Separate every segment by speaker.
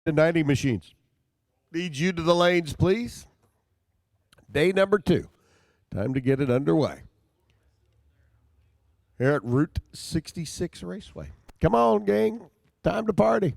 Speaker 1: The 90 machines. Leads you to the lanes, please. Day number 2. Time to get it underway. Here at Route 66 Raceway. Come on, gang. Time to party.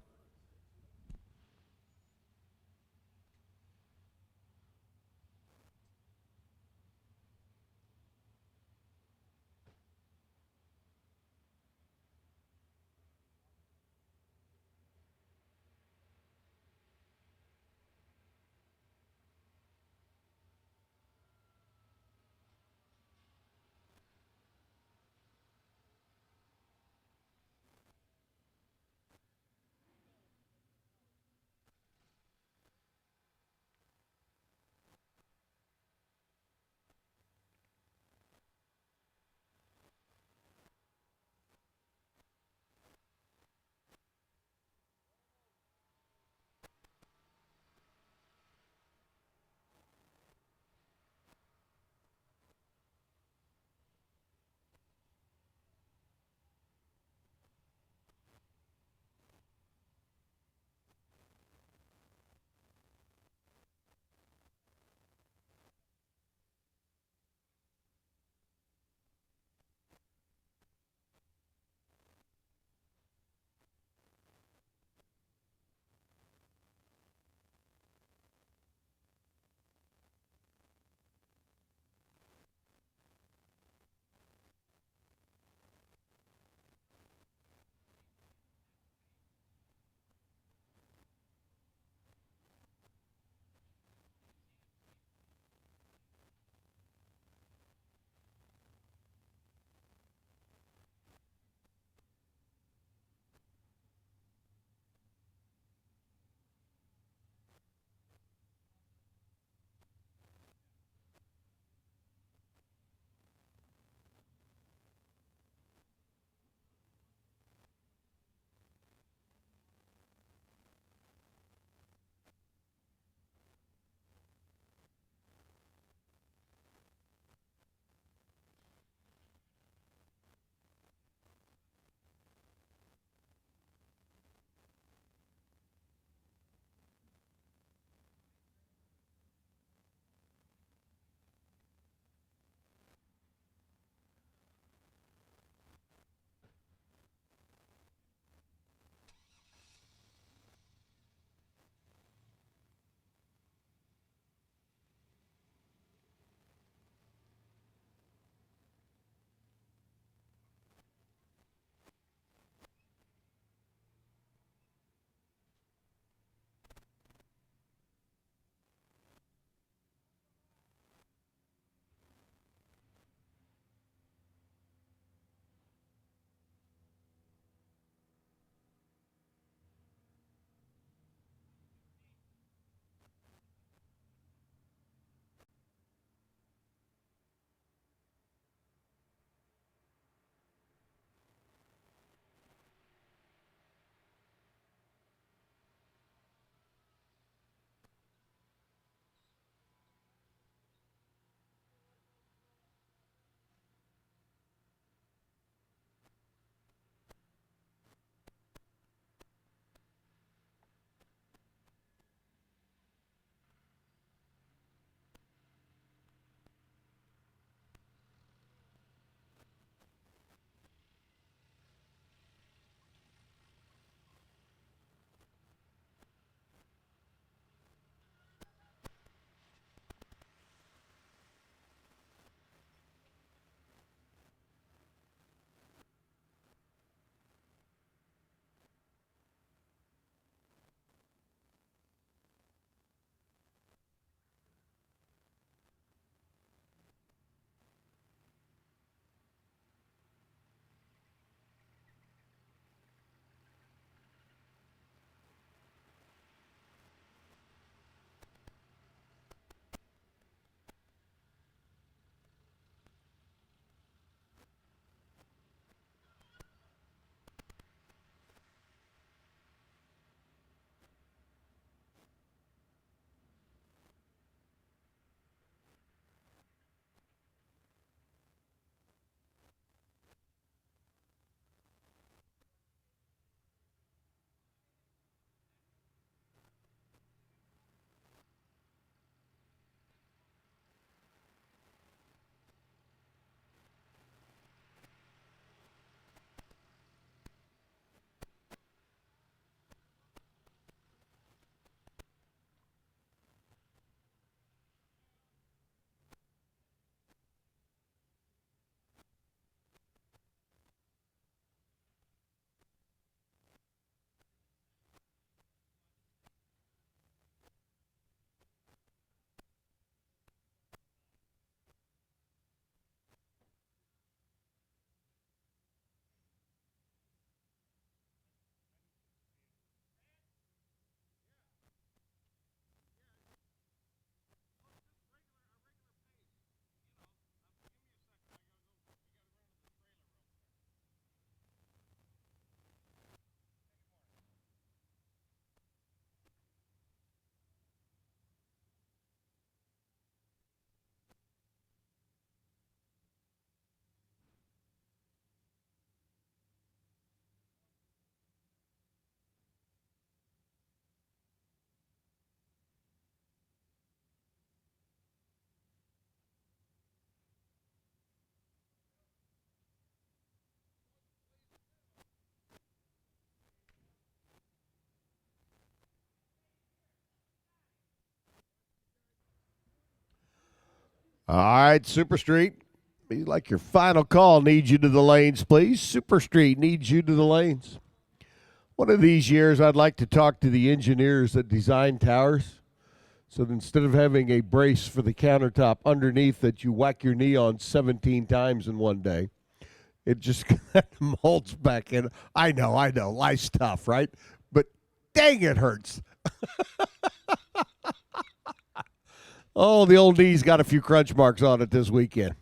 Speaker 1: All right, Super Street. Be like your final call. Needs you to the lanes, please. Super Street needs you to the lanes. One of these years, I'd like to talk to the engineers that design towers. So that instead of having a brace for the countertop underneath that you whack your knee on 17 times in one day, it just kind of molds back in. I know. Life's tough, right? But dang, it hurts. Oh, the old knee's got a few crunch marks on it this weekend.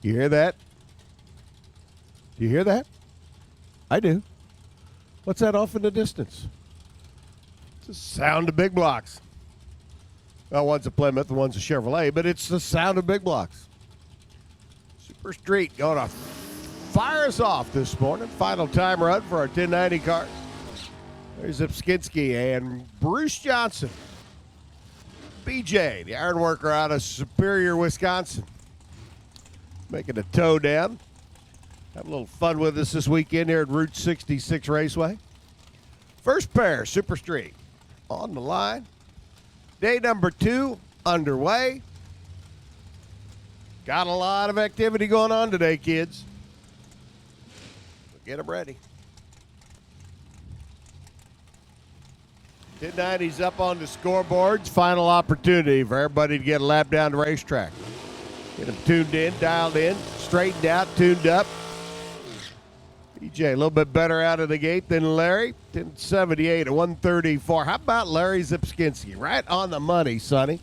Speaker 1: You hear that? Do you hear that? I do. What's that off in the distance? It's the sound of big blocks. Well, one's a Plymouth, one's a Chevrolet, but it's the sound of big blocks. Super Street going to fire us off this morning. Final time run for our 1090 cars. There's Zipskinski and Bruce Johnson. BJ, the iron worker out of Superior, Wisconsin. Making a toe down. Have a little fun with us this weekend here at Route 66 Raceway. First pair, Super Street, on the line. Day number 2 underway. Got a lot of activity going on today, kids. So get them ready. 1090's up on the scoreboards. Final opportunity for everybody to get a lap down the racetrack. Get them tuned in, dialed in, straightened out, tuned up. BJ a little bit better out of the gate than Larry. 1078 at 134. How about Larry Zipskinski? Right on the money, Sonny.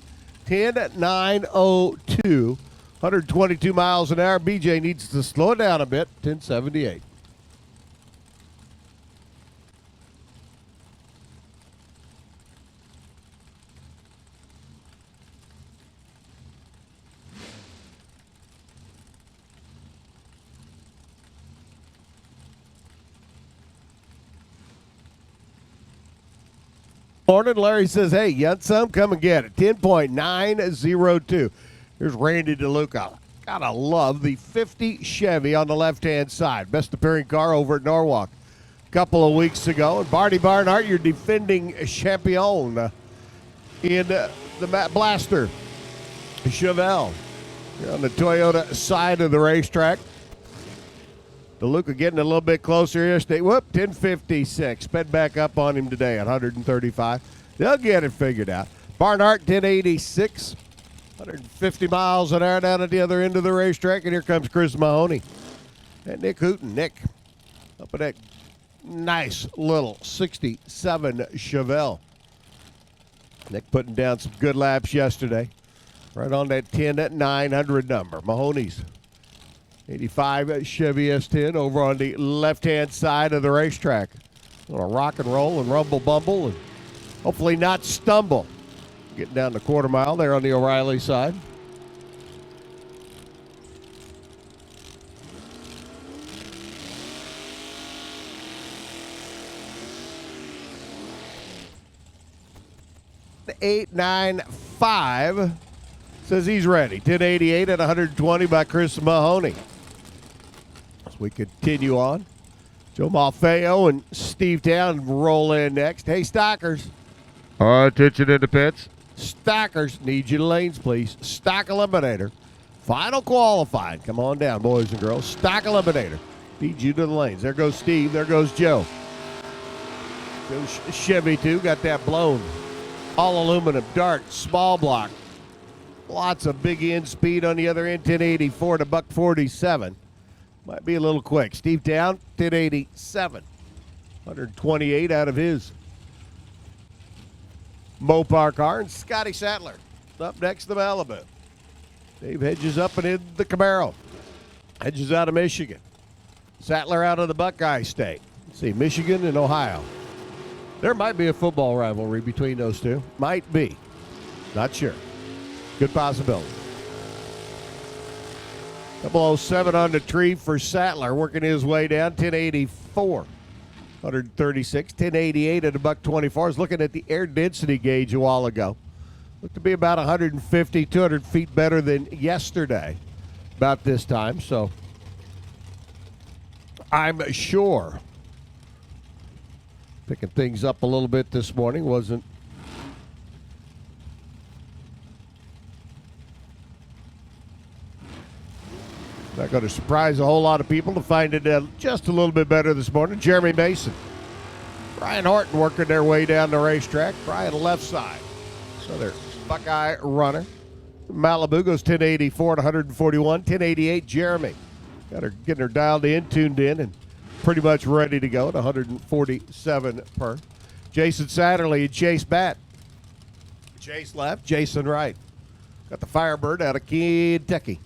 Speaker 1: 10.902. 122 miles an hour. BJ needs to slow it down a bit. 1078. Morning, Larry says, hey, you want some? Come and get it. 10.902. Here's Randy DeLuca. Gotta love the 50 Chevy on the left-hand side. Best appearing car over at Norwalk a couple of weeks ago. And Barney Barnhart, your defending champion in the Blaster Chevelle. You're on the Toyota side of the racetrack. DeLuca getting a little bit closer yesterday. Whoop, 1056. Sped back up on him today at 135. They'll get it figured out. Barnhart, 1086. 150 miles an hour down at the other end of the racetrack. And here comes Chris Mahoney and Nick Hooten. Nick up at that nice little 67 Chevelle. Nick putting down some good laps yesterday. Right on that 10.900 number. Mahoney's 85 Chevy S10 over on the left-hand side of the racetrack. Gonna rock and roll and rumble bumble and hopefully not stumble. Getting down the quarter mile there on the O'Reilly side. The 895 says he's ready. 1088 at 120 by Chris Mahoney. As we continue on, Joe Malfeo and Steve Town roll in next. Hey, Stockers. Attention in the pits. Stockers, need you to lanes, please. Stock Eliminator. Final qualifying. Come on down, boys and girls. Stock Eliminator. Need you to the lanes. There goes Steve. There goes Joe. Goes Chevy, too. Got that blown. All aluminum. Dart. Small block. Lots of big end speed on the other end. 1084 to $147. Might be a little quick. Steve Down, 1087. 128 out of his Mopar car. And Scotty Sattler up next to Malibu. Dave Hedges up and in the Camaro. Hedges out of Michigan. Sattler out of the Buckeye State. Let's see, Michigan and Ohio. There might be a football rivalry between those two. Might be. Not sure. Good possibility. 007 on the tree for Sattler, working his way down. 1084. 136. 1088 at $124. I was looking at the air density gauge a while ago. Looked to be about 150, 200 feet better than yesterday about this time. So I'm sure picking things up a little bit this morning wasn't not going to surprise a whole lot of people to find it just a little bit better this morning. Jeremy Mason, Brian Horton working their way down the racetrack. Brian left side. So there's Buckeye runner. Malibu goes 1084 to 141. 1088 Jeremy. Got her getting her dialed in, tuned in, and pretty much ready to go at 147 per. Jason Satterley and Chase Batt. Chase left, Jason right. Got the Firebird out of Kentucky.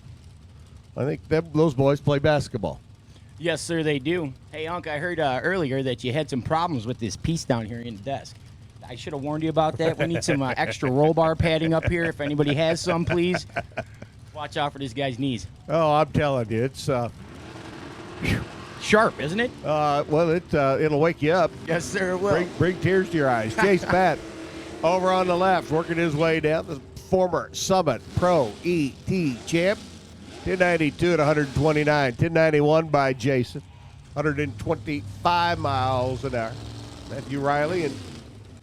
Speaker 1: I think those boys play basketball.
Speaker 2: Yes, sir, they do. Hey, Unc, I heard earlier that you had some problems with this piece down here in the desk. I should have warned you about that. We need some extra roll bar padding up here. If anybody has some, please. Watch out for this guy's knees.
Speaker 1: Oh, I'm telling you, it's
Speaker 2: Sharp, isn't it?
Speaker 1: well, it'll wake you up.
Speaker 2: Yes, sir, it will.
Speaker 1: Bring tears to your eyes. Chase Pat over on the left, working his way down. The former Summit Pro ET champ. 1092 at 129. 1091 by Jason. 125 miles an hour. Matthew Riley and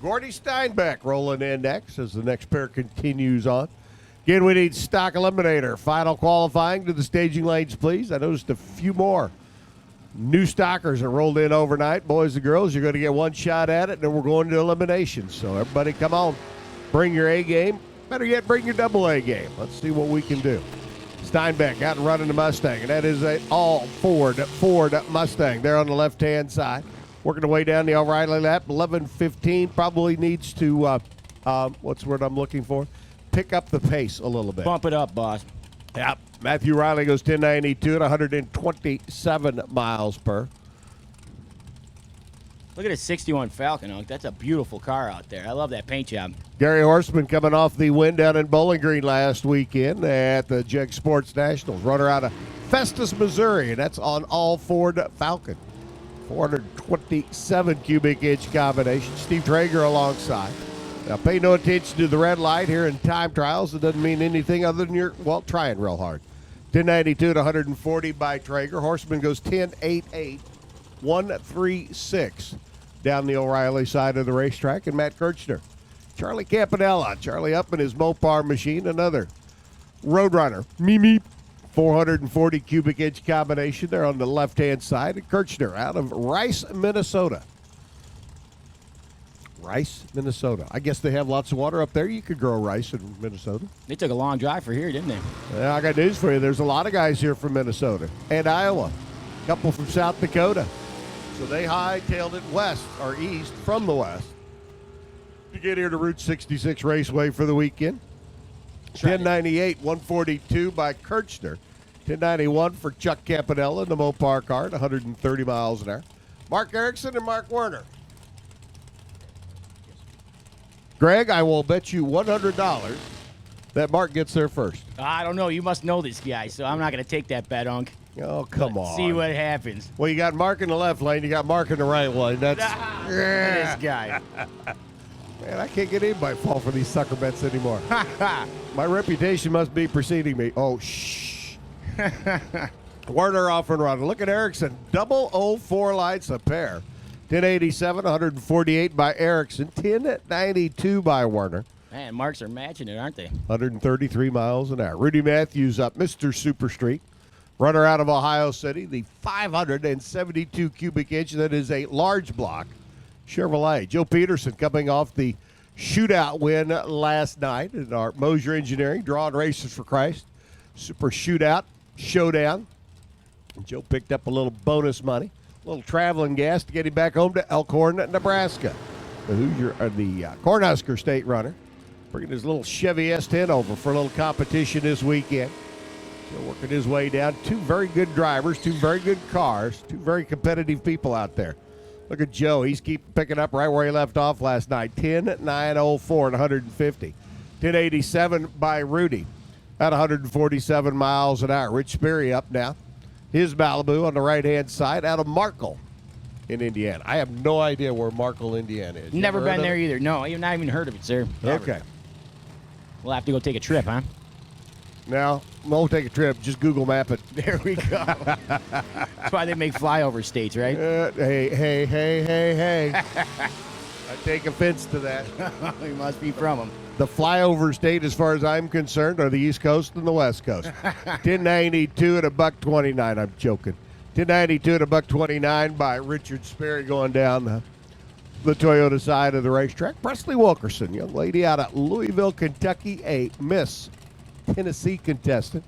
Speaker 1: Gordy Steinbeck rolling in next as the next pair continues on. Again, we need stock eliminator. Final qualifying to the staging lanes, please. I noticed a few more new stockers that rolled in overnight. Boys and girls, you're going to get one shot at it, and then we're going to eliminations. So everybody come on. Bring your A game. Better yet, bring your double A game. Let's see what we can do. Steinbeck out and running the Mustang, and that is a all Ford Mustang there on the left-hand side. Working the way down the O'Reilly lap, 11:15. Probably needs to, what's the word I'm looking for? Pick up the pace a little bit.
Speaker 2: Bump it up, boss.
Speaker 1: Yep. Matthew Riley goes 1092 at 127 miles per.
Speaker 2: Look at a 61 Falcon, Unc. That's a beautiful car out there. I love that paint job.
Speaker 1: Gary Horseman coming off the win down in Bowling Green last weekend at the Jeg Sports Nationals. Runner out of Festus, Missouri, and that's on all Ford Falcon. 427 cubic inch combination. Steve Traeger alongside. Now, pay no attention to the red light here in time trials. It doesn't mean anything other than you're, well, trying real hard. 1092 to 140 by Traeger. Horseman goes 1088, 136 down the O'Reilly side of the racetrack. And Matt Kirchner. Charlie Campanella. Charlie up in his Mopar machine. Another Roadrunner. Meep. 440 cubic inch combination there on the left-hand side. And Kirchner out of Rice, Minnesota. Rice, Minnesota. I guess they have lots of water up there. You could grow rice in Minnesota.
Speaker 2: They took a long drive for here, didn't they?
Speaker 1: Yeah, I got news for you. There's a lot of guys here from Minnesota and Iowa. A couple from South Dakota. So they hightailed it west or east from the west to get here to Route 66 Raceway for the weekend. 1098, 142 by Kirchner. 1091 for Chuck Campanella in the Mopar car at 130 miles an hour. Mark Erickson and Mark Werner. Greg, I will bet you $100 that Mark gets there first.
Speaker 2: I don't know. You must know this guy, so I'm not going to take that bet, Unc.
Speaker 1: Oh, come on.
Speaker 2: See what happens.
Speaker 1: Well, you got Mark in the left lane. You got Mark in the right lane. That's
Speaker 2: this guy.
Speaker 1: Man, I can't get anybody to fall for these sucker bets anymore. My reputation must be preceding me. Oh, shh. Werner off and running. Look at Erickson. 004 lights a pair. 1087, 148 by Erickson. 1092 by Werner.
Speaker 2: Man, marks are matching it, aren't they?
Speaker 1: 133 miles an hour. Rudy Matthews up, Mr. Super Street. Runner out of Ohio City, the 572 cubic inch. That is a large block Chevrolet. Joe Peterson coming off the shootout win last night in our Mosier Engineering, drawing races for Christ. Super shootout, showdown. Joe picked up a little bonus money, a little traveling gas to get him back home to Elkhorn, Nebraska. The Cornhusker State runner, bringing his little Chevy S10 over for a little competition this weekend. Joe working his way down. Two very good drivers, two very good cars, two very competitive people out there. Look at Joe. He's keep picking up right where he left off last night. 10.904 and 150. 1087 by Rudy at 147 miles an hour. Rich Sperry up now. His Malibu on the right-hand side out of Markle in Indiana. I have no idea where Markle, Indiana is.
Speaker 2: Never been there either. No, I've not even heard of it, sir. Never.
Speaker 1: Okay.
Speaker 2: We'll have to go take a trip, huh?
Speaker 1: Now, won't take a trip. Just Google map it.
Speaker 2: There we go. That's why they make flyover states, right?
Speaker 1: Hey. I take offense to that.
Speaker 2: You must be from them.
Speaker 1: The flyover state, as far as I'm concerned, are the East Coast and the West Coast. 1092 at $129. I'm joking. 1092 at $129 by Richard Sperry going down the Toyota side of the racetrack. Presley Wilkerson, young lady out of Louisville, Kentucky, a Miss Tennessee contestant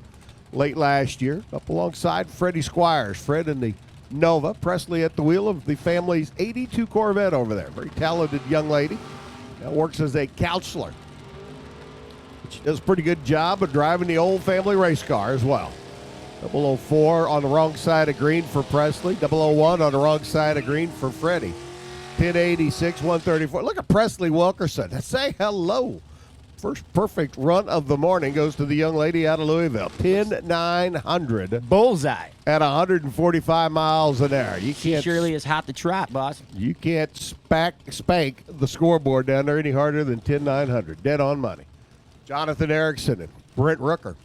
Speaker 1: late last year, up alongside Freddie Squires. Fred in the Nova, Presley at the wheel of the family's 82 Corvette over there. Very talented young lady. Now works as a counselor. She does a pretty good job of driving the old family race car as well. 004 on the wrong side of green for Presley. 001 on the wrong side of green for Freddie. 1086, 134. Look at Presley Wilkerson. Say hello. First perfect run of the morning goes to the young lady out of Louisville. 10,900.
Speaker 2: Bullseye.
Speaker 1: At 145 miles an hour.
Speaker 2: She surely is hot to trot, boss.
Speaker 1: You can't spank the scoreboard down there any harder than 10,900. Dead on money. Jonathan Erickson and Brent Rooker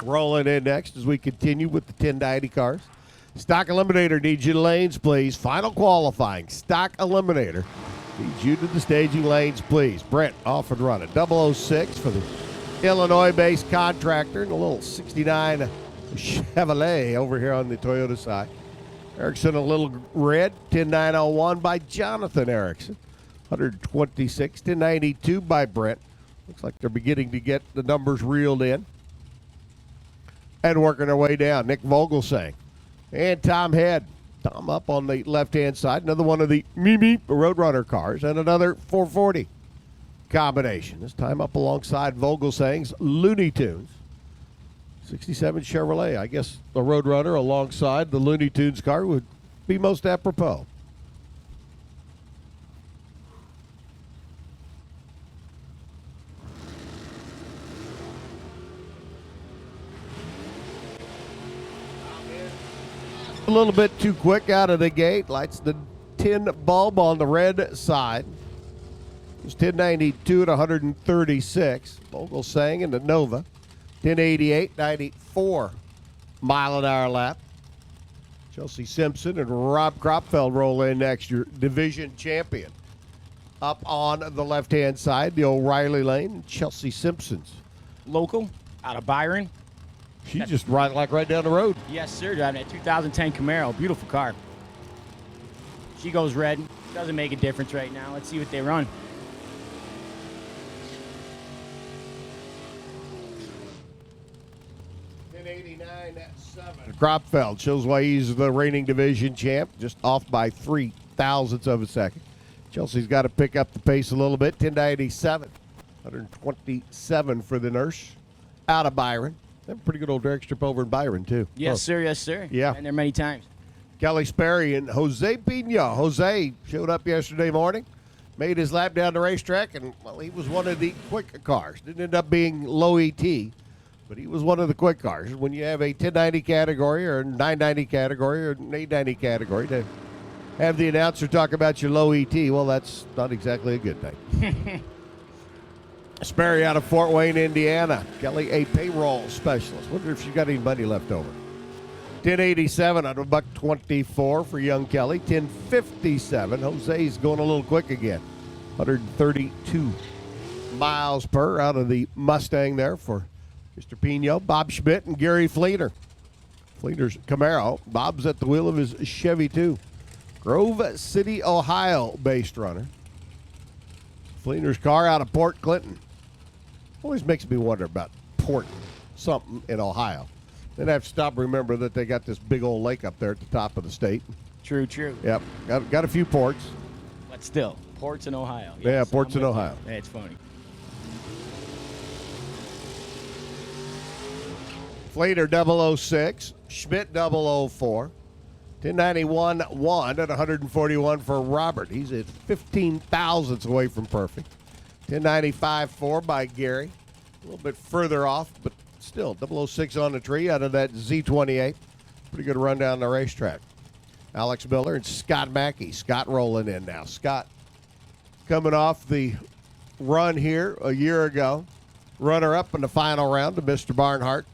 Speaker 1: rolling in next as we continue with the 1090 cars. Stock Eliminator needs you to lanes, please. Final qualifying. Stock Eliminator needs you to the staging lanes, please. Brent off and running. 006 for the Illinois-based contractor and a little 69 Chevrolet over here on the Toyota side. Erickson a little red. 10901 by Jonathan Erickson. 126. 1092 by Brent. Looks like they're beginning to get the numbers reeled in. And working their way down. Nick Vogelsang and Tom Head. Tom up on the left-hand side. Another one of the Roadrunner cars. And another 440 combination. This time up alongside Vogelsang's Looney Tunes. 67 Chevrolet. I guess the Roadrunner alongside the Looney Tunes car would be most apropos. A little bit too quick out of the gate. Lights the 10 bulb on the red side. It was 1092 at 136. Vogelsang in the Nova. 1088, 94 mile an hour lap. Chelsea Simpson and Rob Kropfeld roll in next year. Division champion. Up on the left-hand side, the O'Reilly lane. Chelsea Simpson's.
Speaker 2: Local, out of Byron.
Speaker 1: She's just right down the road.
Speaker 2: Yes, sir. Driving that 2010 Camaro. Beautiful car. She goes red. Doesn't make a difference right now. Let's see what they run.
Speaker 1: Kropfeld shows why he's the reigning division champ, just off by 3 thousandths of a second. Chelsea's got to pick up the pace a little bit. 1097, 127 for the nurse out of Byron. They have a pretty good old drag strip over in Byron, too.
Speaker 2: Yes, sir. Yes, sir.
Speaker 1: Yeah.
Speaker 2: Been there many times.
Speaker 1: Kelly Sperry and Jose Pina. Jose showed up yesterday morning, made his lap down the racetrack, and, well, he was one of the quick cars. Didn't end up being low ET, but he was one of the quick cars. When you have a 1090 category or a 990 category or an 890 category, to have the announcer talk about your low ET, well, that's not exactly a good thing. Sperry out of Fort Wayne, Indiana. Kelly, a payroll specialist. Wonder if she's got any money left over. 1087 out of $124 for young Kelly. 1057. Jose's going a little quick again. 132 miles per out of the Mustang there for Mr. Pino. Bob Schmidt and Gary Fleener. Fleener's Camaro. Bob's at the wheel of his Chevy too. Grove City, Ohio based runner. Fleener's car out of Port Clinton. Always makes me wonder about Port something in Ohio. Then I have to stop and remember that they got this big old lake up there at the top of the state.
Speaker 2: True, true.
Speaker 1: Yep, got a few ports.
Speaker 2: But still, ports in Ohio.
Speaker 1: Yeah,
Speaker 2: Yes,
Speaker 1: ports
Speaker 2: I'm
Speaker 1: in
Speaker 2: with you.
Speaker 1: Ohio.
Speaker 2: Hey, it's funny.
Speaker 1: Fleener 006, Schmidt 004. 1091-1 at 141 for Robert. He's at 15 thousandths away from perfect. 1095-4 by Gary. A little bit further off, but still 006 on the tree out of that Z28. Pretty good run down the racetrack. Alex Miller and Scott Mackey. Scott rolling in now. Scott coming off the run here a year ago. Runner-up in the final round to Mr. Barnhart.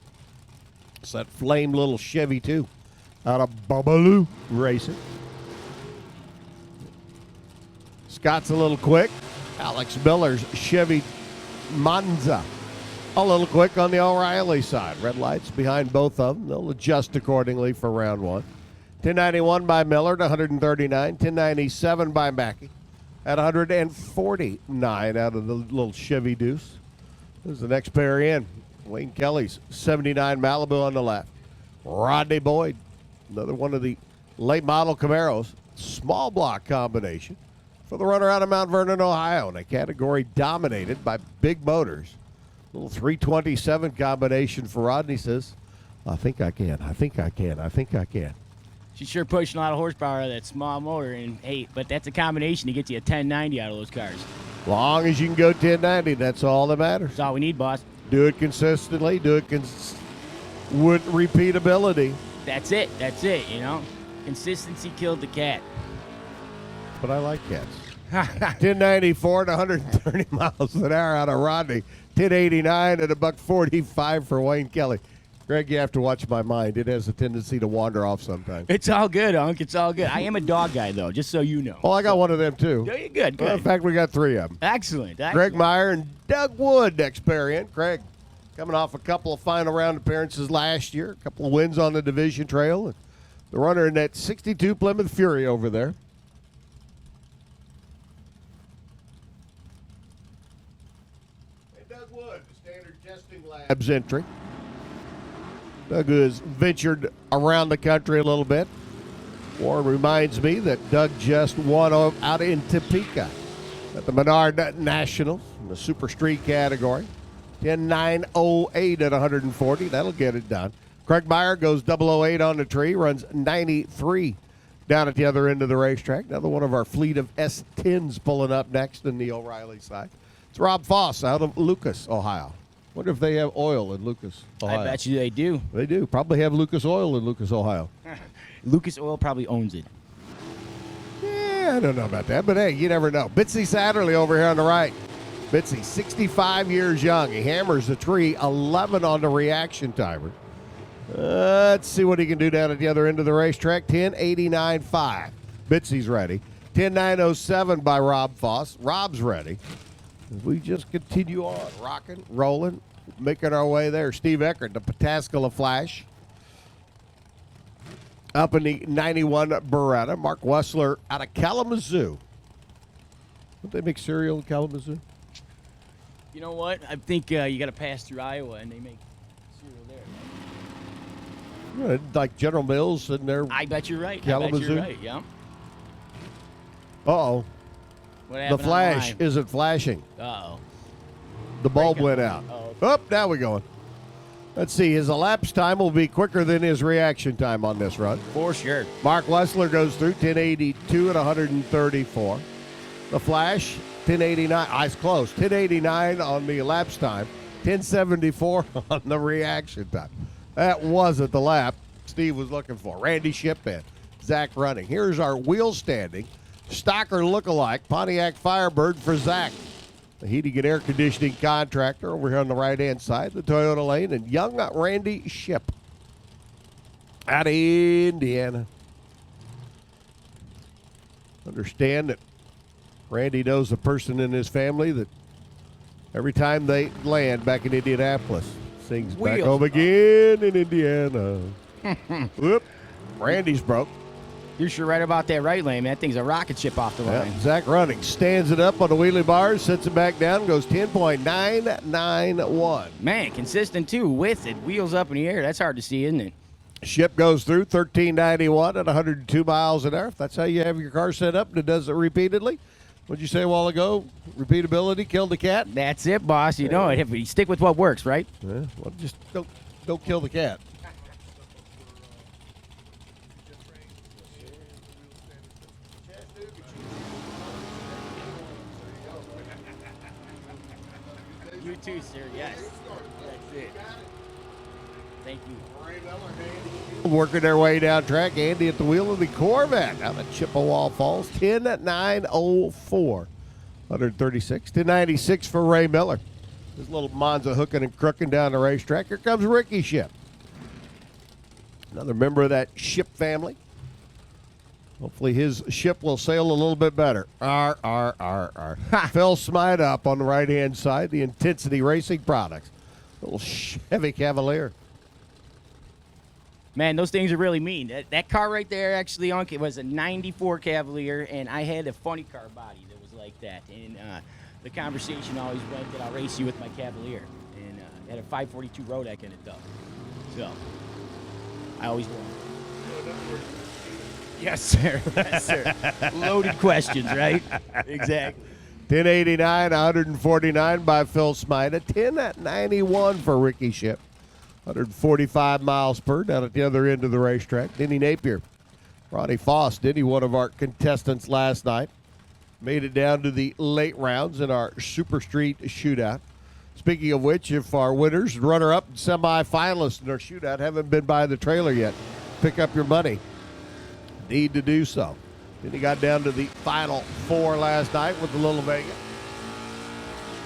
Speaker 1: It's that flame little Chevy, too, out of Babalu Racing. Scott's a little quick. Alex Miller's Chevy Monza a little quick on the O'Reilly side. Red lights behind both of them. They'll adjust accordingly for round one. 1091 by Miller at 139. 1097 by Mackey at 149 out of the little Chevy Deuce. There's the next pair in. Wayne Kelly's 79 Malibu on the left. Rodney Boyd, another one of the late model Camaros. Small block combination for the runner out of Mount Vernon, Ohio, in a category dominated by big motors. Little 327 combination for Rodney says, I think I can. I think I can. I think I can.
Speaker 2: She's sure pushing a lot of horsepower out of that small motor, and hey, but that's a combination to get you a 1090 out of those cars.
Speaker 1: Long as you can go 1090, that's all that matters.
Speaker 2: That's all we need, boss.
Speaker 1: Do it consistently. Do it with repeatability.
Speaker 2: That's it. That's it, you know. Consistency killed the cat.
Speaker 1: But I like cats. 1094 at 130 miles an hour out of Rodney. 1089 at $145 for Wayne Kelly. Greg, you have to watch my mind. It has a tendency to wander off sometimes.
Speaker 2: It's all good, Unc. It's all good. I am a dog guy, though, just so you know.
Speaker 1: Well, I got one of them, too.
Speaker 2: Yeah, good,
Speaker 1: Well, in
Speaker 2: good.
Speaker 1: fact, we got 3 of them.
Speaker 2: Excellent.
Speaker 1: Greg Meyer and Doug Wood next pair in. Greg coming off a couple of final round appearances last year, a couple of wins on the division trail. And the runner in that 62 Plymouth Fury over there. And Doug Wood, the Standard Testing Labs entry. Doug has ventured around the country a little bit. Warren reminds me that Doug just won out in Topeka at the Menard Nationals in the Super Street category. 10.908 at 140. That'll get it done. Craig Meyer goes 008 on the tree, runs 93 down at the other end of the racetrack. Another one of our fleet of S10s pulling up next in the O'Reilly side. It's Rob Foss out of Lucas, Ohio. Wonder if they have oil in Lucas, Ohio.
Speaker 2: I bet you they do.
Speaker 1: They do. Probably have Lucas Oil in Lucas, Ohio.
Speaker 2: Lucas Oil probably owns it.
Speaker 1: Yeah, I don't know about that, but hey, you never know. Bitsy Satterley over here on the right. Bitsy, 65 years young. He hammers the tree, 11 on the reaction timer. Let's see what he can do down at the other end of the racetrack. 10.89.5. Bitsy's ready. 10.907 by Rob Foss. Rob's ready. We just continue on, rocking, rolling, making our way there. Steve Eckert, the Pataskala Flash. Up in the 91 Beretta. Mark Wessler out of Kalamazoo. Don't they make cereal in Kalamazoo?
Speaker 2: You know what? I think you got to pass through Iowa, and they make cereal there.
Speaker 1: Yeah, like General Mills and their.
Speaker 2: I bet you're right. I bet
Speaker 1: Kalamazoo?
Speaker 2: you're right, yeah.
Speaker 1: Uh-oh.
Speaker 2: What
Speaker 1: The
Speaker 2: happened
Speaker 1: flash
Speaker 2: online?
Speaker 1: isn't flashing.
Speaker 2: Uh-oh.
Speaker 1: The bulb
Speaker 2: Break
Speaker 1: went
Speaker 2: it.
Speaker 1: out.
Speaker 2: Oh.
Speaker 1: Oh, now we're going. Let's see. His elapsed time will be quicker than his reaction time on this run.
Speaker 2: For sure.
Speaker 1: Mark Wessler goes through 1082 at 134. The Flash, 1089. Eyes closed. 1089 on the elapsed time. 1074 on the reaction time. That wasn't the lap Steve was looking for. Randy Ship and Zach running. Here's our wheel standing. Stocker lookalike, Pontiac Firebird for Zach. The heating and air conditioning contractor over here on the right-hand side, the Toyota lane, and young Randy Ship out of Indiana. Understand that Randy knows a person in his family that every time they land back in Indianapolis, sings back
Speaker 2: Wheels.
Speaker 1: home again in Indiana. Whoop. Randy's broke.
Speaker 2: You're sure right about that right lane, man. That thing's a rocket ship off the line.
Speaker 1: Yeah, Zach running, stands it up on the wheelie bars, sets it back down, goes 10.991.
Speaker 2: Man, consistent too with it. Wheels up in the air. That's hard to see, isn't it?
Speaker 1: Ship goes through 1391 at 102 miles an hour. If that's how you have your car set up and it does it repeatedly. What'd you say a while ago? Repeatability killed the cat?
Speaker 2: That's it, boss. You know it. If we stick with what works, right?
Speaker 1: Yeah, well, just don't kill the cat.
Speaker 2: You too, sir. Yes. That's it. Thank you.
Speaker 1: Working their way down track. Andy at the wheel of the Corvette out of Chippewa Falls. 10.904. 136. 10.96 for Ray Miller. This little Monza hooking and crooking down the racetrack. Here comes Ricky Ship. Another member of that Ship family. Hopefully his ship will sail a little bit better. Phil Smythe up on the right-hand side. The Intensity Racing Products. Little Chevy Cavalier.
Speaker 2: Man, those things are really mean. That car right there, actually, Unc, it was a 94 Cavalier, and I had a funny car body that was like that. And the conversation always went that I'll race you with my Cavalier. And it had a 542 Rodeck in it, though. So, I always won. Yes, sir. Yes, sir. Loaded questions, right? Exactly.
Speaker 1: 1089, 149 by Phil Smythe. 10 at 91 for Ricky Ship. 145 miles per down at the other end of the racetrack. Denny Napier, Ronnie Foss, Denny, one of our contestants last night, made it down to the late rounds in our Super Street shootout. Speaking of which, if our winners, runner-up, and semi-finalists in our shootout haven't been by the trailer yet, pick up your money. Need to do so. Then he got down to the final four last night with the Little Vega.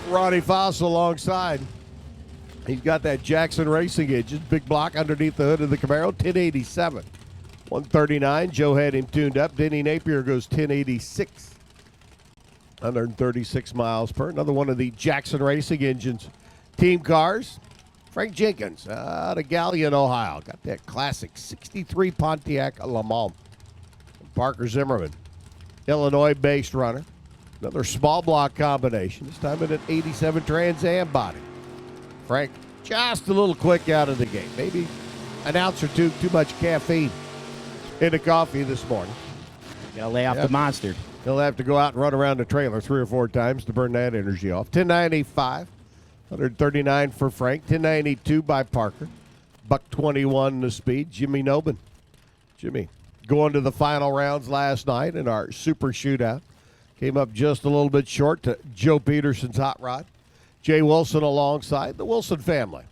Speaker 1: Ronnie Foss alongside. He's got that Jackson Racing engine, big block underneath the hood of the Camaro, 1087. 139, Joe had him tuned up. Denny Napier goes 1086. 136 miles per. Another one of the Jackson Racing engines. Team cars. Frank Jenkins out of Galion, Ohio. Got that classic 63 Pontiac Le Mans. Parker Zimmerman, Illinois-based runner. Another small block combination. This time in an 87 Trans Am body. Frank just a little quick out of the gate. Maybe an ounce or two too much caffeine in the coffee this morning.
Speaker 2: Gotta lay off the monster.
Speaker 1: He'll have to go out and run around the trailer 3 or 4 times to burn that energy off. 1095, 139 for Frank. 1092 by Parker. $121 the speed. Jimmy Nobin. Jimmy going to the final rounds last night in our super shootout. Came up just a little bit short to Joe Peterson's hot rod. Jay Wilson alongside the Wilson family.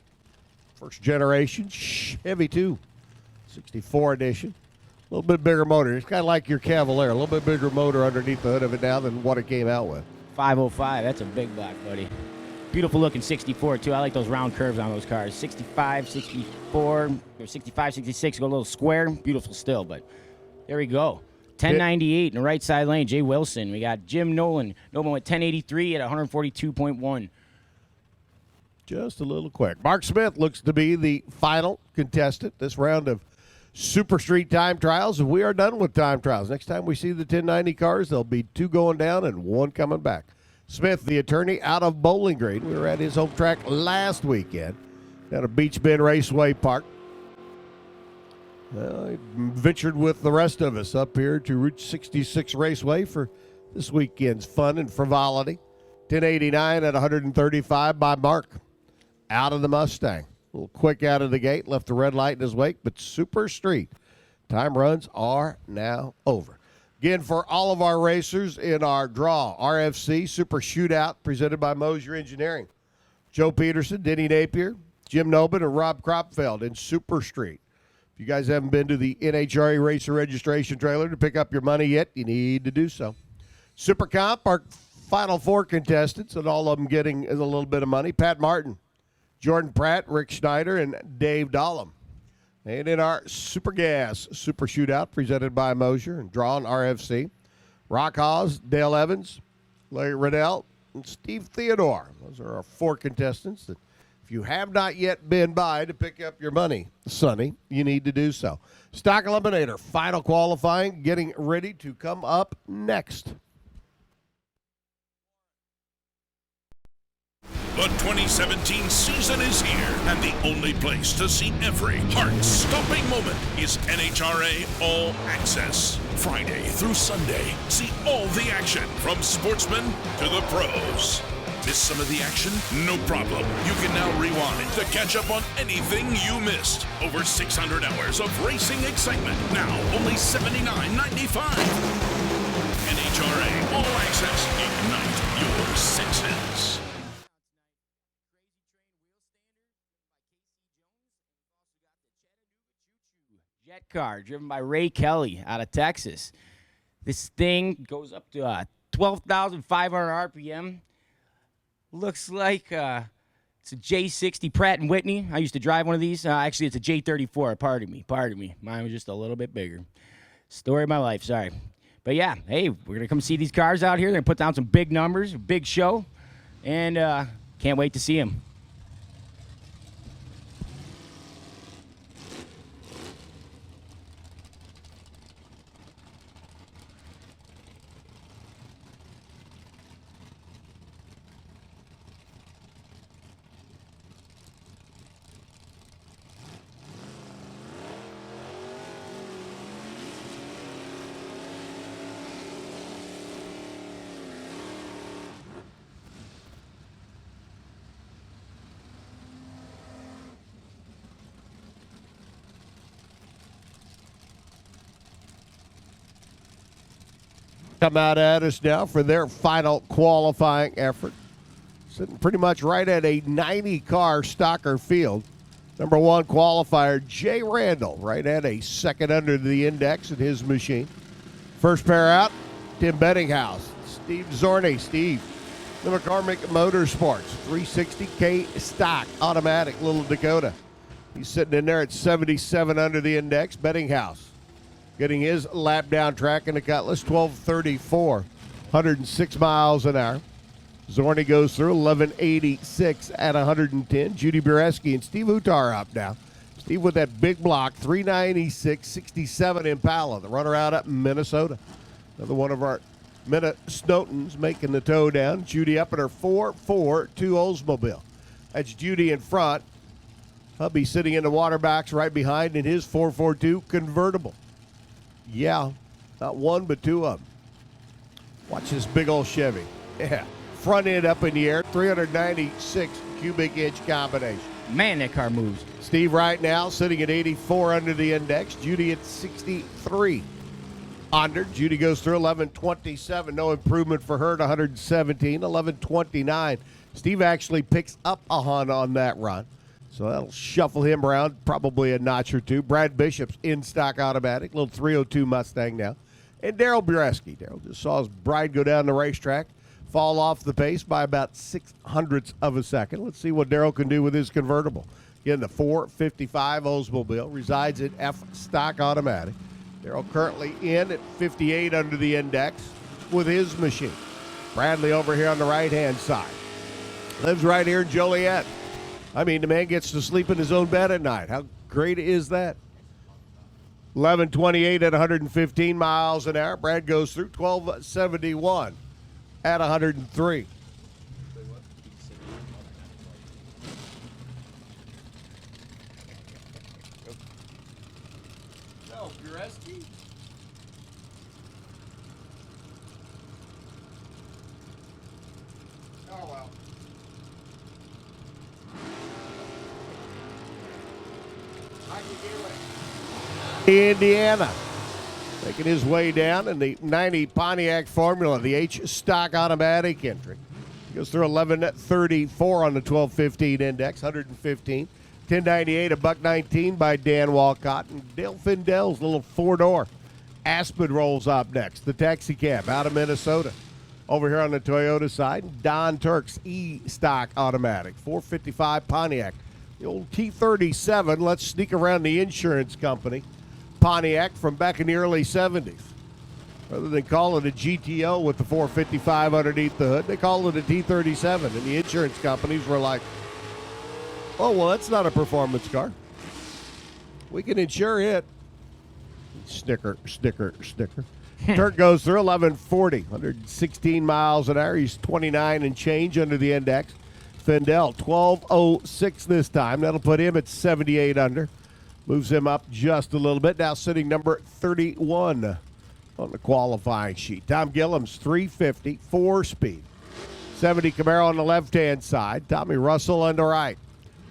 Speaker 1: First generation Chevy 2. 64 edition. A little bit bigger motor. It's kind of like your Cavalier. A little bit bigger motor underneath the hood of it now than what it came out with.
Speaker 2: 505. That's a big block, buddy. Beautiful looking 64, too. I like those round curves on those cars. 65, 64, or 65, 66. Go a little square. Beautiful still, but there we go. 1098 in the right side lane. Jay Wilson. We got Jim Nolan. Nolan went 1083 at 142.1.
Speaker 1: Just a little quick. Mark Smith looks to be the final contestant this round of Super Street Time Trials, and we are done with time trials. Next time we see the 1090 cars, there'll be 2 going down and 1 coming back. Smith, the attorney, out of Bowling Green. We were at his home track last weekend down at Beach Bend Raceway Park. He ventured with the rest of us up here to Route 66 Raceway for this weekend's fun and frivolity. 1089 at 135 by Mark. Out of the Mustang. A little quick out of the gate, left the red light in his wake, but Super Street time runs are now over. Again, for all of our racers in our draw, RFC Super Shootout presented by Mosier Engineering. Joe Peterson, Denny Napier, Jim Nobin, and Rob Kropfeld in Super Street. If you guys haven't been to the NHRA Racer Registration Trailer to pick up your money yet, you need to do so. Super Comp, our final 4 contestants, and all of them getting a little bit of money. Pat Martin, Jordan Pratt, Rick Schneider, and Dave Dahlem. And in our Super Gas Super Shootout presented by Mosier and Drawn RFC, Rock Hawes, Dale Evans, Larry Riddell, and Steve Theodore. Those are our 4 contestants that if you have not yet been by to pick up your money, Sonny, you need to do so. Stock Eliminator, final qualifying, getting ready to come up next.
Speaker 3: The 2017 season is here, and the only place to see every heart-stopping moment is NHRA All Access. Friday through Sunday, see all the action from sportsmen to the pros. Miss some of the action? No problem. You can now rewind to catch up on anything you missed. Over 600 hours of racing excitement, now only $79.95. NHRA All Access. Ignite your senses.
Speaker 2: Jet car driven by Ray Kelly out of Texas. This thing goes up to 12,500 RPM. Looks like it's a J60 Pratt & Whitney. I used to drive one of these. Actually, it's a J34. Pardon me. Mine was just a little bit bigger. Story of my life, sorry. But yeah, hey, we're going to come see these cars out here. They're going to put down some big numbers, a big show, and can't wait to see them.
Speaker 1: come out at us now for their final qualifying effort. Sitting pretty much right at a 90-car stocker field. Number 1 qualifier, Jay Randall, right at a second under the index in his machine. First pair out, Tim Bettinghouse, Steve Zorney. Steve, the McCormick Motorsports 360K stock automatic Little Dakota. He's sitting in there at 77 under the index. Bettinghouse getting his lap down track in the Cutlass, 12:34, 106 miles an hour. Zorney goes through 11:86 at 110. Judy Bureski and Steve Utar up now. Steve with that big block, 396.67 Impala, the runner out up in Minnesota. Another one of our Minnesotans making the toe down. Judy up at her 4.42 Oldsmobile. That's Judy in front. Hubby sitting in the water box right behind in his 442 convertible. Yeah, not one but two of them. Watch this big old Chevy. Yeah, front end up in the air, 396 cubic inch combination.
Speaker 2: Man, that car moves.
Speaker 1: Steve right now sitting at 84 under the index. Judy at 63 under. Judy goes through 11:27. No improvement for her at 117. 11:29. Steve actually picks up a Honda on that run. So that'll shuffle him around probably a notch or two. Brad Bishop's in stock automatic, little 302 Mustang now. And Daryl Bureski. Daryl just saw his bride go down the racetrack, fall off the pace by about 0.06 of a second. Let's see what Daryl can do with his convertible. Again, the 455 Oldsmobile resides in F stock automatic. Daryl currently in at 58 under the index with his machine. Bradley over here on the right-hand side. Lives right here in Joliet. I mean, the man gets to sleep in his own bed at night. How great is that? 11:28 at 115 miles an hour. Brad goes through 12:71 at 103. No, Bureski? Oh, well. Indiana, making his way down in the 90 Pontiac Formula, the H stock automatic entry. He goes through 11:34 on the 12:15 index, 115. 1098, $1.19 by Dan Walcott. And Dale Findell's little four-door Aspen rolls up next. The taxi cab out of Minnesota. Over here on the Toyota side, Don Turk's E-stock automatic, 455 Pontiac. The old T37. Let's sneak around the insurance company. Pontiac from back in the early 70s. Rather than call it a GTO with the 455 underneath the hood, they call it a T37. And the insurance companies were like, oh, well, that's not a performance car. We can insure it. Snicker. Turk goes through 1140, 116 miles an hour. He's 29 and change under the index. Findell, 1206 this time. That'll put him at 78 under. Moves him up just a little bit. Now sitting number 31 on the qualifying sheet. Tom Gilliam's 350, 4-speed. 70 Camaro on the left-hand side. Tommy Russell on the right.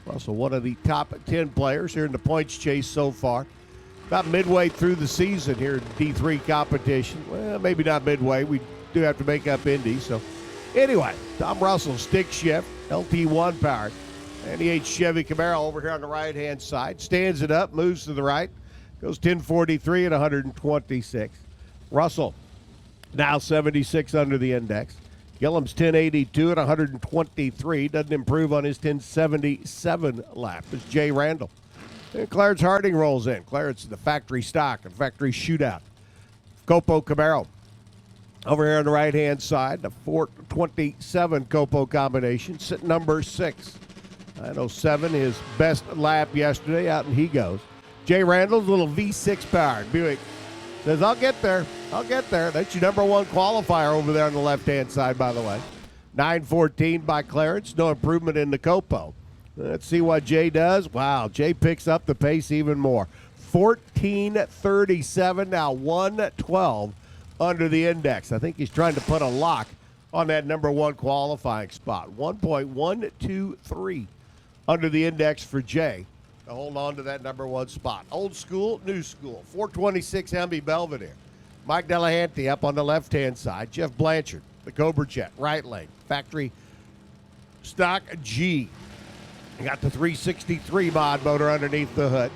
Speaker 1: Russell, one of the top 10 players here in the points chase so far. About midway through the season here in D3 competition. Well, maybe not midway. We do have to make up Indy. So anyway, Tom Russell, stick shift, LT1 powered. 98 Chevy Camaro over here on the right-hand side. Stands it up, moves to the right. Goes 1043 at 126. Russell, now 76 under the index. Gilliam's 1082 at 123. Doesn't improve on his 1077 lap. It's Jay Randall. And Clarence Harding rolls in. Clarence the factory stock and factory shootout. Copo Camaro. Over here on the right-hand side, the 427 Copo combination, sitting number 6. 907, his best lap yesterday. Out and he goes. Jay Randall's little V6 powered Buick. Says, I'll get there. That's your number 1 qualifier over there on the left-hand side, by the way. 914 by Clarence. No improvement in the Copo. Let's see what Jay does. Wow, Jay picks up the pace even more. 1437, now 112 under the index. I think he's trying to put a lock on that number 1 qualifying spot. 1.123 under the index for Jay to hold on to that number 1 spot. Old school, new school. 426 Hemi Belvedere. Mike Delahanty up on the left-hand side. Jeff Blanchard, the Cobra Jet, right lane. Factory stock G. Got the 363 mod motor underneath the hood.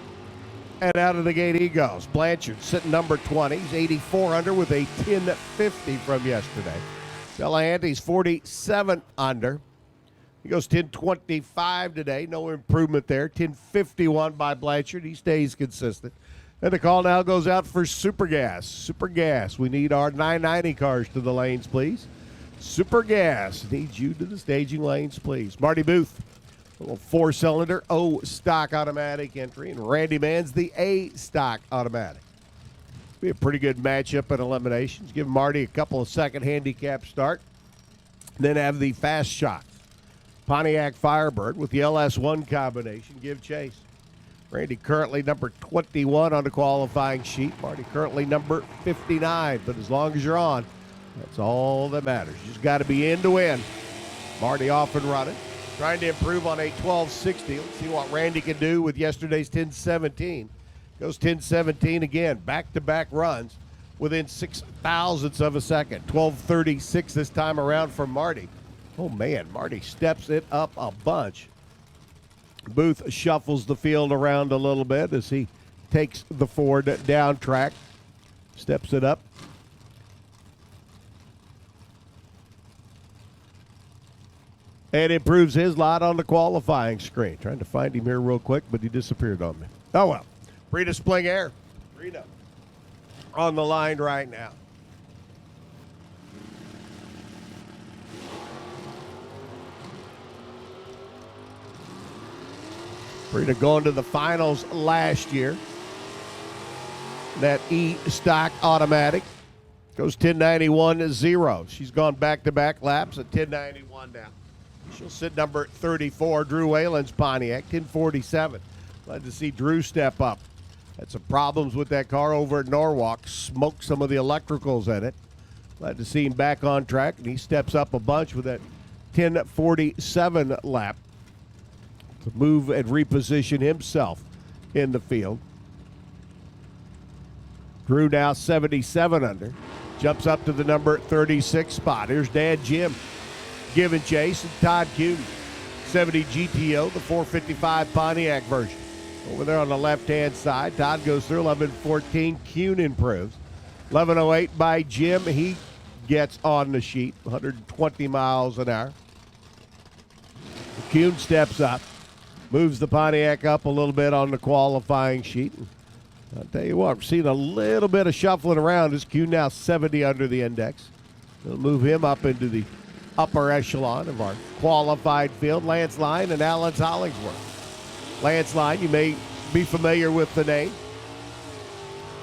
Speaker 1: And out of the gate he goes. Blanchard sitting number 20. He's 84 under with a 1050 from yesterday. Delahanty's 47 under. He goes 1025 today. No improvement there. 1051 by Blanchard. He stays consistent. And the call now goes out for Super Gas. Super Gas. We need our 990 cars to the lanes, please. Super Gas needs you to the staging lanes, please. Marty Booth, a little 4-cylinder O stock automatic entry. And Randy Mann's the A stock automatic. Be a pretty good matchup at eliminations. Give Marty a couple of second handicap start. Then have the fast shots. Pontiac Firebird with the LS1 combination. Give chase. Randy currently number 21 on the qualifying sheet. Marty currently number 59. But as long as you're on, that's all that matters. You just got to be in to win. Marty off and running. Trying to improve on a 1260. Let's see what Randy can do with yesterday's 1017. Goes 1017 again. Back-to-back runs within 6 thousandths of a second. 1236 this time around for Marty. Oh, man, Marty steps it up a bunch. Booth shuffles the field around a little bit as he takes the Ford down track, steps it up. And improves his lot on the qualifying screen. Trying to find him here real quick, but he disappeared on me. Oh, well. Rita Spling Air. Rita on the line right now. Rita going to the finals last year. That E stock automatic goes 1091-0. She's gone back-to-back laps at 1091 now. She'll sit number 34. Drew Whalen's Pontiac, 1047. Glad to see Drew step up. Had some problems with that car over at Norwalk. Smoked some of the electricals in it. Glad to see him back on track, and he steps up a bunch with that 1047 lap to move and reposition himself in the field. Drew now 77 under. Jumps up to the number 36 spot. Here's Dad Jim giving chase, and Todd Kuhn, 70 GTO, the 455 Pontiac version. Over there on the left-hand side, Todd goes through 11:14. Kuhn improves. 11:08 by Jim. He gets on the sheet, 120 miles an hour. Kuhn steps up, moves the Pontiac up a little bit on the qualifying sheet. I'll tell you what, we're seeing a little bit of shuffling around as Kuhn now 70 under the index. We'll move him up into the upper echelon of our qualified field. Lance Line and Alan Hollingsworth. Lance Line, you may be familiar with the name.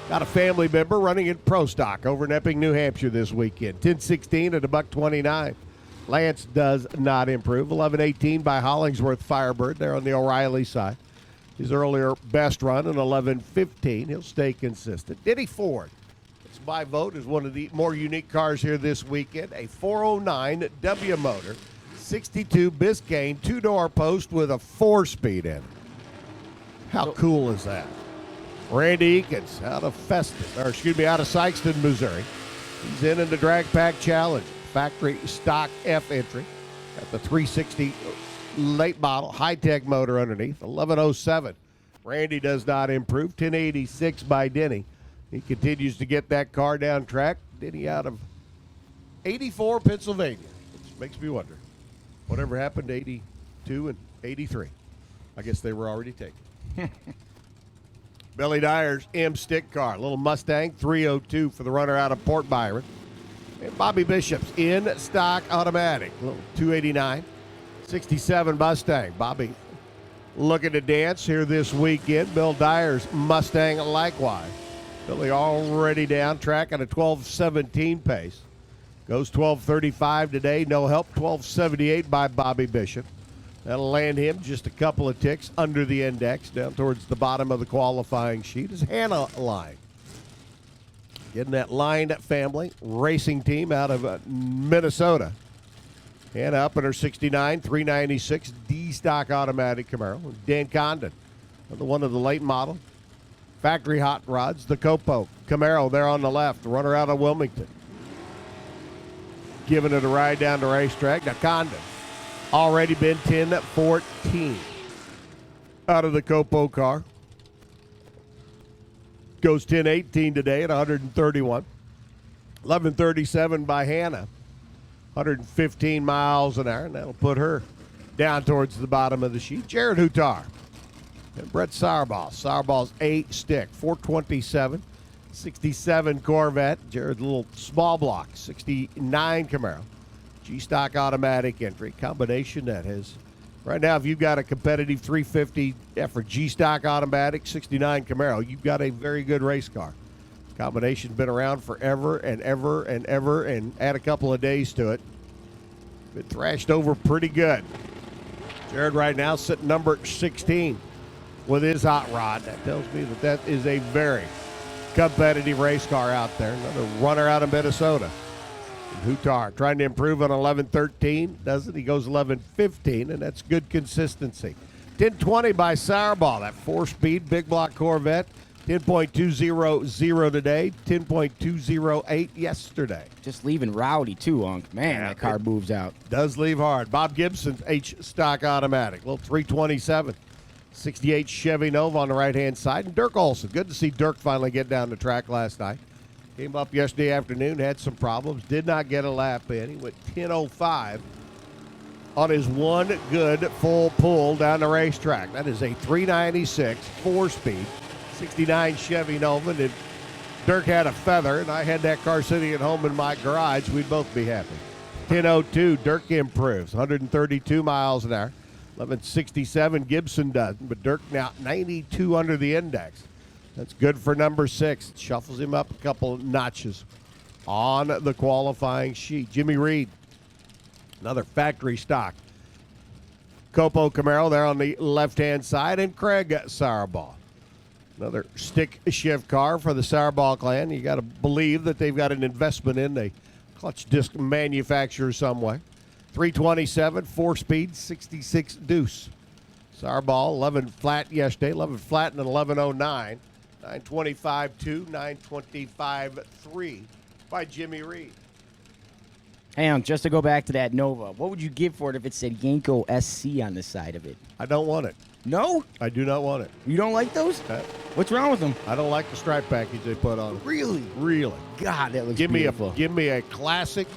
Speaker 1: Got a family member running in Pro Stock over in Epping, New Hampshire this weekend. 1016 at $129. Lance does not improve. 11:18 by Hollingsworth Firebird there on the O'Reilly side. His earlier best run in 11:15. He'll stay consistent. Denny Ford, it's my vote, is one of the more unique cars here this weekend. A 409 W motor, 62 Biscayne, 2-door post with a 4-speed in it. How cool is that? Randy Eakins out of out of Sikeston, Missouri. He's in the Drag Pack Challenge. Factory stock F entry. Got the 360 late model high-tech motor underneath. 1107. Randy does not improve. 1086 by Denny. He continues to get that car down track. Denny out of 84, Pennsylvania. Which makes me wonder, whatever happened to 82 and 83? I guess they were already taken. Billy Dyer's M stick car, little Mustang 302 for the runner out of Port Byron. And Bobby Bishop's in stock automatic, little 289, 67 Mustang. Bobby looking to dance here this weekend. Bill Dyer's Mustang likewise. Billy already down track at a 12:17 pace. Goes 12:35 today, no help. 12:78 by Bobby Bishop. That'll land him just a couple of ticks under the index, down towards the bottom of the qualifying sheet. Is Hannah Line. Getting that Line family racing team out of Minnesota. Hannah up in her 69, 396 D stock automatic Camaro. Dan Condon, one of the late model Factory hot rods, the Copo. Camaro there on the left, runner out of Wilmington. Giving it a ride down the racetrack. Now Condon, already been 10-14 out of the Copo car. Goes 10-18 today at 131. 11:37 by Hannah. 115 miles an hour, and that'll put her down towards the bottom of the sheet. Jared Hutar and Brett Sauerball. Sauerball's a stick, 427. 67 Corvette. Jared's a little small block, 69 Camaro. G-Stock automatic entry. Combination that has, right now, if you've got a competitive 350 effort G-Stock automatic, 69 Camaro, you've got a very good race car. Combination's been around forever and ever and ever, and add a couple of days to it. Been thrashed over pretty good. Jared right now sitting number 16 with his hot rod. That tells me that that is a very competitive race car out there. Another runner out of Minnesota. Hutar trying to improve on 11:13. Doesn't he? Goes 11:15, and that's good consistency. 10:20 by Sauerball. That 4-speed big block Corvette. 10.200 today, 10.208 yesterday.
Speaker 2: Just leaving rowdy, too, Unc. Man, that car moves out.
Speaker 1: Does leave hard. Bob Gibson's H-Stock automatic. Little 327. 68 Chevy Nova on the right-hand side. And Dirk Olson. Good to see Dirk finally get down the track last night. Came up yesterday afternoon, had some problems. Did not get a lap in. He went 10.05 on his one good full pull down the racetrack. That is a 396 4-speed. 69 Chevy Nova. And if Dirk had a feather and I had that car sitting at home in my garage, we'd both be happy. 10:02, Dirk improves, 132 miles an hour. 11:67, Gibson doesn't, but Dirk now 92 under the index. That's good for number 6. It shuffles him up a couple of notches on the qualifying sheet. Jimmy Reed, another factory stock. Copo Camaro there on the left-hand side, and Craig Sauerball. Another stick shift car for the Sauerball clan. You got to believe that they've got an investment in a clutch disc manufacturer somewhere. 327, 4-speed, 66 deuce. Sauerball, 11 flat yesterday, 11 flat and an 11.09. 925.2, 925.3 by Jimmy Reed.
Speaker 2: Hey, Unc, just to go back to that Nova, what would you give for it if it said Yanko SC on the side of it?
Speaker 1: I don't want it.
Speaker 2: No?
Speaker 1: I do not want it.
Speaker 2: You don't like those? What's wrong with them?
Speaker 1: I don't like the stripe package they put on it.
Speaker 2: Really?
Speaker 1: Really.
Speaker 2: God, that looks
Speaker 1: Give
Speaker 2: beautiful.
Speaker 1: Give me a classic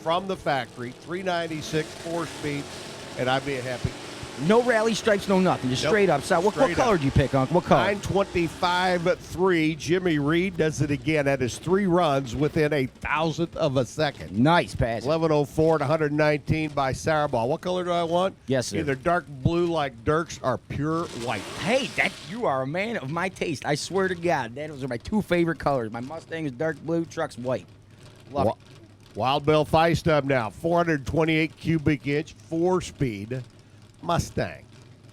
Speaker 1: from the factory, 396, 4-speed, and I'd be happy.
Speaker 2: No rally stripes, no nothing. Just straight up. So what color do you pick, Unc? What color?
Speaker 1: 925.3. Jimmy Reed does it again. That is 3 runs within a thousandth of a second.
Speaker 2: Nice pass.
Speaker 1: 11:04 to 119 by Sauerball. What color do I want?
Speaker 2: Yes, sir.
Speaker 1: Either dark blue like Dirk's or pure white.
Speaker 2: Hey, you are a man of my taste. I swear to God, those are my 2 favorite colors. My Mustang is dark blue, truck's white. Love it.
Speaker 1: Wild Bill Feistub now, 428 cubic inch, 4-speed Mustang.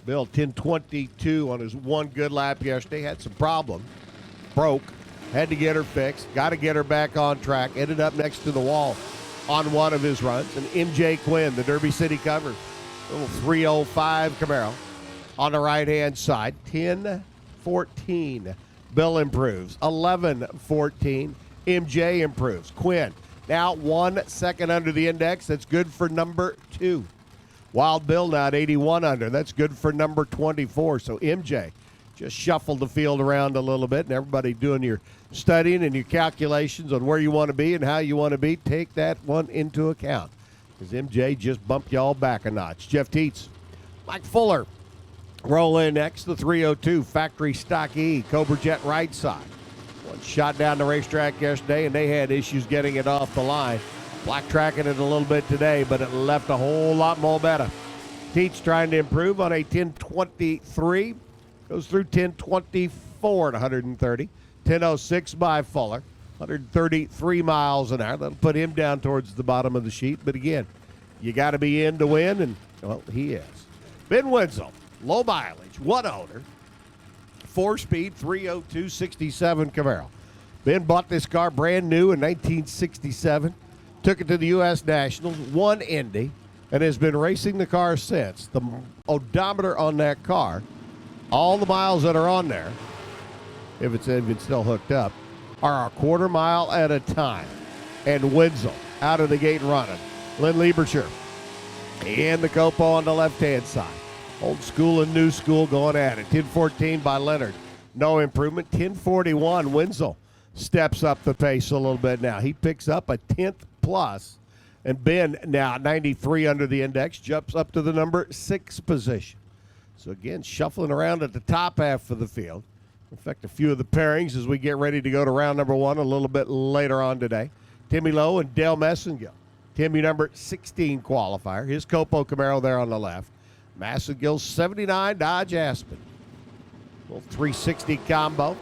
Speaker 1: Bill 10:22 on his one good lap yesterday. Had some problem. Broke. Had to get her fixed. Got to get her back on track. Ended up next to the wall on one of his runs. And MJ Quinn, the Derby City cover. Little 305 Camaro on the right-hand side. 10:14. Bill improves. 11:14. MJ improves. Quinn now 1 second under the index. That's good for number 2. Wild Bill now at 81 under. That's good for number 24. So MJ just shuffled the field around a little bit, and everybody doing your studying and your calculations on where you want to be and how you want to be. Take that one into account because MJ just bumped y'all back a notch. Jeff Teets, Mike Fuller, roll in next. The 302 Factory Stock E Cobra Jet right side. One shot down the racetrack yesterday, and they had issues getting it off the line. Black tracking it a little bit today, but it left a whole lot more better. Teets trying to improve on a 10:23. Goes through 10:24 at 130. 10:06 by Fuller. 133 miles an hour. That'll put him down towards the bottom of the sheet. But again, you got to be in to win, and, well, he is. Ben Wenzel, low mileage, 1 owner. 4-speed, 302, 67 Camaro. Ben bought this car brand new in 1967. Took it to the U.S. Nationals, won Indy, and has been racing the car since. The odometer on that car, all the miles that are on there, if it's even still hooked up, are a quarter mile at a time. And Wenzel out of the gate running. Lynn Liebercher and the Copo on the left-hand side. Old school and new school going at it. 10:14 by Leonard. No improvement. 10:41. Wenzel steps up the pace a little bit now. He picks up a 10th plus. And Ben, now 93 under the index, jumps up to the number 6 position. So again, shuffling around at the top half of the field. In fact, a few of the pairings as we get ready to go to round number 1 a little bit later on today. Timmy Lowe and Dale Messengill. Timmy, number 16 qualifier. His Copo Camaro there on the left. Massengill's 79 Dodge Aspen. Little 360 combo.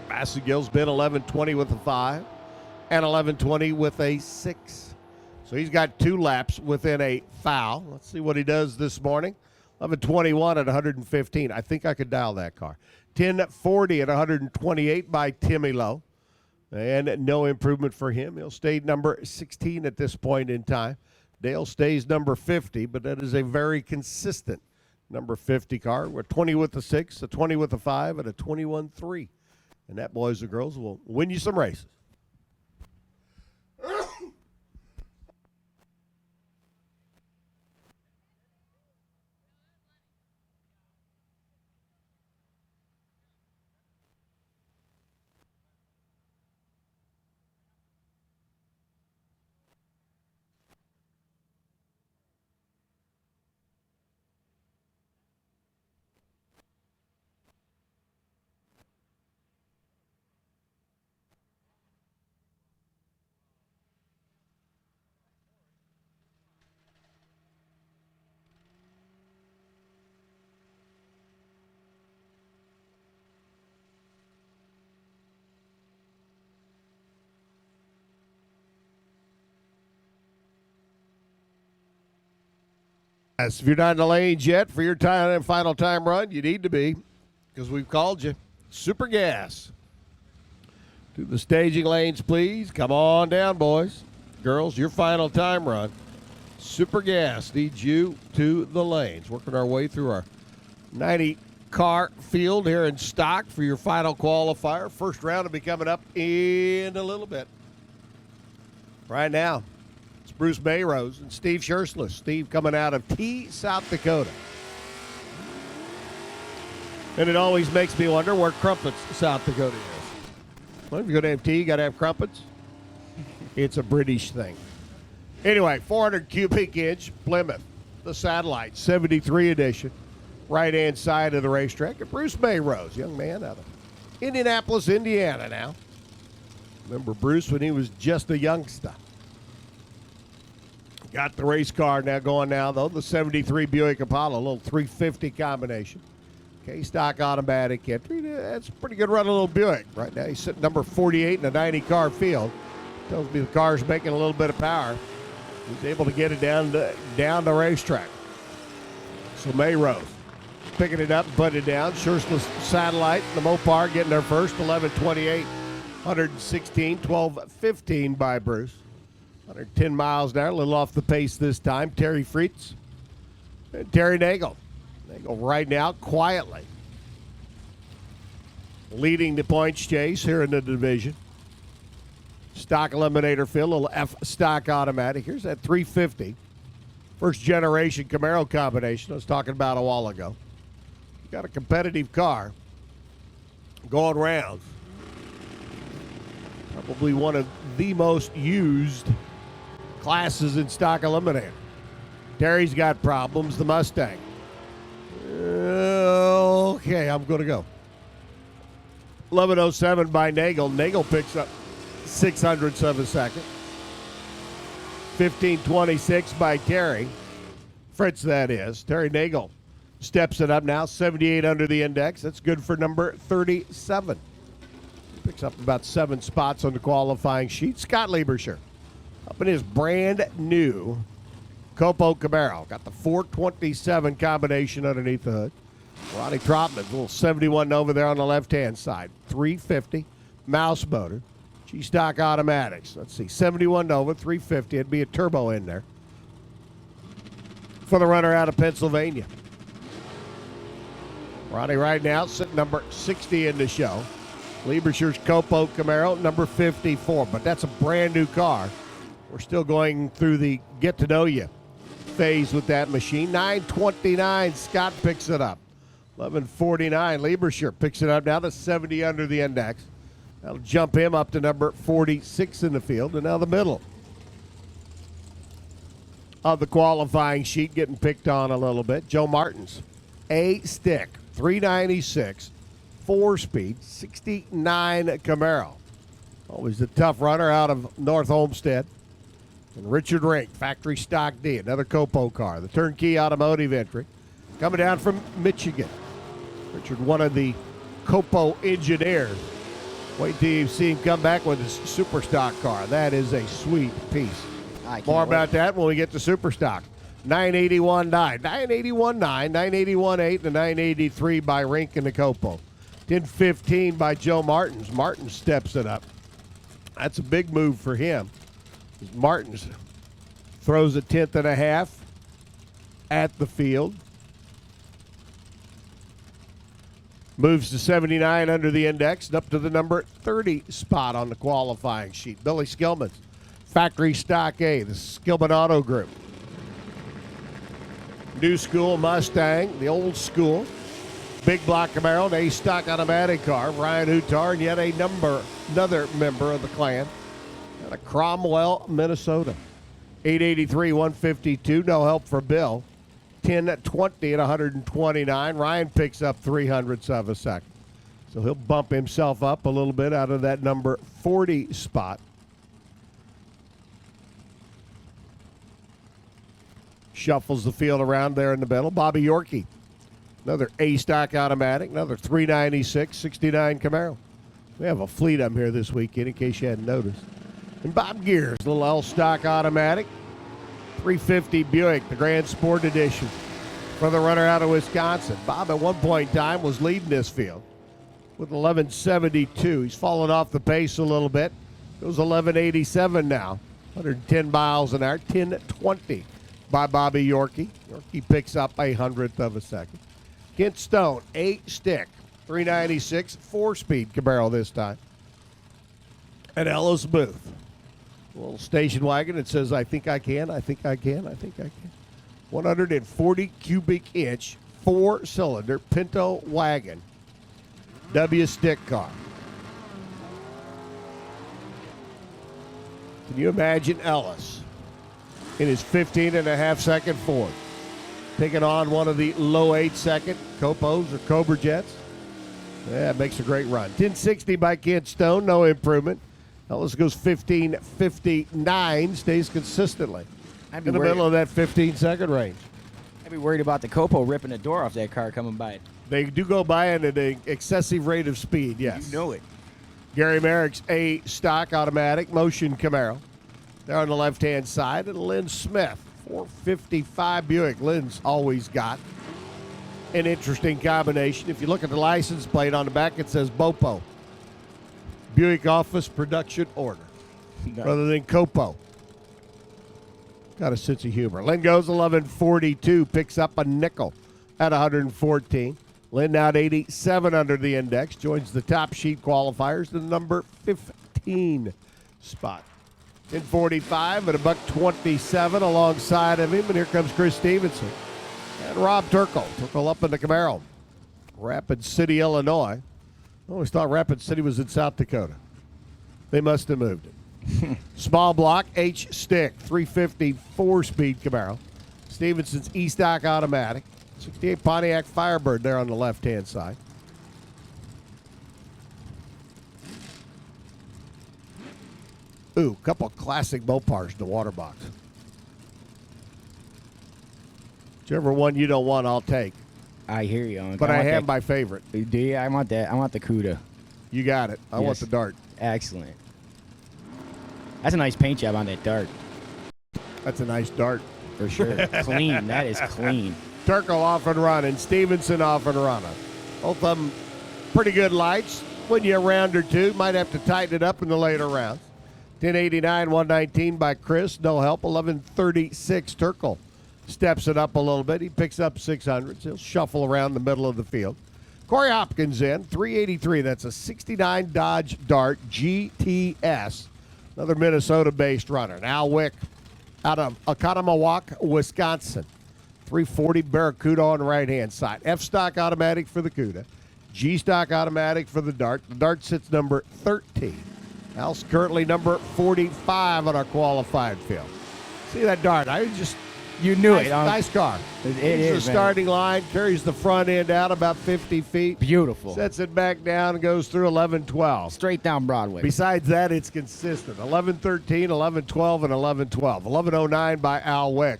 Speaker 1: Massengill's been 11:20 with a 5 and 11:20 with a 6. So he's got 2 laps within a foul. Let's see what he does this morning. 11:21 at 115. I think I could dial that car. 10:40 at 128 by Timmy Lowe. And no improvement for him. He'll stay number 16 at this point in time. Dale stays number 50, but that is a very consistent number 50 car. We're 20 with a 6, a 20 with a 5, and a 21-3. And that, boys and girls, will win you some races. Yes, if you're not in the lanes yet for your final time run, you need to be, because we've called you. Super Gas. To the staging lanes, please. Come on down, boys. Girls, your final time run. Super Gas needs you to the lanes. Working our way through our 90-car field here in stock for your final qualifier. First round will be coming up in a little bit. Right now, Bruce Mayrose and Steve Schersless. Steve coming out of T, South Dakota. And it always makes me wonder where Crumpets, South Dakota is. Well, if you go to MT, you got to have crumpets. It's a British thing. Anyway, 400 cubic inch Plymouth, the Satellite, 73 edition, right-hand side of the racetrack. And Bruce Mayrose, young man out of Indianapolis, Indiana now. Remember Bruce when he was just a youngster. Got the race car now going now, though. The 73 Buick Apollo, a little 350 combination. K-Stock automatic entry. That's a pretty good run, a little Buick. Right now he's sitting number 48 in a 90-car field. Tells me the car's making a little bit of power. He's able to get it down the racetrack. So Mayrose picking it up, putting it down. Schersless Satellite, the Mopar getting there first, 11:28, 116, 12:15 by Bruce. 110 miles an hour, a little off the pace this time. Terry Fritz and Terry Nagel. Nagel right now quietly leading the points chase here in the division. Stock eliminator field, a little F-stock automatic. Here's that 350. First generation Camaro combination I was talking about a while ago. Got a competitive car going rounds. Probably one of the most used classes in stock eliminator. Terry's got problems, the Mustang. Okay, I'm going to go. 11:07 by Nagel. Nagel picks up 0.06 of a second. 15:26 by Terry. Fritz, that is. Terry Nagel steps it up now, 78 under the index. That's good for number 37. Picks up about 7 spots on the qualifying sheet. Scott Liebercher up in his brand new Copo Camaro. Got the 427 combination underneath the hood. Ronnie Trotman's little 71 Nova there on the left-hand side. 350 mouse motor. G-Stock automatics. Let's see, 71 Nova, 350. It'd be a turbo in there for the runner out of Pennsylvania. Ronnie right now sitting number 60 in the show. Lieberscher's Copo Camaro, number 54. But that's a brand new car. We're still going through the get-to-know-you phase with that machine. 929, Scott picks it up. 1149, Lieberscher picks it up now to 70 under the index. That'll jump him up to number 46 in the field. And now the middle of the qualifying sheet getting picked on a little bit. Joe Martins, A-stick, 396, 4-speed, 69 Camaro. Always a tough runner out of North Olmsted. And Richard Rink, factory stock D, another Copo car. The Turnkey Automotive entry coming down from Michigan. Richard, one of the Copo engineers. Wait till you see him come back with his super stock car. That is a sweet piece. More about that when we get to super stock. 981.9, 981.9, 981.8, and 983 by Rink and the Copo. 1015 by Joe Martins. Martins steps it up. That's a big move for him. Martins throws a 10th and a half at the field. Moves to 79 under the index and up to the number 30 spot on the qualifying sheet. Billy Skillman, factory stock A, the Skillman Auto Group. New school Mustang, the old school. Big block Camaro, an A-stock automatic car. Ryan Hutar, and yet another member of the clan. Out of Cromwell, Minnesota. 883, 152, no help for Bill. 1020 at 129. Ryan picks up 300ths of a second. So he'll bump himself up a little bit out of that number 40 spot. Shuffles the field around there in the middle. Bobby Yorkie, another A-stock automatic, another 396, 69 Camaro. We have a fleet up here this weekend in case you hadn't noticed. And Bob Gears, little L-stock automatic, 350 Buick, the Grand Sport Edition for the runner out of Wisconsin. Bob at one point in time was leading this field with 1172. He's fallen off the pace a little bit. Goes 1187 now, 110 miles an hour, 1020 by Bobby Yorkie. Yorkie picks up 100th of a second. Kent Stone, 8-stick, 396, 4-speed Camaro this time. And Ellis Booth, a little station wagon that says, I think I can, I think I can, I think I can. 140 cubic inch, 4-cylinder Pinto wagon, W-stick car. Can you imagine Ellis in his 15.5-second Ford taking on one of the low 8-second Copos or Cobra Jets? Yeah, it makes a great run. 1060 by Kent Stone, no improvement. Ellis goes 15:59, stays consistently in the middle of that 15-second range.
Speaker 2: I'd be worried about the Copo ripping the door off that car coming by it.
Speaker 1: They do go by at an excessive rate of speed, yes.
Speaker 2: You know it.
Speaker 1: Gary Merrick's A-stock automatic motion Camaro. There on the left-hand side, and Lynn Smith, 455 Buick. Lynn's always got an interesting combination. If you look at the license plate on the back, it says BOPO. Buick Office Production Order, rather than Copo. Got a sense of humor. Lynn goes 1142, picks up a nickel at 114. Lynn now at 87 under the index, joins the top sheet qualifiers to the number 15 spot. In 45 at $127 alongside of him, and here comes Chris Stevenson and Rob Turkle. Turkle up in the Camaro. Rapid City, Illinois. I always thought Rapid City was in South Dakota. They must have moved it. Small block, H-stick, 350 4-speed Camaro. Stevenson's E-stock automatic. 68 Pontiac Firebird there on the left-hand side. Ooh, a couple of classic Mopars in the water box. Whichever one you don't want, I'll take.
Speaker 2: I hear you, Uncle.
Speaker 1: But I have my favorite.
Speaker 2: Do you? I want that. I want the CUDA.
Speaker 1: You got it. I want the Dart.
Speaker 2: Excellent. That's a nice paint job on that Dart.
Speaker 1: That's a nice Dart.
Speaker 2: For sure. Clean. That is clean.
Speaker 1: Turkle off and running. Stevenson off and running. Both of them pretty good lights. When you a round or two, might have to tighten it up in the later rounds. 1089, 119 by Chris. No help. 1136 Turkle steps it up a little bit. He picks up 600s. He'll shuffle around the middle of the field. Corey Hopkins in, 383. That's a 69 Dodge Dart GTS. Another Minnesota-based runner. Al Wick out of Oconomowoc, Wisconsin. 340 Barracuda on the right-hand side. F-stock automatic for the CUDA. G-stock automatic for the Dart. The Dart sits number 13. Al's currently number 45 on our qualified field. See that Dart?
Speaker 2: You knew
Speaker 1: nice,
Speaker 2: it.
Speaker 1: Nice car.
Speaker 2: It
Speaker 1: He's
Speaker 2: is,
Speaker 1: the
Speaker 2: man.
Speaker 1: starting line, carries the front end out about 50 feet.
Speaker 2: Beautiful.
Speaker 1: Sets it back down and goes through 11-12.
Speaker 2: Straight down Broadway.
Speaker 1: Besides that, it's consistent. 11-13, 11-12, and 11-12. 11-09 by Al Wick.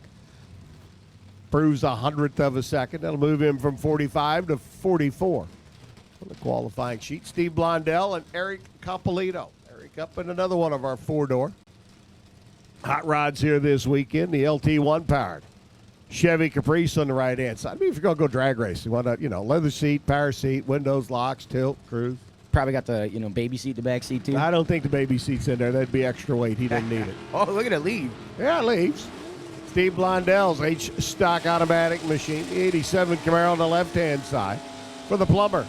Speaker 1: Proves 100th of a second. That'll move him from 45 to 44. On the qualifying sheet, Steve Blondell and Eric Capolito. Eric up in another one of our four-door. Hot rods here this weekend. The LT1 powered Chevy Caprice on the right-hand side. I mean, if you're going to go drag racing, why not, leather seat, power seat, windows, locks, tilt, cruise.
Speaker 2: Probably got the, baby seat, the back seat, too.
Speaker 1: I don't think the baby seat's in there. That'd be extra weight. He doesn't need it.
Speaker 2: Oh, look at it leave.
Speaker 1: Yeah, it leaves. Steve Blondell's H-stock automatic machine. The 87 Camaro on the left-hand side for the plumber.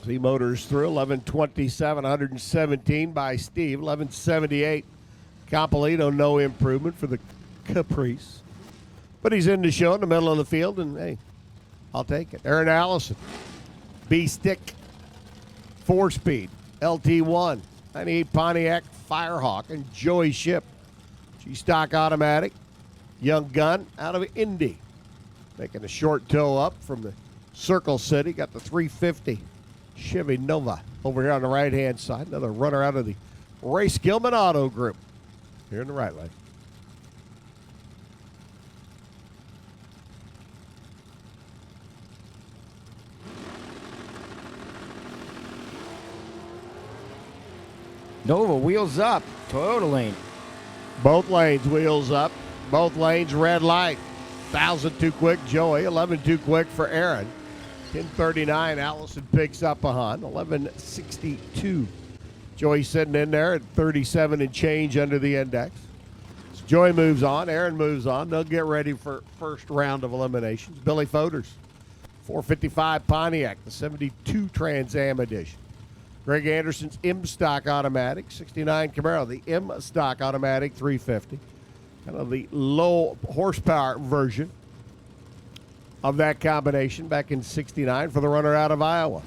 Speaker 1: Z Motors through 1127, 117 by Steve. 1178. Capolito, no improvement for the Caprice. But he's in the show in the middle of the field, and hey, I'll take it. Aaron Allison, B-Stick, 4-speed, LT1, 98 Pontiac Firehawk, and Joey Ship, G-stock automatic, young gun out of Indy. Making a short toe up from the Circle City, got the 350 Chevy Nova over here on the right-hand side. Another runner out of the Race Gilman Auto Group here in the right lane.
Speaker 2: Nova, wheels up. Toyota lane.
Speaker 1: Both lanes wheels up. Both lanes red light. 1,000 too quick, Joey. 11 too quick for Aaron. 10:39, Allison picks up behind. 11:62. Joey sitting in there at 37 and change under the index. So Joey moves on. Aaron moves on. They'll get ready for first round of eliminations. Billy Foders, 455 Pontiac, the 72 Trans Am edition. Greg Anderson's M-stock automatic, 69 Camaro, the M-stock automatic 350. Kind of the low horsepower version of that combination back in 69 for the runner out of Iowa.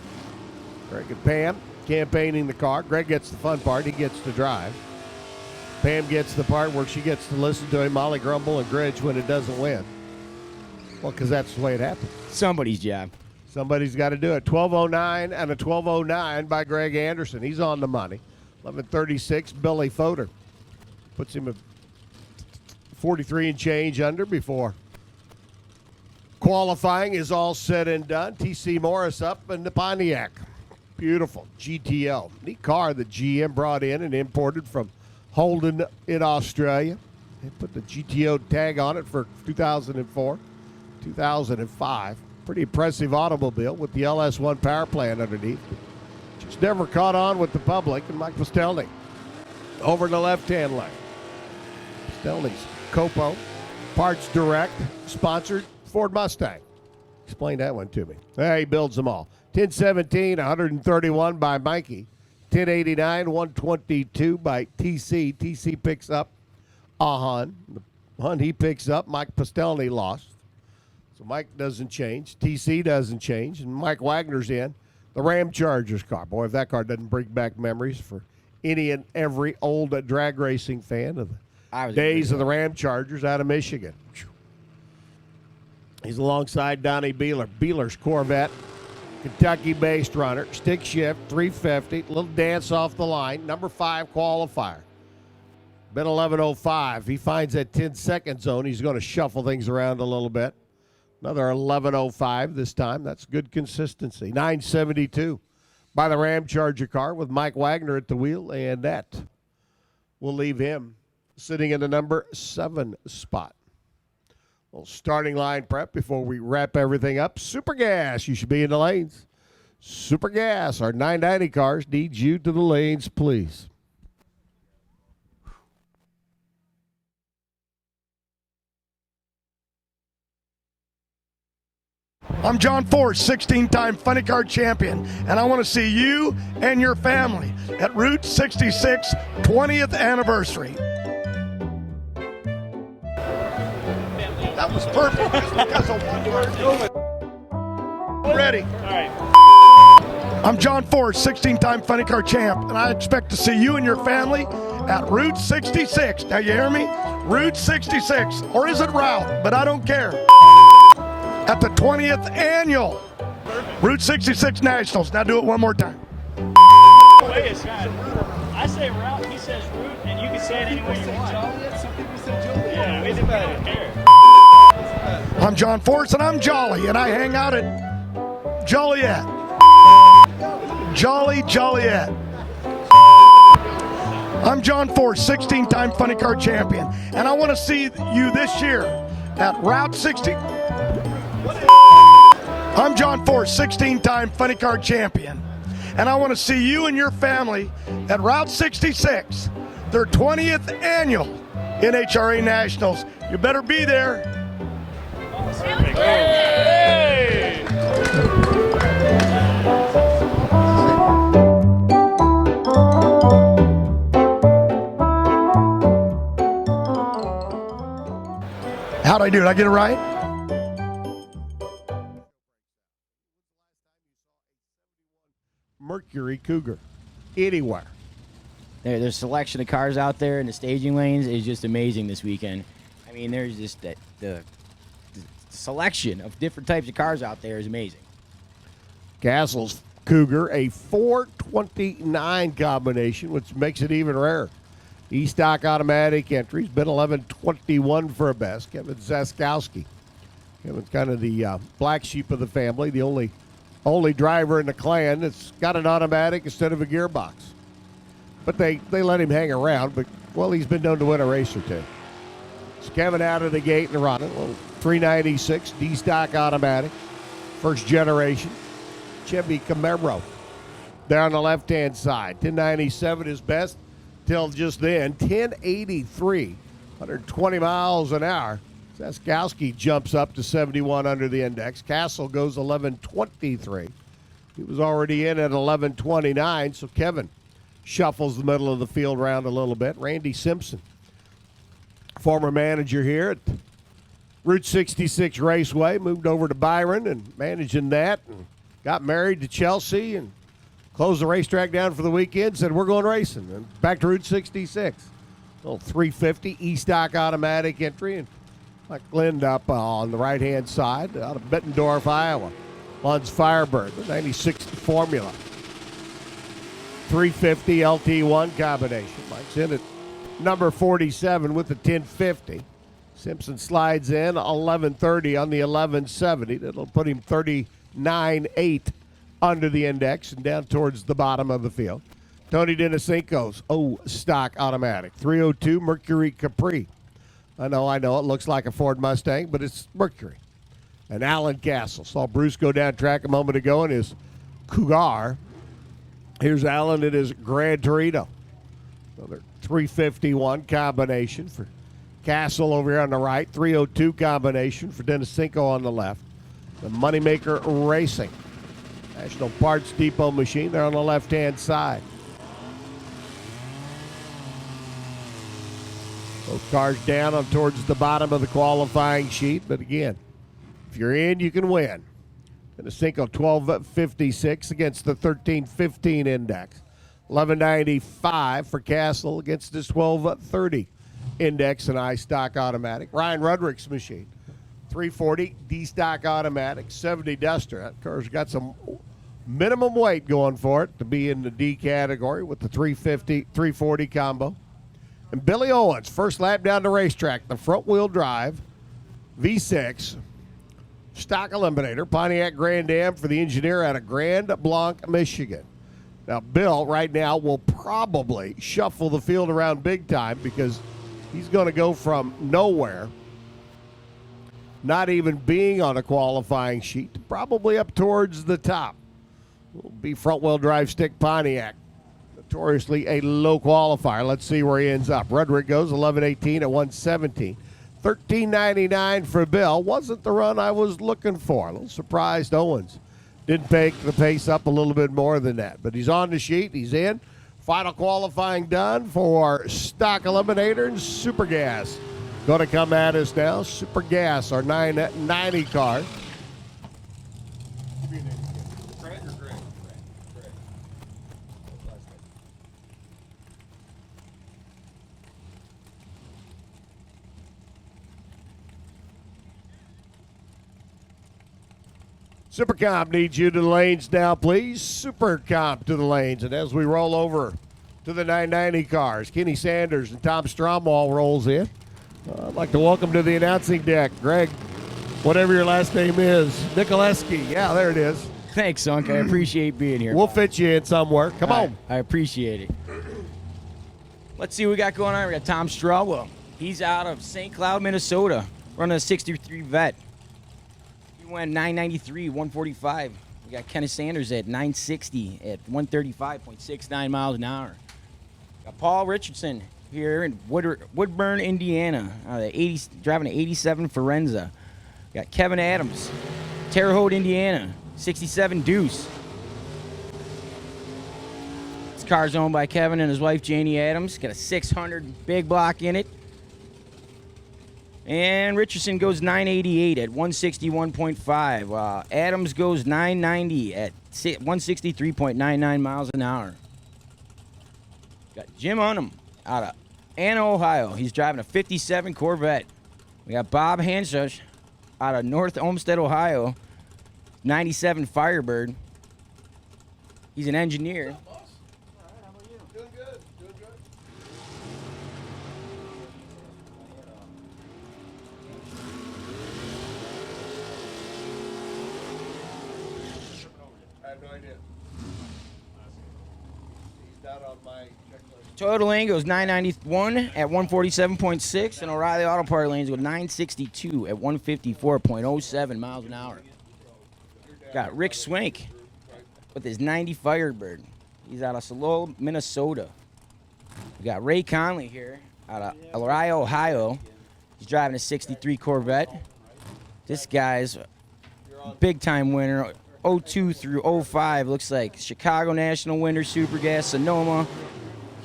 Speaker 1: Greg and Pam campaigning the car. Greg gets the fun part. He gets to drive. Pam gets the part where she gets to listen to him molly grumble and gridge when it doesn't win. Well, because that's the way it happens.
Speaker 2: Somebody's job.
Speaker 1: Somebody's got to do it. 12:09 and a 12:09 by Greg Anderson. He's on the money. 11:36, Billy Foder. Puts him at 43 and change under before qualifying is all said and done. T.C. Morris up in the Pontiac. Beautiful GTO. Neat car that GM brought in and imported from Holden in Australia. They put the GTO tag on it for 2004, 2005. Pretty impressive automobile with the LS1 power plant underneath. Just never caught on with the public. And Mike Postelny over in the left-hand lane. Postelny's Copo, Parts Direct, sponsored Ford Mustang. Explain that one to me. He builds them all. 1017, 131 by Mikey. 1089, 122 by TC. TC picks up a Hun. The Hun he picks up, Mike Postelny lost. So Mike doesn't change. TC doesn't change. And Mike Wagner's in the Ram Chargers car. Boy, if that car doesn't bring back memories for any and every old drag racing fan of the days of the Ram Chargers out of Michigan. He's alongside Donnie Beeler. Beeler's Corvette, Kentucky-based runner, stick shift, 350, little dance off the line, number 5 qualifier. Been 11:05. He finds that 10-second zone. He's going to shuffle things around a little bit. Another 11:05 this time. That's good consistency. 972 by the Ram Charger car with Mike Wagner at the wheel, and that will leave him sitting in the number 7 spot. Well, starting line prep before we wrap everything up. Super Gas, you should be in the lanes. Super Gas, our 990 cars need you to the lanes, please.
Speaker 4: I'm John Force, 16-time funny car champion, and I want to see you and your family at Route 66 20th anniversary. That was perfect just because of one word. Ready?
Speaker 5: All right.
Speaker 4: I'm John Force, 16-time funny car champ, and I expect to see you and your family at Route 66. Now you hear me? Route 66, or is it Route? But I don't care. At the 20th annual Route 66 Nationals. Now do it one more time.
Speaker 5: Wait a second. I say route, he says route, and you can say it any way you want.
Speaker 6: Some people say Joliet.
Speaker 5: Yeah, we don't care.
Speaker 4: I'm John Force, and I'm jolly, and I hang out at Joliet. Joliet. I'm John Force, 16-time funny car champion, and I want to see you this year at Route 60. I'm John Force, 16-time funny car champion, and I want to see you and your family at Route 66, their 20th annual NHRA Nationals. You better be there.
Speaker 5: Hey!
Speaker 4: How'd I do? Did I get it right?
Speaker 1: Mercury Cougar. Anywhere.
Speaker 2: There's a selection of cars out there in the staging lanes is just amazing this weekend. I mean, there's just the selection of different types of cars out there is amazing.
Speaker 1: Castle's Cougar, a 429 combination, which makes it even rarer. E-stock automatic entries, been 1121 for a best. Kevin Zaskowski. Kevin's kind of the black sheep of the family, the only driver in the clan that's got an automatic instead of a gearbox. But they let him hang around, but, well, he's been known to win a race or two. So Kevin out of the gate and running. Well, 396 D-stock automatic, first generation. Chevy Camaro there on the left-hand side. 1097 is best till just then. 1083, 120 miles an hour. Zaskowski jumps up to 71 under the index. Castle goes 1123. He was already in at 1129, so Kevin shuffles the middle of the field around a little bit. Randy Simpson, former manager here at Route 66 Raceway, moved over to Byron and managing that and got married to Chelsea and closed the racetrack down for the weekend, said we're going racing. And back to Route 66. Little 350 E-stock automatic entry, and like Glenn up on the right-hand side out of Bettendorf, Iowa. Lund's Firebird, the 96 Formula. 350 LT1 combination. Mike's in at number 47 with the 1050. Simpson slides in 1130 on the 1170. That'll put him 39.8 under the index and down towards the bottom of the field. Tony Denisenko's stock automatic. 302 Mercury Capri. I know, it looks like a Ford Mustang, but it's Mercury. And Alan Castle. Saw Bruce go down track a moment ago in his Cougar. Here's Alan in his Gran Torino. Another 351 combination for Castle over here on the right. 302 combination for Denisenko on the left. The Moneymaker Racing. National Parts Depot machine there on the left-hand side. Both cars down on towards the bottom of the qualifying sheet. But again, if you're in, you can win. Denisenko 1256 against the 1315 index. 1195 for Castle against this 1230 index and I-stock automatic. Ryan Rudrick's machine. 340 D-stock automatic. 70 Duster. That car's got some minimum weight going for it to be in the D category with the 340 combo. And Billy Owens, first lap down the racetrack, the front-wheel drive V6 stock eliminator, Pontiac Grand Am for the engineer out of Grand Blanc, Michigan. Now, Bill right now will probably shuffle the field around big time because he's going to go from nowhere, not even being on a qualifying sheet, to probably up towards the top. Will be front-wheel drive stick Pontiac. Notoriously a low qualifier. Let's see where he ends up. Rudrick goes 11:18 at 117. $13.99 for Bill. Wasn't the run I was looking for. A little surprised Owens didn't take the pace up a little bit more than that. But he's on the sheet. He's in. Final qualifying done for Stock Eliminator and Super Gas. Going to come at us now. Super Gas, our 990 car. Super Comp needs you to the lanes now, please. Super Comp to the lanes. And as we roll over to the 990 cars, Kenny Sanders and Tom Stromwall rolls in. I'd like to welcome to the announcing deck, Greg, whatever your last name is, Nicoleski. Yeah, there it is.
Speaker 2: Thanks, Unk. I appreciate being here.
Speaker 1: We'll fit you in somewhere. Come on.
Speaker 2: I appreciate it. Let's see what we got going on. We got Tom Stromwall. He's out of St. Cloud, Minnesota, running a 63 vet. Went 993, 145. We got Kenneth Sanders at 960 at 135.69 miles an hour. Got Paul Richardson here in Woodburn, Indiana, driving an 87 Forenza. Got Kevin Adams, Terre Haute, Indiana, 67 Deuce. This car's owned by Kevin and his wife Janie Adams. Got a 600 big block in it. And Richardson goes 988 at 161.5. Adams goes 990 at 163.99 miles an hour. Got Jim Unum out of Anna, Ohio. He's driving a 57 Corvette. We got Bob Hansush out of North Olmsted, Ohio. 97 Firebird. He's an engineer. Toyota lane goes 991 at 147.6, and O'Reilly Auto Part lanes go 962 at 154.07 miles an hour. Got Rick Swank with his 90 Firebird. He's out of Saluda, Minnesota. We got Ray Conley here out of Ellery, Ohio. He's driving a 63 Corvette. This guy's a big-time winner, 02 through 05. Looks like Chicago National winner, Super Gas, Sonoma,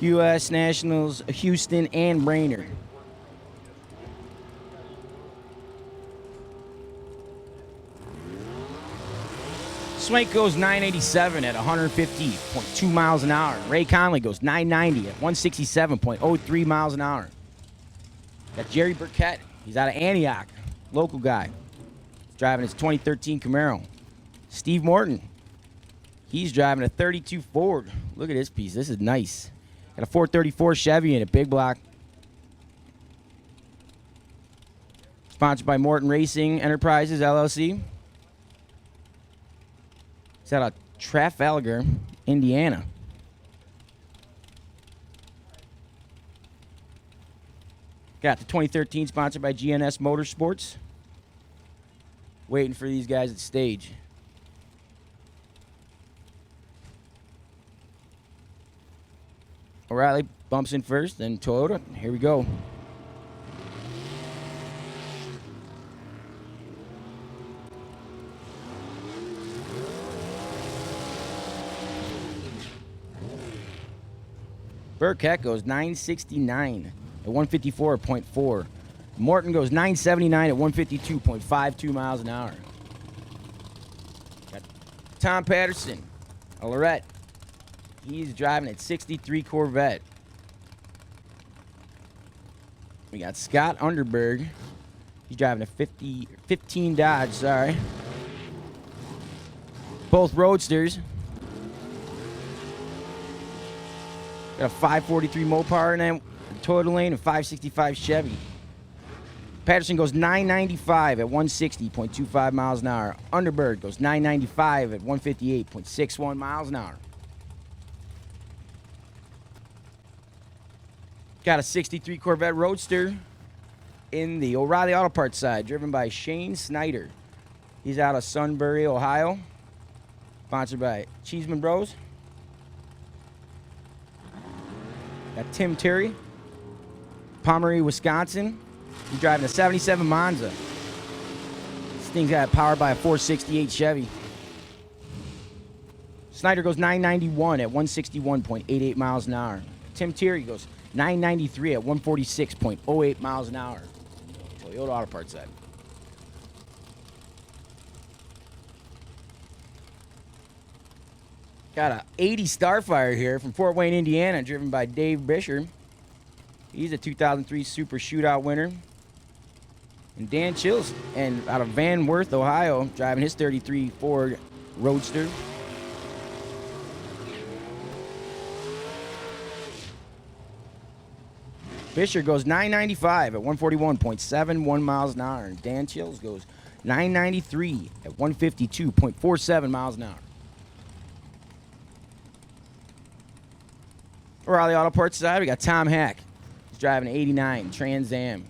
Speaker 2: U.S. Nationals, Houston, and Brainerd. Swank goes 987 at 150.2 miles an hour. Ray Conley goes 990 at 167.03 miles an hour. Got Jerry Burkett. He's out of Antioch, local guy. He's driving his 2013 Camaro. Steve Morton. He's driving a 32 Ford. Look at this piece. This is nice. Got a 434 Chevy in a big block. Sponsored by Morton Racing Enterprises, LLC. It's out of Trafalgar, Indiana. Got the 2013 sponsored by GNS Motorsports. Waiting for these guys at stage. O'Reilly bumps in first, then Toyota. Here we go. Burkett goes 969 at 154.4. Morton goes 979 at 152.52 miles an hour. Got Tom Patterson, a Lorette. He's driving at 63 Corvette. We got Scott Underberg. He's driving a 15 Dodge, sorry. Both roadsters. Got a 543 Mopar and then Toyota lane and 565 Chevy. Patterson goes 995 at 160.25 miles an hour. Underberg goes 995 at 158.61 miles an hour. Got a 63 Corvette Roadster in the O'Reilly Auto Parts side, driven by Shane Snyder. He's out of Sunbury, Ohio. Sponsored by Cheeseman Bros. Got Tim Terry, Pomeroy, Wisconsin. He's driving a 77 Monza. This thing's got powered by a 468 Chevy. Snyder goes 991 at 161.88 miles an hour. Tim Terry goes 993 at 146.08 miles an hour. Toyota Auto Parts side. Got a 80 Starfire here from Fort Wayne, Indiana, driven by Dave Bisher. He's a 2003 Super Shootout winner. And Dan Chills, and out of Van Wert, Ohio, driving his 33 Ford Roadster. Fisher goes 995 at 141.71 miles an hour. And Dan Chills goes 993 at 152.47 miles an hour. O'Reilly Auto Parts side, we got Tom Hack. He's driving an 89 Trans Am.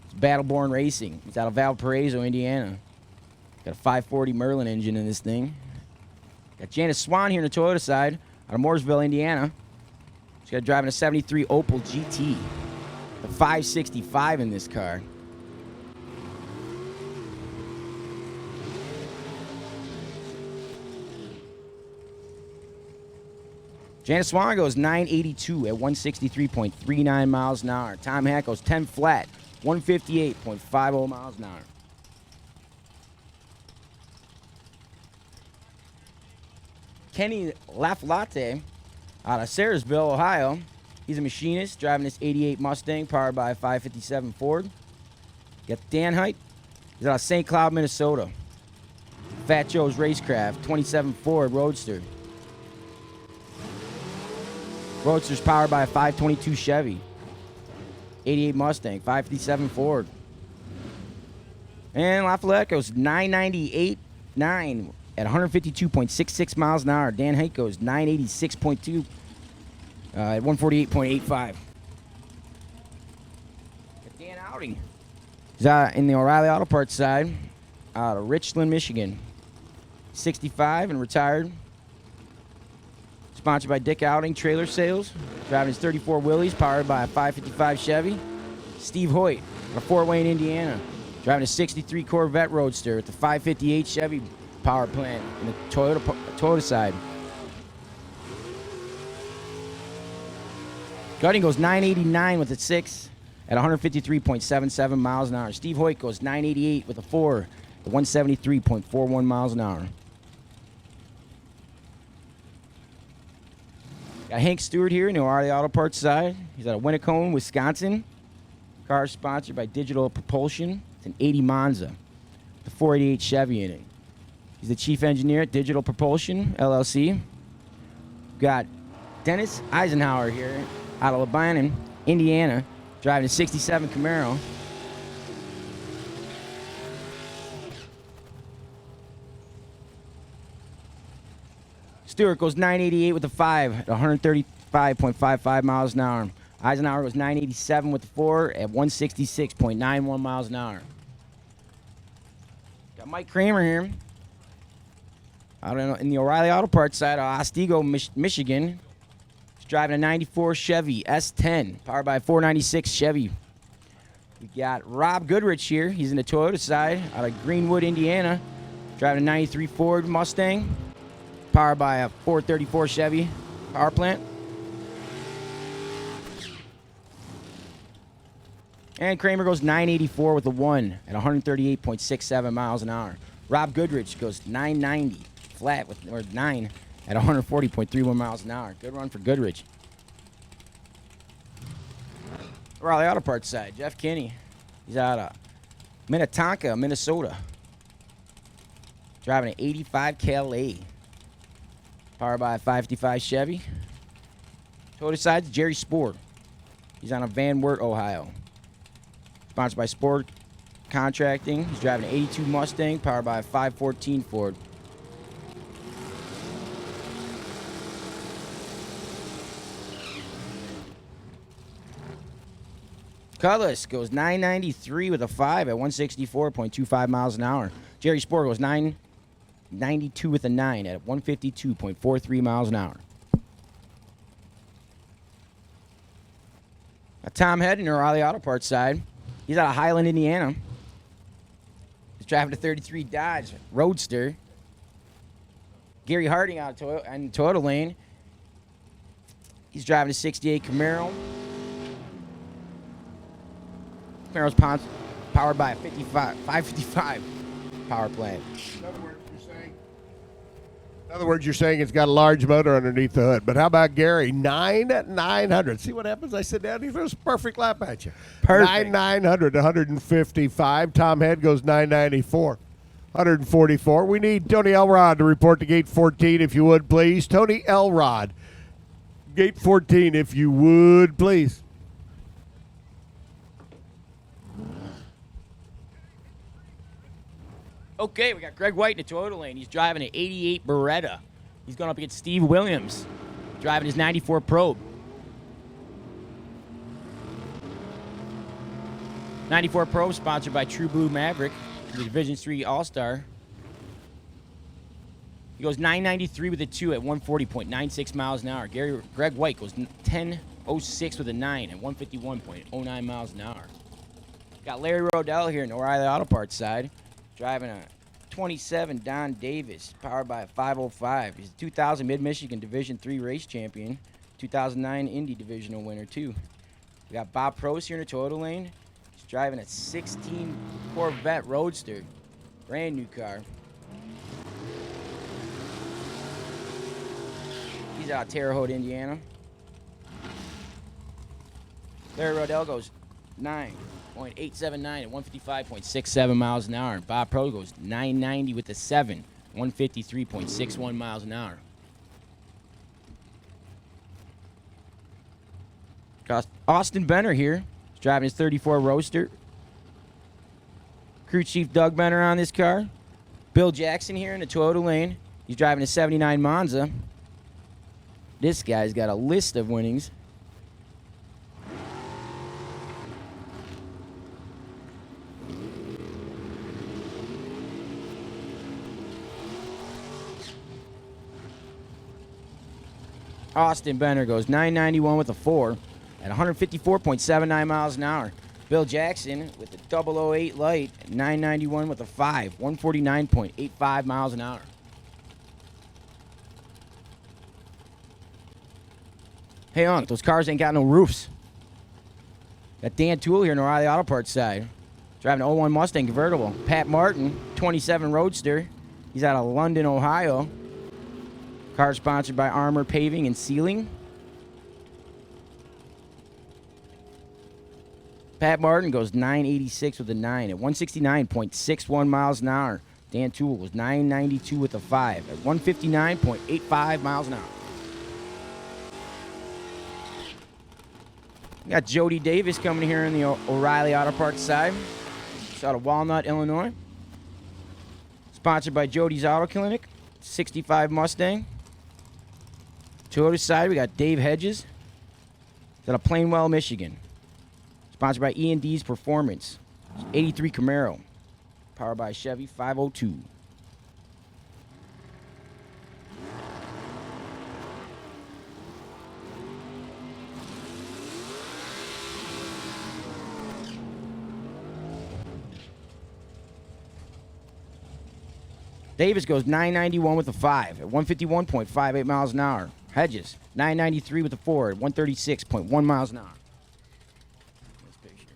Speaker 2: It's Battleborn Racing. He's out of Valparaiso, Indiana. Got a 540 Merlin engine in this thing. Got Janice Swan here on the Toyota side, out of Mooresville, Indiana. She's got driving a 73 Opel GT. The 565 in this car. Janice Swan goes 982 at 163.39 miles an hour. Tom Hack goes 10 flat, 158.50 miles an hour. Kenny Laflatte out of Sayersville, Ohio. He's a machinist driving this 88 Mustang powered by a 557 Ford. Got Dan Height. He's out of St. Cloud, Minnesota. Fat Joe's Racecraft 27 Ford Roadster. Roadster's powered by a 522 Chevy. 88 Mustang, 557 Ford. And Lafayette goes 998.9 at 152.66 miles an hour. Dan Height goes 986.2 at 148.85. Dan Audi. He's in the O'Reilly Auto Parts side out of Richland, Michigan. 65 and retired. Sponsored by Dick Outing Trailer Sales. Driving his 34 Willys, powered by a 555 Chevy. Steve Hoyt of Fort Wayne, Indiana. Driving a 63 Corvette Roadster with the 558 Chevy power plant in the Toyota side. Gutting goes 989 with a 6 at 153.77 miles an hour. Steve Hoyt goes 988 with a 4 at 173.41 miles an hour. Got Hank Stewart here in the O'Reilly Auto Parts side. He's out of Winnacone, Wisconsin. Car sponsored by Digital Propulsion. It's an 80 Monza. The 488 Chevy in it. He's the chief engineer at Digital Propulsion, LLC. Got Dennis Eisenhower here out of Lebanon, Indiana, driving a 67 Camaro. Stewart goes 988 with a 5 at 135.55 miles an hour. Eisenhower goes 987 with the 4 at 166.91 miles an hour. Got Mike Kramer here. I don't know, in the O'Reilly Auto Parts side of Otsego, Michigan. He's driving a 94 Chevy S10, powered by a 496 Chevy. We got Rob Goodrich here. He's in the Toyota side out of Greenwood, Indiana. Driving a 93 Ford Mustang, powered by a 434 Chevy power plant. And Kramer goes 984 with a 1 at 138.67 miles an hour. Rob Goodrich goes 990 flat with or 9 at 140.31 miles an hour. Good run for Goodrich. O'Reilly Auto Parts side, Jeff Kinney. He's out of Minnetonka, Minnesota. Driving an 85 KLA. Powered by a 555 Chevy. Toyota side's Jerry Sport. He's on a Van Wert, Ohio. Sponsored by Sport Contracting. He's driving an 82 Mustang, powered by a 514 Ford. Cutlass goes 993 with a 5 at 164.25 miles an hour. Jerry Sport goes 992 with a 9 at 152.43 miles an hour. Tom Head in the O'Reilly Auto Parts side. He's out of Highland, Indiana. He's driving a 33 Dodge Roadster. Gary Harding out of Toyota lane. He's driving a 68 Camaro. Camaro's powered by a 555 power plant.
Speaker 1: In other words, you're saying it's got a large motor underneath the hood. But how about Gary? 9,900. See what happens? I sit down, he throws a perfect lap at you.
Speaker 2: Perfect.
Speaker 1: 9,900, 155. Tom Head goes 994, 144. We need Tony Elrod to report to gate 14, if you would, please. Tony Elrod, gate 14, if you would, please.
Speaker 2: Okay, we got Greg White in the Toyota lane. He's driving an 88 Beretta. He's going up against Steve Williams, driving his 94 Probe. 94 Probe sponsored by True Blue Maverick, the Division 3 All-Star. He goes 993 with a 2 at 140.96 miles an hour. Greg White goes 1006 with a 9 at 151.09 miles an hour. Got Larry Rodell here in the O'Reilly Auto Parts side, driving a 27 Don Davis, powered by a 505. He's a 2000 Mid-Michigan Division 3 race champion, 2009 Indy Divisional winner too. We got Bob Prost here in the Toyota lane. He's driving a 16 Corvette Roadster, brand new car. He's out of Terre Haute, Indiana. Larry Rodell goes 9.879 at 155.67 miles an hour. And Bob Pro goes 990 with a 7, 153.61 miles an hour. Got Austin Benner here. He's driving his 34 Roadster. Crew Chief Doug Benner on this car. Bill Jackson here in the Toyota lane. He's driving a 79 Monza. This guy's got a list of winnings. Austin Benner goes 991 with a 4 at 154.79 miles an hour. Bill Jackson with the 008 light at 991 with a 5, 149.85 miles an hour. Hey, Unc, those cars ain't got no roofs. Got Dan Toole here in the O'Reilly Auto Parts side, driving an 01 Mustang convertible. Pat Martin, 27 Roadster. He's out of London, Ohio. Car sponsored by Armor Paving and Sealing. Pat Martin goes 986 with a 9 at 169.61 miles an hour. Dan Toole was 992 with a 5 at 159.85 miles an hour. We got Jody Davis coming here in the O'Reilly Auto Parts side. It's out of Walnut, Illinois. Sponsored by Jody's Auto Clinic. 65 Mustang. Toyota side, we got Dave Hedges. It's out of Plainwell, Michigan. Sponsored by E&D's Performance. 83 Camaro. Powered by Chevy 502. Davis goes 991 with a 5 at 151.58 miles an hour. Hedges, 993 with a 4 at 136.1 miles an hour. Nice picture.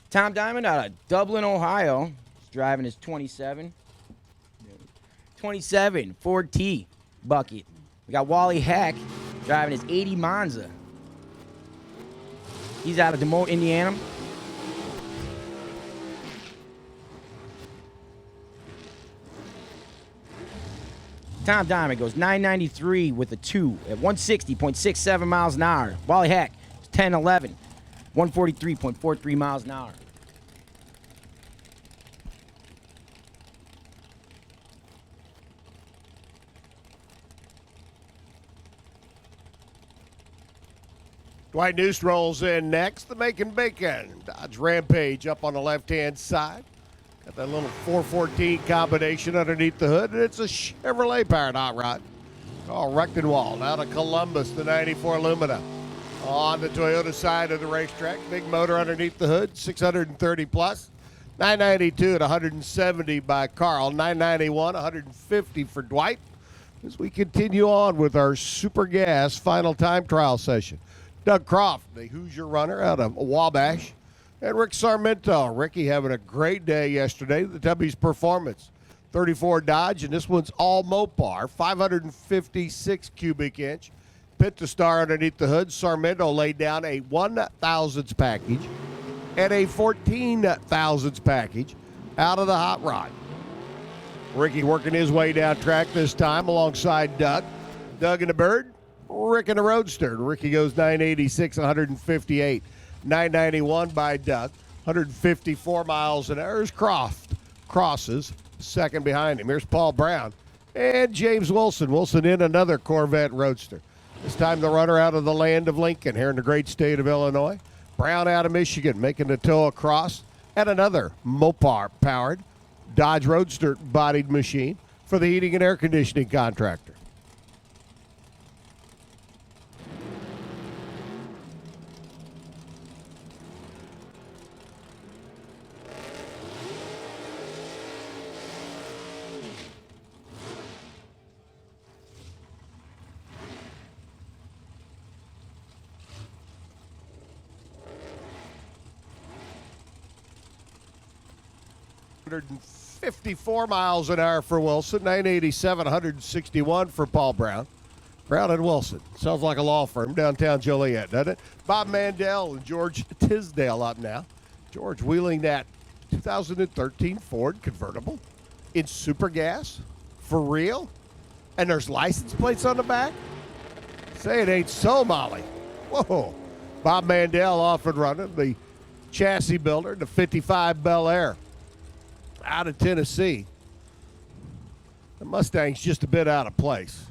Speaker 2: Tom Diamond out of Dublin, Ohio. He's driving his 27 Ford T bucket. We got Wally Heck driving his 80 Monza. He's out of Des Moines, Indiana. Tom Diamond goes 993 with a 2 at 160.67 miles an hour. Wally Hack, 1011, 143.43 miles an hour.
Speaker 1: Dwight Noose rolls in next. The Macon Bacon Dodge Rampage up on the left-hand side. Got that little 414 combination underneath the hood, and it's a Chevrolet powered hot rod. All Rectenwald out of Columbus, the 94 Lumina. On the Toyota side of the racetrack, big motor underneath the hood, 630 plus. 992 at 170 by Carl, 991, 150 for Dwight. As we continue on with our Super Gas final time trial session. Doug Croft, the Hoosier runner out of Wabash, and Rick Sarmento. Ricky having a great day yesterday. The Tubby's Performance, 34 Dodge, and this one's all Mopar, 556 cubic inch. Pit to star underneath the hood. Sarmento laid down a 1,000ths package and a 14,000ths package out of the hot rod. Ricky working his way down track this time alongside Doug. Doug and the Bird, Rick and the Roadster. Ricky goes 986, 158. 991 by Doug, 154 miles an hour. Here's Croft crosses, second behind him. Here's Paul Brown and James Wilson. Wilson in another Corvette Roadster. This time the runner out of the land of Lincoln here in the great state of Illinois. Brown out of Michigan making the tow across, and another Mopar-powered Dodge Roadster-bodied machine for the heating and air conditioning contractor. $154 miles an hour for Wilson, 987, 161 for Paul Brown. Brown and Wilson. Sounds like a law firm downtown Joliet, doesn't it? Bob Mandel and George Tisdale up now. George wheeling that 2013 Ford convertible in super gas for real? And there's license plates on the back? Say it ain't so, Molly. Whoa. Bob Mandel off and running, the chassis builder, the 55 Bel Air out of Tennessee. The Mustang's just a bit out of place.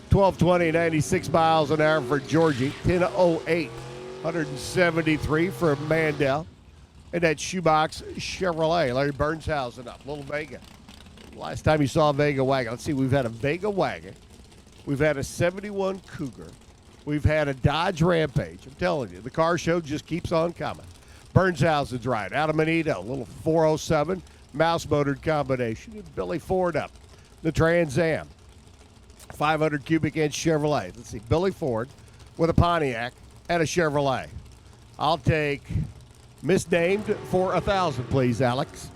Speaker 1: 1220, 96 miles an hour for Georgie. 1008, 173 for Mandel. And that shoebox Chevrolet, Larry Burnshausen up, Little Vega. Last time you saw a Vega wagon. Let's see, we've had a Vega wagon. We've had a 71 Cougar. We've had a Dodge Rampage. I'm telling you, the car show just keeps on coming. Burnshausen's right. Out of Manito, little 407 mouse-motored combination. And Billy Ford up. The Trans Am. 500 cubic inch Chevrolet. Let's see, Billy Ford with a Pontiac and a Chevrolet. I'll take misnamed for 1,000, please, Alex.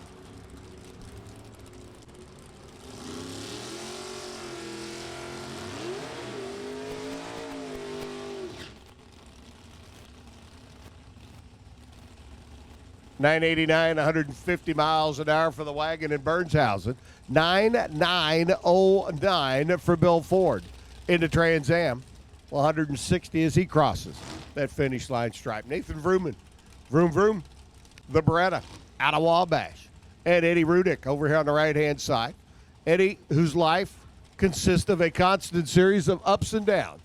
Speaker 1: $989, 150 miles an hour for the wagon in Burnshausen. 9909 for Bill Ford into Trans Am. 160 as he crosses that finish line stripe. Nathan Vrooman, vroom vroom, the Beretta out of Wabash. And Eddie Rudick over here on the right-hand side. Eddie, whose life consists of a constant series of ups and downs.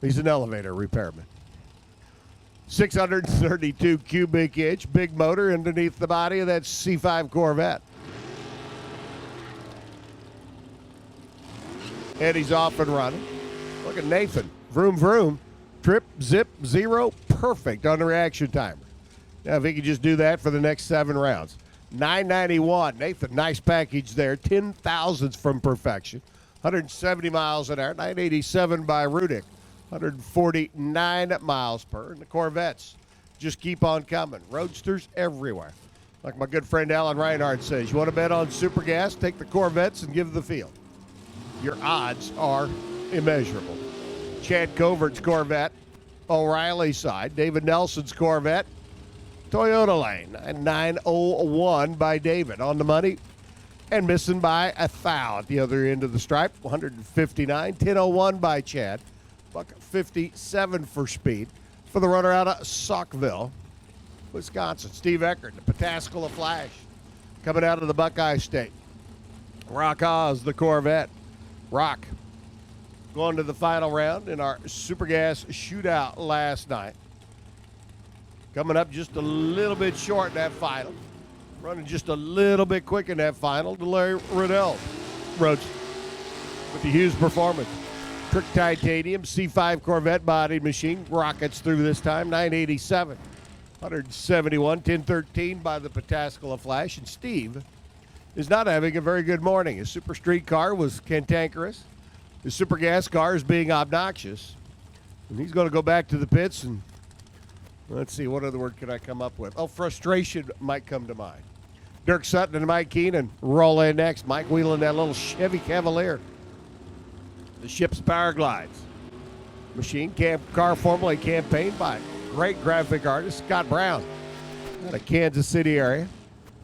Speaker 1: He's an elevator repairman. 632 cubic inch, big motor underneath the body of that C5 Corvette. Eddie's off and running. Look at Nathan. Vroom, vroom. Trip, zip, zero. Perfect on the reaction timer. Now, if he could just do that for the next 7 rounds. 991. Nathan, nice package there. 10,000ths from perfection. 170 miles an hour. 987 by Rudick. 149 miles per. And the Corvettes just keep on coming. Roadsters everywhere. Like my good friend Alan Reinhardt says, you want to bet on super gas? Take the Corvettes and give the field. Your odds are immeasurable. Chad Covert's Corvette, O'Reilly side. David Nelson's Corvette, Toyota lane. And 901 by David on the money. And missing by 1,000 at the other end of the stripe. 159. 1001 by Chad. $157 for speed for the runner out of Saukville, Wisconsin. Steve Eckert, the Pataskala Flash, coming out of the Buckeye State. Rock Oz, the Corvette. Rock going to the final round in our Super Gas shootout last night. Coming up just a little bit short in that final. Running just a little bit quick in that final to Larry Riddell. Roadster with the Hughes Performance. Trick titanium C5 Corvette body machine. Rockets through this time. 987. 171. 1013 by the Pataskala Flash. And Steve is not having a very good morning. His super street car was cantankerous. His super gas car is being obnoxious. And he's going to go back to the pits and let's see, what other word can I come up with? Oh, frustration might come to mind. Dirk Sutton and Mike Keenan roll in next. Mike wheeling that little Chevy Cavalier. The ship's power glides. Machine car formerly campaigned by great graphic artist Scott Brown out of Kansas City area.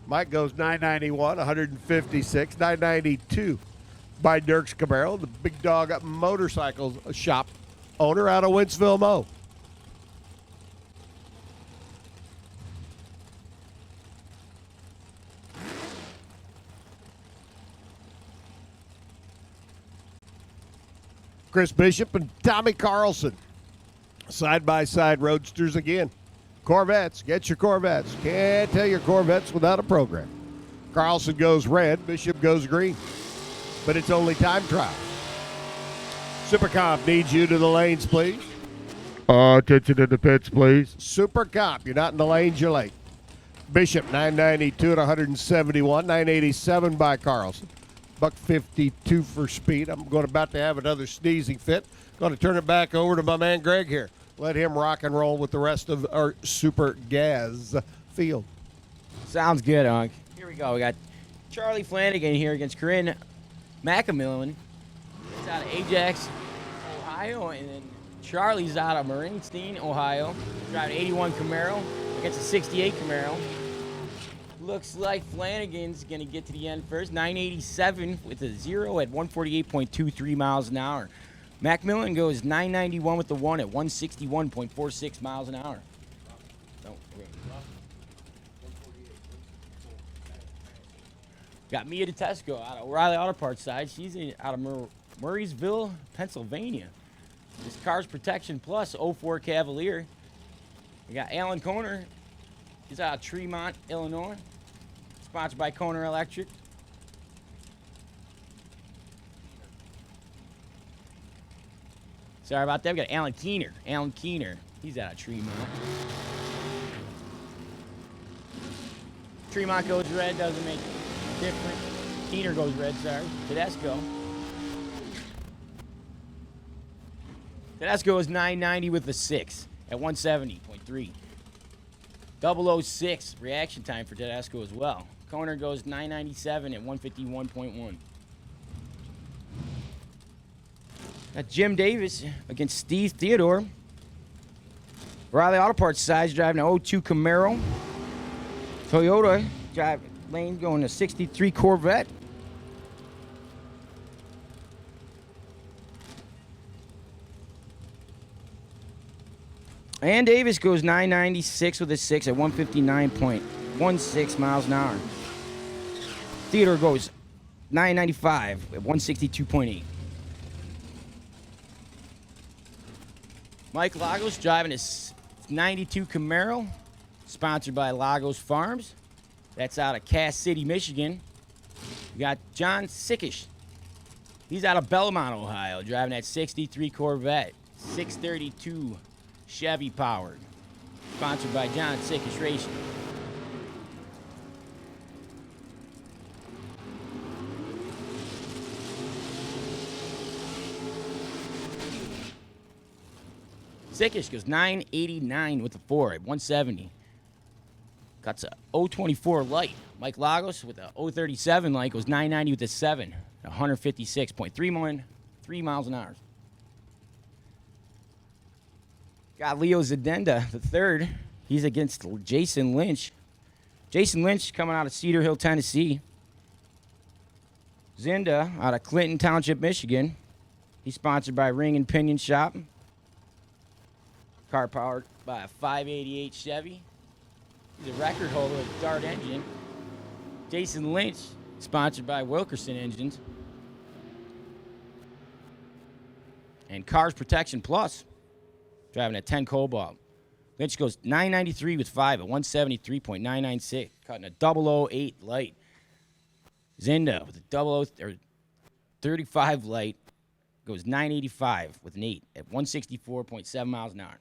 Speaker 1: Mike goes 991, 156, 992 by Dirk's Camaro, the Big Dog Motorcycles shop owner out of Wentzville, Mo. Chris Bishop and Tommy Carlson. Side-by-side roadsters again. Corvettes, get your Corvettes. Can't tell your Corvettes without a program. Carlson goes red, Bishop goes green. But it's only time trial. Super Comp needs you to the lanes, please. Attention to the pits, please. Super Comp, you're not in the lanes, you're late. Bishop, 992 at 171, 987 by Carlson. $152 for speed. I'm about to have another sneezing fit. Going to turn it back over to my man Greg here. Let him rock and roll with the rest of our Super Gas field.
Speaker 2: Sounds good, Unc. Here we go. We got Charlie Flanagan here against Corinne McMillan. It's out of Ajax, Ohio, and then Charlie's out of Marinestein, Ohio. Driving 81 Camaro against a 68 Camaro. Looks like Flanagan's going to get to the end first. 987 with a 0 at 148.23 miles an hour. Macmillan goes 991 with the 1 at 161.46 miles an hour. Got Mia DeTesco out of O'Reilly Auto Parts side. She's out of Murraysville, Pennsylvania. This car's Protection Plus 04 Cavalier. We got Alan Koner. He's out of Tremont, Illinois. Sponsored by Koner Electric. Sorry about that. We got Alan Keener. Alan Keener. He's out of Tremont. Tremont goes red. Doesn't make a difference. Keener goes red. Sorry. Tedesco. Tedesco is 990 with a 6 at 170.3. 006 reaction time for Tedesco as well. Koner goes 997 at 151.1. Got Jim Davis against Steve Theodore. O'Reilly Auto Parts sides driving an 02 Camaro. Toyota lane going to 63 Corvette. And Davis goes 996 with a 6 at 159.16 miles an hour. Theodore goes 995 at 162.8. Mike Lagos driving his 92 Camaro, sponsored by Lagos Farms. That's out of Cass City, Michigan. We got John Sickish. He's out of Belmont, Ohio, driving that 63 Corvette, 632 Chevy powered, sponsored by John Sickish Racing. Sickish goes 989 with the 4 at 170. Got a 024 light. Mike Lagos with a 037 light goes 990 with the 7 at 156.3 miles an hour. Got Leo Zadenda, the 3rd. He's against Jason Lynch. Jason Lynch coming out of Cedar Hill, Tennessee. Zinda out of Clinton Township, Michigan. He's sponsored by Ring and Pinion Shop. Car powered by a 588 Chevy. He's a record holder with a Dart engine. Jason Lynch, sponsored by Wilkerson Engines. And Cars Protection Plus, driving a 10 Cobalt. Lynch goes 993 with 5 at 173.996, cutting a 008 light. Zinda with a 35 light goes 985 with an 8 at 164.7 miles an hour.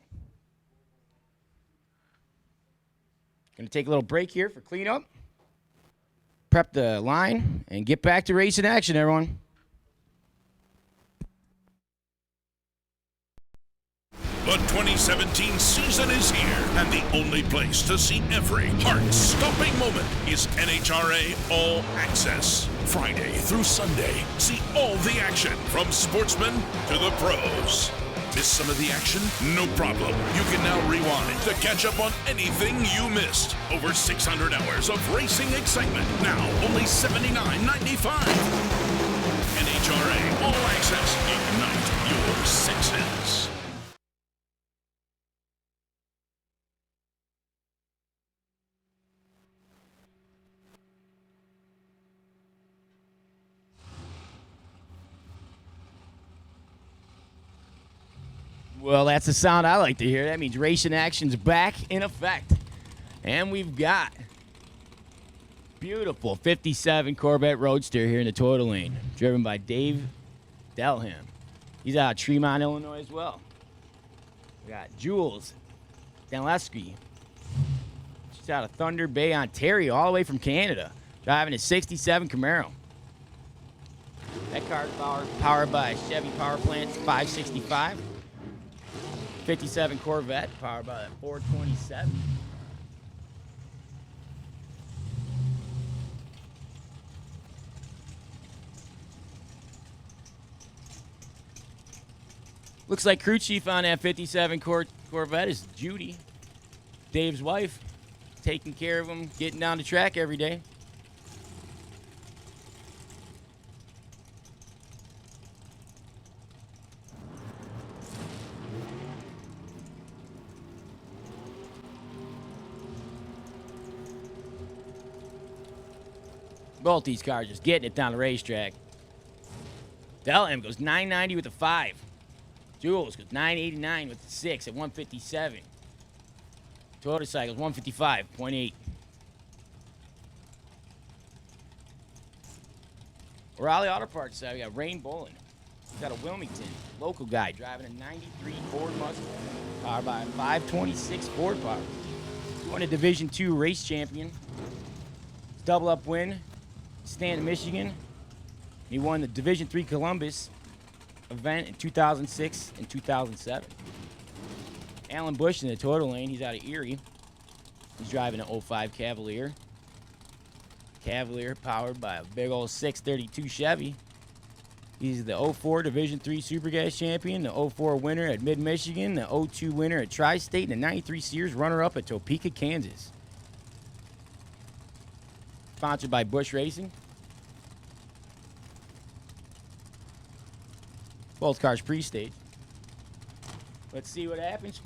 Speaker 2: Going to take a little break here for cleanup, prep the line, and get back to racing action, everyone.
Speaker 3: The 2017 season is here, and the only place to see every heart-stopping moment is NHRA All Access. Friday through Sunday, see all the action from sportsmen to the pros. Miss some of the action? No problem. You can now rewind to catch up on anything you missed. Over 600 hours of racing excitement, now only $79.95. NHRA All Access. Ignite your senses.
Speaker 2: Well, that's the sound I like to hear. That means racing action's back in effect. And we've got beautiful 57 Corvette Roadster here in the Total Lane, driven by Dave Delham. He's out of Tremont, Illinois as well. We got Jules Danlewski. She's out of Thunder Bay, Ontario, all the way from Canada, driving a 67 Camaro. That car's powered by a Chevy Power Plant 565. 57 Corvette, powered by that 427. Looks like crew chief on that 57 Corvette is Judy, Dave's wife, taking care of him, getting down the track every day. Both these cars just getting it down the racetrack. Delham goes 990 with a 5. Jules goes 989 with the 6 at 157. Toyota Cycles 155.8. Raleigh Auto Parts side, we got Rain Bolin. He's got a Wilmington local guy driving a 93 Ford Mustang, powered by a 526 Ford power. He won a Division II race champion. Double up win. Stanton, Michigan. He won the Division III Columbus event in 2006 and 2007. Alan Bush in the Total Lane. He's out of Erie. He's driving an 05 Cavalier. Cavalier powered by a big old 632 Chevy. He's the 04 Division III Super Gas champion, the 04 winner at Mid-Michigan, the 02 winner at Tri-State, and the 93 Sears runner-up at Topeka, Kansas. Sponsored by Bush Racing. Both cars pre-stage. Let's see what happens.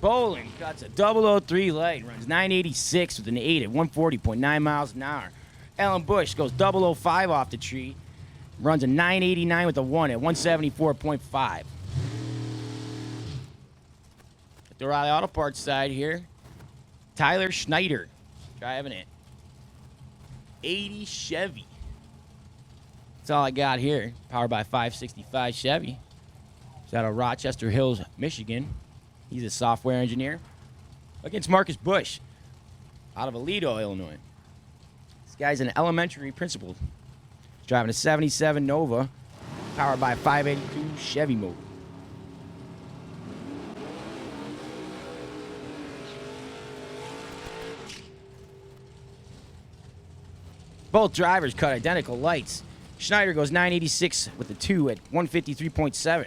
Speaker 2: Bolin cuts a 003 light, runs 986 with an 8 at 140.9 miles an hour. Alan Bush goes 005 off the tree, runs a 989 with a 1 at 174.5. At the Raleigh Auto Parts side here, Tyler Schneider driving it. 80 Chevy. That's all I got here. Powered by 565 Chevy. He's out of Rochester Hills, Michigan. He's a software engineer. Against Marcus Bush out of Aledo, Illinois. This guy's an elementary principal. He's driving a 77 Nova, powered by a 582 Chevy motor. Both drivers cut identical lights. Schneider goes 986 with a 2 at 153.7.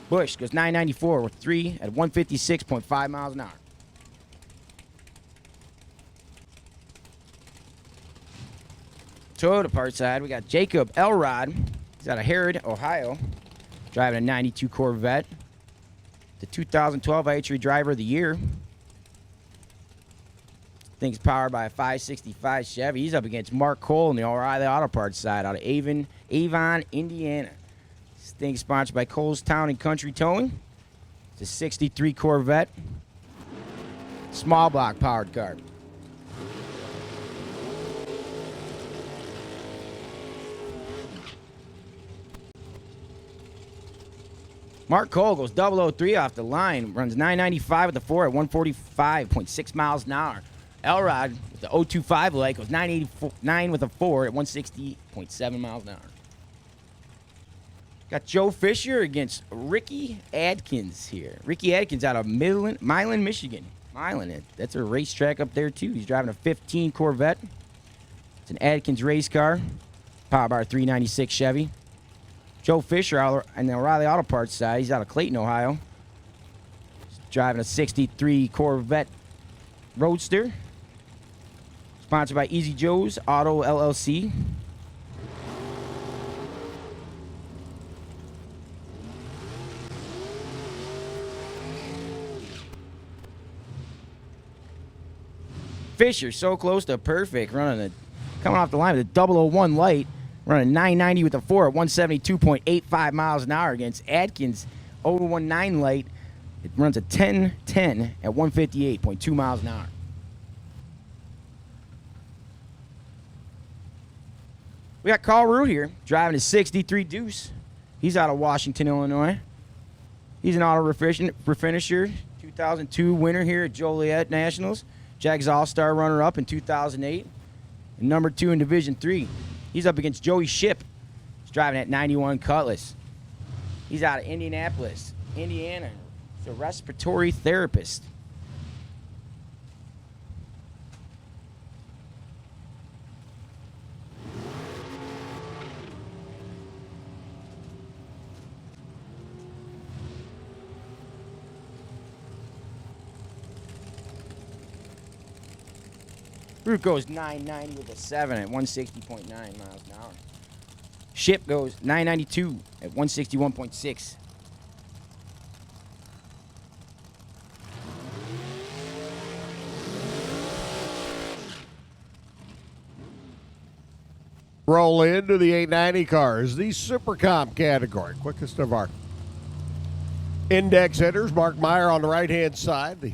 Speaker 2: Bush goes 994 with 3 at 156.5 miles an hour. Toyota parts side, we got Jacob Elrod. He's out of Harrod, Ohio, driving a 92 Corvette. The 2012 IHRA Driver of the Year. Thing's powered by a 565 Chevy. He's up against Mark Cole in the O'Reilly Auto Parts side out of Avon, Indiana. This thing's sponsored by Coles Town and Country Towing. It's a 63 Corvette. Small block powered car. Mark Cole goes 003 off the line. Runs 995 with the 4 at 145.6 miles an hour. Elrod with the 025 light goes 989 with a 4 at 160.7 miles an hour. Got Joe Fisher against Ricky Adkins here. Ricky Adkins out of Milan, Michigan. Milan, that's a racetrack up there too. He's driving a 15 Corvette. It's an Adkins race car. Power bar 396 Chevy. Joe Fisher on the O'Reilly Auto Parts side. He's out of Clayton, Ohio. He's driving a 63 Corvette Roadster. Sponsored by Easy Joe's Auto LLC. Fisher so close to perfect, coming off the line with a 001 light, running 990 with a 4 at 172.85 miles an hour against Adkins 019 light. It runs a 1010 at 158.2 miles an hour. We got Carl Root here, driving a 63 Deuce. He's out of Washington, Illinois. He's an auto refinisher, 2002 winner here at Joliet Nationals. Jags All-Star runner-up in 2008. And number 2 in Division 3. He's up against Joey Ship. He's driving at 91 Cutlass. He's out of Indianapolis, Indiana. He's a respiratory therapist. Root goes 990 with a 7 at 160.9 miles an hour. Ship goes 992 at 161.6.
Speaker 1: Roll into the 890 cars, the Super Comp category. Quickest of our index hitters. Mark Meyer on the right-hand side. The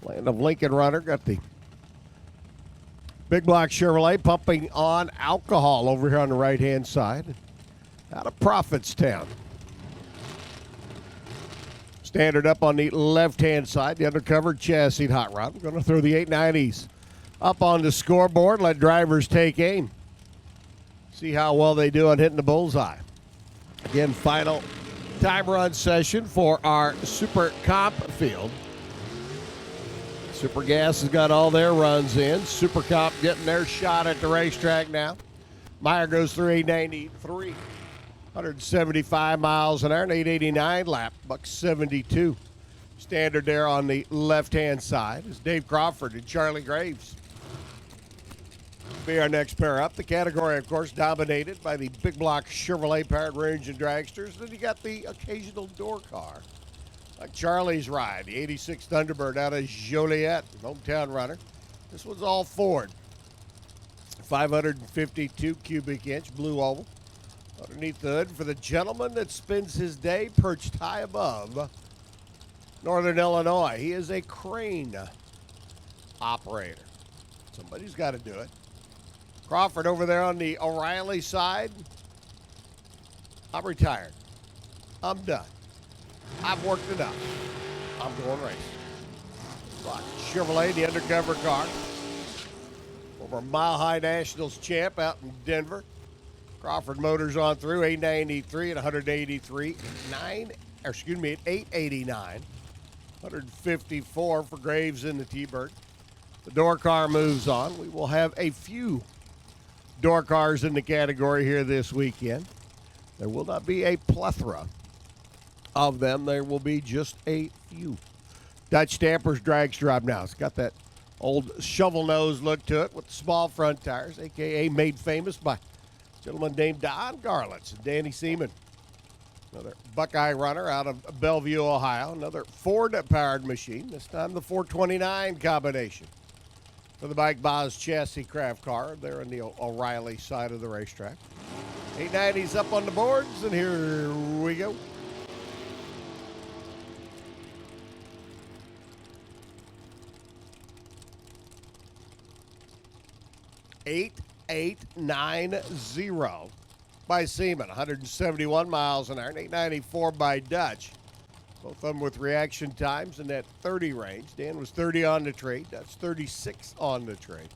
Speaker 1: Land of Lincoln runner got the Big Block Chevrolet pumping on alcohol over here on the right-hand side. Out of Prophetstown. Standard up on the left-hand side, the undercover chassis hot rod. We're going to throw the 890s up on the scoreboard, let drivers take aim. See how well they do on hitting the bullseye. Again, final time run session for our Super Comp field. Super Gas has got all their runs in. Super Comp getting their shot at the racetrack now. Meyer goes through 893, 175 miles an hour, and 889 lap, $172. Standard there on the left-hand side is Dave Crawford and Charlie Graves. Be our next pair up. The category, of course, dominated by the Big Block Chevrolet powered range and dragsters. Then you got the occasional door car, like Charlie's ride, the 86 Thunderbird out of Joliet, hometown runner. This one's all Ford. 552 cubic inch blue oval. Underneath the hood for the gentleman that spends his day perched high above Northern Illinois. He is a crane operator. Somebody's got to do it. Crawford over there on the O'Reilly side. I'm retired. I'm done. I've worked enough. I'm going racing. Like Chevrolet, the undercover car. Former Mile High Nationals champ out in Denver. Crawford Motors on through 893 at 183. At 889. 154 for Graves in the T-Bird. The door car moves on. We will have a few door cars in the category here this weekend. There will not be a plethora of them. There will be just a few. Dutch Stampers dragster up now. It's got that old shovel nose look to it with the small front tires, a.k.a. made famous by a gentleman named Don Garlitz and Danny Seaman. Another Buckeye runner out of Bellevue, Ohio. Another Ford-powered machine, this time the 429 combination. For the Mike Boz chassis craft car, there on the O'Reilly side of the racetrack. 890's up on the boards, and here we go. Eight 890 by Seaman, 171 miles an hour, and 894 by Dutch. Both of them with reaction times in that 30 range. Dan was 30 on the tree. Dutch 36 on the tree.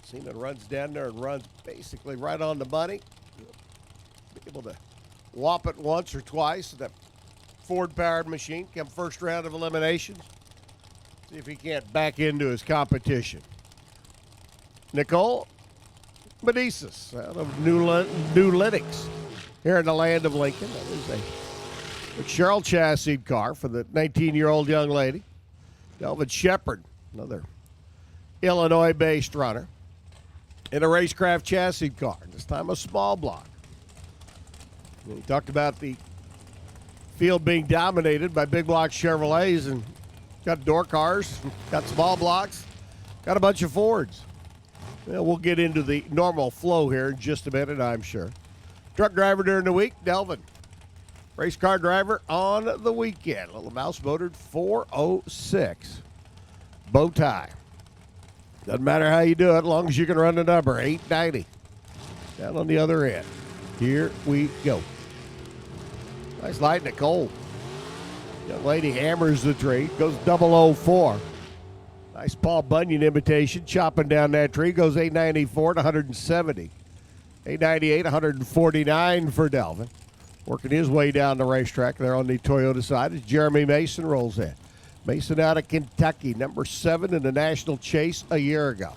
Speaker 1: Seaman runs down there and runs basically right on the money. Be able to whop it once or twice. That Ford-powered machine come first round of eliminations. See if he can't back into his competition. Nicole Medicis out of New Linux here in the land of Lincoln. That is a Cheryl chassis car for the 19-year-old young lady. Delvin Shepard, another Illinois-based runner, in a racecraft chassis car, this time a small block. We talked about the field being dominated by big block Chevrolets, and got door cars, got small blocks, got a bunch of Fords. Well, we'll get into the normal flow here in just a minute, I'm sure. Truck driver during the week, Delvin. Race car driver on the weekend. Little mouse motored 406. Bow tie. Doesn't matter how you do it, as long as you can run the number, 890. Down on the other end. Here we go. Nice light Nicole. Young lady hammers the tree, goes 004. Nice Paul Bunyan imitation, chopping down that tree, goes 894 to 170. 898, 149 for Delvin. Working his way down the racetrack there on the Toyota side as Jeremy Mason rolls in. Mason out of Kentucky, number 7 in the national chase a year ago.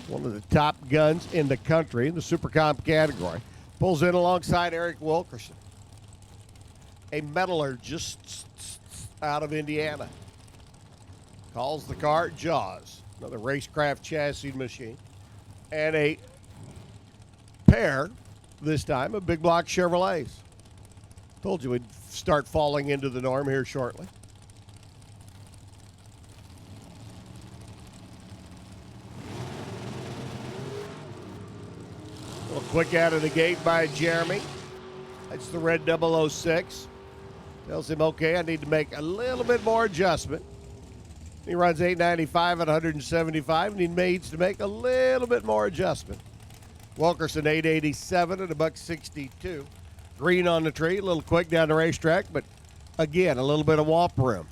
Speaker 1: One of the top guns in the country in the Super Comp category. Pulls in alongside Eric Wilkerson, a metaller just out of Indiana. Calls the car Jaws, another racecraft chassis machine. And a pair, this time, of big block Chevrolets. Told you we'd start falling into the norm here shortly. A little quick out of the gate by Jeremy. That's the red 006. Tells him, okay, I need to make a little bit more adjustment. He runs 895 at 175, and he needs to make a little bit more adjustment. Wilkerson 887 at $162. Green on the tree, a little quick down the racetrack, but again, a little bit of womp room.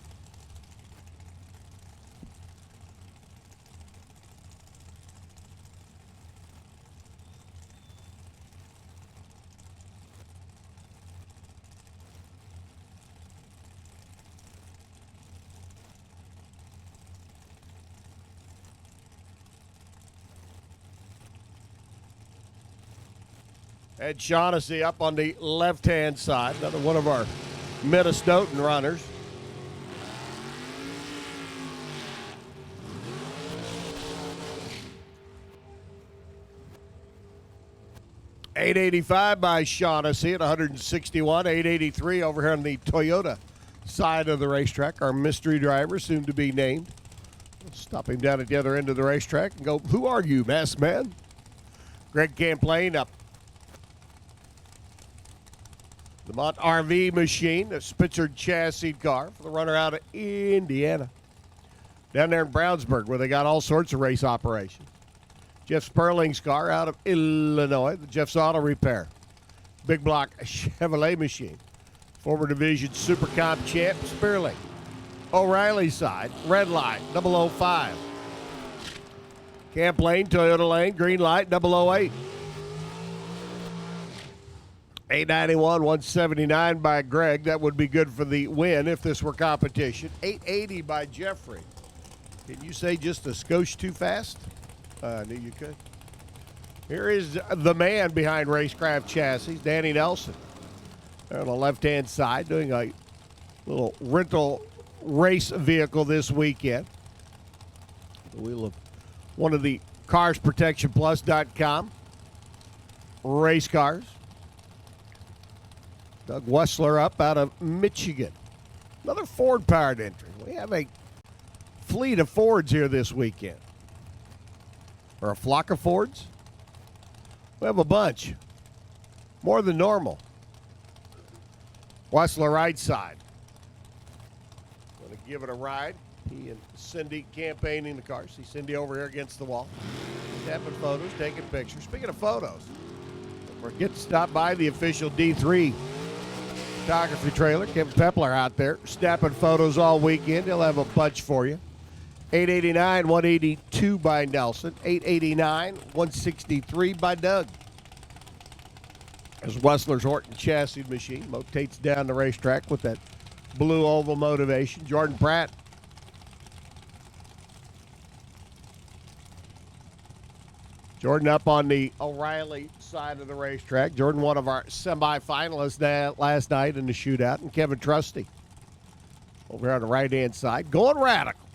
Speaker 1: Ed Shaughnessy up on the left-hand side, another one of our Minnesotan runners. $885 by Shaughnessy at 161, $883 over here on the Toyota side of the racetrack. Our mystery driver, soon to be named. Stop him down at the other end of the racetrack and go, who are you, masked man? Greg Camplain up. The Mont RV machine, a Spitzer chassis car for the runner out of Indiana. Down there in Brownsburg, where they got all sorts of race operations. Jeff Sperling's car out of Illinois, the Jeff's Auto Repair. Big block Chevrolet machine. Former division Super Comp champ Sperling. O'Reilly side, red light, 005. Camp Lane, Toyota Lane, green light, 008. 891, 179 by Greg. That would be good for the win if this were competition. 880 by Jeffrey. Can you say just a skosh too fast? I knew you could. Here is the man behind Racecraft Chassis, Danny Nelson. There on the left-hand side, doing a little rental race vehicle this weekend. The wheel of one of the CarsProtectionPlus.com race cars. Doug Wessler up out of Michigan. Another Ford-powered entry. We have a fleet of Fords here this weekend. Or a flock of Fords. We have a bunch. more than normal. Whistler right side. Going to give it a ride. He and Cindy campaigning the car. See Cindy over here against the wall. Snapping photos, taking pictures. Speaking of photos, don't forget to stop by the official D3 photography trailer. Kevin Pepler out there snapping photos all weekend. He'll have a bunch for you. 889, 182 by Nelson. 889, 163 by Doug. As Whistler's Horton chassis machine rotates down the racetrack with that blue oval motivation. Jordan Pratt. Jordan up on the O'Reilly side of the racetrack. Jordan, one of our semifinalists last night in the shootout. And Kevin Trusty over here on the right-hand side. Going radical.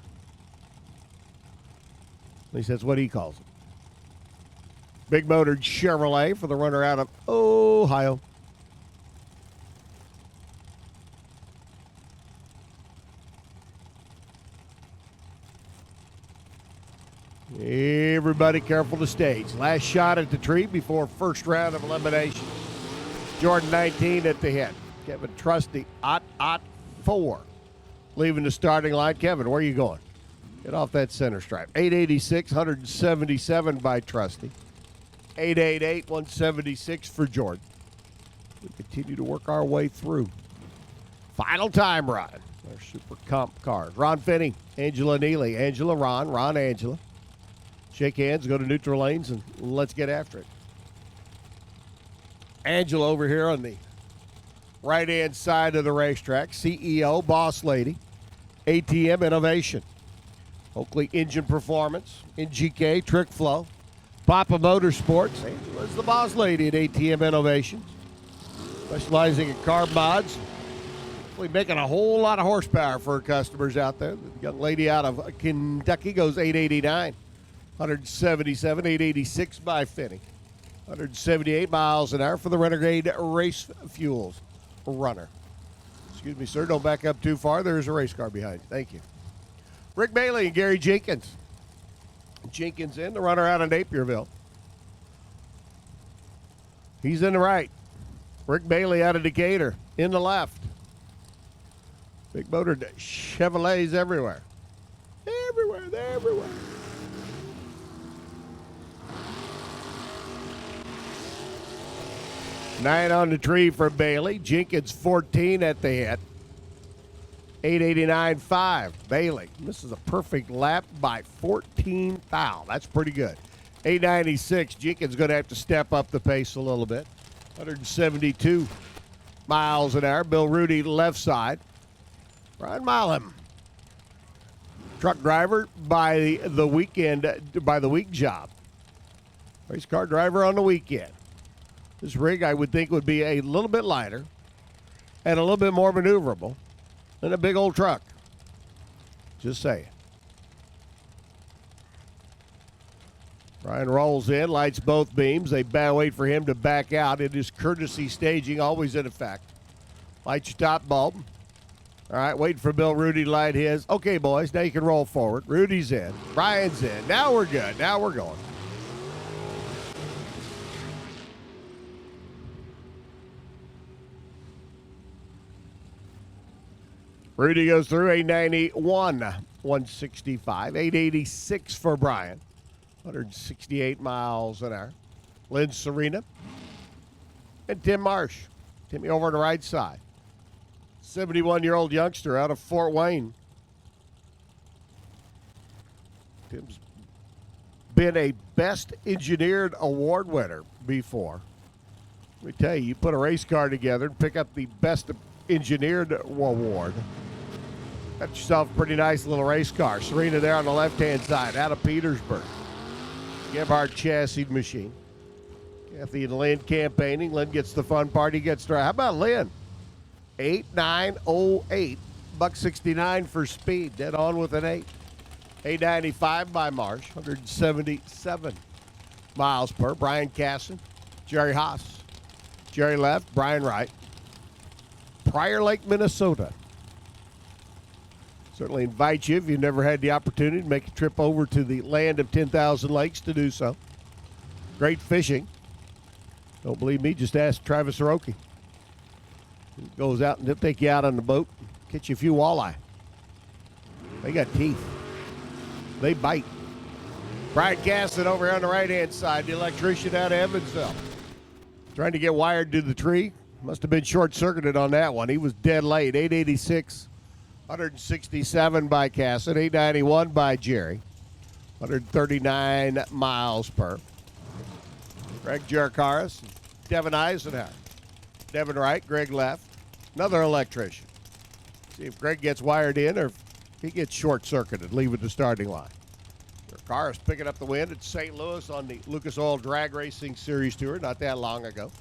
Speaker 1: At least that's what he calls it. Big motored Chevrolet for the runner out of Ohio. Everybody careful to stage. Last shot at the tree before first round of elimination. Jordan 19 at the head. Kevin Trusty, 4. Leaving the starting line. Kevin, where are you going? Get off that center stripe. 886, 177 by Trusty. 888, 176 for Jordan. We continue to work our way through. Final time run. Our super comp cars. Ron Finney, Angela Neely. Angela, Ron, Angela. Shake hands, go to neutral lanes, and let's get after it. Angela over here on the right-hand side of the racetrack. CEO, boss lady. ATM Innovation. Oakley Engine Performance. NGK, Trick Flow. Papa Motorsports. Angela's the boss lady at ATM Innovations. Specializing in carb mods. Hopefully making a whole lot of horsepower for her customers out there. The young lady out of Kentucky goes 889. 177, 886 by Finney. 178 miles an hour for the Renegade Race Fuels runner. Excuse me, sir. Don't back up too far. There's a race car behind you. Thank you. Rick Bailey and Gary Jenkins. Jenkins in, the runner out of Napierville. He's in the right. Rick Bailey out of Decatur in the left. Big motor Chevrolets everywhere. Everywhere, they're everywhere. Nine on the tree for Bailey. Jenkins 14 at the hit. 889.5. Bailey. This is a perfect lap by 14 thou. That's pretty good. 896. Jenkins going to have to step up the pace a little bit. 172 miles an hour. Bill Rudy left side. Brian Milam. Truck driver by the weekend, by the week job. Race car driver on the weekend. This rig, I would think, would be a little bit lighter and a little bit more maneuverable than a big old truck. Just saying. Brian rolls in, lights both beams. They wait for him to back out. It is courtesy staging, always in effect. Light your top bulb. All right, waiting for Bill Rudy to light his. Okay, boys, now you can roll forward. Rudy's in. Brian's in. Now we're good. Now we're going. Rudy goes through 891, 165, 886 for Brian, 168 miles an hour. Lynn Serena and Tim Marsh. Timmy over on the right side. 71-year-old youngster out of Fort Wayne. Tim's been a Best Engineered Award winner before. Let me tell you put a race car together and pick up the Best Engineered Award. Got yourself a pretty nice little race car. Serena there on the left-hand side, out of Petersburg. Gebhardt chassis machine. Kathy and Lynn campaigning. Lynn gets the fun part. He gets to drive. How about Lynn? 8.908. $169 for speed. Dead on with an 8. 895 by Marsh. 177 miles per. Brian Casson. Jerry Haas. Jerry left. Brian right. Prior Lake, Minnesota. Certainly invite you, if you've never had the opportunity, to make a trip over to the land of 10,000 lakes to do so. Great fishing. Don't believe me? Just ask Travis Soroki. He goes out and they'll take you out on the boat, catch you a few walleye. They got teeth. They bite. Brian Gasson over here on the right-hand side, the electrician out of Evansville. Trying to get wired to the tree. Must have been short-circuited on that one. He was dead late. 886, 167 by Casson, 891 by Jerry. 139 miles per. Greg Jerkaris, Devin Eisenhower. Devin right, Greg left. Another electrician. See if Greg gets wired in or if he gets short-circuited, leaving the starting line. Jerkaris picking up the win at St. Louis on the Lucas Oil Drag Racing Series Tour not that long ago.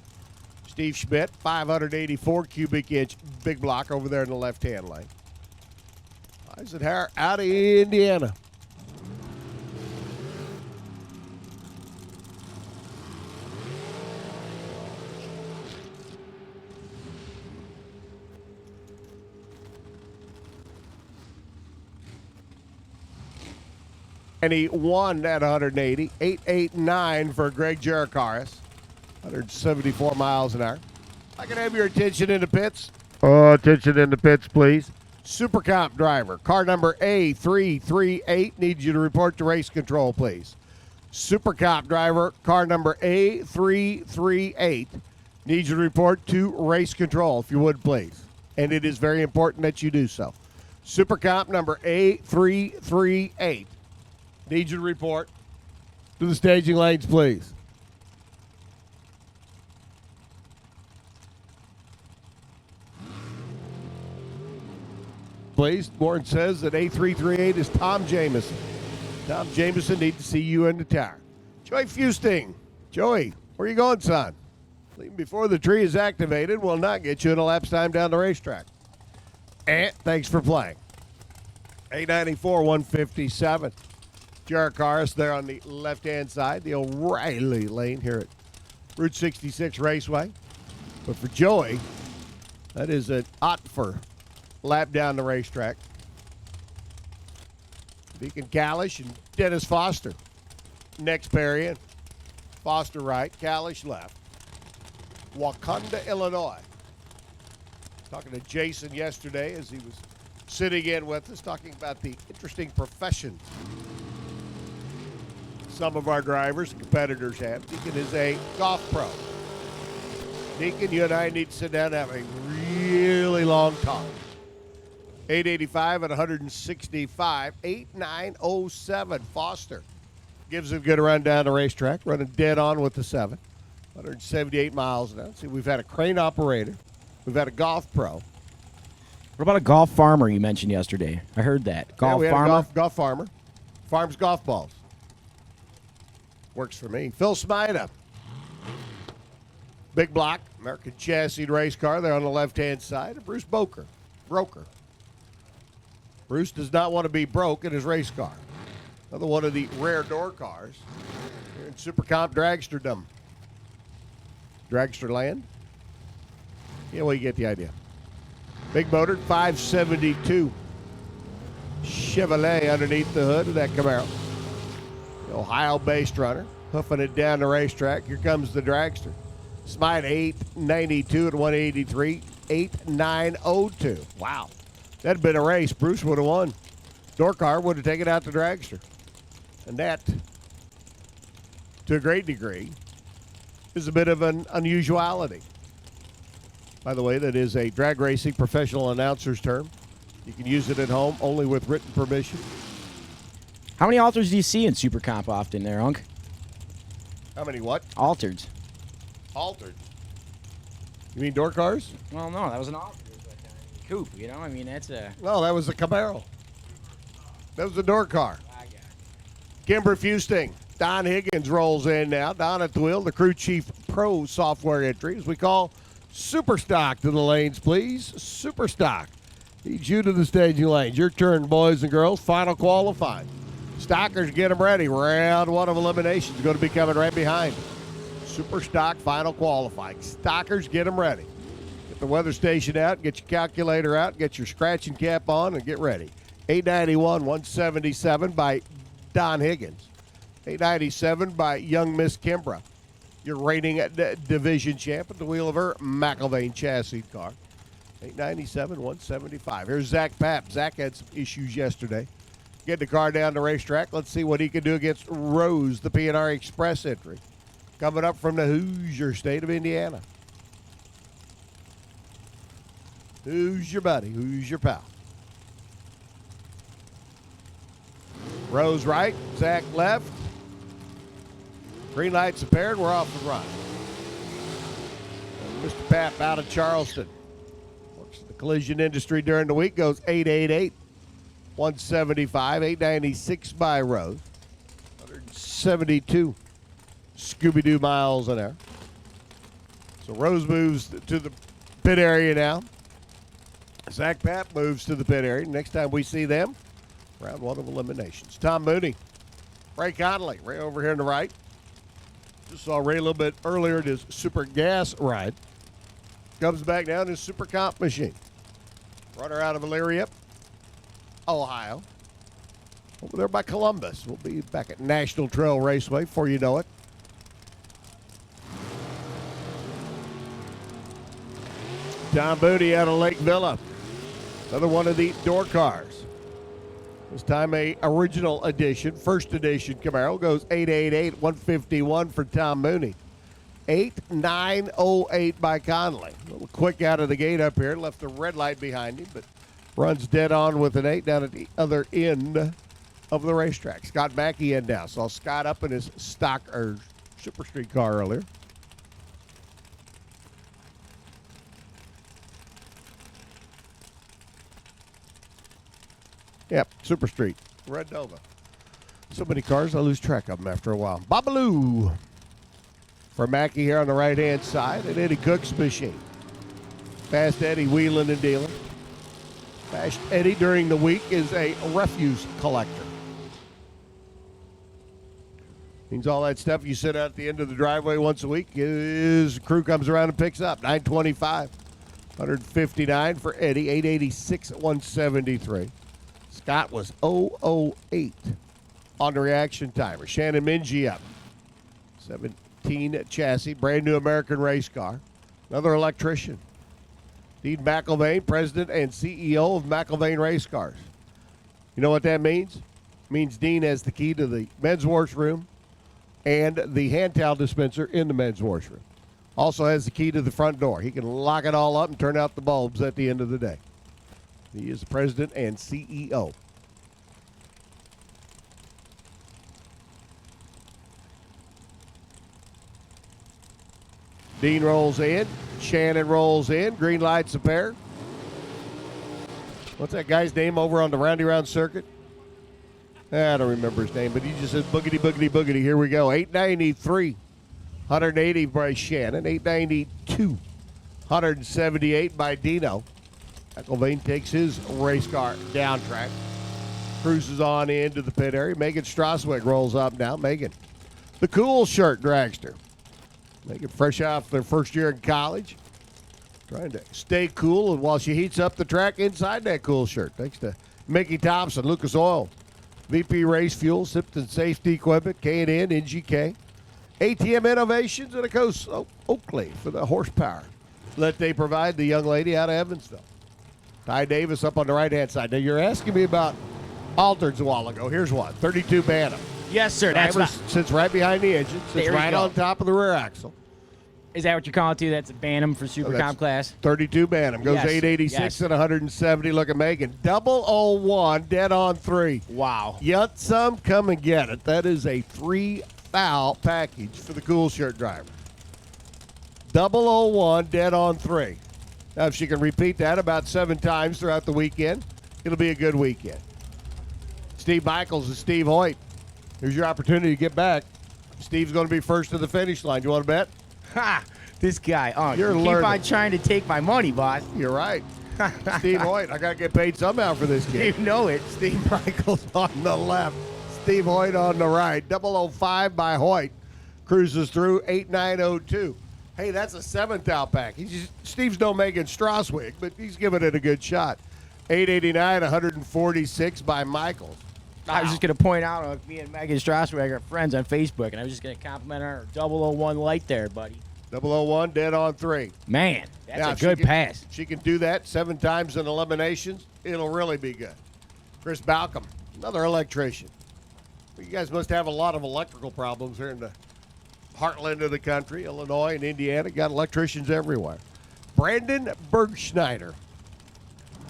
Speaker 1: Steve Schmidt, 584 cubic inch big block over there in the left-hand lane. Eisenhower out of Indiana. And he won at 180. 889 for Greg Jerkaris. 174 miles an hour. I can have your attention in the pits. Oh, attention in the pits, please. Super Comp driver, car number A338, needs you to report to race control, please. Super Comp driver, car number A338, needs you to report to race control, if you would, please. And it is very important that you do so. Super Comp number A338, needs you to report to the staging lanes, please. Please, Warren says that A338 is Tom Jameson. Tom Jameson needs to see you in the tower. Joey Fusting. Joey, where are you going, son? Leaving before the tree is activated will not get you in a lapse time down the racetrack. And thanks for playing. 894, 157. Jerkaris there on the left-hand side, the O'Reilly lane here at Route 66 Raceway. But for Joey, that is an Otfer lap down the racetrack. Deacon Kalish and Dennis Foster. Next pair in. Foster right, Kalish left. Wakanda, Illinois. Talking to Jason yesterday as he was sitting in with us, talking about the interesting profession some of our drivers and competitors have. Deacon is a golf pro. Deacon, you and I need to sit down and have a really long talk. 885 at 165, 8907. Foster gives him a good run down the racetrack, running dead on with the 7. 178 miles an hour. See, we've had a crane operator. We've had a golf pro.
Speaker 2: What about a golf farmer you mentioned yesterday? I heard that. Golf farmer?
Speaker 1: Golf farmer. Farms golf balls. Works for me. Phil Smida. Big block, American chassis race car there on the left-hand side. Bruce Broker. Bruce does not want to be broke in his race car. Another one of the rare door cars here in Super Comp Dragsterdom. Dragster land. Yeah, well, you get the idea. Big motor, 572 Chevrolet underneath the hood of that Camaro. The Ohio-based runner, hoofing it down the racetrack. Here comes the dragster. Smite 892 at 183, 8902. Wow. That'd been a race. Bruce would have won. Door car would have taken out the dragster. And that, to a great degree, is a bit of an unusuality. By the way, that is a drag racing professional announcer's term. You can use it at home only with written permission.
Speaker 2: How many alters do you see in Super Comp often there, Unc?
Speaker 1: How many what?
Speaker 2: Altered.
Speaker 1: Altered. You mean door cars?
Speaker 2: Well, no, that was an alter. Coupe, you know? I mean, that's a...
Speaker 1: No, that was a Camaro. That was a door car.
Speaker 2: I got it.
Speaker 1: Kimber Fusting. Don Higgins rolls in now. Don at the wheel, the crew chief pro software entry, as we call Super Stock to the lanes, please. Super Stock. Leads you to the staging lanes. Your turn, boys and girls. Final qualifying. Stockers, get them ready. Round 1 of eliminations is going to be coming right behind. Super Stock final qualifying. Stockers, get them ready. Get the weather station out, get your calculator out, get your scratching cap on, and get ready. 891, 177 by Don Higgins. 897 by young Miss Kimbra. your reigning division champ at the wheel of her McIlvain chassis car. 897, 175. Here's Zach Papp. Zach had some issues yesterday. Getting the car down the racetrack. Let's see what he can do against Rose, the P&R Express entry. Coming up from the Hoosier state of Indiana. Who's your buddy? Who's your pal? Rose right, Zach left. Green lights appeared. We're off and running. And Mr. Papp out of Charleston. Works in the collision industry during the week. Goes 888, 175, 896 by Rose. 172 Scooby-Doo miles an hour. So Rose moves to the pit area now. Zach Papp moves to the pit area. Next time we see them, round one of eliminations. Tom Mooney, Ray Connolly, Ray over here on the right. Just saw Ray a little bit earlier in his super gas ride. Comes back down in his super comp machine. Runner out of Elyria, Ohio. Over there by Columbus. We'll be back at National Trail Raceway before you know it. Tom Mooney out of Lake Villa. Another one of the door cars. This time a original edition, first edition Camaro. Goes 888, 151 for Tom Mooney. 8908 by Conley. A little quick out of the gate up here. Left the red light behind him, but runs dead on with an 8 down at the other end of the racetrack. Scott Mackey in now. Saw Scott up in his stock or Super Street car earlier. Yep, Super Street, Red Nova. So many cars, I lose track of them after a while. Babaloo for Mackey here on the right-hand side at Eddie Cook's machine. Fast Eddie wheeling and dealing. Fast Eddie during the week is a refuse collector. Means all that stuff you sit out at the end of the driveway once a week, his crew comes around and picks up. 925, 159 for Eddie, 886 at 173. Scott was 008 on the reaction timer. Shannon Minji up. 17 chassis, brand new American race car. Another electrician. Dean McIlvain, president and CEO of McIlvain Race Cars. You know what that means? It means Dean has the key to the men's washroom and the hand towel dispenser in the men's washroom. Also has the key to the front door. He can lock it all up and turn out the bulbs at the end of the day. He is the president and CEO. Dean rolls in. Shannon rolls in. Green lights appear. What's that guy's name over on the Roundy Round circuit? I don't remember his name, but he just says boogity, boogity, boogity. Here we go. 893. 180 by Shannon. 892. 178 by Dino. McIlvain takes his race car down track. Cruises on into the pit area. Megan Straswick rolls up now. Megan, the cool shirt dragster. Megan fresh off their first year in college. Trying to stay cool and while she heats up the track inside that cool shirt. Thanks to Mickey Thompson, Lucas Oil, VP Race Fuel, Sipton Safety Equipment, K&N, NGK, ATM Innovations, and of course Oakley for the horsepower that they provide the young lady out of Evansville. Ty Davis up on the right-hand side. Now, you're asking me about altereds a while ago. Here's one, 32 Bantam.
Speaker 2: Yes, sir. That's
Speaker 1: Driver
Speaker 2: what
Speaker 1: sits right behind the engine, sits
Speaker 2: There we
Speaker 1: right
Speaker 2: go.
Speaker 1: on top of the rear axle.
Speaker 2: Is that what you're calling it too? That's a Bantam for Super
Speaker 1: That's
Speaker 2: Comp class?
Speaker 1: 32 Bantam. Goes
Speaker 2: Yes,
Speaker 1: 886
Speaker 2: yes.
Speaker 1: and 170. Look at Megan. 001, dead on 3.
Speaker 2: Wow.
Speaker 1: You want some? Come and get it. That is a 3-foul package for the cool shirt driver. 001, dead on 3. Now, if she can repeat that about 7 times throughout the weekend, it'll be a good weekend. Steve Michaels and Steve Hoyt. Here's your opportunity to get back. Steve's going to be first to the finish line. You want to bet?
Speaker 2: Ha! This guy. Oh,
Speaker 1: You're
Speaker 2: you keep
Speaker 1: learning.
Speaker 2: on trying to take my money, boss.
Speaker 1: You're right. Steve Hoyt. I got to get paid somehow for this game.
Speaker 2: You know it.
Speaker 1: Steve Michaels on the left. Steve Hoyt on the right. 005 by Hoyt. Cruises through 8902. Hey, that's a 7th-thou package. Steve's no Megan Straswick, but he's giving it a good shot. 889, 146 by Michaels.
Speaker 2: I was just going to point out, me and Megan Strasberg are friends on Facebook, and I was just going to compliment her 001 light there, buddy.
Speaker 1: 001, dead on 3.
Speaker 2: Man, that's
Speaker 1: Now,
Speaker 2: a good pass.
Speaker 1: She can do that 7 times in eliminations. It'll really be good. Chris Balcom, another electrician. You guys must have a lot of electrical problems here in the heartland of the country. Illinois and Indiana got electricians everywhere. Brandon Bergschneider.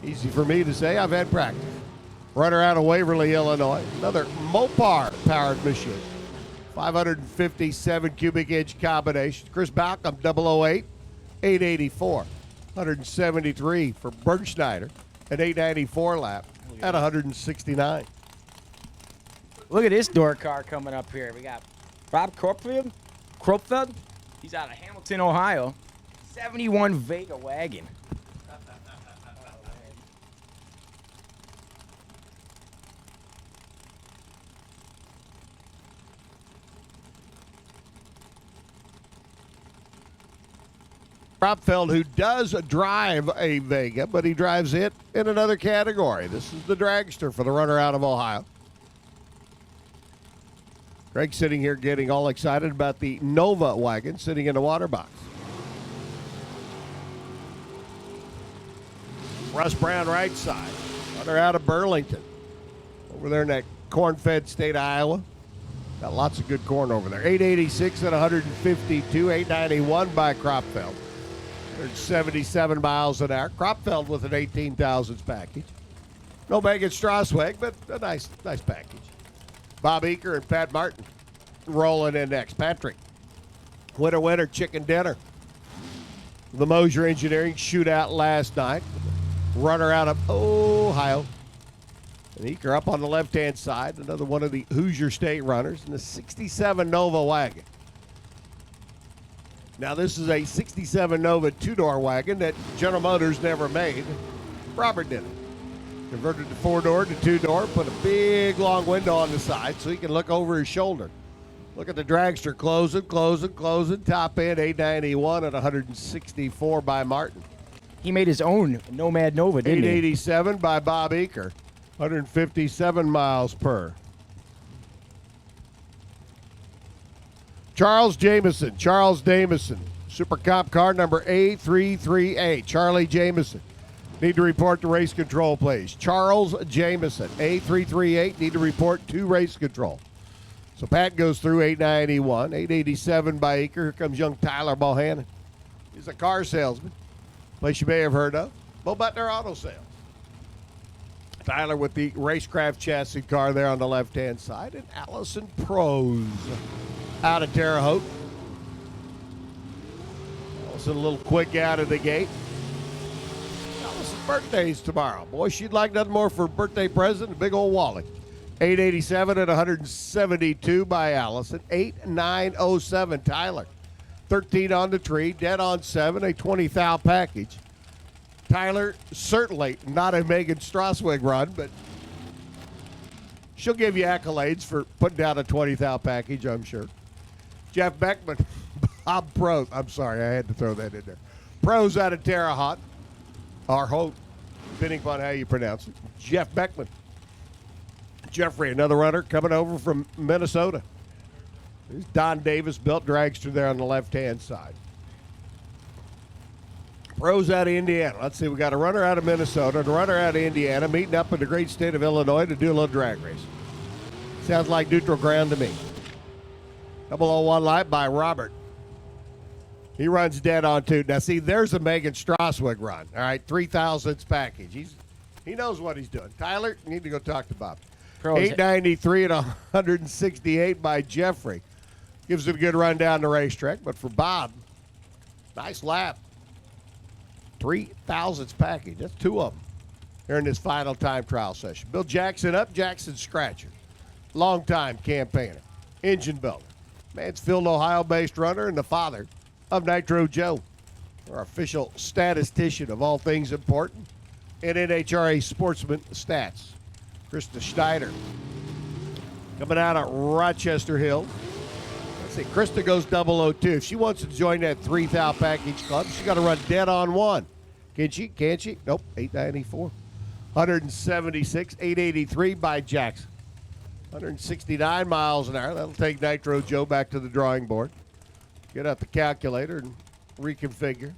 Speaker 1: Easy for me to say. I've had practice. Runner out of Waverly, Illinois. Another Mopar-powered machine. 557 cubic inch combination. Chris Balcom, 008, 884. 173 for Bergschneider. An 894 lap at 169.
Speaker 2: Look at this door car coming up here. We got Rob Kropfeld. He's out of Hamilton, Ohio. 71 Vega wagon.
Speaker 1: Kropfeld, who does drive a Vega, but he drives it in another category. This is the dragster for the runner out of Ohio. Greg sitting here getting all excited about the Nova wagon sitting in the water box. Russ Brown right side. Runner out of Burlington. Over there in that corn-fed state of Iowa. Got lots of good corn over there. 886 at 152. 891 by Kropfeld. 177 miles an hour. Kropfeld with an 18,000s package. No Megan Strasweg, but a nice package. Bob Eaker and Pat Martin rolling in next. Patrick, winner, chicken dinner. The Mosier Engineering shootout last night. Runner out of Ohio. And Eaker up on the left-hand side. Another one of the Hoosier State runners in the 67 Nova wagon. Now, this is a 67 Nova two-door wagon that General Motors never made. Robert did it. Converted the 4-door to 2-door, put a big, long window on the side so he can look over his shoulder. Look at the dragster closing. Top end, 891 at 164 by Martin.
Speaker 2: He made his own Nomad Nova, didn't he?
Speaker 1: 887 by Bob Eaker, 157 miles per. Charles Jamison, Super Comp car number A338. Charlie Jamison. Need to report to race control, please. Charles Jamison, A338, need to report to race control. So Pat goes through 891, 887 by Eaker. Here comes young Tyler Bohannon. He's a car salesman, place you may have heard of. Bo Butler Auto Sales. Tyler with the Racecraft chassis car there on the left-hand side. And Allison Prose out of Terre Haute. Allison a little quick out of the gate. Allison's birthday's tomorrow. Boy, she'd like nothing more for a birthday present, a big old wallet. 887 at 172 by Allison. 8907 Tyler. 13 on the tree, dead on 7, a 20 thou package. Tyler, certainly not a Megan Strasweg run, but she'll give you accolades for putting down a 20 thou package, I'm sure. Jeff Beckman, Bob Prose. I'm sorry, I had to throw that in there. Prose out of Terre Haute, or Haute, depending upon how you pronounce it. Jeff Beckman. Jeffrey, another runner coming over from Minnesota. There's Don Davis, built dragster there on the left-hand side. Prose out of Indiana. Let's see, we got a runner out of Minnesota and a runner out of Indiana meeting up in the great state of Illinois to do a little drag race. Sounds like neutral ground to me. 001 light by Robert. He runs dead on 2. Now, see, there's a Megan Strasweg run. All right, 3,000s package. He knows what he's doing. Tyler, you need to go talk to Bob. 893 at 168 by Jeffrey. Gives it a good run down the racetrack. But for Bob, nice lap. 3,000s package. That's 2 of them here in this final time trial session. Bill Jackson up. Jackson Scratcher. Longtime campaigner. Engine builder. Mansfield, Ohio-based runner and the father of Nitro Joe. Our official statistician of all things important in NHRA Sportsman Stats. Krista Schneider coming out of Rochester Hill. Let's see, Krista goes 002. If she wants to join that 3 thou package club, she's got to run dead on 1. Can she? Can she? Nope. 894. 176. 883 by Jackson. 169 miles an hour. That'll take Nitro Joe back to the drawing board. Get out the calculator and reconfigure.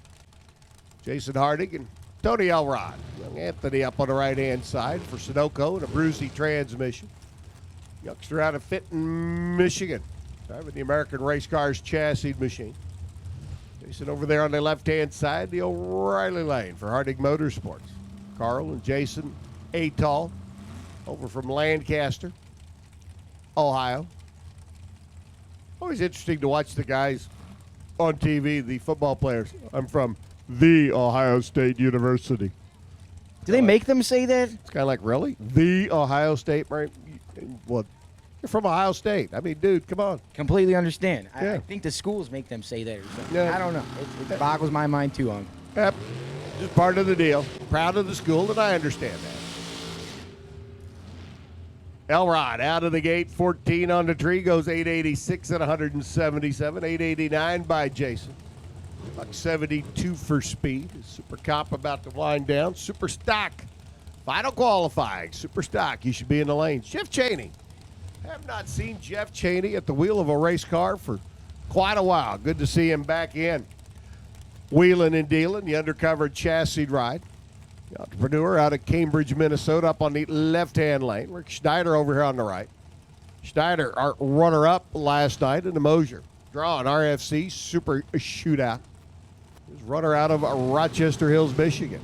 Speaker 1: Jason Hardig and Tony Elrod. Young Anthony up on the right-hand side for Sunoco and a Brucey transmission. Youngster out of Fitton, Michigan, driving the American Race Cars chassis machine. Jason over there on the left-hand side, the O'Reilly lane for Hardig Motorsports. Carl and Jason Atall over from Lancaster, Ohio. Always interesting to watch the guys on TV, the football players. I'm from the Ohio State University.
Speaker 2: Do they make them say that?
Speaker 1: It's kind of like, really? The Ohio State, right? What? You're from Ohio State. I mean, dude, come on.
Speaker 2: Completely understand.
Speaker 1: Yeah.
Speaker 2: I think the schools make them say that or something.
Speaker 1: Yeah.
Speaker 2: I don't know. It boggles my mind too, Unc.
Speaker 1: Yep. Just part of the deal. Proud of the school, and I understand that. Elrod out of the gate, 14 on the tree, goes 886 at 177, 889 by Jason. Buck 72 for speed. Super Comp about to wind down. Super Stock, final qualifying. Super Stock, you should be in the lanes. Jeff Cheney. Have not seen Jeff Cheney at the wheel of a race car for quite a while. Good to see him back in. Wheeling and dealing, the undercover chassis ride. The entrepreneur out of Cambridge, Minnesota, up on the left-hand lane. Rick Schneider over here on the right. Schneider, our runner-up last night in the Mosier. Drawing RFC Super Shootout. His runner out of Rochester Hills, Michigan.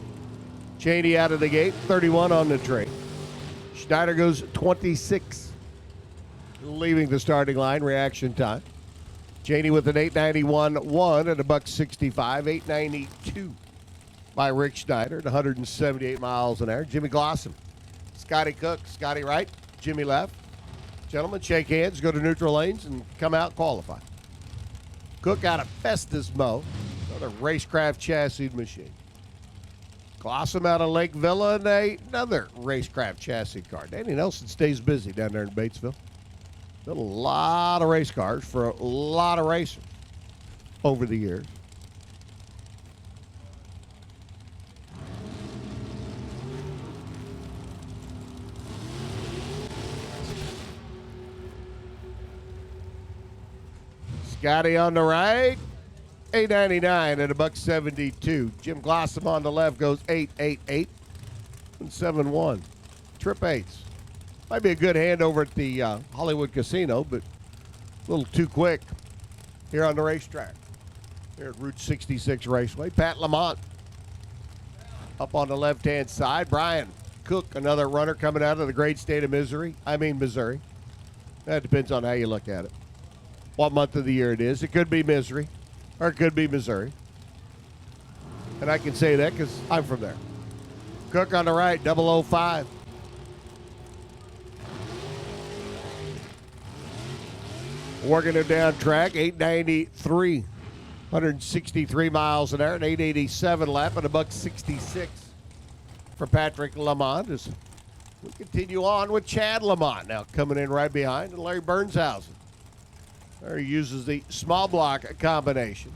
Speaker 1: Cheney out of the gate, 31 on the tree. Schneider goes 26. Leaving the starting line, reaction time. Cheney with an 891.1 and a buck 65, 892 by Rick Schneider at 178 miles an hour. Jimmy Glosson, Scotty Cook, Scotty Wright, Jimmy left. Gentlemen, shake hands, go to neutral lanes, and come out qualify. Cook out of Festus Mo, another racecraft chassis machine. Glosson out of Lake Villa and another racecraft chassis car. Danny Nelson stays busy down there in Batesville. Built a lot of race cars for a lot of racers over the years. Scotty on the right, 899 at a buck 72. Jim Glossum on the left goes 888 and 71. Trip eights. Might be a good hand over at the Hollywood Casino, but a little too quick here on the racetrack. Here at Route 66 Raceway. Pat Lamont up on the left-hand side. Brian Cook, another runner coming out of the great state of Missouri. That depends on how you look at it. What month of the year it is. It could be Missouri, or it could be Missouri. And I can say that because I'm from there. Cook on the right, 005. Working it down track, 893, 163 miles an hour, and 887 lap, and a buck 66 for Patrick Lamont as we continue on with Chad Lamont now coming in right behind, and Larry Bernshausen. There he uses the small block combination.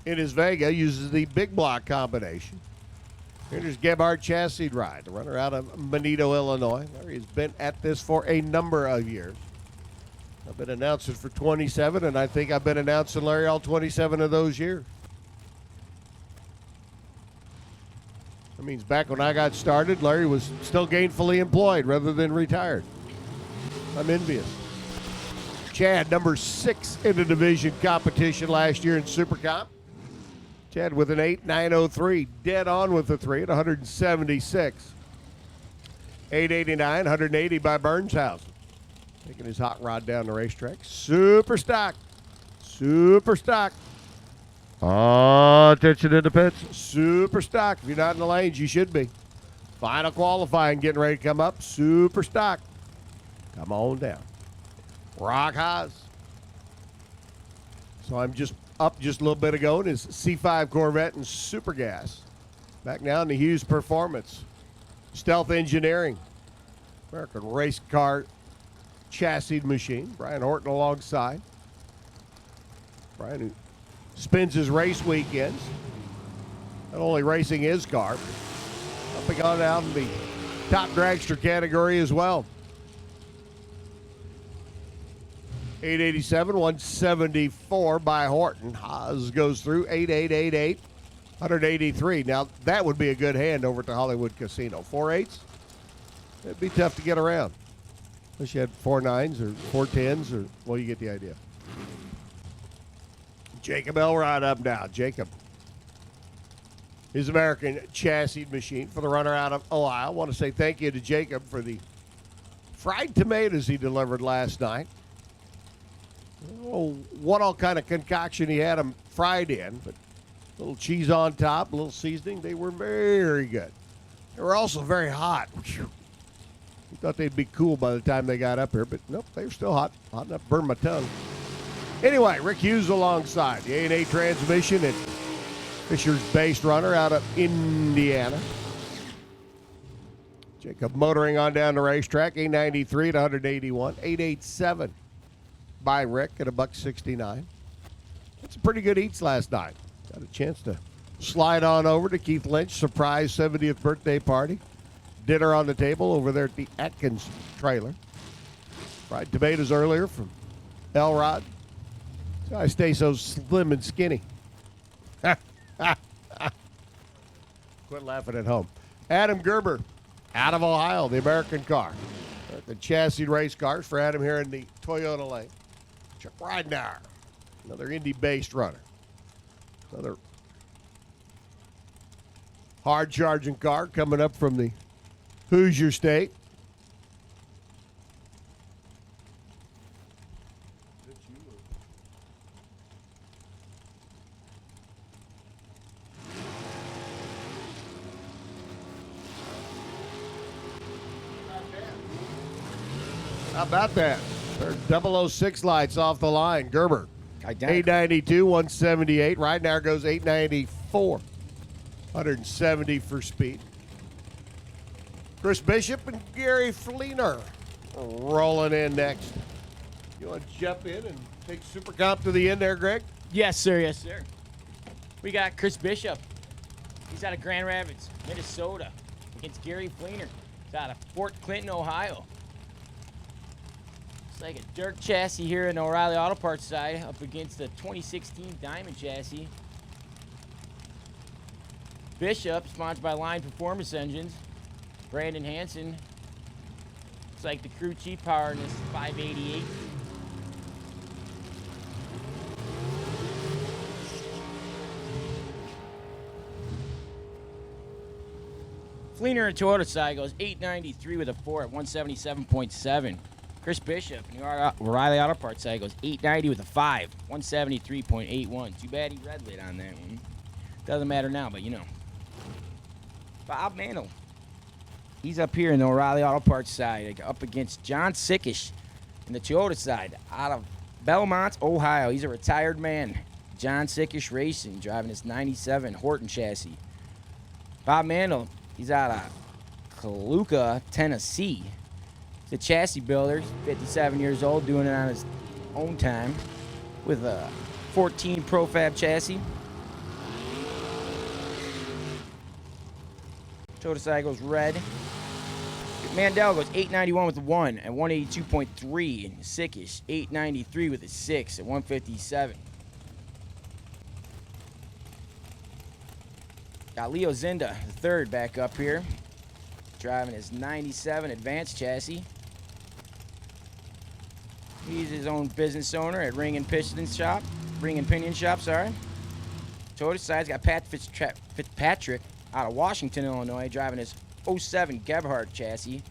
Speaker 1: In his Vega, uses the big block combination. Here's Gebhardt Chassis Ride, the runner out of Bonito, Illinois. Larry's been at this for a number of years. I've been announcing for 27, and I think I've been announcing Larry all 27 of those years. That means back when I got started, Larry was still gainfully employed rather than retired. I'm envious. Chad, number 6 in the division competition last year in Super Comp. Chad with an 8.903, dead on with the 3 at 176. 889, 180 by Bernshausen. Taking his hot rod down the racetrack. Super stock. Super stock. Attention in the pits. Super stock. If you're not in the lanes, you should be. Final qualifying getting ready to come up. Super stock. Come on down. Rock Haas. So I'm just up just a little bit ago in his C5 Corvette and Super Gas. Back now in the Hughes Performance. Stealth Engineering. American Race Car Chassis Machine. Brian Horton alongside. Brian who spends his race weekends. Not only racing his car, but up and gone out in the top dragster category as well. 887, 174 by Horton. Haas goes through 8888, 183. Now, that would be a good hand over at the Hollywood Casino. 4-8s, it'd be tough to get around. Unless you had 4-9s or 4-10s, or, well, you get the idea. Jacob Elrod up now. Jacob. His American chassis machine for the runner out of Ohio. I want to say thank you to Jacob for the fried tomatoes he delivered last night. Oh, what all kind of concoction he had them fried in, but a little cheese on top, a little seasoning. They were very good. They were also very hot. We thought they'd be cool by the time they got up here, but nope, they were still hot. Hot enough to burn my tongue. Anyway, Rick Hughes alongside. The A&A transmission and Fisher's based runner out of Indiana. Jacob motoring on down the racetrack, 893 to 181. 887 by Rick at $1.69. That's a pretty good eats last night. Got a chance to slide on over to Keith Lynch, surprise 70th birthday party. Dinner on the table over there at the Atkins trailer. Fried tomatoes earlier from Elrod. I stay so slim and skinny. Quit laughing at home. Adam Gerber out of Ohio, the American car. The chassis race cars for Adam here in the Toyota lane. Chuck Ridenauer, another Indy-based runner. Another hard-charging car coming up from the Hoosier State. How about that? There's 006 lights off the line. Gerber,
Speaker 2: Identical.
Speaker 1: 892, 178. Ridenauer goes 894. 170 for speed. Chris Bishop and Gary Fleener rolling in next. You want to jump in and take Super Comp to the end there, Greg?
Speaker 2: Yes, sir. Yes, sir. We got Chris Bishop. He's out of Grand Rapids, Minnesota, against Gary Fleener. He's out of Fort Clinton, Ohio. It's like a dirt chassis here in the O'Reilly Auto Parts side up against the 2016 Diamond chassis. Bishop, sponsored by Line Performance Engines. Brandon Hansen. It's like the crew chief power in this 588. Fleener and Toyota side goes 893 with a 4 at 177.7. Chris Bishop and the O'Reilly Auto Parts side goes 890 with a 5, 173.81. Too bad he red lit on that one. Doesn't matter now, but you know. Bob Mantle. He's up here in the O'Reilly Auto Parts side, up against John Sickish in the Toyota side, out of Belmont, Ohio. He's a retired man. John Sickish Racing, driving his 97 Horton chassis. Bob Mantle, he's out of Coluca, Tennessee. He's a chassis builder, 57 years old, doing it on his own time with a 14 Profab chassis. Toyota side goes red. Mandel goes 891 with a 1 at 182.3. And Sickish, 893 with a 6 at 157. Got Leo Zinda, the third, back up here, driving his 97 Advanced chassis. He's his own business owner at Ring and Pinion Shop. Toyota side's got Pat Fitzpatrick out of Washington, Illinois, driving his 07 Gebhardt chassis.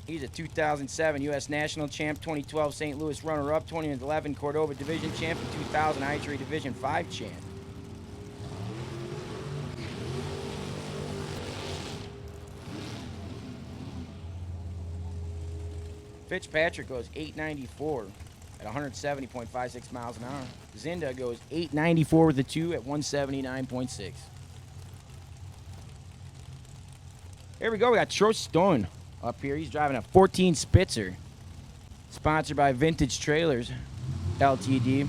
Speaker 2: He's a 2007 U.S. National Champ, 2012 St. Louis runner-up, 2011 Cordova Division Champ, and 2000 I-3 Division 5 Champ. Fitzpatrick goes 894 at 170.56 miles an hour. Zinda goes 894 with the 2 at 179.6. Here we go. We got Troy Stone up here. He's driving a 14 Spitzer, sponsored by Vintage Trailers Ltd.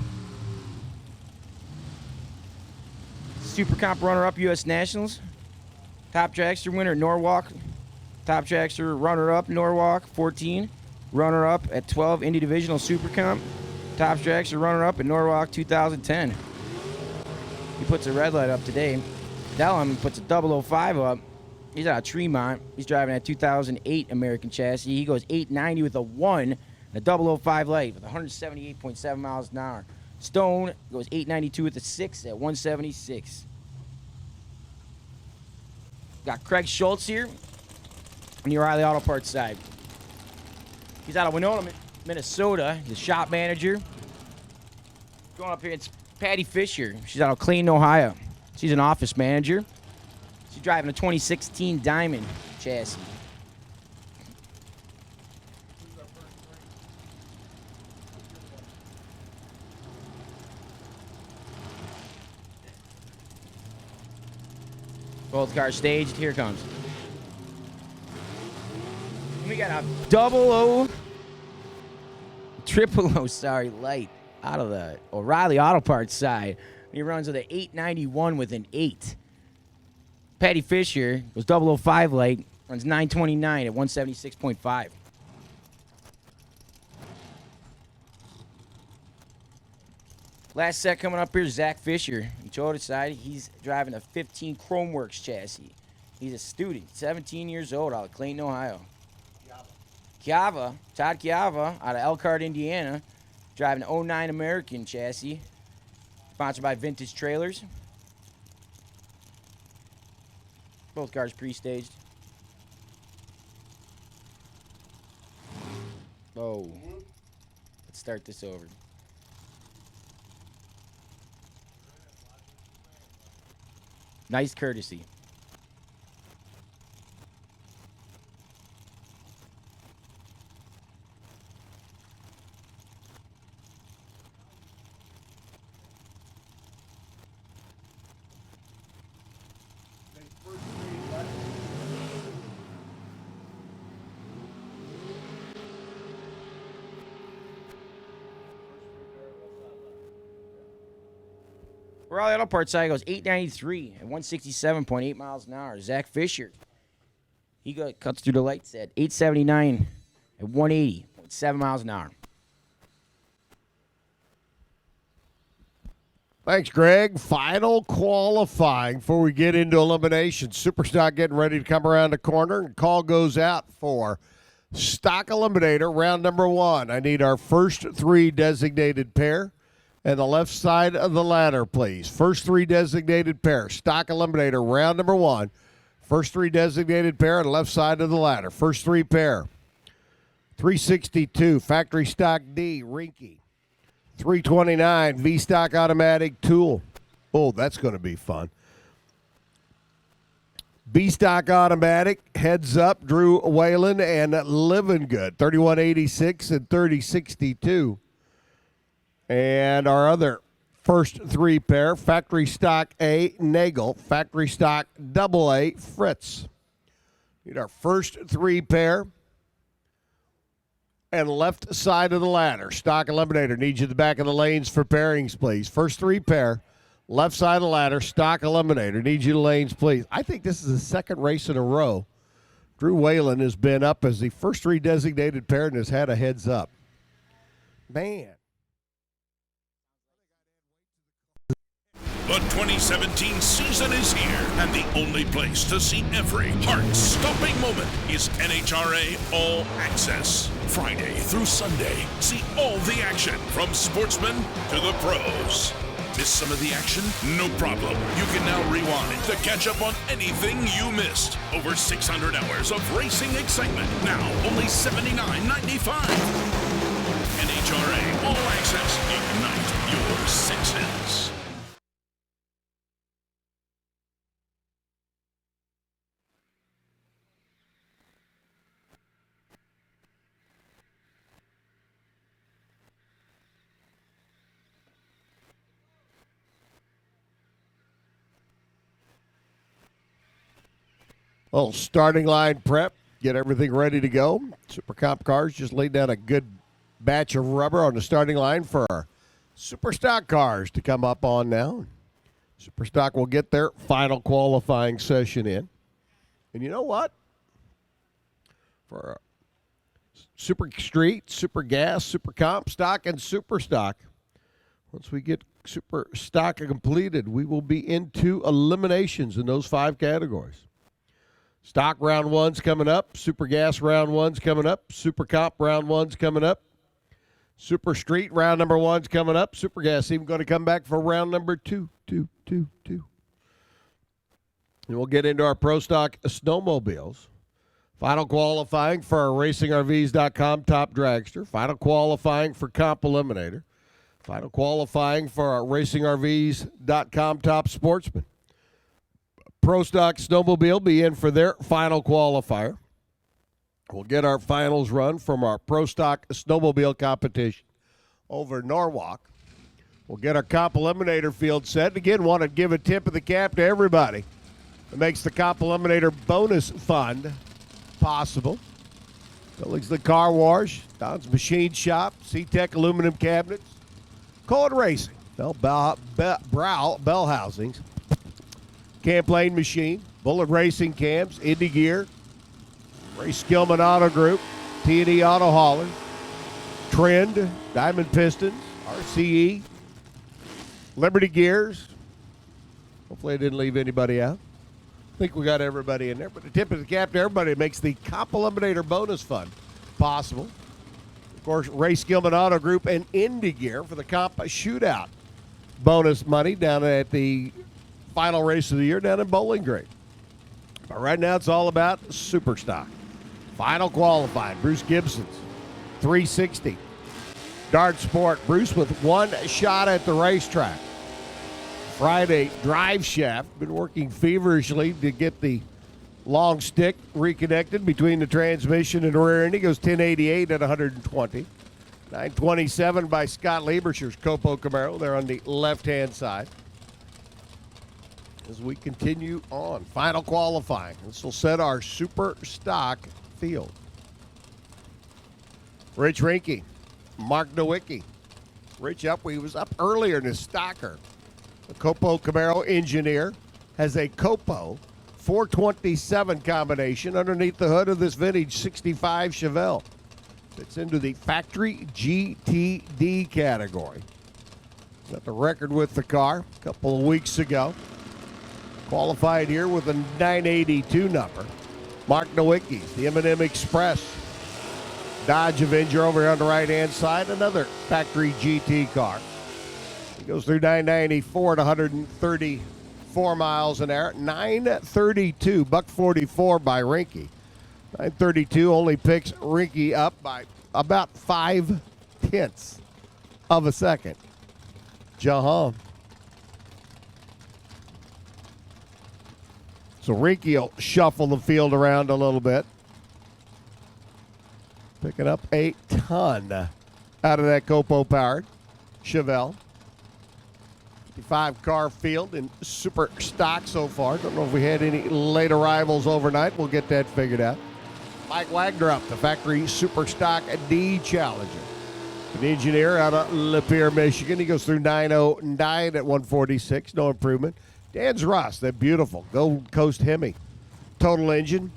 Speaker 2: Super Comp runner-up U.S. Nationals. Top dragster winner Norwalk. Top dragster runner-up, Norwalk, 14. Runner-up at 12, Indy Divisional Super Comp. Top dragster runner-up at Norwalk, 2010. He puts a red light up today. Dellum puts a 005 up. He's out of Tremont. He's driving a 2008 American chassis. He goes 890 with a 1 and a 005 light with 178.7 miles an hour. Stone goes 892 with a 6 at 176. Got Craig Schultz here on the O'Reilly Auto Parts side. He's out of Winona, Minnesota. He's a shop manager. Going up here, it's Patty Fisher. She's out of Clayton, Ohio. She's an office manager. She's driving a 2016 Diamond chassis. Both cars staged. Here it comes. We got a 00, triple O, sorry, light out of the O'Reilly Auto Parts side. He runs with an 891 with an 8. Patty Fisher was 005 light, runs 929 at 176.5. Last set coming up here, Zach Fisher. On Toyota side, he's driving a 15 Chromeworks chassis. He's a student, 17 years old, out of Clayton, Ohio. Todd Chiava, out of Elkhart, Indiana, driving an 09 American chassis, sponsored by Vintage Trailers. Both cars pre-staged. Oh, let's start this over. Nice courtesy. O'Reilly Auto Parts side goes 893 at 167.8 miles an hour. Zach Fisher, he cuts through the lights at 879 at 180.7 miles an hour.
Speaker 1: Thanks, Greg. Final qualifying before we get into elimination. Superstock getting ready to come around the corner, and call goes out for Stock Eliminator, round number 1. I need our first 3 designated pair. And the left side of the ladder, please. First 3 designated pair. Stock Eliminator, round number 1. First 3 designated pair on the left side of the ladder. First 3 pair. 362, factory stock D, Rinky. 329, V-Stock automatic tool. Oh, that's going to be fun. V-Stock automatic, heads up, Drew Whalen and Living Good. 3186 and 3062. And our other first 3 pair, factory stock A, Nagel, factory stock AA, Fritz. Need our first 3 pair. And left side of the ladder, Stock Eliminator. Needs you at the back of the lanes for pairings, please. First 3 pair, left side of the ladder, Stock Eliminator. Needs you to lanes, please. I think this is the second race in a row Drew Whalen has been up as the first 3 designated pair and has had a heads up. Man.
Speaker 3: The 2017 season is here, and the only place to see every heart-stopping moment is NHRA All Access. Friday through Sunday, see all the action from sportsmen to the pros. Miss some of the action? No problem. You can now rewind to catch up on anything you missed. Over 600 hours of racing excitement, now only $79.95. NHRA All Access. Ignite your senses.
Speaker 1: Well, starting line prep, get everything ready to go. Super Comp Cars just laid down a good batch of rubber on the starting line for our Super Stock cars to come up on now. Super Stock will get their final qualifying session in. And you know what? for Super Street, Super Gas, Super Comp, Stock, and Super Stock. Once we get Super Stock completed, we will be into eliminations in those 5 categories. Stock round 1's coming up. Super Gas round 1's coming up. Super Comp round 1's coming up. Super Street round number 1's coming up. Super Gas even going to come back for round number 2. And we'll get into our Pro Stock snowmobiles. Final qualifying for our RacingRVs.com top dragster. Final qualifying for Comp Eliminator. Final qualifying for our RacingRVs.com top sportsman. Pro Stock snowmobile be in for their final qualifier. We'll get our finals run from our Pro Stock snowmobile competition over Norwalk. We'll get our Comp Eliminator field set. And again, want to give a tip of the cap to everybody. It makes the Comp Eliminator bonus fund possible. Buildings the Car Wash, Don's Machine Shop, C-Tech Aluminum Cabinets, Cold Racing, Bell Housings, Camp Lane Machine, Bullet Racing Cams, Indy Gear, Ray Skillman Auto Group, T&E Auto Haulers, Trend, Diamond Pistons, RCE, Liberty Gears. Hopefully I didn't leave anybody out. I think we got everybody in there. But the tip of the cap to everybody makes the Comp Eliminator bonus fund possible. Of course, Ray Skillman Auto Group and Indy Gear for the Comp Shootout bonus money down at the final race of the year down in Bowling Green. But right now it's all about Super Stock. Final qualifying, Bruce Gibson's 360. Dart Sport, Bruce with 1 shot at the racetrack. Friday drive shaft, been working feverishly to get the long stick reconnected between the transmission and rear end. He goes 1088 at 120. 927 by Scott Lieberscher's Copo Camaro. They're on the left-hand side. As we continue on, final qualifying. This will set our Super Stock field. Rich Rinke, Mark Nowicki. Rich he was up earlier in his stocker. The Copo Camaro engineer has a Copo 427 combination underneath the hood of this vintage 65 Chevelle. Fits into the factory GTD category. Got the record with the car a couple of weeks ago. Qualified here with a 982 number. Mark Nowicki's, the M&M Express. Dodge Avenger over here on the right-hand side. Another factory GT car. He goes through 994 at 134 miles an hour. 932, $144 by Rinke. 932 only picks Rinke up by about 0.5 of a second. Jahan. So Rinke will shuffle the field around a little bit. Picking up a ton out of that Copo-powered Chevelle. 55-car field in Super Stock so far. Don't know if we had any late arrivals overnight. We'll get that figured out. Mike Wagner up, the factory Super Stock D Challenger. An engineer out of Lapeer, Michigan. He goes through 909 at 146. No improvement. Dan's Ross, that beautiful Gold Coast Hemi. Total engine.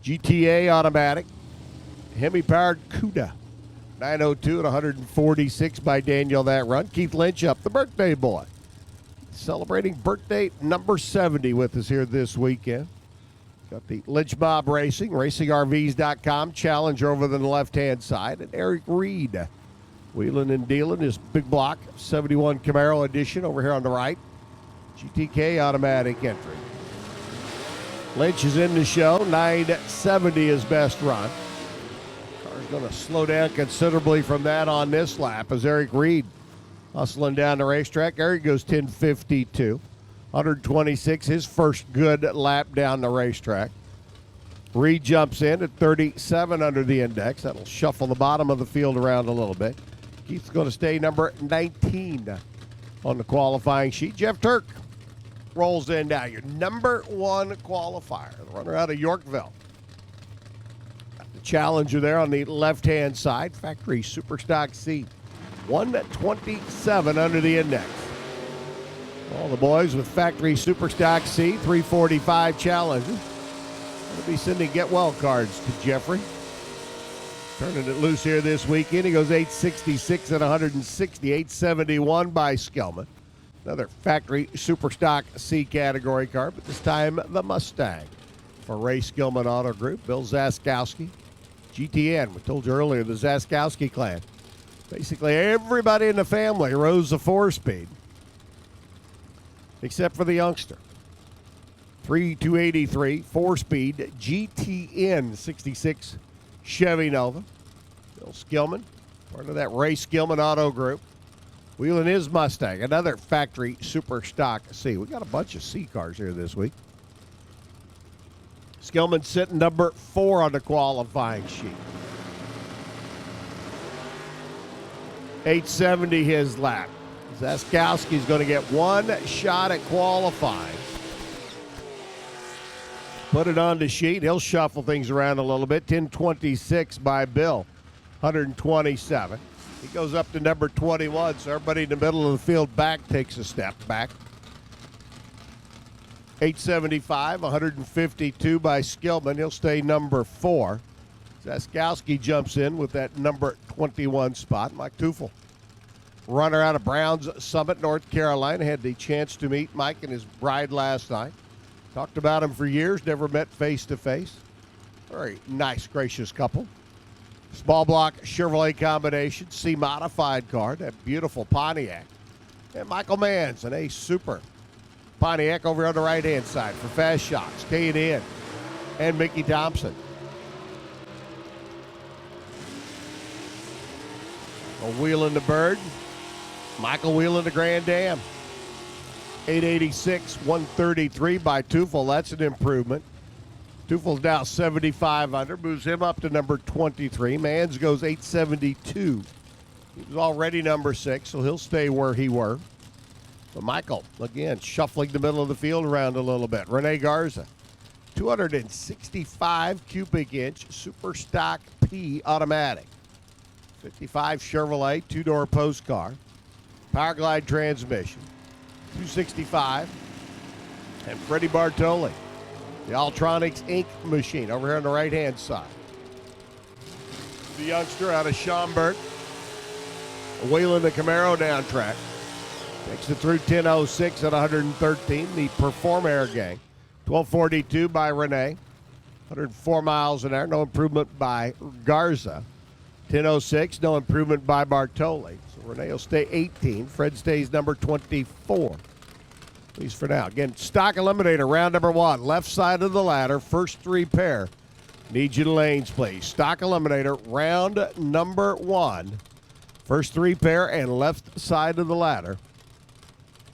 Speaker 1: GTA automatic. Hemi-powered CUDA. 902 at 146 by Daniel that run. Keith Lynch up, the birthday boy. Celebrating birthday number 70 with us here this weekend. Got the Lynch Mob Racing, RacingRVs.com Challenger over on the left-hand side. And Eric Reed wheeling and dealing his big block 71 Camaro edition over here on the right. GTK automatic entry. Lynch is in the show. 970 his best run. Car's going to slow down considerably from that on this lap as Eric Reed hustling down the racetrack. Eric goes 1052. 126, his first good lap down the racetrack. Reed jumps in at 37 under the index. That'll shuffle the bottom of the field around a little bit. Keith's going to stay number 19 on the qualifying sheet. Jeff Turk rolls in now, your number 1 qualifier, the runner out of Yorkville. Got the Challenger there on the left-hand side, factory Super Stock C. 127 under the index. All the boys with factory Super Stock C, 345 Challenger. We'll be sending get well cards to Jeffrey. Turning it loose here this weekend. He goes 866 and 160, 871 by Skellman. Another factory super stock C category card, but this time the Mustang for Ray Skillman Auto Group. Bill Zaskowski, GTN. We told you earlier, the Zaskowski clan. Basically everybody in the family rose the 4-speed, except for the youngster. 3283 4-speed GTN 66 Chevy Nova. Bill Skillman, part of that Ray Skillman Auto Group. Wheeling his Mustang, another factory super stock C. We got a bunch of C cars here this week. Skillman sitting number 4 on the qualifying sheet. 870 his lap. Zaskowski's going to get one shot at qualifying. Put it on the sheet. He'll shuffle things around a little bit. 1026 by Bill. 127. He goes up to number 21, so everybody in the middle of the field back takes a step back. 875, 152 by Skillman. He'll stay number 4. Zaskowski jumps in with that number 21 spot. Mike Teufel, runner out of Browns Summit, North Carolina. Had the chance to meet Mike and his bride last night. Talked about him for years, never met face to face. Very nice, gracious couple. Small block Chevrolet combination, C modified card, that beautiful Pontiac. And Michael Manns, an Ace Super Pontiac over on the right-hand side for fast shots, K&N, and Mickey Thompson. Wheeling the Bird, Michael wheeling the Grand Dam. 886, 133 by Teufel. That's an improvement. Teufel's now 75 under, moves him up to number 23. Manns goes 872. He was already number 6, so he'll stay where he were. But Michael, again, shuffling the middle of the field around a little bit. Rene Garza, 265 cubic inch super stock P automatic. 55 Chevrolet, 2-door post car. Power glide transmission. 265. And Freddie Bartoli, the Altronics Inc. machine over here on the right-hand side. The youngster out of Schaumburg, wheeling the Camaro down track. Takes it through 10:06 at 113. The Perform Air gang. 12:42 by Rene. 104 miles an hour. No improvement by Garza. 10:06. No improvement by Bartoli. So Rene will stay 18. Fred stays number 24. At least for now. Again, stock eliminator, round number 1. Left side of the ladder, first 3 pair. Need you to lanes, please. Stock eliminator, round number 1. First 3 pair and left side of the ladder.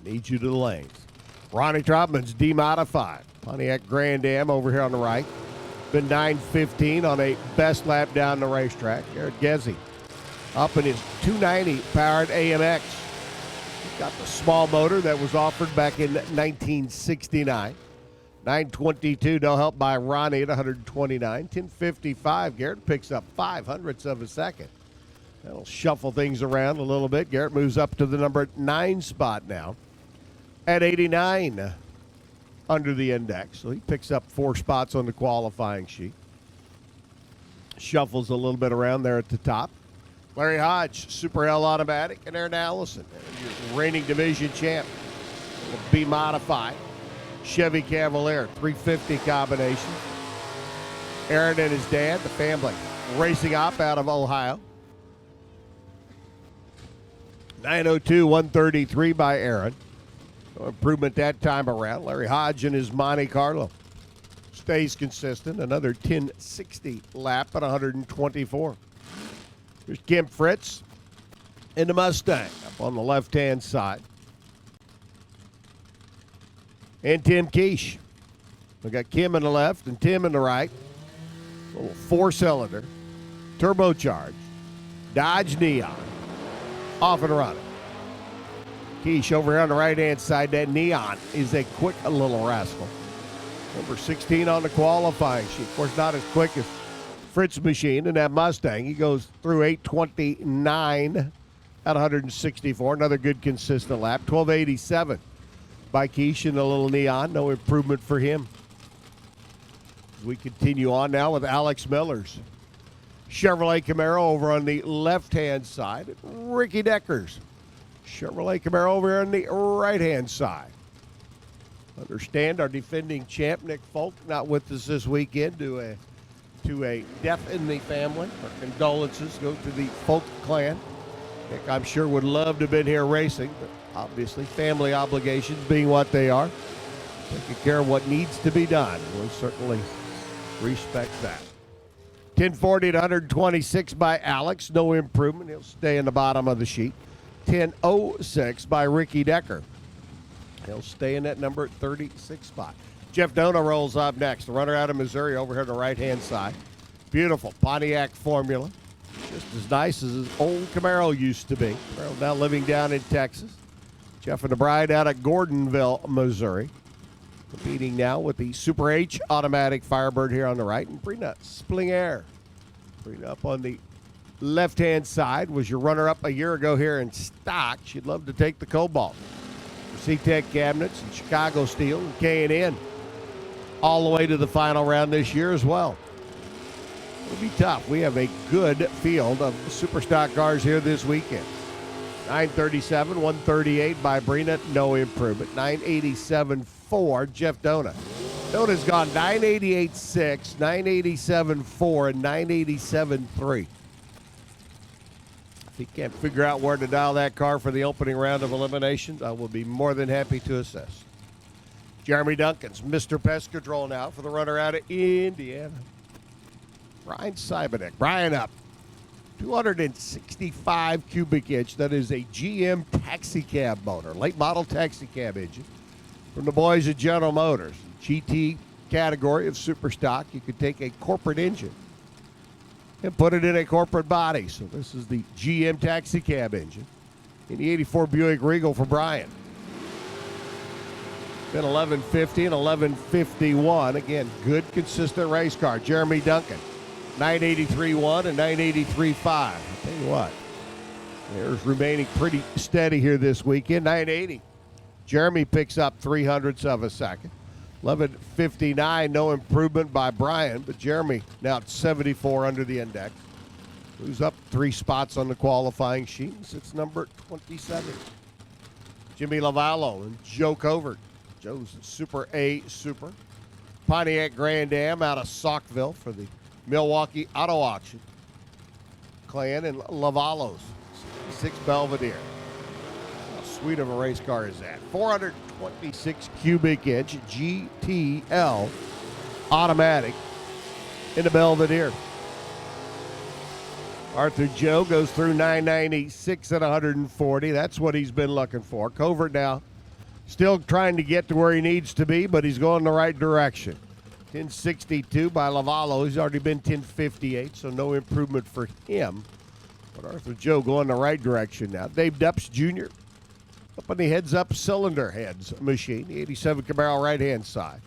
Speaker 1: Need you to the lanes. Ronnie Trotman's D-modified. Pontiac Grand Am over here on the right. Been 9:15 on a best lap down the racetrack. Garrett Gezzi up in his 290 powered AMX. Got the small motor that was offered back in 1969. 922, no help by Ronnie at 129. 1055, Garrett picks up 0.05 of a second. That'll shuffle things around a little bit. Garrett moves up to the number 9 spot now at 89 under the index. So he picks up 4 spots on the qualifying sheet. Shuffles a little bit around there at the top. Larry Hodge, Super L automatic, and Aaron Allison, your reigning division champ. Will be modified. Chevy Cavalier, 350 combination. Aaron and his dad, the family, racing up out of Ohio. 902, 133 by Aaron. No improvement that time around. Larry Hodge in his Monte Carlo stays consistent. Another 1060 lap at 124. Here's Kim Fritz in the Mustang up on the left-hand side. And Tim Keish. We got Kim in the left and Tim in the right. A little 4-cylinder, turbocharged, Dodge Neon, off and running. Keish over here on the right-hand side. That Neon is a quick little rascal. Number 16 on the qualifying sheet. Of course, not as quick as Fritz machine in that Mustang. He goes through 829 at 164. Another good consistent lap. 1287 by Keish in the little Neon. No improvement for him. We continue on now with Alex Miller's Chevrolet Camaro over on the left-hand side. Ricky Decker's Chevrolet Camaro over here on the right-hand side. Understand our defending champ, Nick Folk, not with us this weekend due to a death in the family. Our condolences go to the Folk clan. Nick, I'm sure, would love to have been here racing, but obviously family obligations being what they are, taking care of what needs to be done. We certainly respect that. 1040 to 126 by Alex. No improvement. He'll stay in the bottom of the sheet. 1006 by Ricky Decker. He'll stay in that number 36 spot. Jeff Dona rolls up next. The runner out of Missouri over here on the right-hand side. Beautiful Pontiac Formula. Just as nice as his old Camaro used to be. Camaro now living down in Texas. Jeff and the bride out of Gordonville, Missouri. Competing now with the Super H automatic Firebird here on the right. And Brina Splinger. Brina up on the left-hand side was your runner-up a year ago here in stock. She'd love to take the Cobalt. C-Tech cabinets and Chicago Steel and K&N all the way to the final round this year as well. It'll be tough. We have a good field of super stock cars here this weekend. 937, 138 by Brina, no improvement. 987.4, Jeff Dona. Dona's gone 988.6, 987.4, and 987.3. If he can't figure out where to dial that car for the opening round of eliminations, I will be more than happy to assist. Jeremy Duncan's Mr. Pest Control now for the runner out of Indiana. Brian Simonek. Brian up. 265 cubic inch. That is a GM taxi cab motor. Late model taxi cab engine from the boys at General Motors. GT category of super stock. You could take a corporate engine and put it in a corporate body. So this is the GM taxi cab engine in the 84 Buick Regal for Brian. Been 1150 and 1151. Again, good, consistent race car. Jeremy Duncan, 983.1 and 983.5. I'll tell you what, there's remaining pretty steady here this weekend. 980. Jeremy picks up 300ths of a second. 1159, no improvement by Brian, but Jeremy now at 74 under the index. Who's up 3 spots on the qualifying sheet. It's number 27. Jimmy Lavallo and Joe Covert. Joe's Super A Super. Pontiac Grand Am out of Saukville for the Milwaukee Auto Auction. Clan and Lavallo's 6 Belvedere. How sweet of a race car is that? 426 cubic inch GTL automatic in the Belvedere. Arthur Joe goes through 996 at 140. That's what he's been looking for. Covert now still trying to get to where he needs to be, but he's going the right direction. 1062 by Lavallo. He's already been 1058, so no improvement for him. But Arthur Joe going the right direction now. Dave Dupps Jr. up on the heads-up cylinder heads machine. The 87 Camaro right-hand side.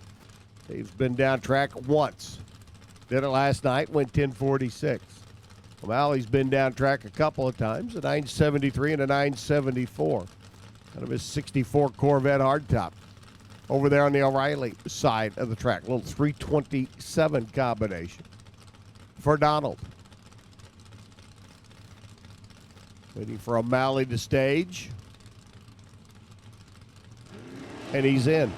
Speaker 1: Dave's been down track once. Did it last night, went 1046. O'Malley's been down track a couple of times, a 973 and a 974. Kind of his 64 Corvette hardtop. Over there on the O'Reilly side of the track, a little 327 combination for Donald. Waiting for O'Malley to stage. And he's in.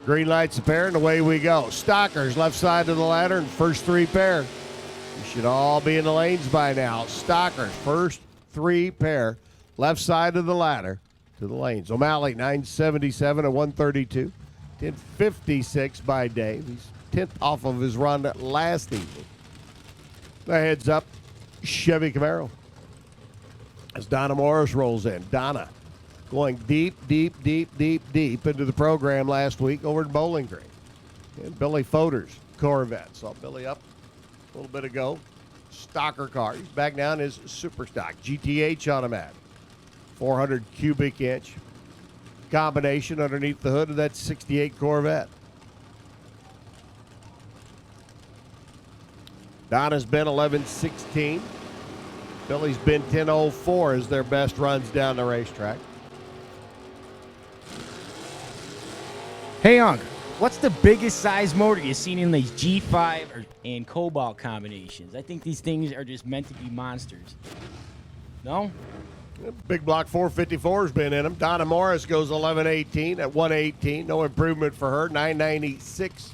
Speaker 1: Green lights a pair, and away we go. Stockers, left side of the ladder, and first 3 pair. You should all be in the lanes by now. Stockers, first 3 pair. Left side of the ladder to the lanes. O'Malley, 977 and 132. 1056 by Dave. He's 10th off of his run last evening. The heads up, Chevy Camaro. As Donna Morris rolls in. Donna going deep into the program last week over at Bowling Green. And Billy Foder's Corvette. Saw Billy up a little bit ago. Stocker car. He's back down his super stock. GTH automatic. 400 cubic inch combination underneath the hood of that 68 Corvette. Donna's been 1116. Billy's been 1004 as their best runs down the racetrack.
Speaker 2: Hey, Unc, what's the biggest size motor you've seen in these G5 and Cobalt combinations? I think these things are just meant to be monsters. No?
Speaker 1: Big block 454's been in them. Donna Morris goes 1118 at 118. No improvement for her. 996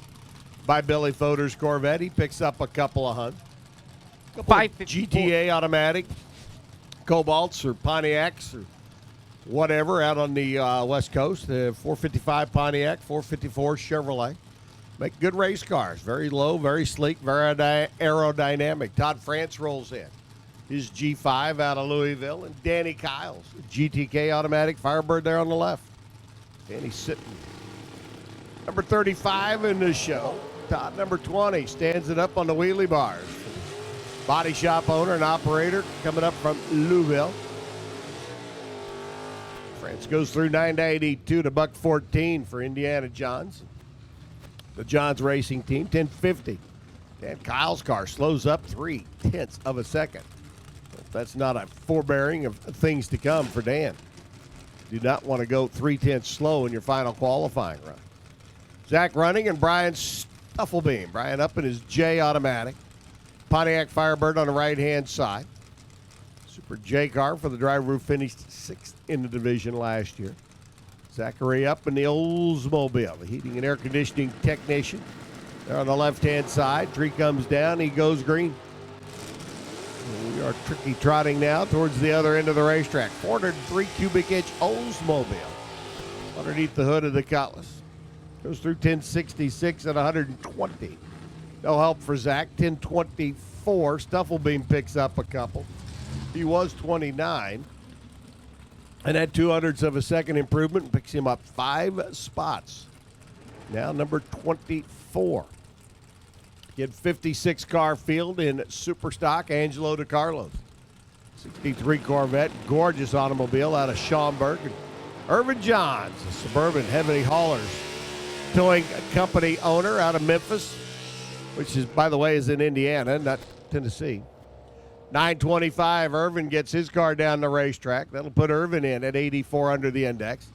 Speaker 1: by Billy Foder's Corvette. He picks up a couple of hundred. Couple of
Speaker 2: 554.
Speaker 1: GTA automatic Cobalts or Pontiacs or whatever out on the West Coast. 455 Pontiac, 454 Chevrolet. Make good race cars. Very low, very sleek, very aerodynamic. Todd France rolls in. His G5 out of Louisville. And Danny Kyles, GTK automatic Firebird there on the left. Danny's sitting. Number 35 in the show. Todd, number 20, stands it up on the wheelie bars. Body shop owner and operator coming up from Louisville. France goes through 992 to $114 for Indiana Johns. The Johns Racing Team, 1050. Dan Kyle's car slows up 0.3 of a second. That's not a forebearing of things to come for Dan. Do not want to go 0.3 slow in your final qualifying run. Zach Running and Brian Stufflebeam. Brian up in his J automatic. Pontiac Firebird on the right-hand side. Super J car for the driver who finished 6th in the division last year. Zachary up in the Oldsmobile, the heating and air conditioning technician. There on the left-hand side. Tree comes down. He goes green. We are tricky trotting now towards the other end of the racetrack. 403 cubic inch Oldsmobile underneath the hood of the Cutlass. Goes through 1066 at 120. No help for Zach. 1024. Stufflebeam picks up a couple. He was 29. And that 200ths of a second improvement picks him up 5 spots. Now number 24. Get 56 car field in super stock, Angelo DeCarlos. 63 Corvette, gorgeous automobile out of Schaumburg. And Irvin Johns, a Suburban Heavy Haulers towing company owner out of Memphis, which is, by the way, is in Indiana, not Tennessee. 925, Irvin gets his car down the racetrack. That'll put Irvin in at 84 under the index.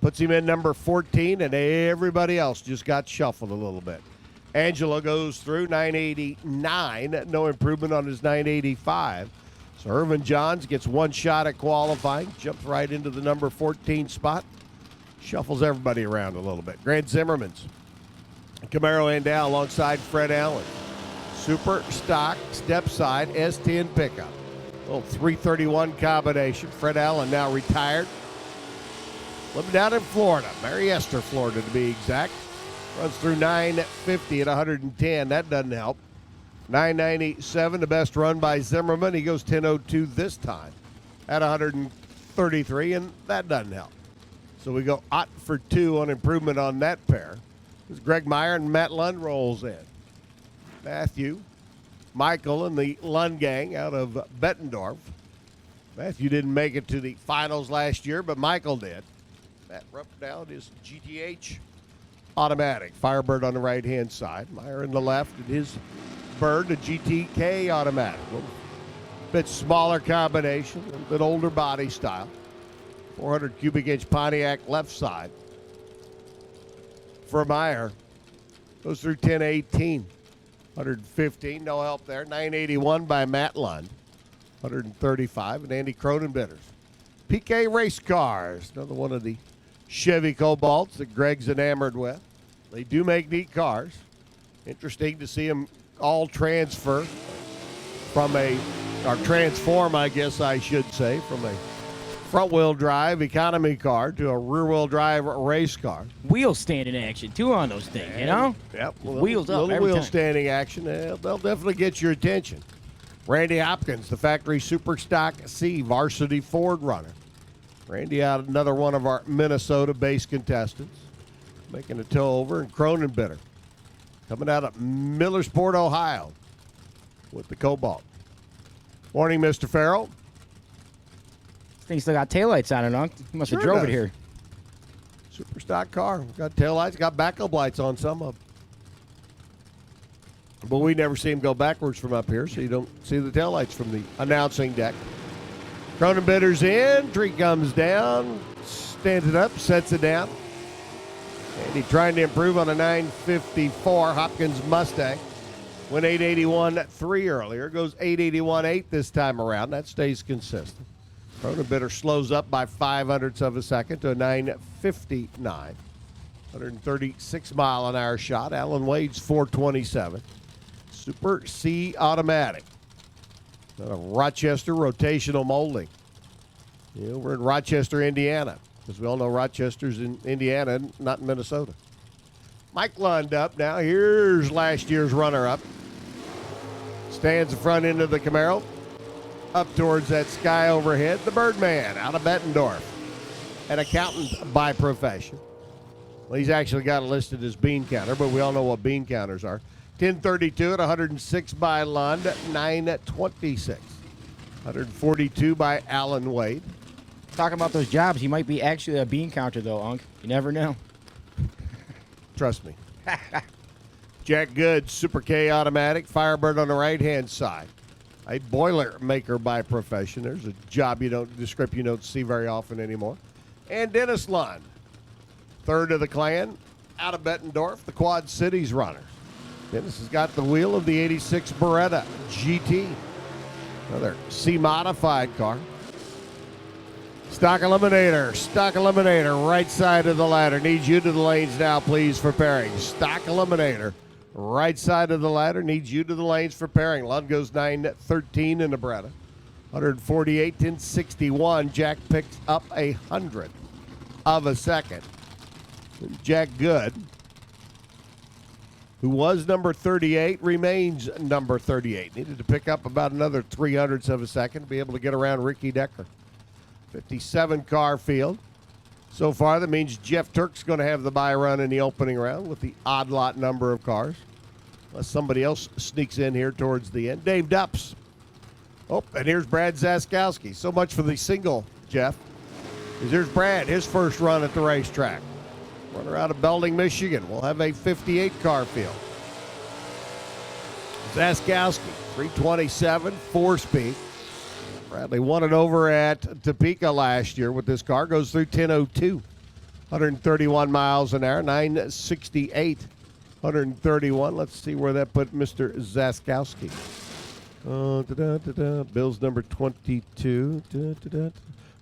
Speaker 1: Puts him in number 14, and everybody else just got shuffled a little bit. Angelo goes through 989, no improvement on his 985. So Irvin Johns gets one shot at qualifying, jumps right into the number 14 spot, shuffles everybody around a little bit. Grant Zimmerman's Camaro Andal alongside Fred Allen. Super stock, step side, S10 pickup. Little 331 combination. Fred Allen now retired. Living down in Florida, Mary Esther, Florida to be exact. Runs through 950 at 110. That doesn't help. 997, the best run by Zimmerman. He goes 1002 this time at 133, and that doesn't help. So we go 0 for 2 on improvement on that pair. As Greg Meyer and Matt Lund rolls in. Matthew, Michael, and the Lund gang out of Bettendorf. Matthew didn't make it to the finals last year, but Michael did. Matt rubbed down his GTH automatic. Firebird on the right-hand side. Meyer in the left, and his Bird, the GTK automatic. A little bit smaller combination, a little bit older body style. 400 cubic inch Pontiac left side. For Meyer, goes through 1018. 115, no help there. 981 by Matt Lund. 135, and Andy Cronenbitters. PK Race Cars, another one of the Chevy Cobalts that Greg's enamored with. They do make neat cars. Interesting to see them all transfer from or transform, I guess I should say, from a front-wheel drive economy car to a rear-wheel drive race car.
Speaker 2: Wheel stand in action, too, on those things, you know?
Speaker 1: Yep.
Speaker 2: Wheels up
Speaker 1: little
Speaker 2: every
Speaker 1: wheel
Speaker 2: time.
Speaker 1: standing action. They'll definitely get your attention. Randy Hopkins, the factory Super Stock C varsity Ford runner. Randy out another one of our Minnesota-based contestants, making a tow over, and Cronenbitter coming out of Millersport, Ohio, with the Cobalt. Morning, Mr. Farrell.
Speaker 2: This thing still got taillights on it, Unc. You must have
Speaker 1: Sure
Speaker 2: drove
Speaker 1: does.
Speaker 2: it here.
Speaker 1: Super stock car. Got taillights, got backup lights on some of them. But we never see him go backwards from up here, so you don't see the taillights from the announcing deck. Cronenbitter's in. Tree comes down, stands it up, sets it down. And he trying to improve on a 954 Hopkins Mustang. Went 881.3 earlier. Goes 881.8 this time around. That stays consistent. Protobitter slows up by 0.05 of a second to a 959. 136 mile an hour shot. Alan Wade's 427. Super C automatic. Out of Rochester rotational molding. Yeah, we're in Rochester, Indiana. Because we all know Rochester's in Indiana, not in Minnesota. Mike Lund up now. Here's last year's runner-up. Stands the front end of the Camaro. Up towards that sky overhead. The Birdman out of Bettendorf. An accountant by profession. Well, he's actually got it listed as bean counter, but we all know what bean counters are. 1032 at 106 by Lund. 926. 142 by Alan Wade.
Speaker 2: Talking about those jobs, he might be actually a bean counter, though, Unc. You never know.
Speaker 1: Trust me. Jack Good, Super K automatic, Firebird on the right-hand side. A boiler maker by profession. There's a job description you don't see very often anymore. And Dennis Lund, third of the clan, out of Bettendorf, the Quad Cities runner. Dennis has got the wheel of the 86 Beretta GT. Another C-modified car. Stock Eliminator, right side of the ladder. Needs you to the lanes now, please, for pairing. Stock Eliminator, right side of the ladder. Needs you to the lanes for pairing. Lund goes 913 in the Beretta. 148, 1061. Jack picks up 100 of a second. Jack Good, who was number 38, remains number 38. Needed to pick up about another 300ths of a second to be able to get around Ricky Decker. 57 car field. So far, that means Jeff Turk's going to have the bye run in the opening round with the odd lot number of cars. Unless somebody else sneaks in here towards the end. Dave Dupps. Oh, and here's Brad Zaskowski. So much for the single, Jeff. Here's Brad, his first run at the racetrack. Runner out of Belding, Michigan. We'll have a 58 car field. Zaskowski, 327, 4-speed. Bradley won it over at Topeka last year with this car. Goes through 10:02. 131 miles an hour, 968. 131. Let's see where that put Mr. Zaskowski. Bill's number 22.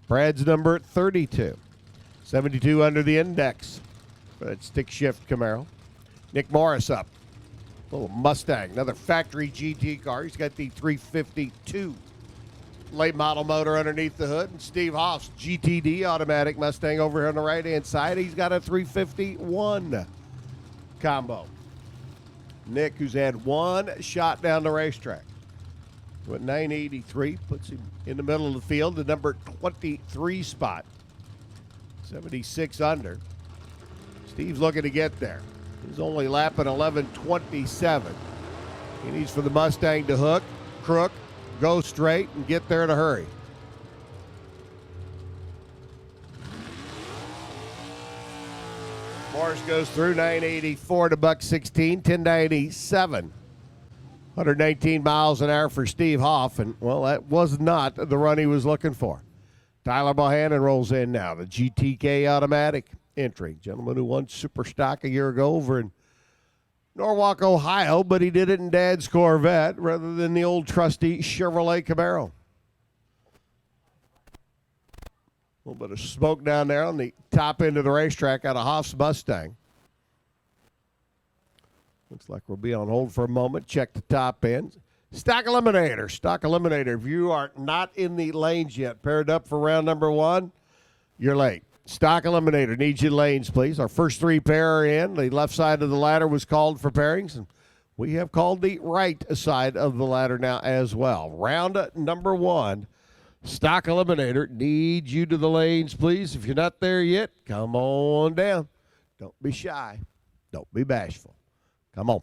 Speaker 1: Brad's number 32. 72 under the index for that stick shift Camaro. Nick Morris up. Little Mustang, another factory GT car. He's got the 352 late model motor underneath the hood. And Steve Hoff's GTD automatic Mustang over here on the right-hand side. He's got a 351 combo. Nick, who's had one shot down the racetrack. With 983, puts him in the middle of the field, the number 23 spot. 76 under. Steve's looking to get there. He's only lapping 11:27. He needs for the Mustang to hook, crook, go straight, and get there in a hurry. Morris goes through 984 to buck 16, 1097. 119 miles an hour for Steve Hoff, and, well, that was not the run he was looking for. Tyler Bohannon rolls in now, the GTK automatic entry. Gentleman who won Super Stock a year ago over in Norwalk, Ohio, but he did it in Dad's Corvette rather than the old trusty Chevrolet Camaro. A little bit of smoke down there on the top end of the racetrack out of Hoff's Mustang. Looks like we'll be on hold for a moment. Check the top end. Stock Eliminator. If you are not in the lanes yet, paired up for round number one, you're late. Stock Eliminator needs you lanes, please. Our first three pair are in. The left side of the ladder was called for pairings, and we have called the right side of the ladder now as well. Round number one, Stock Eliminator needs you to the lanes, please. If you're not there yet, come on down. Don't be shy. Don't be bashful. Come on.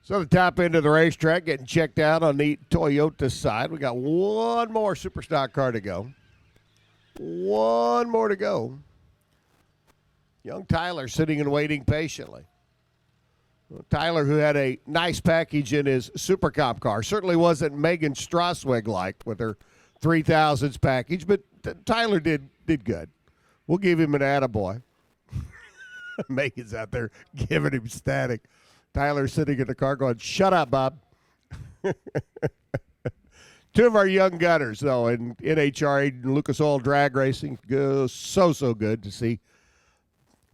Speaker 1: So the top end of the racetrack getting checked out on the Toyota side. We got one more super stock car to go. One more to go. Young Tyler sitting and waiting patiently. Well, Tyler, who had a nice package in his Super Cop car, certainly wasn't Megan Strasweg-like with her 3000s package, but Tyler did good. We'll give him an attaboy. Megan's out there giving him static. Tyler's sitting in the car going, "Shut up, Bob." Two of our young gunners, though, in NHRA and Lucas Oil Drag Racing. So good to see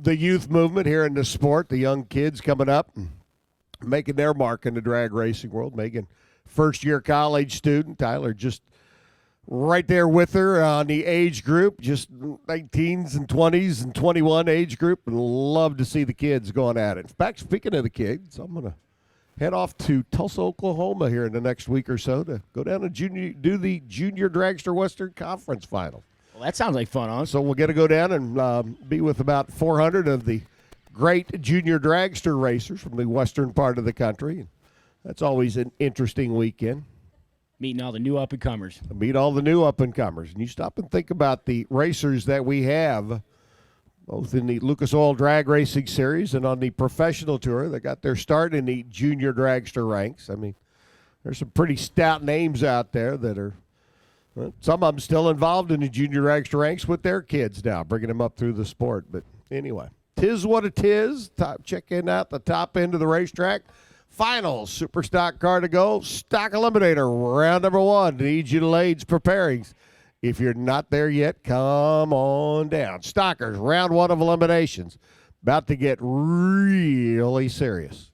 Speaker 1: the youth movement here in the sport, the young kids coming up and making their mark in the drag racing world. Megan, first-year college student. Tyler just right there with her on the age group, just 19s and 20s and 21 age group, and love to see the kids going at it. In fact, speaking of the kids, I'm going to head off to Tulsa, Oklahoma here in the next week or so to go down and do the Junior Dragster Western Conference Final.
Speaker 2: Well, that sounds like fun, huh?
Speaker 1: So we'll get to go down and be with about 400 of the great junior dragster racers from the western part of the country. That's always an interesting weekend.
Speaker 2: Meeting all the new up-and-comers.
Speaker 1: Meet all the new up-and-comers. And you stop and think about the racers that we have, both in the Lucas Oil Drag Racing Series and on the professional tour that got their start in the junior dragster ranks. I mean, there's some pretty stout names out there that are, well, some of them still involved in the junior dragster ranks with their kids now, bringing them up through the sport. But anyway, 'tis what it is. Checking out the top end of the racetrack. Final super stock car to go. Stock Eliminator, round number 1. Need you to lanes preparing. If you're not there yet, come on down. Stockers, round 1 of eliminations. About to get really serious.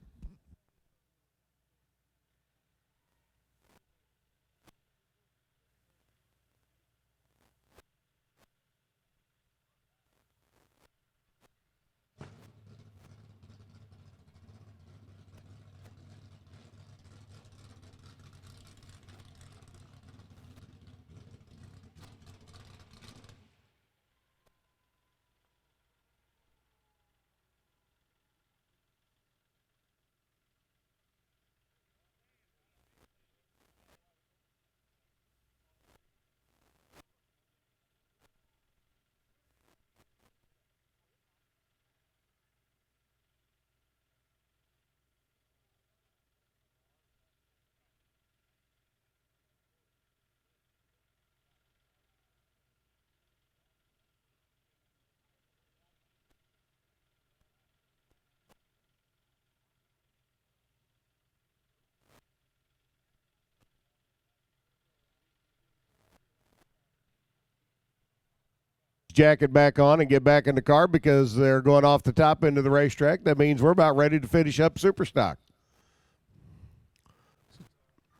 Speaker 1: Jacket back on and get back in the car because they're going off the top end of the racetrack. That means we're about ready to finish up Superstock.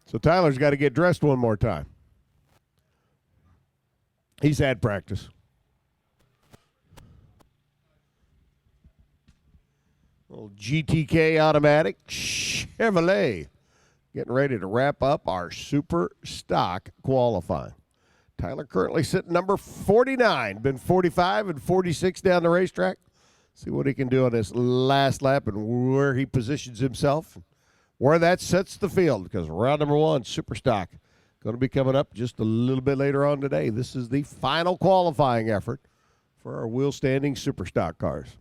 Speaker 1: So Tyler's got to get dressed one more time. He's had practice. Little GTK automatic Chevrolet getting ready to wrap up our super stock qualifying. Tyler currently sitting number 49. Been 45 and 46 down the racetrack. See what he can do on this last lap and where he positions himself, where that sets the field, because round number 1, super stock, going to be coming up just a little bit later on today. This is the final qualifying effort for our wheel standing super stock cars.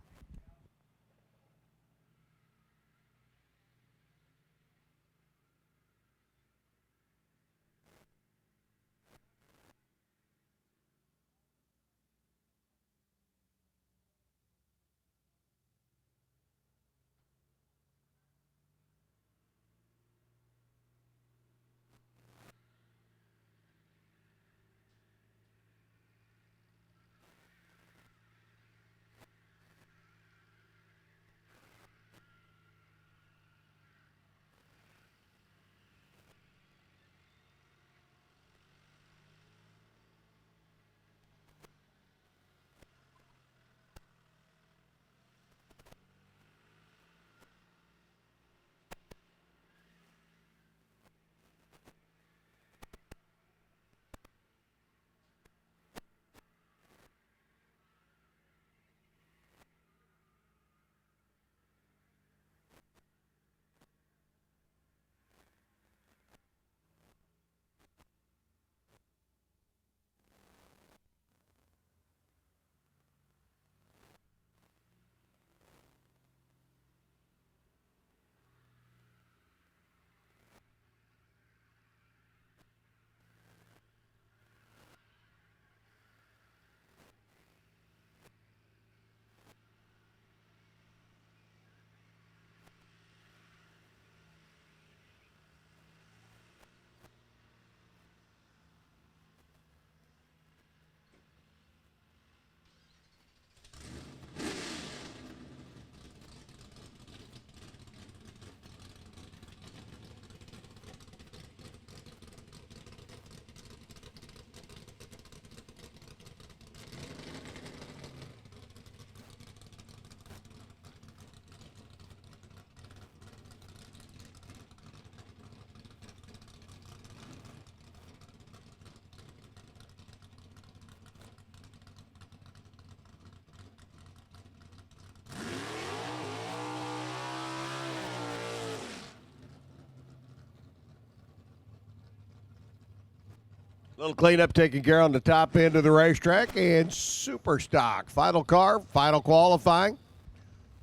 Speaker 1: Little cleanup taken care on the top end of the racetrack, and super stock. Final car, final qualifying.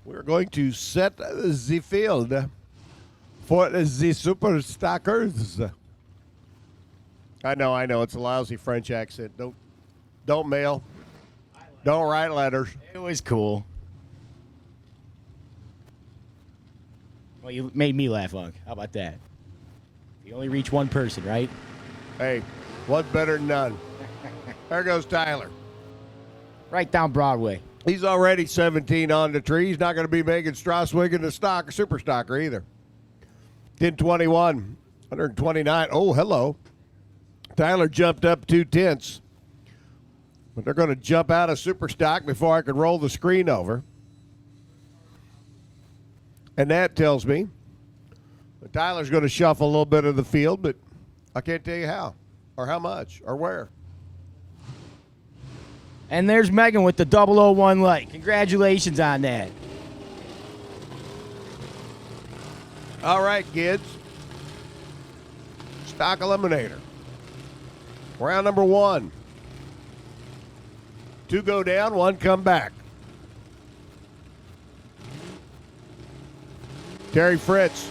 Speaker 1: We're going to set the field for the super stockers. I know, it's a lousy French accent. Don't mail. Don't write letters.
Speaker 2: It was cool. Well, you made me laugh, Unc. How about that? You only reach one person, right?
Speaker 1: Hey, what's better than none? There goes Tyler.
Speaker 2: Right down Broadway.
Speaker 1: He's already 17 on the tree. He's not going to be making Straswig in the stock, super stocker either. 10:21, 129. Oh, hello. Tyler jumped up 2/10. But they're going to jump out of super stock before I can roll the screen over. And that tells me that Tyler's going to shuffle a little bit of the field, but I can't tell you how or how much or where.
Speaker 2: And there's Megan with the 001 light. Congratulations on that.
Speaker 1: All right, kids. Stock eliminator. Round number 1. 2 go down, 1 come back. Terry Fritz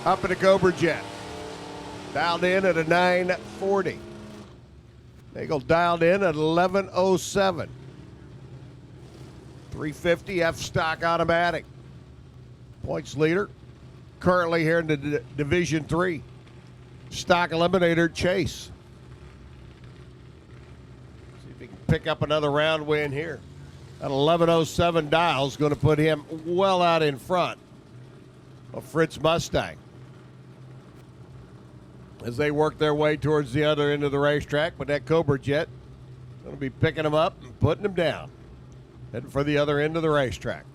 Speaker 1: up in the Cobra Jet. Dialed in at a 940. Nagel dialed in at 1107. 350 F stock automatic. Points leader currently here in the Division 3. Stock eliminator Chase. See if he can pick up another round win here. That 1107 dial is going to put him well out in front of Fritz Mustang as they work their way towards the other end of the racetrack. But that Cobra Jet going to be picking them up and putting them down, heading for the other end of the racetrack.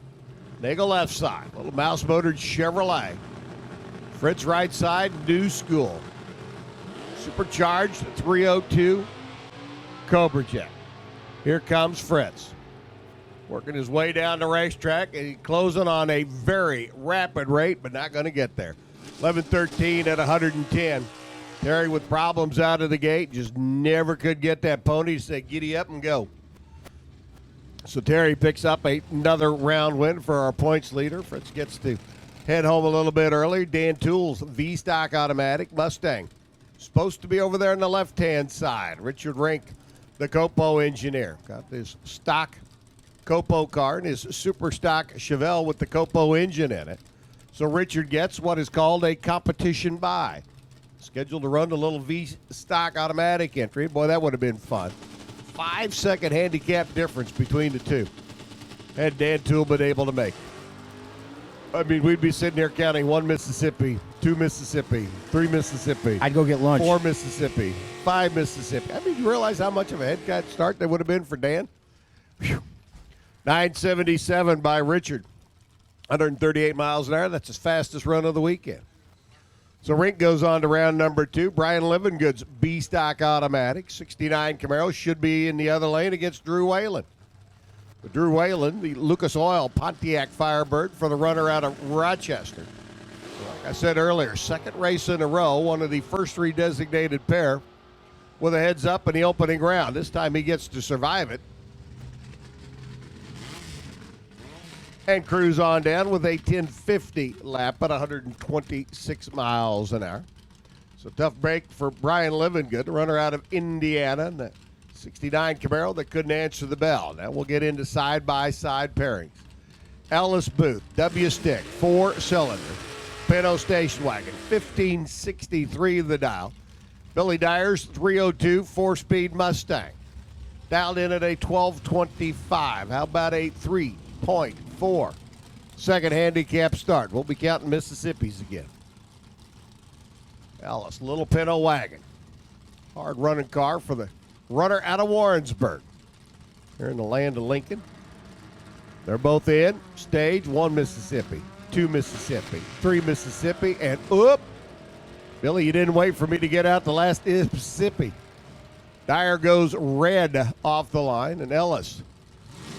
Speaker 1: Nagel left side, little mouse-motored Chevrolet. Fritz right side, new school. Supercharged 302 Cobra Jet. Here comes Fritz. Working his way down the racetrack, and he's closing on a very rapid rate, but not going to get there. 11:13 at 110. Terry with problems out of the gate, just never could get that pony to say giddy up and go. So Terry picks up another round win for our points leader. Fritz gets to head home a little bit early. Dan Tools, V-Stock automatic Mustang. Supposed to be over there on the left-hand side. Richard Rink, the Copo engineer. Got this stock Copo car and his super stock Chevelle with the Copo engine in it. So Richard gets what is called a competition buy. Scheduled to run the little V-Stock automatic entry. Boy, that would have been fun. 5-second handicap difference between the two. Had Dan Toole been able to make. I mean, we'd be sitting here counting 1 Mississippi, 2 Mississippi, 3 Mississippi.
Speaker 2: I'd go get lunch.
Speaker 1: 4 Mississippi, 5 Mississippi. I mean, you realize how much of a head start that would have been for Dan? Whew. 977 by Richard. 138 miles an hour. That's his fastest run of the weekend. So Rink goes on to round number 2. Brian Livingood's B-Stock automatic. 69 Camaro should be in the other lane against Drew Whalen. But Drew Whalen, the Lucas Oil Pontiac Firebird for the runner out of Rochester. Like I said earlier, second race in a row, one of the first 3 designated pair with a heads up in the opening round. This time he gets to survive it. And cruise on down with a 1050 lap at 126 miles an hour. So tough break for Brian Livingood, the runner out of Indiana, and the 69 Camaro that couldn't answer the bell. Now we'll get into side-by-side pairings. Ellis Booth, W-stick, 4-cylinder, Pinto station wagon, 1563 the dial. Billy Dyer's 302 4-speed Mustang, dialed in at a 1225. How about a 3.4 second handicap start? We'll be counting Mississippi's again. Ellis, little Pinto wagon. Hard running car for the runner out of Warrensburg. Here in the land of Lincoln. They're both in. Stage 1 Mississippi, 2 Mississippi, 3 Mississippi, and oop! Billy, you didn't wait for me to get out the last Mississippi. Dyer goes red off the line, and Ellis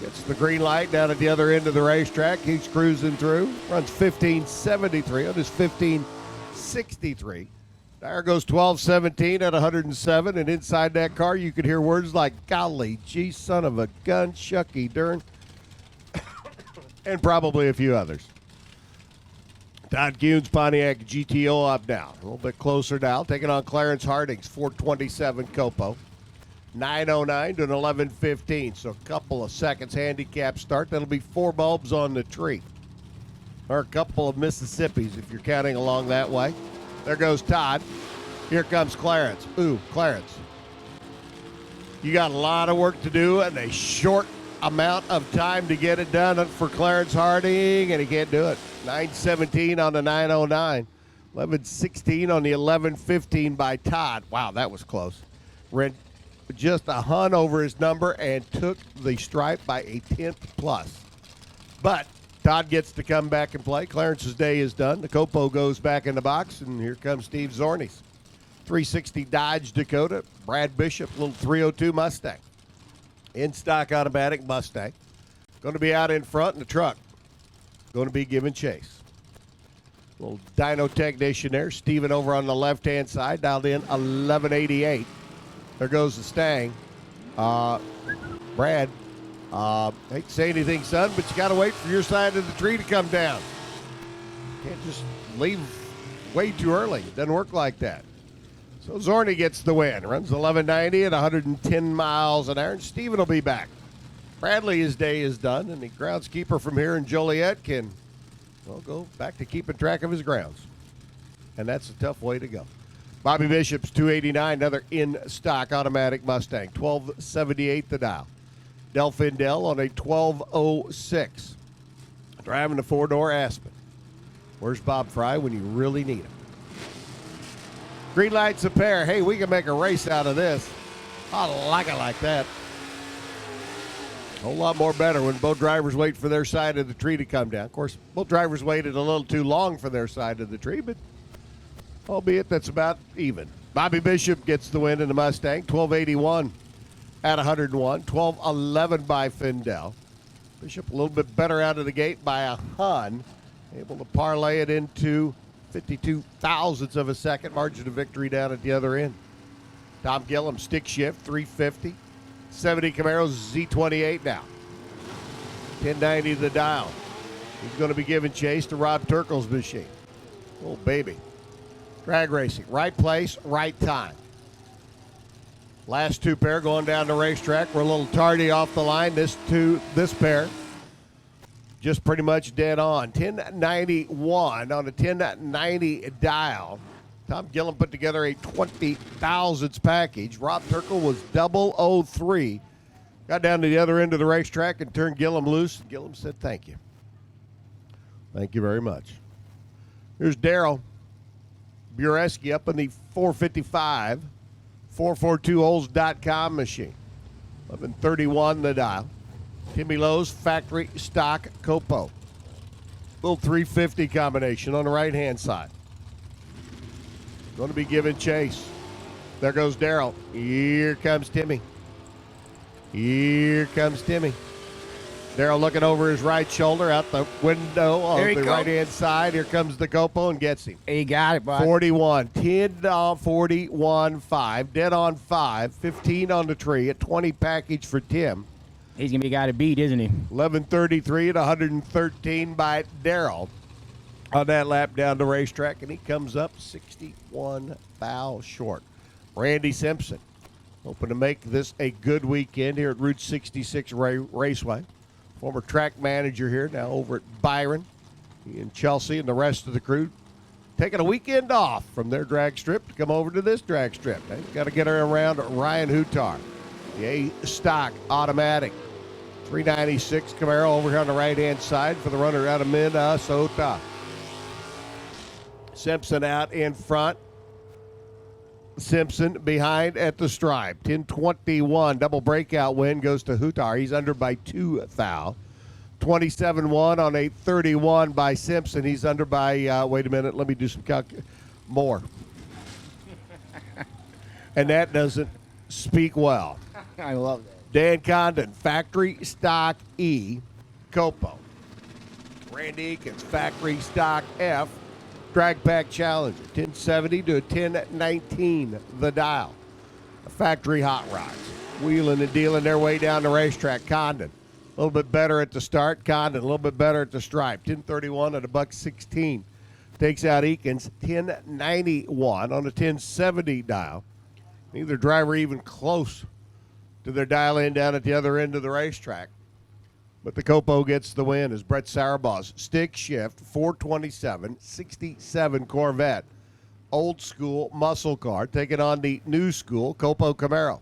Speaker 1: gets the green light down at the other end of the racetrack. He's cruising through. Runs 1573 on his 1563. There goes 12-17 at 107, and inside that car you could hear words like golly gee son of a gun, shucky dern, and probably a few others. Todd Kuhn's Pontiac GTO up now. A little bit closer now. Taking on Clarence Harding's 427 Copo. 909 to an 1115. So a couple of seconds handicap start. That'll be 4 bulbs on the tree. Or a couple of Mississippis if you're counting along that way. There goes Todd. Here comes Clarence. Ooh, Clarence. You got a lot of work to do and a short amount of time to get it done for Clarence Harding, and he can't do it. 9:17 on the 9:09. 11:16 on the 11:15 by Todd. Wow, that was close. Ran just a hun over his number and took the stripe by a 10th plus. But Todd gets to come back and play. Clarence's day is done. The Copo goes back in the box, and here comes Steve Zorni's 360 Dodge Dakota. Brad Bishop, little 302 Mustang. In stock automatic Mustang. Going to be out in front in the truck. Going to be giving chase. Little dyno technician there. Steven over on the left-hand side, dialed in 1188. There goes the Stang. Brad, hate to say anything, son, but you got to wait for your side of the tree to come down. Can't just leave way too early. It doesn't work like that. So Zorni gets the win. Runs 1190 at 110 miles an hour, and Steven will be back. Bradley, his day is done, and the groundskeeper from here in Joliet can, well, go back to keeping track of his grounds. And that's a tough way to go. Bobby Bishop's 289, another in-stock automatic Mustang, 1278 the dial. Del Findell on a 1206. Driving a 4-door Aspen. Where's Bob Fry when you really need him? Green lights a pair. Hey, we can make a race out of this. I like it like that. A whole lot more better when both drivers wait for their side of the tree to come down. Of course, both drivers waited a little too long for their side of the tree, but albeit that's about even. Bobby Bishop gets the win in the Mustang, 1281 at 101, 1211 by Findell. Bishop a little bit better out of the gate by a hun, able to parlay it into 52 thousandths of a second, margin of victory down at the other end. Tom Gillum, stick shift, 350. 70 Camaro's Z28 now. 1090 the dial. He's going to be giving chase to Rob Turkle's machine. Oh, baby. Drag racing. Right place, right time. Last two pair going down the racetrack. We're a little tardy off the line. This pair just pretty much dead on. 1091 on a 1090 dial. Tom Gillum put together a 20 thousandths package. Rob Turkle was 003. Got down to the other end of the racetrack and turned Gillum loose. Gillum said, thank you. Thank you very much. Here's Daryl Bureski up in the 455, 442holes.com machine. 1131 the dial. Timmy Lowe's factory stock Copo. Little 350 combination on the right-hand side. Going to be giving chase. There goes Daryl. Here comes Timmy. Here comes Timmy. Daryl looking over his right shoulder out the window on the right-hand side. Here comes the Copo and gets him.
Speaker 2: He got it, bud.
Speaker 1: 41. 10 on 41, 5. Dead on 5. 15 on the tree. A 20 package for Tim.
Speaker 2: He's going to be got to beat, isn't he?
Speaker 1: 1133 at 113 by Daryl on that lap down the racetrack, and he comes up 61 foul short. Randy Simpson hoping to make this a good weekend here at Route 66 Raceway. Former track manager here, now over at Byron. He and Chelsea and the rest of the crew taking a weekend off from their drag strip to come over to this drag strip. They've got to get her around Ryan Hutar. The A-Stock automatic 396 Camaro over here on the right-hand side for the runner out of Minnesota. Simpson out in front. Simpson behind at the stripe. 1021 double breakout win goes to Hutar. He's under by 2 thou. 27-1 on a 31 by Simpson. He's under by, wait a minute, let me do some more. And that doesn't speak well.
Speaker 2: I love that.
Speaker 1: Dan Condon, factory stock E, Copo. Randy Eakins, factory stock F, Drag Pack Challenger, 1070 to 1019 the dial. The factory hot rods, wheeling and dealing their way down the racetrack. Condon, a little bit better at the start. Condon, a little bit better at the stripe. 1031 at $1.16. Takes out Eakins, 1091 on the 1070 dial. Neither driver even close to their dial in down at the other end of the racetrack. But the Copo gets the win as Brett Sarabaw's stick shift 427 67 Corvette. Old school muscle car taking on the new school Copo Camaro.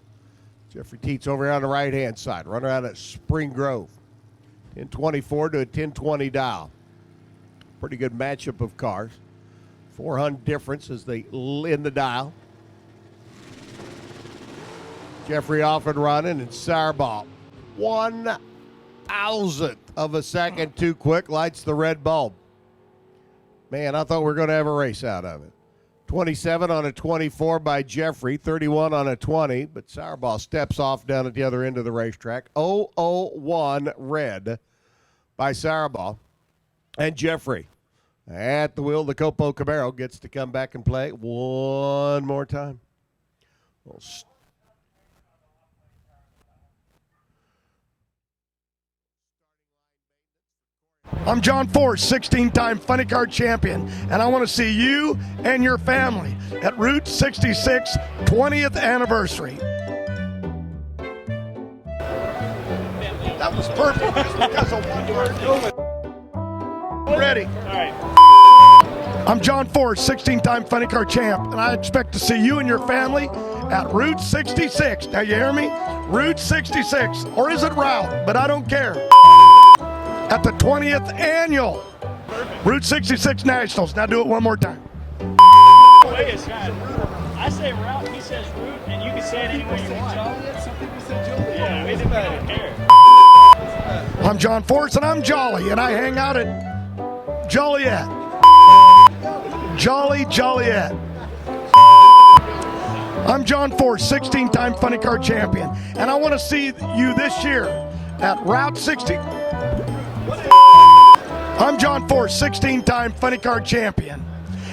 Speaker 1: Jeffrey Teets over here on the right-hand side. Run around at Spring Grove. 1024 to a 1020 dial. Pretty good matchup of cars. 400 difference as they in the dial. Jeffrey off and running, and Sarbaugh 1,000th of a second too quick, lights the red bulb. Man, I thought we were going to have a race out of it. 27 on a 24 by Jeffrey, 31 on a 20, but Sarbaugh steps off down at the other end of the racetrack. 001 red by Sarbaugh. And Jeffrey at the wheel, the Copo Camaro gets to come back and play one more time.
Speaker 4: I'm John Force, 16-time funny car champion, and I want to see you and your family at Route 66 20th anniversary. That was perfect just because of one word. Ready.
Speaker 5: All right.
Speaker 4: I'm John Force, 16-time funny car champ, and I expect to see you and your family at Route 66. Now you hear me? Route 66, or is it Route? But I don't care. At the 20th annual Route 66 Nationals. Now do it one more time.
Speaker 5: Wait a second. I say route, he says route, and you can say it any way you want. Yeah, we don't care.
Speaker 4: I'm John Force, and I'm Jolly, and I hang out at Joliet. Joliet. I'm John Force, 16-time funny car champion, and I want to see you this year at Route 60. I'm John Force, 16-time funny car champion,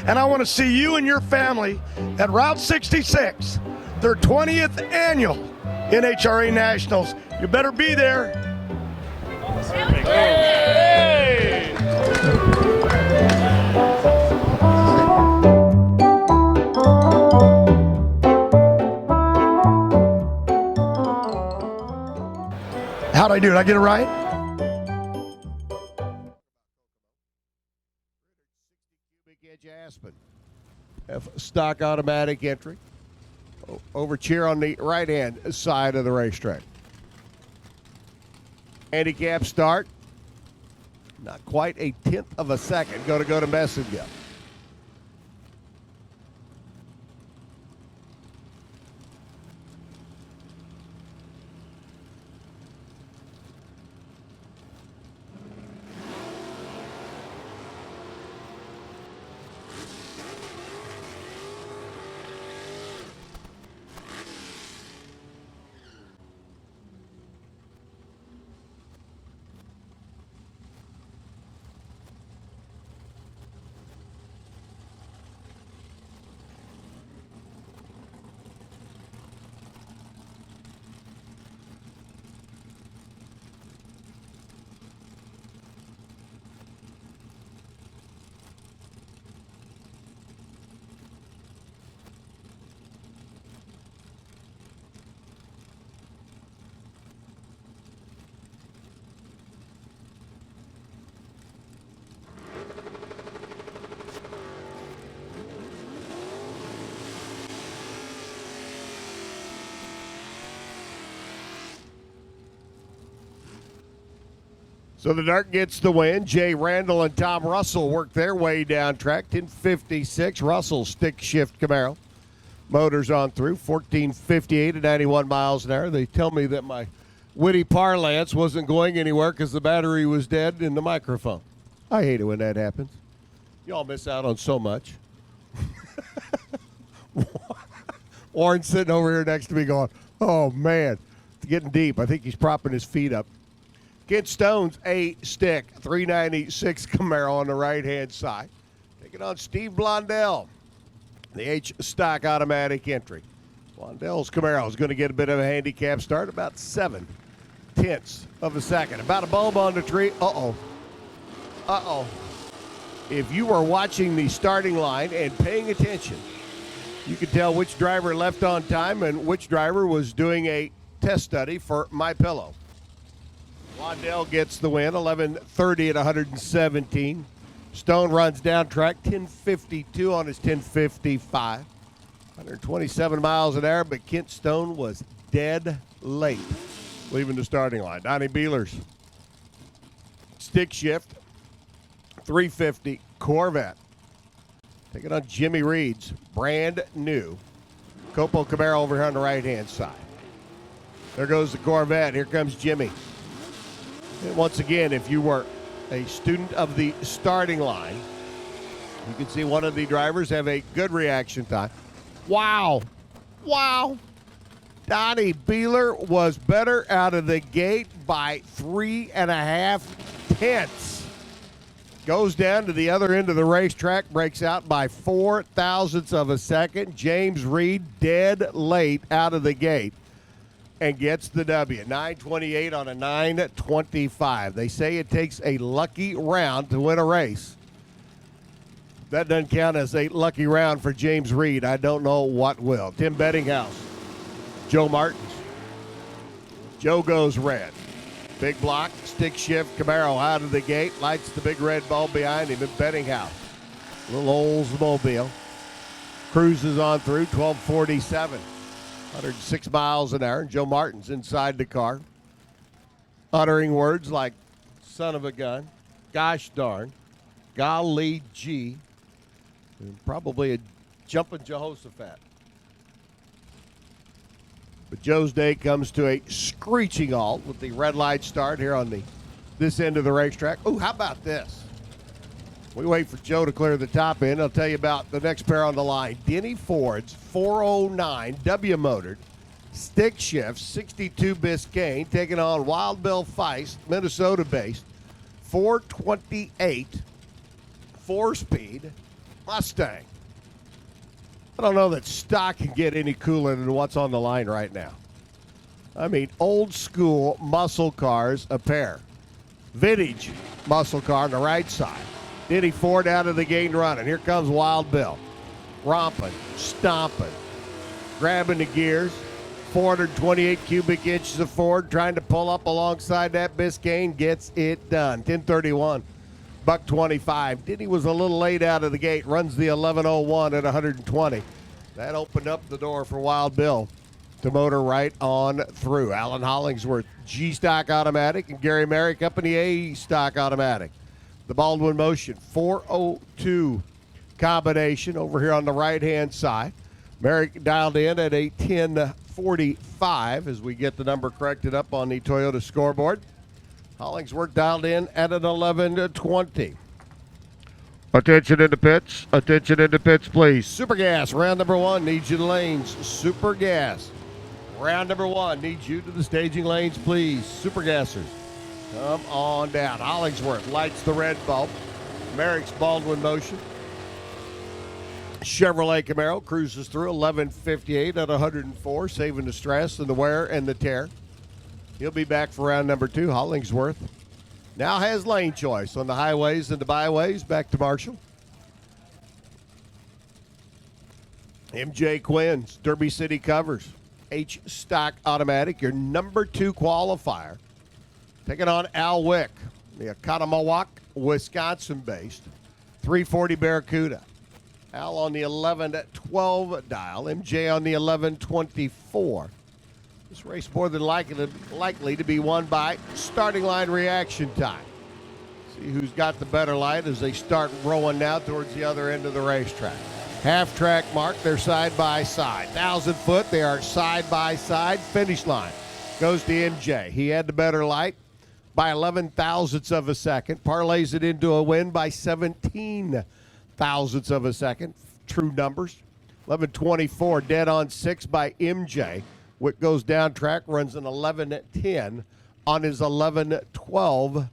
Speaker 4: and I want to see you and your family at Route 66, their 20th annual NHRA Nationals. You better be there.
Speaker 5: Hey!
Speaker 4: How'd I do? Did I get it right?
Speaker 1: Aspen. Have stock automatic entry. Over cheer on the right-hand side of the racetrack. Handicap start. Not quite a 1/10 of a second. Go to Messenger. So the Dart gets the win. Jay Randall and Tom Russell work their way down track. 10:56. Russell stick shift Camaro. Motors on through. 14:58 at 91 miles an hour. They tell me that my witty parlance wasn't going anywhere because the battery was dead in the microphone. I hate it when that happens. Y'all miss out on so much. Warren's sitting over here next to me going, oh, man, it's getting deep. I think he's propping his feet up. Kent Stone's a stick, 396 Camaro on the right-hand side. Take taking on Steve Blondell, the H stock automatic entry. Blondell's Camaro is going to get a bit of a handicap start, about 7/10 of a second. About a bulb on the tree. If you are watching the starting line and paying attention, you could tell which driver left on time and which driver was doing a test study for MyPillow. Blondell gets the win, 11:30 at 117. Stone runs down track, 10:52 on his 10:55. 127 miles an hour, but Kent Stone was dead late leaving the starting line. Donnie Beeler's stick shift, 350 Corvette. Taking on Jimmy Reed's brand new Copo Camaro over here on the right-hand side. There goes the Corvette. Here comes Jimmy. And once again, if you were a student of the starting line, you can see one of the drivers have a good reaction time. Wow. Donnie Beeler was better out of the gate by 3.5 tenths. Goes down to the other end of the racetrack, breaks out by 4 thousandths of a second. James Reed dead late out of the gate and gets the W. 9:28 on a 9:25. They say it takes a lucky round to win a race. That doesn't count as a lucky round for James Reed. I don't know what will. Tim Bettinghouse, Joe Martins. Joe goes red. Big block, stick shift, Camaro out of the gate, lights the big red bulb behind him in Bettinghouse. Little Oldsmobile cruises on through, 12:47. 106 miles an hour. Joe Martin's inside the car, uttering words like son of a gun, gosh darn, golly gee, and probably a jumping Jehoshaphat. But Joe's day comes to a screeching halt with the red light start here on this end of the racetrack. Oh, how about this? We wait for Joe to clear the top end. I'll tell you about the next pair on the line. Denny Ford's 409 W-motored stick shift 62 Biscayne taking on Wild Bill Feist, Minnesota-based 428 4-speed Mustang. I don't know that stock can get any cooler than what's on the line right now. I mean, old school muscle cars, a pair. Vintage muscle car on the right side. Denny Ford out of the gate and running. Here comes Wild Bill. Romping, stomping, grabbing the gears. 428 cubic inches of Ford trying to pull up alongside that Biscayne. Gets it done. 10:31, $125. Denny was a little late out of the gate. Runs the 11:01 at 120. That opened up the door for Wild Bill to motor right on through. Alan Hollingsworth, G-Stock Automatic, and Gary Merrick up in the A-Stock Automatic. The Baldwin Motion 402 combination over here on the right-hand side. Merrick dialed in at a 10:45 as we get the number corrected up on the Toyota scoreboard. Hollingsworth dialed in at an 11:20. Attention in the pits. Attention in the pits, please. Super Gas, round number 1, needs you to lanes. Super Gas, round number 1, needs you to the staging lanes, please. Super Gassers, come on down. Hollingsworth lights the red bulb. Merrick's Baldwin Motion. Chevrolet Camaro cruises through 11:58 at 104, saving the stress and the wear and the tear. He'll be back for round number 2. Hollingsworth now has lane choice on the highways and the byways. Back to Marshall. MJ Quinn's Derby City Covers, H-Stock Automatic, your number 2 qualifier. Taking on Al Wick, the Oconomowoc, Wisconsin-based 340 Barracuda. Al on the 11-12 dial, MJ on the 11-24. This race more than likely to be won by starting line reaction time. See who's got the better light as they start rolling now towards the other end of the racetrack. Half track mark, they're side by side. 1,000 foot, they are side by side. Finish line goes to MJ. He had the better light by 11 thousandths of a second. Parlays it into a win by 17 thousandths of a second. True numbers. 11:24, dead on 6 by MJ. Wick goes down track, runs an 11:10 on his 11:12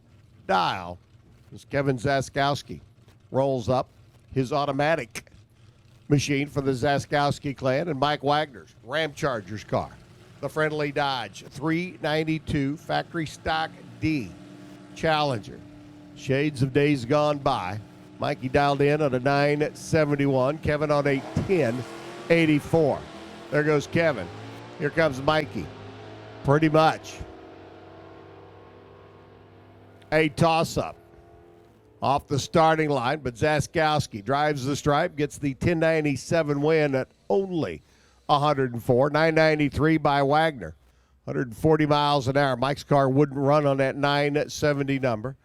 Speaker 1: dial. As Kevin Zaskowski rolls up his automatic machine for the Zaskowski clan, and Mike Wagner's Ram Chargers car, the friendly Dodge 392 factory stock D Challenger. Shades of days gone by. Mikey dialed in on a 971, Kevin on a 1084. There goes Kevin. Here comes Mikey. Pretty much a toss-up off the starting line, but Zaskowski drives the stripe, gets the 1097 win at only 104. 993 by Wagner. 140 miles an hour. Mike's car wouldn't run on that 970 number.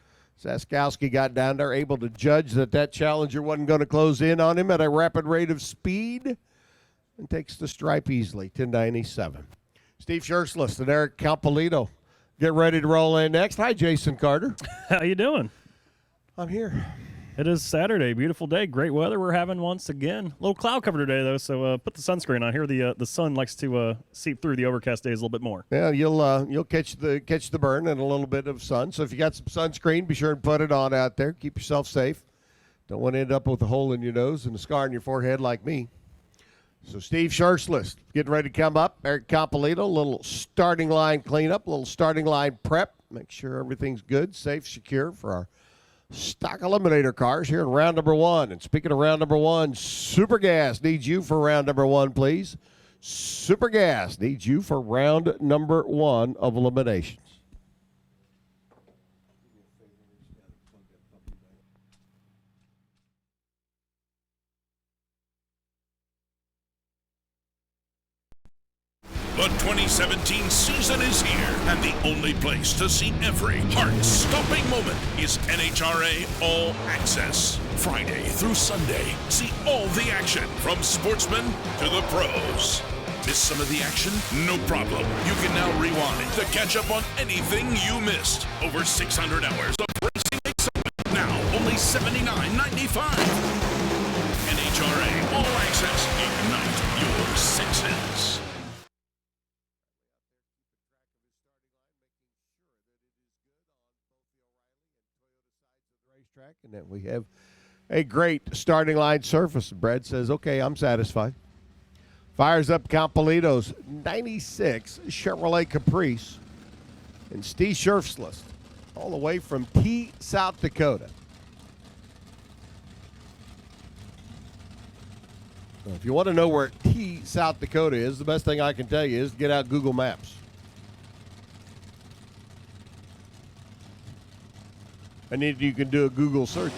Speaker 1: Zaskowski got down there, able to judge that Challenger wasn't going to close in on him at a rapid rate of speed, and takes the stripe easily, 1097. Steve Scherslist and Eric Campolito get ready to roll in next. Hi, Jason Carter.
Speaker 6: How you doing?
Speaker 1: I'm here.
Speaker 6: It is Saturday. Beautiful day. Great weather we're having once again. A little cloud cover today, though, so put the sunscreen on. Here the sun likes to seep through the overcast days a little bit more.
Speaker 1: Yeah, you'll catch the burn and a little bit of sun. So if you got some sunscreen, be sure and put it on out there. Keep yourself safe. Don't want to end up with a hole in your nose and a scar on your forehead like me. So Steve Scherslist getting ready to come up. Eric Campolito, a little starting line cleanup, a little starting line prep. Make sure everything's good, safe, secure for our stock eliminator cars here in round number one. And speaking of round number one, Super Gas needs you for round number one, please. Super Gas needs you for round number one of eliminations.
Speaker 3: The 2017 season is here, and the only place to see every heart-stopping moment is NHRA All Access. Friday through Sunday, see all the action from sportsmen to the pros. Miss some of the action? No problem. You can now rewind to catch up on anything you missed. Over 600 hours of racing excitement. Now only $79.95. NHRA All Access. Ignite your senses.
Speaker 1: Track, and then we have a great starting line surface. Brad says, okay, I'm satisfied. Fires up Campolito's 96 Chevrolet Caprice, and Steve Scherslist all the way from T, South Dakota. Well, if you want to know where T, South Dakota is, the best thing I can tell you is to get out Google Maps. And then you can do a Google search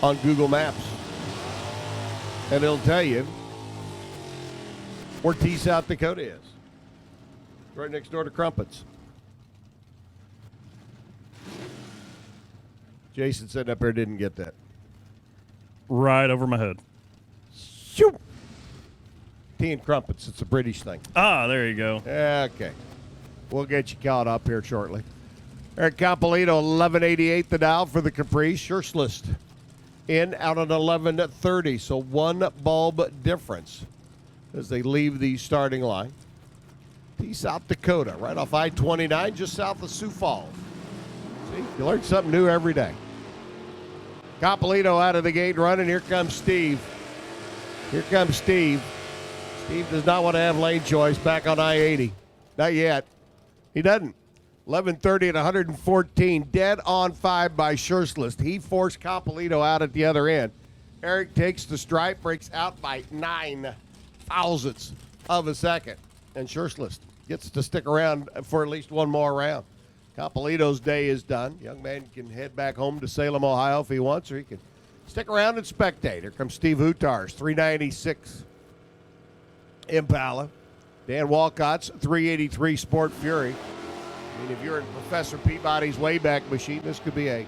Speaker 1: on Google Maps, and it'll tell you where T, South Dakota is. Right next door to Crumpets. Jason sitting up there didn't get that.
Speaker 6: Right over my head.
Speaker 1: Shoot. Tea and Crumpets, it's a British thing.
Speaker 6: Ah, there you go.
Speaker 1: Okay. We'll get you caught up here shortly. Eric Campolito, 1188 the dial for the Caprice. Scherslist in out at 1130, so one bulb difference as they leave the starting line. T, South Dakota, right off I-29, just south of Sioux Falls. See, you learn something new every day. Campolito out of the gate running. Here comes Steve. Here comes Steve. Steve does not want to have lane choice back on I-80. Not yet. He doesn't. 11:30 at 114, dead on 5 by Scherslist. He forced Campolito out at the other end. Eric takes the stripe, breaks out by 9 thousandths of a second, and Scherslist gets to stick around for at least one more round. Campolito's day is done. Young man can head back home to Salem, Ohio if he wants, or he can stick around and spectate. Here comes Steve Hutar's 396 Impala. Dan Walcott's 383 Sport Fury. I mean, if you're in Professor Peabody's Wayback Machine, this could be a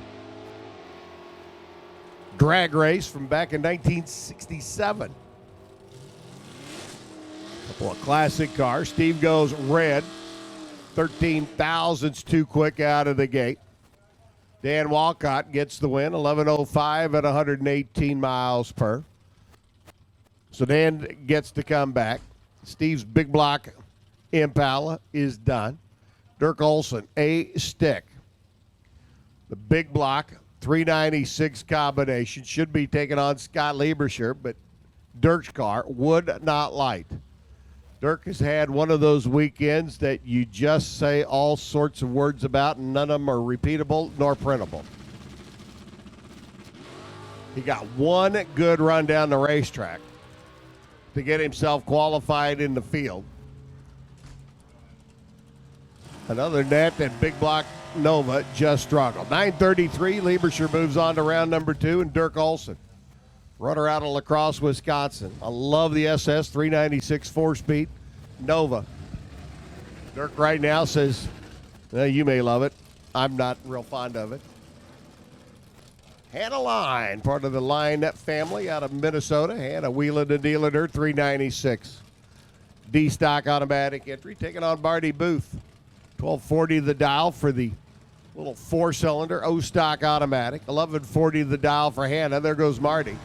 Speaker 1: drag race from back in 1967. Couple of classic cars. Steve goes red. 13 thousandths too quick out of the gate. Dan Walcott gets the win, 11:05 at 118 miles per. So Dan gets to come back. Steve's big block Impala is done. Dirk Olson, a stick. The big block 396 combination. Should be taking on Scott Lieberscher, but Dirk's car would not light. Dirk has had one of those weekends that you just say all sorts of words about, and none of them are repeatable nor printable. He got one good run down the racetrack to get himself qualified in the field. And other than that Big Block Nova just struggled. 9:33, Lieberscher moves on to round number 2, and Dirk Olson, runner out of La Crosse, Wisconsin. I love the SS 396 4-speed Nova. Dirk right now says, you may love it. I'm not real fond of it. Hannah Line, part of the Line family out of Minnesota. Hannah wheeling the dealer dirt 396. D-stock automatic entry, taking on Marty Booth. 1240 the dial for the little 4-cylinder O-stock automatic. 1140 the dial for Hannah. There goes Marty.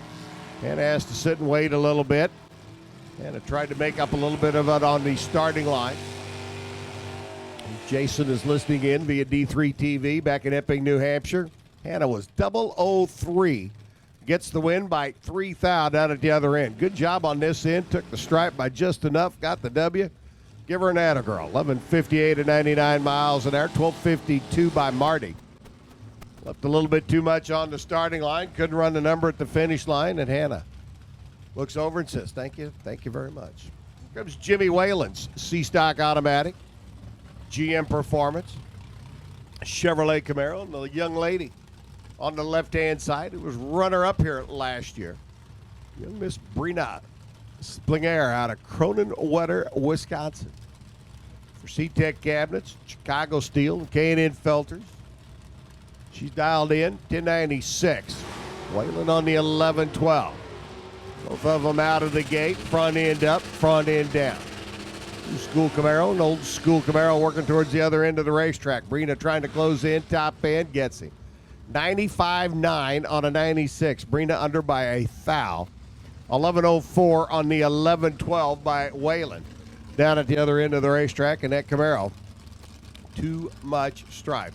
Speaker 1: Hannah has to sit and wait a little bit. Hannah tried to make up a little bit of it on the starting line. Jason is listening in via D3 TV back in Epping, New Hampshire. Hannah was 003. Gets the win by 3 thou down at the other end. Good job on this end. Took the stripe by just enough. Got the W. Give her an atta girl. 11:58 at 99 miles an hour. 12:52 by Marty. Left a little bit too much on the starting line. Couldn't run the number at the finish line. And Hannah looks over and says, thank you very much. Here comes Jimmy Whalen's C-Stock automatic. GM Performance. Chevrolet Camaro. And the young lady on the left-hand side who was runner-up here last year. Young Miss Brina Splinger out of Cronin-Wetter, Wisconsin. For C-Tech cabinets, Chicago Steel, K&N filters. She's dialed in, 1096. Whalen on the 1112. Both of them out of the gate, front end up, front end down. New school Camaro, an old school Camaro working towards the other end of the racetrack. Brina trying to close in, top end, gets him. 95.9 on a 96. Brina under by a thou. 11:04 on the 11:12 by Whalen. Down at the other end of the racetrack, and that Camaro, too much stripe.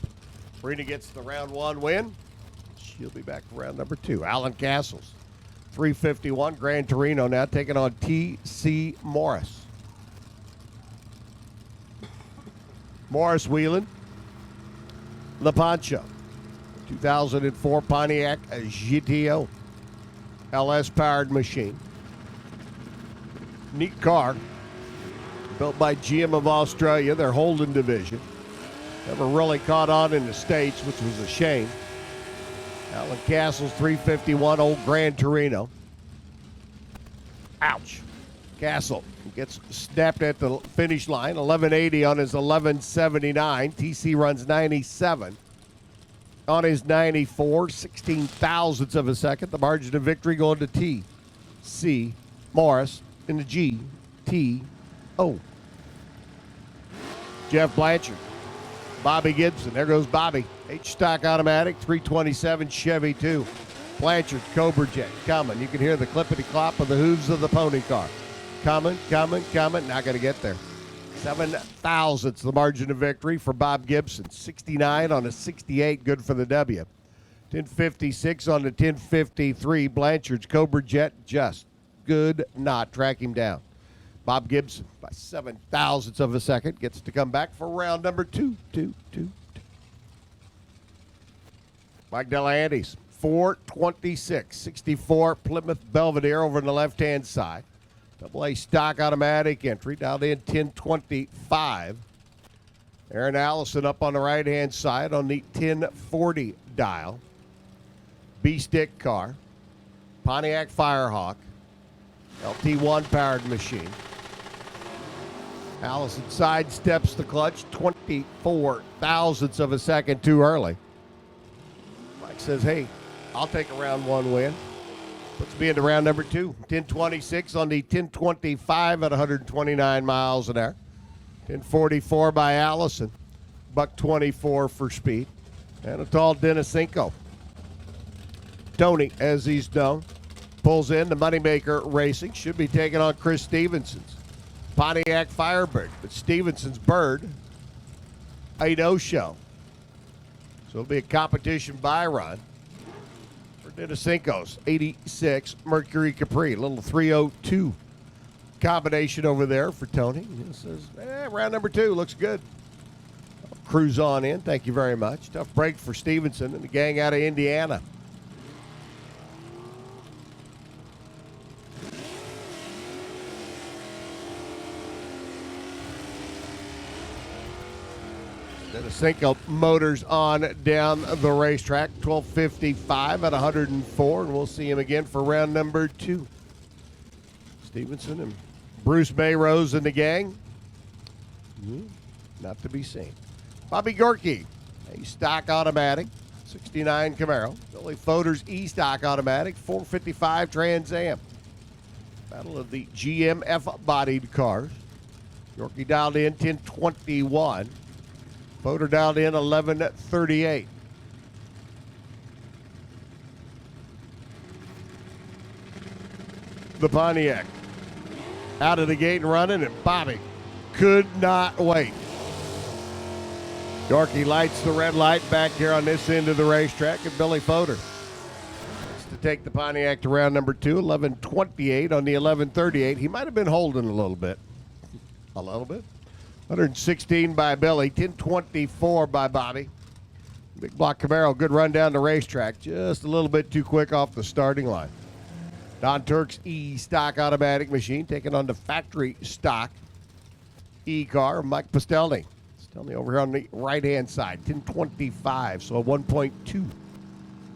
Speaker 1: Brina gets the round 1 win. She'll be back for round number 2. Alan Castles, 351, Gran Torino now taking on T.C. Morris. Morris wheeling La Pancho, 2004 Pontiac GTO. LS powered machine. Neat car. Built by GM of Australia, their Holden division. Never really caught on in the States, which was a shame. Alan Castle's 351 old Gran Torino. Ouch. Castle gets snapped at the finish line. 1180 on his 1179. TC runs 97. On his 94, 16 thousandths of a second. The margin of victory going to T.C. Morris in the GTO. Jeff Blanchard. Bobby Gibson. There goes Bobby. H-Stock automatic, 327 Chevy 2. Blanchard, Cobra Jet, coming. You can hear the clippity-clop of the hooves of the pony car. Coming. Not going to get there. 7 thousandths the margin of victory for Bob Gibson. 69 on a 68, good for the W. 1056 on the 1053. Blanchard's Cobra Jet, just good not. Track him down. Bob Gibson by 7 thousandths of a second gets to come back for round number 2. Mike Delahanty's 426, 64 Plymouth Belvedere over on the left-hand side. Double A stock automatic entry, dialed in 1025. Aaron Allison up on the right-hand side on the 1040 dial. B-stick car. Pontiac Firehawk. LT1 powered machine. Allison sidesteps the clutch 24 thousandths of a second too early. Mike says, hey, I'll take a round 1 win. Puts me into round number 2. 1026 on the 1025 at 129 miles an hour. 1044 by Allison. $124 for speed. Anatol Denisenko. Tony, as he's known, pulls in the Moneymaker Racing. Should be taking on Chris Stevenson's Pontiac Firebird. But Stevenson's Bird, a no-show. So it'll be a competition by run. Cinco's 86 Mercury Capri, a little 302 combination over there for Tony. He says, round number 2 looks good. I'll cruise on in. Thank you very much. Tough break for Stevenson and the gang out of Indiana. The Cinco Motors on down the racetrack, 12:55 at 104, and we'll see him again for round number 2. Stevenson and Bruce Mayrose and the gang, not to be seen. Bobby Gorky, a stock automatic, 69 Camaro. Billy Fodor's E-stock automatic, 455 Trans Am. Battle of the GM F-bodied cars. Gorky dialed in 1021. Fodor dialed in 1138. The Pontiac out of the gate and running, and Bobby could not wait. Yorkie lights the red light back here on this end of the racetrack, and Billy Fodor to take the Pontiac to round number 2, 1128 on the 1138. He might have been holding a little bit. 116 by Billy, 1024 by Bobby. Big block Camaro, good run down the racetrack. Just a little bit too quick off the starting line. Don Turk's E-stock automatic machine taking on the factory stock E-car, Mike Postelny. Postelny over here on the right-hand side, 1025, so a 1.2.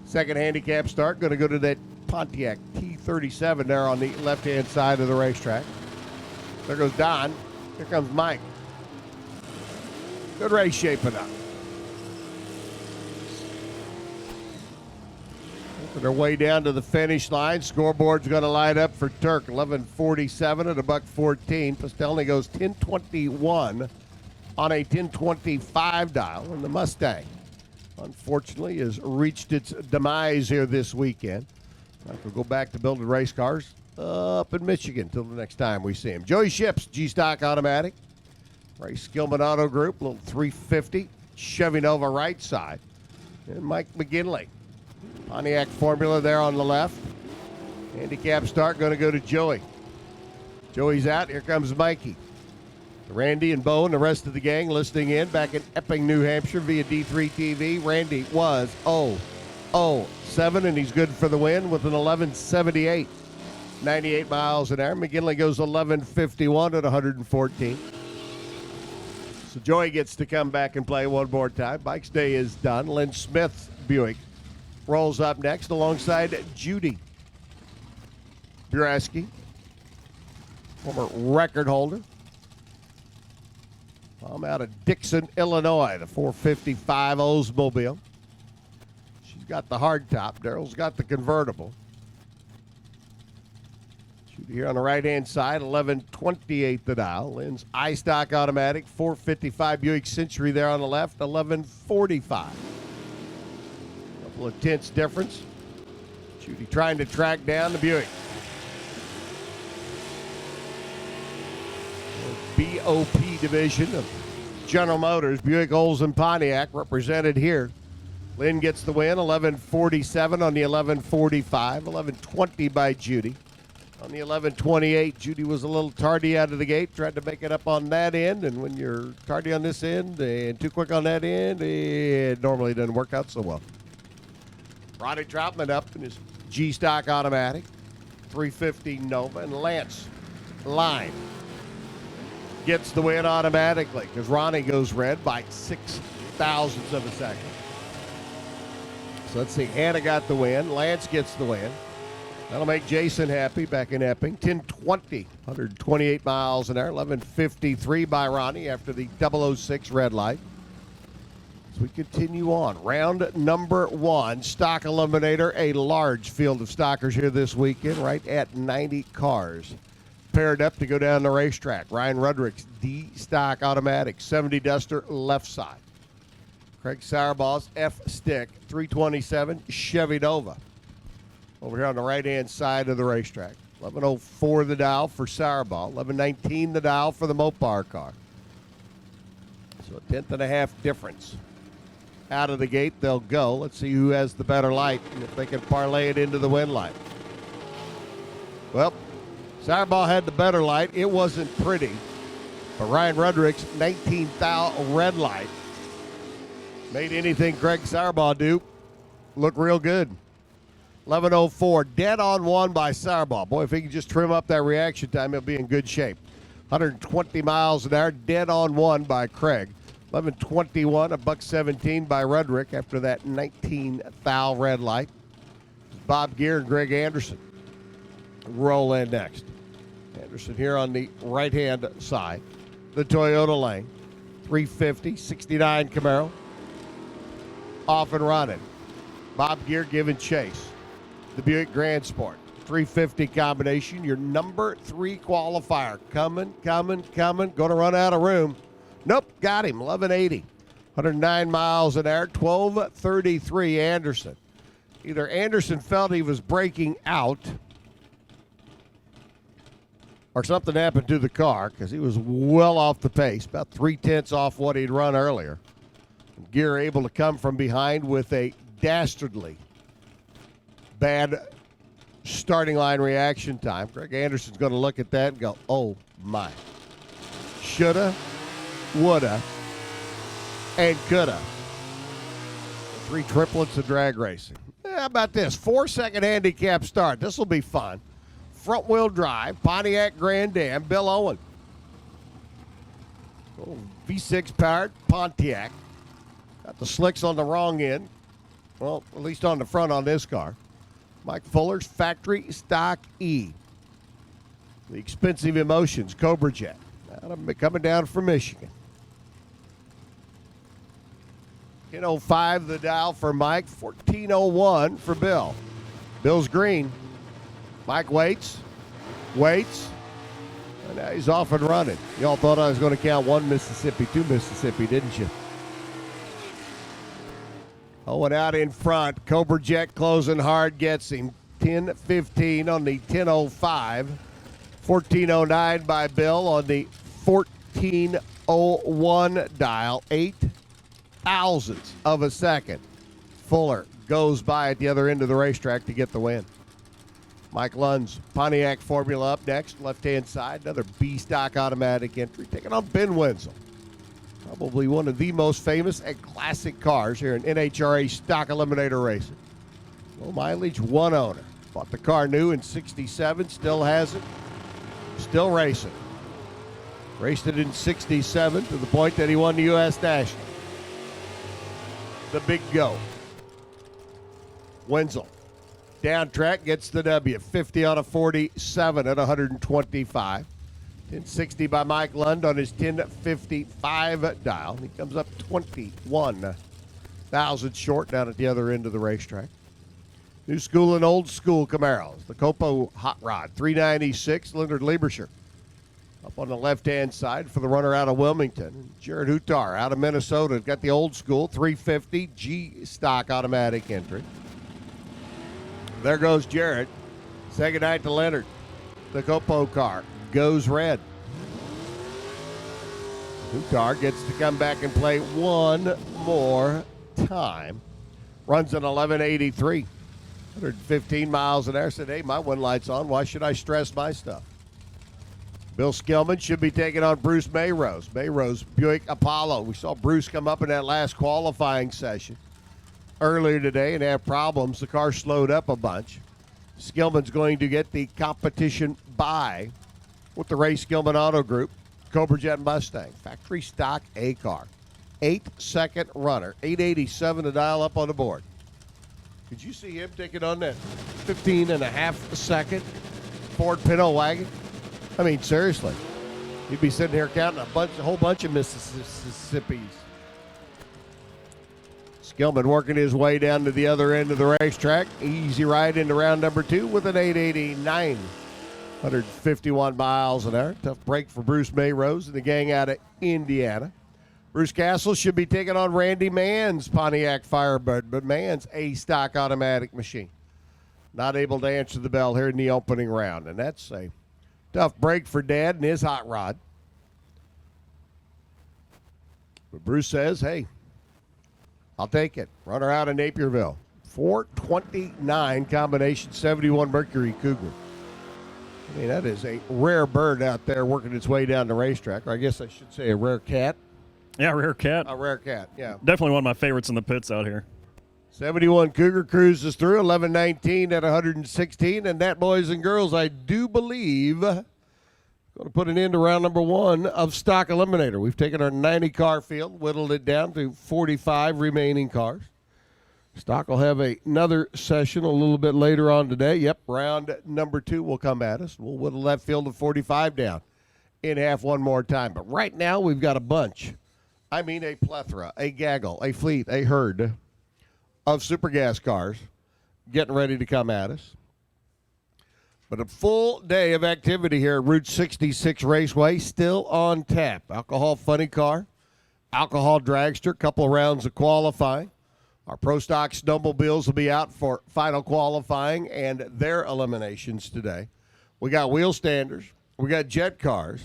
Speaker 1: Second handicap start, going to go to that Pontiac T37 there on the left-hand side of the racetrack. There goes Don. Here comes Mike. Good race shaping up. Working their way down to the finish line. Scoreboard's going to light up for Turk. 11:47 at $1.14. Postelny goes 10:21 on a 10:25 dial. And the Mustang, unfortunately, has reached its demise here this weekend. We'll go back to building race cars up in Michigan until the next time we see him. Joey Ships, G-stock automatic. Ray Skillman Auto Group, little 350. Chevy Nova right side. And Mike McGinley. Pontiac Formula there on the left. Handicap start going to go to Joey. Joey's out. Here comes Mikey. Randy and Bo and the rest of the gang listening in back in Epping, New Hampshire via D3 TV. Randy was 0-0-7, and he's good for the win with an 11:78. 98 miles an hour. McGinley goes 11:51 at 114. So Joey gets to come back and play one more time. Bike's day is done. Lynn Smith's Buick rolls up next alongside Judy Buraski, former record holder. I'm out of Dixon, Illinois, the 455 Oldsmobile. She's got the hardtop. Daryl's got the convertible. Here on the right-hand side, 1128 the dial. Lynn's iStock automatic, 455 Buick Century there on the left, 1145. Couple of tenths difference. Judy trying to track down the Buick. BOP division of General Motors, Buick, Olds, and Pontiac represented here. Lynn gets the win, 1147 on the 1145, 1120 by Judy. On the 1128, Judy was a little tardy out of the gate, tried to make it up on that end, and when you're tardy on this end and too quick on that end, it normally doesn't work out so well. Ronnie Troutman up in his G-stock automatic, 350 Nova, and Lance Line gets the win automatically because Ronnie goes red by 0.06 of a second. So let's see, Hannah got the win, Lance gets the win. That'll make Jason happy back in Epping. 1020, 128 miles an hour, 1153 by Ronnie after the 006 red light. As we continue on, round number 1, stock eliminator, a large field of stockers here this weekend, right at 90 cars. Paired up to go down the racetrack. Ryan Rudrick's D-stock automatic, 70 Duster left side. Craig Sauerball's F-stick, 327 Chevy Nova. Over here on the right-hand side of the racetrack. 11:04 the dial for Sauerball. 11:19 the dial for the Mopar car. So a tenth and a half difference. out of the gate they'll go. Let's see who has the better light and if they can parlay it into the wind light. Well, Sauerball had the better light. It wasn't pretty. But Ryan Rudrick's 19,000 red light made anything Greg Sauerball do look real good. 11:04, dead on one by Sauerball. Boy, if he can just trim up that reaction time, he'll be in good shape. 120 miles an hour, dead on one by Craig. 11:21, $1.17 by Rudrick after that 19,000 red light. Bob Gear and Greg Anderson roll in next. Anderson here on the right-hand side. The Toyota lane. 350, 69 Camaro. Off and running. Bob Gear giving chase. The Buick Grand Sport. 350 combination. Your number 3 qualifier. Coming. Going to run out of room. Nope, got him. 1180. 109 miles an hour. 1233 Anderson. Either Anderson felt he was breaking out or something happened to the car because he was well off the pace, about 3/10 off what he'd run earlier. Gear able to come from behind with a dastardly bad starting line reaction time. Greg Anderson's going to look at that and go, oh my. Shoulda, woulda, and coulda. 3 triplets of drag racing. How about this? 4-second handicap start. This will be fun. Front-wheel drive, Pontiac Grand Am, Bill Owen. Oh, V6 powered Pontiac. Got the slicks on the wrong end. Well, at least on the front on this car. Mike Fuller's factory stock E. The expensive emotions, Cobra Jet. Coming down from Michigan. 10:05 the dial for Mike, 14:01 for Bill. Bill's green. Mike waits, and now he's off and running. Y'all thought I was going to count 1 Mississippi, 2 Mississippi, didn't you? Owen out in front. Cobra Jet closing hard, gets him. 10:15 on the 10:05. 14:09 by Bill on the 14:01 dial. 8 thousandths of a second. Fuller goes by at the other end of the racetrack to get the win. Mike Lund's Pontiac Formula up next, left-hand side. Another B-stock automatic entry, taking on Ben Wenzel. Probably one of the most famous and classic cars here in NHRA stock eliminator racing. Low mileage, 1 owner. Bought the car new in '67, still has it, still racing. Raced it in '67 to the point that he won the U.S. National. The big go. Wenzel. Down track gets the W. 50 on a 47 at 125. 1060 by Mike Lund on his 1055 dial. He comes up 21,000 short down at the other end of the racetrack. New school and old school Camaros. The Copo Hot Rod, 396, Leonard Lieberscher. Up on the left-hand side for the runner out of Wilmington. Jared Hutar out of Minnesota. Got the old school, 350 G-stock automatic entry. There goes Jared. Second night to Leonard. The Copo car goes red. Hutar gets to come back and play one more time. Runs an 1183. 115 miles an hour. Said, hey, my one light's on. Why should I stress my stuff? Bill Skillman should be taking on Bruce Mayrose. Mayrose, Buick Apollo. We saw Bruce come up in that last qualifying session earlier today and have problems. The car slowed up a bunch. Skillman's going to get the competition bye with the Ray Skillman Auto Group, Cobra Jet Mustang. Factory stock A car. 8-second runner. 887 to dial up on the board. Could you see him taking on that 15.5-second Ford Pinto wagon? I mean, seriously. He'd be sitting here counting a whole bunch of Mississippis. Skillman working his way down to the other end of the racetrack. Easy ride into round number 2 with an 889. 151 miles an hour. Tough break for Bruce Mayrose and the gang out of Indiana. Bruce Castle should be taking on Randy Mann's Pontiac Firebird, but Mann's a stock automatic machine. Not able to answer the bell here in the opening round, and that's a tough break for Dad and his hot rod. But Bruce says, hey, I'll take it. Runner out of Napierville. 429 combination 71 Mercury Cougar. I mean, that is a rare bird out there working its way down the racetrack. Or I guess I should say a rare cat.
Speaker 6: Yeah, rare cat.
Speaker 1: A rare cat, yeah.
Speaker 6: Definitely one of my favorites in the pits out here.
Speaker 1: 71 Cougar cruises through 11:19 at 116. And that, boys and girls, I do believe, going to put an end to round number 1 of Stock Eliminator. We've taken our 90-car field, whittled it down to 45 remaining cars. Stock will have another session a little bit later on today. Yep, round number 2 will come at us. We'll whittle that field of 45 down in half one more time. But right now, we've got a bunch. I mean, a plethora, a gaggle, a fleet, a herd of super gas cars getting ready to come at us. But a full day of activity here at Route 66 Raceway, still on tap. Alcohol funny car, alcohol dragster, couple of rounds of qualifying. Our Pro Stock Snowmobiles will be out for final qualifying and their eliminations today. We got wheel standers. We got jet cars.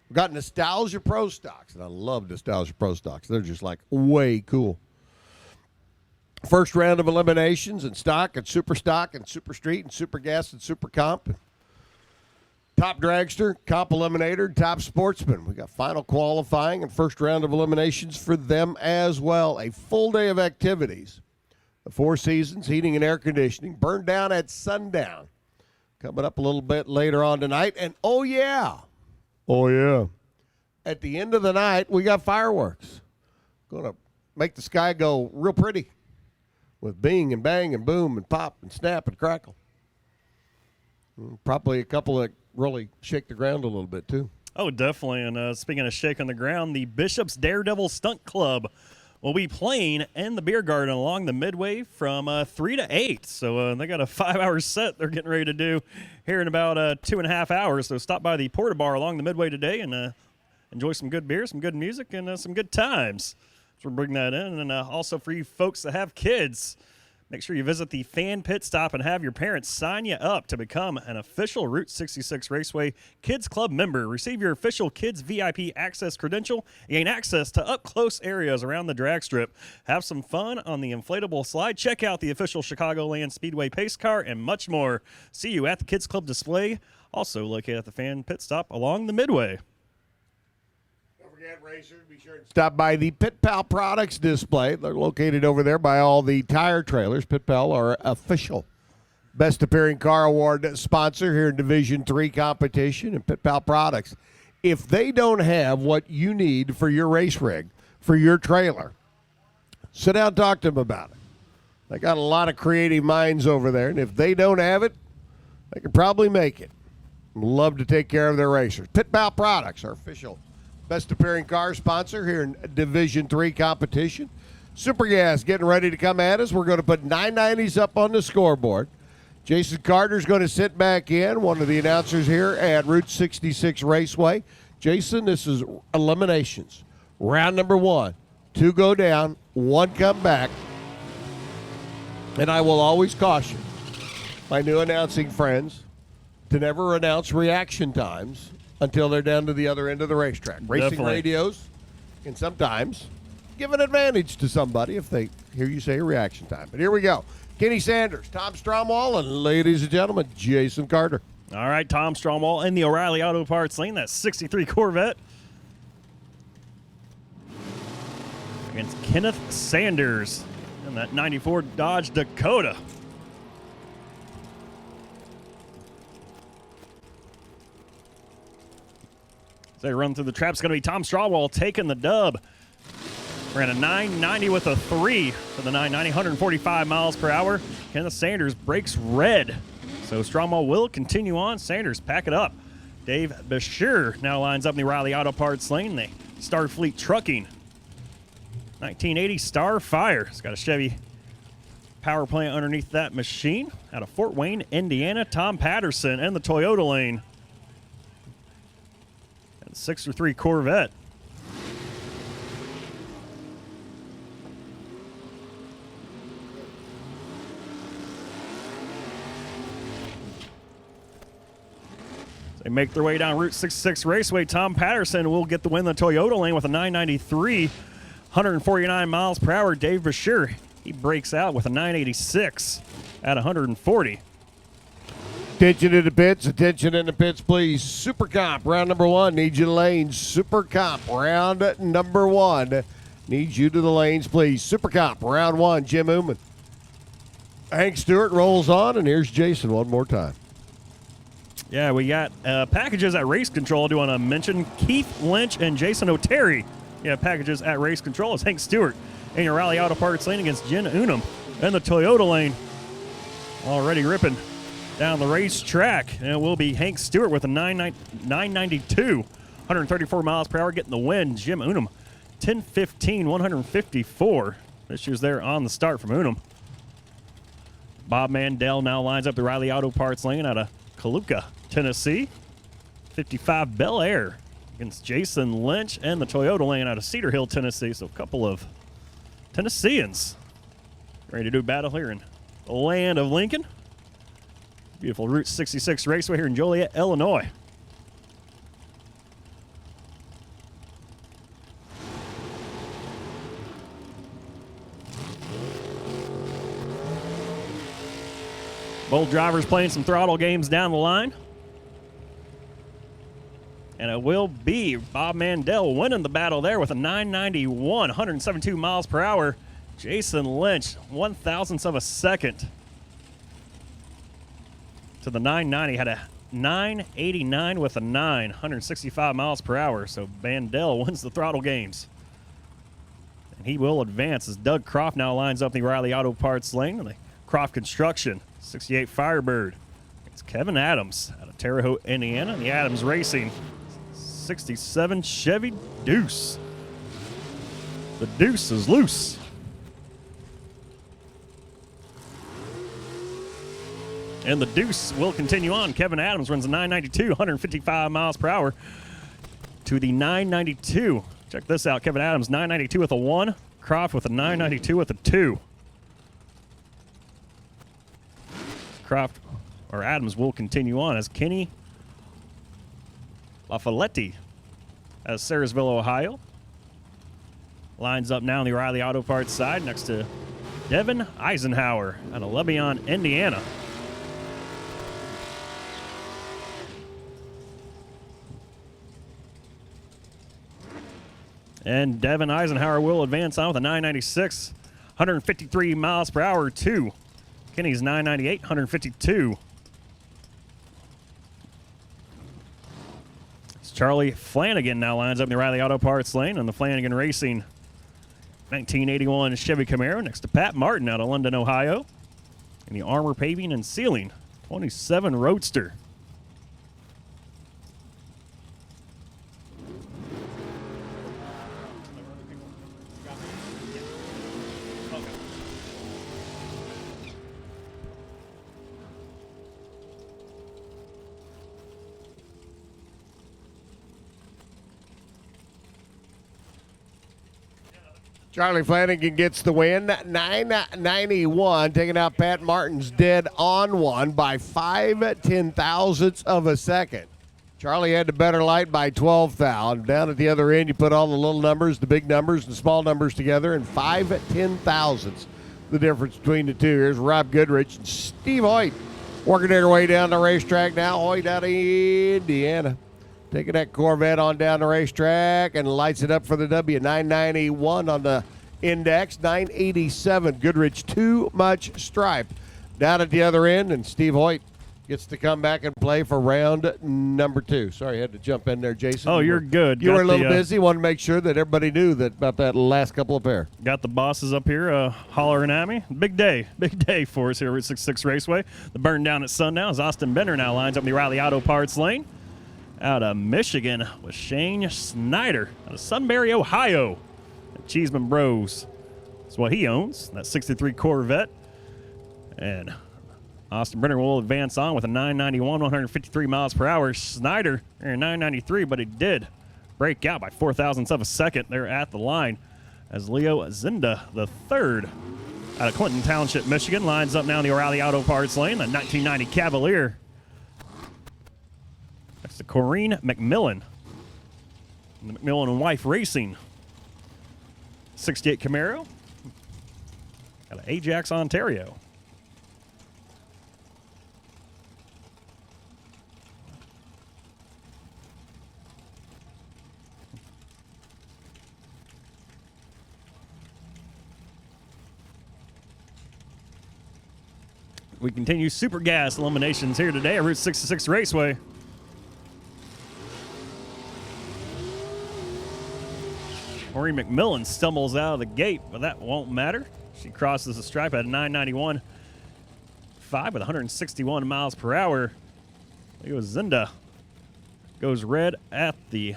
Speaker 1: We got Nostalgia Pro Stocks, and I love Nostalgia Pro Stocks. They're just like way cool. First round of eliminations and stock and super street and super gas and super comp. Top dragster, comp eliminator, top sportsman. We got final qualifying and first round of eliminations for them as well. A full day of activities. The Four Seasons, heating and air conditioning, burned down at sundown. Coming up a little bit later on tonight. And oh yeah, at the end of the night, we got fireworks. Going to make the sky go real pretty with bing and bang and boom and pop and snap and crackle. Probably a couple that really shake the ground a little bit, too.
Speaker 6: Oh, definitely. And speaking of shaking the ground, the Bishop's Daredevil Stunt Club will be playing in the beer garden along the Midway from 3 to 8. So they got a 5-hour set they're getting ready to do here in about 2.5 hours. So stop by the Porta Bar along the Midway today and enjoy some good beer, some good music, and some good times. So we're bringing that in. And also for you folks that have kids, make sure you visit the Fan Pit Stop and have your parents sign you up to become an official Route 66 Raceway Kids Club member. Receive your official Kids VIP access credential and gain access to up-close areas around the drag strip. Have some fun on the inflatable slide. Check out the official Chicagoland Speedway pace car and much more. See you at the Kids Club display, also located at the Fan Pit Stop along the Midway.
Speaker 1: Racers, be sure to stop by the Pit Pal Products display. They're located over there by all the tire trailers. Pit Pal are official Best Appearing Car Award sponsor here in Division III competition, and Pit Pal Products. If they don't have what you need for your race rig, for your trailer, sit down and talk to them about it. They got a lot of creative minds over there, and if they don't have it, they can probably make it. Love to take care of their racers. Pit Pal Products are official Best Appearing Car sponsor here in Division III competition. Super Gas getting ready to come at us. We're going to put 990s up on the scoreboard. Jason Carter's going to sit back in, one of the announcers here at Route 66 Raceway. Jason, this is eliminations. Round number 1. 2 go down, 1 come back. And I will always caution my new announcing friends to never announce reaction times until they're down to the other end of the racetrack. Racing
Speaker 6: Definitely.
Speaker 1: radios can sometimes give an advantage to somebody if they hear you say reaction time. But here we go. Kenny Sanders, Tom Stromwall, and ladies and gentlemen, Jason Carter.
Speaker 6: All right, Tom Stromwall in the O'Reilly Auto Parts lane. That 63 Corvette against Kenneth Sanders in that 94 Dodge Dakota. As they run through the trap, it's going to be Tom Stromwall taking the dub. Ran a 990 with a 3 for the 990, 145 miles per hour. Kenneth Sanders breaks red. So Stromwall will continue on. Sanders pack it up. Dave Bashir now lines up in the Riley Auto Parts lane. The Starfleet Trucking 1980 Starfire. It's got a Chevy power plant underneath that machine. Out of Fort Wayne, Indiana, Tom Patterson in the Toyota lane. And 63 Corvette. They make their way down Route 66 Raceway. Tom Patterson will get the win in the Toyota lane with a 993. 149 miles per hour, Dave Bashir. He breaks out with a 986 at 140.
Speaker 1: Attention in the pits. Attention in the pits, please. Super Comp, round number 1. Need you to the lanes. Super Comp, round number 1. Need you to the lanes, please. Super Comp, round 1. Jim Ooman. Hank Stewart rolls on, and here's Jason one more time.
Speaker 6: Yeah, we got packages at Race Control. I do want to mention Keith Lynch and Jason O'Terry. Yeah, packages at Race Control. It's Hank Stewart in your Rally Auto Parts lane against Jen Unum in the Toyota lane. Already ripping down the racetrack. And it will be Hank Stewart with a 992, 134 miles per hour getting the win. Jim Unum, 1015, 154. This year's there on the start from Unum. Bob Mandel now lines up the Riley Auto Parts lane out of Kaluka, Tennessee. 55 Bel Air against Jason Lynch and the Toyota lane out of Cedar Hill, Tennessee. So a couple of Tennesseans ready to do battle here in the land of Lincoln. Beautiful Route 66 Raceway here in Joliet, Illinois. Both drivers playing some throttle games down the line. And it will be Bob Mandel winning the battle there with a 991, 172 miles per hour. Jason Lynch, 1/1000th of a second to the 990. Had a 989 with a 165 miles per hour. So Mandel wins the throttle games. And he will advance as Doug Croft now lines up the Riley Auto Parts lane. And the Croft Construction 68 Firebird. It's Kevin Adams out of Terre Haute, Indiana. And the Adams Racing 67 Chevy Deuce. The Deuce is loose. And the Deuce will continue on. Kevin Adams runs a 992, 155 miles per hour to the 992. Check this out. Kevin Adams, 992 with a 1. Croft with a 992 with a 2. Croft, or Adams, will continue on as Kenny LaFollette as Sarasville, Ohio. Lines up now on the Riley Auto Parts side next to Devin Eisenhower out of Lebanon, Indiana. And Devin Eisenhower will advance on with a 996, 153 miles per hour to Kenny's 998, 152. It's Charlie Flanagan now lines up in the Riley Auto Parts lane on the Flanagan Racing 1981 Chevy Camaro next to Pat Martin out of London, Ohio. And the Armor Paving and Sealing 27 Roadster.
Speaker 1: Charlie Flanagan gets the win, 991, taking out Pat Martin's dead on one by 5/10,000ths of a second. Charlie had the better light by 12 thou. Down at the other end, you put all the little numbers, the big numbers, and small numbers together, and 5/10,000ths the difference between the two. Here's Rob Goodrich and Steve Hoyt working their way down the racetrack now. Hoyt out of Indiana. Taking that Corvette on down the racetrack and lights it up for the W. 991 on the index, 987. Goodrich, too much stripe. Down at the other end, and Steve Hoyt gets to come back and play for round number 2. Sorry, I had to jump in there, Jason.
Speaker 6: Oh, you're good.
Speaker 1: You were a little busy. Wanted to make sure that everybody knew that about that last couple of pair.
Speaker 6: Got the bosses up here hollering at me. Big day for us here at Route 66 Raceway. The burn down at sundown as Austin Bender now lines up in the Riley Auto Parts lane. Out of Michigan with Shane Snyder out of Sunbury, Ohio. Cheeseman Bros is what he owns, that 63 Corvette. And Austin Brenner will advance on with a 991, 153 miles per hour. Snyder, 993, but he did break out by 4/1000ths of a second there at the line as Leo Zinda, the third, out of Clinton Township, Michigan, lines up now in the O'Reilly Auto Parts lane, the 1990 Cavalier. That's the Corrine McMillan. The McMillan and Wife Racing 68 Camaro out of Ajax, Ontario. We continue Super Gas eliminations here today at Route 66 Raceway. Maureen McMillan stumbles out of the gate, but that won't matter. She crosses the stripe at 991.5 with 161 miles per hour. Leo Zinda goes red at the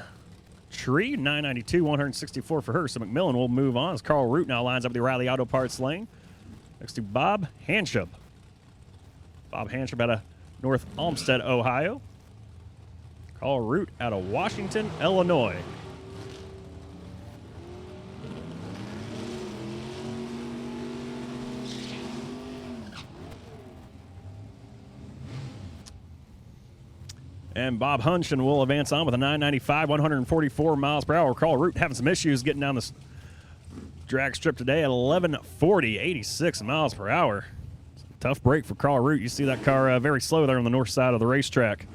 Speaker 6: tree. 992, 164 for her. So McMillan will move on as Carl Root now lines up the O'Reilly Auto Parts lane next to Bob Hanshub. Bob Hanshub out of North Olmsted, Ohio. Carl Root out of Washington, Illinois. And Bob Hunshin will advance on with a 995, 144 miles per hour. Carl Root having some issues getting down this drag strip today at 1140, 86 miles per hour. Tough break for Carl Root. You see that car very slow there on the north side of the racetrack,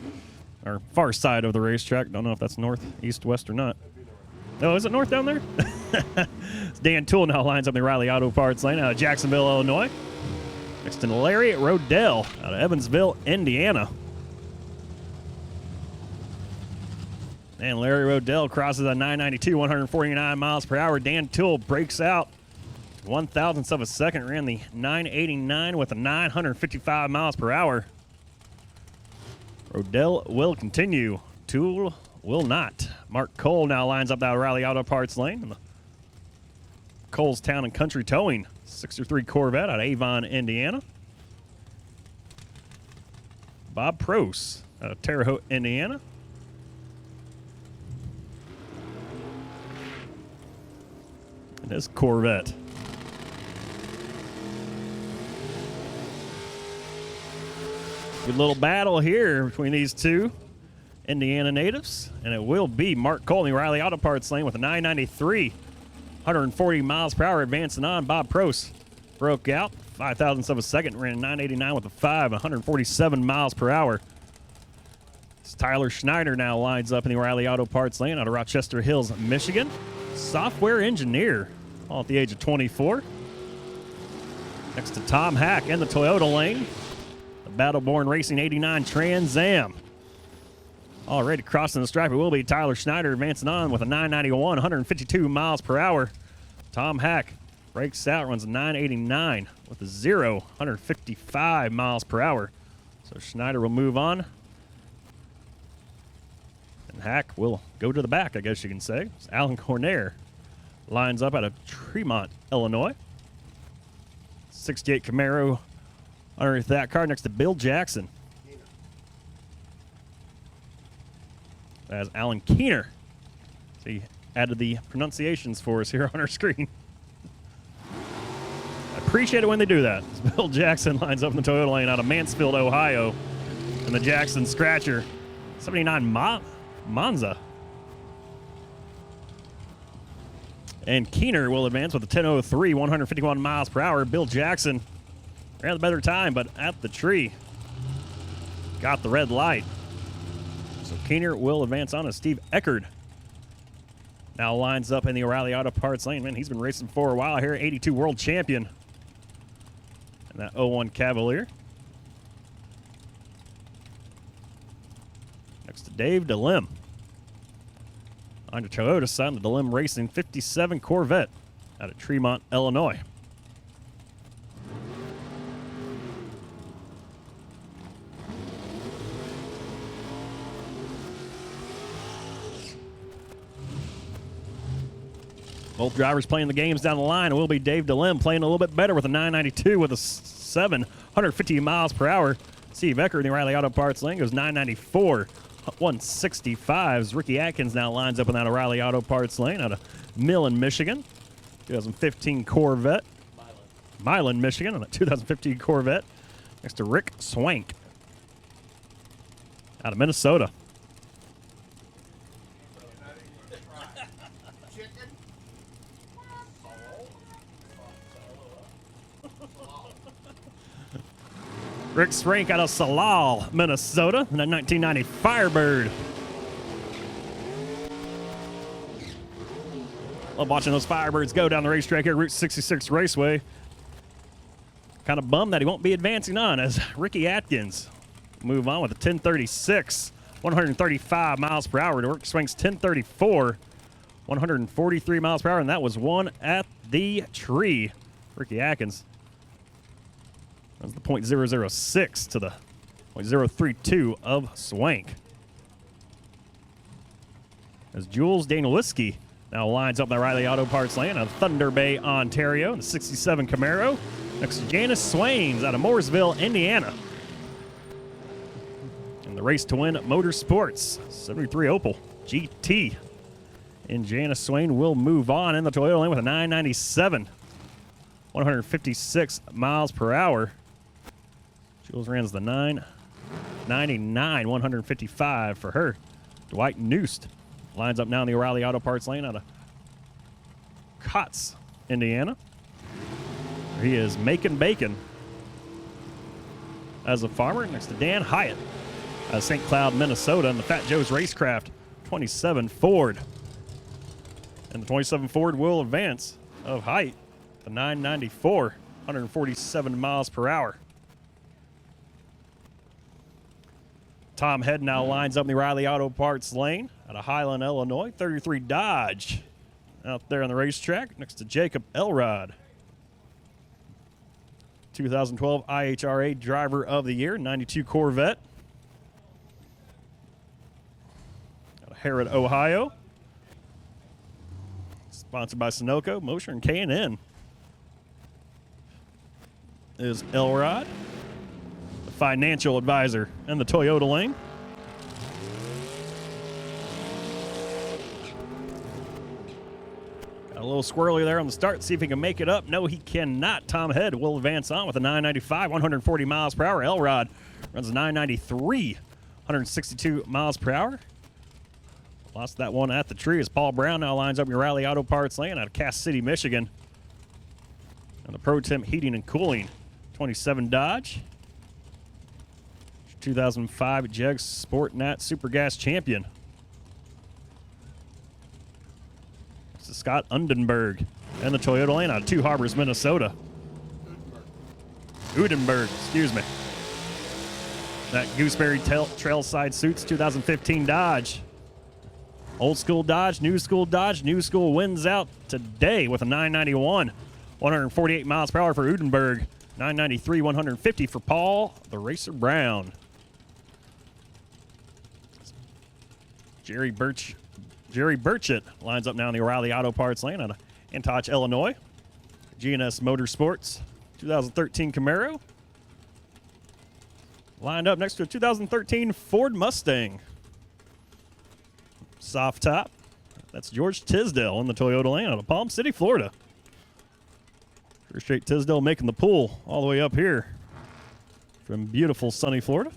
Speaker 6: or far side of the racetrack. Don't know if that's north, east, west, or not. Oh, is it north down there? Dan Toole now lines up the O'Reilly Auto Parts lane out of Jacksonville, Illinois. Next to Larry Rodell out of Evansville, Indiana. And Larry Rodell crosses a 992, 149 miles per hour. Dan Toole breaks out 1,000ths of a second, ran the 989 with a 955 miles per hour. Rodell will continue. Toole will not. Mark Cole now lines up that O'Reilly Auto Parts lane in the Cole's Town and Country Towing 603 Corvette out of Avon, Indiana. Bob Prose out of Terre Haute, Indiana. And his Corvette. Good little battle here between these two Indiana natives, and it will be Mark Cole in the O'Reilly Auto Parts lane with a 993, 140 miles per hour advancing on. Bob Prose broke out 5,000ths of a second, ran a 989 with a 147 miles per hour. Tyler Schneider now lines up in the O'Reilly Auto Parts lane out of Rochester Hills, Michigan. Software engineer, all at the age of 24. Next to Tom Hack in the Toyota lane. Battleborn Racing 89 Trans Am. Already crossing the stripe, it will be Tyler Schneider advancing on with a 991, 152 miles per hour. Tom Hack breaks out, runs a 989 with a 155 miles per hour. So Schneider will move on. And Hack will go to the back, I guess you can say. It's Alan Cornair lines up out of Tremont, Illinois. 68 Camaro underneath that car next to Bill Jackson. That's Alan Keener. So he added the pronunciations for us here on our screen. I appreciate it when they do that. Bill Jackson lines up in the Toyota lane out of Mansfield, Ohio. And the Jackson Scratcher. 79 Monza. And Keener will advance with a 1003, 151 miles per hour. Bill Jackson ran the better time, but at the tree, got the red light. So Keener will advance on as Steve Eckerd now lines up in the O'Reilly Auto Parts lane. Man, he's been racing for a while here. 82 world champion in that 01 Cavalier. Next to Dave DeLim. On the Toyota side, the DeLim Racing 57 Corvette out of Tremont, Illinois. Both drivers playing the games down the line. It will be Dave DeLim playing a little bit better with a 992 with a 750 miles per hour. Steve Eckerd in the O'Reilly Auto Parts lane goes 994, 165. Ricky Atkins now lines up in that O'Reilly Auto Parts lane out of Millen, Michigan. 2015 Corvette. Milan, Michigan on a 2015 Corvette. Next to Rick Swank out of Minnesota. Rick Srank out of Salal, Minnesota, in that 1990 Firebird. Love watching those Firebirds go down the racetrack here, Route 66 Raceway. Kind of bummed that he won't be advancing on as Ricky Atkins move on with a 1036, 135 miles per hour. Rick Swank's 1034, 143 miles per hour, and that was one at the tree. Ricky Atkins. That's the .006 to the .032 of Swank. As Jules Danielewski now lines up in the Riley Auto Parts lane out of Thunder Bay, Ontario, in the 67 Camaro. Next to Janice Swains out of Mooresville, Indiana. In the Race to Win Motorsports, 73 Opel GT. And Janice Swain will move on in the Toyota lane with a 997, 156 miles per hour. Jules runs the 999, 155 for her. Dwight Noost lines up now in the O'Reilly Auto Parts lane out of Kotz, Indiana. He is making bacon as a farmer next to Dan Hyatt out of St. Cloud, Minnesota, in the Fat Joe's Racecraft 27 Ford. And the 27 Ford will advance of Hyatt, the 994, 147 miles per hour. Tom Head now lines up in the Riley Auto Parts lane out of Highland, Illinois. 33 Dodge out there on the racetrack next to Jacob Elrod. 2012 IHRA Driver of the Year, 92 Corvette. Out of Harrod, Ohio. Sponsored by Sunoco, Motion, and K&N. Is Elrod, the financial advisor in the Toyota lane. A little squirrely there on the start. See if he can make it up. No, he cannot. Tom Head will advance on with a 995, 140 miles per hour. Elrod runs a 993, 162 miles per hour. Lost that one at the tree as Paul Brown now lines up your Riley Auto Parts lane out of Cass City, Michigan. And the Pro Temp Heating and Cooling 27 Dodge. 2005 Jegs Sport Nat Super Gas Champion. Scott Undenberg and the Toyota lane out of Two Harbors, Minnesota. Udenberg, excuse me. That Gooseberry Trailside Suits 2015 Dodge. Old school Dodge, new school Dodge. New school wins out today with a 991, 148 miles per hour for Udenberg. 993, 150 for Paul the Racer Brown. Jerry Burchett lines up now in the O'Reilly Auto Parts lane out of Antioch, Illinois. GNS Motorsports 2013 Camaro. Lined up next to a 2013 Ford Mustang. Soft top. That's George Tisdale in the Toyota lane out of Palm City, Florida. Appreciate Tisdale making the pull all the way up here from beautiful sunny Florida.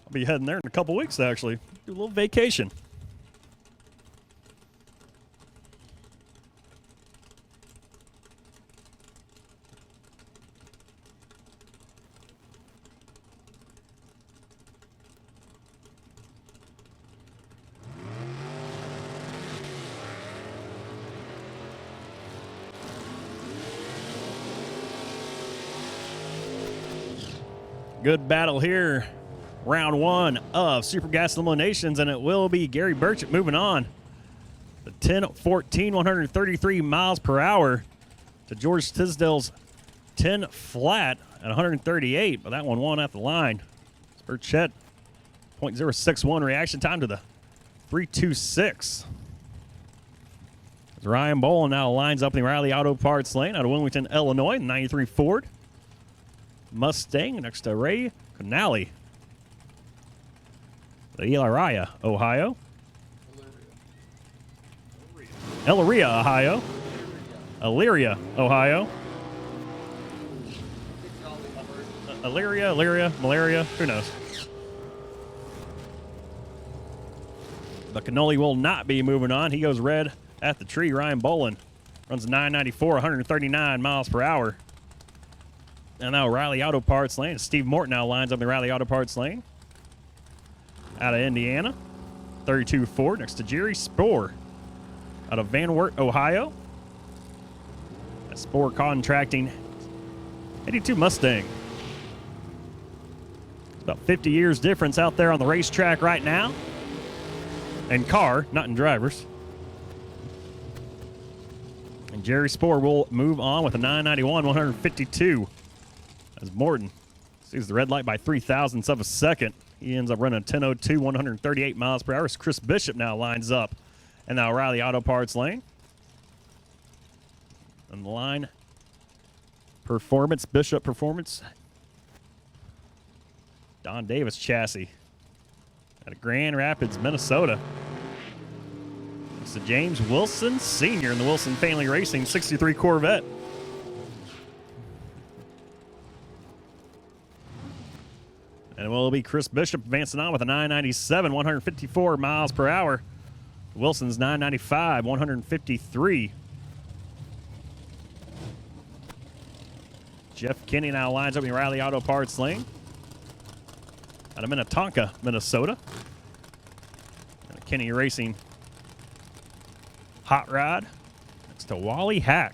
Speaker 6: I'll be heading there in a couple weeks, actually. Do a little vacation. Good battle here. Round one of Super Gas Eliminations, and it will be Gary Burchett moving on. The 10-14, 133 miles per hour to George Tisdale's 10 flat at 138, but that one won at the line. Burchett, 0.061 reaction time to the 326. As Ryan Boland now lines up in the Riley Auto Parts lane out of Wilmington, Illinois, 93 Ford Mustang next to Ray Canali. The Elyria, Ohio. Elyria, Ohio. Elyria, Ohio. Elyria, malaria, who knows? But Cannoli will not be moving on. He goes red at the tree. Ryan Bolin runs 994, 139 miles per hour. And now Riley Auto Parts lane. Steve Morton now lines up the Riley Auto Parts lane. Out of Indiana, 32 Ford next to Jerry Spoor. Out of Van Wert, Ohio. Spoor contracting 82 Mustang. It's about 50 years difference out there on the racetrack right now. And car, not in drivers. And Jerry Spoor will move on with a 991, 152. As Morton sees the red light by 0.03 of a second. He ends up running a 10:02, 138 miles per hour. As Chris Bishop now lines up. And now Riley Auto Parts lane. And the line, Performance, Bishop Performance. Don Davis chassis. Out of Grand Rapids, Minnesota. It's a James Wilson Sr. in the Wilson Family Racing 63 Corvette. And it will be Chris Bishop advancing on with a 997, 154 miles per hour. Wilson's 995, 153. Jeff Kinney now lines up in the Riley Auto Parts lane. Out of Minnetonka, Minnesota. And Kinney Racing hot rod next to Wally Hack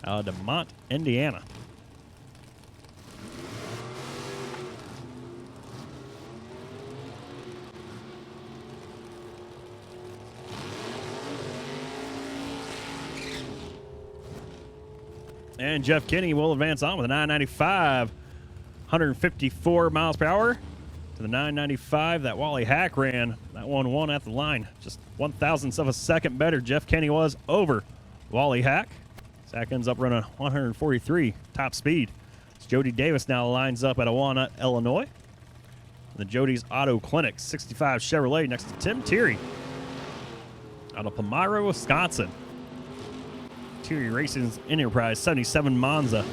Speaker 6: out of DeMont, Indiana. And Jeff Kinney will advance on with a 995, 154 miles per hour to the 995 that Wally Hack ran. That one won at the line. Just 1,000ths of a second better. Jeff Kinney was over Wally Hack. Zach ends up running 143 top speed. Jody Davis now lines up at Awana, Illinois. The Jody's Auto Clinic, 65 Chevrolet next to Tim Thierry out of Palmyra, Wisconsin. Thierry Racing's Enterprise 77 Monza.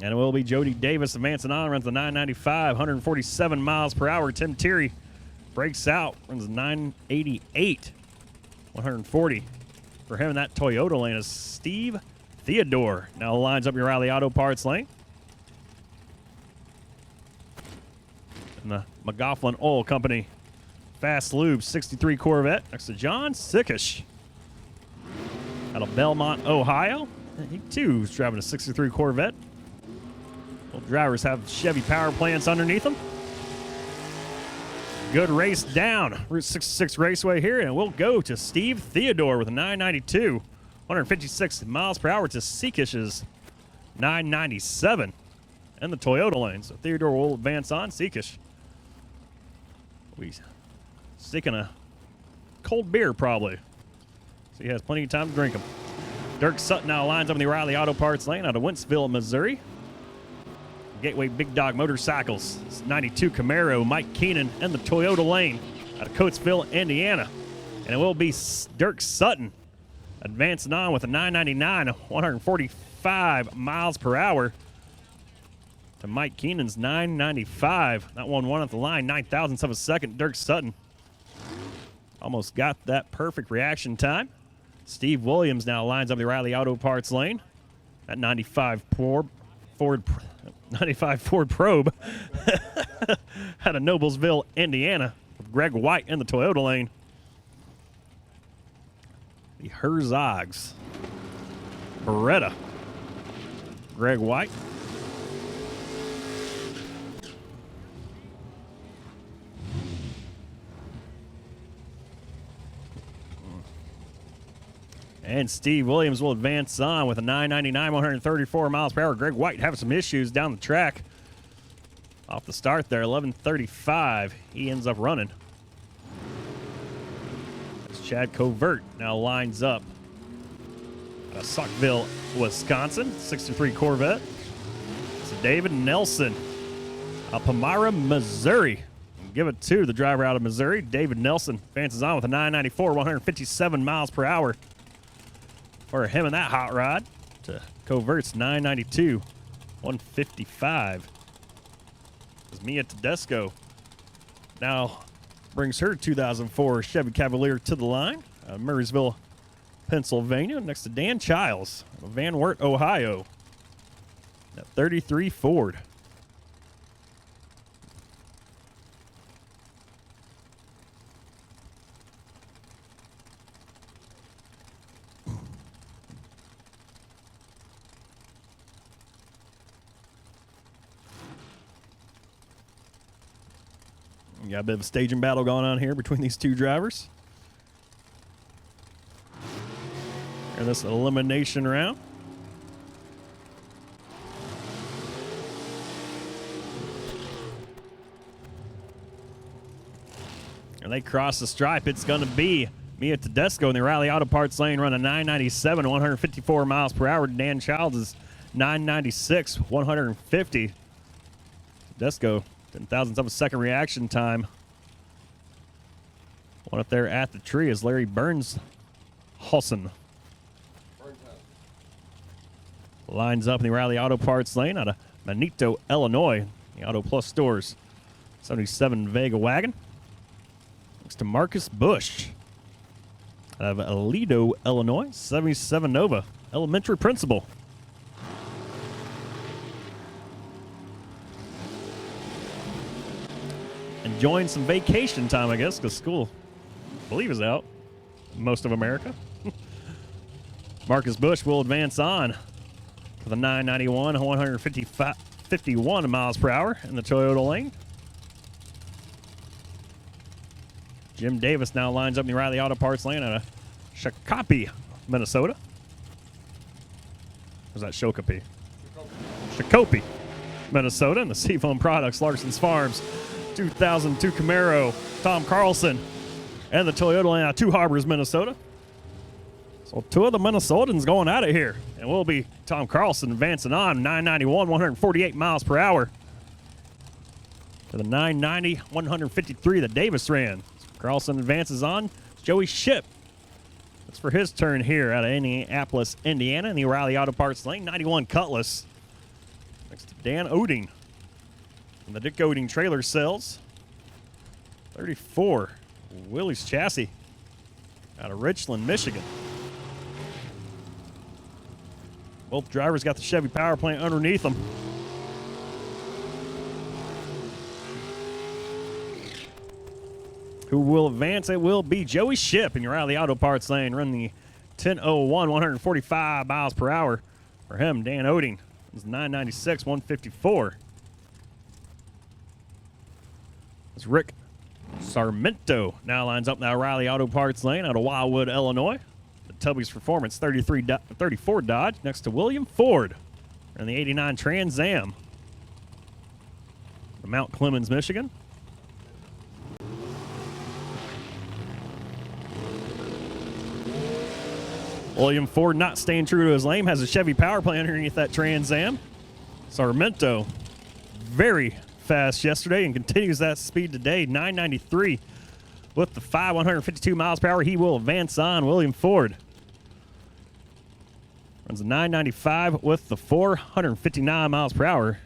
Speaker 6: And it will be Jody Davis advancing on, runs the 995, 147 miles per hour. Tim Thierry breaks out, runs 988, 140. For him in that Toyota lane is Steve Theodore. Now lines up your Riley Auto Parts lane. And the McGoughlin Oil Company Fast Lube 63 Corvette next to John Sickish out of Belmont, Ohio. He too is driving a 63 Corvette. Both drivers have Chevy power plants underneath them. Good race down Route 66 Raceway here, and we'll go to Steve Theodore with a 992, 156 miles per hour to Seekish's 997 and the Toyota lane. So Theodore will advance on. Seekish sticking a cold beer probably, so he has plenty of time to drink them. Dirk Sutton now lines up in the Riley Auto Parts lane out of Wentzville, Missouri. Gateway Big Dog Motorcycles, it's 92 Camaro, Mike Keenan, and the Toyota lane out of Coatesville, Indiana. And it will be Dirk Sutton advancing on with a 999, 145 miles per hour to Mike Keenan's 995. That one won at the line, 9,000ths of a second. Dirk Sutton almost got that perfect reaction time. Steve Williams now lines up the Riley Auto Parts lane at 95 Ford Probe out of Noblesville, Indiana, with Greg White in the Toyota lane. The Herzogs Beretta, Greg White. And Steve Williams will advance on with a 999, 134 miles per hour. Greg White having some issues down the track. Off the start there, 11:35. He ends up running. As Chad Covert now lines up out of Saukville, Wisconsin, 63 Corvette. It's David Nelson of Palmyra, Missouri. Give it to the driver out of Missouri. David Nelson advances on with a 994, 157 miles per hour. For him and that hot rod to Covert's 992, 155. as Mia Tedesco now brings her 2004 Chevy Cavalier to the line. Murraysville, Pennsylvania, next to Dan Childs of Van Wert, Ohio. That 33 Ford. You got a bit of a staging battle going on here between these two drivers. And this elimination round. And they cross the stripe. It's going to be Mia Tedesco in the O'Reilly Auto Parts lane, running 997, 154 miles per hour. Dan Childs is 996, 150. Tedesco, 10,000ths of a second reaction time. One up there at the tree is Larry Burns Hulson. Lines up in the O'Reilly Auto Parts lane out of Manito, Illinois. The Auto Plus stores. 77 Vega wagon. Next to Marcus Bush out of Aledo, Illinois. 77 Nova elementary principal. Enjoying some vacation time, I guess, because school, I believe, is out. Most of America. Marcus Bush will advance on for the 991, 151 miles per hour in the Toyota lane. Jim Davis now lines up in the O'Reilly Auto Parts lane out of Shakopee, Minnesota. Or is that Shakopee? Shakopee, Minnesota. And the Seafoam Products, Larson's Farms, 2002 Camaro, Tom Carlson, and the Toyota lane out of Two Harbors, Minnesota. So two of the Minnesotans going at it here. And will be Tom Carlson advancing on 991, 148 miles per hour. To the 990, 153 that Davis ran. Carlson advances on. Joey Ship. That's for his turn here out of Indianapolis, Indiana, in the O'Reilly Auto Parts lane. 91 Cutlass. Next to Dan Oding. And the Dick Oding trailer sells. 34 Willys Chassis out of Richland, Michigan. Both drivers got the Chevy power plant underneath them. Who will advance? It will be Joey Ship in your O'Reilly Auto Parts lane. Run the 1001, 145 miles per hour. For him, Dan Oding is 996, 154. It's Rick Sarmento now lines up in the O'Reilly Auto Parts lane out of Wildwood, Illinois. The Tubby's Performance 34 Dodge next to William Ford in the 89 Trans Am from Mount Clemens, Michigan. William Ford not staying true to his lane, has a Chevy power plant underneath that Trans Am. Sarmento, very fast yesterday and continues that speed today. 993 with the 152 miles per hour. He will advance on. William Ford runs a 995 with the 459 miles per hour.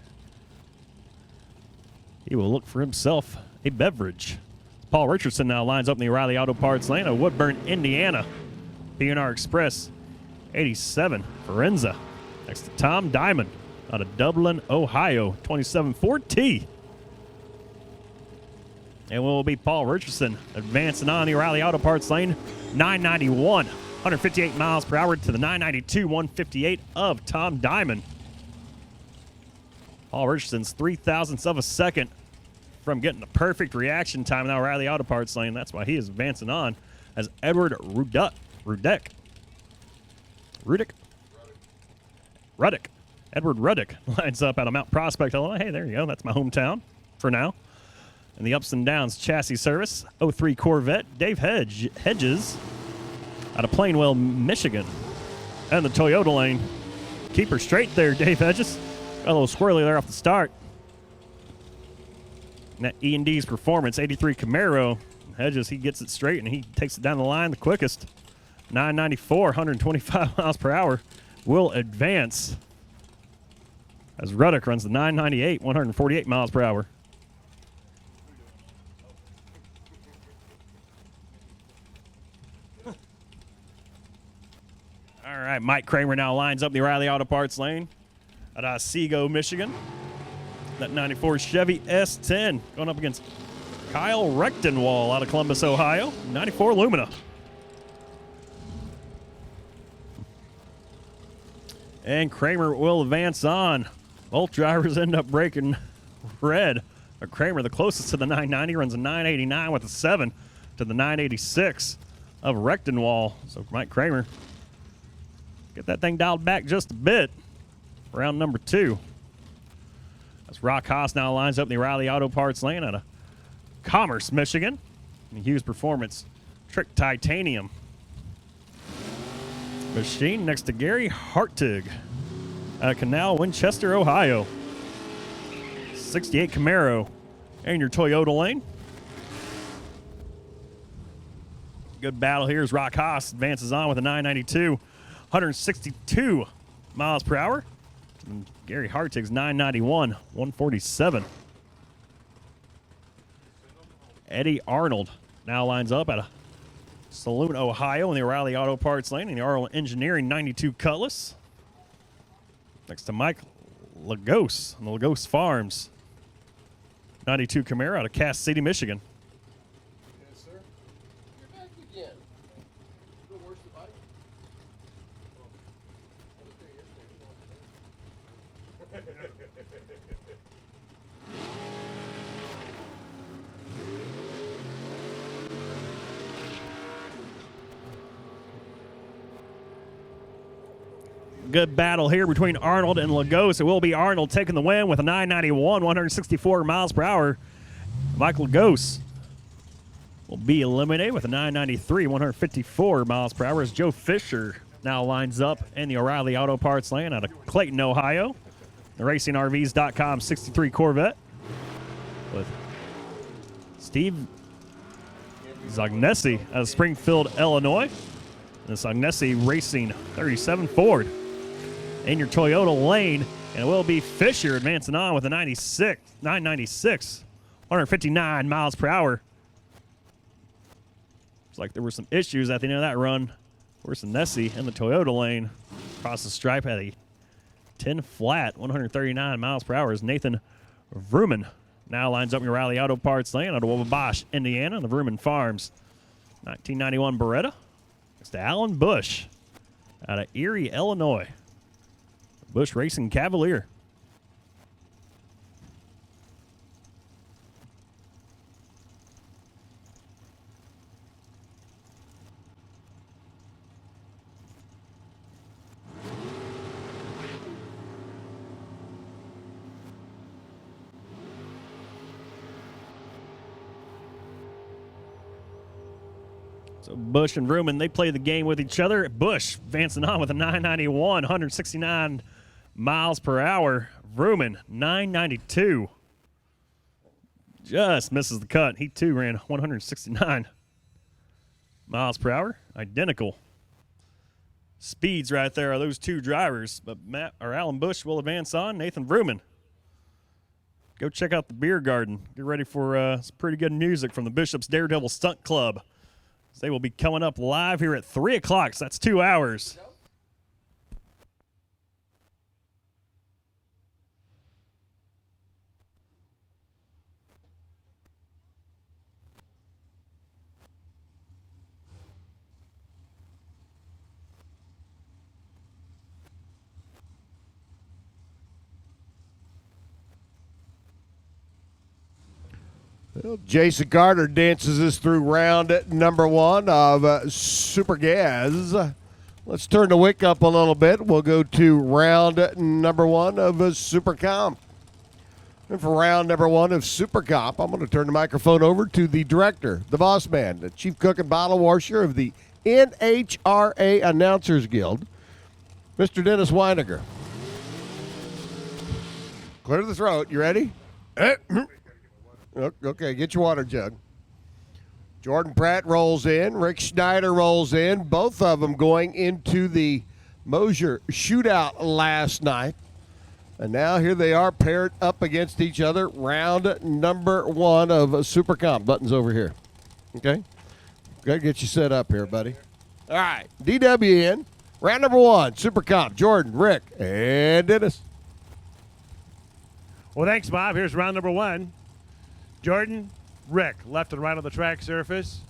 Speaker 6: He will look for himself a beverage. Paul Richardson now lines up in the O'Reilly Auto Parts lane of Woodburn, Indiana. P&R Express 87 Forenza next to Tom Diamond out of Dublin, Ohio. 27 Ford T. And will be Paul Richardson advancing on the O'Reilly Auto Parts lane. 991, 158 miles per hour to the 992, 158 of Tom Diamond. Paul Richardson's 0.003 of a second from getting the perfect reaction time in the O'Reilly Auto Parts lane. That's why he is advancing on as Edward Rudek. Edward Ruddick lines up out of Mount Prospect, Illinois. Hey, there you go. That's my hometown for now. And the Ups and Downs Chassis Service, 03 Corvette, Dave Hedges out of Plainwell, Michigan. And the Toyota lane. Keep her straight there, Dave Hedges. Got a little squirrely there off the start. And that E&D's Performance, 83 Camaro. Hedges, he gets it straight, and he takes it down the line the quickest. 994, 125 miles per hour, will advance as Ruddick runs the 998, 148 miles per hour. right, Mike Kramer now lines up the O'Reilly Auto Parts lane at Otsego, Michigan. That 94 Chevy S10 going up against Kyle Rechtenwall out of Columbus, Ohio. 94 Lumina. And Kramer will advance on. Both drivers end up breaking red. But Kramer, the closest to the 990, runs a 989 with a 7 to the 986 of Rechtenwall. So Mike Kramer, get that thing dialed back just a bit. Round number 2. As Rock Haas now lines up in the O'Reilly Auto Parts lane out of Commerce, Michigan. And Hughes Performance Trick Titanium machine next to Gary Hartig out of Canal, Winchester, Ohio. 68 Camaro and your Toyota lane. Good battle here as Rock Haas advances on with a 992, 162 miles per hour. And Gary Hartig's 991, 147. Eddie Arnold now lines up at a Saloon, Ohio in the O'Reilly Auto Parts lane in the Arnold Engineering 92 Cutlass. Next to Mike Lagos on the Lagos Farms 92 Camaro out of Cass City, Michigan.
Speaker 1: Yes, sir. You're back again. Where's the bike?
Speaker 6: Good battle here between Arnold and Lagos. It will be Arnold taking the win with a 991, 164 miles per hour. Mike Lagos will be eliminated with a 993, 154 miles per hour as Joe Fisher now lines up in the O'Reilly Auto Parts lane out of Clayton, Ohio. The RacingRVs.com 63 Corvette with Steve Zagnesi out of Springfield, Illinois. And the Zagnesi Racing 37 Ford in your Toyota lane. And it will be Fisher advancing on with a 996, 159 miles per hour. Looks like there were some issues at the end of that run. Where's Nessie in the Toyota lane? Across the stripe at a 10 flat, 139 miles per hour is Nathan Vrooman. Now lines up in your O'Reilly Auto Parts lane out of Wabash, Indiana, on the Vrooman Farms. 1991 Beretta. Next to Alan Bush out of Erie, Illinois. Bush Racing Cavalier. So Bush and Vrooman, they play the game with each other. Bush advancing on with a 991, 169 miles per hour. Vrooman, 992. Just misses the cut. He too ran 169 miles per hour. Identical speeds right there are those two drivers. But Alan Bush will advance on. Nathan Vrooman. Go check out the beer garden. Get ready for some pretty good music from the Bishop's Daredevil Stunt Club. They will be coming up live here at 3 o'clock, so that's 2 hours.
Speaker 1: Well, Jason Carter dances us through round number 1 of Super Gas. Let's turn the wick up a little bit. We'll go to round number 1 of Super Comp. And for round number 1 of Super Comp, I'm going to turn the microphone over to the director, the boss man, the chief cook and bottle washer of the NHRA Announcers Guild, Mr. Dennis Weiniger. Clear the throat. You ready? Okay, get your water jug. Jordan Pratt rolls in. Rick Schneider rolls in. Both of them going into the Mosier shootout last night. And now here they are paired up against each other. Round number 1 of Super Comp. Buttons over here. Okay? Got to get you set up here, buddy. All right. DWN. Round number 1, Super Comp, Jordan, Rick, and Dennis.
Speaker 7: Well, thanks, Bob. Here's round number 1. Jordan, Rick, left and right on the track surface.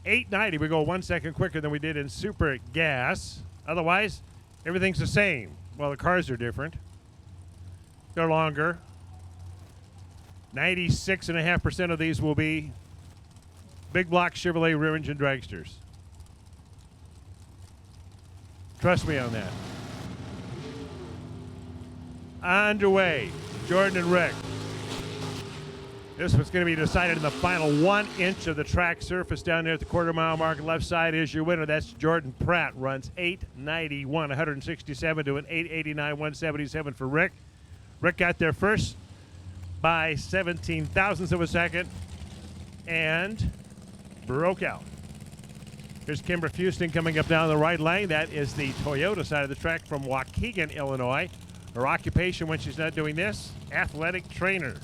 Speaker 7: 890. We go 1 second quicker than we did in Super Gas. Otherwise, everything's the same. Well, the cars are different. They're longer. 96.5% of these will be big block Chevrolet rear engine dragsters. Trust me on that. Underway. Jordan and Rick. This one's going to be decided in the final 1 inch of the track surface down there at the quarter-mile mark. Left side is your winner. That's Jordan Pratt. Runs 891, 167 to an 889, 177 for Rick. Rick got there first by 17 thousandths of a second and broke out. Here's Kimber Fusting coming up down the right lane. That is the Toyota side of the track from Waukegan, Illinois. Her occupation when she's not doing this, athletic trainer.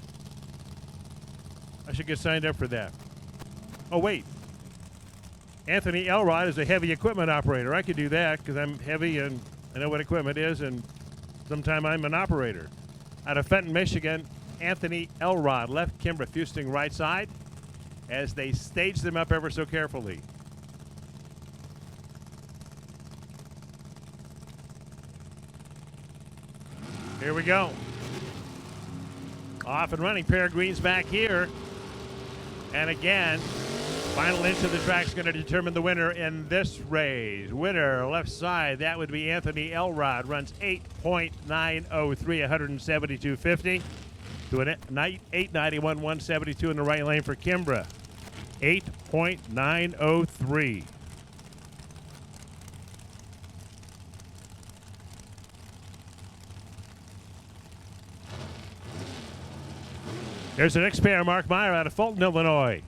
Speaker 7: I should get signed up for that. Oh, wait. Anthony Elrod is a heavy equipment operator. I could do that because I'm heavy and I know what equipment is, and sometime I'm an operator. Out of Fenton, Michigan, Anthony Elrod left, Kimber Fusting right side as they stage them up ever so carefully. Here we go. Off and running. Pair of greens back here. And again, final inch of the track is going to determine the winner in this race. Winner, left side, that would be Anthony Elrod. Runs 8.903, 172.50 to an 891, 172 in the right lane for Kimbra. 8.903. There's the next pair, Mark Meyer out of Fulton, Illinois.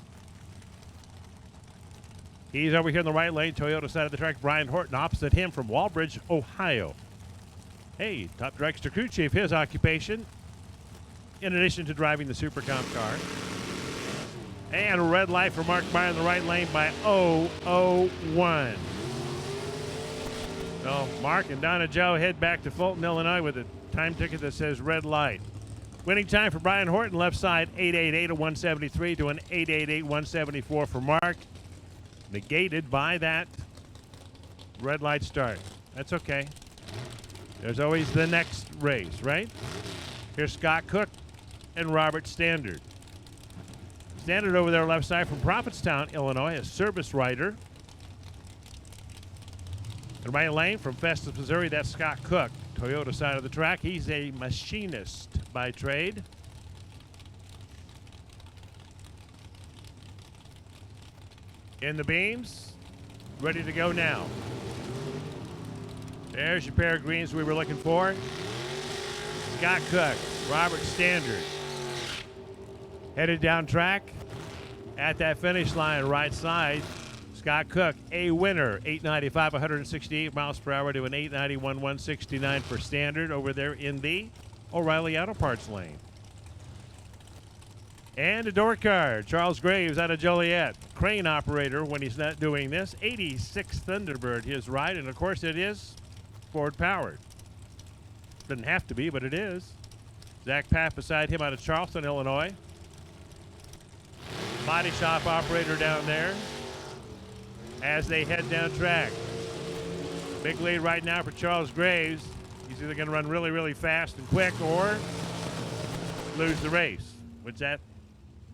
Speaker 7: He's over here in the right lane, Toyota side of the track. Brian Horton opposite him from Walbridge, Ohio. Hey, top dragster crew chief, his occupation, in addition to driving the Super Comp car. And a red light for Mark Meyer in the right lane by 001. So Mark and Donna Joe head back to Fulton, Illinois with a time ticket that says red light. Winning time for Brian Horton, left side, 888 to 173 to an 888, 174 for Mark. Negated by that red light start. That's okay. There's always the next race, right? Here's Scott Cook and Robert Standard. Standard over there left side from Prophetstown, Illinois, a service rider. The right lane from Festus, Missouri, that's Scott Cook. Toyota side of the track. He's a machinist by trade. In the beams, ready to go now. There's your pair of greens we were looking for. Scott Cook, Robert Standard. Headed down track. At that finish line, right side, Scott Cook, a winner. 895, 168 miles per hour to an 891, 169 for Standard over there in the O'Reilly Auto Parts lane. And a door card, Charles Graves out of Joliet. Crane operator when he's not doing this. 86 Thunderbird, his ride, and of course it is Ford powered. Doesn't have to be, but it is. Zach Paff beside him out of Charleston, Illinois. Body shop operator down there as they head down track. Big lead right now for Charles Graves. He's either going to run really, really fast and quick or lose the race, which that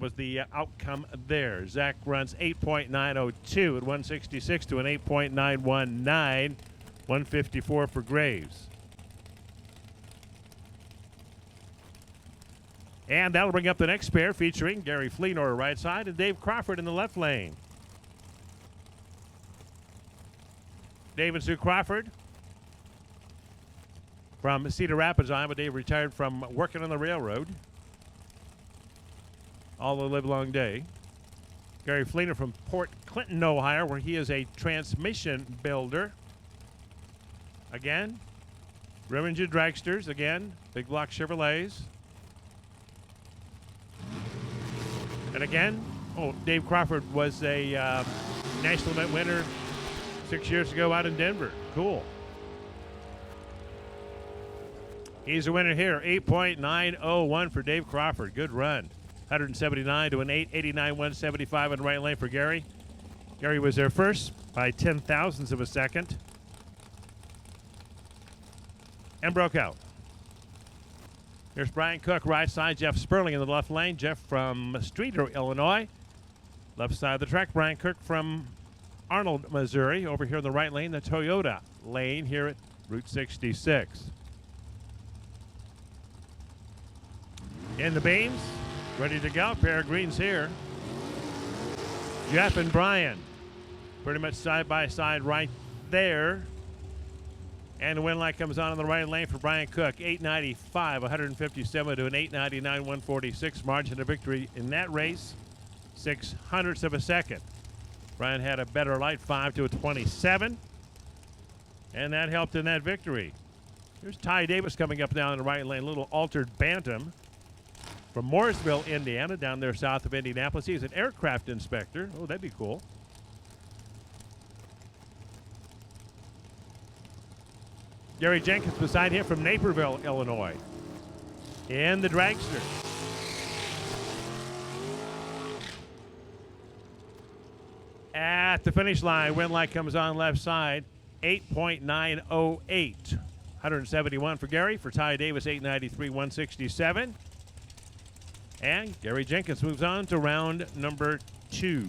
Speaker 7: was the outcome there. Zach runs 8.902 at 166 to an 8.919, 154 for Graves. And that'll bring up the next pair featuring Gary Fleenor right side and Dave Crawford in the left lane. Dave and Sue Crawford from Cedar Rapids, Iowa. Dave retired from working on the railroad all the live long day. Gary Fleenor from Port Clinton, Ohio, where he is a transmission builder. Again, rear engine dragsters. Again, big block Chevrolets. And again, Dave Crawford was a national event winner 6 years ago out in Denver. Cool. He's a winner here, 8.901 for Dave Crawford. Good run. 179 to an 889, 175 in the right lane for Gary. Gary was there first by 0.010 of a second and broke out. Here's Brian Cook, right side. Jeff Sperling in the left lane. Jeff from Streeter, Illinois. Left side of the track, Brian Cook from Arnold, Missouri. Over here in the right lane, the Toyota lane here at Route 66. In the beams, ready to go. Pair of greens here. Jeff and Brian, pretty much side by side right there. And the win light comes on in the right lane for Brian Cook. 895, 157 to an 899, 146 margin of victory in that race. 0.06 of a second. Brian had a better light, 5 to a 27. And that helped in that victory. Here's Ty Davis coming up down in the right lane. Little altered Bantam from Morrisville, Indiana, down there south of Indianapolis. He's an aircraft inspector. Oh, that'd be cool. Gary Jenkins beside him from Naperville, Illinois. In the dragster. At the finish line, win light comes on left side, 8.908. 171 for Gary. For Ty Davis, 893, 167. And Gary Jenkins moves on to round number 2.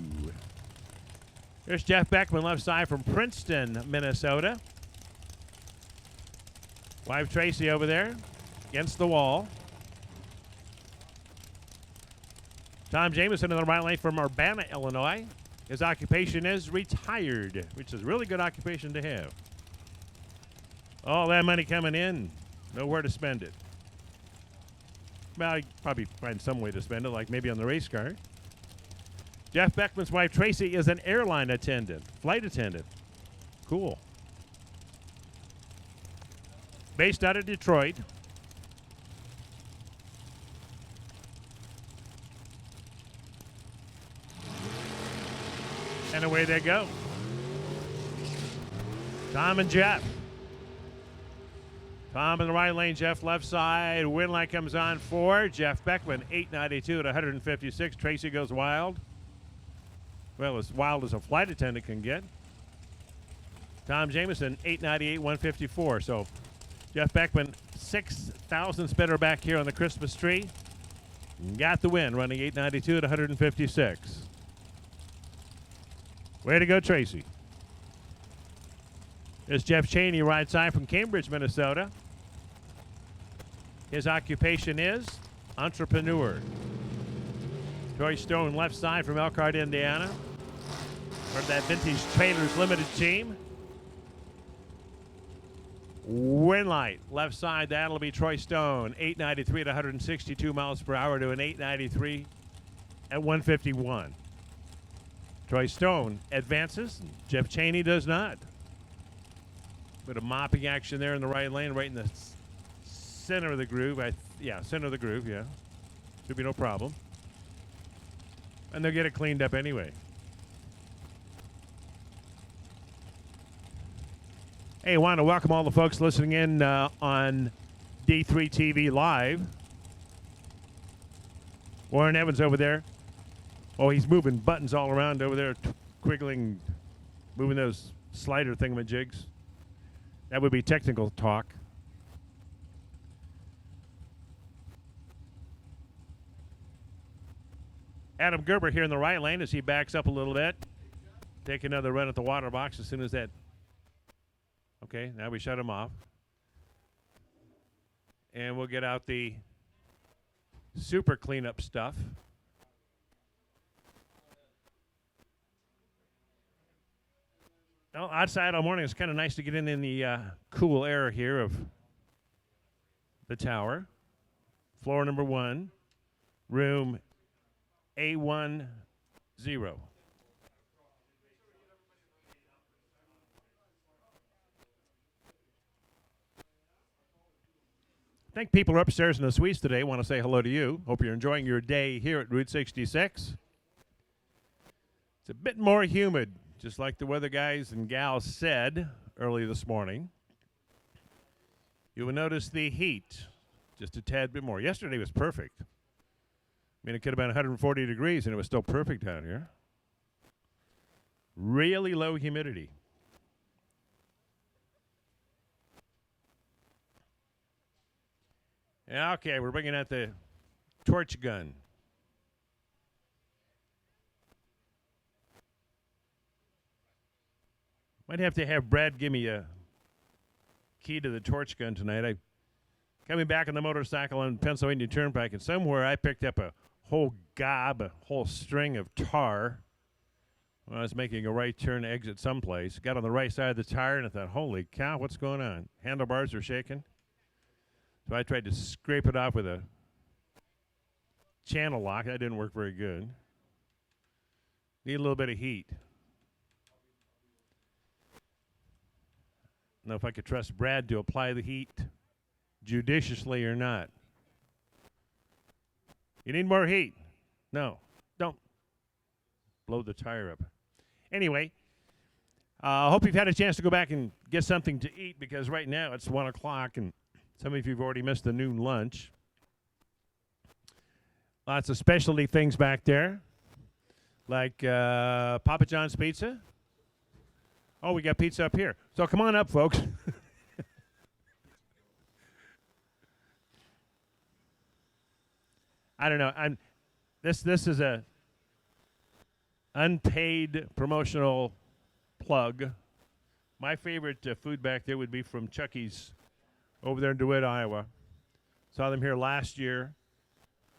Speaker 7: There's Jeff Beckman, left side from Princeton, Minnesota. Wife Tracy over there against the wall. Tom Jameson in the right lane from Urbana, Illinois. His occupation is retired, which is a really good occupation to have. All that money coming in, nowhere to spend it. Well, I'd probably find some way to spend it, like maybe on the race car. Jeff Beckman's wife, Tracy, is an airline attendant, flight attendant. Cool. Based out of Detroit. And away they go. Tom and Jeff. Tom in the right lane, Jeff left side. Win light comes on for Jeff Beckman, 892 at 156. Tracy goes wild. Well, as wild as a flight attendant can get. Tom Jameson, 898, 154. So Jeff Beckman, 6,000 spinner back here on the Christmas tree. Got the win, running 892 at 156. Way to go, Tracy. There's Jeff Cheney, right side from Cambridge, Minnesota. His occupation is entrepreneur. Troy Stone, left side from Elkhart, Indiana. Part of that Vintage Trailers Limited team. Win light, left side, that'll be Troy Stone. 893 at 162 miles per hour to an 893 at 151. Troy Stone advances. Jeff Cheney does not. Bit of mopping action there in the right lane, right in the center of the groove. Center of the groove, yeah. Should be no problem. And they'll get it cleaned up anyway. Hey, I want to welcome all the folks listening in on D3 TV Live. Warren Evans over there. Oh, he's moving buttons all around over there, quiggling, moving those slider thingamajigs. That would be technical talk. Adam Gerber here in the right lane as he backs up a little bit. Take another run at the water box as soon as that. Okay, now we shut him off. And we'll get out the super cleanup stuff. Well, outside all morning, it's kind of nice to get in the cool air here of the tower. Floor number 1, room A10. I think people are upstairs in the suites today. Want to say hello to you. Hope you're enjoying your day here at Route 66. It's a bit more humid, just like the weather guys and gals said early this morning. You will notice the heat just a tad bit more. Yesterday was perfect. I mean, it could have been 140 degrees, and it was still perfect out here. Really low humidity. Yeah, okay, we're bringing out the torch gun. Might have to have Brad give me a key to the torch gun tonight. I coming back on the motorcycle on Pennsylvania Turnpike, and somewhere I picked up a whole gob, a whole string of tar when I was making a right turn to exit someplace. Got on the right side of the tire, and I thought, holy cow, what's going on? Handlebars are shaking. So I tried to scrape it off with a channel lock. That didn't work very good. Need a little bit of heat. Know if I could trust Brad to apply the heat judiciously or not. You need more heat? No, don't blow the tire up. Anyway, I hope you've had a chance to go back and get something to eat, because right now it's 1 o'clock and some of you have already missed the noon lunch. Lots of specialty things back there, like Papa John's Pizza. Oh, we got pizza up here. So come on up, folks. I don't know. This is a unpaid promotional plug. My favorite food back there would be from Chucky's over there in DeWitt, Iowa. Saw them here last year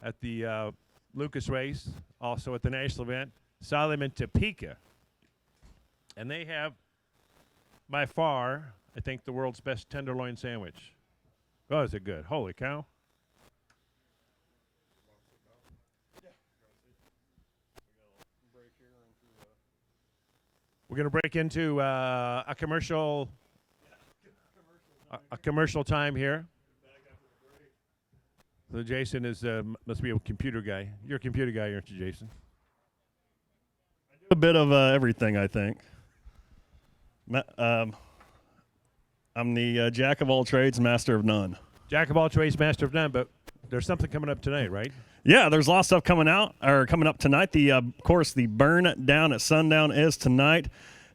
Speaker 7: at the Lucas race, also at the national event. Saw them in Topeka. And they have, by far, I think, the world's best tenderloin sandwich. Oh, is it good? Holy cow. We're going to break into a commercial time here. So Jason is must be a computer guy. You're a computer guy, aren't you, Jason?
Speaker 6: A bit of everything, I think. I'm the jack of all trades, master of none.
Speaker 7: Jack of all trades, master of none, but there's something coming up tonight, right?
Speaker 6: Yeah, there's a lot of stuff coming up tonight. Of course, the burn down at sundown is tonight,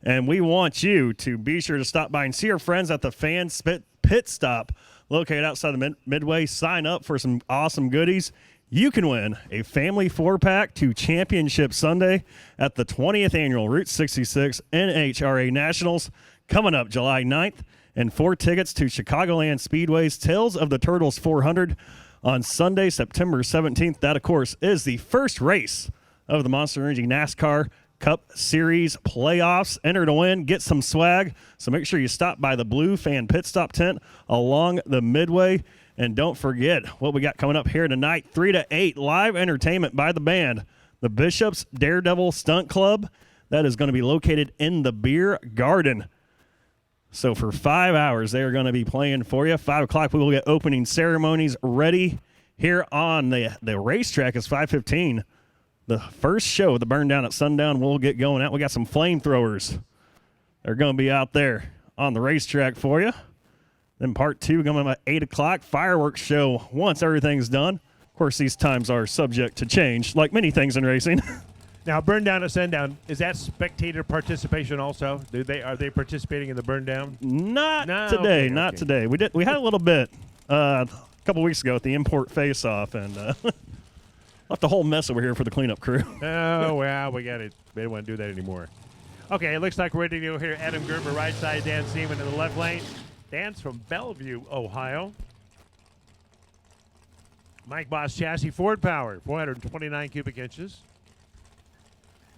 Speaker 6: and we want you to be sure to stop by and see our friends at the Fan Spit Pit Stop, located outside the Midway. Sign up for some awesome goodies. You can win a family 4-pack to Championship Sunday at the 20th Annual Route 66 NHRA Nationals coming up July 9th, and 4 tickets to Chicagoland Speedway's Tales of the Turtles 400 on Sunday, September 17th. That, of course, is the first race of the Monster Energy NASCAR Cup Series playoffs. Enter to win, get some swag. So make sure you stop by the Blue Fan Pit Stop tent along the Midway. And don't forget what we got coming up here tonight, 3 to 8, live entertainment by the band, the Bishop's Daredevil Stunt Club. That is going to be located in the Beer Garden. So for 5 hours, they are going to be playing for you. 5 o'clock, we will get opening ceremonies ready here on the racetrack. It's 5:15. The first show, the burn down at sundown, will get going out. We got some flamethrowers. They're going to be out there on the racetrack for you. Then part 2 coming at 8 o'clock, fireworks show once everything's done. Of course, these times are subject to change, like many things in racing.
Speaker 7: Now, burn down at sundown, is that spectator participation also? Are they participating in the burn down?
Speaker 6: Not today. Not today. We had a little bit a couple weeks ago at the import face-off, and left a whole mess over here for the cleanup crew.
Speaker 7: Oh, well, we got it. They don't want to do that anymore. Okay, it looks like we're ready to go here. Adam Gerber, right side, Dan Seaman in the left lane. Dan's from Bellevue, Ohio. Mike Boss Chassis, Ford Power, 429 cubic inches.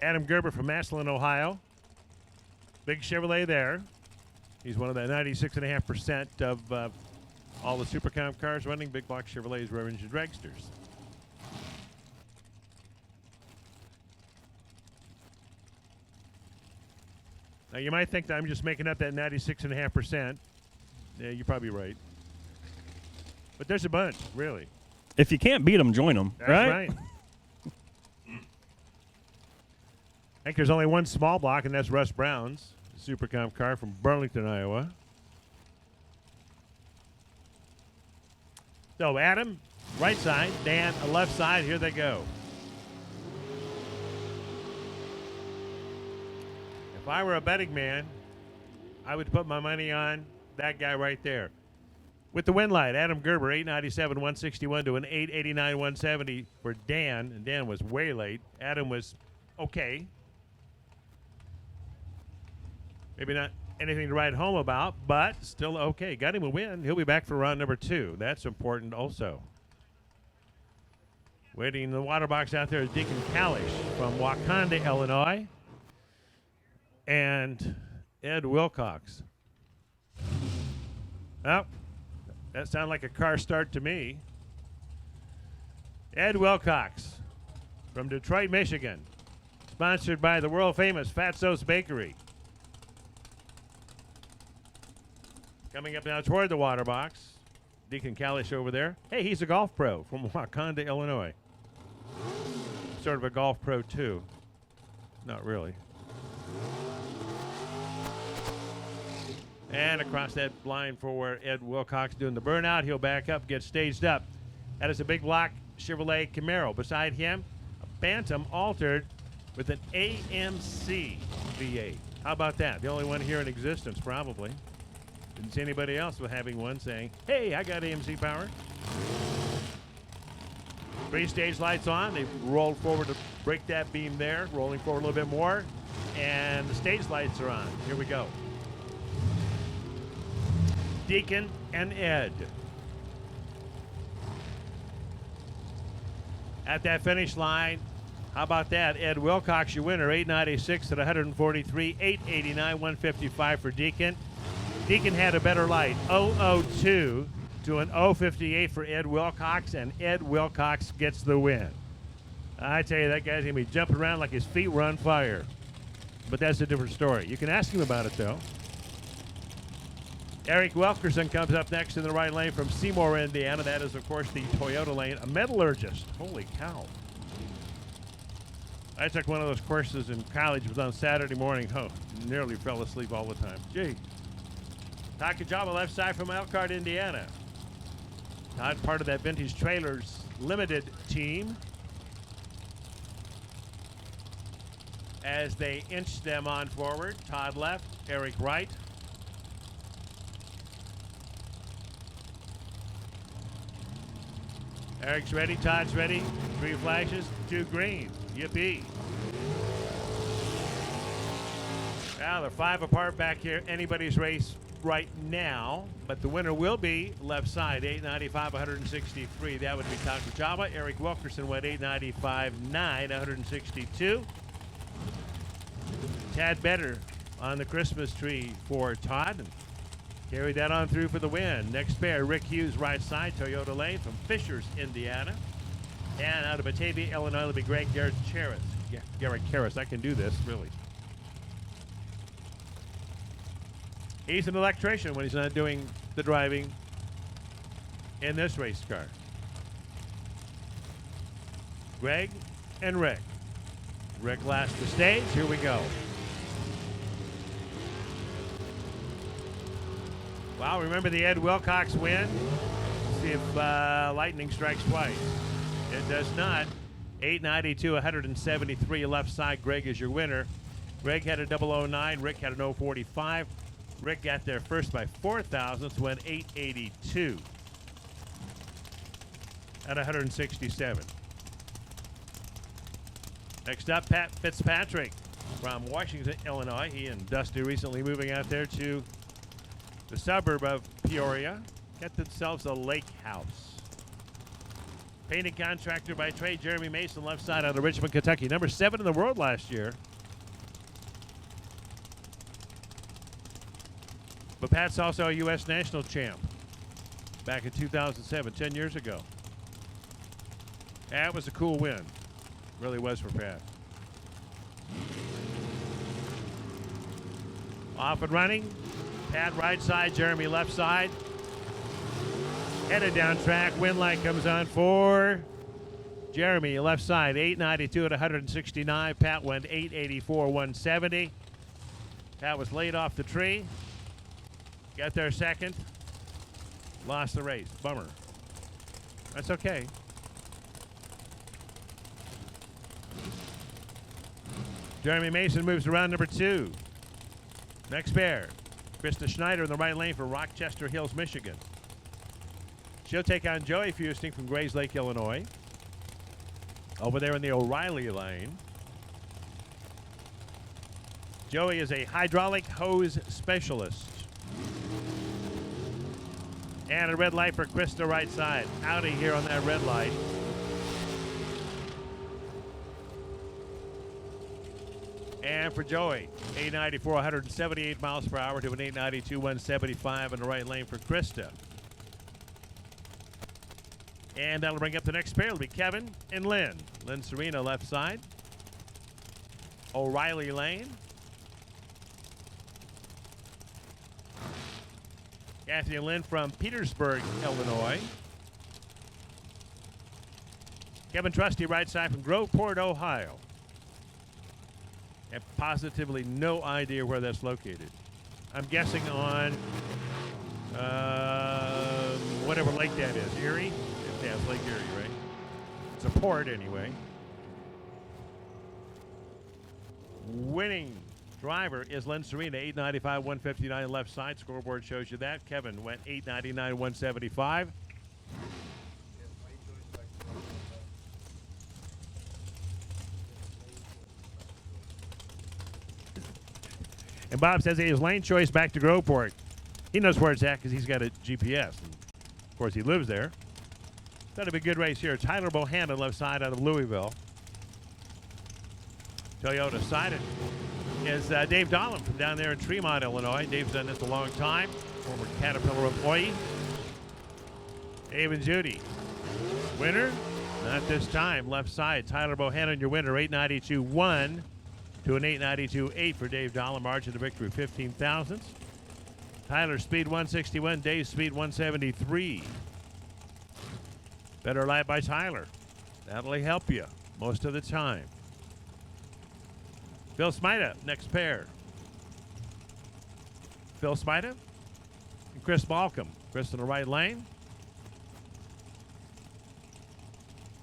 Speaker 7: Adam Gerber from Massillon, Ohio. Big Chevrolet there. He's one of the 96.5% of all the Supercomp cars running big block Chevrolets, Revenge, and dragsters. Now, you might think that I'm just making up that 96.5%. Yeah, you're probably right. But there's a bunch, really.
Speaker 6: If you can't beat them, join them,
Speaker 7: That's right. I think there's only one small block, and that's Russ Brown's Supercomp car from Burlington, Iowa. So Adam, right side, Dan, left side. Here they go. If I were a betting man, I would put my money on that guy right there. With the win light, Adam Gerber, 897, 161 to an 889, 170 for Dan. And Dan was way late. Adam was okay. Maybe not anything to write home about, but still okay. Got him a win. He'll be back for round number 2. That's important also. Waiting in the water box out there is Deacon Kalish from Wakanda, Illinois. And Ed Wilcox. Oh, that sounded like a car start to me. Ed Wilcox from Detroit, Michigan. Sponsored by the world-famous Fatso's Bakery. Coming up now toward the water box. Deacon Kalish over there. Hey, he's a golf pro from Wakanda, Illinois. Sort of a golf pro, too. Not really. And across that line for Ed Wilcox doing the burnout. He'll back up, get staged up. That is a big block Chevrolet Camaro. Beside him, a Bantam altered with an AMC V8. How about that? The only one here in existence, probably. Didn't see anybody else with having one saying, hey, I got AMC power. 3 stage lights on. They've rolled forward to break that beam there. Rolling forward a little bit more. And the stage lights are on. Here we go. Deacon and Ed. At that finish line, how about that? Ed Wilcox, your winner, 896 at 143, 889, 155 for Deacon. Deacon had a better light, 002 to an 058 for Ed Wilcox, and Ed Wilcox gets the win. I tell you, that guy's going to be jumping around like his feet were on fire. But that's a different story. You can ask him about it, though. Eric Welkerson comes up next in the right lane from Seymour, Indiana. That is, of course, the Toyota lane. A metallurgist. Holy cow. I took one of those courses in college. It was on Saturday morning. Oh, nearly fell asleep all the time. Gee. Takajama left side from Elkhart, Indiana. Todd, part of that Vintage Trailers Limited team. As they inch them on forward. Todd left, Eric right. Eric's ready, Todd's ready. 3 flashes, 2 green. Yippee. Now they're 5 apart back here. Anybody's race right now, but the winner will be left side, 895, 163. That would be Takajama. Eric Wilkerson went 895, 9, 162. Tad better on the Christmas tree for Todd. And carried that on through for the win. Next pair, Rick Hughes, right side, Toyota lane from Fishers, Indiana. And out of Batavia, Illinois, it'll be Greg Garrett Charris. Yeah, Garrett Karras. I can do this, really. He's an electrician when he's not doing the driving in this race car. Greg and Rick. Rick last the stage. Here we go. Wow, remember the Ed Wilcox win? Let's see if lightning strikes twice. It does not. 892, 173 left side. Greg is your winner. Greg had a 009. Rick had an 045. Rick got there first by 4 thousandths, went 882 at 167. Next up, Pat Fitzpatrick from Washington, Illinois. He and Dusty recently moving out there to the suburb of Peoria. Got themselves a lake house. Painting contractor by trade, Jeremy Mason, left side out of Richmond, Kentucky. Number 7 in the world last year. But Pat's also a U.S. national champ back in 2007, 10 years ago. That was a cool win. Really was for Pat. Off and running. Pat right side, Jeremy left side. Headed down track. Win light comes on for Jeremy left side. 892 at 169. Pat went 884, 170. Pat was laid off the tree. Got there second. Lost the race. Bummer. That's okay. Jeremy Mason moves to round number 2. Next pair, Krista Schneider in the right lane for Rochester Hills, Michigan. She'll take on Joey Fusting from Grays Lake, Illinois. Over there in the O'Reilly lane. Joey is a hydraulic hose specialist. And a red light for Krista right side. Out of here on that red light. And for Joey, 894, 178 miles per hour to an 892, 175 in the right lane for Krista. And that'll bring up the next pair. It'll be Kevin and Lynn. Lynn Serena left side. O'Reilly lane. Kathy and Lynn from Petersburg, Illinois. Kevin Trusty right side from Groveport, Ohio. And positively no idea where that's located. I'm guessing on whatever lake that is. Erie? Yeah, it's Lake Erie, right? It's a port anyway. Winning driver is Lynn Serena, 895, 159 left side. Scoreboard shows you that. Kevin went 899, 175. And Bob says his lane choice back to Groveport. He knows where it's at because he's got a GPS. And of course, he lives there. That'll be a good race here. Tyler Bohannon, left side out of Louisville. Toyota side is Dave Dahlem from down there in Tremont, Illinois. Dave's done this a long time. Former Caterpillar employee. Dave and Judy. Winner? Not this time. Left side. Tyler Bohannon, your winner. 892.1 to an 892.8 for Dave Dahlem. Margin of victory, 15 thousandths. Tyler's speed 161. Dave's speed 173. Better light by Tyler. That'll help you most of the time. Phil Smida, next pair. Phil Smida and Chris Balcom. Chris in the right lane.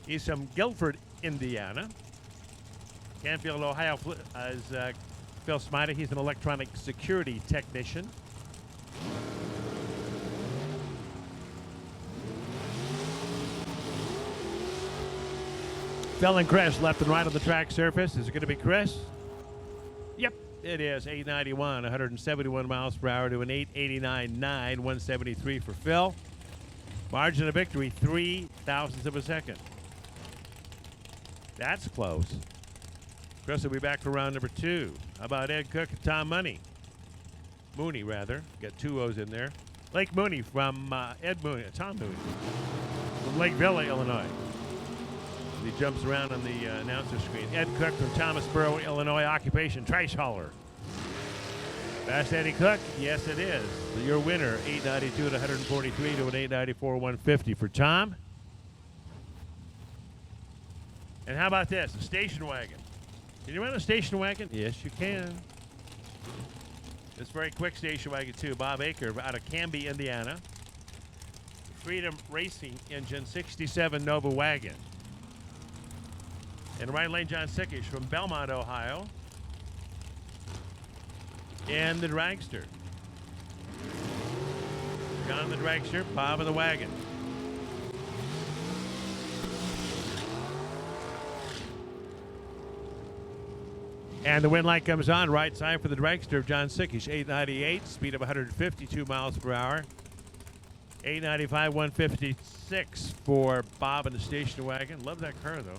Speaker 7: He's from Guilford, Indiana. Canfield, Ohio is Phil Smida. He's an electronic security technician. Phil and Chris left and right on the track surface. Is it going to be Chris? Yep, it is. 891, 171 miles per hour to an 889.9, 173 for Phil. Margin of victory, 3 thousandths of a second. That's close. Chris will be back for round number 2. How about Ed Cook and Tom Mooney? Mooney, rather. Got 2 O's in there. Lake Mooney from Tom Mooney from Lake Villa, Illinois. He jumps around on the announcer screen. Ed Cook from Thomasboro, Illinois. Occupation, trash hauler. Fast Eddie Cook? Yes, it is. So your winner, 892 to 143 to an 894, 150 for Tom. And how about this? A station wagon. Can you run a station wagon? Yes, you can. This very quick station wagon, too. Bob Aker out of Canby, Indiana. Freedom Racing Engine 67 Nova wagon. In the right lane, John Sickish from Belmont, Ohio. And the dragster. John the dragster, Bob in the wagon. And the wind light comes on, right side for the dragster of John Sickish, 898, speed of 152 miles per hour. 895, 156 for Bob in the station wagon. Love that car, though.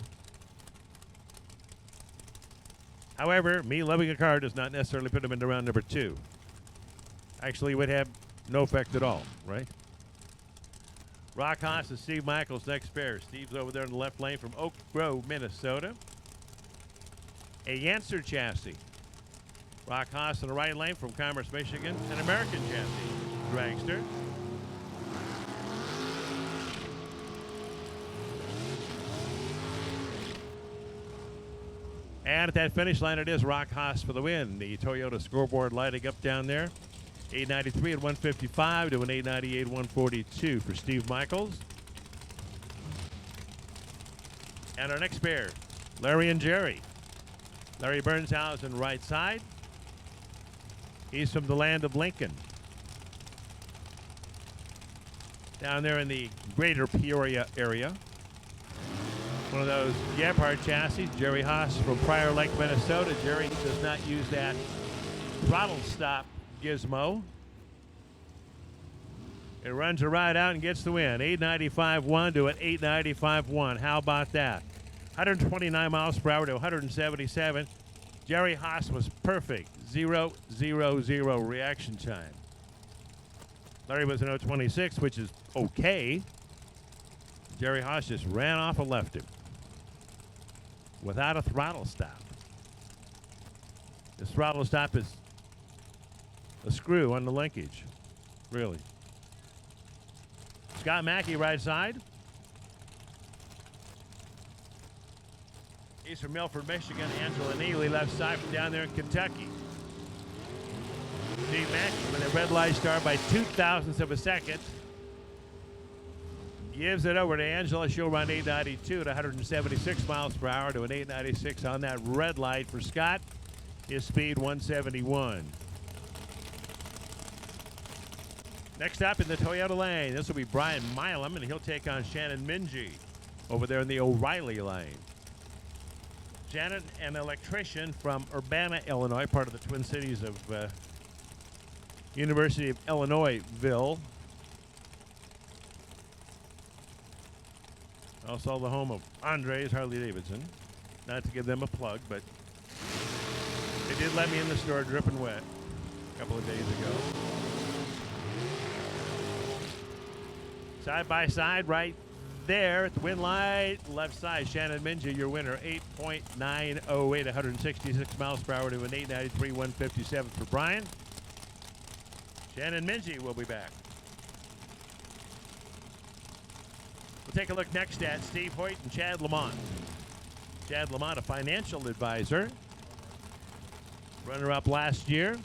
Speaker 7: However, me loving a car does not necessarily put him into round number 2. Actually, it would have no effect at all, right? Rock Haas and Steve Michaels, next pair. Steve's over there in the left lane from Oak Grove, Minnesota. A Yancer chassis. Rock Haas in the right lane from Commerce, Michigan. An American chassis, dragster. And at that finish line, it is Rock Haas for the win. The Toyota scoreboard lighting up down there. 893 at 155 to an 898, 142 for Steve Michaels. And our next pair, Larry and Jerry. Larry Burnshausen, right side. He's from the land of Lincoln. Down there in the greater Peoria area. One of those Gephardt chassis. Jerry Haas from Prior Lake, Minnesota. Jerry does not use that throttle stop gizmo. It runs a ride out and gets the win. 895.1 to an 895.1. How about that? 129 miles per hour to 177. Jerry Haas was perfect. 0.000 reaction time. Larry was an 026, which is okay. Jerry Haas just ran off and left him without a throttle stop. This throttle stop is a screw on the linkage, really. Scott Mackey, right side. He's from Milford, Michigan. Angela Neely, left side from down there in Kentucky. Steve Mackey with a red light start by 0.02 of a second. Gives it over to Angela. She'll run 892 at 176 miles per hour to an 896 on that red light for Scott. His speed 171. Next up in the Toyota lane, this will be Brian Milam, and he'll take on Shannon Minji over there in the O'Reilly lane. Shannon, an electrician from Urbana, Illinois, part of the Twin Cities of University of Illinoisville. Also the home of Andres Harley-Davidson. Not to give them a plug, but they did let me in the store dripping wet a couple of days ago. Side by side right there at the win light, left side, Shannon Minji, your winner, 8.908, 166 miles per hour to an 893, 157 for Brian. Shannon Minji will be back. We'll take a look next at Steve Hoyt and Chad Lamont. Chad Lamont, a financial advisor. Runner-up last year.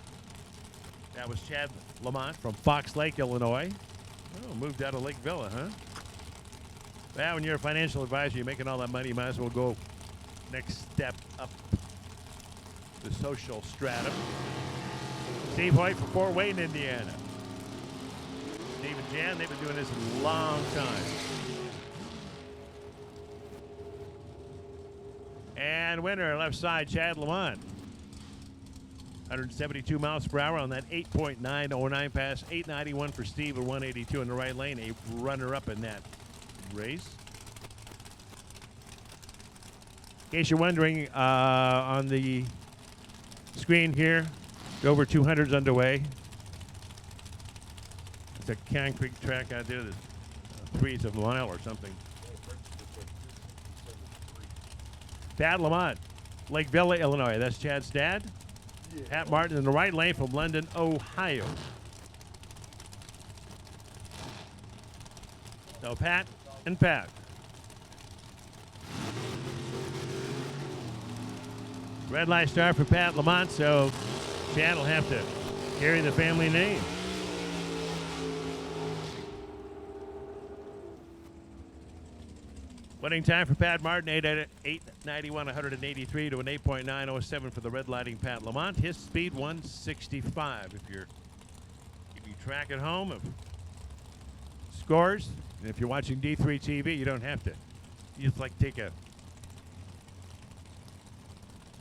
Speaker 7: That was Chad Lamont from Fox Lake, Illinois. Oh, moved out of Lake Villa, huh? Well, when you're a financial advisor, you're making all that money, you might as well go next step up the social stratum. Steve Hoyt from Fort Wayne, Indiana. Steve and Jan, they've been doing this a long time. And winner, left side, Chad Lamont. 172 miles per hour on that 8.909 pass. 891 for Steve at 182 in the right lane. A runner-up in that race. In case you're wondering, on the screen here, Dover 200's underway. It's a concrete track out there that's 3 of a mile or something. Pat Lamont, Lake Villa, Illinois. That's Chad's dad. Yeah. Pat Martin in the right lane from London, Ohio. So Pat and Pat. Red light start for Pat Lamont, so Chad will have to carry the family name. Winning time for Pat Martin, 891, 183 to an 8.907 for the red lighting Pat Lamont. His speed 165. If you're keeping track at home of scores, and if you're watching D3 TV, you don't have to. You just like take a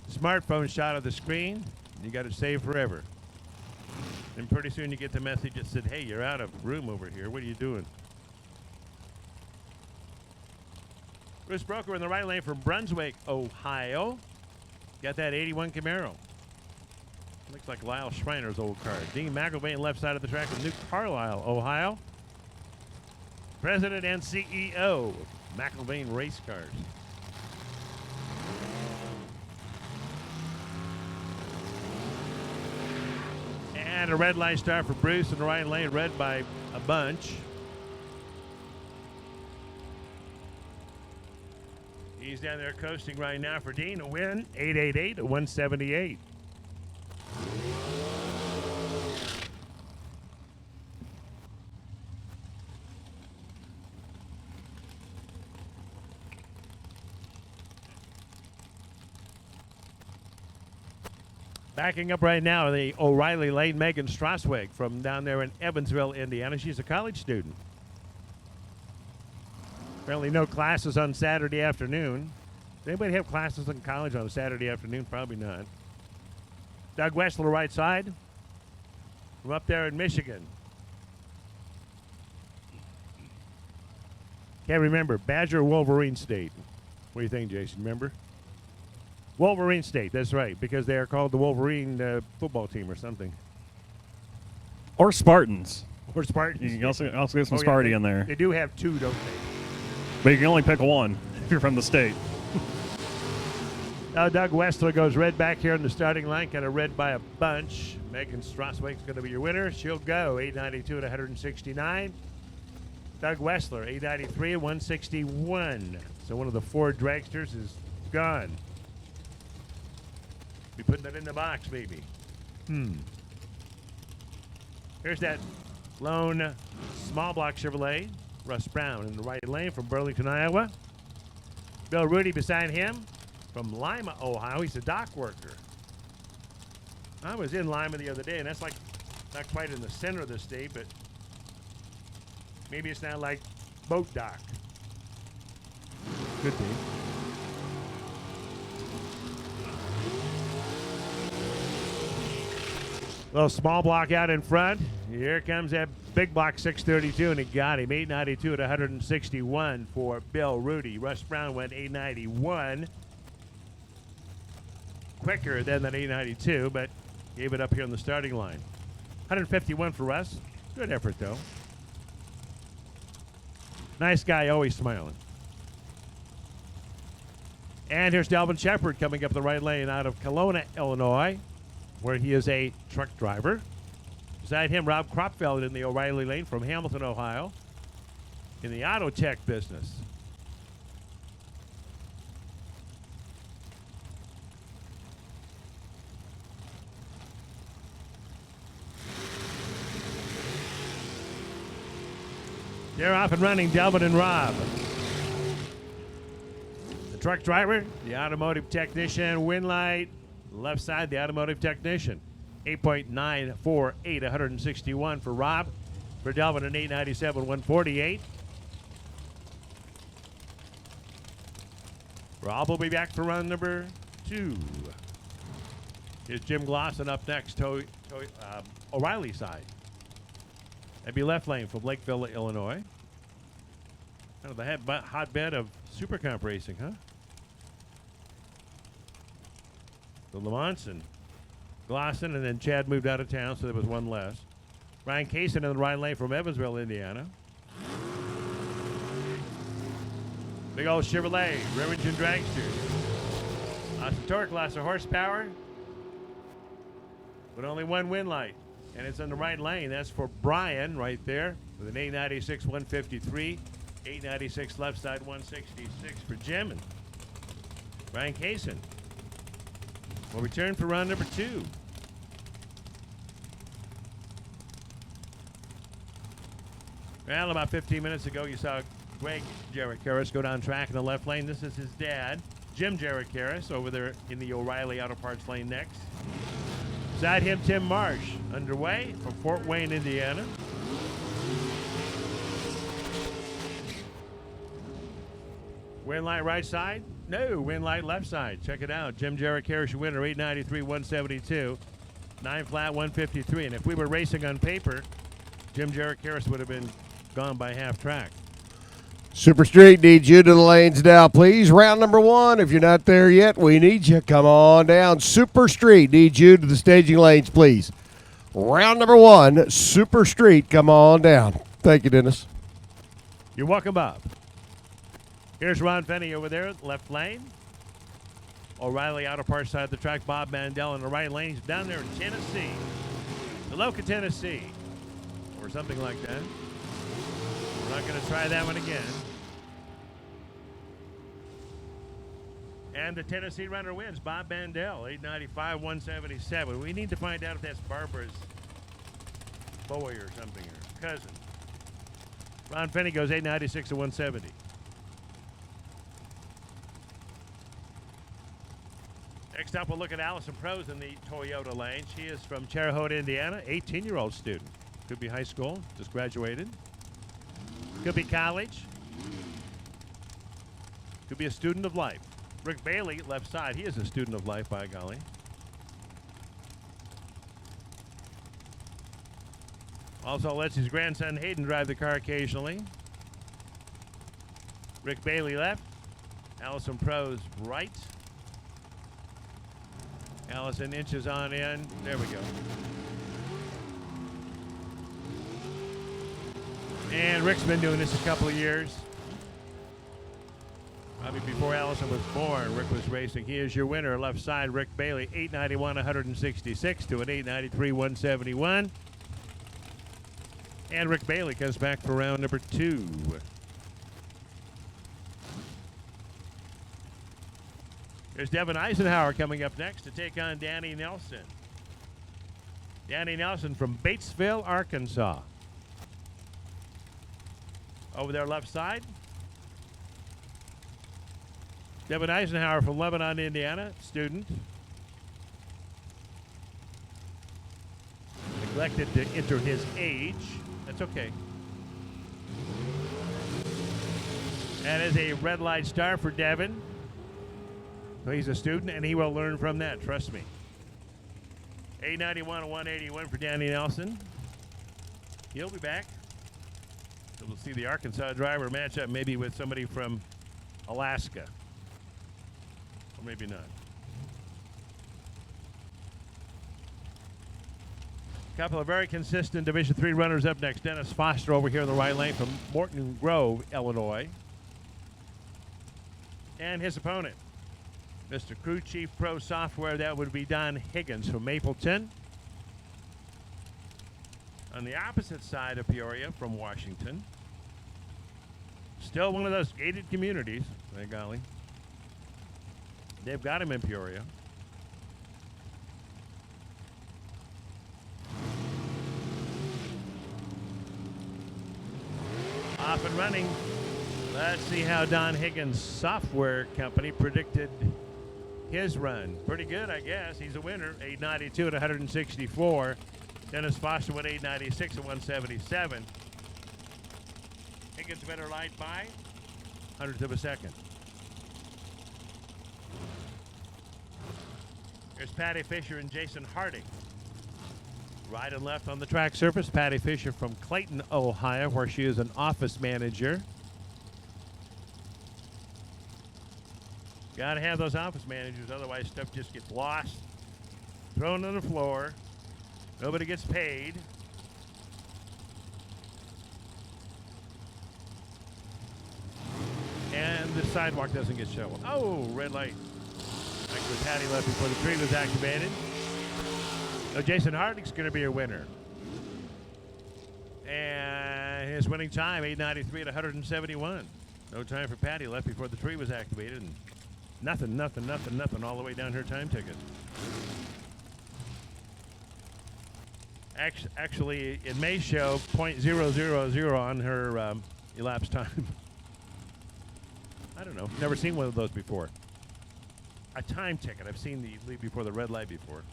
Speaker 7: smartphone shot of the screen. You got it saved forever. And pretty soon you get the message that said, "Hey, you're out of room over here. What are you doing?" Bruce Broker in the right lane from Brunswick, Ohio. Got that 81 Camaro. Looks like Lyle Schreiner's old car. Dean McElvain left side of the track with New Carlisle, Ohio. President and CEO of McElvain Race Cars. And a red light start for Bruce in the right lane, red by a bunch. He's down there coasting right now for Dean. A win, 888 to 178. Backing up right now, the O'Reilly Lane, Megan Straswig from down there in Evansville, Indiana. She's a college student. Apparently no classes on Saturday afternoon. Does anybody have classes in college on a Saturday afternoon? Probably not. Doug Wessler, right side, from up there in Michigan. Can't remember. Badger or Wolverine State? What do you think, Jason? Remember? Wolverine State, that's right, because they are called the Wolverine football team or something.
Speaker 6: Or Spartans.
Speaker 7: Or Spartans.
Speaker 6: You can also get some
Speaker 7: Oh,
Speaker 6: Sparty
Speaker 7: yeah,
Speaker 6: in there.
Speaker 7: They do have two, don't they?
Speaker 6: But you can only pick one if you're from the state.
Speaker 7: Now Doug Wessler goes red back here in the starting line, kind of red by a bunch. Megan Straswig's going to be your winner. She'll go 892 at 169. Doug Wessler, 893 at 161. So one of the four dragsters is gone. Be putting that in the box, maybe. Here's that lone small block Chevrolet, Russ Brown in the right lane from Burlington, Iowa. Bill Rudy beside him from Lima, Ohio. He's a dock worker. I was in Lima the other day, and that's like not quite in the center of the state, but maybe it's not like boat dock. Could be. Little small block out in front. Here comes that big block 632, and he got him. 892 at 161 for Bill Rudy. Russ Brown went 891. Quicker than that 892, but gave it up here on the starting line. 151 for Russ. Good effort, though. Nice guy, always smiling. And here's Delvin Shepard coming up the right lane out of Kelowna, Illinois, where he is a truck driver. Beside him, Rob Kropfeld in the O'Reilly lane from Hamilton, Ohio, in the auto tech business. They're off and running, Delvin and Rob. The truck driver, the automotive technician, Winlight. Left side, the automotive technician. 8.948, 161 for Rob. For Delvin, an 897, 148. Rob will be back for run number 2. Here's Jim Glosson up next, O'Reilly side. That'd be left lane from Lakeville, Illinois. Kind of the hotbed of Super Comp racing, huh? The Lamont and Glosson, and then Chad moved out of town, so there was one less. Ryan Kaysen in the right lane from Evansville, Indiana. Big old Chevrolet, Remington Dragster. Lots of torque, lots of horsepower, but only one win light. And it's in the right lane. That's for Brian right there with an 896, 153. 896 left side, 166 for Jim. And Ryan Kaysen will return for round number 2. Well, about 15 minutes ago, you saw Greg Jarrett-Harris go down track in the left lane. This is his dad, Jim Jarrett-Harris, over there in the O'Reilly Auto Parts lane next. Beside him, Tim Marsh, underway from Fort Wayne, Indiana. Win light right side? No, win light left side. Check it out. Jim Jarrett-Harris, your winner, 893, 172. 9 flat, 153. And if we were racing on paper, Jim Jarrett-Harris would have been gone by half track.
Speaker 1: Super Street needs you to the lanes now, please. Round number 1. If you're not there yet, we need you. Come on down. Super Street needs you to the staging lanes, please. Round number 1, Super Street, come on down. Thank you, Dennis.
Speaker 7: You're welcome, Bob. Here's Ron Fenny over there, left lane. O'Reilly Auto Parts side of the track. Bob Mandel in the right lane. He's down there in Tennessee. Toloka, Tennessee. Or something like that. We're not going to try that one again. And the Tennessee runner wins. Bob Mandel, 895, 177. We need to find out if that's Barbara's boy or something, or cousin. Ron Fenny goes 896 to 170. Next up, we'll look at Allison Prose in the Toyota lane. She is from Terre Haute, Indiana, 18-year-old student. Could be high school, just graduated. Could be college. Could be a student of life. Rick Bailey, left side, he is a student of life, by golly. Also lets his grandson Hayden drive the car occasionally. Rick Bailey left. Allison Prose right. Allison inches on in. There we go. And Rick's been doing this a couple of years. Probably before Allison was born, Rick was racing. He is your winner, left side, Rick Bailey, 891, 166 to an 893, 171. And Rick Bailey comes back for round number 2. There's Devin Eisenhower coming up next to take on Danny Nelson. Danny Nelson from Batesville, Arkansas. Over there left side. Devin Eisenhower from Lebanon, Indiana, student. Neglected to enter his age. That's okay. That is a red light star for Devin. So he's a student, and he will learn from that, trust me. 891 to 181 for Danny Nelson. He'll be back. So we'll see the Arkansas driver match up maybe with somebody from Alaska. Or maybe not. A couple of very consistent Division III runners up next. Dennis Foster over here in the right lane from Morton Grove, Illinois. And his opponent, Mr. Crew Chief Pro Software, that would be Don Higgins from Mapleton. On the opposite side of Peoria from Washington. Still one of those gated communities, by golly. They've got him in Peoria. Off and running. Let's see how Don Higgins' software company predicted his run. Pretty good, I guess. He's a winner. 892 at 164. Dennis Foster went 896 at 177. Higgins better light by hundredths of a second. There's Patty Fisher and Jason Harding. Right and left on the track surface. Patty Fisher from Clayton, Ohio, where she is an office manager. Got to have those office managers, otherwise stuff just gets lost, thrown on the floor. Nobody gets paid. And the sidewalk doesn't get shoveled. Oh, red light. Actually, Patty left before the tree was activated. So Jason Harding's going to be a winner. And his winning time, 893 at 171. No time for Patty, left before the tree was activated. And nothing all the way down her time ticket. Actually, it may show .000 on her elapsed time. I don't know. Never seen one of those before. A time ticket. I've seen the leave before the red light before.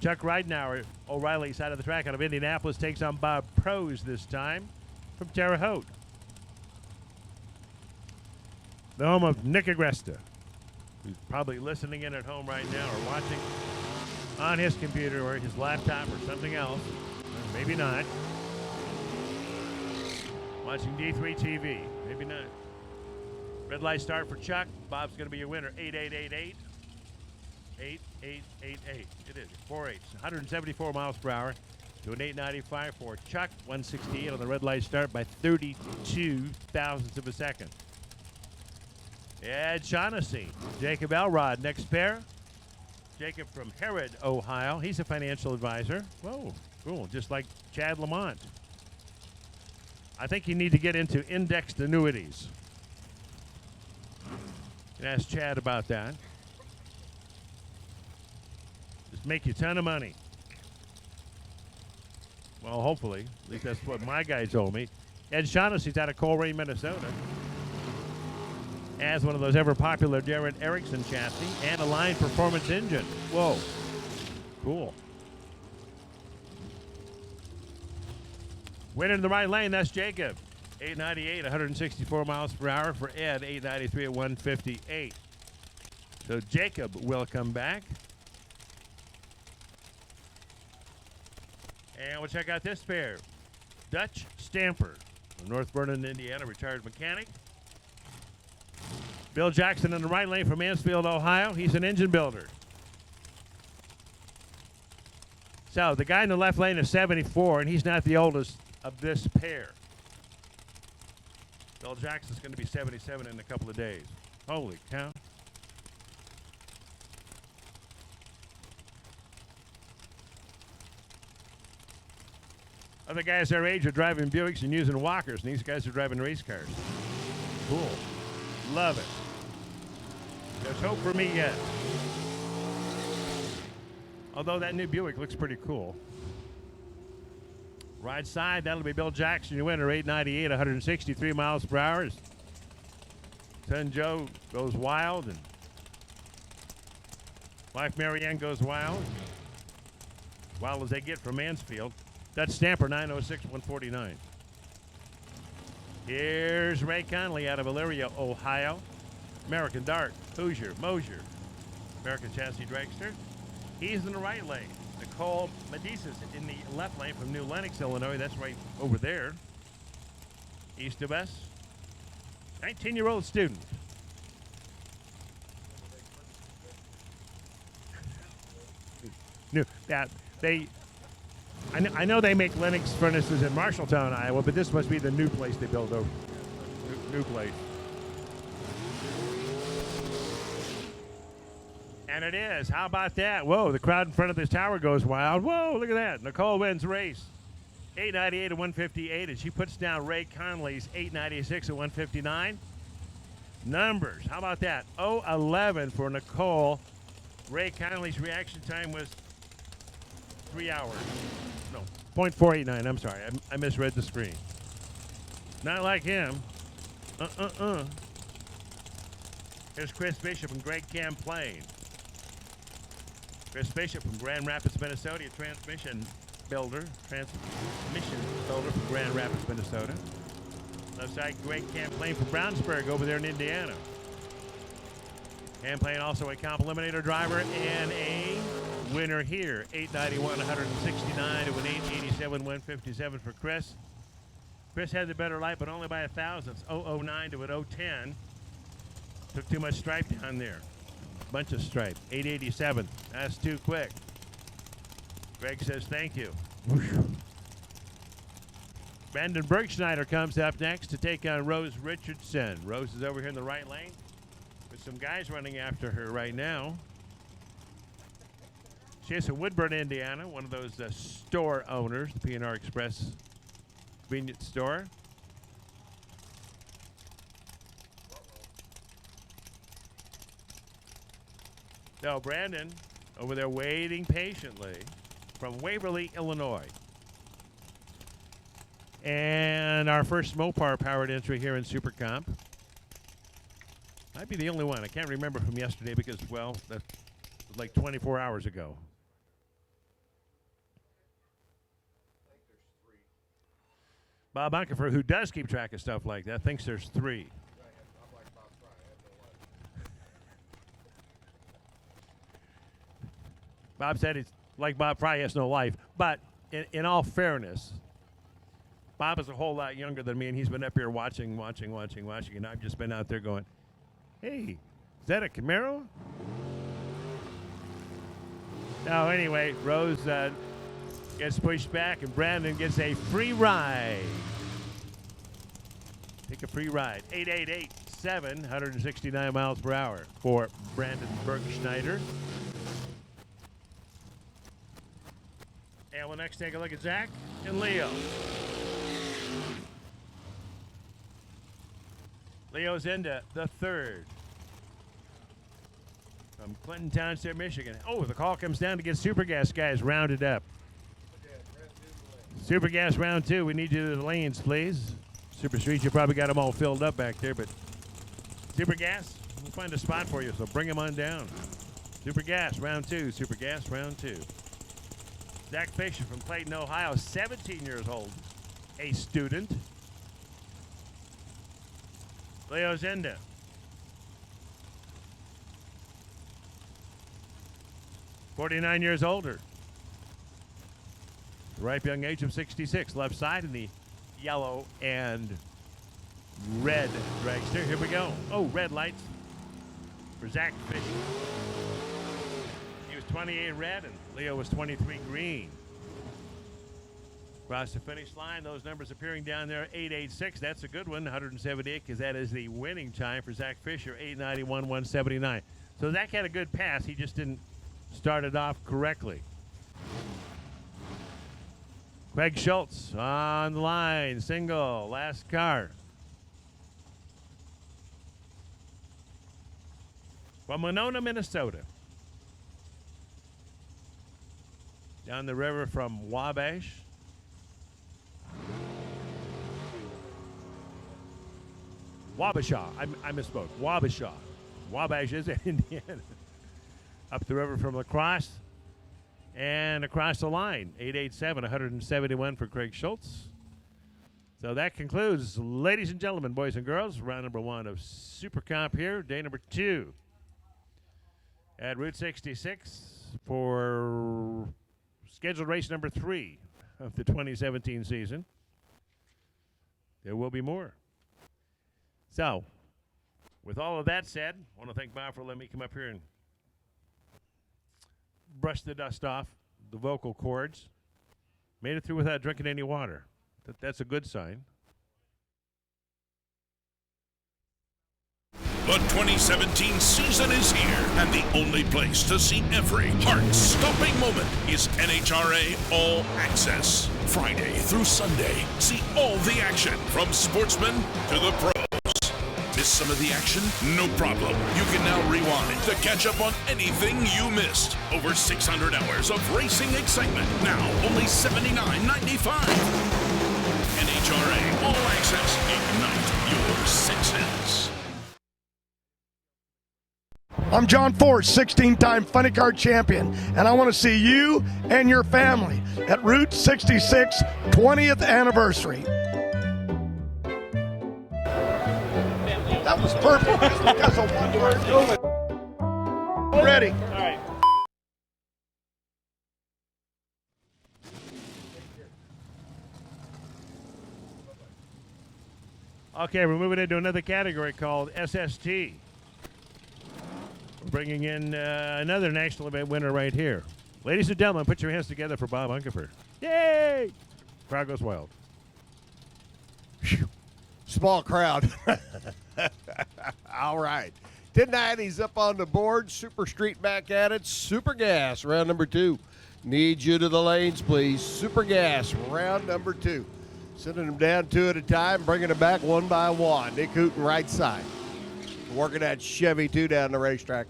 Speaker 7: Chuck Ridenauer, O'Reilly side of the track out of Indianapolis, takes on Bob Prose this time from Terre Haute. The home of Nick Agresta, who's probably listening in at home right now or watching on his computer or his laptop or something else. Or maybe not. Watching D3 TV. Maybe not. Red light start for Chuck. Bob's going to be your winner. 8888. 8888. It is. 4 8. 174 miles per hour to an 895 for Chuck. 168 on the red light start by 32 thousandths of a second. Ed Shaughnessy. Jacob Elrod. Next pair. Jacob from Herod, Ohio. He's a financial advisor. Whoa, cool. Just like Chad Lamont. I think you need to get into indexed annuities. You can ask Chad about that. Just make you a ton of money. Well, hopefully. At least that's what my guy told me. Ed Shaughnessy's out of Coleraine, Minnesota. Has one of those ever popular Darren Erickson chassis and a line performance engine. Whoa. Cool. Winner in the right lane, that's Jacob. 898, 164 miles per hour for Ed, 893 at 158. So Jacob will come back. And we'll check out this pair. Dutch Stamper from North Vernon, Indiana, retired mechanic. Bill Jackson in the right lane from Mansfield, Ohio. He's an engine builder. So the guy in the left lane is 74, and he's not the oldest of this pair. Bill Jackson's going to be 77 in a couple of days. Holy cow. Other guys our age are driving Buicks and using walkers, and these guys are driving race cars. Cool. Love it. There's hope for me yet. Although that new Buick looks pretty cool. Right side, that'll be Bill Jackson, your winner, 898, 163 miles per hour. Son Joe goes wild, and wife Marianne goes wild. Wild as they get from Mansfield. That's Stamper, 906, 149. Here's Ray Conley out of Elyria, Ohio. American Dart, Hoosier, Mosier, American Chassis Dragster. He's in the right lane. Nicole Medicis in the left lane from New Lenox, Illinois. That's right over there, east of us. 19-year-old student. I know they make Lennox furnaces in Marshalltown, Iowa, but this must be the new place they build over. New place. And it is. How about that? Whoa, the crowd in front of this tower goes wild. Whoa, look at that. Nicole wins the race. 898 at 158, and she puts down Ray Conley's 896 at 159. Numbers. How about that? 0:11 for Nicole. Ray Conley's reaction time was 3 hours. No, 0.489. I'm sorry. I misread the screen. Not like him. Here's Chris Bishop and Greg Camplain. Chris Bishop from Grand Rapids, Minnesota, a transmission builder from Grand Rapids, Minnesota. Left side, Greg Camplain from Brownsburg over there in Indiana. Camplain also a comp eliminator driver and a winner here. 891, 169 to an 887, 157 for Chris. Chris had the better light, but only by 1,000. 009 to an 010. Took too much stripe down there. Bunch of stripe. 887. That's too quick. Greg says thank you. Whoosh. Brandon Bergschneider comes up next to take on Rose Richardson. Rose is over here in the right lane with some guys running after her right now. She's from Woodburn, Indiana, one of those store owners, the P&R Express convenience store. So Brandon over there waiting patiently from Waverly, Illinois. And our first Mopar powered entry here in Super Comp. Might be the only one. I can't remember from yesterday because, well, that was like 24 hours ago. Bob Unkefer, who does keep track of stuff like that, thinks there's 3. Bob said it's like Bob Fry has no life. But in all fairness, Bob is a whole lot younger than me, and he's been up here watching, and I've just been out there going, hey, is that a Camaro? Now, anyway, Rose gets pushed back, and Brandon gets a free ride. Take a free ride. 888-7, 169 miles per hour for Brandon Bergschneider. And we'll next take a look at Zach and Leo. Leo's into the third. From Clinton Township, Michigan. Oh, the call comes down to get Super Gas guys rounded up. Super Gas round 2. We need you to the lanes, please. Super Street, you probably got them all filled up back there, but Super Gas, we'll find a spot for you, so bring him on down. Super Gas, round 2. Super Gas, round 2. Zach Fisher from Clayton, Ohio, 17 years old, a student. Leo Zenda, 49 years older. Ripe young age of 66. Left side in the yellow and red dragster. Here we go. Oh, red lights for Zach Fisher. He was 28 red and Leo was 23 green. Across the finish line, those numbers appearing down there, 886. That's a good one, 178, because that is the winning time for Zach Fisher, 891, 179. So Zach had a good pass. He just didn't start it off correctly. Craig Schultz on the line, single, last car. From Winona, Minnesota. Down the river from Wabash. Wabasha, I misspoke. Wabasha. Wabash is in Indiana. Up the river from La Crosse and across the line. 887, 171 for Craig Schultz. So that concludes, ladies and gentlemen, boys and girls, round number 1 of Super Comp here. Day number 2 at Route 66 for scheduled race number 3 of the 2017 season. There will be more. So, with all of that said, I want to thank Bob for letting me come up here and brush the dust off the vocal cords. Made it through without drinking any water. That's a good sign.
Speaker 3: The 2017 season is here, and the only place to see every heart-stopping moment is NHRA All Access. Friday through Sunday, see all the action from sportsmen to the pros. Miss some of the action? No problem. You can now rewind to catch up on anything you missed. Over 600 hours of racing excitement. Now only $79.95. NHRA All Access. Ignite your senses.
Speaker 4: I'm John Force, 16-time funny car champion, and I want to see you and your family at Route 66 20th anniversary. That was perfect just because of one word. Ready.
Speaker 5: All right.
Speaker 7: Okay, we're moving into another category called SST. We're bringing in another national event winner right here. Ladies and gentlemen, put your hands together for Bob Unkefer. Yay! Crowd goes wild.
Speaker 1: Small crowd. All right. 1090's up on the board. Super Street back at it. Super Gas, round number 2. Need you to the lanes, please. Super Gas, round number 2. Sending them down 2 at a time, bringing them back 1 by 1. Nick Hooten, right side. Working that Chevy 2 down the racetrack.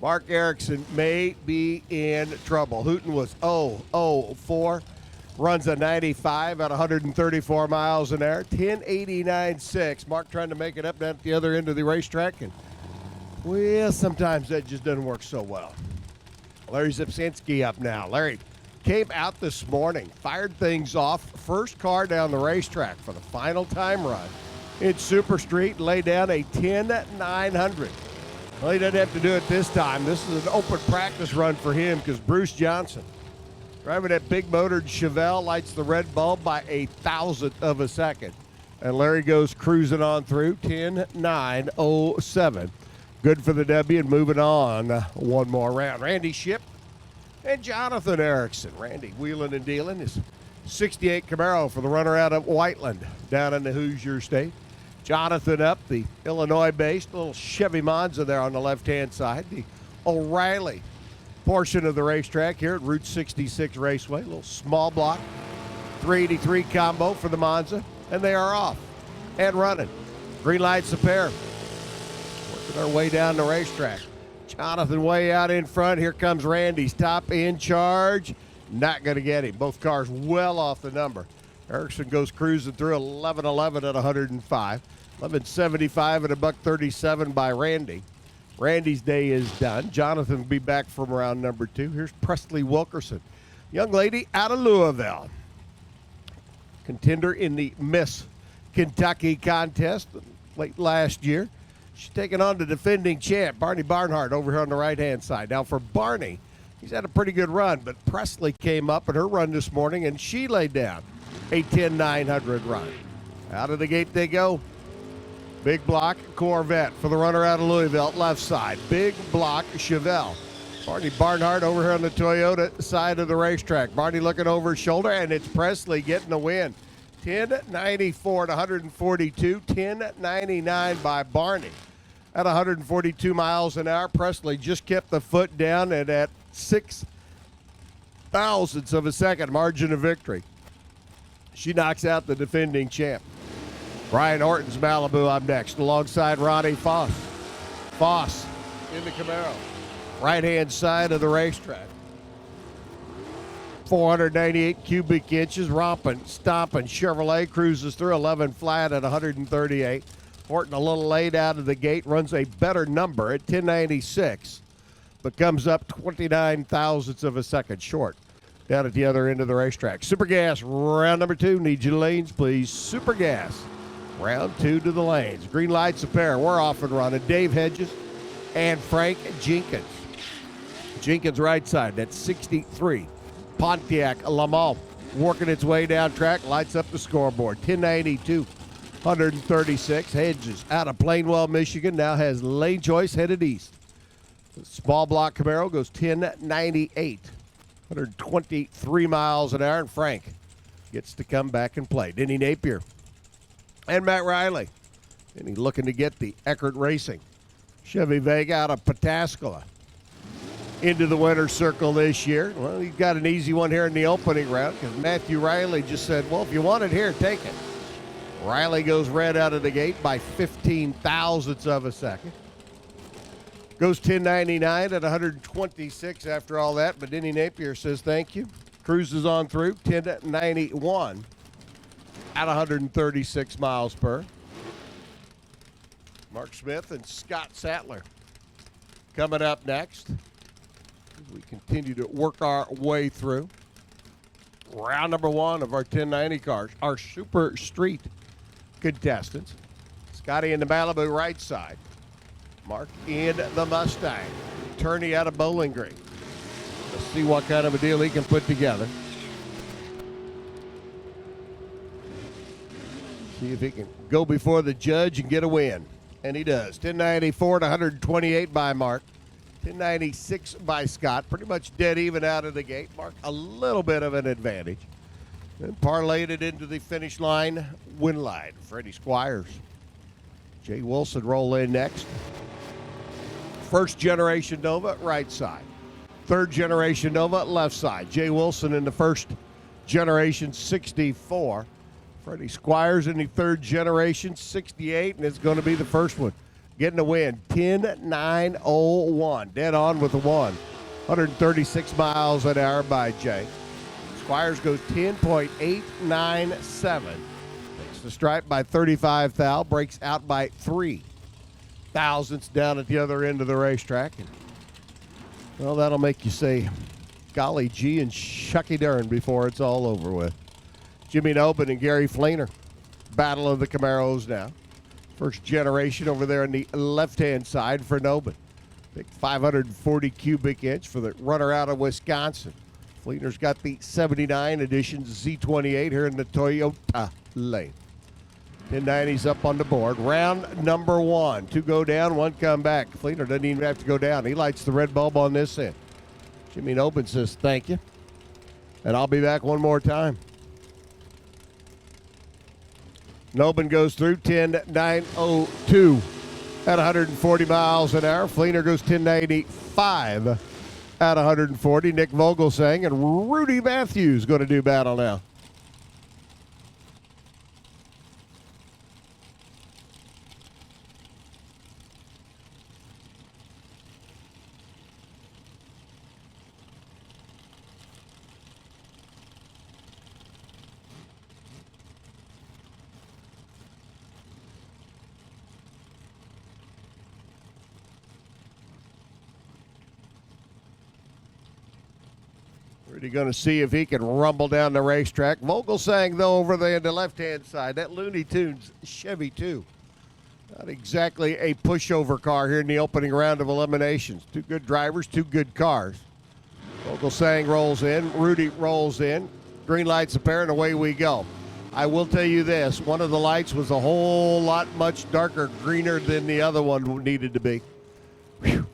Speaker 1: Mark Erickson may be in trouble. Hooten was 0-0-4. Runs a 95 at 134 miles an hour. 1089.6. Mark trying to make it up down at the other end of the racetrack. And, well, sometimes that just doesn't work so well. Larry Zipsinski up now. Larry came out this morning, fired things off. First car down the racetrack for the final time run. In Super Street, lay down a 10.900. Well, he doesn't have to do it this time. This is an open practice run for him because Bruce Johnson, driving that big motored Chevelle, lights the red bulb by 1,000th of a second. And Larry goes cruising on through 10.907. Good for the W and moving on one more round. Randy Shipp and Jonathan Erickson. Randy wheeling and dealing his 68 Camaro for the runner out of Whiteland down in the Hoosier State. Jonathan up, the Illinois-based little Chevy Monza there on the left-hand side. The O'Reilly portion of the racetrack here at Route 66 Raceway. A little small block, 383 combo for the Monza, and they are off and running. Green lights a pair. Working our way down the racetrack. Jonathan way out in front. Here comes Randy's top in charge. Not going to get him. Both cars well off the number. Erickson goes cruising through 11-11 at 105. 11:75 and a $1.37 by Randy. Randy's day is done. Jonathan will be back from round number 2. Here's Presley Wilkerson, young lady out of Louisville. Contender in the Miss Kentucky contest late last year. She's taking on the defending champ, Barney Barnhart, over here on the right-hand side. Now for Barney, he's had a pretty good run, but Presley came up in her run this morning, and she laid down a 10-900 run. Out of the gate they go. Big block Corvette for the runner out of Louisville, left side. Big block Chevelle. Barney Barnhart over here on the Toyota side of the racetrack. Barney looking over his shoulder, and it's Presley getting the win. 10.94 to 142, 10.99 by Barney. At 142 miles an hour, Presley just kept the foot down, and at 6 thousandths of a second margin of victory, she knocks out the defending champ. Brian Horton's Malibu up next, alongside Ronnie Foss. Foss in the Camaro, right-hand side of the racetrack. 498 cubic inches, romping, stomping. Chevrolet cruises through 11 flat at 138. Horton a little late out of the gate, runs a better number at 1096, but comes up 29 thousandths of a second short down at the other end of the racetrack. Super Gas, round number 2. Need you lanes, please. Super Gas, round 2 to the lanes. Green lights a pair. We're off and running. Dave Hedges and Frank Jenkins. Jenkins right side, that's 63. Pontiac Le Mans working its way down track, lights up the scoreboard. 1092, 136. Hedges out of Plainwell, Michigan, now has lane choice headed east. The small block Camaro goes 1098, 123 miles an hour, and Frank gets to come back and play. Denny Napier and Matt Riley. And he's looking to get the Eckert Racing Chevy Vega out of Pataskala into the winner's circle this year. Well, he's got an easy one here in the opening round because Matthew Riley just said, well, if you want it here, take it. Riley goes red out of the gate by 15 thousandths of a second. Goes 1099 at 126 after all that, but Denny Napier says thank you. Cruises on through 1091 at 136 miles per. Mark Smith and Scott Sattler coming up next. We continue to work our way through round number 1 of our 1090 cars, our Super Street contestants. Scotty in the Malibu right side. Mark in the Mustang. Turney out of Bowling Green. Let's see what kind of a deal he can put together. See if he can go before the judge and get a win. And he does. 1094 to 128 by Mark. 1096 by Scott. Pretty much dead even out of the gate. Mark a little bit of an advantage. Then parlayed it into the finish line win line. Freddie Squires. Jay Wilson roll in next. First generation Nova, right side. Third generation Nova, left side. Jay Wilson in the first generation, 64. Freddie Squires in the third generation, 68, and it's going to be the first one. Getting a win, 10.901. Dead on with the 1. 136 miles an hour by Jay. Squires goes 10.897. Takes the stripe by 35 thou. Breaks out by 3 thousandths down at the other end of the racetrack. And, well, that'll make you say, golly gee and shucky darn before it's all over with. Jimmy Nobin and Gary Fleener. Battle of the Camaros now. First generation over there on the left-hand side for Nobin. Big 540 cubic inch for the runner out of Wisconsin. Fleener's got the 79 edition Z28 here in the Toyota lane. 1090's up on the board. Round number 1. 2 go down, 1 come back. Fleener doesn't even have to go down. He lights the red bulb on this end. Jimmy Nobin says thank you. And I'll be back one more time. Nobin goes through 10.902 at 140 miles an hour. Fleener goes 10.95 at 140. Nick Vogelsang and Rudy Matthews going to do battle now. Rudy going to see if he can rumble down the racetrack. Vogelsang, though, over there on the left-hand side. That Looney Tunes Chevy 2. Not exactly a pushover car here in the opening round of eliminations. Two good drivers, two good cars. Vogelsang rolls in. Rudy rolls in. Green lights appear, and away we go. I will tell you this. One of the lights was a whole lot much darker, greener than the other one needed to be. Whew.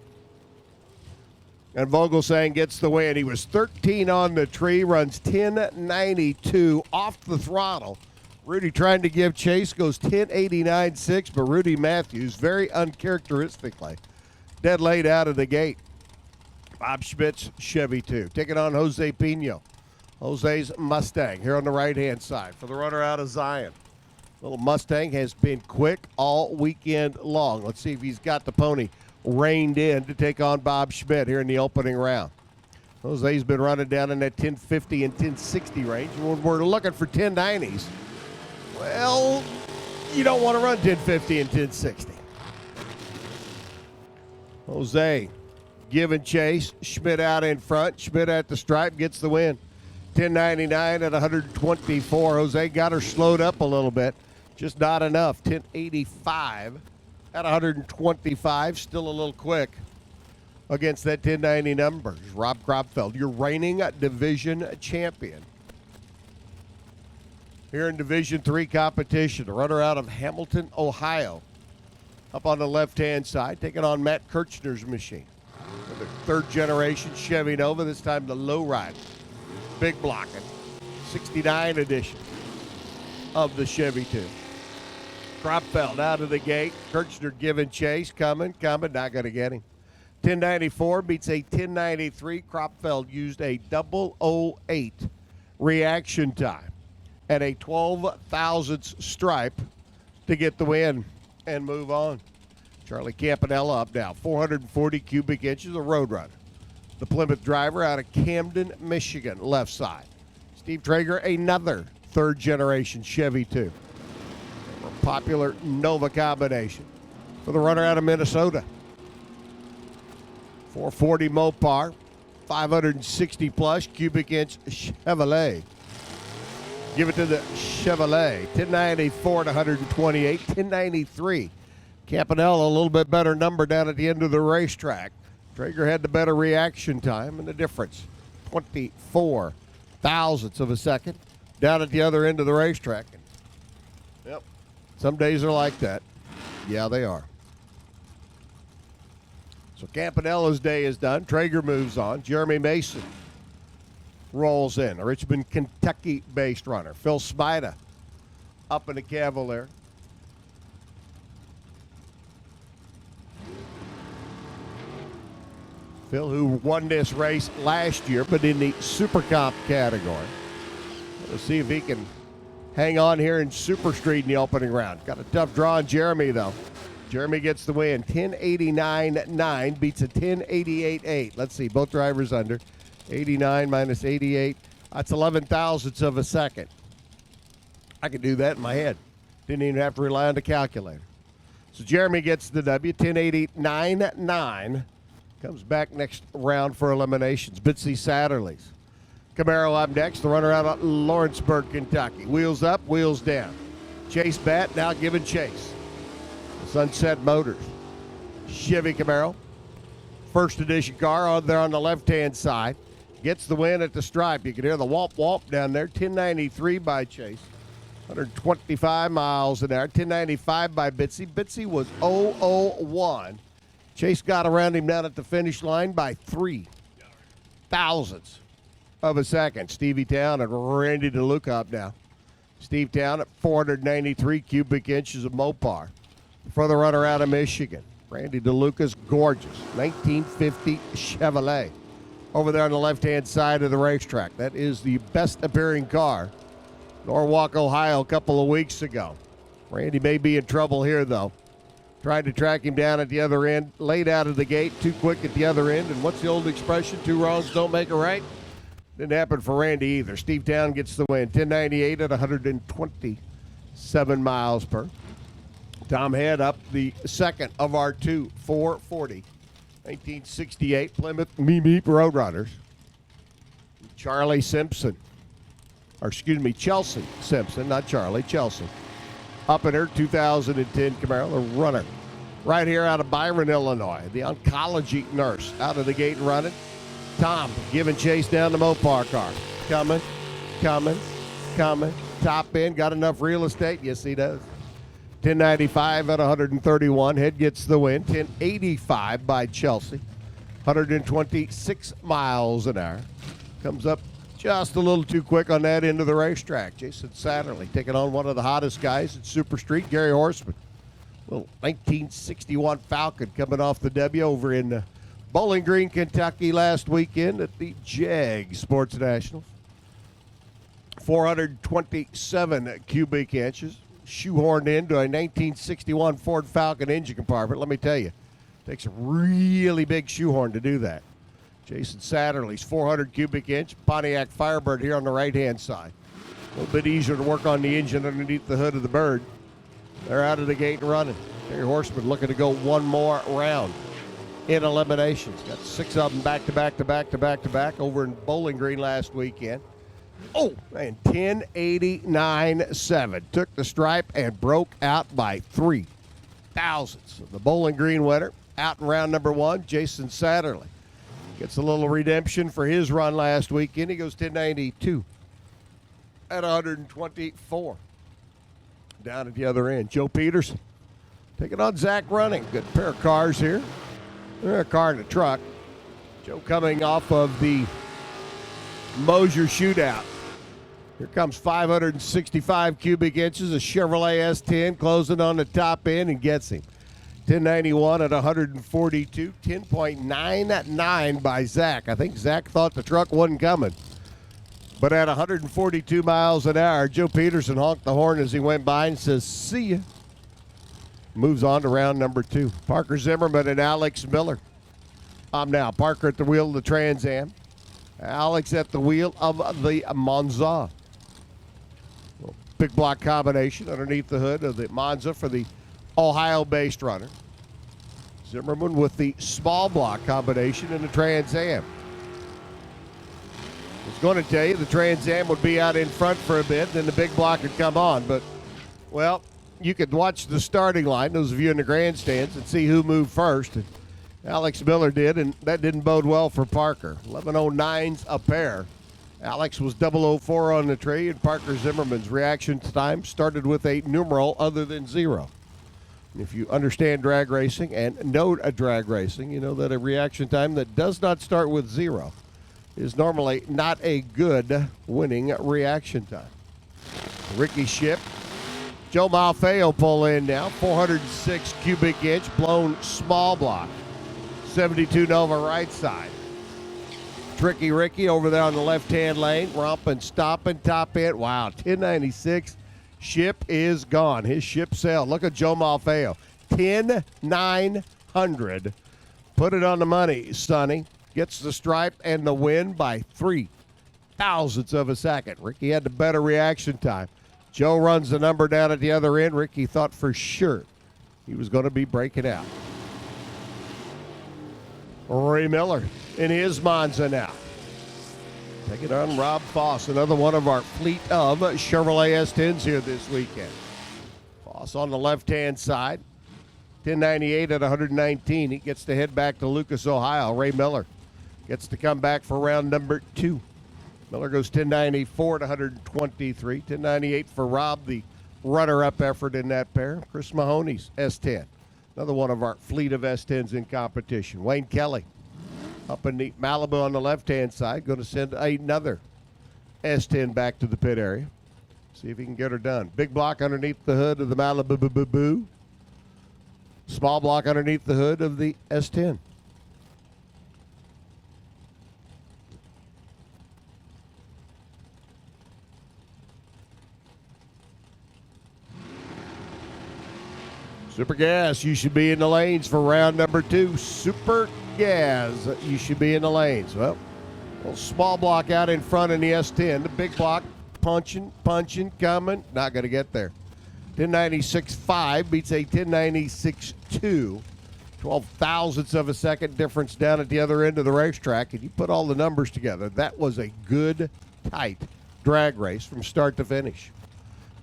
Speaker 1: And Vogelsang gets the win. He was 13 on the tree, runs 10.92 off the throttle. Rudy trying to give chase, goes 10.89.6, but Rudy Matthews, very uncharacteristically, dead late out of the gate. Bob Schmidt's Chevy 2. Taking on Jose Pino. Jose's Mustang here on the right-hand side for the runner out of Zion. Little Mustang has been quick all weekend long. Let's see if he's got the pony reined in to take on Bob Schmidt here in the opening round. Jose's been running down in that 1050 and 1060 range. When we're looking for 1090s, well, you don't want to run 1050 and 1060. Jose giving chase. Schmidt out in front. Schmidt at the stripe gets the win. 1099 at 124. Jose got her slowed up a little bit. Just not enough. 1085 at 125. Still a little quick against that 1090 numbers. Rob Kropfeld, your reigning division champion. Here in Division 3 competition, a runner out of Hamilton, Ohio. Up on the left-hand side, taking on Matt Kirchner's machine. With a third-generation Chevy Nova, this time the lowrider. Big blocking. 69 edition of the Chevy 2. Kropfeld out of the gate. Kirchner giving chase, coming, not going to get him. 1094 beats a 1093. Kropfeld used a 008 reaction time and a 12 thousandths stripe to get the win and move on. Charlie Campanella up now, 440 cubic inches, a Roadrunner. The Plymouth driver out of Camden, Michigan, left side. Steve Traeger, another third-generation Chevy 2. A popular Nova combination for the runner out of Minnesota. 440 Mopar, 560-plus cubic inch Chevrolet. Give it to the Chevrolet. 1094 at 128, 1093. Campanella, a little bit better number down at the end of the racetrack. Traeger had the better reaction time, and the difference, 24 thousandths of a second down at the other end of the racetrack. Yep, some days are like that. Yeah, they are. So Campanella's day is done. Traeger moves on. Jeremy Mason rolls in, a Richmond, Kentucky-based runner. Phil Spida up in the Cavalier. Phil, who won this race last year, but in the Super Comp category. We'll see if he can hang on here in Super Street in the opening round. Got a tough draw on Jeremy, though. Jeremy gets the win. 1089.9 beats a 1088.8. Let's see, both drivers under. 89 minus 88. That's 11 thousandths of a second. I could do that in my head. Didn't even have to rely on the calculator. So Jeremy gets the W, 1089.9. Comes back next round for eliminations. Bitsy Satterleys. Camaro up next, the runner out of Lawrenceburg, Kentucky. Wheels up, wheels down. Chase Bat now giving chase. Sunset Motors. Chevy Camaro. First edition car on there on the left-hand side. Gets the win at the stripe. You can hear the womp-womp down there. 1093 by Chase. 125 miles an hour. 1095 by Bitsy. Bitsy was 001. Chase got around him down at the finish line by 3 thousandths of a second. Stevie Town and Randy DeLuca up now. Steve Town at 493 cubic inches of Mopar for the runner out of Michigan. Randy DeLuca's gorgeous 1950 Chevrolet over there on the left-hand side of the racetrack. That is the best appearing car. Norwalk, Ohio, a couple of weeks ago. Randy may be in trouble here, though. Tried to track him down at the other end, laid out of the gate, too quick at the other end. And what's the old expression? Two wrongs don't make a right? Didn't happen for Randy either. Steve Town gets the win. 1098 at 127 miles per. Tom Head up the second of our two 440. 1968 Plymouth Meep Roadrunners. Charlie Simpson. Or excuse me, Chelsea Simpson, not Charlie, Chelsea. Up in her 2010 Camaro, the runner. Right here out of Byron, Illinois. The oncology nurse out of the gate and running. Tom giving chase down the Mopar car. Coming. Top end, got enough real estate? Yes, he does. 1095 at 131. Head gets the win. 1085 by Chelsea. 126 miles an hour. Comes up just a little too quick on that end of the racetrack. Jason Satterley taking on one of the hottest guys at Super Street, Gary Horseman. Little 1961 Falcon coming off the W over in Bowling Green, Kentucky last weekend at the JAG Sports Nationals. 427 cubic inches, shoehorned into a 1961 Ford Falcon engine compartment. Let me tell you, it takes a really big shoehorn to do that. Jason Satterley's 400 cubic inch Pontiac Firebird here on the right-hand side. A little bit easier to work on the engine underneath the hood of the Bird. They're out of the gate and running. Gary Horseman looking to go one more round in eliminations. Got 6 of them back over in Bowling Green last weekend. Oh, man, 1089.7. Took the stripe and broke out by 3 thousandths. The Bowling Green winner out in round number 1, Jason Satterley. Gets a little redemption for his run last weekend. He goes 1092 at 124. Down at the other end, Joe Peterson taking on Zach Running. Good pair of cars here. They're a car and a truck. Joe coming off of the Mosier shootout. Here comes 565 cubic inches, a Chevrolet S10 closing on the top end and gets him. 1091 at 142, 10.99 by Zach. I think Zach thought the truck wasn't coming. But at 142 miles an hour, Joe Peterson honked the horn as he went by and says, see ya. Moves on to round number 2. Parker Zimmerman and Alex Miller. Now Parker at the wheel of the Trans Am. Alex at the wheel of the Monza. Big block combination underneath the hood of the Monza for the Ohio-based runner. Zimmerman with the small block combination in the Trans Am. I was going to tell you the Trans Am would be out in front for a bit, then the big block would come on. But, well, you could watch the starting line, those of you in the grandstands, and see who moved first. And Alex Miller did, and that didn't bode well for Parker. 11:09s a pair. Alex was 004 on the tree, and Parker Zimmerman's reaction time started with a numeral other than 0. If you understand drag racing and know a drag racing, you know that a reaction time that does not start with 0 is normally not a good winning reaction time. Ricky Ship, Joe Malfeo pull in now, 406 cubic inch blown small block, 72 Nova right side. Tricky Ricky over there on the left-hand lane, romping, stopping, top end. Wow, 1096. Ship is gone. His ship sailed. Look at Joe Malfeo. 10,900. Put it on the money, Sonny. Gets the stripe and the win by 3 thousandths of a second. Ricky had the better reaction time. Joe runs the number down at the other end. Ricky thought for sure he was going to be breaking out. Ray Miller in his Monza now. Taking on Rob Foss, another one of our fleet of Chevrolet S10s here this weekend. Foss on the left-hand side, 1098 at 119. He gets to head back to Lucas, Ohio. Ray Miller gets to come back for round number 2. Miller goes 1094 at 123. 1098 for Rob, the runner-up effort in that pair. Chris Mahoney's S10, another one of our fleet of S10s in competition. Wayne Kelly up in the Malibu on the left-hand side, going to send another S10 back to the pit area. See if he can get her done. Big block underneath the hood of the Malibu. Small block underneath the hood of the S10. Super Gas, you should be in the lanes for round number 2. Super Gas, you should be in the lanes. Well, a little small block out in front in the S10. The big block punching, coming. Not going to get there. 1096.5 beats a 1096.2. 12 thousandths of a second difference down at the other end of the racetrack, and you put all the numbers together, that was a good, tight drag race from start to finish.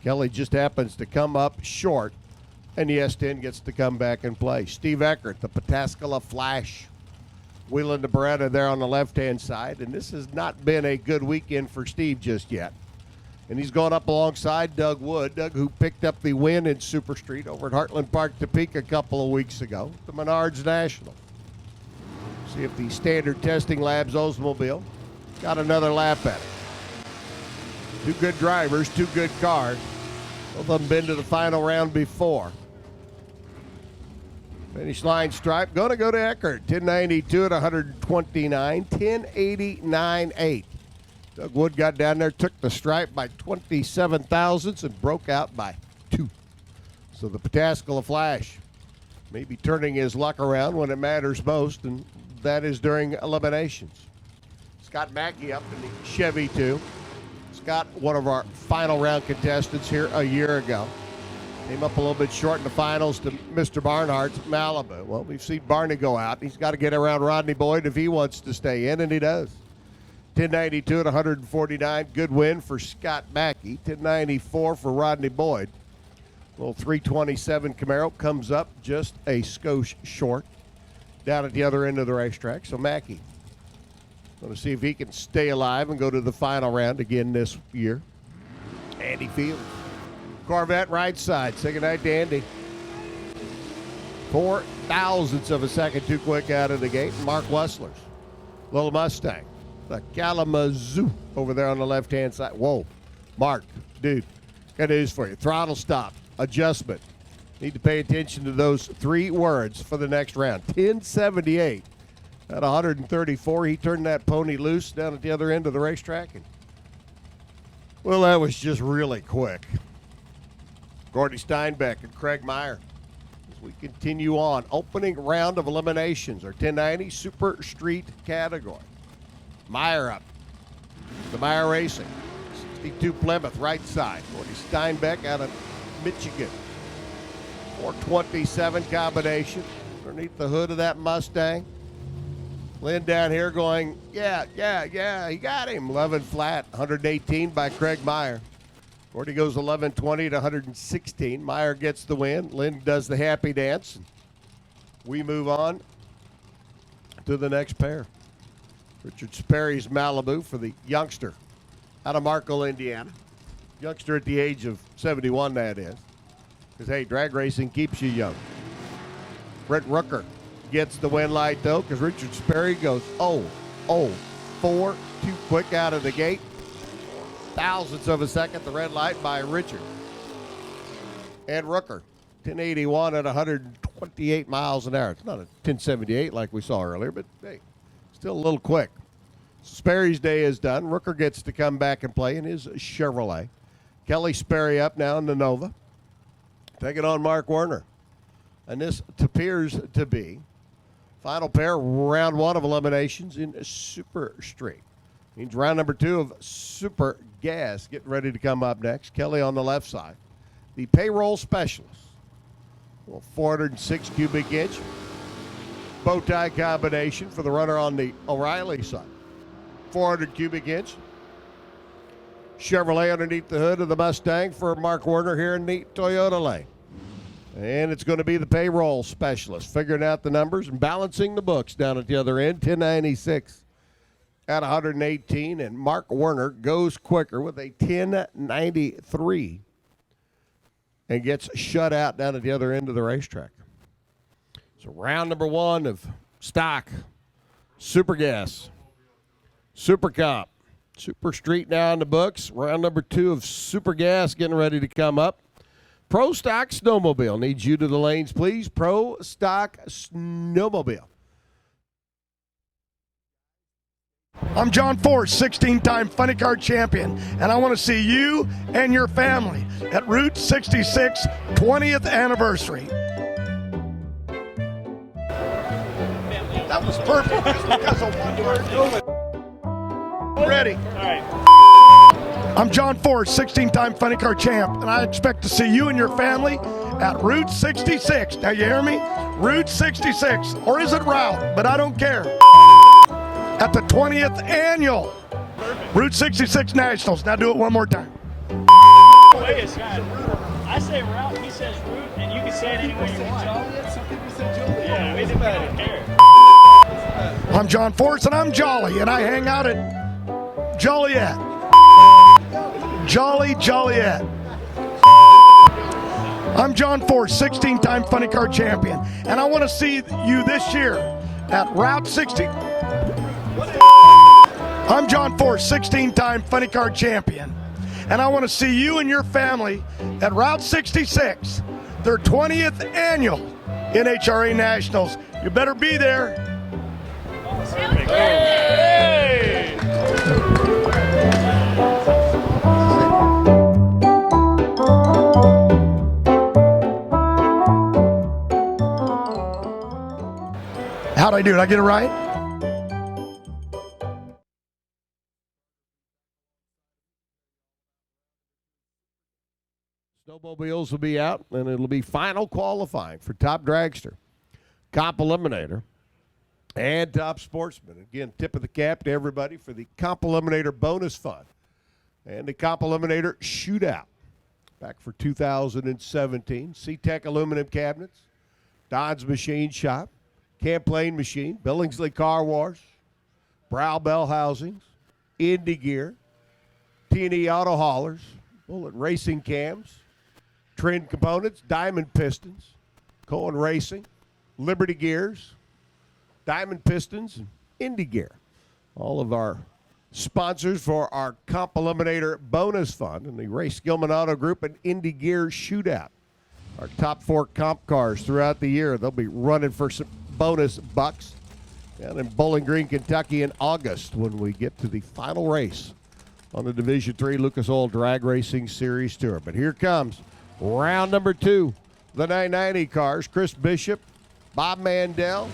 Speaker 1: Kelly just happens to come up short, and the S10 gets to come back and play. Steve Eckert, the Pataskala Flash, wheeling the Beretta there on the left-hand side, and this has not been a good weekend for Steve just yet. And he's going up alongside Doug Wood. Doug, who picked up the win in Super Street over at Heartland Park, Topeka a couple of weeks ago, the Menards National. See if the Standard Testing Labs Oldsmobile got another lap at it. Two good drivers, two good cars. Both of them been to the final round before. Finish line stripe, going to go to Eckert. 1092 at 129, 1089.8. Doug Wood got down there, took the stripe by 27 thousandths and broke out by 2. So the Pataskala Flash may be turning his luck around when it matters most, and that is during eliminations. Scott Mackey up in the Chevy 2. Scott, one of our final round contestants here a year ago. Came up a little bit short in the finals to Mr. Barnhart's Malibu. Well, we've seen Barney go out. He's got to get around Rodney Boyd if he wants to stay in, and he does. 1092 at 149, good win for Scott Mackey. 1094 for Rodney Boyd. Little 327 Camaro comes up just a skosh short down at the other end of the racetrack. So Mackey going to see if he can stay alive and go to the final round again this year. Andy Fields, Corvette right side. Say goodnight to Andy. 4 thousandths of a second too quick out of the gate. Mark Wessler's little Mustang. The Kalamazoo over there on the left-hand side. Whoa, Mark, dude, got news for you. Throttle stop, adjustment. Need to pay attention to those 3 words for the next round. 1078 at 134. He turned that pony loose down at the other end of the racetrack. And, well, that was just really quick. Gordy Steinbeck and Craig Meyer. As we continue on, opening round of eliminations, our 1090 Super Street category. Meyer up. The Meyer Racing. 62 Plymouth, right side. Gordy Steinbeck out of Michigan. 427 combination underneath the hood of that Mustang. Lynn down here going, yeah, he got him. 11 flat, 118 by Craig Meyer. Gordy goes 1120 to 116. Meyer gets the win. Lynn does the happy dance. We move on to the next pair. Richard Sperry's Malibu for the youngster out of Markle, Indiana. Youngster at the age of 71, that is. Because, hey, drag racing keeps you young. Brent Rooker gets the win light, though, because Richard Sperry goes 4 too quick out of the gate. Thousandths of a second, the red light by Richard. And Rooker, 1081 at 128 miles an hour. It's not a 1078 like we saw earlier, but, hey, still a little quick. Sperry's day is done. Rooker gets to come back and play in his Chevrolet. Kelly Sperry up now in the Nova. Taking on Mark Werner. And this appears to be final pair, round 1 of eliminations in Super Street. Means round number 2 of Super Gas getting ready to come up next. Kelly on the left side. The payroll specialist. Well, 406 cubic inch. Bow tie combination for the runner on the O'Reilly side. 400 cubic inch. Chevrolet underneath the hood of the Mustang for Mark Werner here in the Toyota lane. And it's going to be the payroll specialist figuring out the numbers and balancing the books down at the other end. 1096 at 118. And Mark Werner goes quicker with a 1093 and gets shut out down at the other end of the racetrack. So round number 1 of stock, Super Gas, Super Comp, Super Street now in the books. Round number 2 of Super Gas getting ready to come up. Pro Stock Snowmobile needs you to the lanes, please. Pro Stock Snowmobile.
Speaker 4: I'm John Force, 16-time funny car champion, and I want to see you and your family at Route 66 20th anniversary. That was perfect just because of one word. Ready.
Speaker 5: All right.
Speaker 4: I'm John Force, 16-time funny car champ, and I expect to see you and your family at Route 66. Now, you hear me? Route 66, or is it Route? But I don't care. At the 20th annual Route 66 Nationals. Now do it one more time.
Speaker 5: Way is fine. I say route, he says route, and you can say it any way you want.
Speaker 8: Some people say Joliet.
Speaker 5: Yeah, we don't care.
Speaker 4: I'm John Force, and I'm Jolly, and I hang out at Joliet. Joliet. I'm John Force, 16-time funny car champion, and I want to see you this year at Route 60. I'm John Force, 16-time funny car champion, and I want to see you and your family at Route 66, their 20th annual NHRA Nationals. You better be there. How'd I do? Did I get it right?
Speaker 1: Snowmobiles will be out, and it'll be final qualifying for top dragster, comp eliminator, and top sportsman. Again, tip of the cap to everybody for the comp eliminator bonus fund and the comp eliminator shootout back for 2017. C-Tech aluminum cabinets, Don's Machine Shop, Camplain Machine, Billingsley Car Wash, Brow Bell Housings, Indy Gear, T&E Auto Haulers, Bullet Racing Cams, Trend Components, Diamond Pistons, Cohen Racing, Liberty Gears, Diamond Pistons, and Indy Gear. All of our sponsors for our Comp Eliminator Bonus Fund and the Ray Skillman Auto Group and Indy Gear Shootout. Our top 4 comp cars throughout the year. They'll be running for some bonus bucks down in Bowling Green, Kentucky in August when we get to the final race on the Division III Lucas Oil Drag Racing Series Tour. But here comes round number 2. The 990 cars, Chris Bishop, Bob Mandel,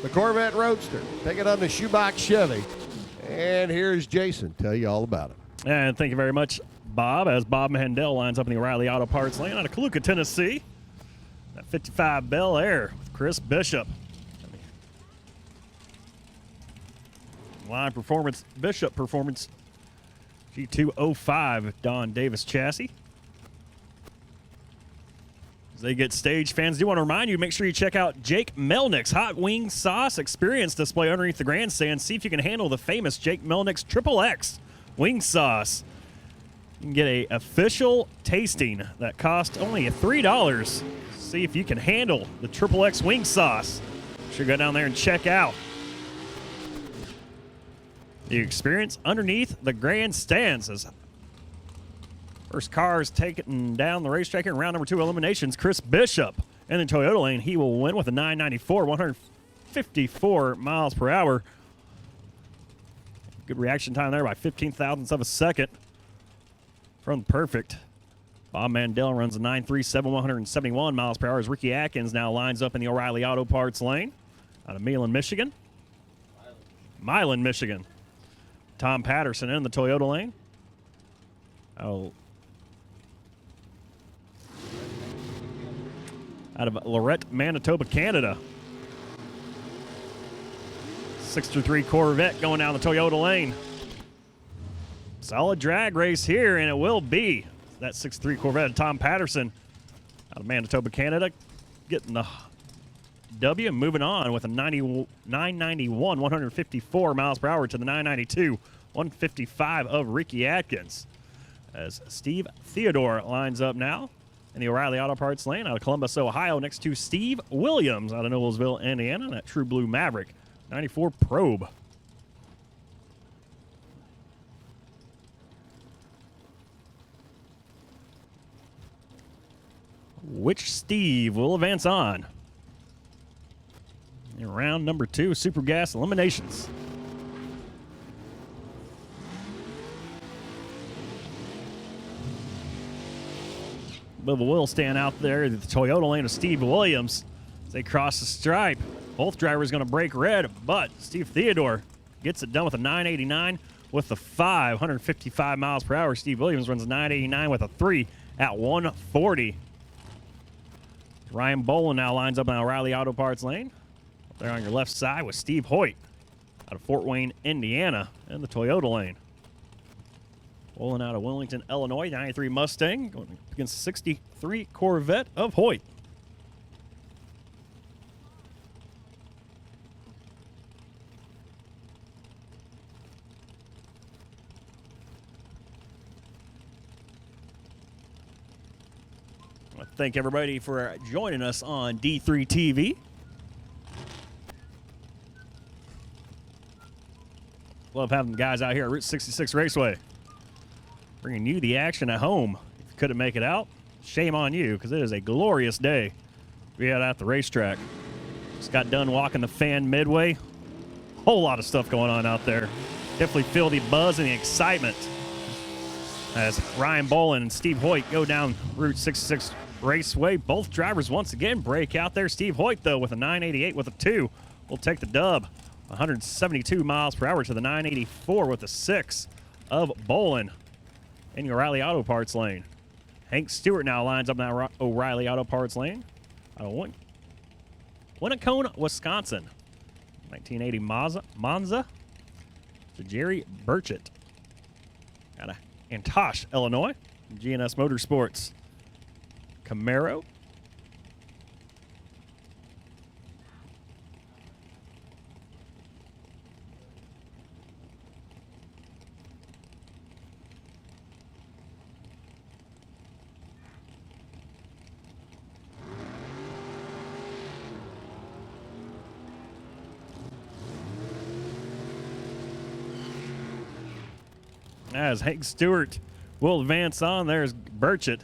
Speaker 1: the Corvette Roadster, taking on the Shoebox Chevy. And here's Jason, tell you all about it.
Speaker 6: And thank you very much, Bob, as Bob Mandel lines up in the O'Reilly Auto Parts lane out of Kaluka, Tennessee. That 55 Bel Air with Chris Bishop. Line performance, Bishop performance, G205 Don Davis chassis. As they get staged, fans do want to remind you, make sure you check out Jake Melnick's Hot Wing Sauce Experience display underneath the grandstand. See if you can handle the famous Jake Melnick's XXX Wing Sauce. You can get a official tasting that costs only $3. See if you can handle the XXX Wing Sauce. Should go down there and check out the experience underneath the grandstands. As first car is taken down the racetrack here in round number 2 eliminations. Chris Bishop in the Toyota lane. He will win with a 994, 154 miles per hour. Good reaction time there by 15 thousandths of a second from perfect. Bob Mandel runs a 937, 171 miles per hour as Ricky Atkins now lines up in the O'Reilly Auto Parts lane out of Milan, Michigan. Milan, Michigan. Tom Patterson in the Toyota lane. Out of Lorette, Manitoba, Canada. 6-3 Corvette going down the Toyota lane. Solid drag race here, and it will be that 6-3 Corvette. Tom Patterson out of Manitoba, Canada, getting the W and moving on with a 991, 154 miles per hour to the 992, 155 of Ricky Atkins. As Steve Theodore lines up now in the O'Reilly Auto Parts lane out of Columbus, Ohio, next to Steve Williams out of Noblesville, Indiana, that True Blue Maverick 94 Probe. Which Steve will advance on in round number 2, Super Gas Eliminations. Bubba will stand out there at the Toyota lane of Steve Williams as they cross the stripe. Both drivers going to break red, but Steve Theodore gets it done with a 989 with the 155 miles per hour. Steve Williams runs a 989 with a 3 at 140. Ryan Bolin now lines up in O'Reilly Auto Parts lane. Up there on your left side with Steve Hoyt out of Fort Wayne, Indiana, in the Toyota lane. Bolin out of Wilmington, Illinois, 93 Mustang going against 63 Corvette of Hoyt. Thank everybody for joining us on D3 TV. Love having the guys out here at Route 66 Raceway, bringing you the action at home. If you couldn't make it out, shame on you, because it is a glorious day we had at the racetrack. Just got done walking the fan midway. Whole lot of stuff going on out there. Definitely feel the buzz and the excitement as Ryan Bolin and Steve Hoyt go down Route 66 Raceway. Both drivers once again break out there. Steve Hoyt, though, with a 988 with a 2, will take the dub. 172 miles per hour to the 984 with a 6 of Bolin in the O'Reilly Auto Parts lane. Hank Stewart now lines up in that O'Reilly Auto Parts lane out of Winnacone, Wisconsin. 1980 Monza to Jerry Burchett out of Antosh, Illinois. GNS Motorsports Camaro. As Hank Stewart will advance on, there's Burchett.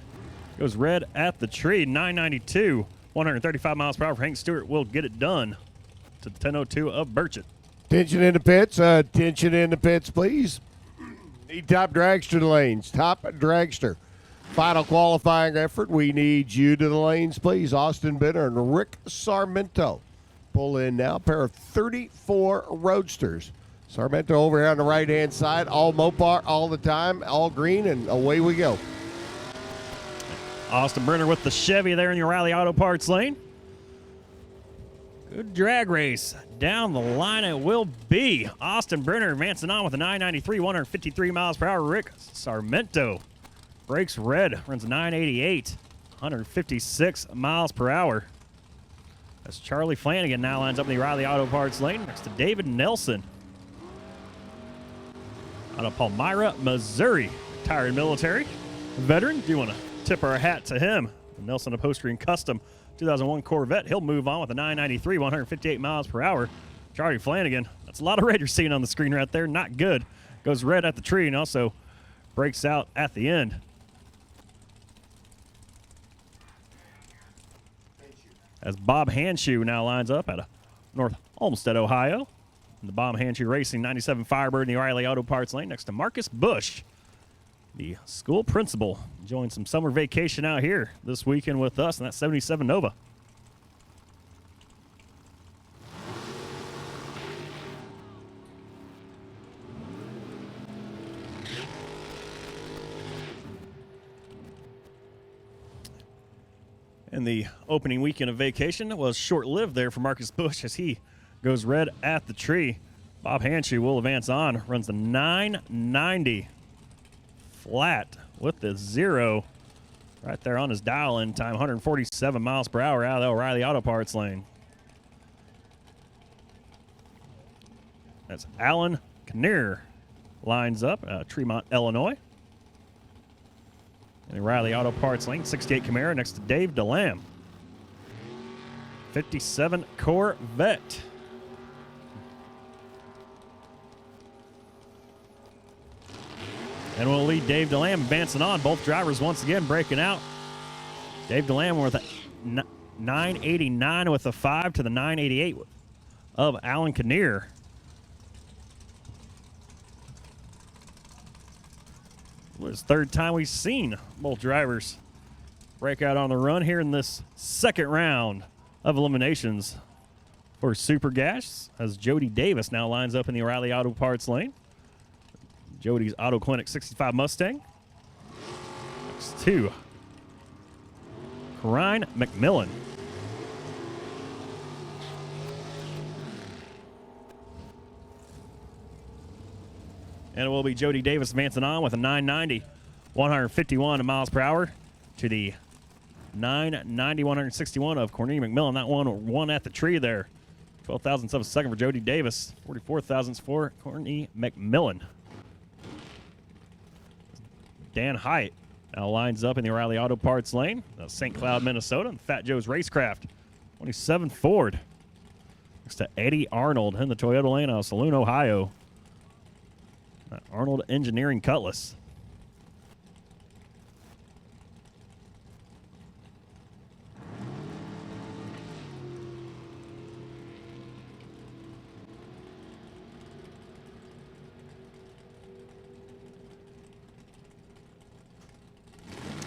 Speaker 6: Goes red at the tree, 992. 135 miles per hour for Hank Stewart will get it done to the 1002 of Burchett.
Speaker 1: Attention in the pits. Attention in the pits, please. Need top dragster to lanes. Top dragster. Final qualifying effort. We need you to the lanes, please. Austin Benner and Rick Sarmento. Pull in now. Pair of 34 Roadsters. Sarmento over here on the right-hand side. All Mopar all the time. All green, and away we go.
Speaker 6: Austin Brenner with the Chevy there in the O'Reilly Auto Parts lane. Good drag race. Down the line it will be. Austin Brenner advancing on with a 993, 153 miles per hour. Rick Sarmento breaks red, runs a 988, 156 miles per hour. As Charlie Flanagan now lines up in the O'Reilly Auto Parts lane next to David Nelson out of Palmyra, Missouri. Retired military veteran. Do you want to tip our hat to him? Nelson Upholstery and Custom 2001 Corvette. He'll move on with a 993, 158 miles per hour. Charlie Flanagan. That's a lot of red you're seeing on the screen right there. Not good. Goes red at the tree and also breaks out at the end. As Bob Hanshoe now lines up out of North Olmsted, Ohio. And the Bob Hanshoe Racing 97 Firebird in the O'Reilly Auto Parts lane next to Marcus Bush, the school principal, enjoying some summer vacation out here this weekend with us in that 77 Nova. And the opening weekend of vacation was short-lived there for Marcus Bush as he goes red at the tree. Bob Hanshoe will advance on, runs the 990 flat with the 0 right there on his dial-in time, 147 miles per hour out of the O'Reilly Auto Parts lane. That's Alan Kinnear lines up, Tremont, Illinois. And the O'Reilly Auto Parts lane, 68 Camaro next to Dave DeLam. 57 Corvette. And we'll lead Dave DeLam advancing on. Both drivers once again breaking out. Dave DeLam with a 989 with a 5 to the 988 of Alan Kinnear. It was the third time we've seen both drivers break out on the run here in this second round of eliminations for Super Gas, as Jody Davis now lines up in the O'Reilly Auto Parts lane. Jody's Auto Clinic 65 Mustang. Next to Ryan McMillan And it will be Jody Davis advancing on with a 990, 151 miles per hour to the 990, 161 of Cornelia McMillan. That one at the tree there. 12 thousandths of a second for Jody Davis. 44 thousandths for Cornelia McMillan. Dan Hyatt now lines up in the O'Reilly Auto Parts lane. St. Cloud, Minnesota. Fat Joe's Racecraft. 27 Ford. Next to Eddie Arnold in the Toyota lane out of Saloon, Ohio. Arnold Engineering Cutlass.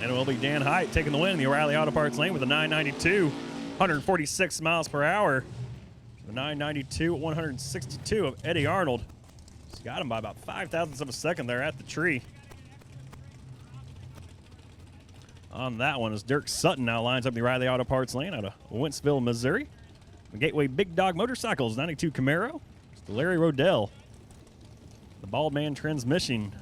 Speaker 6: And it will be Dan Hyatt taking the win in the O'Reilly Auto Parts lane with a 992, 146 miles per hour. The 992, 162 of Eddie Arnold. He's got him by about 5 thousandths of a second there at the tree. On that one is Dirk Sutton now lines up the O'Reilly Auto Parts lane out of Wentzville, Missouri. The Gateway Big Dog Motorcycles, 92 Camaro. It's the Larry Rodell. The Bald Man Transmissions.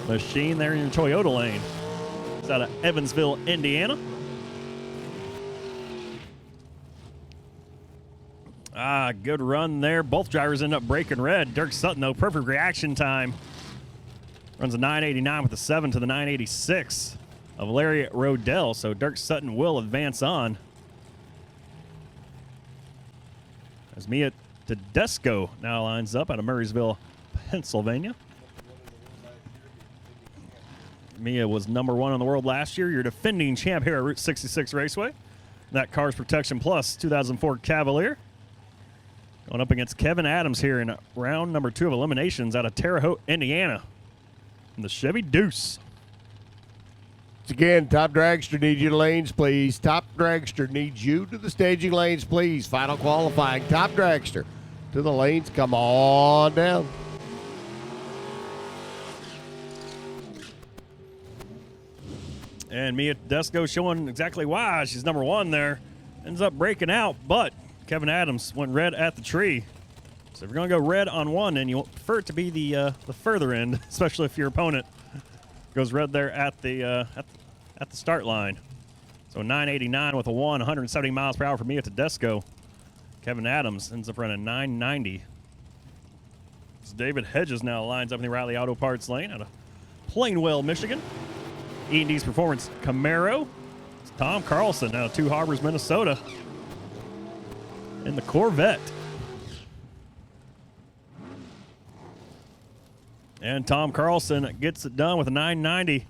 Speaker 6: Machine there in your Toyota lane. It's out of Evansville, Indiana. Good run there. Both drivers end up breaking red. Dirk Sutton, though, perfect reaction time. Runs a 989 with a 7 to the 986 of Larry Rodell. So Dirk Sutton will advance on. As Mia Tedesco now lines up out of Murraysville, Pennsylvania. Mia was #1 in the world last year. Your defending champ here at Route 66 Raceway. That Cars Protection Plus 2004 Cavalier. Going up against Kevin Adams here in round number 2 of Eliminations out of Terre Haute, Indiana. And the Chevy Deuce.
Speaker 1: Once again, top dragster needs you to lanes, please. Top dragster needs you to the staging lanes, please. Final qualifying. Top dragster to the lanes. Come on down.
Speaker 6: And Mia Tedesco showing exactly why she's #1 there. Ends up breaking out, but Kevin Adams went red at the tree. So if you're going to go red on one, then you prefer it to be the further end, especially if your opponent goes red there at the start line. So 989 with a 170 miles per hour for Mia Tedesco. Kevin Adams ends up running 990. So David Hedges now lines up in the O'Reilly Auto Parts lane out of Plainwell, Michigan. E&D's Performance Camaro. It's Tom Carlson out of Two Harbors, Minnesota. In the Corvette. And Tom Carlson gets it done with a 990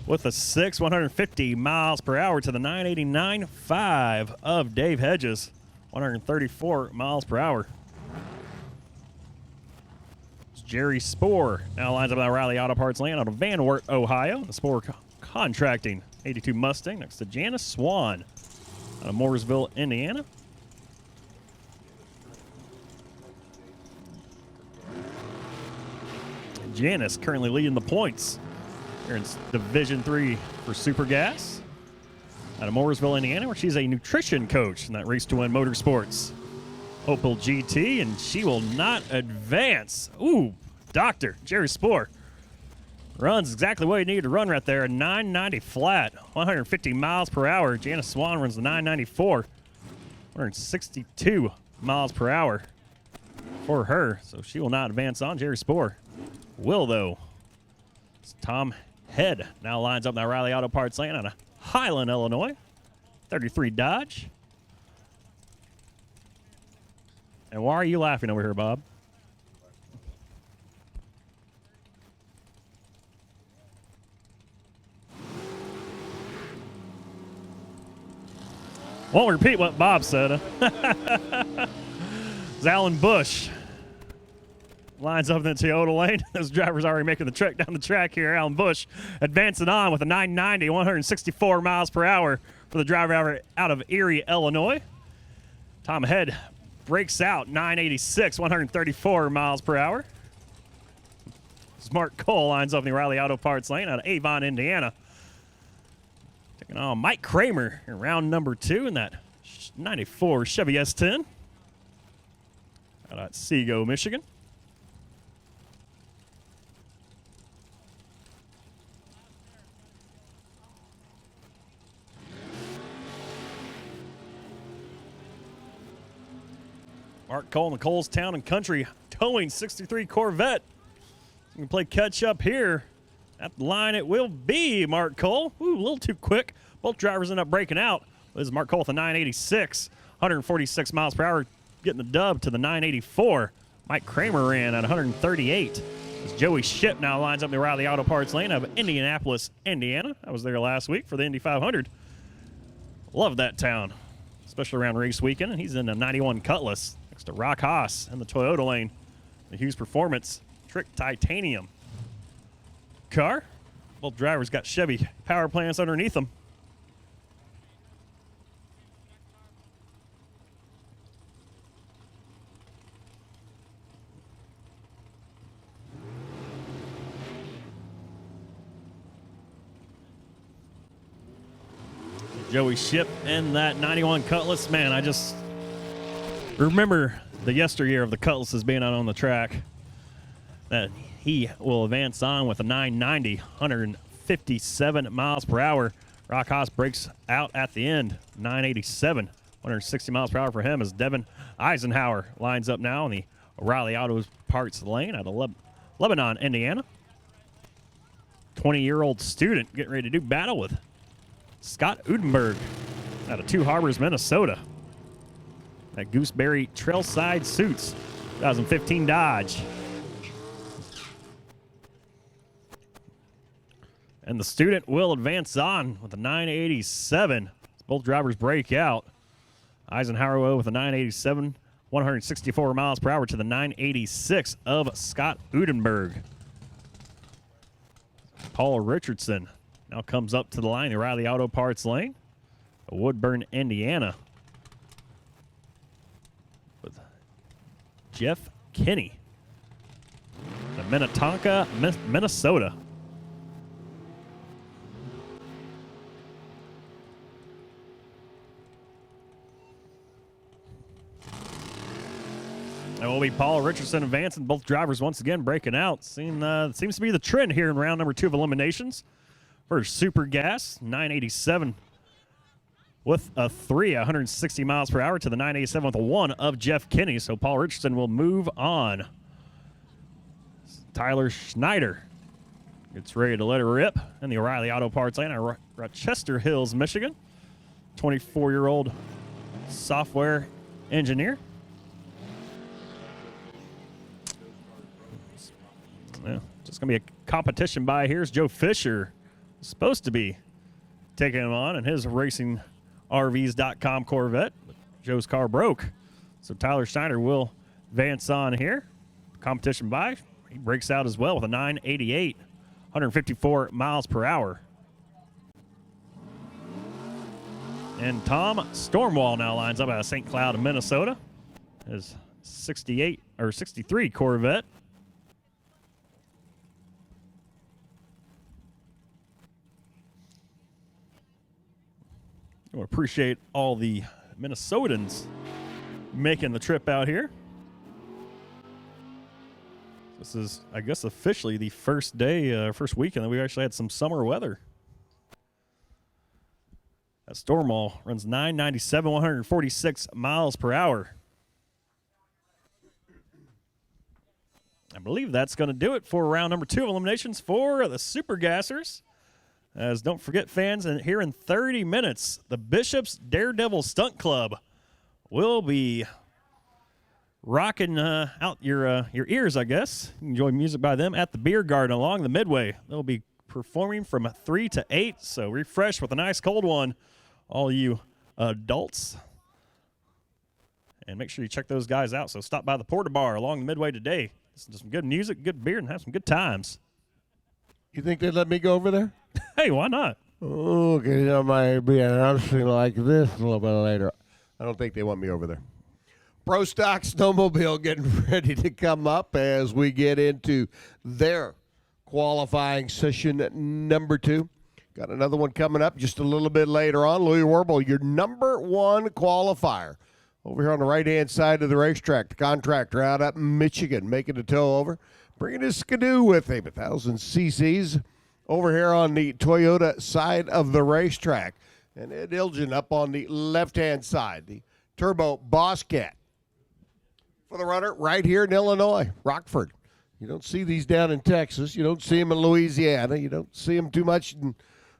Speaker 6: with a 6, 150 miles per hour to the 989.5 of Dave Hedges, 134 miles per hour. It's Jerry Spoor now lines up on O'Reilly Auto Parts lane out of Van Wert, Ohio. The Spoor Contracting 82 Mustang next to Janice Swan out of Mooresville, Indiana. Janice currently leading the points here in Division 3 for Super Gas out of Mooresville, Indiana, where she's a nutrition coach in that Race to Win Motorsports Opel GT, and she will not advance. Ooh, Dr. Jerry Spoor runs exactly what he needed to run right there. A 990 flat, 150 miles per hour. Janice Swan runs the 994, 162 miles per hour for her, so she will not advance on. Jerry Spoor will, though. It's Tom Head now lines up in the O'Reilly Auto Parts lane out of Highland, Illinois. 33 Dodge. And why are you laughing over here, Bob? Won't repeat what Bob said. It's Alan Bush. Lines up in the Toyota lane. Those drivers already making the trek down the track here. Alan Bush advancing on with a 990, 164 miles per hour for the driver out of Erie, Illinois. Tom Head breaks out 986, 134 miles per hour. Mark Cole lines up in the O'Reilly Auto Parts lane out of Avon, Indiana. Taking on Mike Kramer in round number 2 in that 94 Chevy S10. Otsego, Michigan. Mark Cole in the Colestown and Country Towing 63 Corvette. We can play catch up here. At the line it will be Mark Cole. Ooh, a little too quick. Both drivers end up breaking out. This is Mark Cole with a 986, 146 miles per hour, getting the dub to the 984. Mike Kramer ran at 138. As Joey Ship now lines up the Riley Auto Parts lane of Indianapolis, Indiana. I was there last week for the Indy 500. Love that town, especially around race weekend. And he's in a 91 Cutlass next to Rock Haas in the Toyota lane. The Hughes Performance Trick Titanium car. Both drivers got Chevy power plants underneath them. Joey Ship and that 91 Cutlass. Man, I just remember the yesteryear of the Cutlasses being out on the track. That he will advance on with a 990, 157 miles per hour. Rock Haas breaks out at the end, 987, 160 miles per hour for him as Devin Eisenhower lines up now in the O'Reilly Auto Parts lane out of Lebanon, Indiana. 20-year-old student getting ready to do battle with Scott Udenberg out of Two Harbors, Minnesota. That Gooseberry Trailside Suits, 2015 Dodge. And the student will advance on with a 987. Both drivers break out. Eisenhower with a 987, 164 miles per hour to the 986 of Scott Udenberg. Paul Richardson now comes up to the line, the Riley Auto Parts lane, Woodburn, Indiana, with Jeff Kinney, the Minnetonka, Minnesota. That will be Paul Richardson advancing. Both drivers once again breaking out. Seems to be the trend here in round number 2 of eliminations. For Super Gas, 987 with a 3, 160 miles per hour to the 987 with a 1 of Jeff Kinney. So Paul Richardson will move on. Tyler Schneider gets ready to let her rip in the O'Reilly Auto Parts lane at Rochester Hills, Michigan. 24-year-old software engineer. Yeah, just going to be a competition by. Here's Joe Fisher. Supposed to be taking him on in his RacingRVs.com Corvette. But Joe's car broke. So Tyler Schneider will advance on here. Competition by. He breaks out as well with a 988, 154 miles per hour. And Tom Stormwall now lines up out of St. Cloud, Minnesota. His 63 Corvette. I appreciate all the Minnesotans making the trip out here. This is, I guess, officially the first day, first weekend that we actually had some summer weather. That Stormwall runs 997, 146 miles per hour. I believe that's going to do it for round number 2 of eliminations for the Super Gassers. As don't forget, fans, and here in 30 minutes, the Bishop's Daredevil Stunt Club will be rocking out your ears, I guess. You can enjoy music by them at the Beer Garden along the Midway. They'll be performing from 3 to 8, so refresh with a nice cold one, all you adults. And make sure you check those guys out. So stop by the Porter Bar along the Midway today. Listen to some good music, good beer, and have some good times.
Speaker 1: You think they'd let me go over there?
Speaker 6: Hey, why not?
Speaker 1: Oh, okay, that might be announcing like this a little bit later. I don't think they want me over there. Pro Stock Snowmobile getting ready to come up as we get into their qualifying session number 2. Got another one coming up just a little bit later on. Louis Warble, your number 1 qualifier Over here on the right-hand side of the racetrack, the contractor out up in Michigan, making the tow over, bringing his Skidoo with him, 1,000 cc's. Over here on the Toyota side of the racetrack, and Ed Ilgen up on the left-hand side, the Turbo Boss Cat. For the runner right here in Illinois, Rockford. You don't see these down in Texas. You don't see them in Louisiana. You don't see them too much in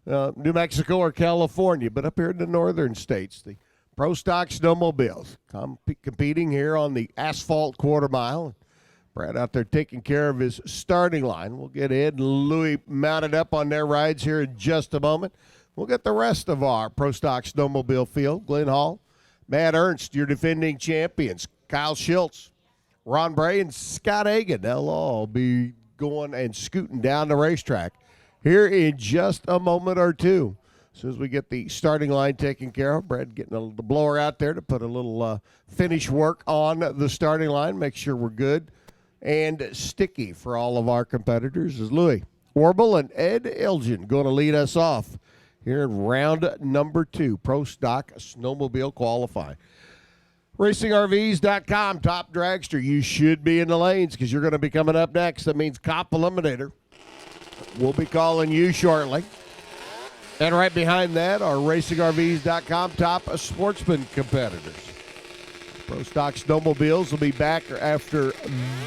Speaker 1: New Mexico or California, but up here in the northern states, the Pro Stock Snowmobiles competing here on the asphalt quarter mile. Brad out there taking care of his starting line. We'll get Ed and Louie mounted up on their rides here in just a moment. We'll get the rest of our Pro Stock Snowmobile field. Glenn Hall, Matt Ernst, your defending champions. Kyle Schultz, Ron Bray, and Scott Hagan. They'll all be going and scooting down the racetrack here in just a moment or two. As soon as we get the starting line taken care of, Brad getting the blower out there to put a little finish work on the starting line, make sure we're good and sticky for all of our competitors. Is Louis Warble and Ed Ilgen going to lead us off here in round number 2, Pro Stock Snowmobile qualifying. RacingRVs.com, top dragster. You should be in the lanes because you're going to be coming up next. That means Cop Eliminator. We'll be calling you shortly. And right behind that are RacingRVs.com top sportsman competitors. Pro Stock Snowmobiles will be back after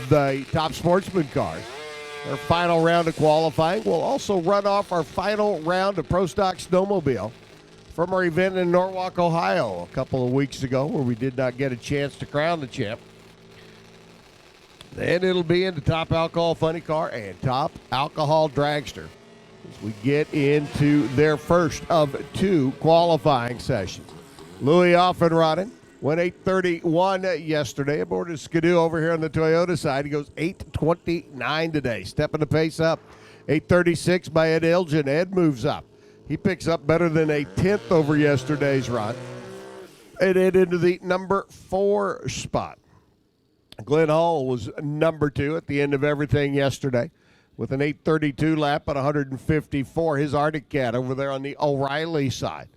Speaker 1: the top sportsman cars. Our final round of qualifying. We'll also run off our final round of Pro Stock Snowmobile from our event in Norwalk, Ohio a couple of weeks ago where we did not get a chance to crown the champ. Then it'll be in the top alcohol funny car and top alcohol dragster as we get into their first of 2 qualifying sessions. Louis off and running. Went 8:31 yesterday aboard his Skidoo over here on the Toyota side. He goes 8:29 today, stepping the pace up. 8:36 by Ed Ilgen. Ed moves up. He picks up better than a 10th over yesterday's run. And Ed into the number 4 spot. Glenn Hall was number 2 at the end of everything yesterday with an 8:32 lap at 154. His Arctic Cat over there on the O'Reilly side.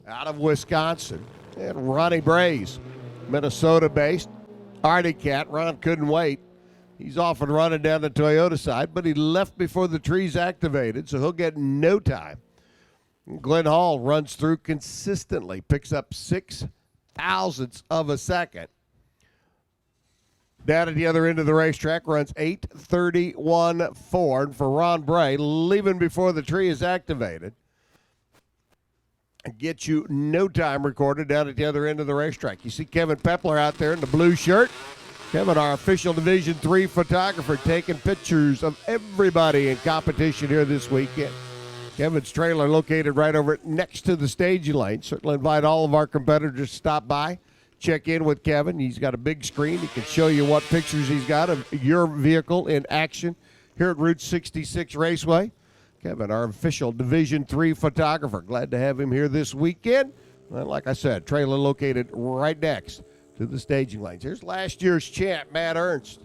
Speaker 1: Out of Wisconsin. And Ronnie Braze, Minnesota-based. Arctic Cat, Ron couldn't wait. He's off and running down the Toyota side, but he left before the trees activated, so he'll get no time. Glenn Hall runs through consistently, picks up 0.06 of a second. Down at the other end of the racetrack, runs 8:31.4. And for Ron Bray, leaving before the tree is activated, get you no time recorded down at the other end of the racetrack. You see Kevin Pepler out there in the blue shirt. Kevin, our official Division III photographer, taking pictures of everybody in competition here this weekend. Kevin's trailer located right over next to the staging lane. Certainly invite all of our competitors to stop by, check in with Kevin. He's got a big screen. He can show you what pictures he's got of your vehicle in action here at Route 66 Raceway. Kevin, our official Division III photographer. Glad to have him here this weekend. Well, like I said, trailer located right next to the staging lanes. Here's last year's champ, Matt Ernst.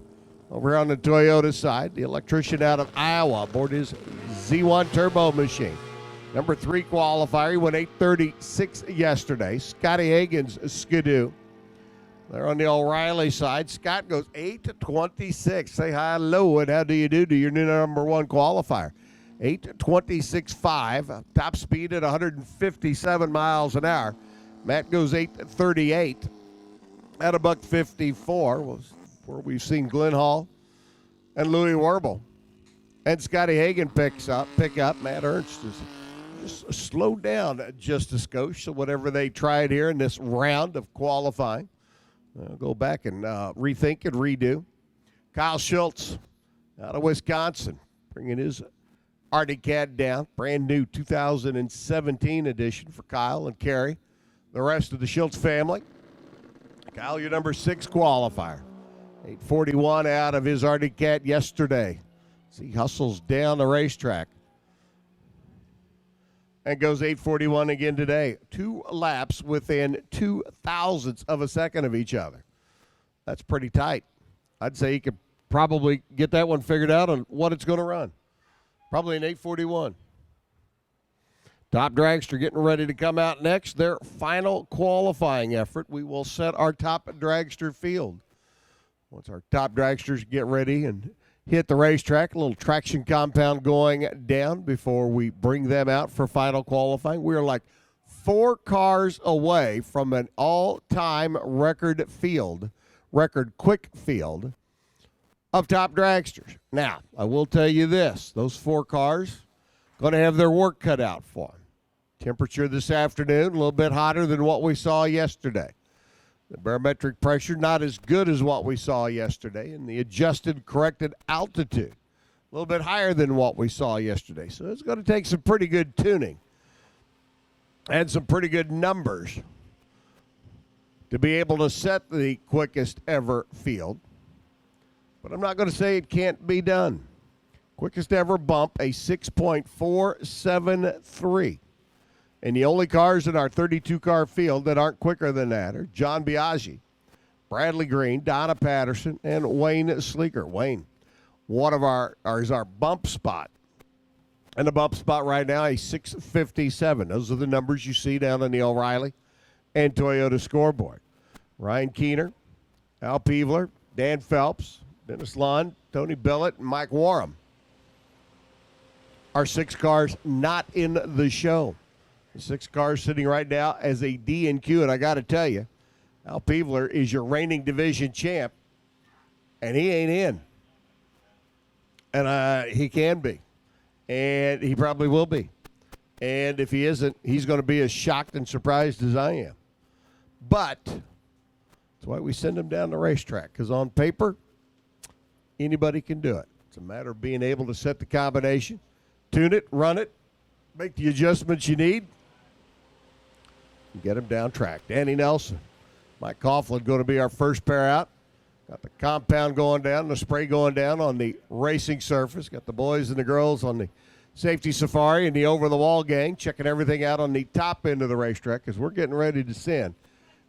Speaker 1: Over here on the Toyota side, the electrician out of Iowa aboard his Z1 turbo machine. Number 3 qualifier. He went 8:36 yesterday. Scotty Hagan's Skidoo. There on the O'Reilly side, Scott goes 8:26. Say hi, hello, and how do you do to your new number 1 qualifier? 8:26.5, top speed at 157 miles an hour. Matt goes 8:38 at $154, was where we've seen Glenn Hall and Louis Warble. And Scotty Hagan pick up. Matt Ernst is just slowed down just a skosh. So whatever they tried here in this round of qualifying, go back and rethink and redo. Kyle Schultz out of Wisconsin, bringing his Arctic Cat down. Brand new 2017 edition for Kyle and Carrie. The rest of the Schultz family. Kyle, your number 6 qualifier. 8:41 out of his Arctic Cat yesterday. He hustles down the racetrack and goes 8:41 again today. 2 laps within 0.02 of a second of each other. That's pretty tight. I'd say you could probably get that one figured out on what it's going to run. Probably an 8:41. Top dragster getting ready to come out next. Their final qualifying effort. We will set our top dragster field. Once our top dragsters get ready and hit the racetrack, a little traction compound going down before we bring them out for final qualifying. We're like 4 cars away from an all-time record quick field of top dragsters. Now, I will tell you this. Those 4 cars going to have their work cut out for them. Temperature this afternoon, a little bit hotter than what we saw yesterday. The barometric pressure not as good as what we saw yesterday, and the adjusted corrected altitude a little bit higher than what we saw yesterday. So it's going to take some pretty good tuning and some pretty good numbers to be able to set the quickest ever field. But I'm not going to say it can't be done. Quickest ever bump, a 6.473. And the only cars in our 32-car field that aren't quicker than that are John Biaggi, Bradley Green, Donna Patterson, and Wayne Sleeker. Wayne, one of is our bump spot. And the bump spot right now, a 657. Those are the numbers you see down on the O'Reilly and Toyota scoreboard. Ryan Keener, Al Peevler, Dan Phelps, Dennis Lund, Tony Billett, and Mike Warham. Our 6 cars not in the show. The 6 cars sitting right now as a D and Q, and I got to tell you, Al Peevler is your reigning division champ, and he ain't in. And he can be, and he probably will be. And if he isn't, he's going to be as shocked and surprised as I am. But that's why we send him down the racetrack, because on paper, anybody can do it. It's a matter of being able to set the combination, tune it, run it, make the adjustments you need, and get him down track. Danny Nelson, Mike Coughlin going to be our first pair out. Got the compound going down, the spray going down on the racing surface. Got the boys and the girls on the safety safari and the over-the-wall gang checking everything out on the top end of the racetrack because we're getting ready to send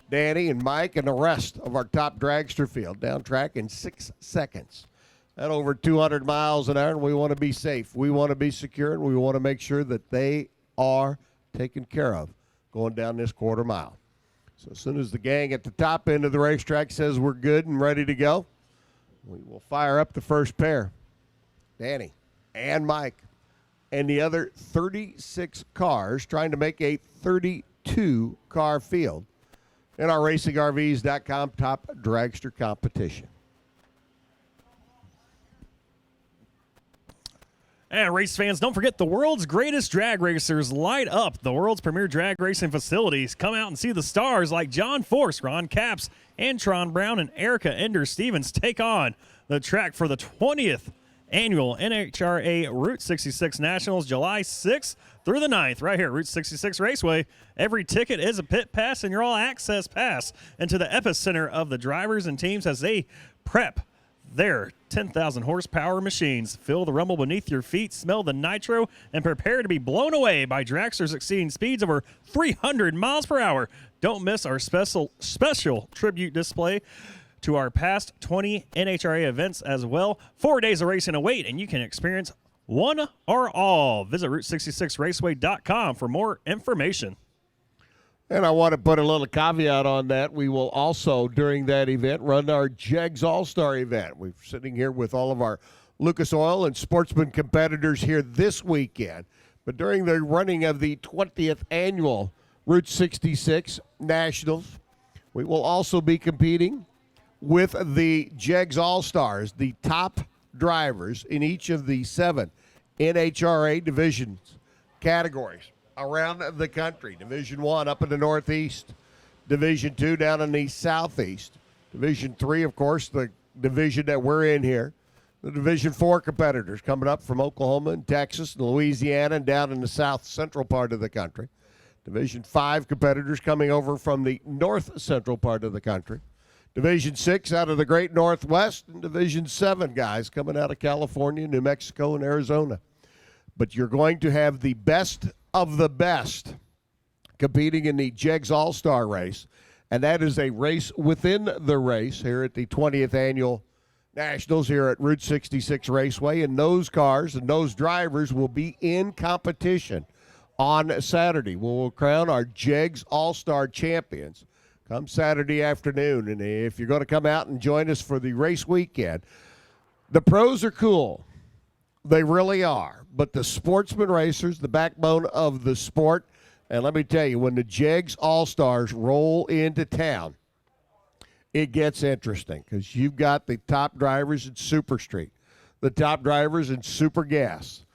Speaker 1: Danny and Mike and the rest of our top dragster field down track in 6 seconds. At over 200 miles an hour, and we want to be safe. We want to be secure, and we want to make sure that they are taken care of going down this quarter mile. So as soon as the gang at the top end of the racetrack says we're good and ready to go, we will fire up the first pair. Danny and Mike and the other 36 cars trying to make a 32-car field in our RacingRVs.com top dragster competition.
Speaker 6: And race fans, don't forget the world's greatest drag racers light up the world's premier drag racing facilities. Come out and see the stars like John Force, Ron Capps, Antron Brown, and Erica Ender-Stevens take on the track for the 20th annual NHRA Route 66 Nationals, July 6th through the 9th, right here, Route 66 Raceway. Every ticket is a pit pass and your all-access pass into the epicenter of the drivers and teams as they prep their 10,000 horsepower machines. Feel the rumble beneath your feet, smell the nitro, and prepare to be blown away by dragsters exceeding speeds over 300 miles per hour. Don't miss our special tribute display to our past 20 NHRA events as well. 4 days of racing await, and you can experience one or all. Visit Route66Raceway.com for more information.
Speaker 1: And I want to put a little caveat on that. We will also, during that event, run our JEGS All-Star event. We're sitting here with all of our Lucas Oil and Sportsman competitors here this weekend. But during the running of the 20th annual Route 66 Nationals, we will also be competing with the JEGS All-Stars, the top drivers in each of the 7 NHRA divisions categories around the country. Division 1 up in the Northeast, Division 2 down in the Southeast, Division 3, of course, the division that we're in here. The Division 4 competitors coming up from Oklahoma and Texas and Louisiana and down in the south central part of the country. Division 5 competitors coming over from the north central part of the country. Division 6 out of the great Northwest, and Division 7 guys coming out of California, New Mexico, and Arizona. But you're going to have the best of the best competing in the JEGS All-Star race, and that is a race within the race here at the 20th Annual Nationals here at Route 66 Raceway, and those cars and those drivers will be in competition on Saturday. We'll crown our JEGS All-Star champions come Saturday afternoon. And if you're going to come out and join us for the race weekend, the pros are cool. They really are. But the sportsman racers, the backbone of the sport, and let me tell you, when the JEGS All-Stars roll into town, it gets interesting because you've got the top drivers in Super Street, the top drivers in Super Gas,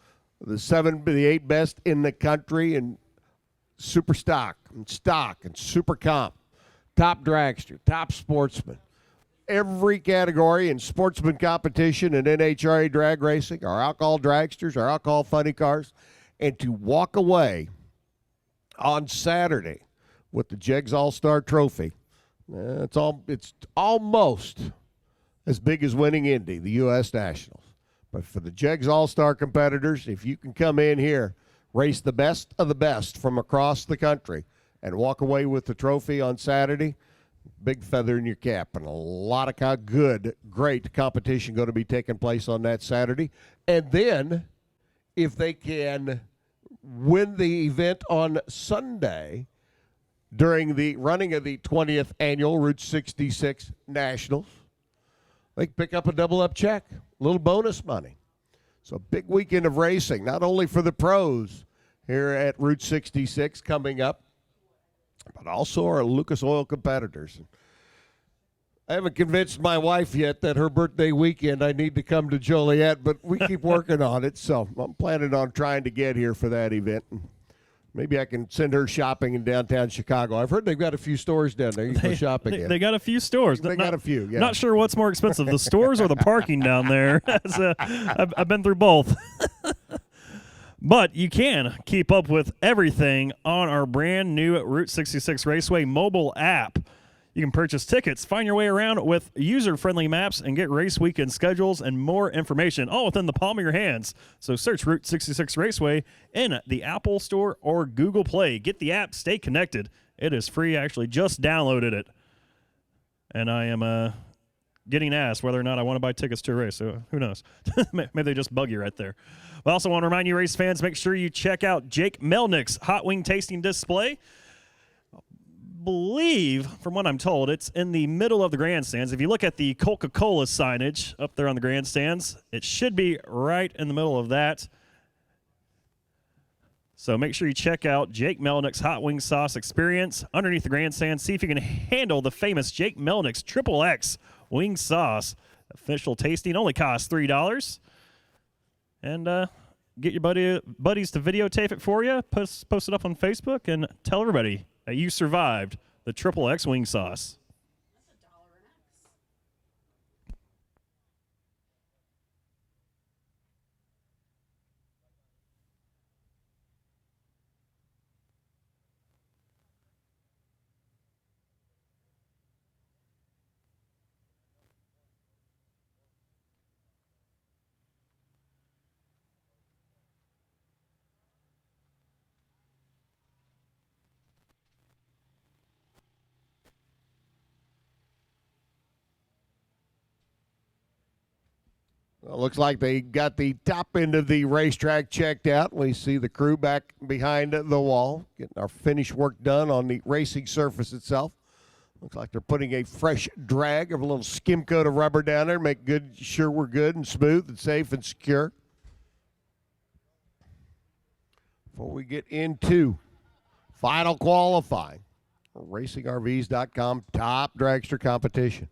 Speaker 1: the 8 best in the country in Super Stock and Super Comp, top dragster, top sportsman. Every category in sportsman competition and NHRA drag racing, our alcohol dragsters, our alcohol funny cars, and to walk away on Saturday with the JEGS All-Star Trophy. It's almost as big as winning Indy, the U.S. Nationals. But for the JEGS All-Star competitors, if you can come in here, race the best of the best from across the country, and walk away with the trophy on Saturday, big feather in your cap. And a lot of great competition going to be taking place on that Saturday. And then, if they can win the event on Sunday, during the running of the 20th annual Route 66 Nationals, they can pick up a double-up check, a little bonus money. So big weekend of racing, not only for the pros here at Route 66 coming up, but also our Lucas Oil competitors. I haven't convinced my wife yet that her birthday weekend I need to come to Joliet, but we keep working on it, so I'm planning on trying to get here for that event. Maybe I can send her shopping in downtown Chicago. I've heard they've got a few stores down there you can go shopping in.
Speaker 6: They got a few stores.
Speaker 1: They got a few, yeah.
Speaker 6: Not sure what's more expensive, the stores or the parking down there. I've been through both. But you can keep up with everything on our brand new Route 66 Raceway mobile app. You can purchase tickets, find your way around with user-friendly maps, and get race weekend schedules and more information, all within the palm of your hands. So search Route 66 Raceway in the Apple Store or Google Play. Get the app, stay connected. It is free. I actually just downloaded it. And I am getting asked whether or not I want to buy tickets to a race. So who knows? Maybe they just bug you right there. I also want to remind you, race fans, make sure you check out Jake Melnick's Hot Wing Tasting Display. Believe, from what I'm told, it's in the middle of the grandstands. If you look at the Coca-Cola signage up there on the grandstands, it should be right in the middle of that. So make sure you check out Jake Melnick's Hot Wing Sauce Experience underneath the grandstand. See if you can handle the famous Jake Melnick's XXX Wing Sauce. Official tasting only costs $3. And get your buddies to videotape it for you, post it up on Facebook, and tell everybody that you survived the XXX Wing Sauce.
Speaker 1: Well, looks like they got the top end of the racetrack checked out. We see the crew back behind the wall, getting our finish work done on the racing surface itself. Looks like they're putting a fresh drag of a little skim coat of rubber down there, make sure we're good and smooth and safe and secure. Before we get into final qualifying, RacingRVs.com top dragster competition.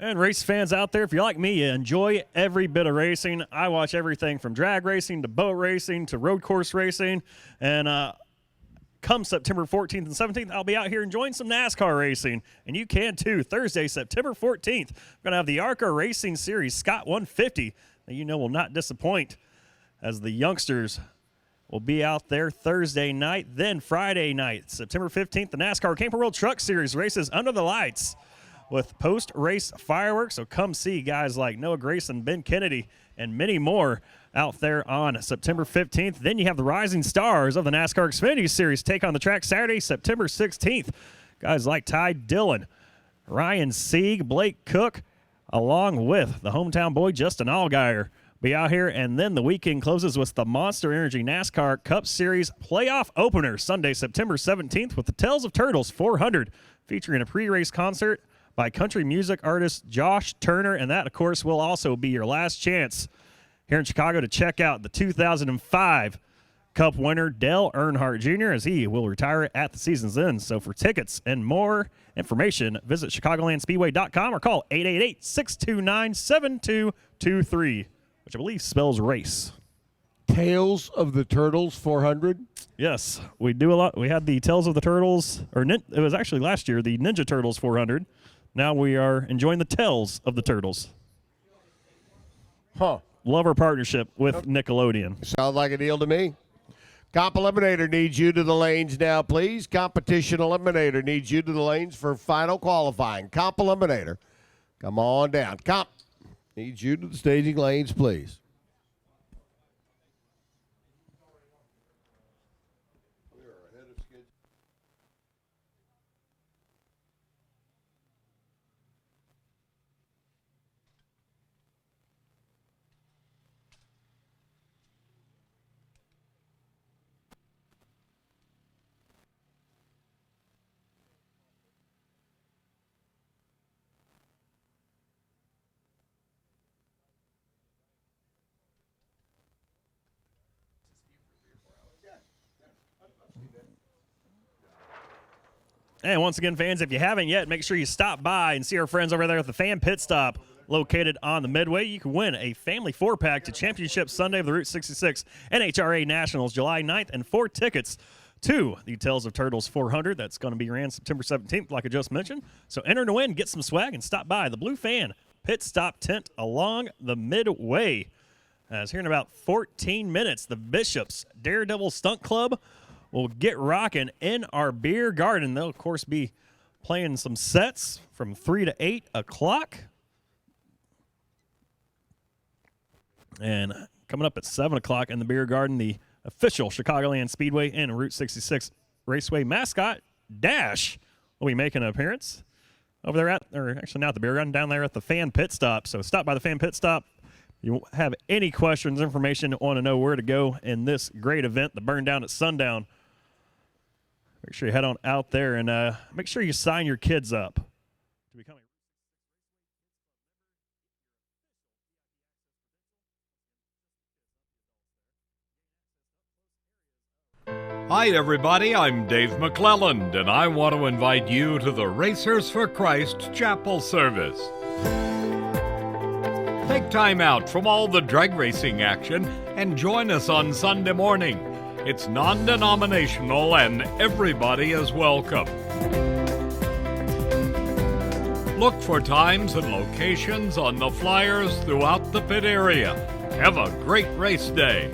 Speaker 6: And race fans out there, if you're like me, you enjoy every bit of racing. I watch everything from drag racing to boat racing to road course racing. And come September 14th and 17th, I'll be out here enjoying some NASCAR racing. And you can too. Thursday, September 14th, we're going to have the ARCA Racing Series Scott 150 that you know will not disappoint, as the youngsters will be out there Thursday night. Then Friday night, September 15th, the NASCAR Camper World Truck Series races under the lights with post-race fireworks. So come see guys like Noah Grayson, Ben Kennedy, and many more out there on September 15th. Then you have the rising stars of the NASCAR Xfinity Series take on the track Saturday, September 16th. Guys like Ty Dillon, Ryan Sieg, Blake Cook, along with the hometown boy Justin Allgaier be out here. And then the weekend closes with the Monster Energy NASCAR Cup Series playoff opener Sunday, September 17th with the Tales of Turtles 400 featuring a pre-race concert by country music artist Josh Turner. And that, of course, will also be your last chance here in Chicago to check out the 2005 Cup winner Dale Earnhardt Jr. as he will retire at the season's end. So for tickets and more information, visit chicagolandspeedway.com or call 888-629-7223, which I believe spells race.
Speaker 1: Tales of the Turtles 400.
Speaker 6: Yes, we do a lot. We had the Tales of the Turtles, or it was actually last year, the Ninja Turtles 400. Now we are enjoying the Tales of the Turtles.
Speaker 1: Huh.
Speaker 6: Love our partnership with Nickelodeon.
Speaker 1: Sounds like a deal to me. Comp Eliminator needs you to the lanes now, please. Competition Eliminator needs you to the lanes for final qualifying. Comp Eliminator, come on down. Comp needs you to the staging lanes, please.
Speaker 6: And once again, fans, if you haven't yet, make sure you stop by and see our friends over there at the Fan Pit Stop located on the Midway. You can win a family 4-pack to Championship Sunday of the Route 66 NHRA Nationals July 9th and 4 tickets to the Tales of Turtles 400. That's going to be ran September 17th, like I just mentioned. So enter to win, get some swag, and stop by the Blue Fan Pit Stop tent along the Midway. As here in about 14 minutes, the Bishops Daredevil Stunt Club will get rocking in our beer garden. They'll, of course, be playing some sets from 3 to 8 o'clock. And coming up at 7 o'clock in the beer garden, the official Chicagoland Speedway and Route 66 Raceway mascot, Dash, will be making an appearance over there or actually not at the beer garden, down there at the Fan Pit Stop. So stop by the Fan Pit Stop. You have any questions, information, want to know where to go in this great event, the Burn Down at Sundown. Make sure you head on out there and make sure you sign your kids up to become
Speaker 8: Hi, everybody. I'm Dave McClelland, and I want to invite you to the Racers for Christ Chapel service. Take time out from all the drag racing action and join us on Sunday morning. It's non-denominational and everybody is welcome. Look for times and locations on the flyers throughout the pit area. Have a great race day.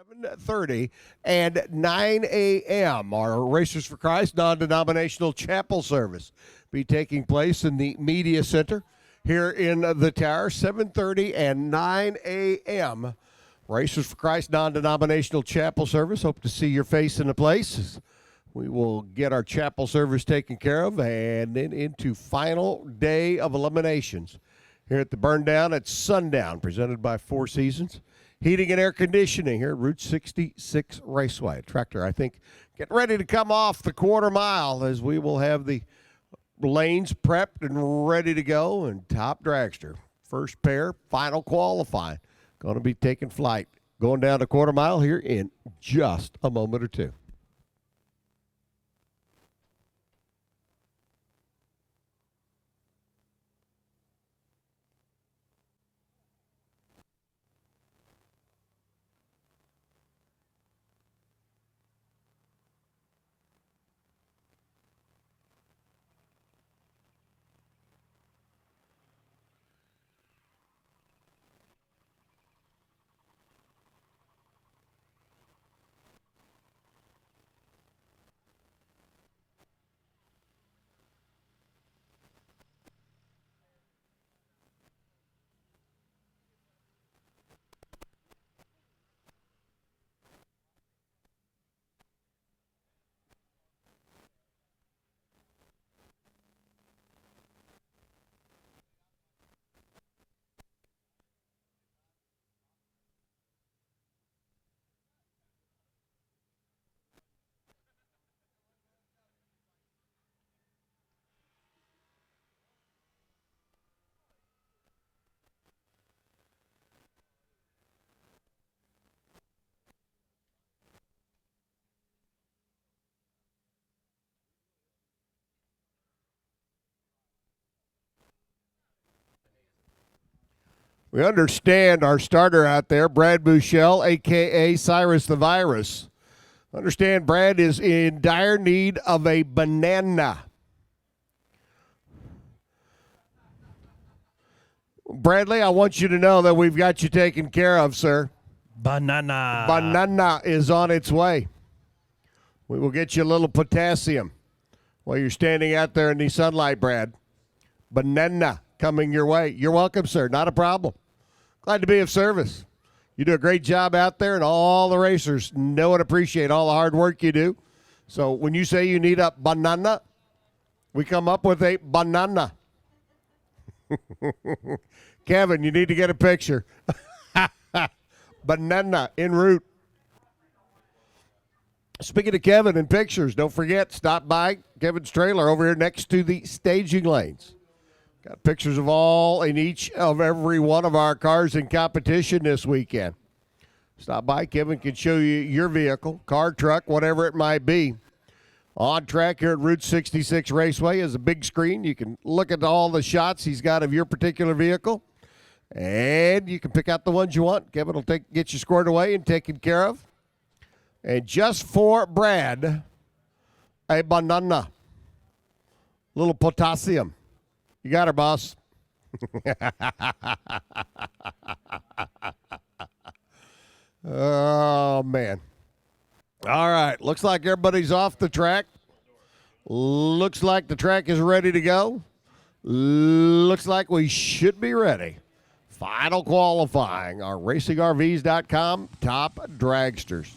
Speaker 1: 7:30 and 9 a.m. Our Racers for Christ non-denominational chapel service be taking place in the Media Center here in the Tower, 7:30 and 9 a.m. Racers for Christ non-denominational chapel service. Hope to see your face in the place. We will get our chapel service taken care of and then into final day of eliminations here at the Burn Down at Sundown, presented by Four Seasons Heating and Air Conditioning here at Route 66 Raceway. Tractor, I think, getting ready to come off the quarter mile as we will have the lanes prepped and ready to go, and top dragster, first pair, final qualifying, going to be taking flight, going down the quarter mile here in just a moment or two. We understand our starter out there, Brad Bouchel, a.k.a. Cyrus the Virus. Understand Brad is in dire need of a banana. Bradley, I want you to know that we've got you taken care of, sir.
Speaker 6: Banana.
Speaker 1: Banana is on its way. We will get you a little potassium while you're standing out there in the sunlight, Brad. Banana coming your way. You're welcome, sir. Not a problem. Glad to be of service. You do a great job out there, and all the racers know and appreciate all the hard work you do. So when you say you need a banana, we come up with a banana. Kevin, you need to get a picture. Banana en route. Speaking of Kevin and pictures, don't forget, stop by Kevin's trailer over here next to the staging lanes. Got pictures of all and each of every one of our cars in competition this weekend. Stop by. Kevin can show you your vehicle, car, truck, whatever it might be. On track here at Route 66 Raceway is a big screen. You can look at all the shots he's got of your particular vehicle, and you can pick out the ones you want. Kevin will get you squared away and taken care of. And just for Brad, a banana, little potassium. You got her, boss. Oh, man. All right. Looks like everybody's off the track. Looks like the track is ready to go. Looks like we should be ready. Final qualifying. Our RacingRVs.com top dragsters.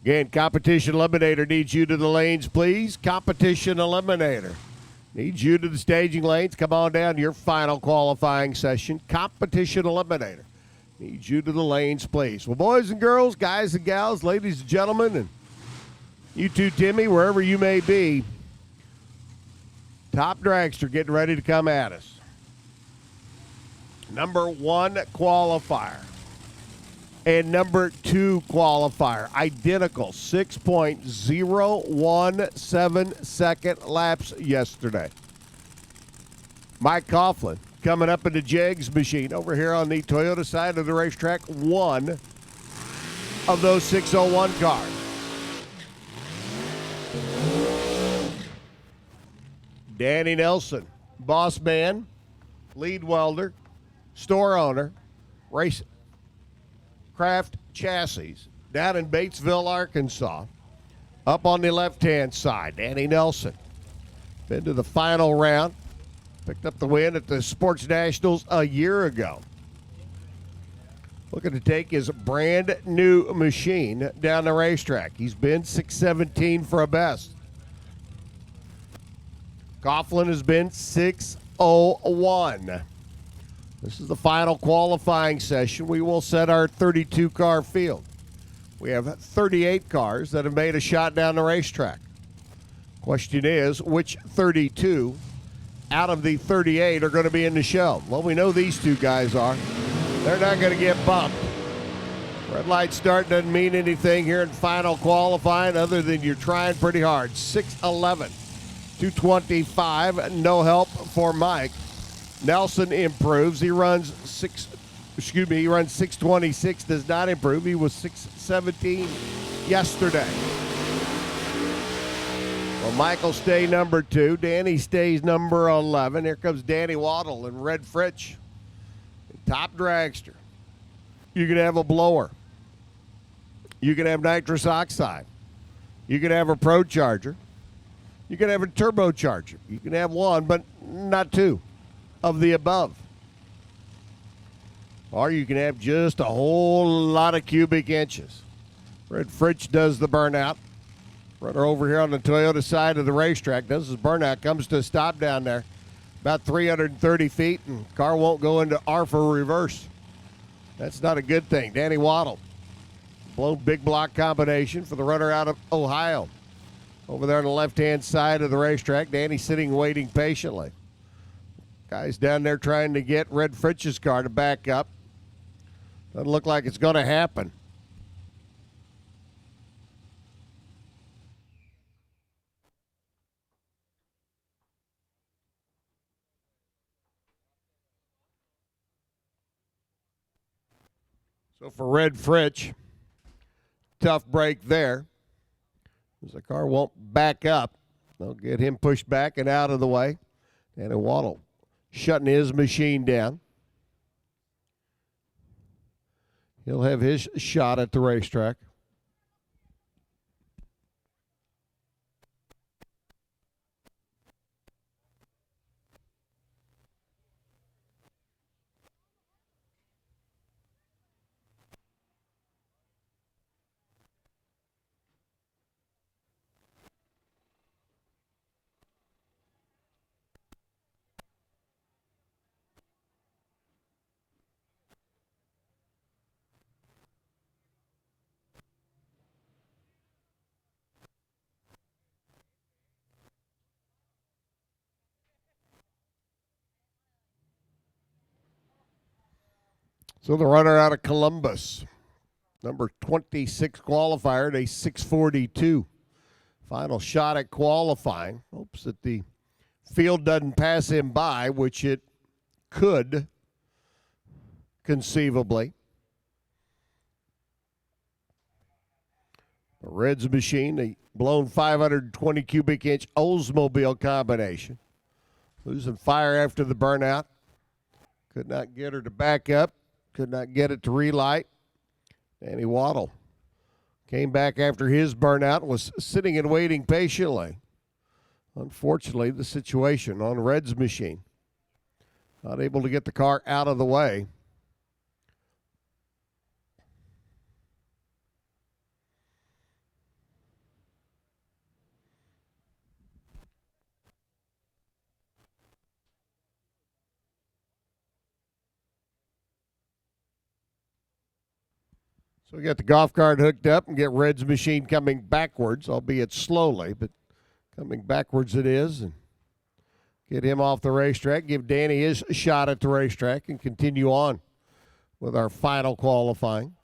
Speaker 1: Again, Competition Eliminator needs you to the lanes, please. Competition Eliminator needs you to the staging lanes. Come on down to your final qualifying session. Competition Eliminator needs you to the lanes, please. Well, boys and girls, guys and gals, ladies and gentlemen, and you too, Timmy, wherever you may be, top dragster getting ready to come at us. Number one qualifier and number two qualifier, identical, 6.017 second laps yesterday. Mike Coughlin coming up in the Jegs machine over here on the Toyota side of the racetrack, one of those 601 cars. Danny Nelson, boss man, lead welder, store owner, race Craft Chassis down in Batesville, Arkansas. Up on the left-hand side, Danny Nelson. Been to the final round. Picked up the win at the Sports Nationals a year ago. Looking to take his brand new machine down the racetrack. He's been 617 for a best. Coughlin has been 601. This is the final qualifying session. We will set our 32-car field. We have 38 cars that have made a shot down the racetrack. Question is, which 32 out of the 38 are going to be in the show? Well, we know these two guys are. They're not going to get bumped. Red light start doesn't mean anything here in final qualifying other than you're trying pretty hard. 6'11", 225, no help for Mike. Nelson improves. He runs 626, does not improve. He was 617 yesterday. Well, Michael stay number 2. Danny stays number 11. Here comes Danny Waddle and Red Fritch. Top dragster. You can have a blower. You can have nitrous oxide. You can have a Pro Charger. You can have a turbocharger. You can have one, but not two of the above. Or you can have just a whole lot of cubic inches. Red Fritch does the burnout. Runner over here on the Toyota side of the racetrack does his burnout, comes to a stop down there about 330 feet, and car won't go into R for reverse. That's not a good thing. Danny Waddle, blown big block combination for the runner out of Ohio. Over there on the left-hand side of the racetrack, Danny sitting waiting patiently. Guys down there trying to get Red Fritch's car to back up. Doesn't look like it's going to happen. So for Red Fritch, tough break there. As the car won't back up, they'll get him pushed back and out of the way. And Waddle shutting his machine down. He'll have his shot at the racetrack. So the runner out of Columbus, number 26 qualifier at a 6:42. Final shot at qualifying. Hopes that the field doesn't pass him by, which it could conceivably. The Reds machine, a blown 520 cubic inch Oldsmobile combination. Losing fire after the burnout. Could not get her to back up. Could not get it to relight. Danny Waddle came back after his burnout, was sitting and waiting patiently. Unfortunately, the situation on Red's machine. Not able to get the car out of the way. So we got the golf cart hooked up and get Red's machine coming backwards, albeit slowly, but coming backwards it is. And get him off the racetrack, give Danny his shot at the racetrack, and continue on with our final qualifying.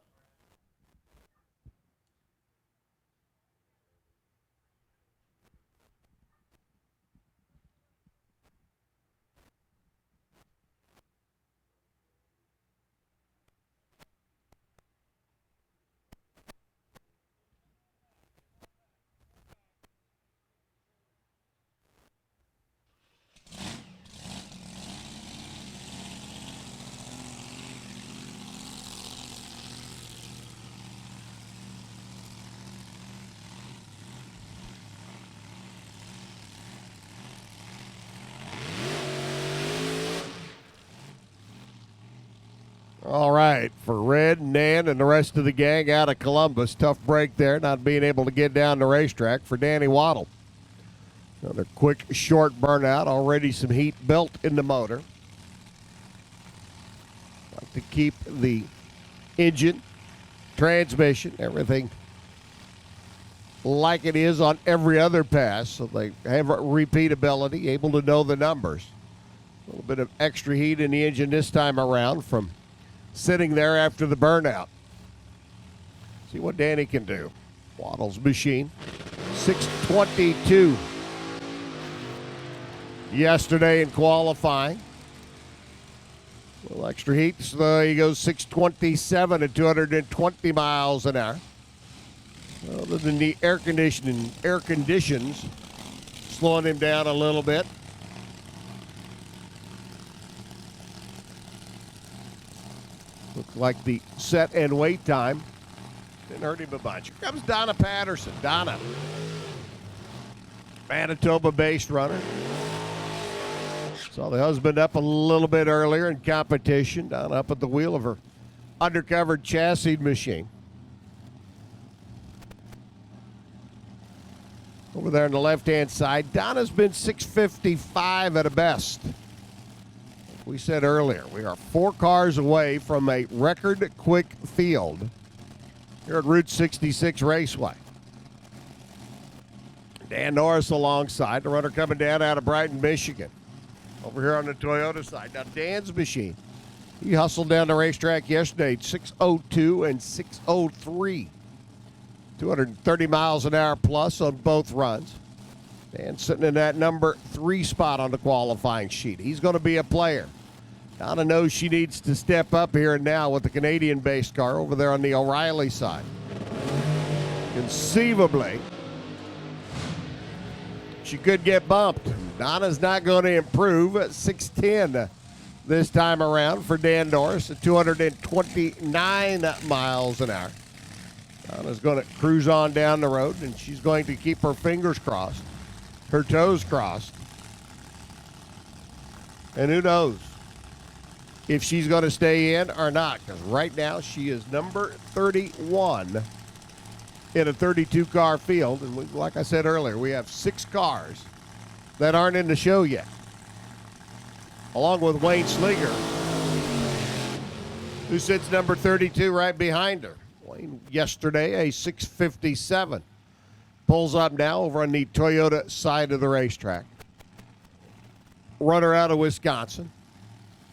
Speaker 1: All right, for Red, Nan, and the rest of the gang out of Columbus. Tough break there, not being able to get down the racetrack for Danny Waddle. Another quick, short burnout. Already some heat built in the motor. Like to keep the engine, transmission, everything like it is on every other pass, so they have repeatability, able to know the numbers. A little bit of extra heat in the engine this time around from sitting there after the burnout. See what Danny can do. Waddle's machine, 6:22 yesterday in qualifying. A little extra heat, so he goes 6:27 at 220 miles an hour. Other than the air conditions slowing him down a little bit. Looks like the set and wait time didn't hurt him a bunch. Here comes Donna Patterson. Donna, Manitoba-based runner. Saw the husband up a little bit earlier in competition, down up at the wheel of her undercovered chassis machine. Over there on the left-hand side, Donna's been 655 at a best. We said earlier, we are 4 cars away from a record quick field here at Route 66 Raceway. Dan Norris alongside. The runner coming down out of Brighton, Michigan. Over here on the Toyota side. Now, Dan's machine. He hustled down the racetrack yesterday at 6:02 and 6:03. 230 miles an hour plus on both runs. Dan sitting in that number 3 spot on the qualifying sheet. He's going to be a player. Donna knows she needs to step up here and now with the Canadian-based car over there on the O'Reilly side. Conceivably, she could get bumped. Donna's not going to improve at 6:10 this time around for Dan Norris at 229 miles an hour. Donna's going to cruise on down the road, and she's going to keep her fingers crossed, her toes crossed. And who knows if she's going to stay in or not, because right now she is number 31 in a 32-car field. And like I said earlier, we have 6 cars that aren't in the show yet, along with Wayne Slinger, who sits number 32 right behind her. Wayne yesterday, a 6:57. Pulls up now over on the Toyota side of the racetrack. Runner out of Wisconsin.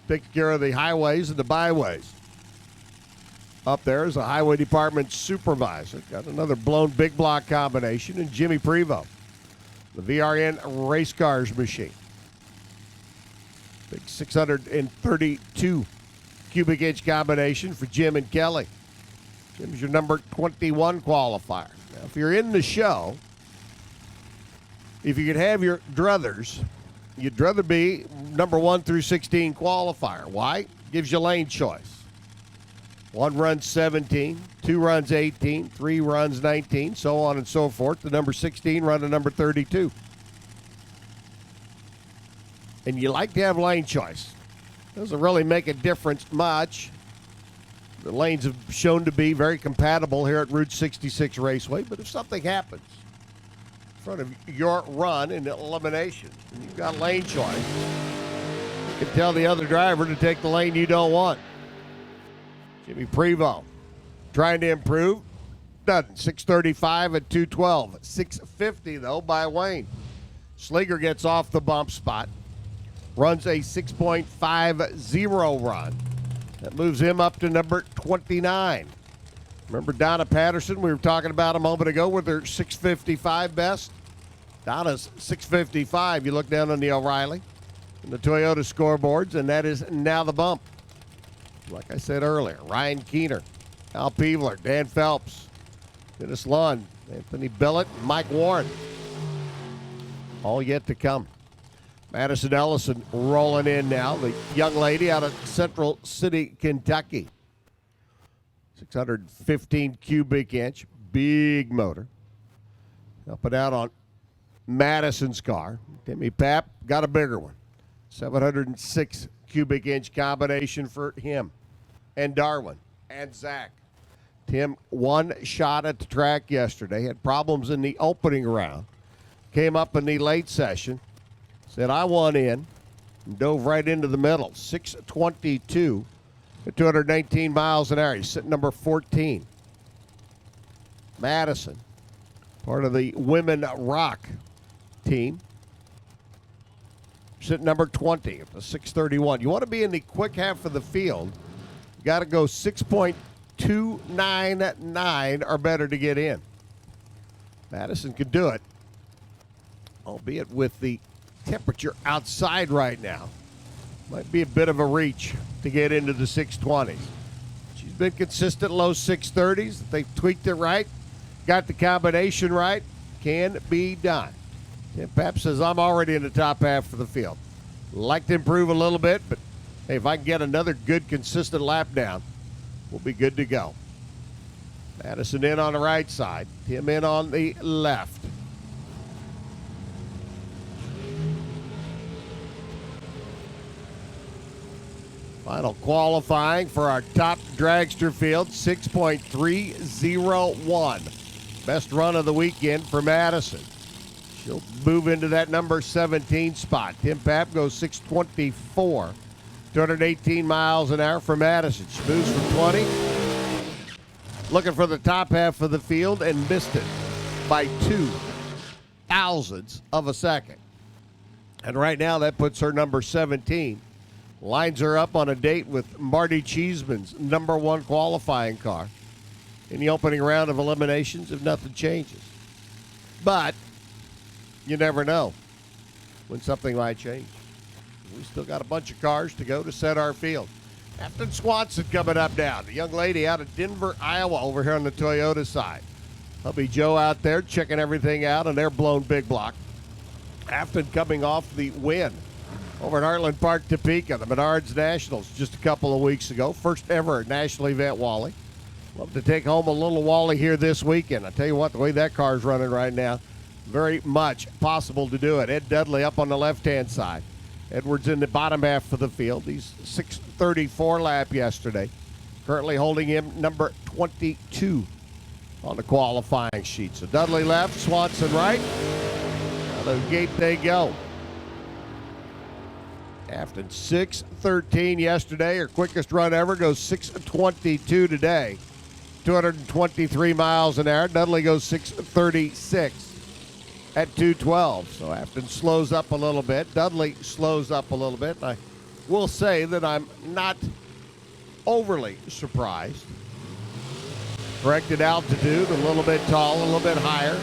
Speaker 1: Takes care of the highways and the byways. Up there is a highway department supervisor. Got another blown big block combination, and Jimmy Prevost, the VRN race cars machine. Big 632 cubic inch combination for Jim and Kelly. Jim's your number 21 qualifier. Now, if you're in the show, if you could have your druthers, you'd rather be number 1 through 16 qualifier. Why? Gives you lane choice. 1 runs 17, 2 runs 18, 3 runs 19, so on and so forth. The number 16 run to number 32. And you like to have lane choice. Doesn't really make a difference much. The lanes have shown to be very compatible here at Route 66 Raceway, but if something happens in front of your run in elimination and you've got lane choice, you can tell the other driver to take the lane you don't want. Jimmy Prevost trying to improve. Doesn't. 6:35 at 2:12. 6:50, though, by Wayne. Slinger gets off the bump spot. Runs a 6.50 run. That moves him up to number 29. Remember Donna Patterson? We were talking about a moment ago with her 6:55 best. Donna's 6:55. You look down on the O'Reilly and the Toyota scoreboards, and that is now the bump. Like I said earlier, Ryan Keener, Al Peevler, Dan Phelps, Dennis Lund, Anthony Billett, Mike Warren. All yet to come. Madison Ellison rolling in now, the young lady out of Central City, Kentucky. 615 cubic inch, big motor. Up and out on Madison's car. Timmy Papp got a bigger one. 706 cubic inch combination for him and Darwin and Zach. Tim, 1 shot at the track yesterday. Had problems in the opening round. Came up in the late session. Said, I want in. And dove right into the middle. 6:22 at 219 miles an hour. He's sitting number 14. Madison, part of the Women Rock team. Sitting number 20 at the 6:31. You want to be in the quick half of the field, you got to go 6.299 or better to get in. Madison could do it, albeit with the temperature outside right now. Might be a bit of a reach to get into the 620s. She's been consistent low 630s. If they've tweaked it right, got the combination right, can be done. Tim Papp says, I'm already in the top half of the field. Like to improve a little bit, but hey, if I can get another good, consistent lap down, we'll be good to go. Madison in on the right side. Tim in on the left. Final qualifying for our top dragster field, 6.301. Best run of the weekend for Madison. She'll move into that number 17 spot. Tim Papp goes 6:24. 218 miles an hour for Madison. She moves from 20. Looking for the top half of the field and missed it by 2 thousandths of a second. And right now, that puts her number 17. Lines her up on a date with Marty Cheeseman's number 1 qualifying car in the opening round of eliminations if nothing changes. But you never know when something might change. We still got a bunch of cars to go to set our field. Afton Swanson coming up now. The young lady out of Denver, Iowa, over here on the Toyota side. Hubby Joe out there checking everything out on their blown big block. Afton coming off the win over at Heartland Park, Topeka, the Menards Nationals just a couple of weeks ago. First ever national event Wally. Love to take home a little Wally here this weekend. I tell you what, the way that car's running right now, very much possible to do it. Ed Dudley up on the left-hand side. Edwards in the bottom half of the field. He's 6:34 lap yesterday. Currently holding him number 22 on the qualifying sheet. So Dudley left, Swanson right. Out of the gate they go. After 6:13 yesterday, her quickest run ever, goes 6:22 today. 223 miles an hour. Dudley goes 6:36 at 2:12. So Afton slows up a little bit. Dudley slows up a little bit. And I will say that I'm not overly surprised. Corrected altitude, a little bit tall, a little bit higher.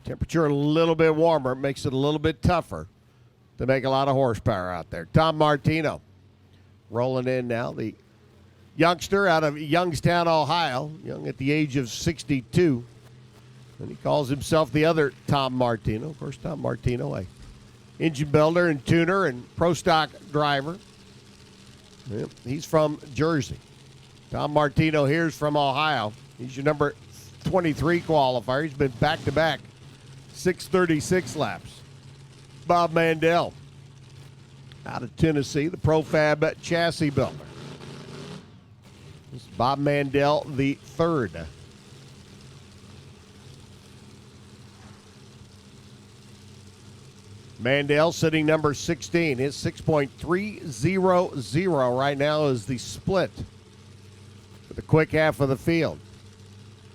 Speaker 1: Temperature a little bit warmer, makes it a little bit tougher to make a lot of horsepower out there. Tom Martino rolling in now, the youngster out of Youngstown, Ohio, young at the age of 62. And he calls himself the other Tom Martino. Of course, Tom Martino, a engine builder and tuner and pro stock driver. Yep, he's from Jersey. Tom Martino here's from Ohio. He's your number 23 qualifier. He's been back-to-back 6:36 laps. Bob Mandel out of Tennessee, the Profab chassis builder. This is Bob Mandel the third. Mandel sitting number 16. His 6.300 right now is the split for the quick half of the field.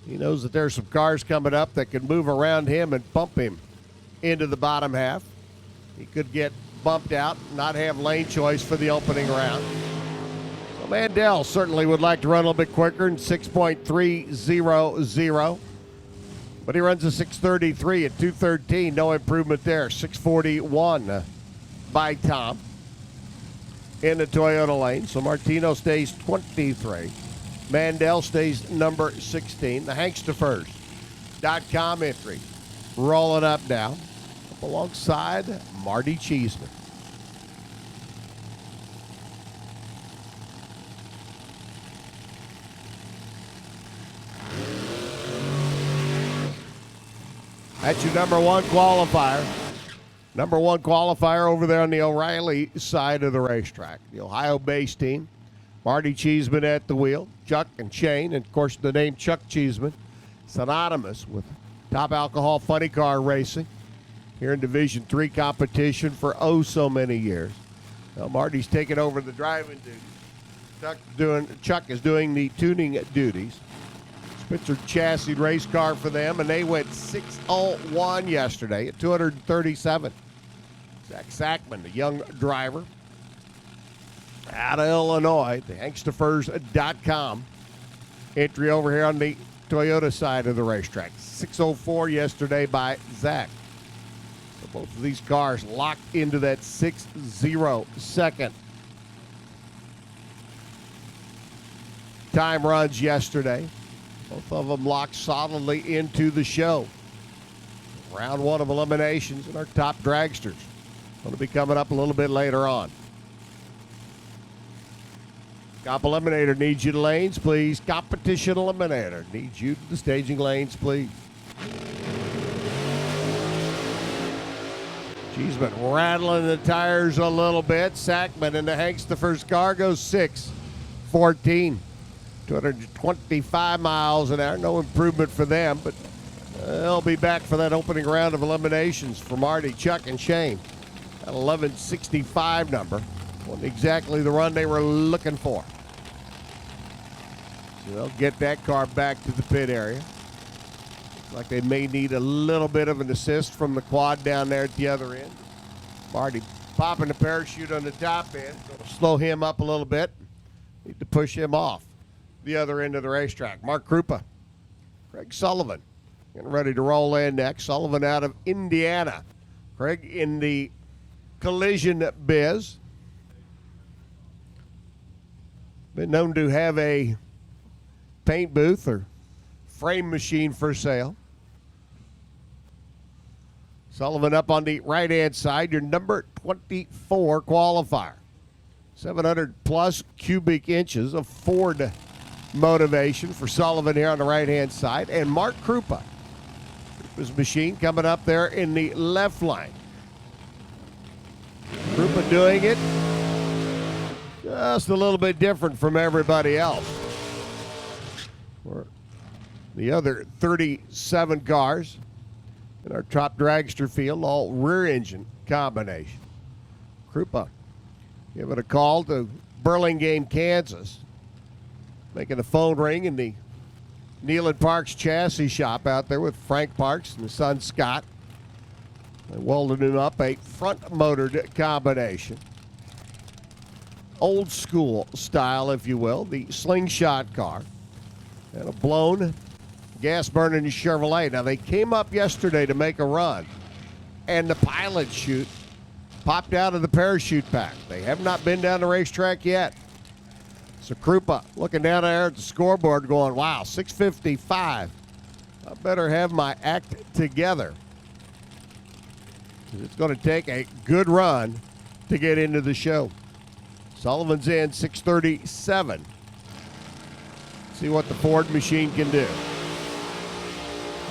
Speaker 1: He knows that there's some cars coming up that can move around him and bump him into the bottom half. He could get bumped out, not have lane choice for the opening round. So Mandel certainly would like to run a little bit quicker in 6.300. But he runs a 6:33 at 2:13. No improvement there. 6:41 by Tom in the Toyota lane. So Martino stays 23. Mandel stays number 16. The Hankstafers.com entry rolling up now up alongside Marty Cheeseman. That's your number 1 qualifier. Number 1 qualifier over there on the O'Reilly side of the racetrack. The Ohio-based team. Marty Cheeseman at the wheel. Chuck and Shane. And, of course, the name Chuck Cheeseman, synonymous with top alcohol funny car racing here in Division III competition for oh so many years. Well, Marty's taking over the driving duties. Chuck is doing the tuning duties. Spitzer chassis race car for them, and they went 6:01 yesterday at 237. Zach Sackman, the young driver out of Illinois, the Hankstafers.com entry over here on the Toyota side of the racetrack. 6:04 yesterday by Zach. So both of these cars locked into that 6:0 second time runs yesterday. Both of them locked solidly into the show. Round 1 of eliminations and our top dragsters. Going to be coming up a little bit later on. Comp Eliminator needs you to lanes, please. Competition Eliminator needs you to the staging lanes, please. Cheeseman rattling the tires a little bit. Sackman in the Hankstafers car goes 6:14. 225 miles an hour. No improvement for them, but they'll be back for that opening round of eliminations for Marty, Chuck, and Shane. That 11:65 number wasn't exactly the run they were looking for. So they'll get that car back to the pit area. Like they may need a little bit of an assist from the quad down there at the other end. Marty popping the parachute on the top end. Going to slow him up a little bit. Need to push him off the other end of the racetrack. Mark Krupa, Craig Sullivan, getting ready to roll in next. Sullivan out of Indiana. Craig in the collision biz. Been known to have a paint booth or frame machine for sale. Sullivan up on the right-hand side, your number 24 qualifier. 700 plus cubic inches of Ford motivation for Sullivan here on the right-hand side. And Mark Krupa, his machine coming up there in the left lane. Krupa doing it just a little bit different from everybody else. For the other 37 cars in our top dragster field, all rear engine combination. Krupa giving a call to Burlingame, Kansas, making the phone ring in the Neyland Parks chassis shop out there with Frank Parks and his son Scott. They welded him up a front motored combination. Old school style, if you will, the slingshot car. And a blown gas burning Chevrolet. Now they came up yesterday to make a run, and the pilot chute popped out of the parachute pack. They have not been down the racetrack yet. So Krupa looking down there at the scoreboard going, wow, 655. I better have my act together. It's going to take a good run to get into the show. Sullivan's in 637. See what the Ford machine can do.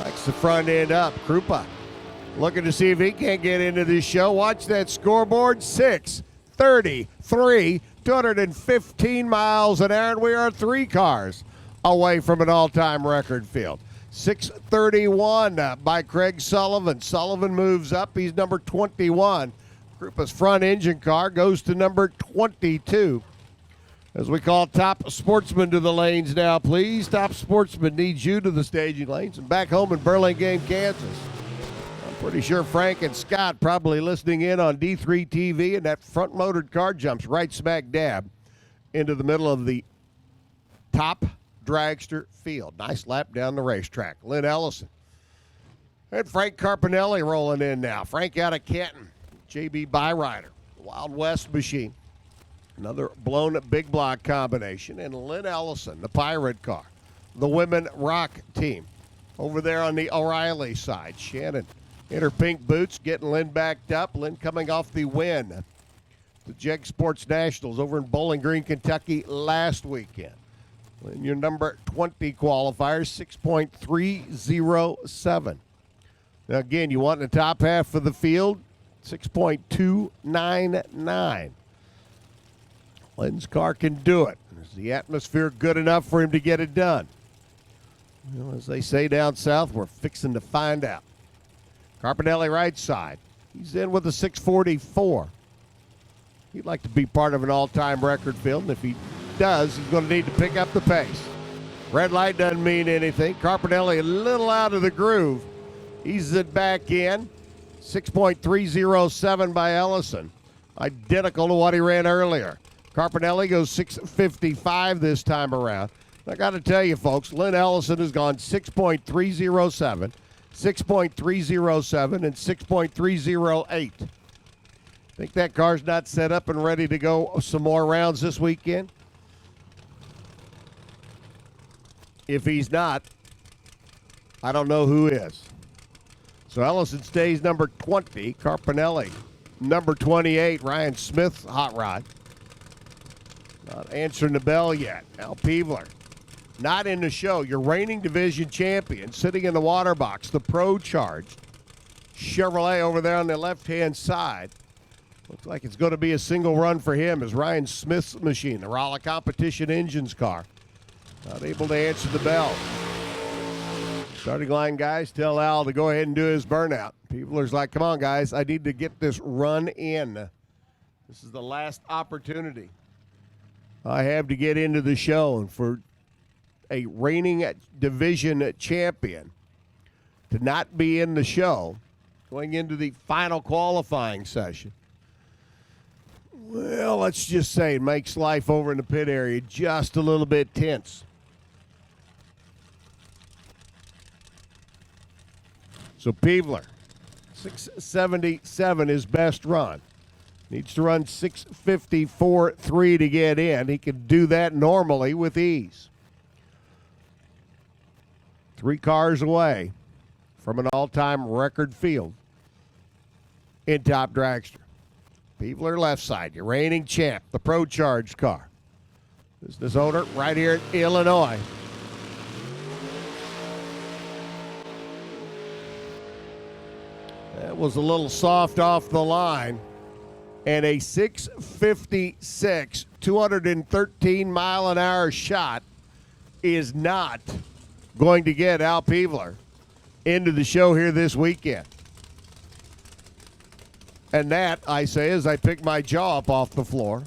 Speaker 1: Likes the front end up. Krupa looking to see if he can't get into this show. Watch that scoreboard. 633, 215 miles an hour, and we are 3 cars away from an all-time record field. 631 by Craig Sullivan. Sullivan moves up. He's number 21. Krupa's front engine car goes to number 22. As we call top sportsman to the lanes now, please. Top sportsman needs you to the staging lanes. And back home in Burlingame, Kansas, I'm pretty sure Frank and Scott probably listening in on D3 TV, and that front-motored car jumps right smack dab into the middle of the top dragster field. Nice lap down the racetrack. Lynn Ellison and Frank Carpinelli rolling in now. Frank out of Canton. JB Byrider, Wild West machine. Another blown big block combination. And Lynn Ellison, the Pirate car. The Women Rock team. Over there on the O'Reilly side. Shannon in her pink boots getting Lynn backed up. Lynn coming off the win. The Jeg Sports Nationals over in Bowling Green, Kentucky last weekend. Lynn, your number 20 qualifier, 6.307. Now again, you want in the top half of the field, 6.299. Lynn's car can do it. Is the atmosphere good enough for him to get it done? Well, as they say down south, we're fixing to find out. Carpinelli right side. He's in with a 644. He'd like to be part of an all-time record field, and if he does, he's going to need to pick up the pace. Red light doesn't mean anything. Carpinelli a little out of the groove. Eases it back in. 6.307 by Ellison. Identical to what he ran earlier. Carpinelli goes 6.55 this time around. I got to tell you, folks, Lynn Ellison has gone 6.307, 6.307, and 6.308. Think that car's not set up and ready to go some more rounds this weekend? If he's not, I don't know who is. So Ellison stays number 20. Carpinelli, number 28. Ryan Smith's hot rod. Not answering the bell yet. Al Peevler, not in the show. Your reigning division champion, sitting in the water box, the Pro-Charged Chevrolet over there on the left-hand side. Looks like it's going to be a single run for him as Ryan Smith's machine, the Raleigh Competition Engines car, not able to answer the bell. Starting line guys tell Al to go ahead and do his burnout. Peevler's like, come on, guys. I need to get this run in. This is the last opportunity I have to get into the show. And for a reigning division champion to not be in the show going into the final qualifying session, well, let's just say it makes life over in the pit area just a little bit tense. So Peevler, 677 his best run. Needs to run 654.3 to get in. He can do that normally with ease. 3 cars away from an all-time record field in Top Dragster. Peevler left side, your reigning champ, the Pro Charge car. Business owner right here in Illinois. That was a little soft off the line. And a 656, 213-mile-an-hour shot is not going to get Al Peevler into the show here this weekend. And that, I say, as I pick my jaw up off the floor,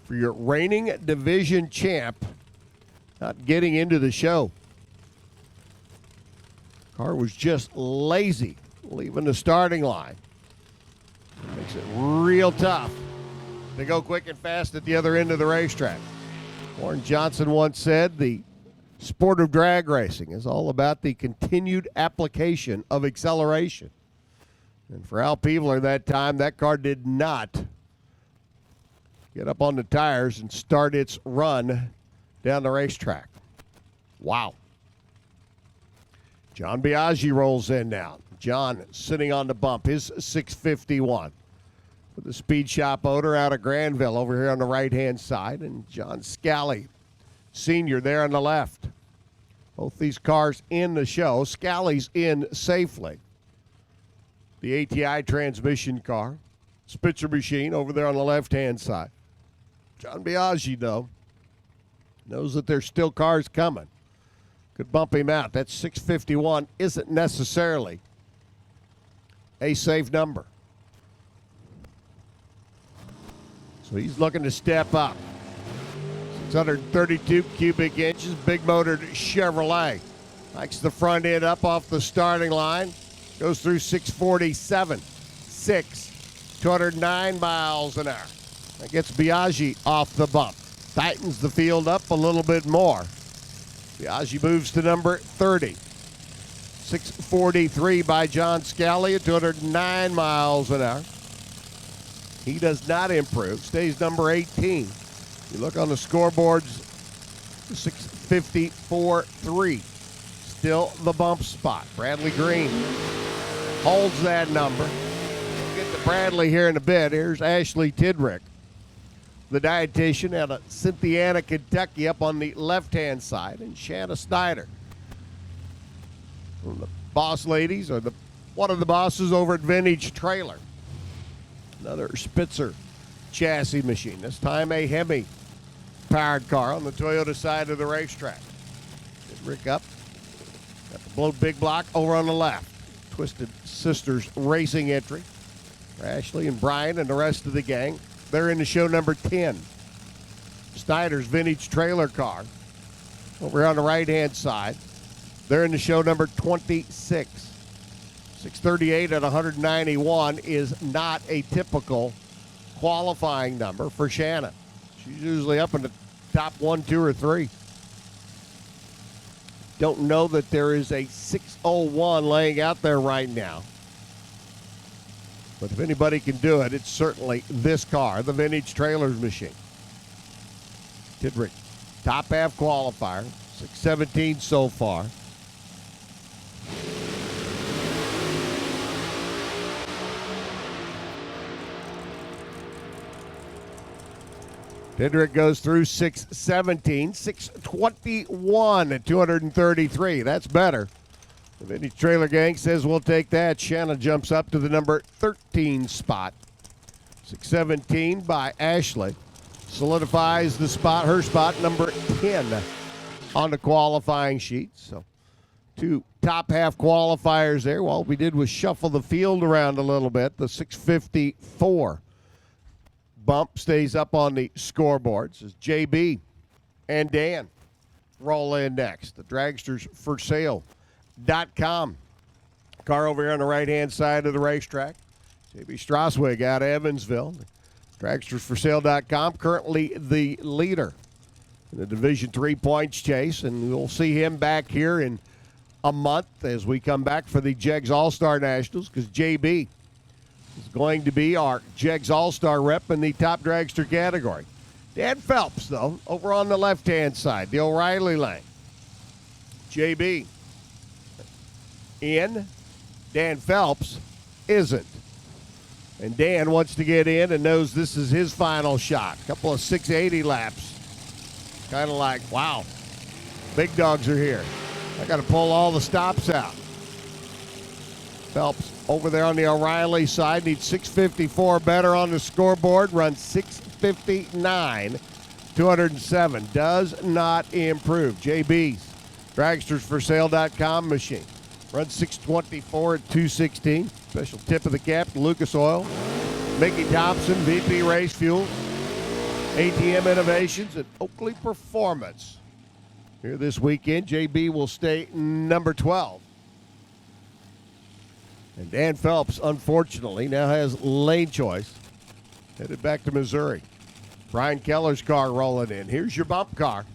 Speaker 1: for your reigning division champ not getting into the show. Car was just lazy leaving the starting line. Makes it real tough to go quick and fast at the other end of the racetrack. Warren Johnson once said the sport of drag racing is all about the continued application of acceleration. And for Al Peevler that time, that car did not get up on the tires and start its run down the racetrack. Wow. John Biaggi rolls in now. John sitting on the bump, his 651. With the Speed Shop owner out of Granville over here on the right-hand side, and John Scally, Sr. there on the left. Both these cars in the show. Scally's in safely. The ATI transmission car. Spitzer machine over there on the left-hand side. John Biaggi, though, knows that there's still cars coming. Could bump him out. That 651 isn't necessarily a safe number. So he's looking to step up. 632 cubic inches, big motored Chevrolet. Hikes the front end up off the starting line. Goes through 647. 209 miles an hour. That gets Biaggi off the bump. Tightens the field up a little bit more. Biaggi moves to number 30. 643 by John Scally at 209 miles an hour. He does not improve. Stays number 18. You look on the scoreboards, 654.3. Still the bump spot. Bradley Green holds that number. We'll get to Bradley here in a bit. Here's Ashley Tidrick, the dietitian out of Cynthiana, Kentucky, up on the left-hand side, and Shanna Snyder. One of the boss ladies, or one of the bosses over at Vintage Trailer. Another Spitzer chassis machine. This time a Hemi powered car on the Toyota side of the racetrack. Rick up. Got the Blow Big Block over on the left. Twisted Sisters Racing entry. For Ashley and Brian and the rest of the gang. They're in the show number 10. Snyder's Vintage Trailer car over on the right-hand side. They're in the show number 26. 638 at 191 is not a typical qualifying number for Shanna. She's usually up in the top 1, 2, or 3. Don't know that there is a 601 laying out there right now. But if anybody can do it, it's certainly this car, the Vintage Trailers machine. Tidrick, top half qualifier, 617 so far. Tidrick goes through 617, 621 at 233. That's better. The Vintage Trailer Gang says we'll take that. Shanna jumps up to the number 13 spot. 617 by Ashley. Solidifies the spot, her spot, number 10 on the qualifying sheet. So 2 top half qualifiers there. All we did was shuffle the field around a little bit. The 654 bump stays up on the scoreboards as JB and Dan roll in next. The dragsters for sale eliminations.com. Car over here on the right-hand side of the racetrack. JB Straswig out of Evansville. Dragstersforsale.com, currently the leader in the Division III points chase, and we'll see him back here in a month as we come back for the Jegs All-Star Nationals, because JB is going to be our Jegs All-Star rep in the top dragster category. Dan Phelps, though, over on the left-hand side, the O'Reilly lane. JB in, Dan Phelps isn't. And Dan wants to get in and knows this is his final shot. Couple of 680 laps. Kind of like, wow, big dogs are here. I got to pull all the stops out. Phelps over there on the O'Reilly side needs 654 better on the scoreboard. Runs 659, 207. Does not improve. JB's dragstersforsale.com machine. Runs 624 at 216. Special tip of the cap to Lucas Oil, Mickey Thompson, VP Race Fuel, ATM Innovations, and Oakley Performance. Here this weekend, JB will stay number 12. And Dan Phelps, unfortunately, now has lane choice. Headed back to Missouri. Brian Keller's car rolling in. Here's your bump car.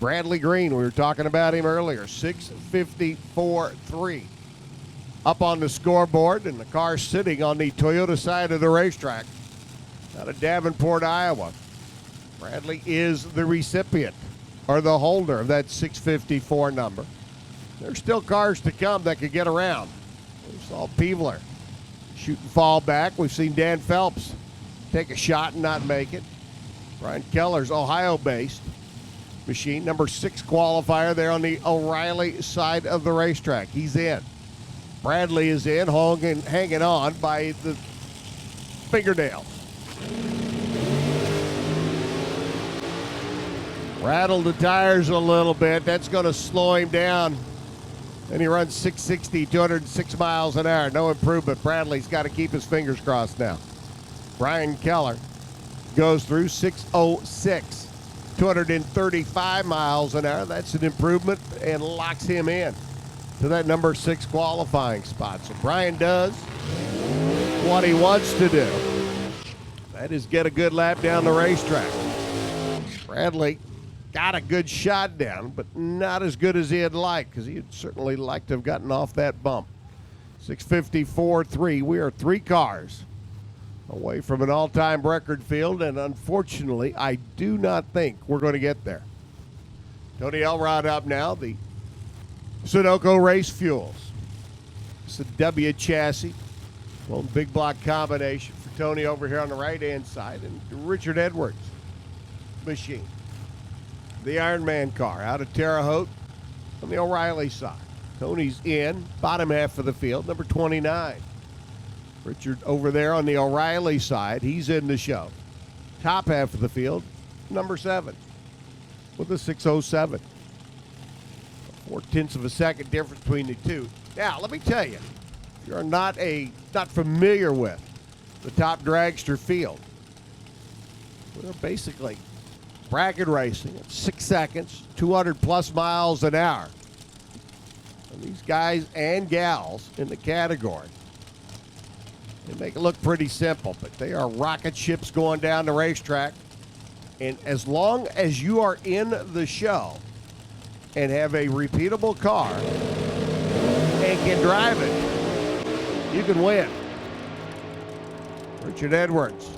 Speaker 1: Bradley Green, we were talking about him earlier, 654.3. Up on the scoreboard, and the car sitting on the Toyota side of the racetrack out of Davenport, Iowa. Bradley is the recipient, or the holder, of that 654 number. There's still cars to come that could get around. We saw Peevler shoot and fall back. We've seen Dan Phelps take a shot and not make it. Brian Keller's Ohio-based machine, number 6 qualifier there on the O'Reilly side of the racetrack. He's in. Bradley is in, hanging on by the fingernails. Rattled the tires a little bit. That's going to slow him down. And he runs 660, 206 miles an hour. No improvement. Bradley's got to keep his fingers crossed now. Brian Keller goes through 606, 235 miles an hour. That's an improvement and locks him in to that number 6 qualifying spot. So Brian does what he wants to do. That is get a good lap down the racetrack. Bradley got a good shot down, but not as good as he'd like, because he'd certainly like to have gotten off that bump. 654.3. We are 3 cars away from an all-time record field, and unfortunately, I do not think we're going to get there. Tony Elrod up now, the Sunoco Race Fuels. It's a W chassis, one big block combination for Tony over here on the right-hand side, and Richard Edwards machine. The Ironman car out of Terre Haute on the O'Reilly side. Tony's in, bottom half of the field, number 29. Richard over there on the O'Reilly side, he's in the show. Top half of the field, number 7 with a 607. 0.4 of a second difference between the two. Now, let me tell you, if you're not familiar with the top dragster field, we're basically bracket racing at 6 seconds, 200 plus miles an hour. And these guys and gals in the category, they make it look pretty simple, but they are rocket ships going down the racetrack. And as long as you are in the show and have a repeatable car and can drive it, you can win. Richard Edwards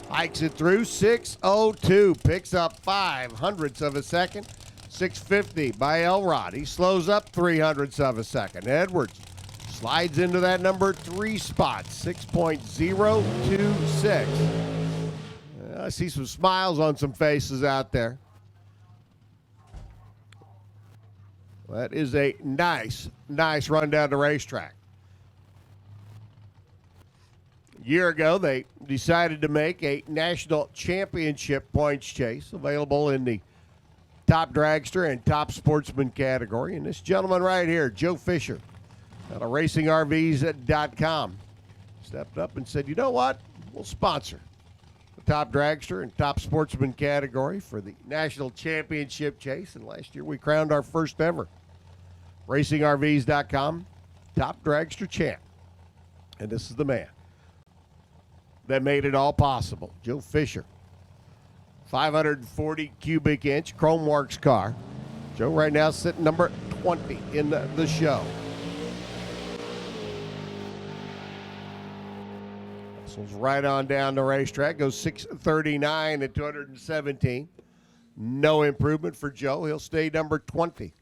Speaker 1: hikes it through 6:02, picks up 0.05 of a second. 650 by Elrod. He slows up 0.03 of a second. Edwards slides into that number 3 spot, 6.026. I see some smiles on some faces out there. That is a nice run down the racetrack. A year ago, they decided to make a national championship points chase available in the top dragster and top sportsman category. And this gentleman right here, Joe Fisher, out of RacingRVs.com, stepped up and said, you know what? We'll sponsor the top dragster and top sportsman category for the national championship chase. And last year we crowned our first ever RacingRVs.com, top dragster champ. And this is the man that made it all possible, Joe Fisher. 540 cubic inch Chromeworks car. Joe right now sitting number 20 in the show. Hustles right on down the racetrack, goes 639 at 217. No improvement for Joe. He'll stay number 20. Is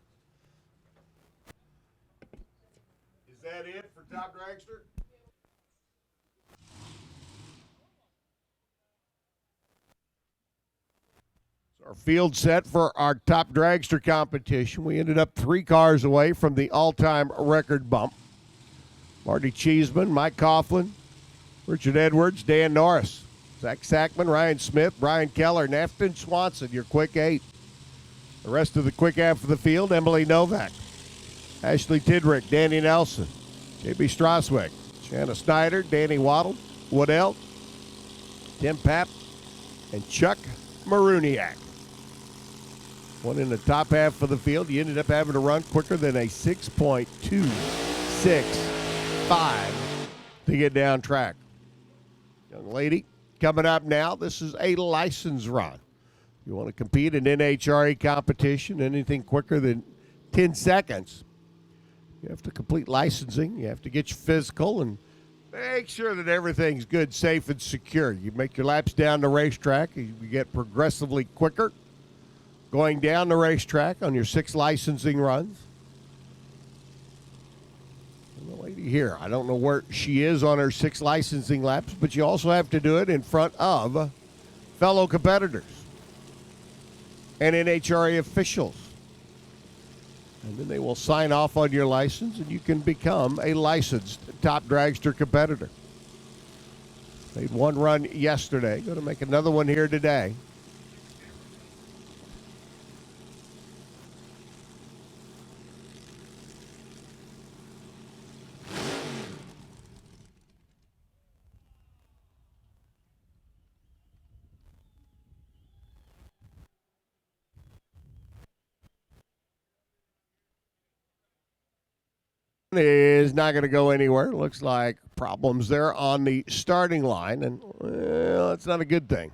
Speaker 1: that it for Top Dragster? Our field set for our Top Dragster competition. We ended up 3 cars away from the all-time record bump. Marty Cheeseman, Mike Coughlin, Richard Edwards, Dan Norris, Zach Sackman, Ryan Smith, Brian Keller, and Afton Swanson, your quick 8. The rest of the quick half of the field, Emily Novak, Ashley Tidrick, Danny Nelson, J.B. Straswick, Shanna Snyder, Danny Waddle, Waddell, Tim Papp, and Chuck Maruniak. One in the top half of the field. You ended up having to run quicker than a 6.265 to get down track. Young lady, coming up now, this is a license run. You want to compete in NHRA competition, anything quicker than 10 seconds. You have to complete licensing. You have to get your physical and make sure that everything's good, safe, and secure. You make your laps down the racetrack. You get progressively quicker going down the racetrack on your 6 licensing runs. And the lady here, I don't know where she is on her 6 licensing laps, but you also have to do it in front of fellow competitors and NHRA officials. And then they will sign off on your license, and you can become a licensed Top Dragster competitor. Made 1 run yesterday. Going to make another one here today. Is not going to go anywhere. Looks like problems there on the starting line, and well, that's not a good thing.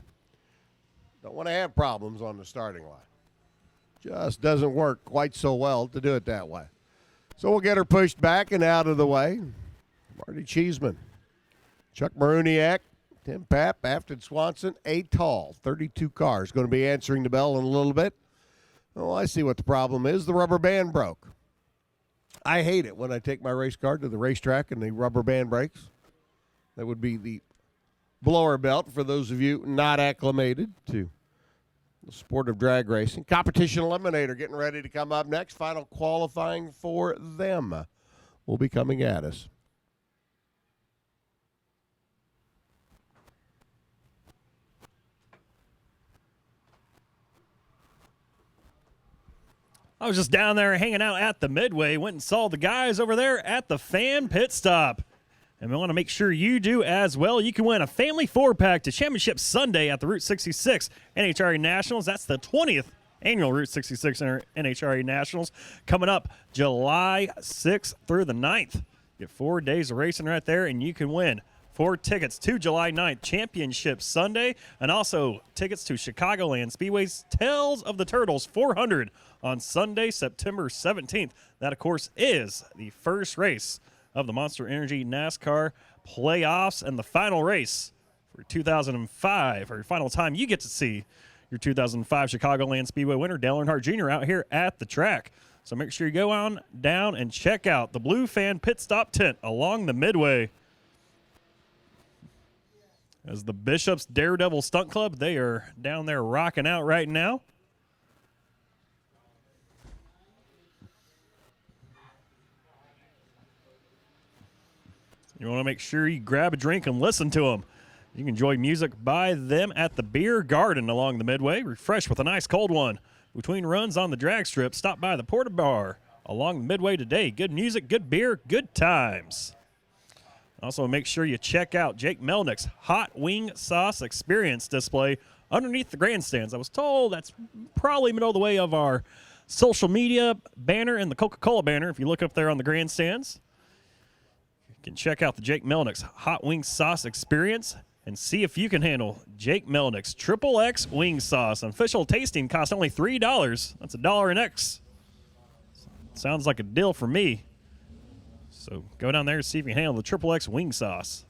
Speaker 1: Don't want to have problems on the starting line. Just doesn't work quite so well to do it that way. So we'll get her pushed back and out of the way. Marty Cheeseman, Chuck Maruniak, Tim Papp, Afton Swanson, a tall 32 cars. Going to be answering the bell in a little bit. Oh, I see what the problem is. The rubber band broke. I hate it when I take my race car to the racetrack and the rubber band breaks. That would be the blower belt for those of you not acclimated to the sport of drag racing. Competition Eliminator getting ready to come up next. Final qualifying for them will be coming at us.
Speaker 6: I was just down there hanging out at the Midway, went and saw the guys over there at the fan pit stop. And we want to make sure you do as well. You can win a family 4-pack to Championship Sunday at the Route 66 NHRA Nationals. That's the 20th annual Route 66 NHRA Nationals coming up July 6th through the 9th. Get 4 days of racing right there, and you can win 4 tickets to July 9th Championship Sunday, and also tickets to Chicagoland Speedway's Tales of the Turtles 400 on Sunday, September 17th. That, of course, is the first race of the Monster Energy NASCAR playoffs and the final race for 2005, or your final time you get to see your 2005 Chicagoland Speedway winner, Dale Earnhardt Jr., out here at the track. So make sure you go on down and check out the Blue Fan Pit Stop Tent along the Midway. As the Bishop's Daredevil Stunt Club, they are down there rocking out right now. You want to make sure you grab a drink and listen to them. You can enjoy music by them at the Beer Garden along the Midway. Refresh with a nice cold one. Between runs on the drag strip, stop by the Porter Bar along the Midway today. Good music, good beer, good times. Also, make sure you check out Jake Melnick's Hot Wing Sauce Experience display underneath the grandstands. I was told that's probably middle of the way of our social media banner and the Coca-Cola banner. If you look up there on the grandstands, you can check out the Jake Melnick's Hot Wing Sauce Experience and see if you can handle Jake Melnick's XXX Wing Sauce. An official tasting costs only $3. That's $1 an X. Sounds like a deal for me. So go down there and see if you can handle the XXX Wing Sauce.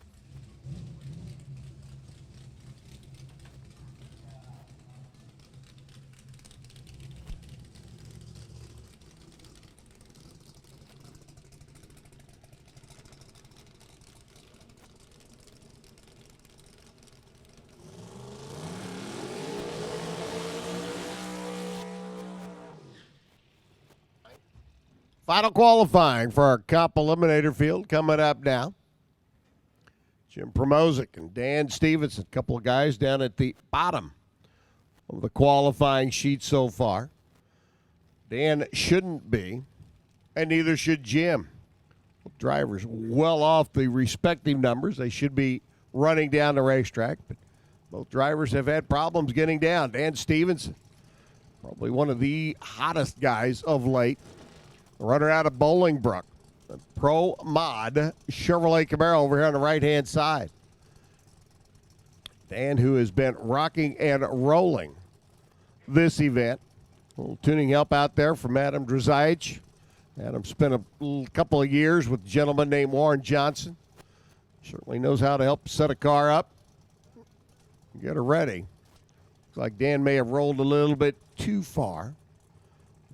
Speaker 1: Final qualifying for our Comp Eliminator field coming up now. Jim Promozic and Dan Stevenson, a couple of guys down at the bottom of the qualifying sheet so far. Dan shouldn't be, and neither should Jim. Both drivers well off the respective numbers. They should be running down the racetrack, but both drivers have had problems getting down. Dan Stevenson, probably one of the hottest guys of late. Runner out of Bolingbrook, the Pro Mod Chevrolet Camaro over here on the right-hand side. Dan, who has been rocking and rolling this event. A little tuning help out there from Adam Drzajic. Adam spent a couple of years with a gentleman named Warren Johnson. Certainly knows how to help set a car up, get her ready. Looks like Dan may have rolled a little bit too far.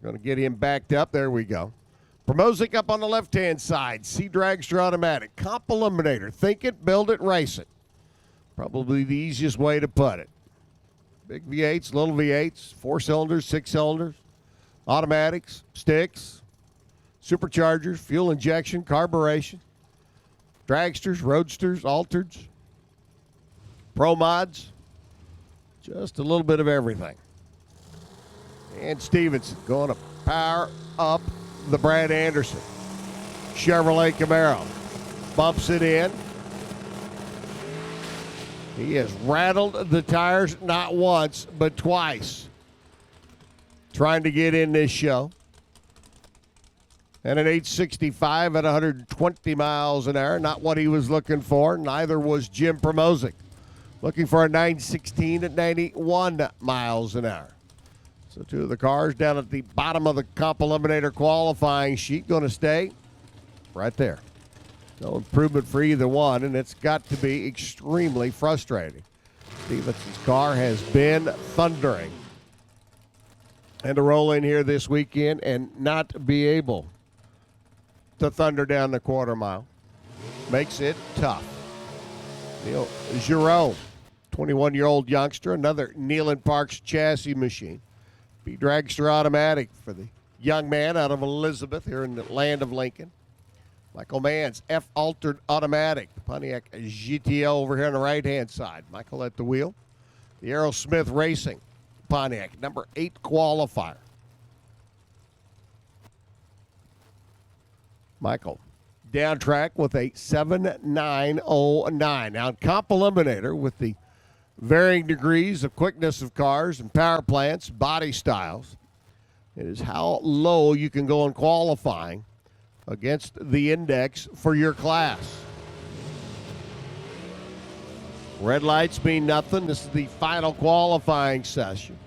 Speaker 1: Going to get him backed up. There we go. Promozic up on the left-hand side. C Dragster Automatic. Comp Eliminator. Think it, build it, race it. Probably the easiest way to put it. Big V8s, little V8s, 4 cylinders, 6 cylinders, automatics, sticks, superchargers, fuel injection, carburation, dragsters, roadsters, altereds, pro mods, just a little bit of everything. And Stevenson going to power up the Brad Anderson Chevrolet Camaro. Bumps it in. He has rattled the tires not once, but twice. Trying to get in this show. And an 865 at 120 miles an hour. Not what he was looking for. Neither was Jim Promozic. Looking for a 916 at 91 miles an hour. So two of the cars down at the bottom of the Comp Eliminator qualifying sheet going to stay right there. No improvement for either one, and it's got to be extremely frustrating. Stevenson's car has been thundering. And to roll in here this weekend and not be able to thunder down the quarter mile makes it tough. Neil Giroux, 21-year-old youngster, another Neyland Parks chassis machine. Be Dragster Automatic for the young man out of Elizabeth here in the land of Lincoln. Michael Mann's F-Altered Automatic, the Pontiac GTO over here on the right-hand side. Michael at the wheel. The Aerosmith Racing Pontiac, number 8 qualifier. Michael down track with a 7.909. Now, Comp Eliminator with the varying degrees of quickness of cars and power plants, body styles. It is how low you can go in qualifying against the index for your class. Red lights mean nothing. This is the final qualifying session.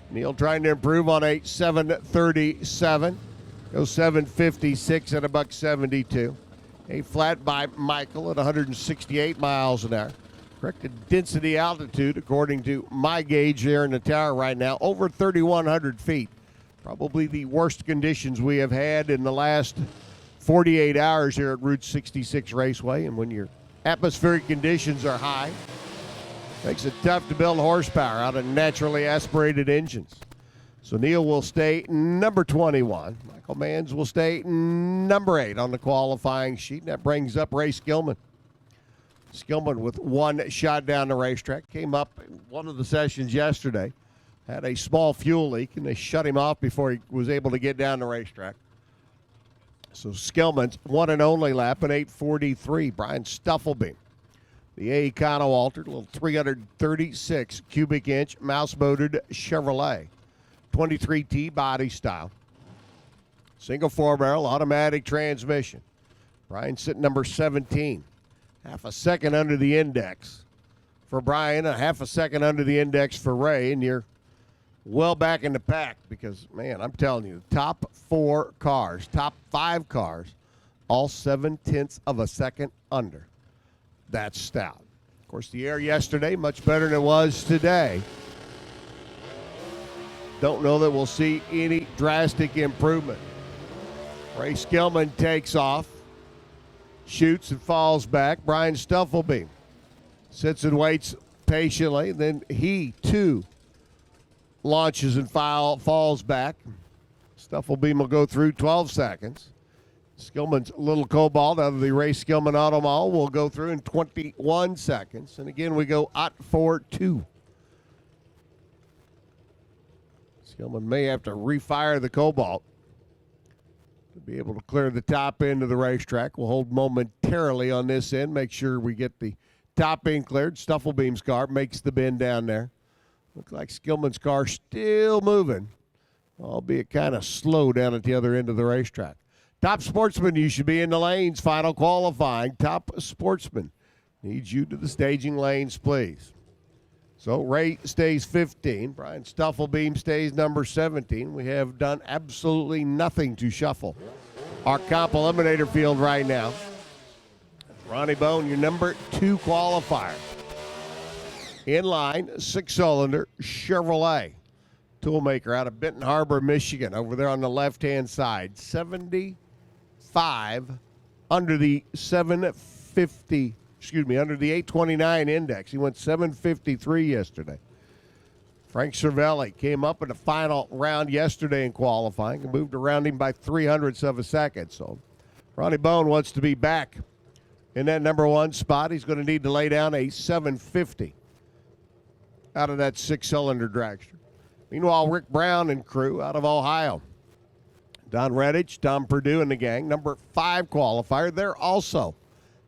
Speaker 1: Neil trying to improve on a 737. Goes 756 at $1.72. A flat by Michael at 168 miles an hour. Corrected density altitude, according to my gauge there in the tower right now, over 3,100 feet. Probably the worst conditions we have had in the last 48 hours here at Route 66 Raceway. And when your atmospheric conditions are high, makes it tough to build horsepower out of naturally aspirated engines. So Neil will stay number 21. Michael Manns will stay number 8 on the qualifying sheet. And that brings up Ray Skillman. Skillman with one shot down the racetrack. Came up in one of the sessions yesterday. Had a small fuel leak, and they shut him off before he was able to get down the racetrack. So Skillman's one and only lap at 8:43. Brian Stuffelbeam, the A Econo altered, a little 336 cubic inch mouse motored Chevrolet. 23T body style. Single four-barrel automatic transmission. Brian sitting number 17. Half a second under the index for Brian, a half a second under the index for Ray, and you're well back in the pack because, man, I'm telling you, top 4 cars, top 5 cars, all 0.7 of a second under. That's stout. Of course, the air yesterday, much better than it was today. Don't know that we'll see any drastic improvement. Ray Skillman takes off, shoots and falls back. Brian Stuffelbeam sits and waits patiently. Then he, too, launches and falls back. Stuffelbeam will go through 12 seconds. Skillman's Little Cobalt out of the Ray Skillman Auto Mall will go through in 21 seconds. And again, we go at 4-2. Skillman may have to refire the Cobalt to be able to clear the top end of the racetrack. We'll hold momentarily on this end, make sure we get the top end cleared. Stuffelbeam's car makes the bend down there. Looks like Skillman's car still moving, albeit kind of slow down at the other end of the racetrack. Top Sportsman, you should be in the lanes. Final qualifying. Top Sportsman needs you to the staging lanes, please. So Ray stays 15. Brian Stuffelbeam stays number 17. We have done absolutely nothing to shuffle our comp eliminator field right now. Ronnie Bone, your number 2 qualifier. In line, 6-cylinder Chevrolet toolmaker out of Benton Harbor, Michigan, over there on the left-hand side. 75 under the 750, under the 829 index. He went 753 yesterday. Frank Cervelli came up in the final round yesterday in qualifying and moved around him by 0.03 of a second. So Ronnie Bone wants to be back in that number 1 spot. He's going to need to lay down a 750 out of that 6-cylinder dragster. Meanwhile, Rick Brown and crew out of Ohio. Don Redditch, Tom Purdue and the gang, number 5 qualifier. They're also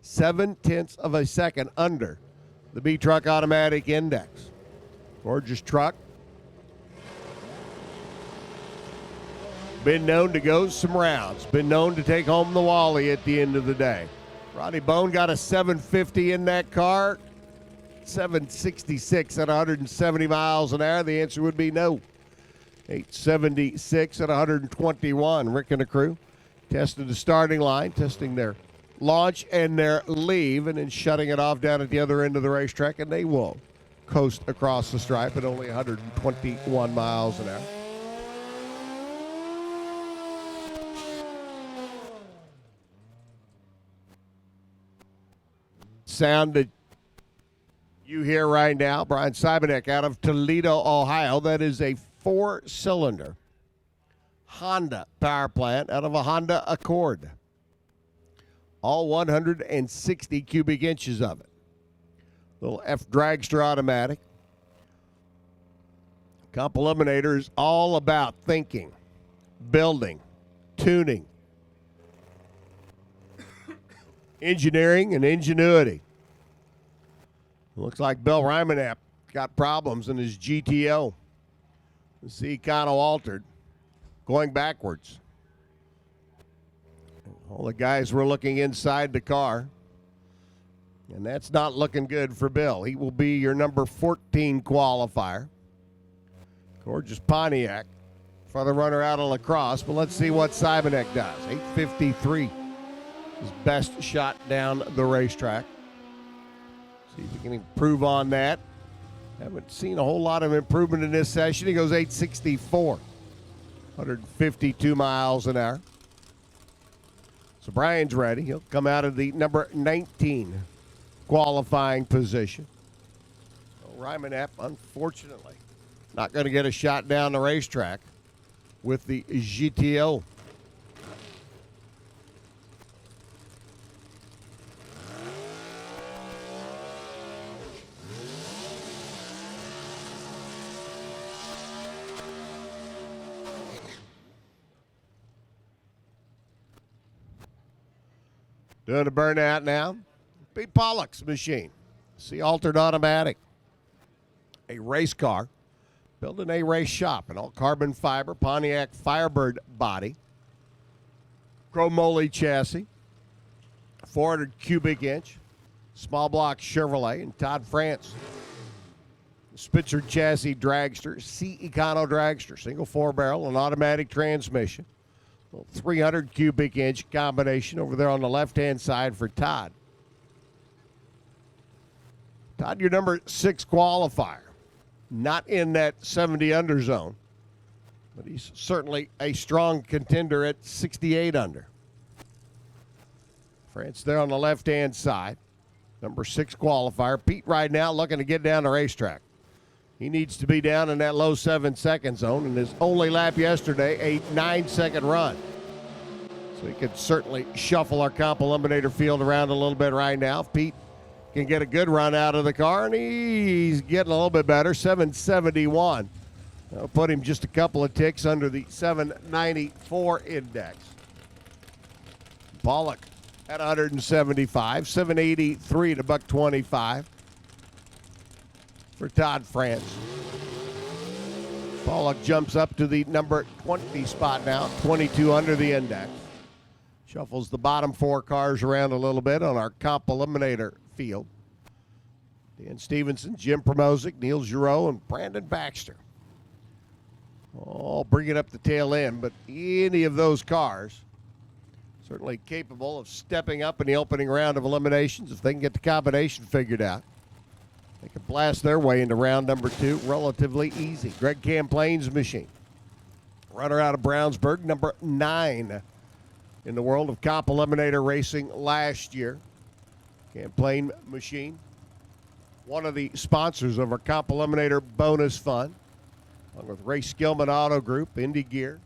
Speaker 1: 0.7 of a second under the B-Truck Automatic Index. Gorgeous truck. Been known to go some rounds. Been known to take home the Wally at the end of the day. Ronnie Bone got a 750 in that car. 766 at 170 miles an hour. The answer would be no. 876 at 121. Rick and the crew tested the starting line, testing their launch and their leave, and then shutting it off down at the other end of the racetrack, and they will coast across the stripe at only 121 miles an hour. Sound that you hear right now, Brian Simonek out of Toledo, Ohio. That is a 4-cylinder Honda power plant out of a Honda Accord. All 160 cubic inches of it. Little F dragster automatic. Comp Eliminator is all about thinking, building, tuning, engineering, and ingenuity. Looks like Bill Rymanap got problems in his GTO. The seat kind of altered, going backwards. All the guys were looking inside the car, and that's not looking good for Bill. He will be your number 14 qualifier. Gorgeous Pontiac for the runner out of lacrosse, but let's see what Simonek does. 853, his best shot down the racetrack. See if he can improve on that. Haven't seen a whole lot of improvement in this session. He goes 864, 152 miles an hour. So Brian's ready. He'll come out of the number 19 qualifying position. Rymanap, unfortunately, not going to get a shot down the racetrack with the GTO. Doing a burnout now. B. Pollock's machine. See, altered automatic. A race car. Built in a race shop. An all carbon fiber Pontiac Firebird body. chromoly chassis, 400 cubic inch, small block Chevrolet, and Todd France. Spitzer chassis dragster, C Econo dragster, single 4-barrel and automatic transmission. 300 cubic inch combination over there on the left-hand side for Todd. Todd, your number 6 qualifier. Not in that 70 under zone, but he's certainly a strong contender at 68 under. France there on the left-hand side. Number 6 qualifier. Pete right now looking to get down the racetrack. He needs to be down in that low 7-second zone, and his only lap yesterday, a 9-second run. So he could certainly shuffle our comp eliminator field around a little bit right now. If Pete can get a good run out of the car, and he's getting a little bit better, 771. That'll put him just a couple of ticks under the 794 index. Pollock at 175, 783 to $125 for Todd France. Pollock jumps up to the number 20 spot now, 22 under the index. Shuffles the bottom 4 cars around a little bit on our comp eliminator field. Dan Stevenson, Jim Promozic, Neil Giroux, and Brandon Baxter. All bringing up the tail end, but any of those cars certainly capable of stepping up in the opening round of eliminations if they can get the combination figured out. They can blast their way into round number 2 relatively easy. Greg Camplain's machine. Runner out of Brownsburg, number 9 in the world of comp eliminator racing last year. Camplain machine, one of the sponsors of our comp eliminator bonus fund, along with Ray Skillman Auto Group, Indy Gear,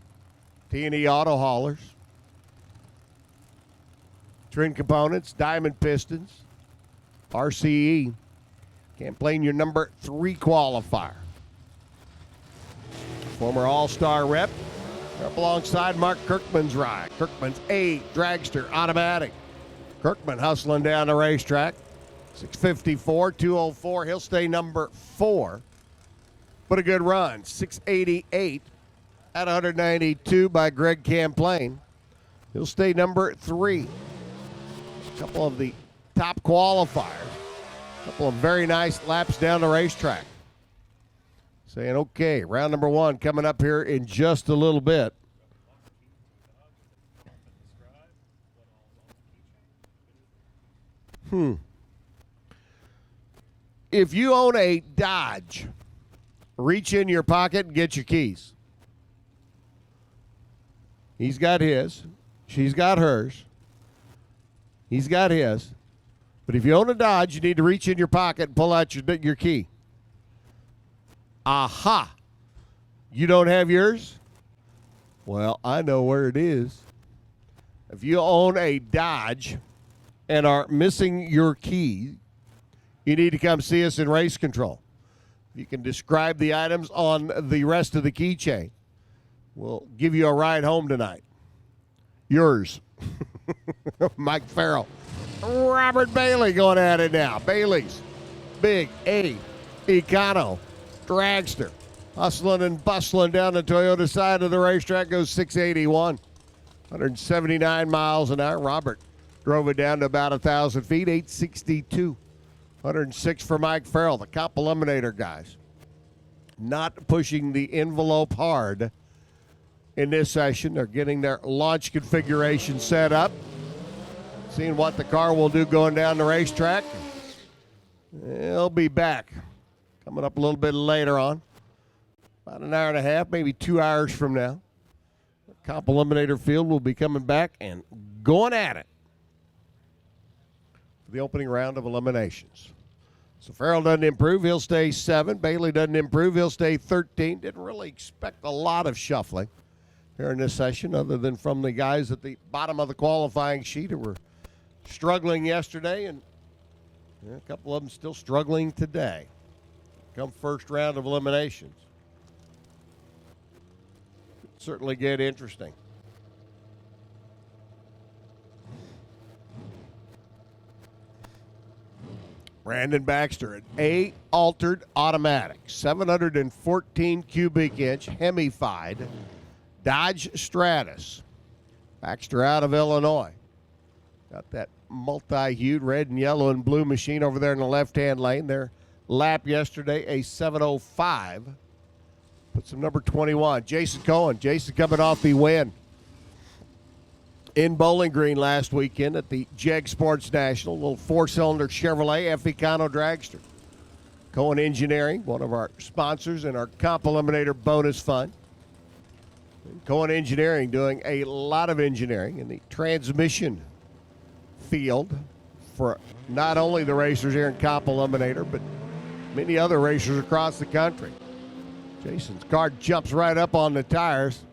Speaker 1: T&E Auto Haulers, Trin Components, Diamond Pistons, RCE. Camplain, your number 3 qualifier. Former All-Star rep, up alongside Mark Kirkman's ride. Kirkman's a dragster automatic. Kirkman hustling down the racetrack. 654, 204. He'll stay number 4. But a good run. 688 at 192 by Greg Camplain. He'll stay number 3. A couple of the top qualifiers. A couple of very nice laps down the racetrack. Saying, okay, round number 1 coming up here in just a little bit. If you own a Dodge, reach in your pocket and get your keys. He's got his. She's got hers. He's got his. But if you own a Dodge, you need to reach in your pocket and pull out your key. Aha! You don't have yours? Well, I know where it is. If you own a Dodge and are missing your key, you need to come see us in Race Control. You can describe the items on the rest of the keychain. We'll give you a ride home tonight. Yours. Mike Farrell. Robert Bailey going at it now. Bailey's big A Econo dragster. Hustling and bustling down the Toyota side of the racetrack, goes 681. 179 miles an hour. Robert drove it down to about 1,000 feet, 862. 106 for Mike Farrell, the comp eliminator guys. Not pushing the envelope hard in this session. They're getting their launch configuration set up. Seeing what the car will do going down the racetrack. They'll be back. Coming up a little bit later on. About an hour and a half, maybe 2 hours from now. The comp eliminator field will be coming back and going at it for the opening round of eliminations. So Farrell doesn't improve, he'll stay 7. Bailey doesn't improve, he'll stay 13. Didn't really expect a lot of shuffling here in this session, other than from the guys at the bottom of the qualifying sheet who were struggling yesterday, and a couple of them still struggling today. Come first round of eliminations. Certainly get interesting. Brandon Baxter, an A altered automatic, 714 cubic inch Hemified Dodge Stratus. Baxter out of Illinois. Got that multi-hued red and yellow and blue machine over there in the left-hand lane. Their lap yesterday, a 7:05. Puts him number 21. Jason Cohen. Jason coming off the win in Bowling Green last weekend at the Jeg Sports National. Little four-cylinder Chevrolet Eficano dragster. Cohen Engineering, one of our sponsors in our Comp Eliminator bonus fund. And Cohen Engineering doing a lot of engineering in the transmission field for not only the racers here in Comp Eliminator, but many other racers across the country. Jason's car jumps right up on the tires.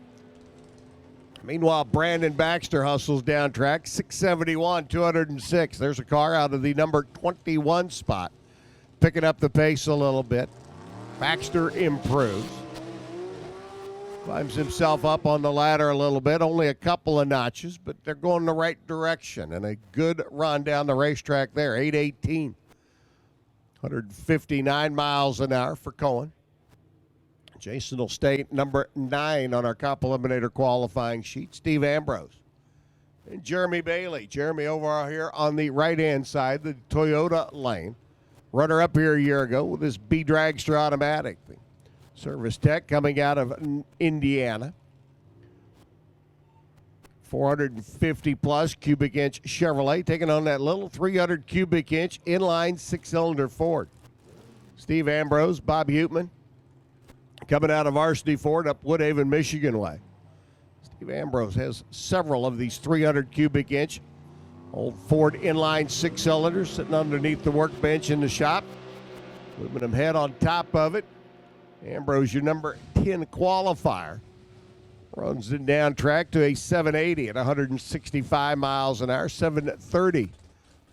Speaker 1: Meanwhile, Brandon Baxter hustles down track, 671, 206. There's a car out of the number 21 spot, picking up the pace a little bit. Baxter improves. Climbs himself up on the ladder a little bit, only a couple of notches, but they're going the right direction, and a good run down the racetrack there, 8:18. 159 miles an hour for Cohen. Jason will stay number 9 on our Comp Eliminator qualifying sheet. Steve Ambrose and Jeremy Bailey. Jeremy over here on the right-hand side, the Toyota lane. Runner up here a year ago with his B Dragster automatic. The service tech coming out of Indiana. 450 plus cubic inch Chevrolet taking on that little 300 cubic inch inline 6-cylinder Ford. Steve Ambrose, Bob Huteman coming out of Varsity Ford up Woodhaven, Michigan way. Steve Ambrose has several of these 300 cubic inch old Ford inline 6-cylinders sitting underneath the workbench in the shop. Aluminum head on top of it. Ambrose, your number 10 qualifier. Runs it down track to a 780 at 165 miles an hour, 730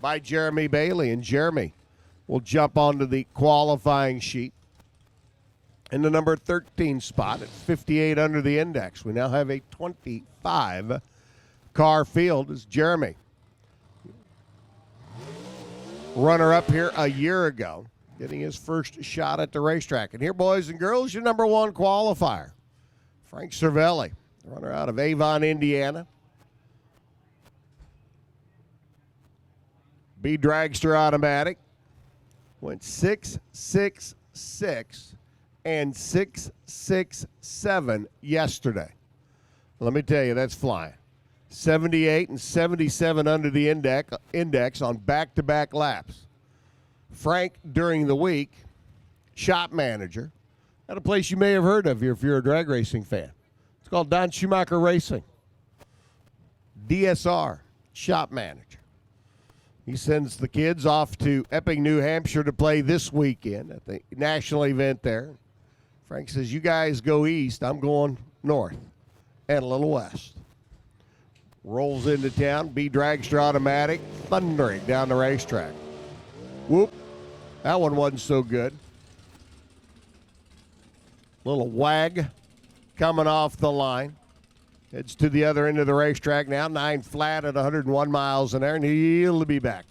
Speaker 1: by Jeremy Bailey. And Jeremy will jump onto the qualifying sheet in the number 13 spot at 58 under the index. We now have a 25 car field as Jeremy. Runner up here a year ago, getting his first shot at the racetrack. And here, boys and girls, your number 1 qualifier. Frank Cervelli, runner out of Avon, Indiana. B Dragster automatic. Went 6.66 and 6.67 yesterday. Let me tell you, that's flying. 78 and 77 under the index on back-to-back laps. Frank, during the week, shop manager at a place you may have heard of if you're a drag racing fan. It's called Don Schumacher Racing. DSR, shop manager. He sends the kids off to Epping, New Hampshire to play this weekend at the national event there. Frank says, you guys go east, I'm going north and a little west. Rolls into town, B Dragster automatic, thundering down the racetrack. Whoop, that one wasn't so good. Little wag coming off the line. Heads to the other end of the racetrack now, 9 flat at 101 miles an hour, and he'll be back.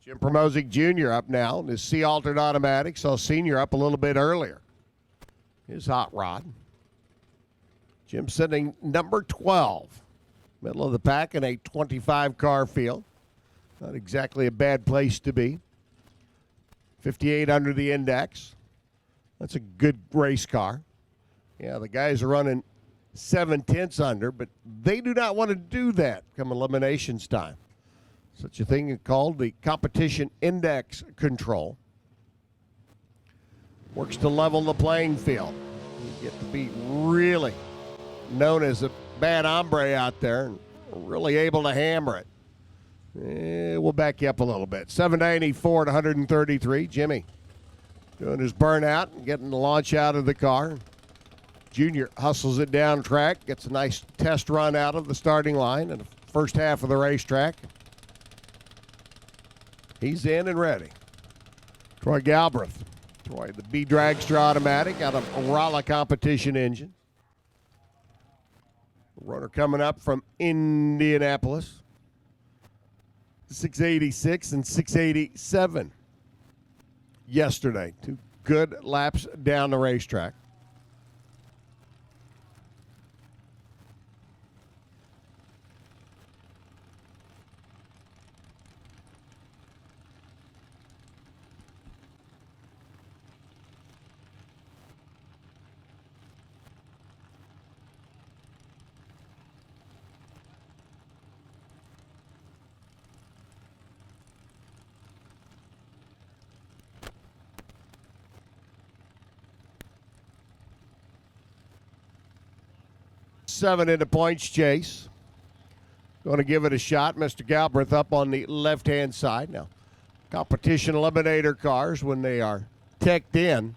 Speaker 1: Jim Promozic Jr. up now in his C-altered automatic. Saw Senior up a little bit earlier. His hot rod. Jim sitting number 12. Middle of the pack in a 25-car field. Not exactly a bad place to be. 58 under the index. That's a good race car. Yeah, the guys are running 7/10 under, but they do not want to do that come eliminations time. Such a thing called the competition index control. Works to level the playing field. You get to be really known as a bad hombre out there and really able to hammer it. We'll back you up a little bit. 794 at 133. Jimmy doing his burnout and getting the launch out of the car. Junior hustles it down track, gets a nice test run out of the starting line in the first half of the racetrack. He's in and ready. Troy Galbraith. Troy, the B dragster automatic out of Rolla competition engine. Runner coming up from Indianapolis. 686 and 687 yesterday. 2 good laps down the racetrack. Seven in the points chase. Going to give it a shot. Mr. Galbraith up on the left-hand side. Now, competition eliminator cars, when they are teched in,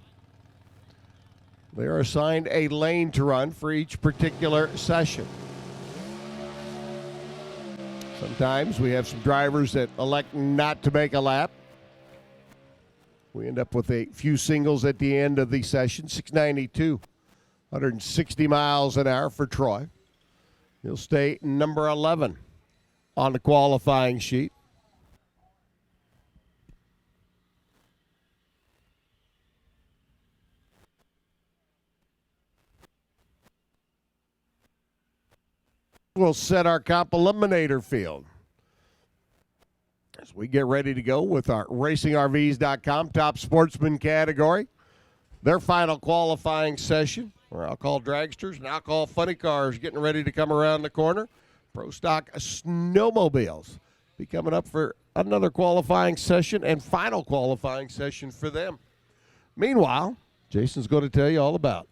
Speaker 1: they are assigned a lane to run for each particular session. Sometimes we have some drivers that elect not to make a lap. We end up with a few singles at the end of the session. 692. 160 miles an hour for Troy. He'll stay number 11 on the qualifying sheet. We'll set our comp eliminator field as we get ready to go with our RacingRVs.com top sportsman category. Their final qualifying session, or I'll call dragsters, and I'll call funny cars getting ready to come around the corner. Pro stock snowmobiles be coming up for another qualifying session and final qualifying session for them. Meanwhile, Jason's going to tell you all about.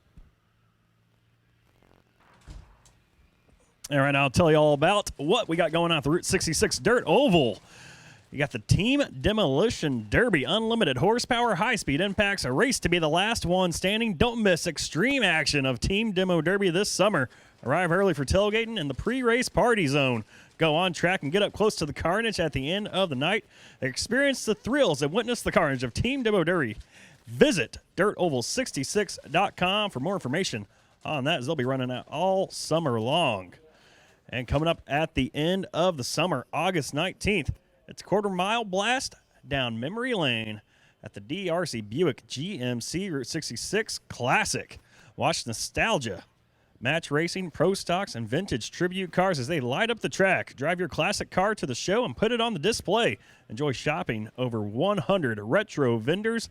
Speaker 6: All right, I'll tell you all about what we got going on at the Route 66 Dirt Oval. You got the Team Demolition Derby, unlimited horsepower, high-speed impacts, a race to be the last one standing. Don't miss extreme action of Team Demo Derby this summer. Arrive early for tailgating in the pre-race party zone. Go on track and get up close to the carnage at the end of the night. Experience the thrills and witness the carnage of Team Demo Derby. Visit dirtoval66.com for more information on that, as they'll be running out all summer long. And coming up at the end of the summer, August 19th, it's a quarter-mile blast down memory lane at the DRC Buick GMC Route 66 Classic. Watch nostalgia, match racing, pro stocks, and vintage tribute cars as they light up the track. Drive your classic car to the show and put it on the display. Enjoy shopping over 100 retro vendors,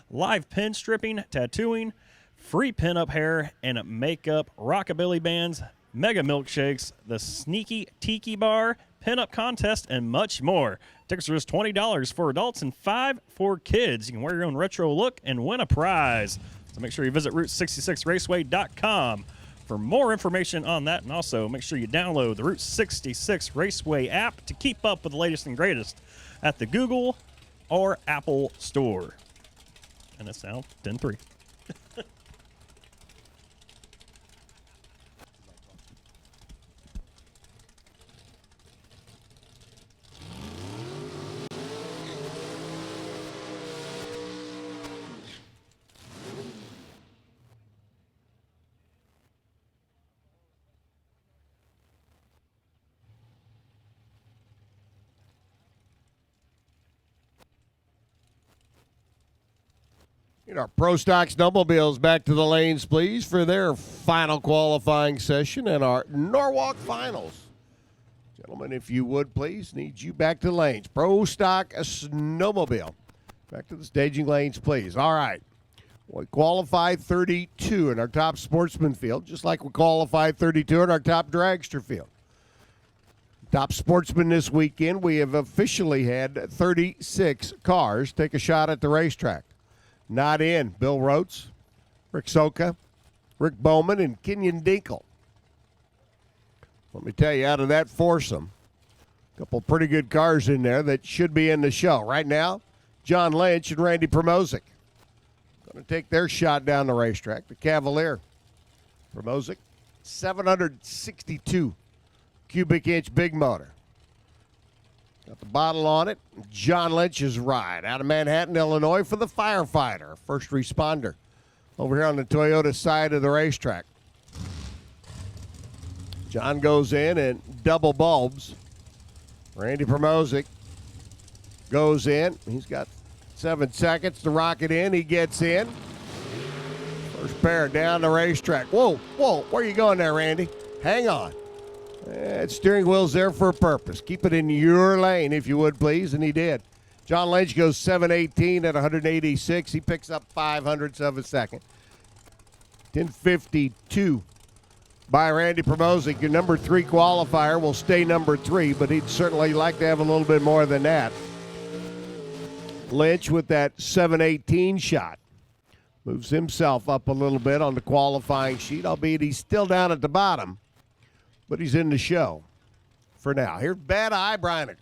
Speaker 6: live pin stripping, tattooing, free pin-up hair and makeup, rockabilly bands, mega milkshakes, the sneaky tiki bar, pin-up contest, and much more. Tickets are just $20 for adults and $5 for kids. You can wear your own retro look and win a prize. So make sure you visit Route66Raceway.com for more information on that. And also make sure you download the Route 66 Raceway app to keep up with the latest and greatest at the Google or Apple Store. And it's now 10-3.
Speaker 1: Our Pro Stock Snowmobiles back to the lanes, please, for their final qualifying session and our Norwalk Finals. Gentlemen, if you would, please, need you back to the lanes. Pro Stock Snowmobile. Back to the staging lanes, please. All right. We qualified 32 in our top sportsman field, just like we qualified 32 in our top dragster field. Top sportsman this weekend, we have officially had 36 cars take a shot at the racetrack. Not in Bill Rotes, Rick Soka, Rick Bowman, and Kenyon Dinkle. Let me tell you, out of that foursome, a couple pretty good cars in there that should be in the show. Right now, John Lynch and Randy Promozic going to take their shot down the racetrack. The Cavalier. Promozic, 762 cubic inch big motor. Got the bottle on it. John Lynch's ride out of Manhattan, Illinois for the firefighter, first responder. Over here on the Toyota side of the racetrack. John goes in and double bulbs. Randy Promozic goes in. He's got 7 seconds to rock it in. He gets in. First pair down the racetrack. Whoa, where are you going there, Randy? Hang on. That steering wheel's there for a purpose. Keep it in your lane, if you would, please. And he did. John Lynch goes 7:18 at 186. He picks up 0.05 of a second. 10:52 by Randy Promozic. Your number 3 qualifier will stay number 3, but he'd certainly like to have a little bit more than that. Lynch with that 7:18 shot moves himself up a little bit on the qualifying sheet, albeit he's still down at the bottom, but he's in the show for now. Here's Bad Eye Breiniger,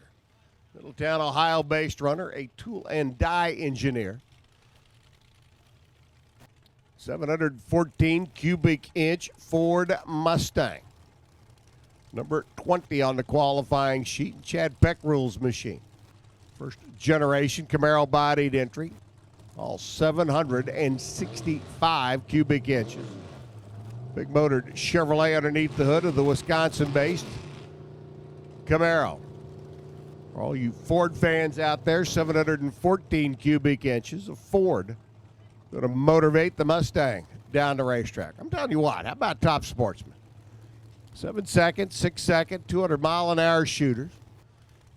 Speaker 1: Middletown, Ohio-based runner, a tool and die engineer. 714 cubic inch Ford Mustang. Number 20 on the qualifying sheet, Chad Peckrule's machine. First generation Camaro bodied entry, all 765 cubic inches. Big motored Chevrolet underneath the hood of the Wisconsin-based Camaro. For all you Ford fans out there, 714 cubic inches of Ford. Going to motivate the Mustang down the racetrack. I'm telling you what, how about Top Sportsman? 7 second, 6 second, 200-mile-an-hour shooters.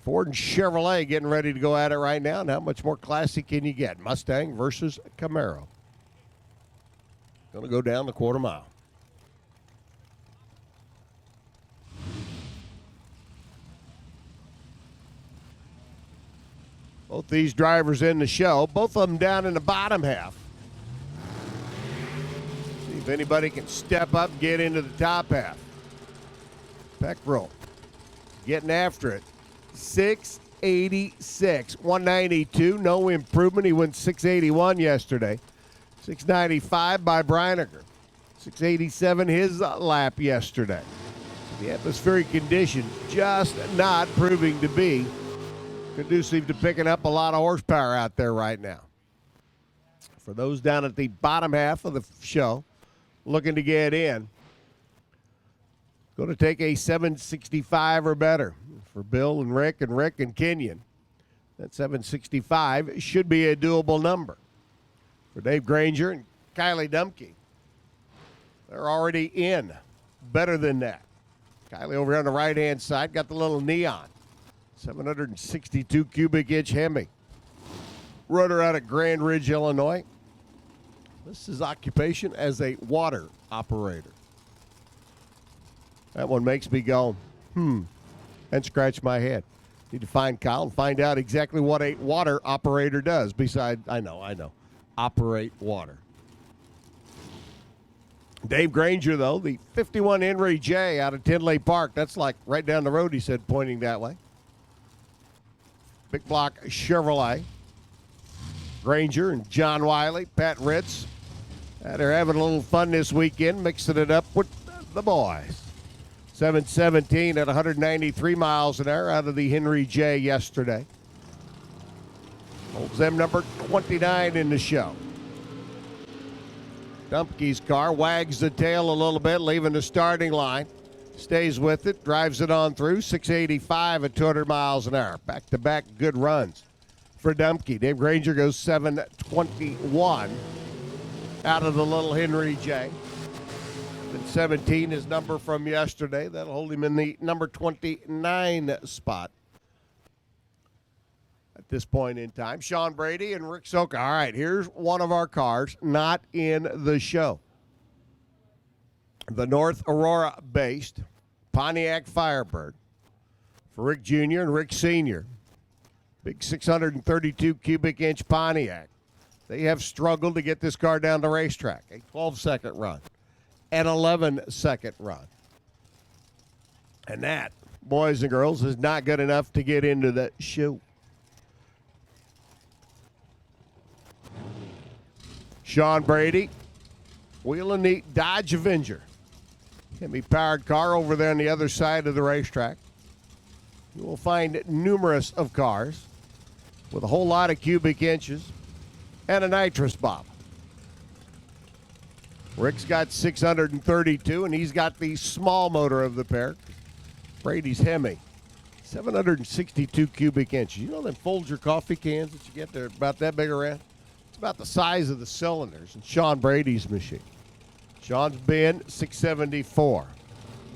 Speaker 1: Ford and Chevrolet getting ready to go at it right now. And how much more classy can you get? Mustang versus Camaro. Going to go down the quarter mile. Both these drivers in the show, both of them down in the bottom half. See if anybody can step up, get into the top half. Peckrell getting after it. 686, 192, no improvement. He went 681 yesterday. 695 by Breiniger. 687 his lap yesterday. The atmospheric conditions just not proving to be conducive to picking up a lot of horsepower out there right now. For those down at the bottom half of the show looking to get in, going to take a 765 or better for Bill and Rick and Kenyon. That 765 should be a doable number. For Dave Granger and Kylie Dumke, they're already in. Better than that. Kylie over here on the right-hand side got the little neon. 762 cubic inch Hemi. Rotor out of Grand Ridge, Illinois. This is occupation as a water operator. That one makes me go, and scratch my head. Need to find Kyle and find out exactly what a water operator does besides, I know, operate water. Dave Granger, though, the 51 Henry J out of Tinley Park. That's like right down the road, he said, pointing that way. Big block Chevrolet. Granger and John Wiley, Pat Ritz. They're having a little fun this weekend, mixing it up with the boys. 717 at 193 miles an hour out of the Henry J yesterday. Holds them number 29 in the show. Dumpke's car wags the tail a little bit, leaving the starting line. Stays with it, drives it on through, 685 at 200 miles an hour. Back-to-back good runs for Dumke. Dave Granger goes 721 out of the little Henry J. And 17, his number from yesterday. That'll hold him in the number 29 spot at this point in time. Sean Brady and Rick Soka. All right, here's one of our cars not in the show. The North Aurora-based Pontiac Firebird for Rick Jr. and Rick Sr. Big 632 cubic inch Pontiac. They have struggled to get this car down the racetrack. A 12-second run, an 11-second run. And that, boys and girls, is not good enough to get into the show. Sean Brady, wheeling the Dodge Avenger. Hemi-powered car over there on the other side of the racetrack. You will find numerous of cars with a whole lot of cubic inches and a nitrous bob. Rick's got 632, and he's got the small motor of the pair. Brady's Hemi, 762 cubic inches. You know them Folger coffee cans that you get? They're about that big around. It's about the size of the cylinders in Sean Brady's machine. Sean's bin, 674.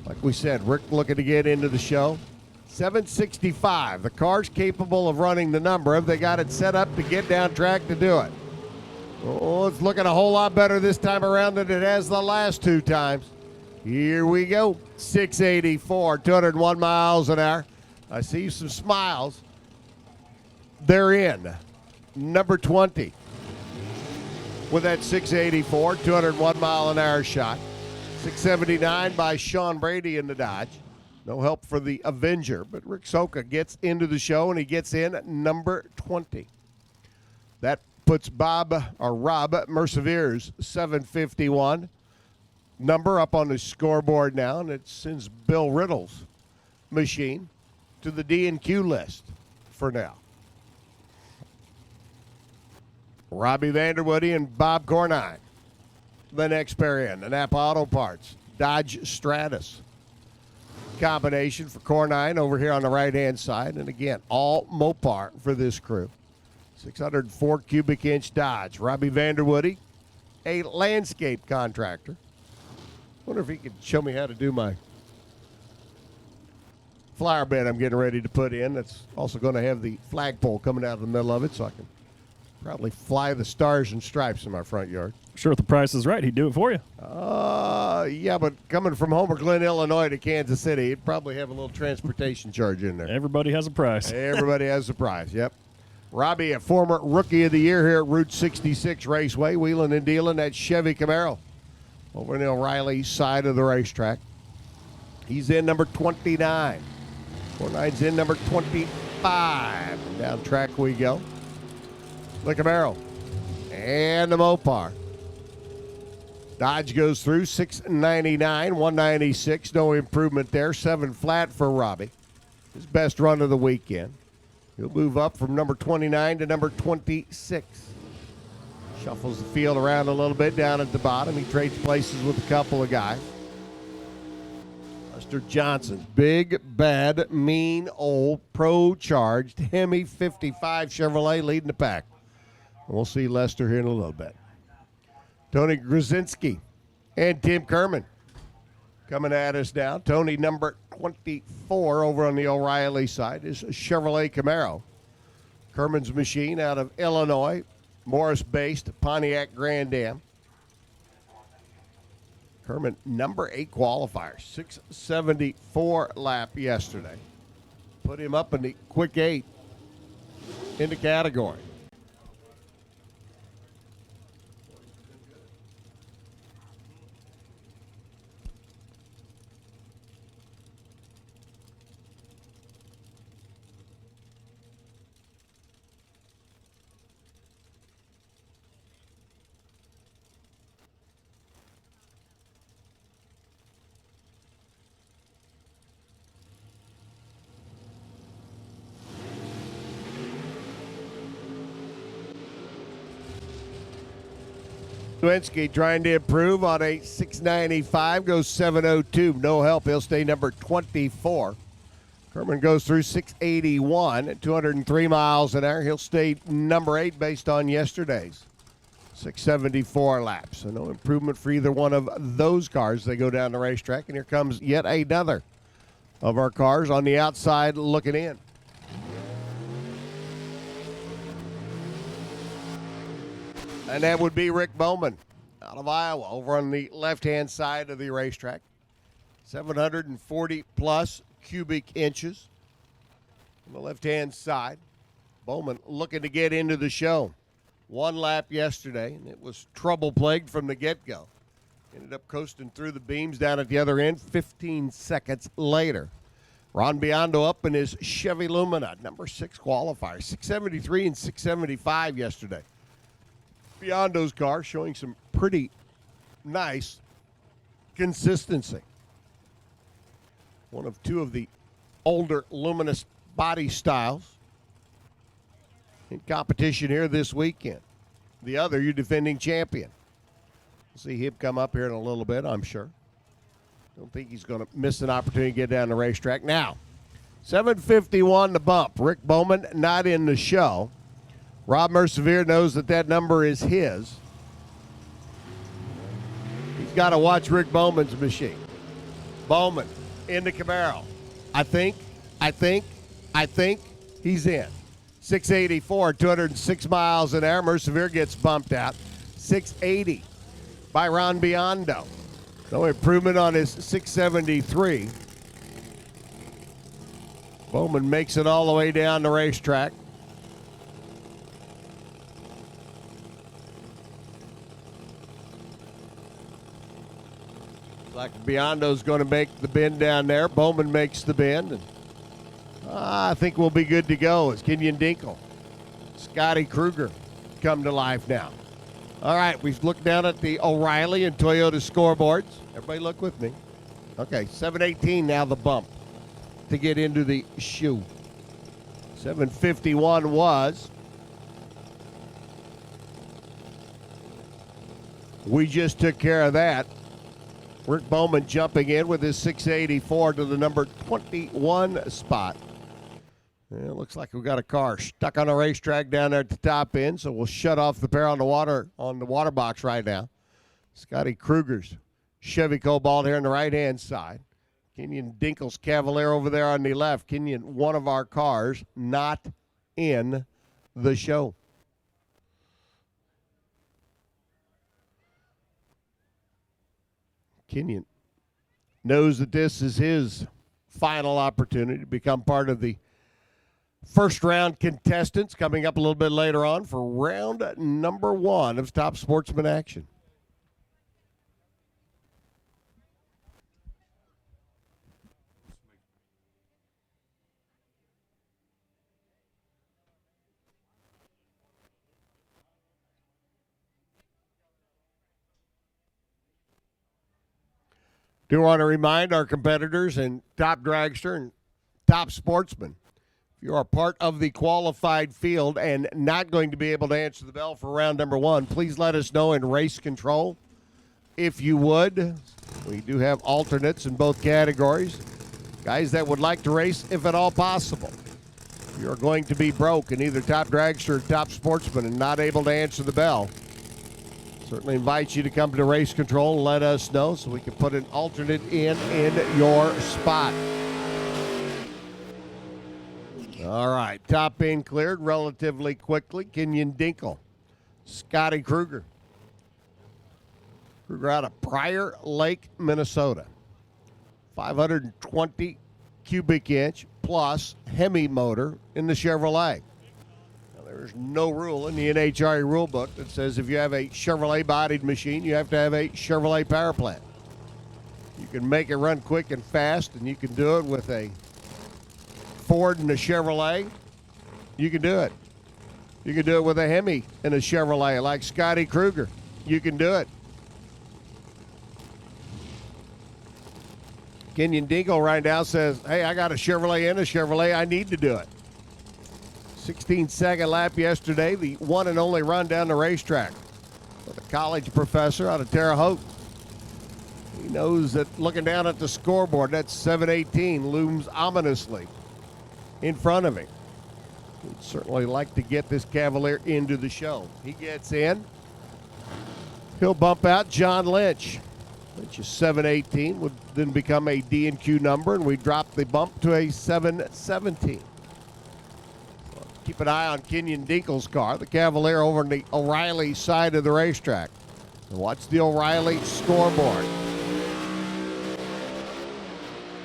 Speaker 1: Like we said, Rick looking to get into the show. 765. The car's capable of running the number if they got it set up to get down track to do it. Oh, it's looking a whole lot better this time around than it has the last two times. Here we go. 684, 201 miles an hour. I see some smiles. They're in. Number 20 with that 684, 201 mile an hour shot. 679 by Sean Brady in the Dodge. No help for the Avenger, but Rick Soka gets into the show, and he gets in at number 20. That puts Rob Mercivere's 751 number up on the scoreboard now, and it sends Bill Riddle's machine to the D&Q list for now. Robbie Vanderwoody and Bob Cornine, the next pair in. The Napa Auto Parts Dodge Stratus combination for Cornine over here on the right-hand side. And again, all Mopar for this crew. 604 cubic inch Dodge. Robbie Vanderwoody, a landscape contractor. Wonder if he could show me how to do my flower bed I'm getting ready to put in. That's also going to have the flagpole coming out of the middle of it, so I can probably fly the stars and stripes in my front yard.
Speaker 6: Sure, if the price is right, he'd do it for you.
Speaker 1: Yeah, but coming from Homer Glen, Illinois to Kansas City, he'd probably have a little transportation charge in there.
Speaker 6: Everybody has a price.
Speaker 1: Everybody has a price, yep. Robbie, a former Rookie of the Year here at Route 66 Raceway, wheeling and dealing that Chevy Camaro over on the O'Reilly side of the racetrack. He's in number 29. 49's in number 25. And down track we go. The Camaro and the Mopar. Dodge goes through 699, 196. No improvement there. 7 flat for Robbie. His best run of the weekend. He'll move up from number 29 to number 26. Shuffles the field around a little bit down at the bottom. He trades places with a couple of guys. Lester Johnson, big, bad, mean, old, pro-charged Hemi 55 Chevrolet leading the pack. We'll see Lester here in a little bit. Tony Grzinski and Tim Kerman coming at us now. Tony, number 24 over on the O'Reilly side, is a Chevrolet Camaro. Kerman's machine out of Illinois, Morris-based Pontiac Grand Am. Kerman, number 8 qualifier, 674 lap yesterday. Put him up in the quick 8 in the category. Lewinsky trying to improve on a 695, goes 702. No help. He'll stay number 24. Kerman goes through 681 at 203 miles an hour. He'll stay number 8 based on yesterday's 674 laps. So no improvement for either one of those cars. They go down the racetrack, and here comes yet another of our cars on the outside looking in. And that would be Rick Bowman out of Iowa over on the left-hand side of the racetrack. 740 plus cubic inches on the left-hand side. Bowman looking to get into the show. 1 lap yesterday, and it was trouble-plagued from the get-go. Ended up coasting through the beams down at the other end 15 seconds later. Ron Biondo up in his Chevy Lumina, number 6 qualifier. 673 and 675 yesterday. Biondo's car showing some pretty nice consistency. One of 2 of the older luminous body styles in competition here this weekend. The other, your defending champion. We'll see him come up here in a little bit, I'm sure. Don't think he's going to miss an opportunity to get down the racetrack. Now, 7:51 the bump. Rick Bowman not in the show. Rob Mercier knows that number is his. He's got to watch Rick Bowman's machine. Bowman in the Camaro. I think he's in. 684, 206 miles an hour. Mercier gets bumped out. 680 by Ron Biondo. No improvement on his 673. Bowman makes it all the way down the racetrack. Like Biondo's going to make the bend down there. Bowman makes the bend. And I think we'll be good to go as Kenyon Dinkle, Scotty Kruger come to life now. All right, we've looked down at the O'Reilly and Toyota scoreboards. Everybody look with me. Okay, 7:18 now the bump to get into the shoe. 7:51 was. We just took care of that. Rick Bowman jumping in with his 684 to the number 21 spot. And it looks like we've got a car stuck on a racetrack down there at the top end, so we'll shut off the pair on the water box right now. Scotty Kruger's Chevy Cobalt here on the right-hand side. Kenyon Dinkle's Cavalier over there on the left. Kenyon, one of our cars, not in the show. Kenyon knows that this is his final opportunity to become part of the first round contestants coming up a little bit later on for round number 1 of Top Sportsman action. Do want to remind our competitors and Top Dragster and Top Sportsman, if you are part of the qualified field and not going to be able to answer the bell for round number 1, please let us know in race control. If you would, we do have alternates in both categories. Guys that would like to race, if at all possible. If you're going to be broke in either Top Dragster or Top Sportsman and not able to answer the bell, certainly invite you to come to race control and let us know so we can put an alternate in your spot. All right, top end cleared relatively quickly. Kenyon Dinkle, Scotty Kruger. Kruger out of Prior Lake, Minnesota. 520 cubic inch plus Hemi motor in the Chevrolet. There's no rule in the NHRA rule book that says if you have a Chevrolet-bodied machine, you have to have a Chevrolet power plant. You can make it run quick and fast, and you can do it with a Ford and a Chevrolet. You can do it. You can do it with a Hemi and a Chevrolet like Scotty Kruger. You can do it. Kenyon Dinkle right now says, hey, I got a Chevrolet and a Chevrolet. I need to do it. 16-second lap yesterday, the one and only run down the racetrack with a college professor out of Terre Haute. He knows that looking down at the scoreboard, that 718 looms ominously in front of him. He'd certainly like to get this Cavalier into the show. He gets in. He'll bump out John Lynch. Lynch's 718 would then become a D&Q number, and we drop the bump to a 717. Keep an eye on Kenyon Dinkle's car, the Cavalier over on the O'Reilly side of the racetrack. And watch the O'Reilly scoreboard.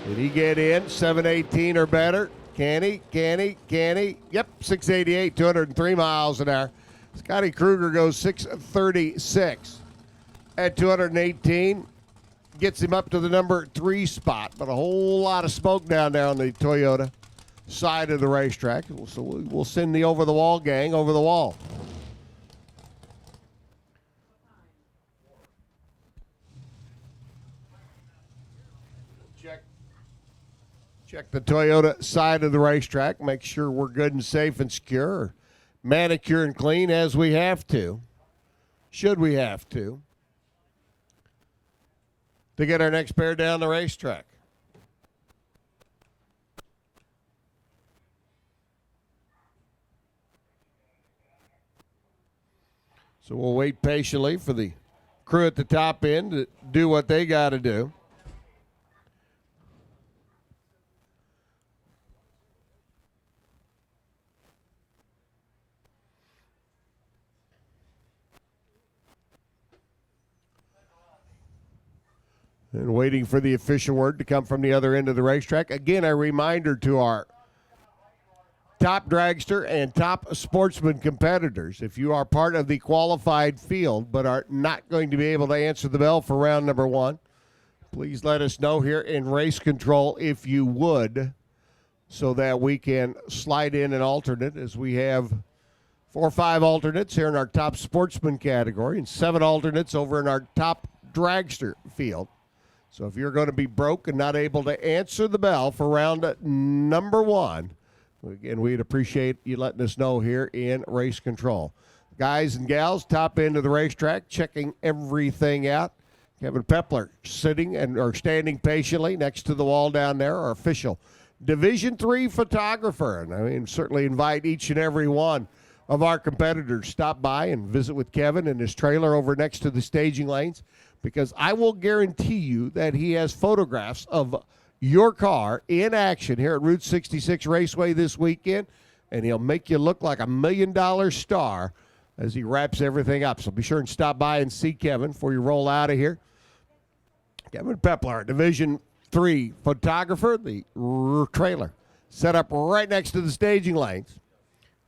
Speaker 1: Did he get in? 718 or better? Can he? Yep, 688, 203 miles an hour. Scotty Kruger goes 636 at 218. Gets him up to the number 3 spot, but a whole lot of smoke down there on the Toyota side of the racetrack. So we'll send the over-the-wall gang over the wall. Check the Toyota side of the racetrack. Make sure we're good and safe and secure. Manicure and clean as we have to. Should we have to get our next pair down the racetrack. So we'll wait patiently for the crew at the top end to do what they got to do. And waiting for the official word to come from the other end of the racetrack. Again, a reminder to our top dragster and top sportsman competitors. If you are part of the qualified field but are not going to be able to answer the bell for round number 1, please let us know here in race control if you would, so that we can slide in an alternate, as we have 4 or 5 alternates here in our top sportsman category and 7 alternates over in our top dragster field. So if you're going to be broke and not able to answer the bell for round number 1, again, we'd appreciate you letting us know here in race control. Guys and gals, top end of the racetrack, checking everything out. Kevin Pepler sitting or standing patiently next to the wall down there, our official Division III photographer. And I mean, certainly invite each and every one of our competitors stop by and visit with Kevin in his trailer over next to the staging lanes, because I will guarantee you that he has photographs of your car in action here at Route 66 Raceway this weekend, and he'll make you look like $1 million star as he wraps everything up. So be sure and stop by and see Kevin before you roll out of here. Kevin Pepler, Division III photographer, the trailer set up right next to the staging lanes.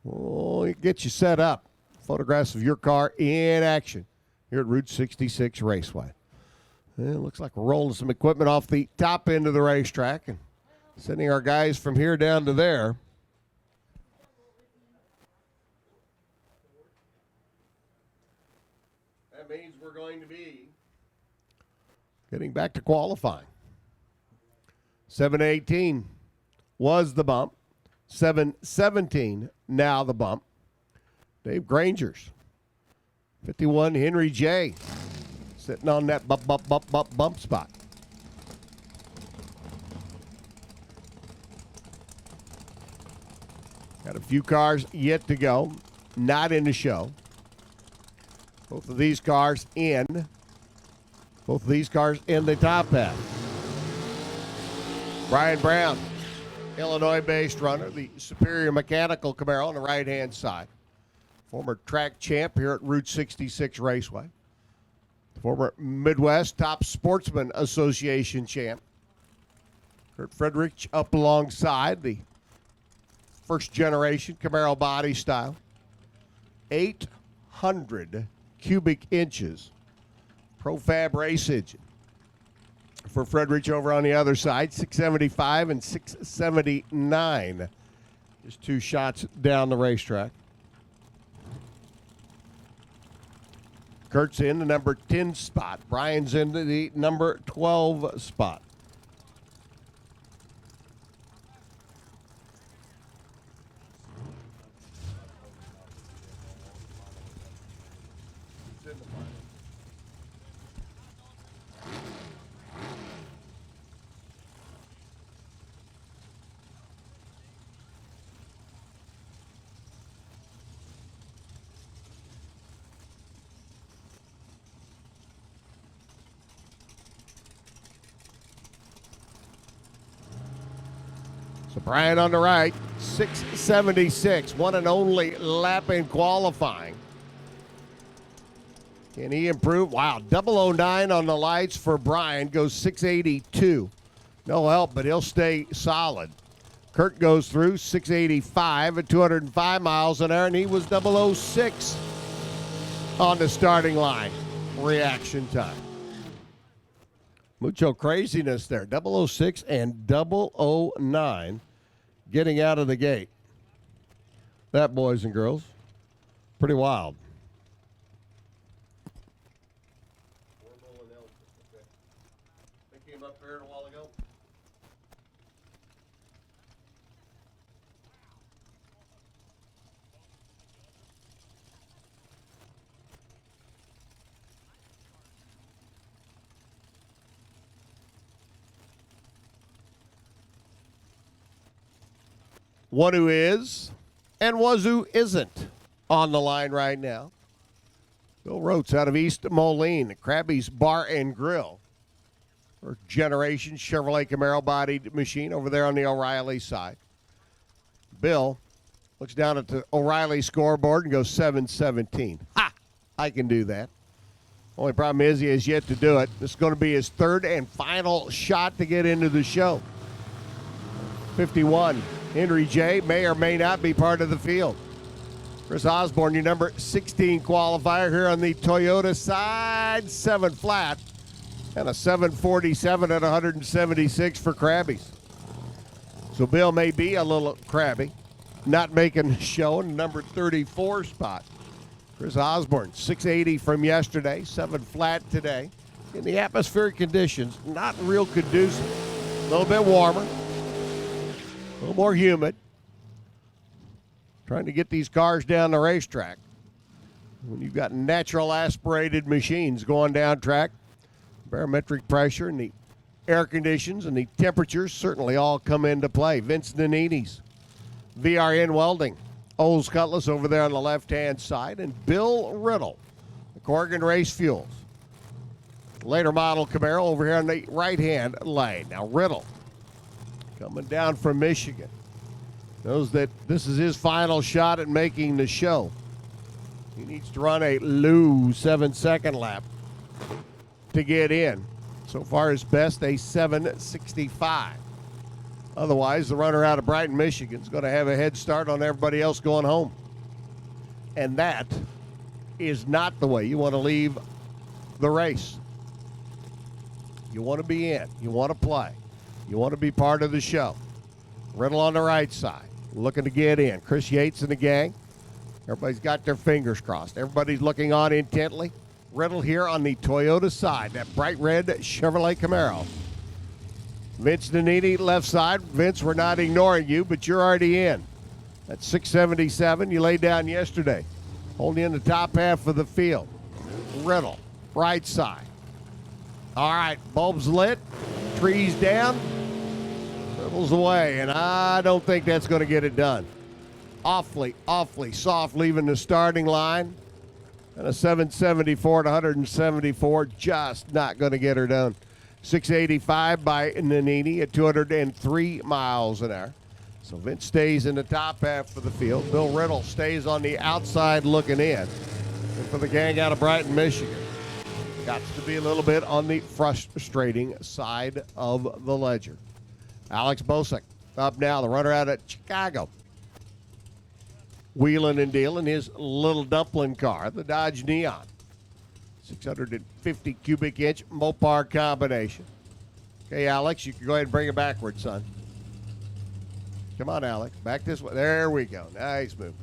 Speaker 1: Oh, it gets you set up. Photographs of your car in action here at Route 66 Raceway. And it looks like we're rolling some equipment off the top end of the racetrack and sending our guys from here down to there. That means we're going to be getting back to qualifying. 7:18 was the bump. 7:17 now the bump. Dave Granger's 51 Henry J. sitting on that bump spot. Got a few cars yet to go, not in the show. Both of these cars in the top half. Brian Brown, Illinois-based runner, the Superior Mechanical Camaro on the right-hand side. Former track champ here at Route 66 Raceway. Former Midwest Top Sportsman Association champ. Kurt Friedrich up alongside the first-generation Camaro body style. 800 cubic inches Profab race engine. For Friedrich over on the other side, 675 and 679. Just 2 shots down the racetrack. Kurt's in the number 10 spot. Brian's in the number 12 spot. So Brian on the right, 676, one and only lap in qualifying. Can he improve? Wow, 009 on the lights for Brian, goes 682. No help, but he'll stay solid. Kurt goes through 685 at 205 miles an hour, and he was 006 on the starting line. Reaction time. Mucho craziness there. 006 and 009 getting out of the gate. That, boys and girls, pretty wild. They came up there a while ago. one who is and was who isn't on the line right now. Bill Rotes out of East Moline, Krabby's Bar and Grill. First generation Chevrolet Camaro bodied machine over there on the O'Reilly side. Bill looks down at the O'Reilly scoreboard and goes 717. Ha! I can do that. Only problem is he has yet to do it. This is going to be his third and final shot to get into the show. 51. Henry J. may or may not be part of the field. Chris Osborne, your number 16 qualifier here on the Toyota side, 7 flat, and a 747 at 176 for Krabby's. So Bill may be a little crabby, not making the show in the number 34 spot. Chris Osborne, 680 from yesterday, 7 flat today. In the atmospheric conditions, not real conducive. A little bit warmer, a little more humid. Trying to get these cars down the racetrack. When you've got natural aspirated machines going down track, barometric pressure and the air conditions and the temperatures certainly all come into play. Vince Nannini's VRN Welding. Olds Cutlass over there on the left-hand side, and Bill Riddle, the Corrigan Race Fuels. Later model Camaro over here on the right-hand lane. Now Riddle, coming down from Michigan, knows that this is his final shot at making the show. He needs to run a low 7-second lap to get in. So far his best, a 7:65. Otherwise, the runner out of Brighton, Michigan is going to have a head start on everybody else going home. And that is not the way you want to leave the race. You want to be in. You want to play. You want to be part of the show. Riddle on the right side, looking to get in. Chris Yates and the gang. Everybody's got their fingers crossed. Everybody's looking on intently. Riddle here on the Toyota side, that bright red Chevrolet Camaro. Vince Nannini, left side. Vince, we're not ignoring you, but you're already in. That's 677 you laid down yesterday. Holding in the top half of the field. Riddle, right side. All right, bulbs lit, trees down, Riddle's away, and I don't think that's going to get it done. Awfully soft leaving the starting line. And a 774 to 174, just not going to get her done. 685 by Nannini at 203 miles an hour. So Vince stays in the top half of the field. Bill Riddle stays on the outside looking in. And for the gang out of Brighton, Michigan, got to be a little bit on the frustrating side of the ledger. Alex Bosick up now, the runner out of Chicago. Wheeling and dealing his little dumpling car, the Dodge Neon. 650 cubic inch Mopar combination. Okay, Alex, you can go ahead and bring it backward, son. Come on, Alex. Back this way. There we go. Nice move.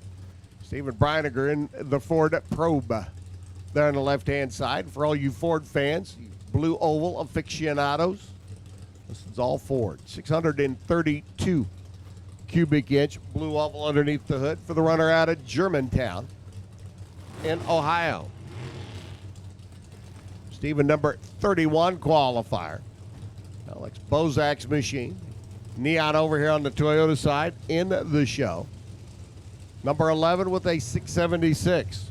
Speaker 1: Stephen Breiniger in the Ford Probe there on the left-hand side. For all you Ford fans, you blue oval aficionados, this is all Ford. 632 cubic inch blue oval underneath the hood for the runner out of Germantown in Ohio. Stephen, number 31 qualifier. Alex Bozak's machine. Neon over here on the Toyota side in the show. Number 11 with a 676.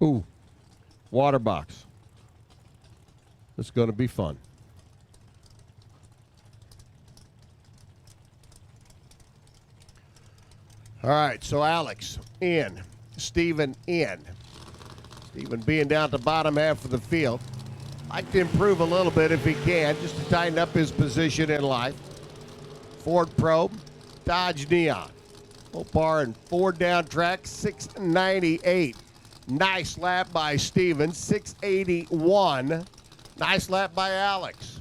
Speaker 1: Ooh, water box. This is going to be fun. All right, so Alex in, Stephen in. Stephen being down at the bottom half of the field. Like to improve a little bit if he can, just to tighten up his position in life. Ford Probe, Dodge Neon. Mopar and Ford down track, 698. Nice lap by Stephen, 681. Nice lap by Alex.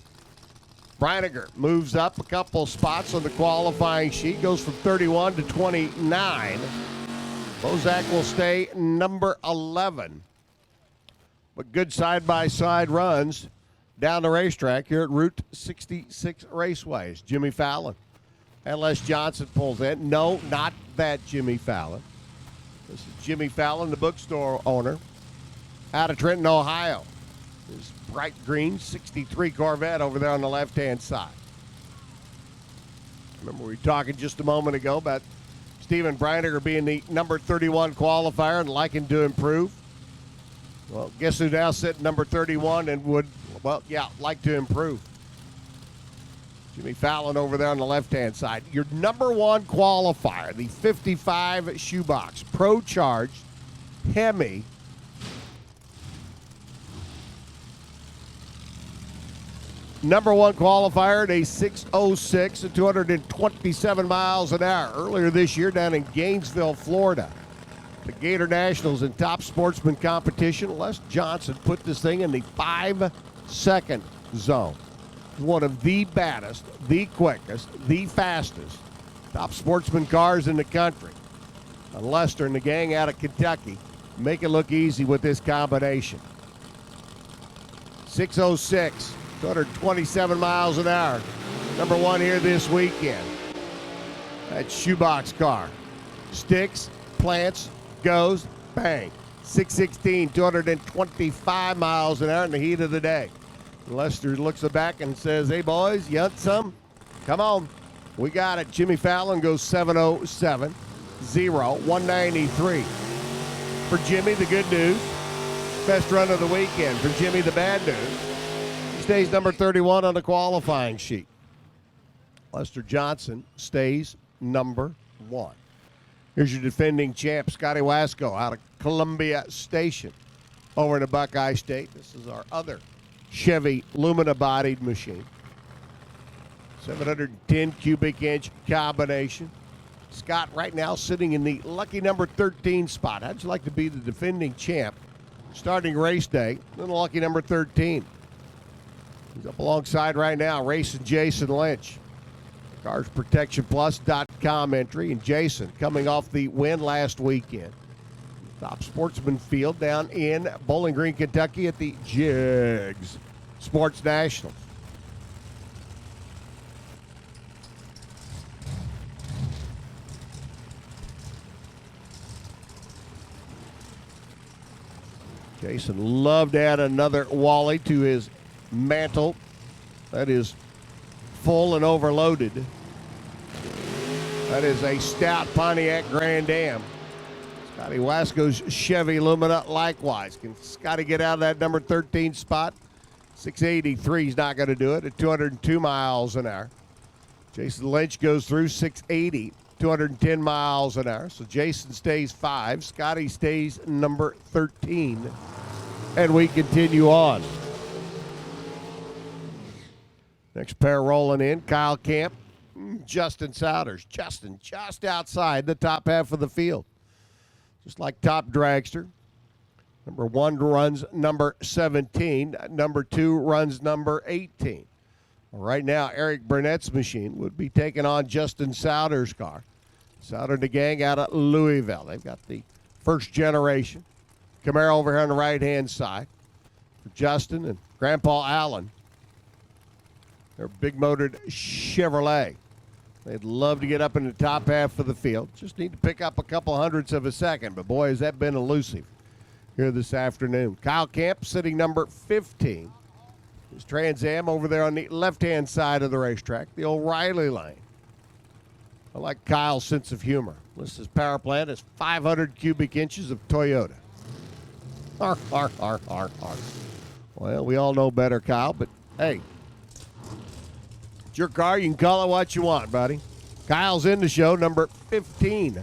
Speaker 1: Breiniger moves up a couple spots on the qualifying sheet, goes from 31 to 29. Bozak will stay number 11. But good side-by-side runs down the racetrack here at Route 66 Raceway. Jimmy Fallon. LS Johnson pulls in. No, not that Jimmy Fallon. This is Jimmy Fallon, the bookstore owner, out of Trenton, Ohio. This bright green 63 Corvette over there on the left-hand side. Remember, we were talking just a moment ago about Steven Breiniger being the number 31 qualifier and liking to improve. Well, guess who now sitting number 31 and would, well, yeah, like to improve. Jimmy Fallon over there on the left-hand side. Your number one qualifier, the 55 shoebox, pro-charged Hemi. Number one qualifier at a 6:06 at 227 miles an hour. Earlier this year down in Gainesville, Florida. The Gator Nationals in top sportsman competition. Les Johnson put this thing in the 5-second zone. One of the baddest, the quickest, the fastest top sportsman cars in the country. And Lester and the gang out of Kentucky make it look easy with this combination. 6:06, 227 miles an hour. Number one here this weekend. That shoebox car. Sticks, plants, goes, bang. 6:16, 225 miles an hour in the heat of the day. Lester looks back and says, hey, boys, you want some? Come on. We got it. Jimmy Fallon goes 7:07, 193. For Jimmy, the good news. Best run of the weekend. For Jimmy, the bad news. He stays number 31 on the qualifying sheet. Lester Johnson stays number 1. Here's your defending champ, Scotty Wasco, out of Columbia Station over in the Buckeye State. This is our other Chevy Lumina-bodied machine. 710 cubic inch combination. Scott right now sitting in the lucky number 13 spot. How'd you like to be the defending champ starting race day? Then the lucky number 13. He's up alongside right now, racing Jason Lynch. CarsProtectionPlus.com entry. And Jason coming off the win last weekend. Top sportsman field down in Bowling Green, Kentucky at the Jigs Sports Nationals. Jason loved to add another Wally to his mantle. That is full and overloaded. That is a stout Pontiac Grand Am. Scotty Wasco's Chevy Lumina likewise. Can Scotty get out of that number 13 spot? 683 is not going to do it at 202 miles an hour. Jason Lynch goes through 680, 210 miles an hour. So Jason stays 5. Scotty stays number 13. And we continue on. Next pair rolling in, Kyle Camp, Justin Souders. Justin just outside the top half of the field. Just like top dragster. Number 1 runs number 17. Number 2 runs number 18. Right now, Eric Burnett's machine would be taking on Justin Souders' car. Souder and the gang out of Louisville. They've got the first generation Camaro over here on the right-hand side for Justin and Grandpa Allen. They're big motored Chevrolet. They'd love to get up in the top half of the field. Just need to pick up a couple hundredths of a second. But, boy, has that been elusive here this afternoon. Kyle Camp sitting number 15. His Trans Am over there on the left-hand side of the racetrack, the O'Reilly lane. I like Kyle's sense of humor. This power plant is 500 cubic inches of Toyota. Arr, arr, arr, arr, arr. Well, we all know better, Kyle, but, hey, it's your car. You can call it what you want, buddy. Kyle's in the show, number 15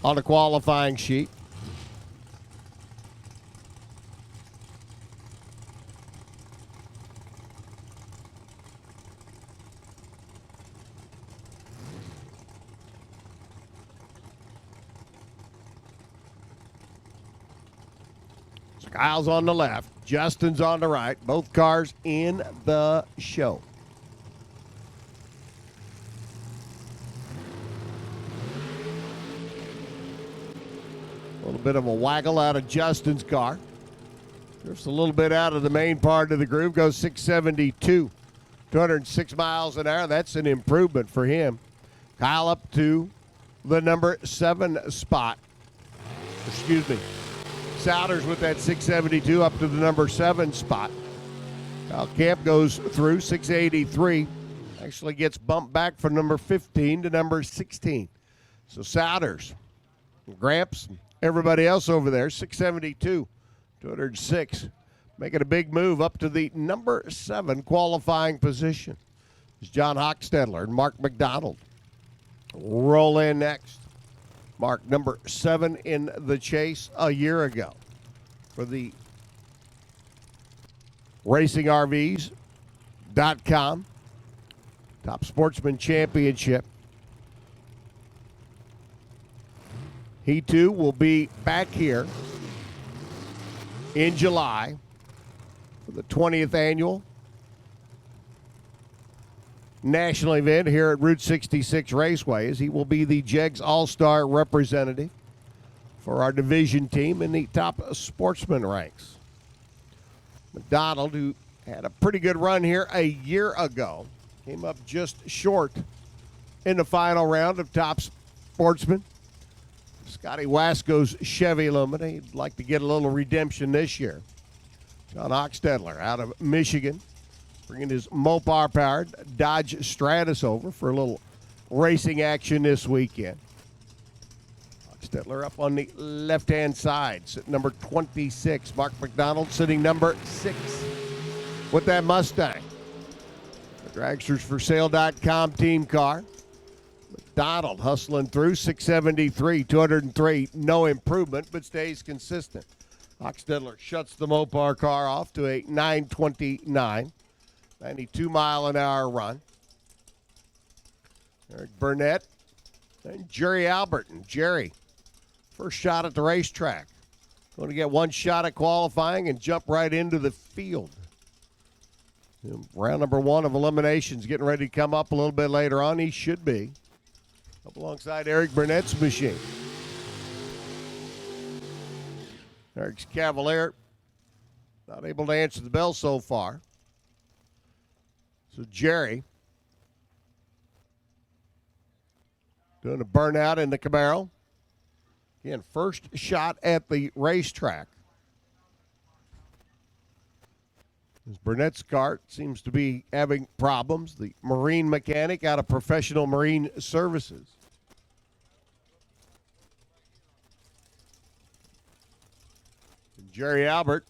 Speaker 1: on the qualifying sheet. So Kyle's on the left. Justin's on the right. Both cars in the show. A little bit of a waggle out of Justin's car. Drifts a little bit out of the main part of the groove. Goes 672, 206 miles an hour. That's an improvement for him. Kyle up to the number 7 spot. Excuse me. Souders with that 672 up to the number 7 spot. Kyle Camp goes through 683. Actually gets bumped back from number 15 to number 16. So Souders, Gramps, everybody else over there, 672, 206. Making a big move up to the number 7 qualifying position. It's John Hochstedler and Mark McDonald. Roll in next. Mark, number 7 in the chase a year ago for the RacingRVs.com Top Sportsman Championship. He too will be back here in July for the 20th annual national event here at Route 66 Raceway, as he will be the JEGS All-Star representative for our division team in the top sportsman ranks. McDonald, who had a pretty good run here a year ago, came up just short in the final round of top sportsman. Scotty Wasco's Chevy Lumina. He'd like to get a little redemption this year. John Hochstedler out of Michigan, bringing his Mopar-powered Dodge Stratus over for a little racing action this weekend. Hochstedler up on the left-hand side, sitting number 26. Mark McDonald sitting number 6 with that Mustang. The dragstersforsale.com team car. McDonald hustling through 673, 203. No improvement, but stays consistent. Hochstedler shuts the Mopar car off to a 929. 92-mile-an-hour run. Eric Burnett and Jerry Albert. And Jerry, first shot at the racetrack. Going to get one shot at qualifying and jump right into the field. Round number 1 of eliminations getting ready to come up a little bit later on. He should be. Up alongside Eric Burnett's machine. Eric's Cavalier not able to answer the bell so far. So Jerry doing a burnout in the Camaro. Again, first shot at the racetrack. As Burnett's cart seems to be having problems. The marine mechanic out of Professional Marine Services. And Jerry Albert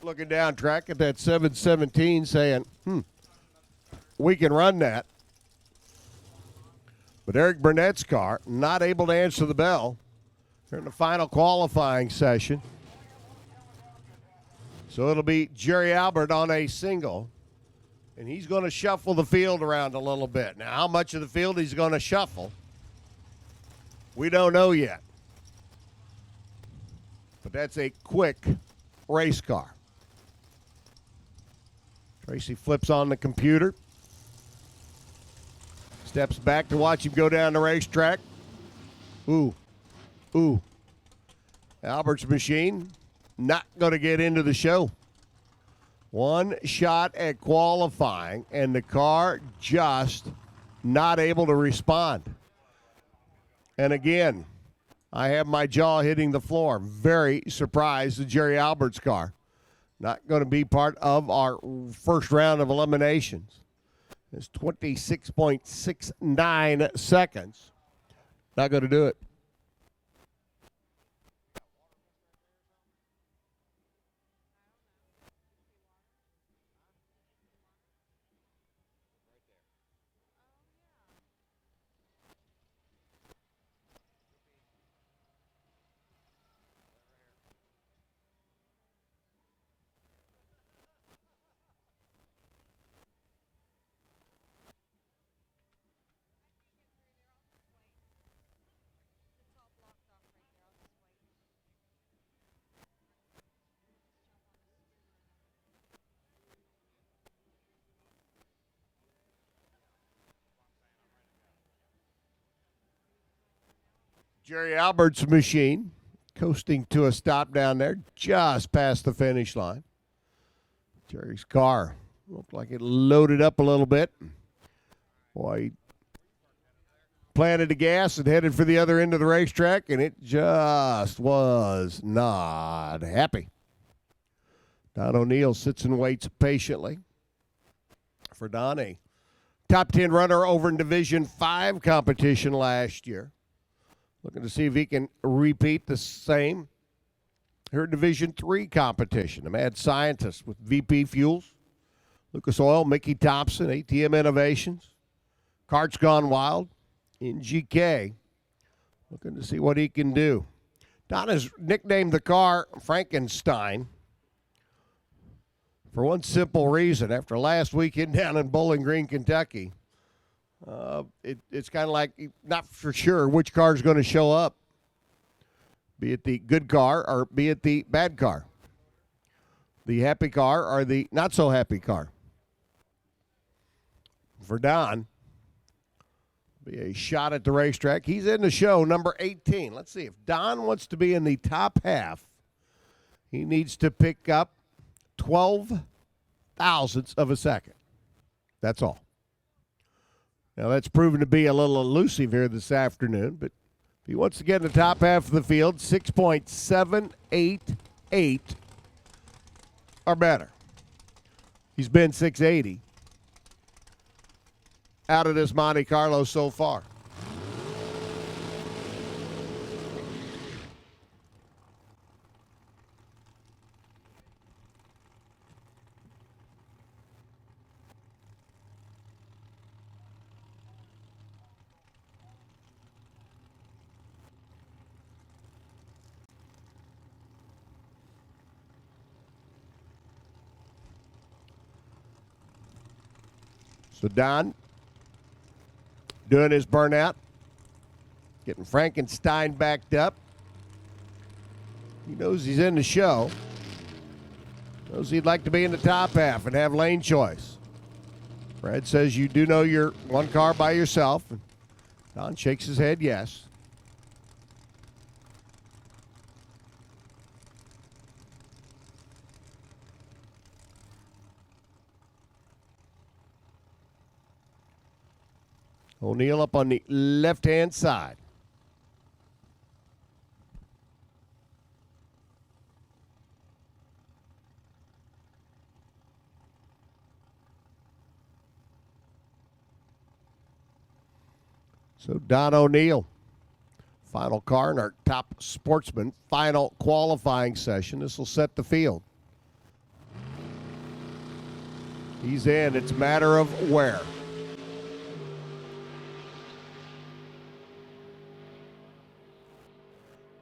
Speaker 1: looking down track at that 717 saying, we can run that. But Eric Burnett's car not able to answer the bell during the final qualifying session. So it'll be Jerry Albert on a single, and he's going to shuffle the field around a little bit. Now, how much of the field he's going to shuffle, we don't know yet. But that's a quick race car. Tracy flips on the computer. Steps back to watch him go down the racetrack. Ooh. Albert's machine not going to get into the show. One shot at qualifying, and the car just not able to respond. And again, I have my jaw hitting the floor. Very surprised that Jerry Albert's car not going to be part of our first round of eliminations. It's 26.69 seconds. Not going to do it. Jerry Albert's machine coasting to a stop down there just past the finish line. Jerry's car looked like it loaded up a little bit. Boy, he planted the gas and headed for the other end of the racetrack, and it just was not happy. Don O'Neill sits and waits patiently for Don, a top 10 runner over in Division 5 competition last year. Looking to see if he can repeat the same here in Division 3 competition. A mad scientist with VP Fuels, Lucas Oil, Mickey Thompson, ATM Innovations, Kart's Gone Wild, in GK. Looking to see what he can do. Don has nicknamed the car Frankenstein for one simple reason. After last weekend down in Bowling Green, Kentucky, it's kind of like not for sure which car is going to show up, be it the good car or be it the bad car, the happy car or the not so happy car. For Don, be a shot at the racetrack. He's in the show, number 18. Let's see if Don wants to be in the top half. He needs to pick up 12 thousandths of a second. That's all. Now, that's proven to be a little elusive here this afternoon, but if he wants to get in the top half of the field, 6.788 or better. He's been 680 out of this Monte Carlo so far. So Don doing his burnout, getting Frankenstein backed up. He knows he's in the show. Knows he'd like to be in the top half and have lane choice. Fred says you do know you're one car by yourself. And Don shakes his head yes. O'Neill up on the left-hand side. So Don O'Neill, final car in our top sportsman, final qualifying session. This will set the field. He's in. It's a matter of where.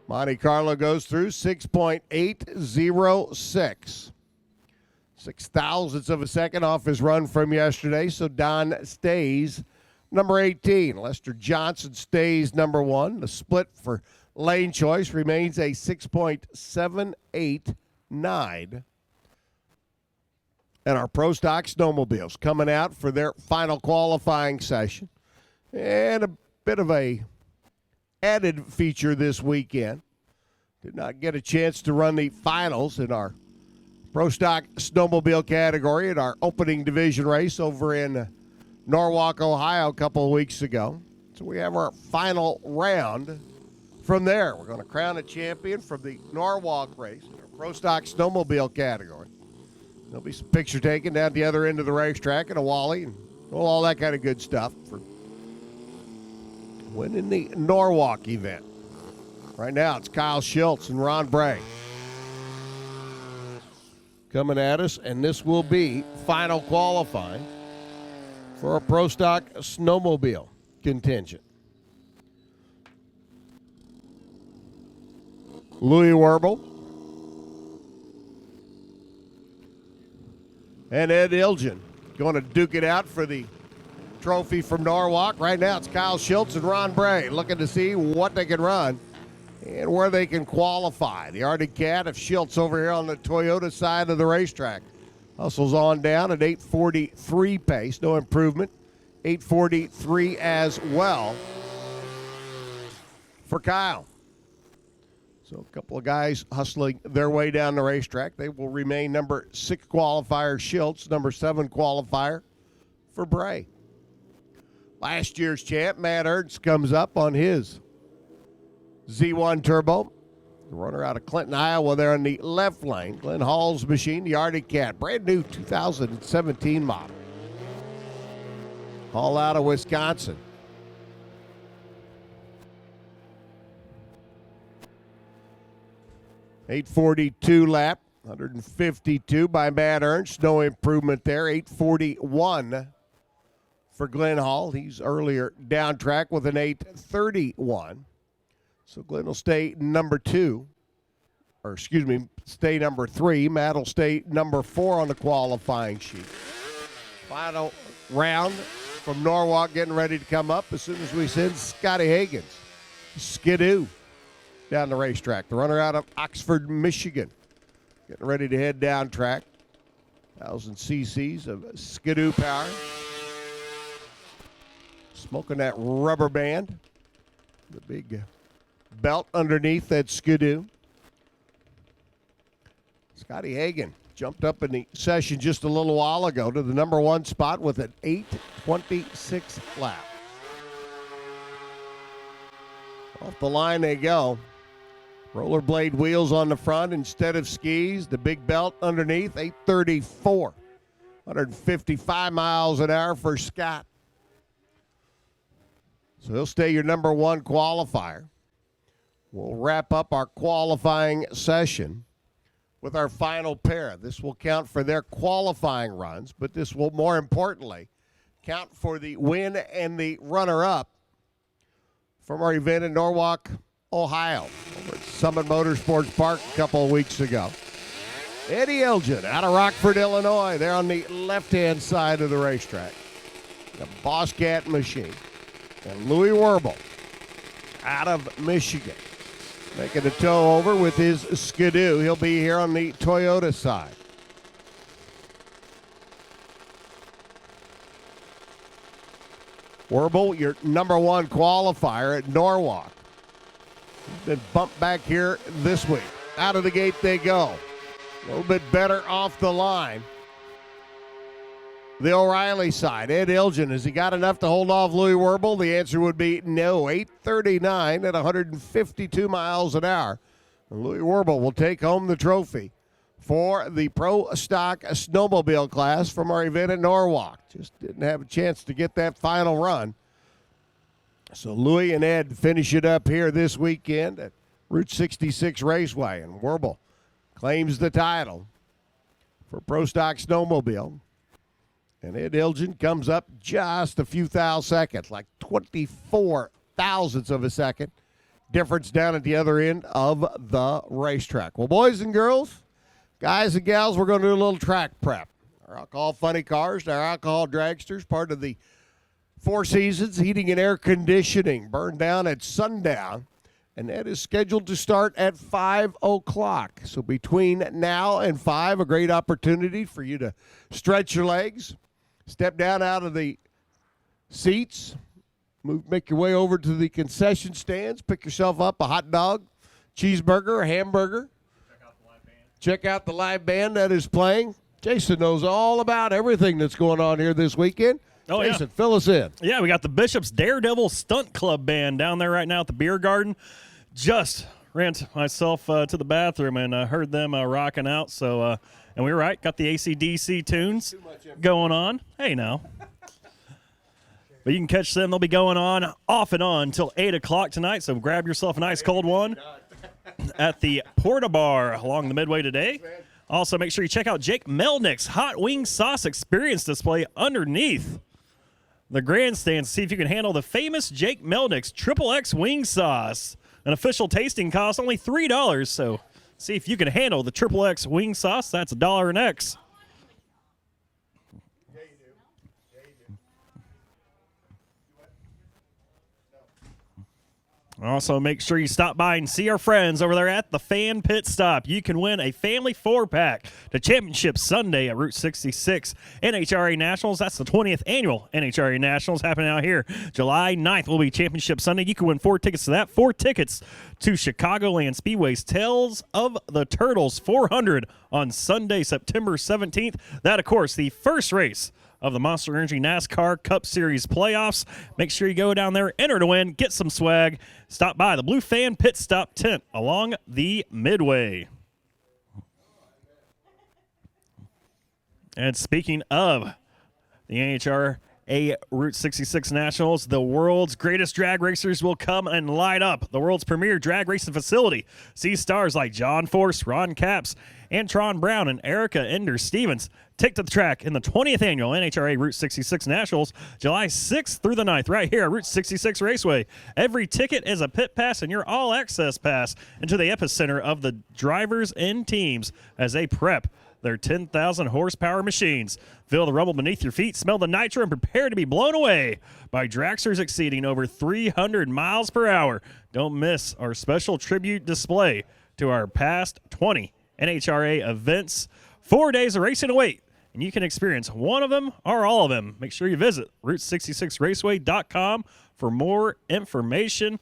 Speaker 1: Monte Carlo goes through 6.806. 6 thousandths of a second off his run from yesterday, so Don stays number 18. Lester Johnson stays number 1. The split for lane choice remains a 6.789. And our Pro Stock Snowmobiles coming out for their final qualifying session. And a bit of a added feature this weekend. Did not get a chance to run the finals in our Pro Stock Snowmobile category at our opening division race over in Norwalk, Ohio a couple of weeks ago. So we have our final round from there. We're going to crown a champion from the Norwalk race in our Pro Stock Snowmobile category. There'll be some picture taken down at the other end of the racetrack and a Wally and all that kind of good stuff for winning the Norwalk event. Right now, it's Kyle Schultz and Ron Bray coming at us, and this will be final qualifying for a Pro Stock Snowmobile contingent. Louis Werble and Ed Ilgen going to duke it out for the trophy from Norwalk. Right now, it's Kyle Schultz and Ron Bray looking to see what they can run and where they can qualify. The Arctic Cat of Schultz over here on the Toyota side of the racetrack. Hustles on down at 8:43 pace, no improvement. 8:43 as well for Kyle. So a couple of guys hustling their way down the racetrack. They will remain number 6 qualifier Schultz, number 7 qualifier for Bray. Last year's champ, Matt Ernst, comes up on his Z1 Turbo. The runner out of Clinton, Iowa there in the left lane. Glenn Hall's machine, the Arctic Cat. Brand new 2017 model. Hall out of Wisconsin. .842 lap, 152 by Matt Ernst. No improvement there. .841 for Glenn Hall. He's earlier down track with an .831. So Glenn will stay number 2. Or excuse me, stay number 3. Matt will stay number 4 on the qualifying sheet. Final round from Norwalk getting ready to come up as soon as we send Scotty Higgins. Skidoo down the racetrack. The runner out of Oxford, Michigan. Getting ready to head down track. 1,000 cc's of Skidoo power. Smoking that rubber band. The big belt underneath that Skidoo. Scotty Hagan jumped up in the session just a little while ago to the number 1 spot with an 8:26 lap. Off the line they go. Rollerblade wheels on the front instead of skis. The big belt underneath, 8:34. 155 miles an hour for Scott. So he'll stay your number 1 qualifier. We'll wrap up our qualifying session with our final pair. This will count for their qualifying runs, but this will more importantly count for the win and the runner-up from our event in Norwalk, Ohio, over at Summit Motorsports Park a couple of weeks ago. Eddie Elgin out of Rockford, Illinois. They're on the left-hand side of the racetrack. The Boss Cat machine. And Louis Werble out of Michigan. Making a tow over with his Skidoo. He'll be here on the Toyota side. Werble, your number 1 qualifier at Norwalk. He's been bumped back here this week. Out of the gate they go. A little bit better off the line. The O'Reilly side, Ed Elgin, has he got enough to hold off Louis Werble? The answer would be no. 8:39 at 152 miles an hour. And Louis Werble will take home the trophy for the Pro Stock Snowmobile class from our event at Norwalk. Just didn't have a chance to get that final run. So Louis and Ed finish it up here this weekend at Route 66 Raceway. And Werble claims the title for Pro Stock Snowmobile. And Ed Elgin comes up just a few seconds, like 24 thousandths of a second. Difference down at the other end of the racetrack. Well, boys and girls, guys and gals, we're going to do a little track prep. Our alcohol funny cars, our alcohol dragsters, part of the Four Seasons Heating and Air Conditioning, burned down at sundown. And that is scheduled to start at 5 o'clock. So between now and 5, a great opportunity for you to stretch your legs. Step down out of the seats, make your way over to the concession stands, pick yourself up a hot dog, cheeseburger, a hamburger. Check out the live band that is playing. Jason knows all about everything that's going on here this weekend.
Speaker 6: Oh,
Speaker 1: Jason, fill us in.
Speaker 6: Yeah, we got the Bishop's Daredevil Stunt Club band down there right now at the beer garden. Just ran myself to the bathroom and heard them rocking out. So, and we were right, got the AC/DC tunes going on. Hey, now. But you can catch them. They'll be going on off and on until 8 o'clock tonight. So grab yourself a nice cold one at the Porta Bar along the Midway today. Also, make sure you check out Jake Melnick's Hot Wing Sauce Experience display underneath the grandstand. See if you can handle the famous Jake Melnick's XXX Wing Sauce. An official tasting costs only $3. So see if you can handle the XXX Wing Sauce. That's $1 an X. Also, make sure you stop by and see our friends over there at the Fan Pit Stop. You can win a family 4-pack to Championship Sunday at Route 66 NHRA Nationals. That's the 20th annual NHRA Nationals happening out here. July 9th will be Championship Sunday. You can win 4 tickets to that. 4 tickets to Chicagoland Speedway's Tales of the Turtles 400 on Sunday, September 17th. That, of course, the first race of the Monster Energy NASCAR Cup Series playoffs. Make sure you go down there, enter to win, get some swag. Stop by the Blue Fan Pit Stop tent along the Midway. And speaking of the NHRA Route 66 Nationals, the world's greatest drag racers will come and light up the world's premier drag racing facility. See stars like John Force, Ron Capps, Antron Brown, and Erica Ender-Stevens take to the track in the 20th annual NHRA Route 66 Nationals, July 6th through the 9th, right here at Route 66 Raceway. Every ticket is a pit pass and your all-access pass into the epicenter of the drivers and teams as they prep their 10,000 horsepower machines. Feel the rumble beneath your feet, smell the nitro, and prepare to be blown away by dragsters exceeding over 300 miles per hour. Don't miss our special tribute display to our past 20 NHRA events. 4 days of racing await, and you can experience one of them or all of them. Make sure you visit Route66Raceway.com for more information.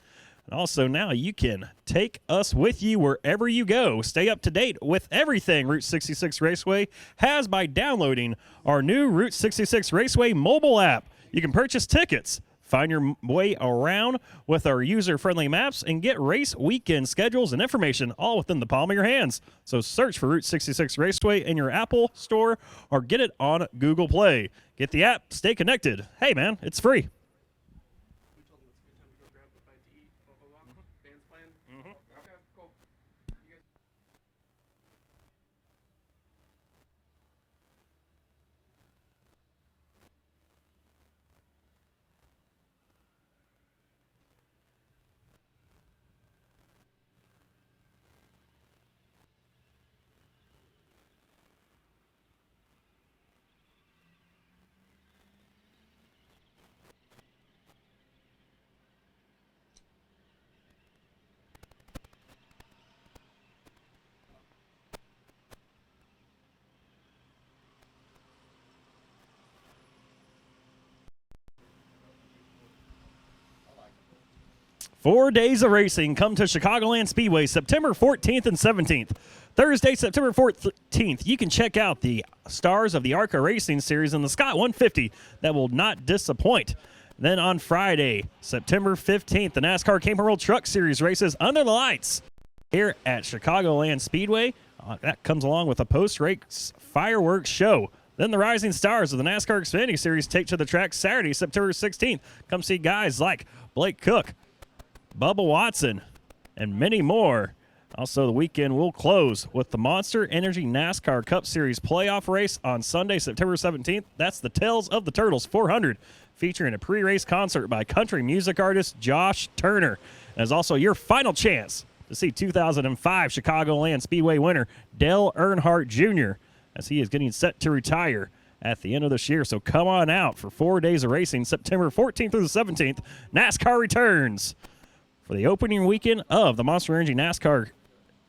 Speaker 6: And also now you can take us with you wherever you go. Stay up to date with everything Route 66 Raceway has by downloading our new Route 66 Raceway mobile app. You can purchase tickets, find your way around with our user-friendly maps, and get race weekend schedules and information all within the palm of your hands. So search for Route 66 Raceway in your Apple store or get it on Google Play. Get the app, stay connected. Hey, man, it's free. 4 days of racing come to Chicagoland Speedway September 14th and 17th. Thursday, September 14th, you can check out the stars of the ARCA Racing Series in the Scott 150 that will not disappoint. Then on Friday, September 15th, the NASCAR Camping World Truck Series races under the lights here at Chicagoland Speedway. That comes along with a post-race fireworks show. Then the rising stars of the NASCAR Xfinity Series take to the track Saturday, September 16th. Come see guys like Blake Cook, Bubba Watson, and many more. Also, the weekend will close with the Monster Energy NASCAR Cup Series playoff race on Sunday, September 17th. That's the Tales of the Turtles 400, featuring a pre-race concert by country music artist Josh Turner. As also your final chance to see 2005 Chicagoland Speedway winner Dale Earnhardt Jr., as he is getting set to retire at the end of this year. So come on out for 4 days of racing, September 14th through the 17th. NASCAR returns for the opening weekend of the Monster Energy NASCAR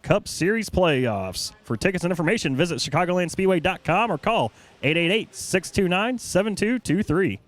Speaker 6: Cup Series playoffs. For tickets and information, visit ChicagolandSpeedway.com or call 888-629-7223.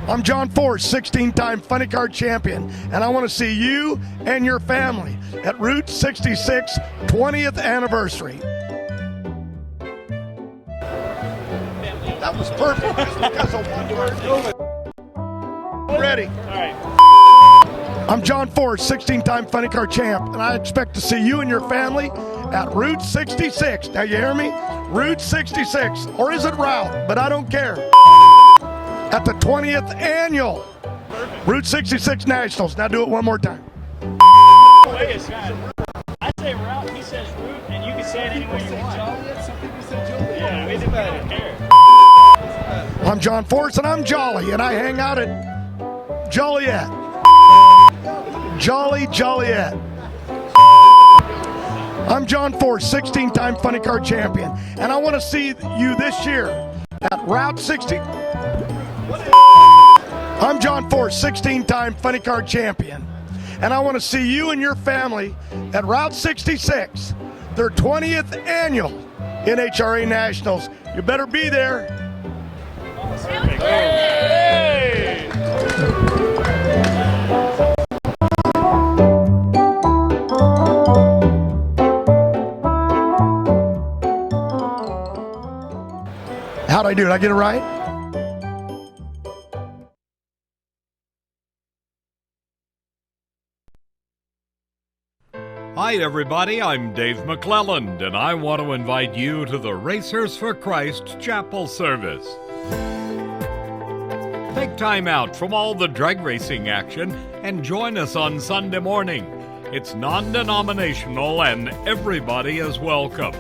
Speaker 4: I'm John Force, 16-time funny car champion, and I want to see you and your family at Route 66 20th anniversary. That was perfect just because of one word. Ready.
Speaker 5: All right.
Speaker 4: I'm John Force, 16-time funny car champ, and I expect to see you and your family at Route 66. Now you hear me? Route 66, or is it Route? But I don't care. At the 20th annual Route 66 Nationals. Now do it one more time.
Speaker 5: Wait a second. I say route, he says route, and you can say it any way you want.
Speaker 9: Some people say Joliet.
Speaker 5: Yeah, we don't care.
Speaker 4: I'm John Force, and I'm Jolly, and I hang out at Joliet. Joliet. I'm John Force, 16-time funny car champion, and I want to see you this year at Route 60. I'm John Force, 16-time funny car champion, and I want to see you and your family at Route 66, their 20th annual NHRA Nationals. You better be there.
Speaker 5: Hey!
Speaker 4: How'd I do? Did I get it right?
Speaker 8: Hi, everybody. I'm Dave McClelland, and I want to invite you to the Racers for Christ Chapel service. Take time out from all the drag racing action and join us on Sunday morning. It's non-denominational and everybody is welcome.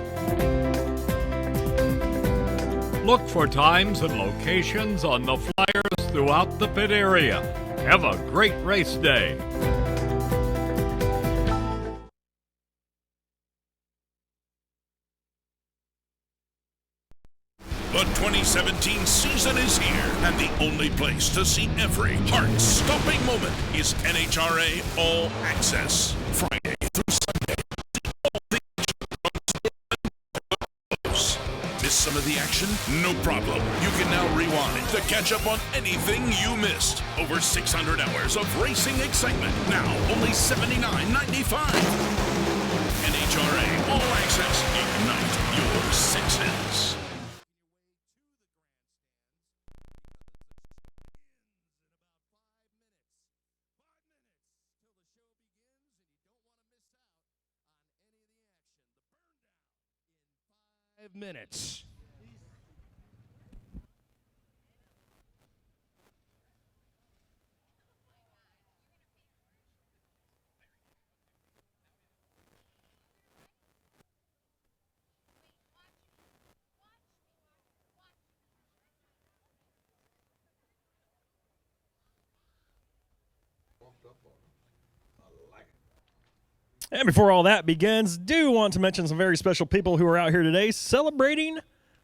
Speaker 8: Look for times and locations on the flyers throughout the pit area. Have a great race day.
Speaker 3: The 2017 season is here, and the only place to see every heart-stopping moment is NHRA All Access. Friday through Sunday, see all the action. Miss some of the action? No problem. You can now rewind to catch up on anything you missed. Over 600 hours of racing excitement, now only $79.95. NHRA All Access. Ignite your senses.
Speaker 1: Minutes.
Speaker 6: And before all that begins, do want to mention some very special people who are out here today celebrating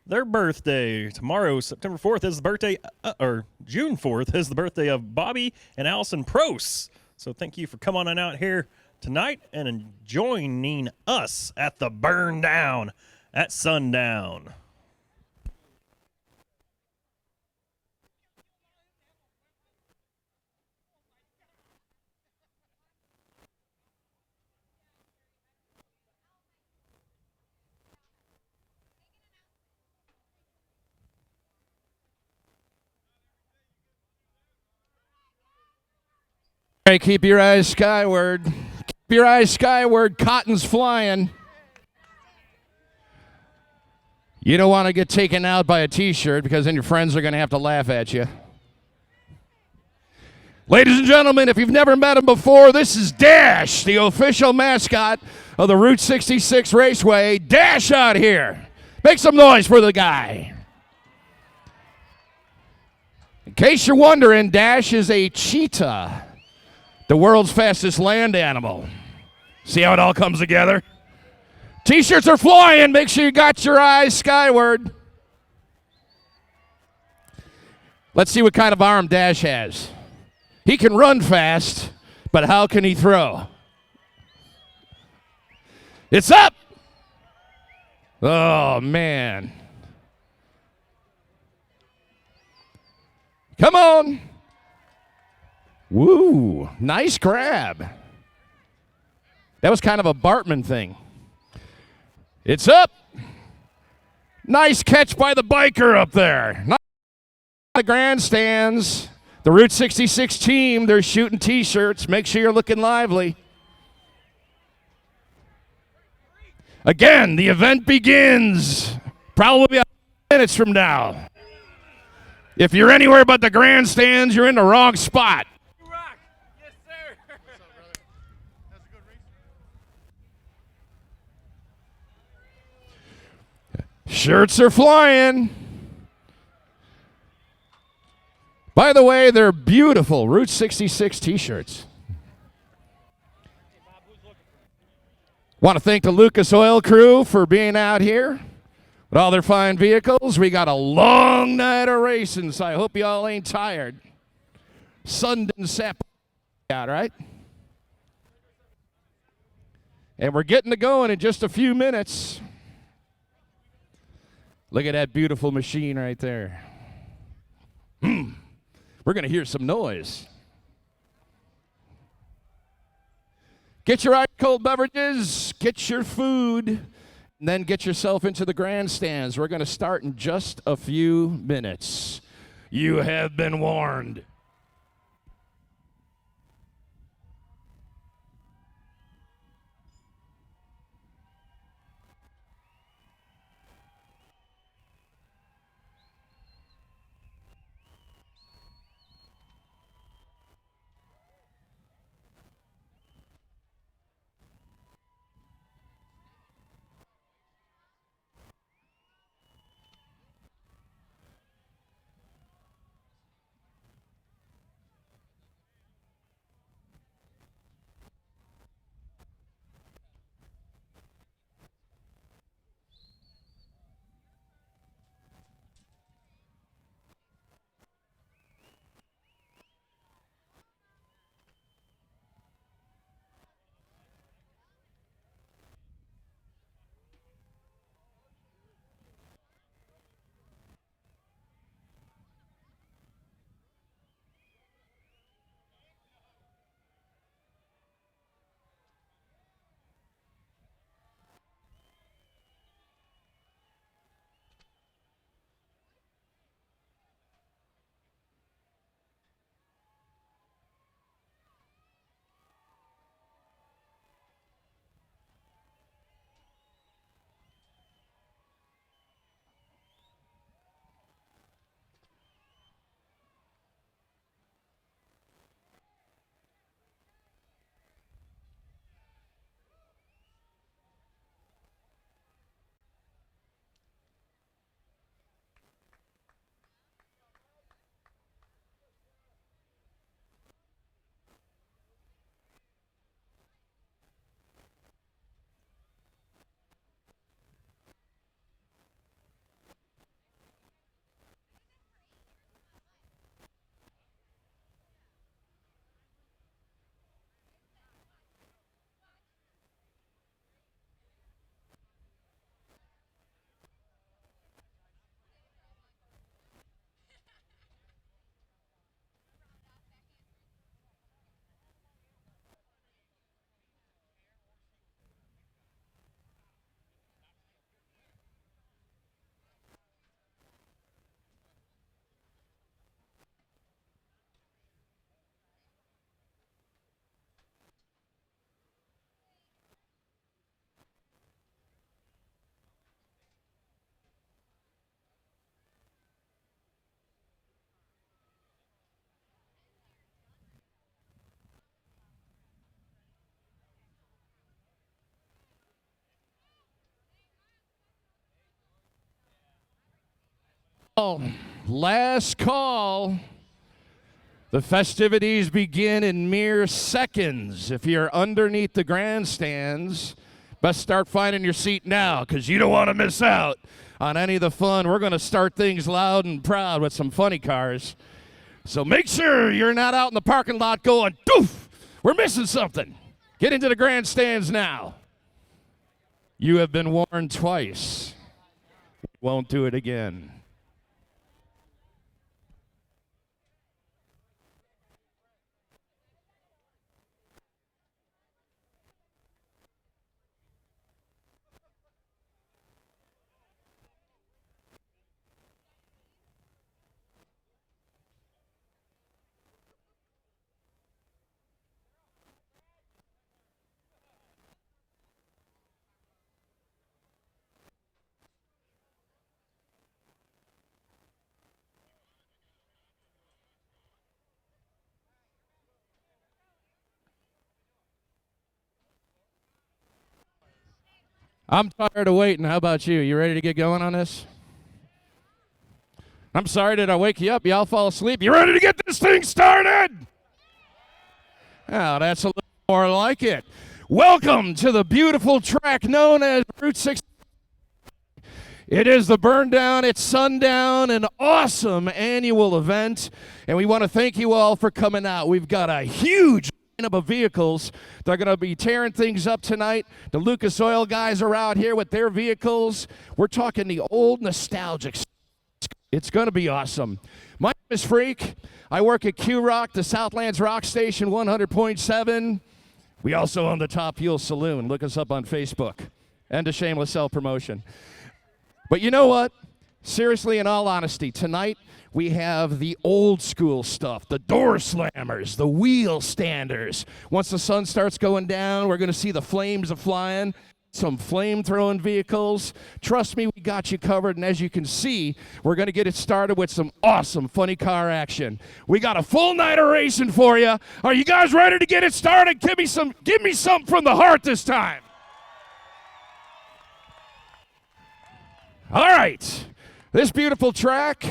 Speaker 6: their birthday. Tomorrow, September 4th, is the birthday, or June 4th, is the birthday of Bobby and Allison Pross. So thank you for coming on out here tonight and joining us at the Burn Down at sundown.
Speaker 10: Hey, keep your eyes skyward. Keep your eyes skyward. Cotton's flying. You don't want to get taken out by a T-shirt because then your friends are going to have to laugh at you. Ladies and gentlemen, if you've never met him before, this is Dash, the official mascot of the Route 66 Raceway. Dash out here. Make some noise for the guy. In case you're wondering, Dash is a cheetah. The world's fastest land animal. See how it all comes together? T-shirts are flying. Make sure you got your eyes skyward. Let's see what kind of arm Dash has. He can run fast, but how can he throw? It's up. Oh, man. Come on. Woo, nice grab. That was kind of a Bartman thing. It's up. Nice catch by the biker up there. Nice. The grandstands, the Route 66 team, they're shooting T-shirts. Make sure you're looking lively. Again, the event begins probably minutes from now. If you're anywhere but the grandstands, you're in the wrong spot.
Speaker 6: Yes, sir.
Speaker 10: Shirts are flying. By the way, they're beautiful Route 66 T-shirts. Want to thank the Lucas Oil crew for being out here with all their fine vehicles. We got a long night of racing, so I hope you all ain't tired. Sun didn't sap out, right? And we're getting to going in just a few minutes. Look at that beautiful machine right there. We're going to hear some noise. Get your ice-cold beverages, get your food, and then get yourself into the grandstands. We're going to start in just a few minutes. You have been warned. Last call. The festivities begin in mere seconds. If you're underneath the grandstands, best start finding your seat now because you don't want to miss out on any of the fun. We're going to start things loud and proud with some funny cars. So make sure you're not out in the parking lot going, doof, we're missing something. Get into the grandstands now. You have been warned twice. Won't do it again. I'm tired of waiting. How about you? You ready to get going on this? I'm sorry, did I wake you up? Y'all fall asleep? You ready to get this thing started? Oh, that's a little more like it. Welcome to the beautiful track known as Route 6. It is the Burn Down at Sundown, an awesome annual event, and we want to thank you all for coming out. We've got a huge lineup of vehicles. They're going to be tearing things up tonight. The Lucas Oil guys are out here with their vehicles. We're talking the old nostalgic. It's going to be awesome. My name is Freak. I work at Q-Rock, the Southlands Rock Station 100.7. We also own the Top Fuel Saloon. Look us up on Facebook. And a shameless self-promotion. But you know what? Seriously, in all honesty, tonight we have the old school stuff, the door slammers, the wheel standers. Once the sun starts going down, we're going to see the flames flying, some flame-throwing vehicles. Trust me, we got you covered, and as you can see, we're going to get it started with some awesome funny car action. We got a full night of racing for you. Are you guys ready to get it started? Give me something from the heart this time. All right, this beautiful track,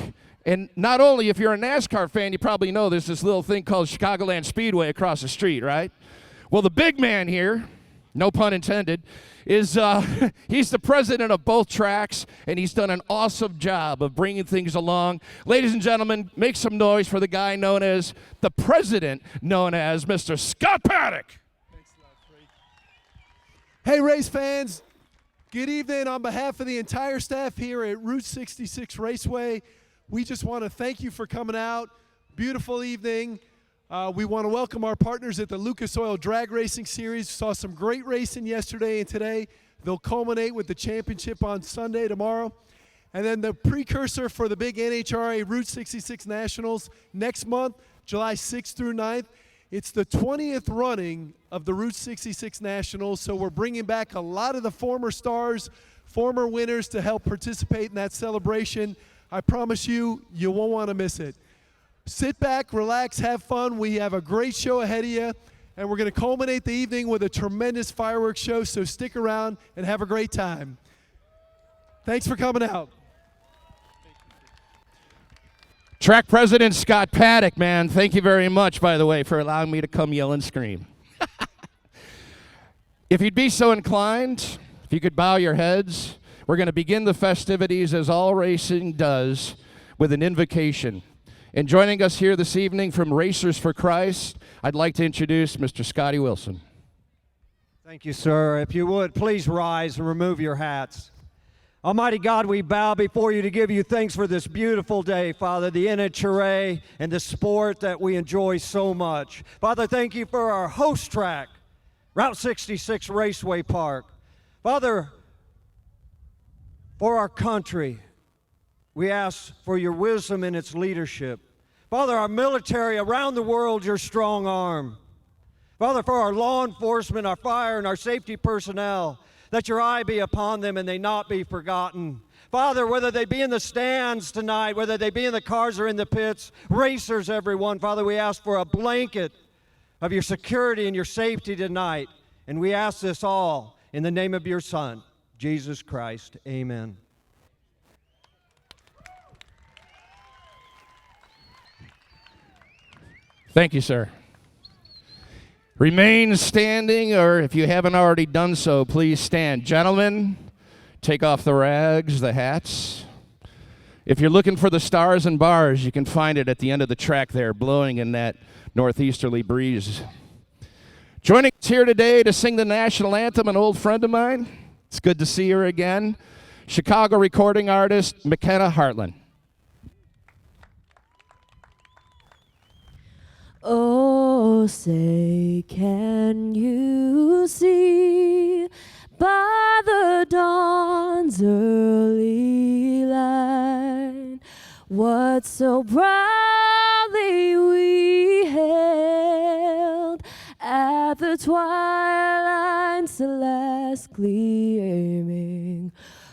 Speaker 10: and not only if you're a NASCAR fan, you probably know there's this little thing called Chicagoland Speedway across the street, right? Well, the big man here, no pun intended, is he's the president of both tracks, and he's done an awesome job of bringing things along. Ladies and gentlemen, make some noise for the guy known as the president, known as Mr. Scott Paddock.
Speaker 9: Thanks a lot, Freak. Hey, race fans. Good evening. On behalf of the entire staff here at Route 66 Raceway, we just want to thank you for coming out. Beautiful evening. We want to welcome our partners at the Lucas Oil Drag Racing Series. Saw some great racing yesterday and today. They'll culminate with the championship on Sunday tomorrow. And then the precursor for the big NHRA Route 66 Nationals next month, July 6th through 9th. It's the 20th running of the Route 66 Nationals, so we're bringing back a lot of the former stars, former winners to help participate in that celebration. I promise you, you won't want to miss it. Sit back, relax, have fun. We have a great show ahead of you, and we're going to culminate the evening with a tremendous fireworks show, so stick around and have a great time. Thanks for coming out.
Speaker 10: Track president Scott Paddock, man, thank you very much, by the way, for allowing me to come yell and scream. If you'd be so inclined, if you could bow your heads, we're going to begin the festivities as all racing does with an invocation. And joining us here this evening from Racers for Christ, I'd like to introduce Mr. Scotty Wilson.
Speaker 11: Thank you, sir. If you would, please rise and remove your hats. Almighty God, we bow before you to give you thanks for this beautiful day, Father, the NHRA and the sport that we enjoy so much. Father, thank you for our host track, Route 66 Raceway Park. Father, for our country, we ask for your wisdom in its leadership. Father, our military around the world, your strong arm. Father, for our law enforcement, our fire, and our safety personnel, that your eye be upon them and they not be forgotten. Father, whether they be in the stands tonight, whether they be in the cars or in the pits, racers, everyone, Father, we ask for a blanket of your security and your safety tonight. And we ask this all in the name of your Son, Jesus Christ. Amen.
Speaker 10: Thank you, sir. Remain standing, or if you haven't already done so, please stand. Gentlemen, take off the rags, the hats. If you're looking for the stars and bars, you can find it at the end of the track there, blowing in that northeasterly breeze. Joining us here today to sing the national anthem, an old friend of mine. It's good to see her again. Chicago recording artist, McKenna Hartland.
Speaker 12: Oh, say, can you see by the dawn's early light what so proudly we hailed at the twilight's celeste gleaming,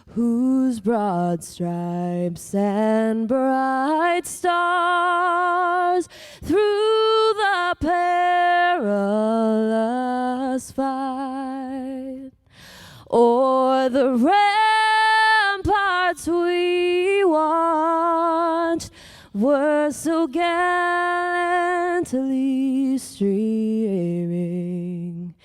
Speaker 12: whose broad stripes and bright stars through the perilous fight o'er the ramparts we watched were so gallantly streaming,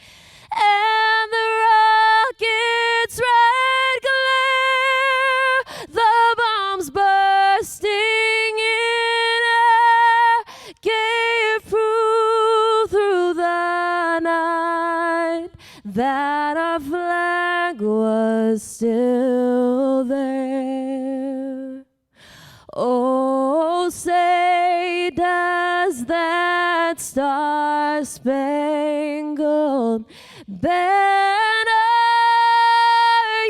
Speaker 12: and the rocket's red glare, the bombs bursting in air, gave proof through the night that our flag was still there. Oh, say does that star-spangled banner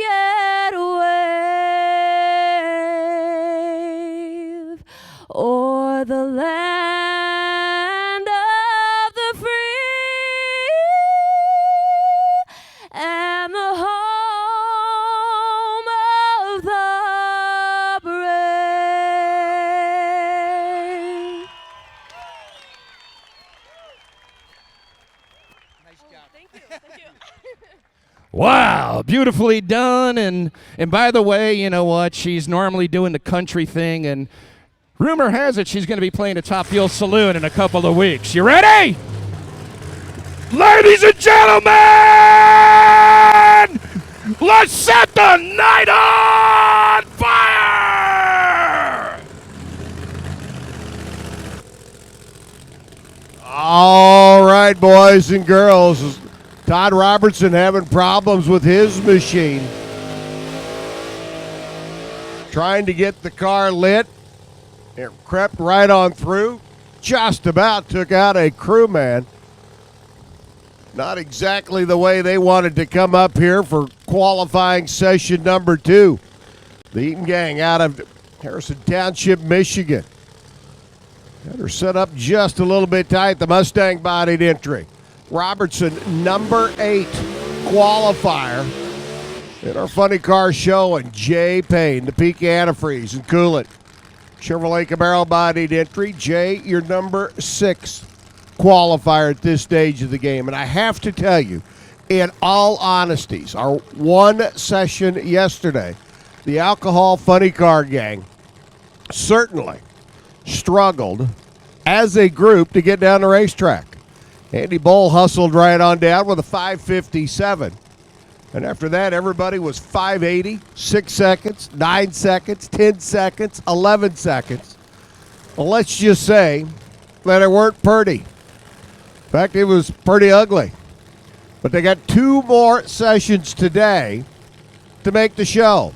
Speaker 12: yet wave o'er the land of the free and the home of the brave.
Speaker 10: Wow, beautifully done. And by the way, you know what? She's normally doing the country thing, and rumor has it she's going to be playing at Top Fuel Saloon in a couple of weeks. You ready? Ladies and gentlemen, let's set the night on fire!
Speaker 1: All right, boys and girls. Todd Robertson having problems with his machine. Trying to get the car lit. It crept right on through. Just about took out a crewman. Not exactly the way they wanted to come up here for qualifying session number 2. The Eaton Gang out of Harrison Township, Michigan. Got her set up just a little bit tight. The Mustang bodied entry. Robertson, number 8 qualifier in our funny car show, and Jay Payne, the peak antifreeze and coolant. Chevrolet Camaro bodied entry. Jay, your number 6 qualifier at this stage of the game. And I have to tell you, in all honesty, our one session yesterday, the Alcohol Funny Car Gang certainly struggled as a group to get down the racetrack. Andy Bowl hustled right on down with a 5:57. And after that, everybody was 5:80, 6 seconds, 9 seconds, 10 seconds, 11 seconds. Well, let's just say that it weren't pretty. In fact, it was pretty ugly. But they got 2 more sessions today to make the show.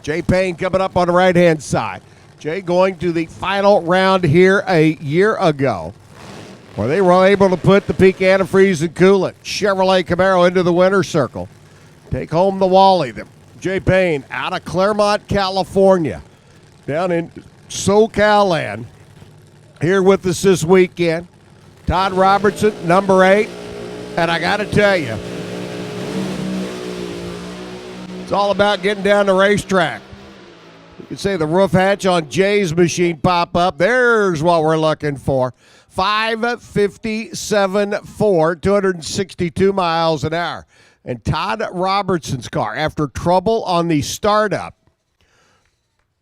Speaker 1: Jay Payne coming up on the right-hand side. Jay going to the final round here a year ago, where they were able to put the peak antifreeze and coolant Chevrolet Camaro into the winner's circle. Take home the Wally. Jay Payne out of Claremont, California, down in SoCal land, here with us this weekend. Todd Robertson, number 8. And I got to tell you, it's all about getting down the racetrack. You can say the roof hatch on Jay's machine pop up. There's what we're looking for. 5:57.4, 262 miles an hour. And Todd Robertson's car, after trouble on the startup,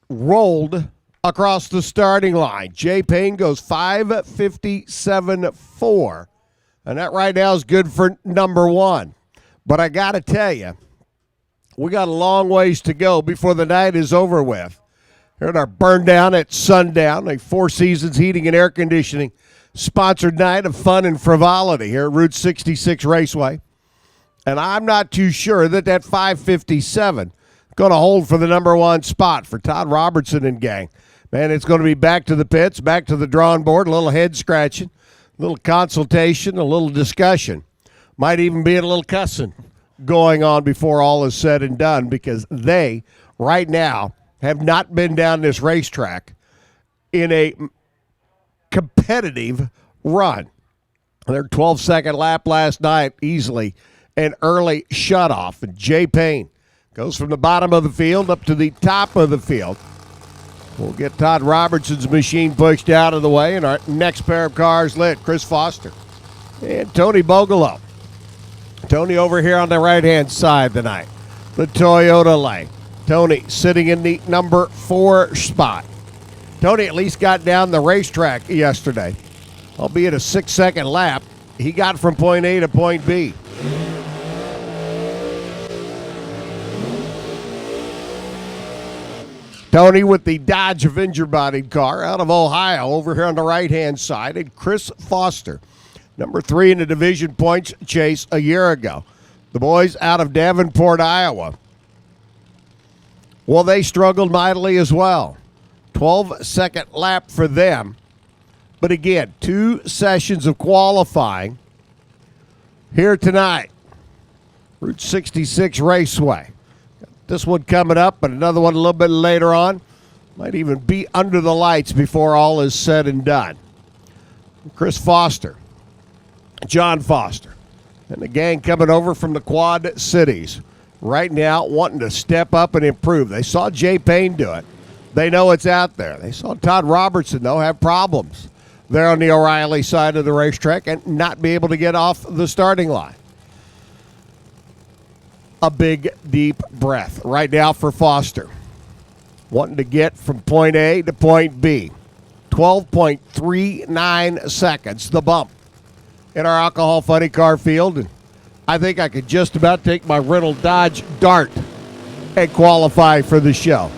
Speaker 1: rolled across the starting line. Jay Payne goes 5:57.4. And that right now is good for number 1. But I got to tell you, we got a long ways to go before the night is over with. Here at our Burn Down at Sundown, a Four Seasons Heating and Air Conditioning sponsored night of fun and frivolity here at Route 66 Raceway. And I'm not too sure that 5:57 going to hold for the number 1 spot for Todd Robertson and gang. Man, it's going to be back to the pits, back to the drawing board, a little head scratching, a little consultation, a little discussion. Might even be a little cussing going on before all is said and done, because they, right now, have not been down this racetrack in a competitive run. Their 12-second lap last night, easily an early shutoff. And Jay Payne goes from the bottom of the field up to the top of the field. We'll get Todd Robertson's machine pushed out of the way, and our next pair of cars lit. Chris Foster and Tony Bogolo. Tony over here on the right-hand side tonight. the Toyota lane. Tony sitting in the number 4 spot. Tony at least got down the racetrack yesterday, albeit a 6-second lap. He got from point A to point B. Tony with the Dodge Avenger-bodied car out of Ohio over here on the right-hand side. And Chris Foster, number 3 in the division points chase a year ago. The boys out of Davenport, Iowa. Well, they struggled mightily as well. 12-second lap for them. But again, 2 sessions of qualifying here tonight. Route 66 Raceway. This one coming up, and another one a little bit later on. Might even be under the lights before all is said and done. Chris Foster, John Foster, and the gang coming over from the Quad Cities. Right now, wanting to step up and improve. They saw Jay Payne do it. They know it's out there. They saw Todd Robertson, though, have problems there on the O'Reilly side of the racetrack and not be able to get off the starting line. A big, deep breath right now for Foster. Wanting to get from point A to point B. 12.39 seconds, the bump in our alcohol funny car field. And I think I could just about take my rental Dodge Dart and qualify for the show.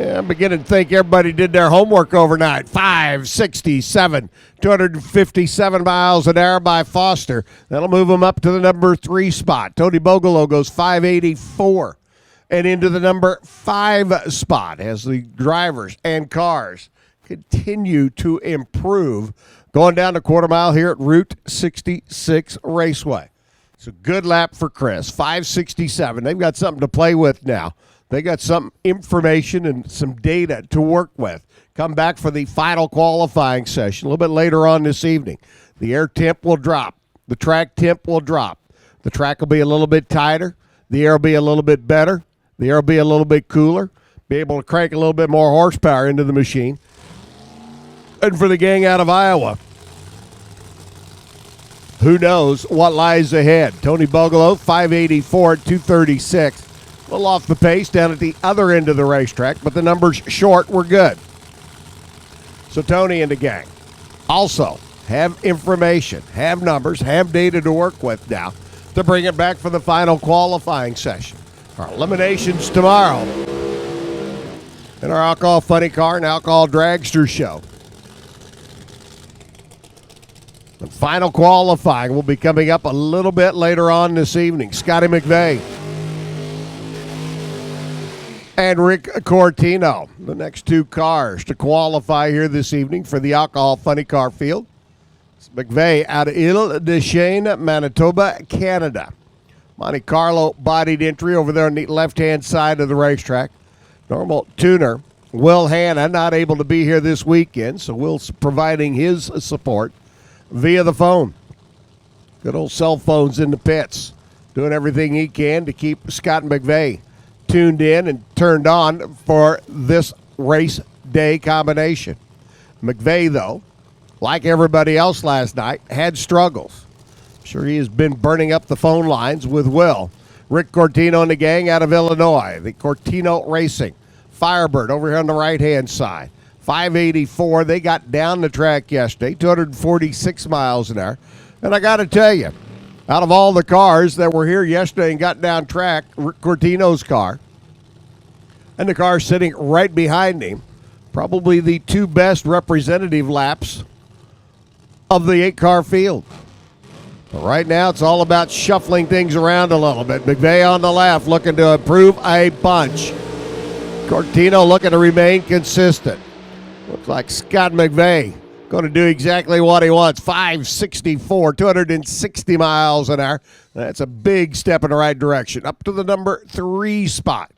Speaker 1: I'm beginning to think everybody did their homework overnight. 567, 257 miles an hour by Foster. That'll move him up to the number 3 spot. Tony Bogolo goes 584 and into the number 5 spot as the drivers and cars continue to improve. Going down the quarter mile here at Route 66 Raceway. It's a good lap for Chris. 567. They've got something to play with now. They got some information and some data to work with. Come back for the final qualifying session a little bit later on this evening. The air temp will drop. The track temp will drop. The track will be a little bit tighter. The air will be a little bit better. The air will be a little bit cooler. Be able to crank a little bit more horsepower into the machine. And for the gang out of Iowa, who knows what lies ahead? Tony Bogolo, 584 at 236. A little off the pace down at the other end of the racetrack, but the numbers short were good. So Tony and the gang also have information, have numbers, have data to work with now to bring it back for the final qualifying session. Our eliminations tomorrow in our alcohol funny car and alcohol dragster show. The final qualifying will be coming up a little bit later on this evening. Scotty McVeigh and Rick Cortino, the next 2 cars to qualify here this evening for the alcohol funny car field. It's McVeigh out of Ile de Chêne, Manitoba, Canada. Monte Carlo bodied entry over there on the left-hand side of the racetrack. Normal tuner, Will Hanna, not able to be here this weekend, so Will's providing his support via the phone. Good old cell phones in the pits, doing everything he can to keep Scott McVeigh tuned in and turned on for this race day combination. McVeigh, though, like everybody else last night, had struggles. I'm sure he has been burning up the phone lines with Will. Rick Cortino and the gang out of Illinois, the Cortino Racing. Firebird over here on the right-hand side. 584, they got down the track yesterday, 246 miles an hour. And I got to tell you, out of all the cars that were here yesterday and got down track, Rick Cortino's car and the car sitting right behind him, probably the 2 best representative laps of the 8-car field. But right now, it's all about shuffling things around a little bit. McVeigh on the left looking to improve a bunch. Cortino looking to remain consistent. Looks like Scott McVeigh going to do exactly what he wants. 564, 260 miles an hour. That's a big step in the right direction. Up to the number 3 spot.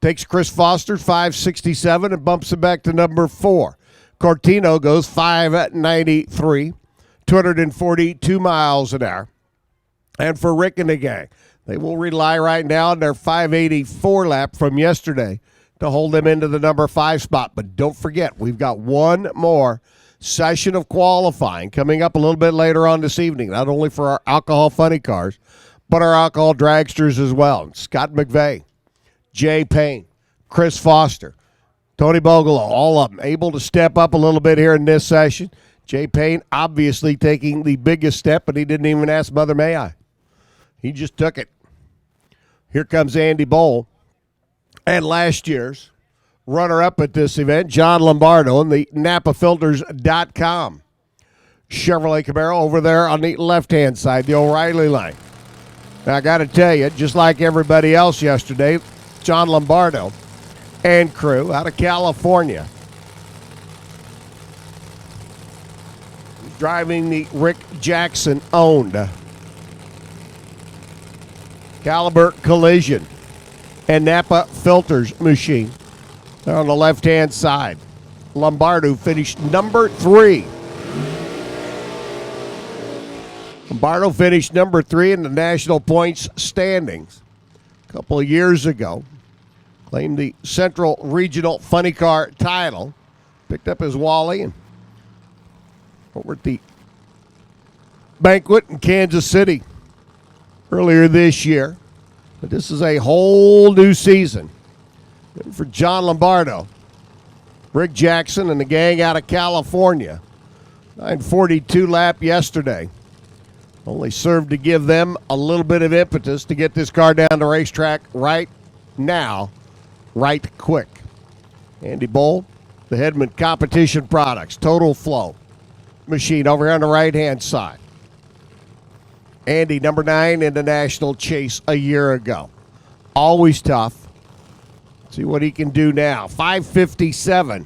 Speaker 1: Takes Chris Foster, 567, and bumps him back to number 4. Cortino goes 593, 242 miles an hour. And for Rick and the gang, they will rely right now on their 584 lap from yesterday to hold them into the number 5 spot. But don't forget, we've got one more session of qualifying coming up a little bit later on this evening, not only for our alcohol funny cars, but our alcohol dragsters as well. Scott McVeigh, Jay Payne, Chris Foster, Tony Bogolo, all of them able to step up a little bit here in this session. Jay Payne obviously taking the biggest step, but he didn't even ask Mother May I. He just took it. Here comes Andy Bowl. And last year's runner-up at this event, John Lombardo, and the NapaFilters.com. Chevrolet Camaro over there on the left-hand side, the O'Reilly line. Now, I got to tell you, just like everybody else yesterday, John Lombardo and crew out of California. He's driving the Rick Jackson-owned Caliber Collision and Napa Filters machine. They're on the left-hand side. Lombardo finished number 3. Lombardo finished number 3 in the national points standings a couple of years ago. Claimed the Central Regional Funny Car title. Picked up his Wally and over at the banquet in Kansas City earlier this year. But this is a whole new season for John Lombardo, Rick Jackson, and the gang out of California. 9:42 lap yesterday. Only served to give them a little bit of impetus to get this car down the racetrack right now, right quick. Andy Bowl, the Hedman Competition Products, Total Flow machine over here on the right-hand side. Andy, number 9 in the national chase a year ago. Always tough. See what he can do now. 5:57,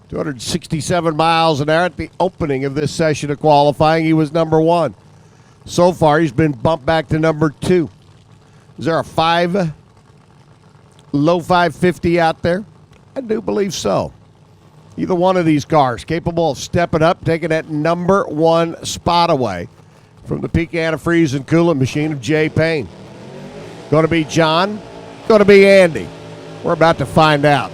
Speaker 1: 267 miles an hour at the opening of this session of qualifying. He was number 1. So far, he's been bumped back to number 2. Is there a low 550 out there? I do believe so. Either one of these cars capable of stepping up, taking that number 1 spot away from the peak antifreeze and coolant machine of Jay Payne. Going to be John, going to be Andy. We're about to find out.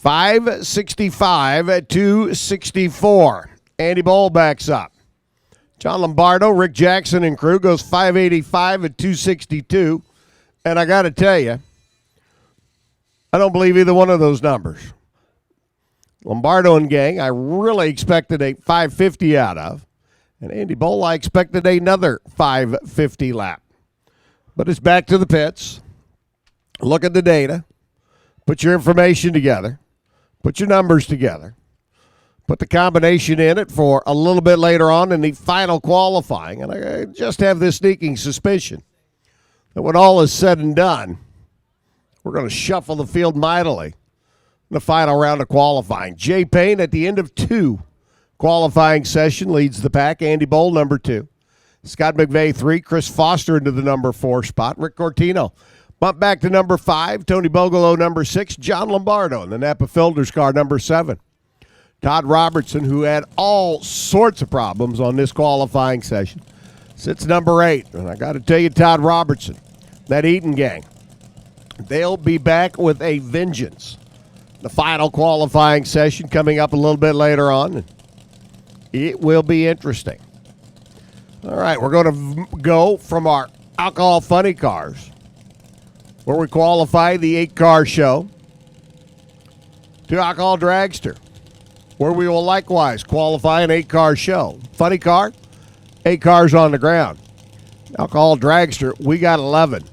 Speaker 1: .565 at 264. Andy Bowl backs up. John Lombardo, Rick Jackson and crew goes 585 at 262. And I got to tell you, I don't believe either one of those numbers. Lombardo and gang, I really expected a 550 out of. And Andy Bowl, I expected another 550 lap. But it's back to the pits. Look at the data. Put your information together. Put your numbers together. Put the combination in it for a little bit later on in the final qualifying. And I just have this sneaking suspicion that when all is said and done, we're going to shuffle the field mightily in the final round of qualifying. Jay Payne at the end of 2 qualifying session leads the pack. Andy Bowl, number 2. Scott McVeigh, 3. Chris Foster into the number 4 spot. Rick Cortino bumped back to number 5. Tony Bogolo, number 6. John Lombardo in the Napa Filters car, number 7. Todd Robertson, who had all sorts of problems on this qualifying session, sits number 8. And I got to tell you, Todd Robertson, that Eaton gang, they'll be back with a vengeance. The final qualifying session coming up a little bit later on. It will be interesting. All right, we're going to go from our alcohol funny cars, where we qualify the 8-car show, to alcohol dragster, where we will likewise qualify an 8-car show. Funny car, 8 cars on the ground. Alcohol dragster, we got 11.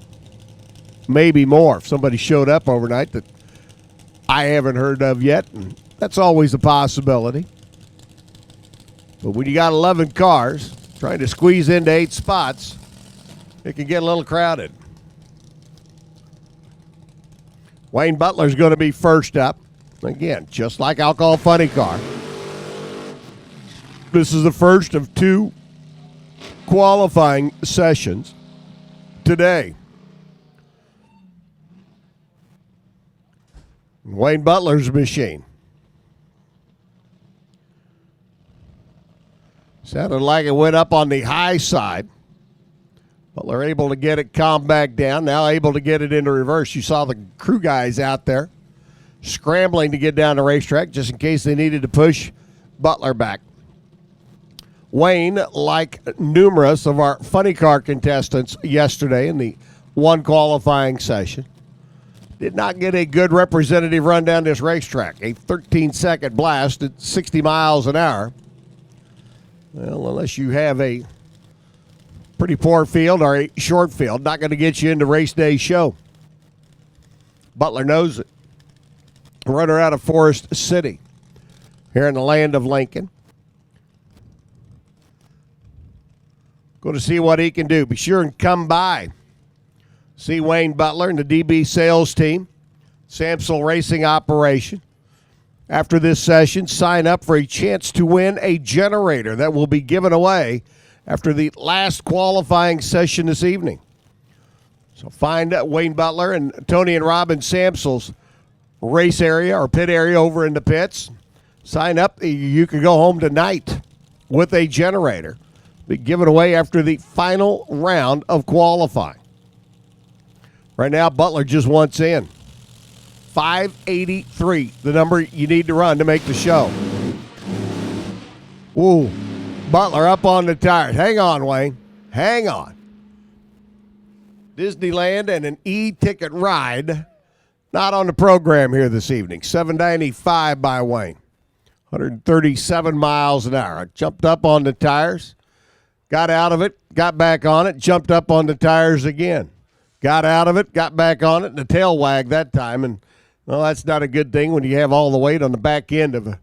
Speaker 1: Maybe more if somebody showed up overnight that I haven't heard of yet, and that's always a possibility. But when you got 11 cars trying to squeeze into 8 spots, it can get a little crowded. Wayne Butler's going to be first up. Again, just like alcohol funny car. This is the first of 2 qualifying sessions today. Wayne Butler's machine. Sounded like it went up on the high side Well, they're able to get it calmed back down, now able to get it into reverse. You saw the crew guys out there scrambling to get down the racetrack just in case they needed to push Butler back. Wayne, like numerous of our funny car contestants yesterday in the one qualifying session, did not get a good representative run down this racetrack. A 13-second blast at 60 miles an hour. Well, unless you have a pretty poor field or a short field, not going to get you into race day show. Butler knows it. Runner out of Forest City here in the land of Lincoln. Going to see what he can do. Be sure and come by. See Wayne Butler and the DB sales team, Samsel Racing operation. After this session, sign up for a chance to win a generator that will be given away after the last qualifying session this evening. So find Wayne Butler and Tony and Robin Samsel's race area or pit area over in the pits. Sign up. You can go home tonight with a generator. Be given away after the final round of qualifying. Right now, Butler just wants in. 583, the number you need to run to make the show. Ooh, Butler up on the tires. Hang on, Wayne. Hang on. Disneyland and an e-ticket ride not on the program here this evening. 795 by Wayne. 137 miles an hour. I jumped up on the tires. Got out of it, got back on it, jumped up on the tires again. Got out of it, got back on it, and the tail wagged that time. And, well, that's not a good thing when you have all the weight on the back end of an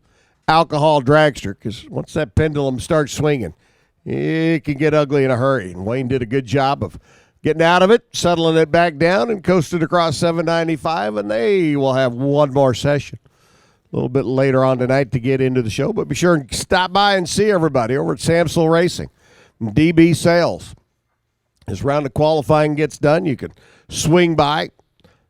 Speaker 1: alcohol dragster, because once that pendulum starts swinging, it can get ugly in a hurry. And Wayne did a good job of getting out of it, settling it back down, and coasted across 795, and they will have one more session a little bit later on tonight to get into the show. But be sure and stop by and see everybody over at Samsel Racing. DB Sales. As round of qualifying gets done, you can swing by,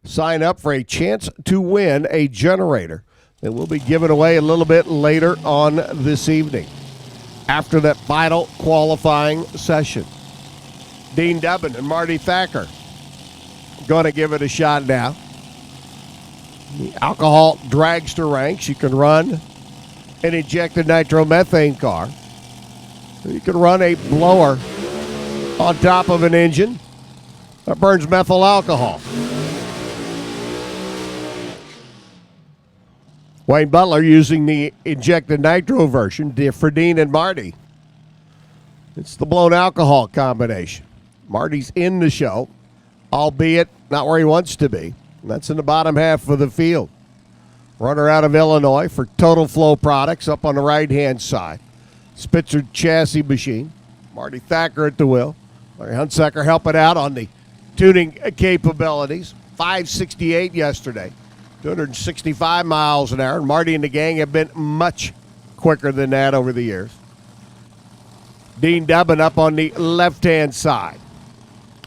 Speaker 1: sign up for a chance to win a generator that will be given away a little bit later on this evening after that final qualifying session. Dean Dubbin and Marty Thacker going to give it a shot now. The alcohol dragster ranks, you can run an injected nitromethane car. You can run a blower on top of an engine that burns methyl alcohol. Wayne Butler using the injected nitro version for Dean and Marty. It's the blown alcohol combination. Marty's in the show, albeit not where he wants to be. And that's in the bottom half of the field. Runner out of Illinois for Total Flow Products up on the right-hand side. Spitzer chassis machine. Marty Thacker at the wheel. Larry Hunsaker helping out on the tuning capabilities. 568 yesterday. 265 miles an hour. And Marty and the gang have been much quicker than that over the years. Dean Dubbin up on the left-hand side.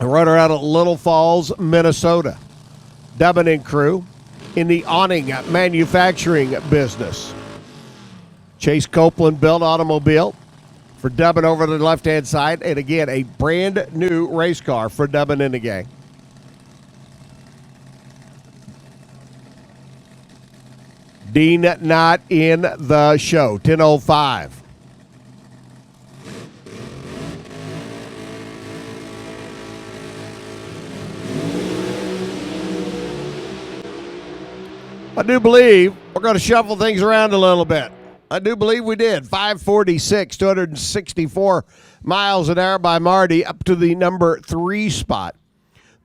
Speaker 1: A runner out of Little Falls, Minnesota. Dubbin and crew in the awning manufacturing business. Chase Copeland built automobile for Dubbin over the left-hand side. And again, a brand new race car for Dubbin and the gang. Dean not in the show, 10:05. I do believe we're going to shuffle things around a little bit. I do believe we did. 546, 264 miles an hour by Marty up to the number 3 spot.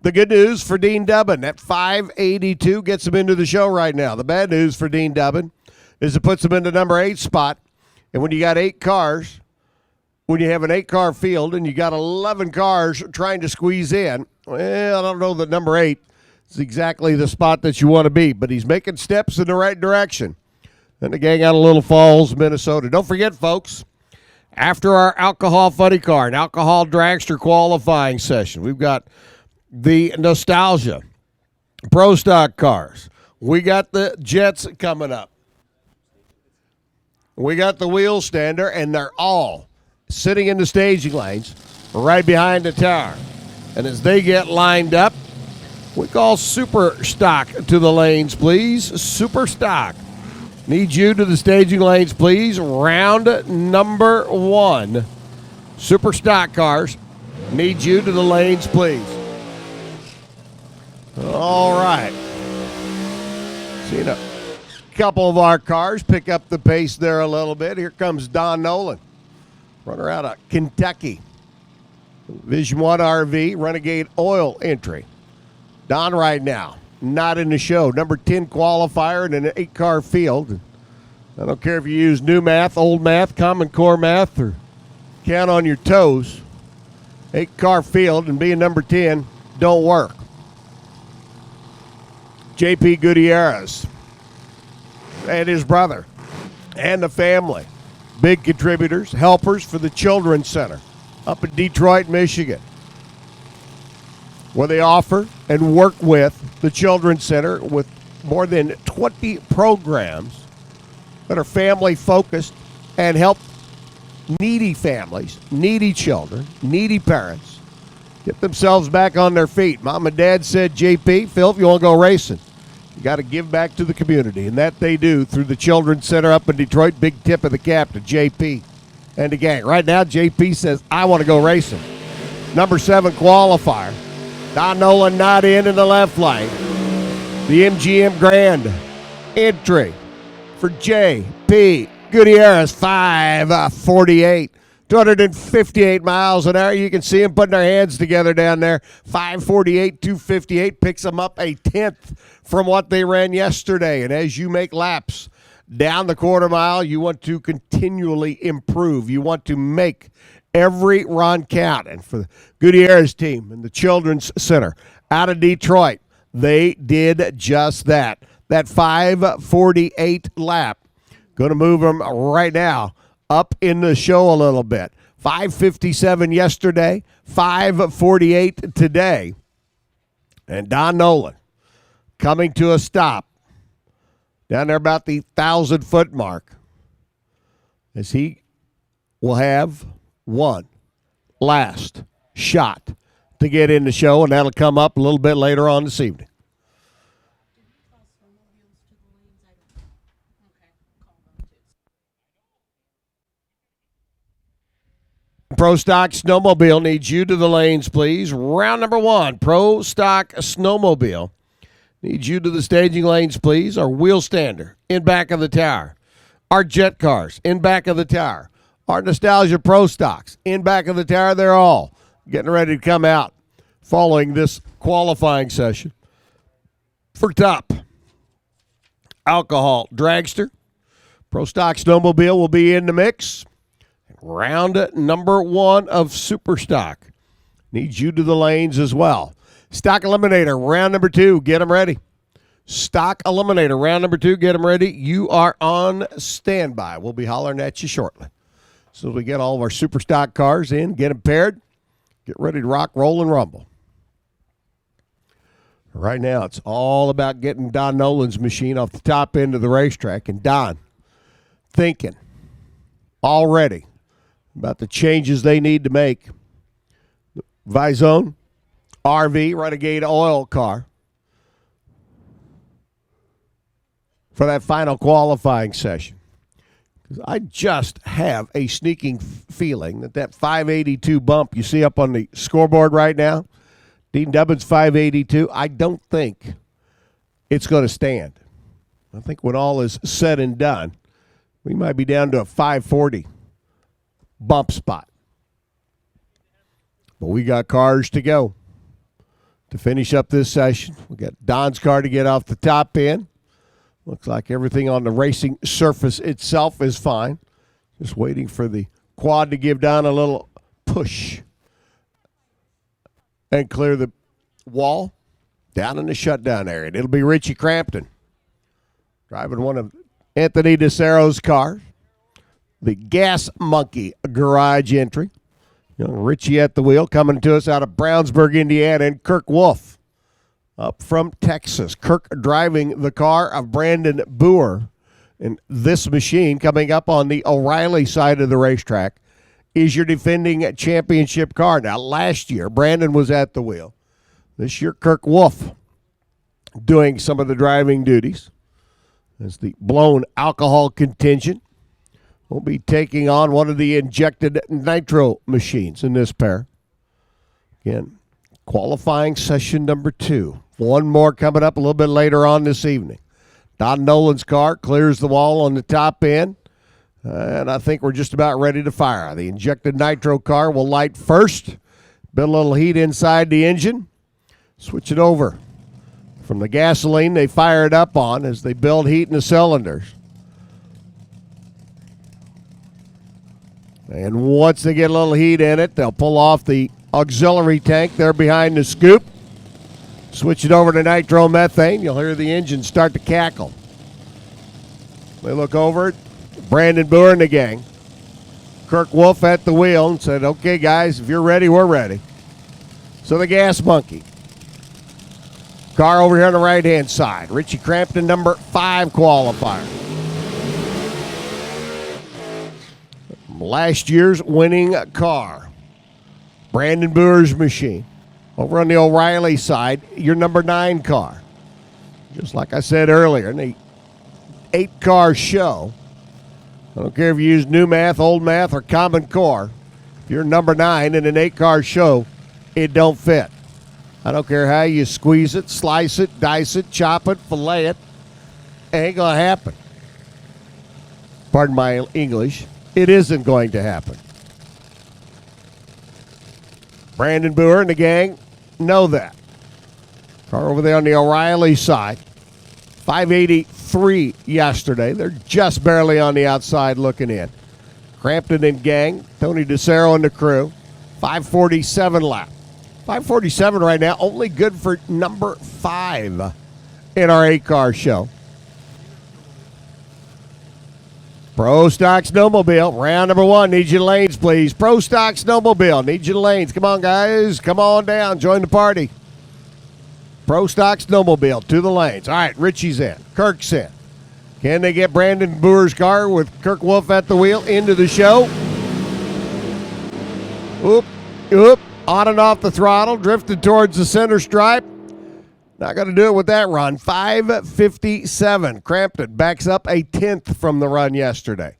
Speaker 1: The good news for Dean Dubbin at 582 gets him into the show right now. The bad news for Dean Dubbin is it puts him in the number 8 spot. And when you got 8 cars, when you have an 8-car field and you got 11 cars trying to squeeze in, well, I don't know that number 8 is exactly the spot that you want to be, but he's making steps in the right direction. And the gang out of Little Falls, Minnesota. Don't forget, folks, after our alcohol funny car and alcohol dragster qualifying session, we've got the Nostalgia Pro Stock cars. We got the Jets coming up. We got the Wheel Stander, and they're all sitting in the staging lanes right behind the tower. And as they get lined up, we call Super Stock to the lanes, please. Super Stock. Need you to the staging lanes, please. Round number 1. Super Stock cars. Need you to the lanes, please. All right. Seen a couple of our cars pick up the pace there a little bit. Here comes Don Nolan, runner out of Kentucky. Vision 1 RV, Renegade Oil entry. Don right now, not in the show. Number 10 qualifier in an 8-car field. I don't care if you use new math, old math, Common Core math, or count on your toes. 8-car field and being number 10 don't work. JP Gutierrez and his brother and the family, big contributors, helpers for the Children's Center up in Detroit, Michigan, where they offer and work with the Children's Center with more than 20 programs that are family focused and help needy families, needy children, needy parents get themselves back on their feet. Mom and Dad said, JP, Phil, if you want to go racing, you got to give back to the community, and that they do through the Children's Center up in Detroit. Big tip of the cap to JP and the gang. Right now, JP says, I want to go racing. Number 7 qualifier. Don Nolan not in the left lane. The MGM Grand entry for J.P. Gutierrez, 5:48, 258 miles an hour. You can see them putting their hands together down there. 5:48, 258 picks them up a 10th from what they ran yesterday. And as you make laps down the quarter mile, you want to continually improve. You want to make every run count. And for the Gutierrez team and the Children's Center out of Detroit, they did just that. That 5:48 lap. Going to move them right now up in the show a little bit. 5:57 yesterday, 5:48 today. And Don Nolan coming to a stop down there about the 1,000-foot mark as he will have one last shot to get in the show, and that'll come up a little bit later on this evening. Pro Stock Snowmobile needs you to the lanes, please. Round number 1, Pro Stock Snowmobile needs you to the staging lanes, please. Our wheel stander in back of the tower. Our jet cars in back of the tower. Our Nostalgia Pro Stocks in back of the tower. They're all getting ready to come out following this qualifying session for top alcohol dragster. Pro Stock Snowmobile will be in the mix. Round number 1 of Super Stock needs you to the lanes as well. Stock Eliminator, round number 2, get them ready. Stock Eliminator, round number 2, get them ready. You are on standby. We'll be hollering at you shortly. So we get all of our Super Stock cars in, get them paired, get ready to rock, roll, and rumble. Right now, it's all about getting Don Nolan's machine off the top end of the racetrack. And Don, thinking already about the changes they need to make. Vizone, RV, Renegade Oil car for that final qualifying session. Because I just have a sneaking feeling that 582 bump you see up on the scoreboard right now, Dean Dubbin's 582, I don't think it's going to stand. I think when all is said and done, we might be down to a 540 bump spot. But we got cars to go to finish up this session. We got Don's car to get off the top end. Looks like everything on the racing surface itself is fine. Just waiting for the quad to give Don a little push and clear the wall down in the shutdown area. It'll be Richie Crampton driving one of Anthony DeCero's cars. The Gas Monkey garage entry. Young Richie at the wheel, coming to us out of Brownsburg, Indiana, and Kirk Wolf up from Texas. Kirk driving the car of Brandon Boer. And this machine coming up on the O'Reilly side of the racetrack is your defending championship car. Now, last year, Brandon was at the wheel. This year, Kirk Wolf doing some of the driving duties as the blown alcohol contingent will be taking on one of the injected nitro machines in this pair. Again, qualifying session number 2. One more coming up a little bit later on this evening. Don Nolan's car clears the wall on the top end, and I think we're just about ready to fire. The injected nitro car will light first, build a little heat inside the engine, switch it over from the gasoline they fire it up on as they build heat in the cylinders. And once they get a little heat in it, they'll pull off the auxiliary tank there behind the scoop, switch it over to nitromethane. You'll hear the engine start to cackle. They look over it. Brandon Boer and the gang. Kirk Wolf at the wheel and said, okay, guys, if you're ready, we're ready. So the gas monkey. Car over here on the right-hand side. Richie Crampton, number 5 qualifier. Last year's winning car. Brandon Boer's machine. Over on the O'Reilly side, your number 9 car. Just like I said earlier, in the 8-car show, I don't care if you use new math, old math, or common core. If you're number 9 in an 8-car show, it don't fit. I don't care how you squeeze it, slice it, dice it, chop it, fillet it. It ain't going to happen. Pardon my English. It isn't going to happen. Brandon Boer and the gang know that. Car over there on the O'Reilly side. 583 yesterday. They're just barely on the outside looking in. Crampton and gang, Tony DeCero and the crew. 547 lap. 547 right now, only good for number 5 in our 8-car show. Pro Stock Snowmobile, round number 1. Need you lanes, please. Pro Stock Snowmobile, need you lanes. Come on, guys. Come on down. Join the party. Pro Stock Snowmobile to the lanes. All right, Richie's in. Kirk's in. Can they get Brandon Boer's car with Kirk Wolf at the wheel into the show? Oop, oop. On and off the throttle, drifted towards the center stripe. Not going to do it with that run. 5:57. Crampton backs up a 10th from the run yesterday.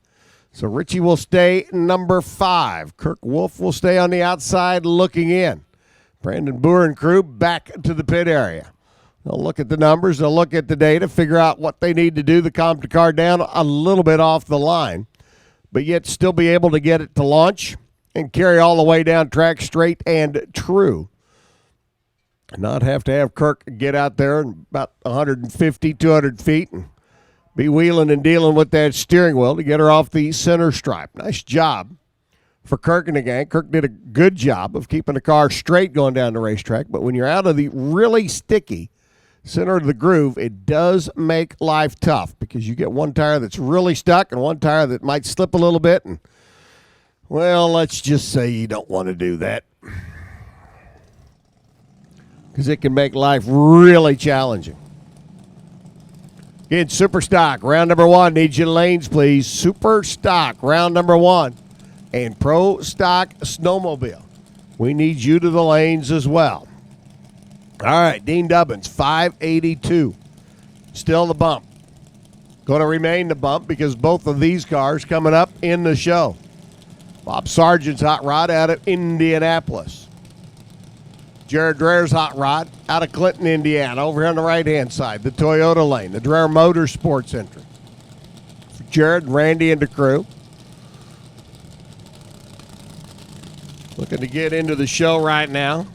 Speaker 1: So Richie will stay number 5. Kirk Wolf will stay on the outside looking in. Brandon Boer and crew back to the pit area. They'll look at the numbers. They'll look at the data, figure out what they need to do to calm the car down a little bit off the line, but yet still be able to get it to launch and carry all the way down track straight and true. Not have to have Kirk get out there in about 150, 200 feet and be wheeling and dealing with that steering wheel to get her off the center stripe. Nice job for Kirk and the gang. Kirk did a good job of keeping the car straight going down the racetrack, but when you're out of the really sticky center of the groove, it does make life tough because you get one tire that's really stuck and one tire that might slip a little bit, and well, let's just say you don't want to do that because it can make life really challenging. Again, Super Stock, round number 1. Need you lanes, please. Super Stock, round number 1. And Pro Stock Snowmobile. We need you to the lanes as well. All right, Dean Dubbins, 582. Still the bump. Going to remain the bump because both of these cars coming up in the show. Bob Sargent's hot rod out of Indianapolis. Jared Dreher's hot rod out of Clinton, Indiana, over here on the right-hand side, the Toyota lane, the Dreher Motorsports entrance. Jared, Randy, and the crew. Looking to get into the show right now.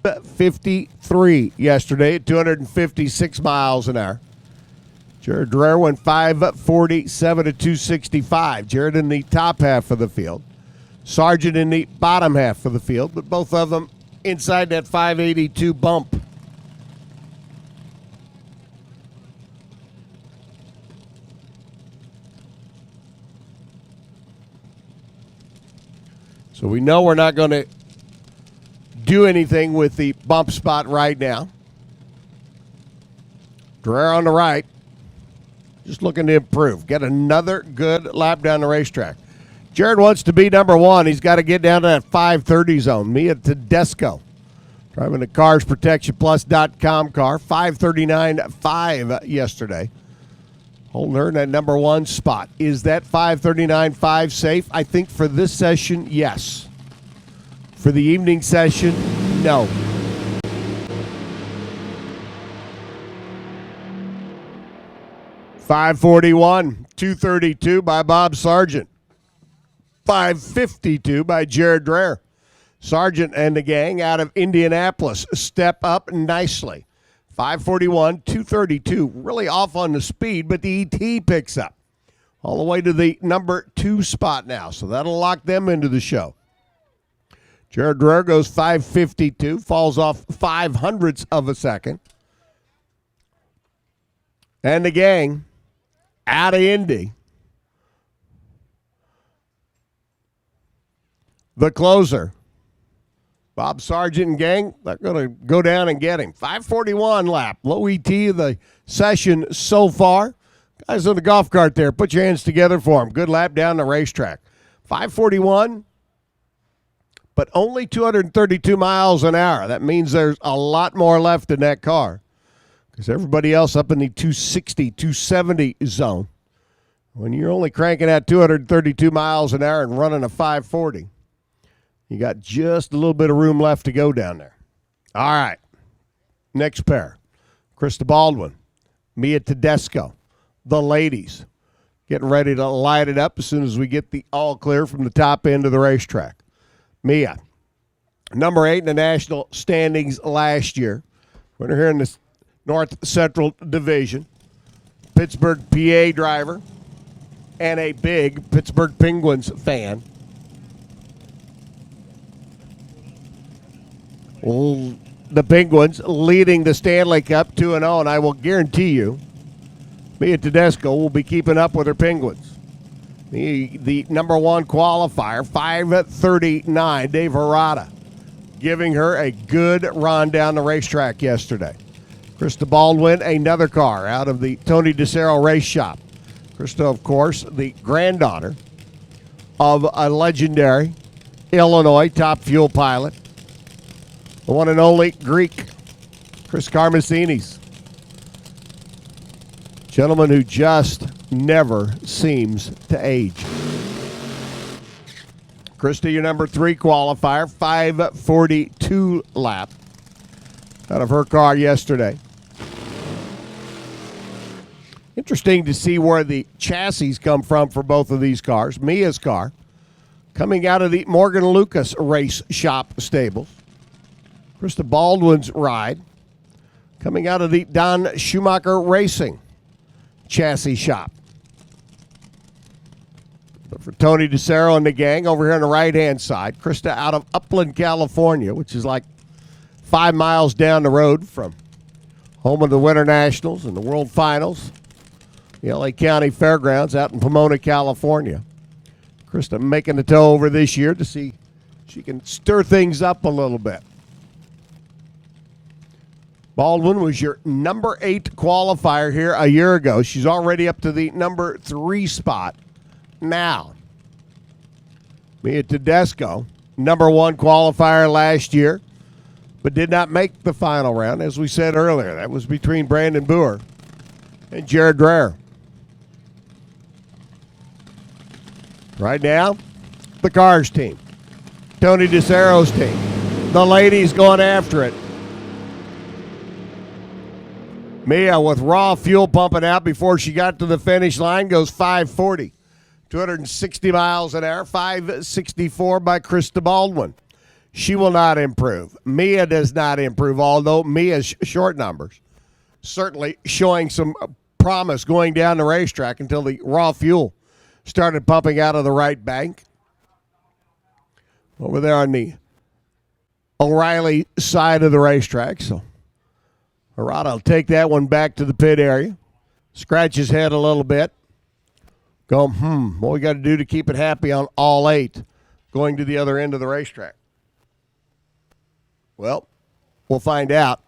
Speaker 1: .53 yesterday at 256 miles an hour. Jared Dreher went 5:47 to 265. Jared in the top half of the field. Sargent in the bottom half of the field, but both of them inside that 582 bump. So we know we're not going to do anything with the bump spot right now. Dreher on the right, just looking to improve. Get another good lap down the racetrack. Jared wants to be number one. He's got to get down to that 530 zone. Mia Tedesco driving the CarsProtectionPlus.com car. 539.5 yesterday. Holding her in that number one spot. Is that 539.5 safe? I think for this session, yes. For the evening session, no. $541, $232 by Bob Sargent. $552 by Jared Dreher. Sargent and the gang out of Indianapolis step up nicely. $541, $232. Really off on the speed, but the ET picks up. All the way to the number two spot now, so that'll lock them into the show. Jared Dreher goes $552, falls off 0.05 of a second. And the gang out of Indy. The closer, Bob Sargent and gang, they're going to go down and get him. 541 lap, low ET of the session so far. Guys on the golf cart there, put your hands together for him. Good lap down the racetrack. 541, but only 232 miles an hour. That means there's a lot more left in that car because everybody else up in the 260, 270 zone. When you're only cranking at 232 miles an hour and running a 540, you got just a little bit of room left to go down there. All right. Next pair. Krista Baldwin, Mia Tedesco, the ladies, getting ready to light it up as soon as we get the all clear from the top end of the racetrack. Mia, number 8 in the national standings last year. Winner here in the North Central Division. Pittsburgh, PA driver and a big Pittsburgh Penguins fan. The Penguins leading the Stanley Cup 2-0, and I will guarantee you Mia Tedesco will be keeping up with her Penguins. The number one qualifier, 5:39, Dave Harada, giving her a good run down the racetrack yesterday. Krista Baldwin, another car out of the Tony DeCero race shop. Krista, of course, the granddaughter of a legendary Illinois top fuel pilot. The one and only Greek, Chris Karmasinis. Gentleman who just never seems to age. Krista, your number 3 qualifier, 5:42 lap out of her car yesterday. Interesting to see where the chassis come from for both of these cars. Mia's car coming out of the Morgan Lucas race shop stables. Krista Baldwin's ride coming out of the Don Schumacher Racing chassis shop. But for Tony DeCero and the gang over here on the right-hand side, Krista out of Upland, California, which is like 5 miles down the road from home of the Winter Nationals and the World Finals, the LA County Fairgrounds out in Pomona, California. Krista making the tow over this year to see if she can stir things up a little bit. Baldwin was your number 8 qualifier here a year ago. She's already up to the number 3 spot now. Mia Tedesco, number 1 qualifier last year, but did not make the final round. As we said earlier, that was between Brandon Boer and Jared Dreher. Right now, the Cars team, Tony DeCero's team, the ladies going after it. Mia with raw fuel pumping out before she got to the finish line goes 540. 260 miles an hour, 564 by Krista Baldwin. She will not improve. Mia does not improve, although Mia's short numbers certainly showing some promise going down the racetrack until the raw fuel started pumping out of the right bank. over there on the O'Reilly side of the racetrack. So Harada will take that one back to the pit area, scratch his head a little bit, go, what we got to do to keep it happy on all 8 going to the other end of the racetrack? Well, we'll find out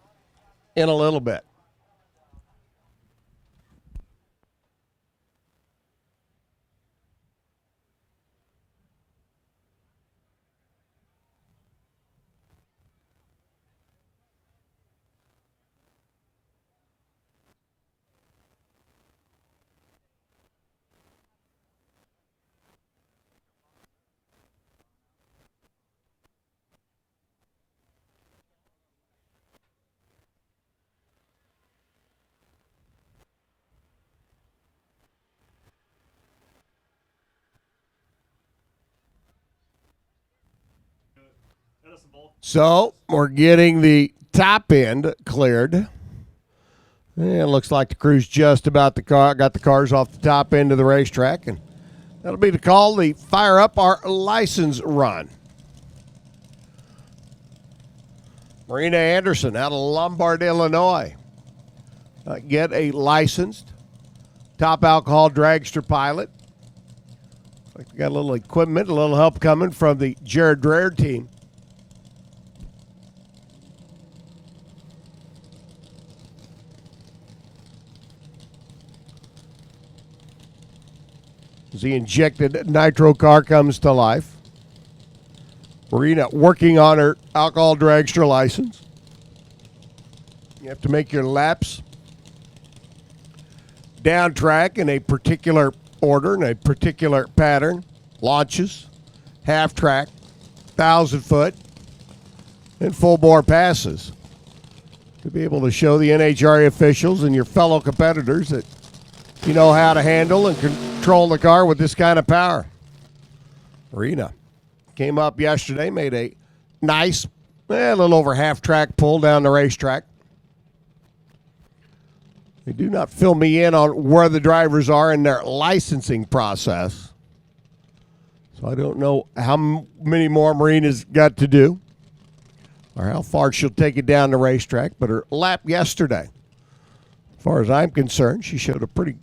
Speaker 1: in a little bit. So we're getting the top end cleared. And it looks like the crew's just about got the cars off the top end of the racetrack, and that'll be to call the fire up our license run. Marina Anderson out of Lombard, Illinois. Get a licensed top alcohol dragster pilot. Like we got a little equipment, a little help coming from the Jared Dreher team. As the injected nitro car comes to life. Marina working on her alcohol dragster license. You have to make your laps down track in a particular order, in a particular pattern. Launches, half track, 1,000-foot, and full bore passes. To be able to show the NHRA officials and your fellow competitors that you know how to handle and control the car with this kind of power. Marina came up yesterday, made a nice, a little over half-track pull down the racetrack. They do not fill me in on where the drivers are in their licensing process. So I don't know how many more Marina's got to do or how far she'll take it down the racetrack. But her lap yesterday, as far as I'm concerned, she showed a pretty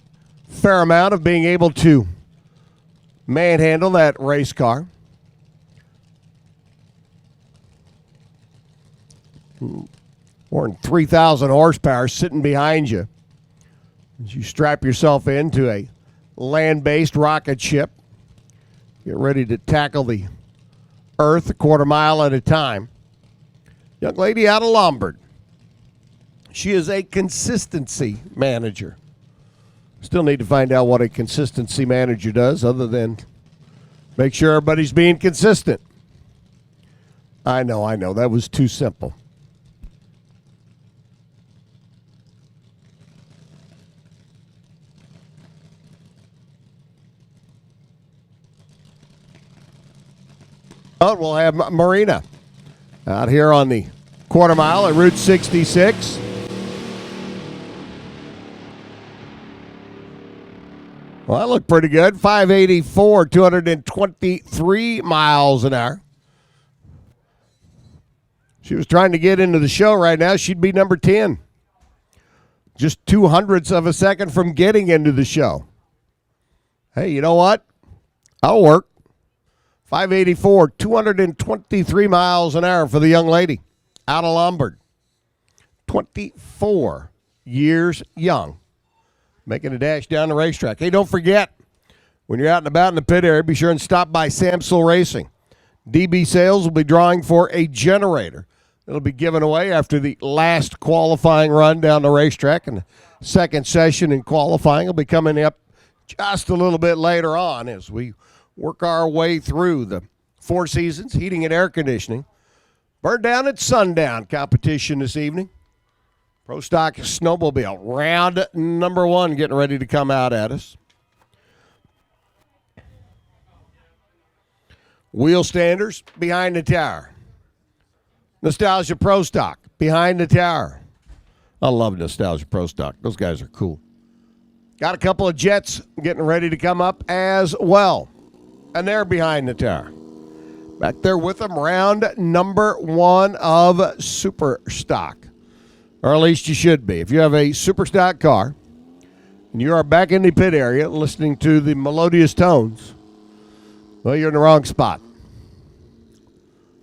Speaker 1: fair amount of being able to manhandle that race car. More than 3,000 horsepower sitting behind you as you strap yourself into a land-based rocket ship. Get ready to tackle the earth a quarter mile at a time. Young lady out of Lombard. She is a consistency manager. Still need to find out what a consistency manager does other than make sure everybody's being consistent. I know. That was too simple. But we'll have Marina out here on the quarter mile at Route 66. Well, that looked pretty good. 584, 223 miles an hour. She was trying to get into the show right now. She'd be number 10. Just 0.02 of a second from getting into the show. Hey, you know what? I'll work. 584, 223 miles an hour for the young lady out of Lombard. 24 years young. Making a dash down the racetrack. Hey, don't forget, when you're out and about in the pit area, be sure and stop by Samsel Racing. DB Sales will be drawing for a generator. It'll be given away after the last qualifying run down the racetrack, and the second session in qualifying will be coming up just a little bit later on as we work our way through the Four Seasons Heating and Air Conditioning. Burn Down at Sundown competition this evening. Pro Stock Snowmobile, round number 1, getting ready to come out at us. Wheel standers behind the tower. Nostalgia Pro Stock behind the tower. I love Nostalgia Pro Stock. Those guys are cool. Got a couple of jets getting ready to come up as well. And they're behind the tower. Back there with them, round number 1 of Super Stock. Or at least you should be. If you have a Super Stock car and you are back in the pit area listening to the melodious tones, well, you're in the wrong spot.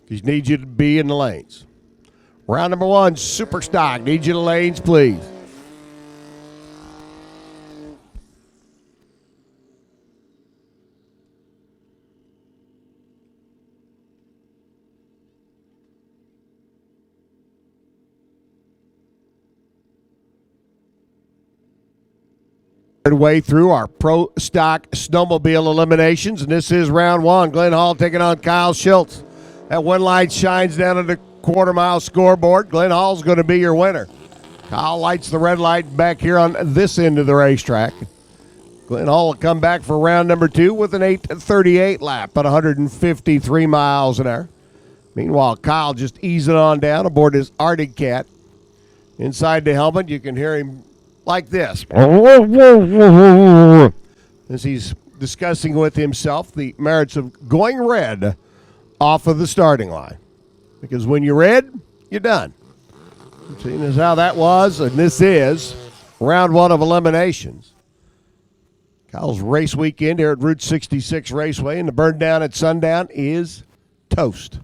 Speaker 1: Because need you to be in the lanes. Round number 1, Super Stock. Need you in the lanes, please. Way through our Pro Stock Snowmobile eliminations, and this is round 1. Glenn Hall taking on Kyle Schultz. That one light shines down at the quarter-mile scoreboard. Glenn Hall's going to be your winner. Kyle lights the red light back here on this end of the racetrack. Glenn Hall will come back for round number 2 with an 8:38 lap at 153 miles an hour. Meanwhile, Kyle just easing on down aboard his Arctic Cat. Inside the helmet, you can hear him like this as he's discussing with himself the merits of going red off of the starting line. Because when you're red, you're done. Seeing as how that was, and this is round 1 of eliminations. Kyle's race weekend here at Route 66 Raceway, and the burn down at sundown is toast.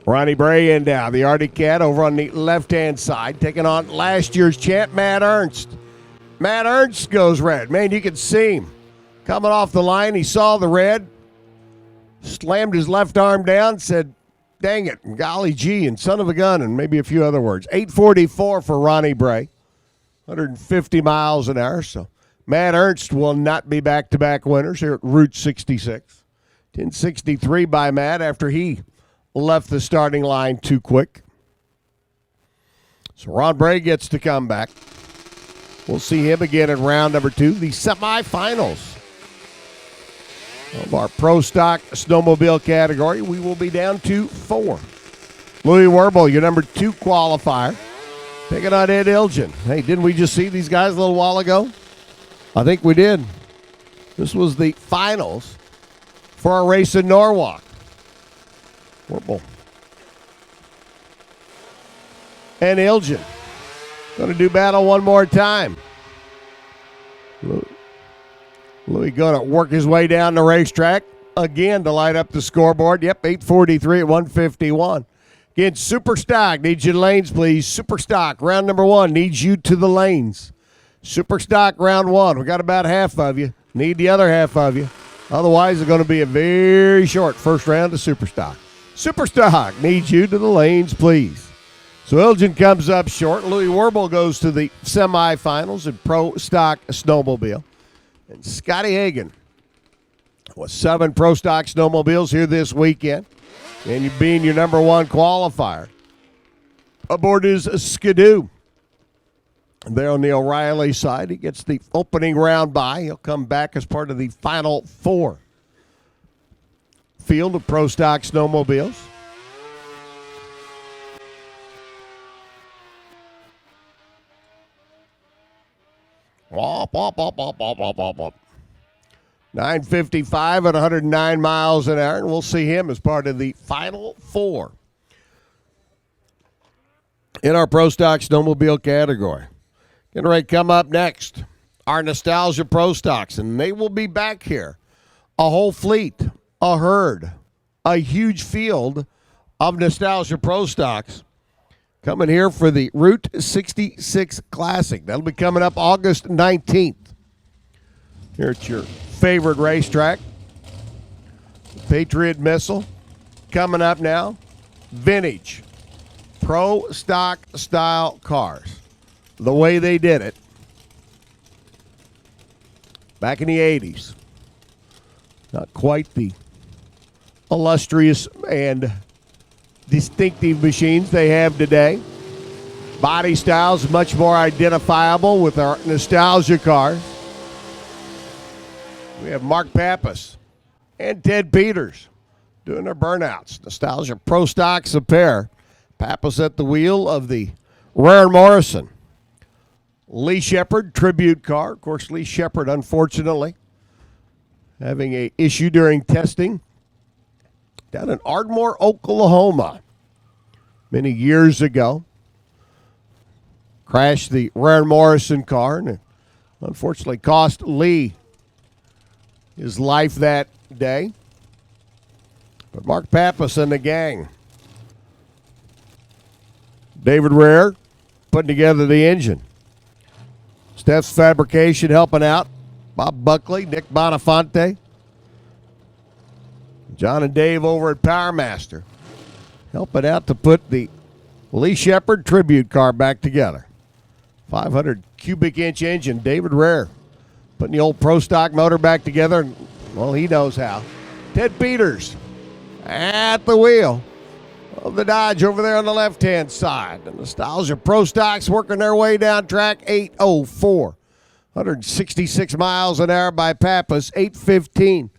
Speaker 1: Ronnie Bray in down, the Arctic Cat over on the left-hand side, taking on last year's champ, Matt Ernst. Matt Ernst goes red. Man, you can see him coming off the line. He saw the red, slammed his left arm down, said, dang it, golly gee, and son of a gun, and maybe a few other words. 8:44 for Ronnie Bray, 150 miles an hour. So Matt Ernst will not be back-to-back winners here at Route 66. 10:63 by Matt after he left the starting line too quick. So Ron Bray gets to come back. We'll see him again in round number 2, the semifinals of our Pro Stock Snowmobile category. We will be down to 4. Louis Werble, your number 2 qualifier, taking on Ed Ilgen. Hey, didn't we just see these guys a little while ago? I think we did. This was the finals for our race in Norwalk. Werble and Ilgen going to do battle one more time. Louis going to work his way down the racetrack again to light up the scoreboard. Yep, 8:43 at 151. Again, Super Stock needs you to lanes, please. Super Stock, round number 1, needs you to the lanes. Super Stock, round 1. We got about half of you. Need the other half of you. Otherwise, it's going to be a very short first round of Super Stock. Super Stock needs you to the lanes, please. So Ilgen comes up short. Louis Werble goes to the semifinals in Pro Stock Snowmobile. And Scotty Hagan with 7 Pro Stock Snowmobiles here this weekend. And you being your number 1 qualifier. Aboard is Skidoo. And there on the O'Reilly side, he gets the opening round bye. He'll come back as part of the final 4 field of Pro Stock Snowmobiles. Wop, wop, wop, wop, wop, wop, wop, wop. 9:55 at 109 miles an hour, and we'll see him as part of the final 4 in our Pro Stock Snowmobile category. Getting ready to come up next, our Nostalgia Pro Stocks, and they will be back here. A whole fleet, a herd, a huge field of Nostalgia Pro Stocks coming here for the Route 66 Classic. That'll be coming up August 19th. Here at your favorite racetrack. Patriot Missile coming up now. Vintage Pro Stock style cars. The way they did it back in the 80s. Not quite the illustrious and distinctive machines they have today. Body styles much more identifiable with our nostalgia cars. We have Mark Pappas and Ted Peters doing their burnouts. Nostalgia Pro Stocks a pair. Pappas at the wheel of the Rare Morrison. Lee Shepard tribute car. Of course, Lee Shepard, unfortunately, having an issue during testing down in Ardmore, Oklahoma, many years ago. Crashed the Rare Morrison car and unfortunately cost Lee his life that day. But Mark Pappas and the gang, David Rare putting together the engine. Steph's Fabrication helping out. Bob Buckley, Nick Bonafonte. John and Dave over at Powermaster helping out to put the Lee Shepherd tribute car back together. 500 cubic inch engine. David Rare putting the old Pro Stock motor back together. Well, he knows how. Ted Peters at the wheel of the Dodge over there on the left-hand side. The Nostalgia Pro Stocks working their way down track. 8:04. 166 miles an hour by Pappas. 8:15.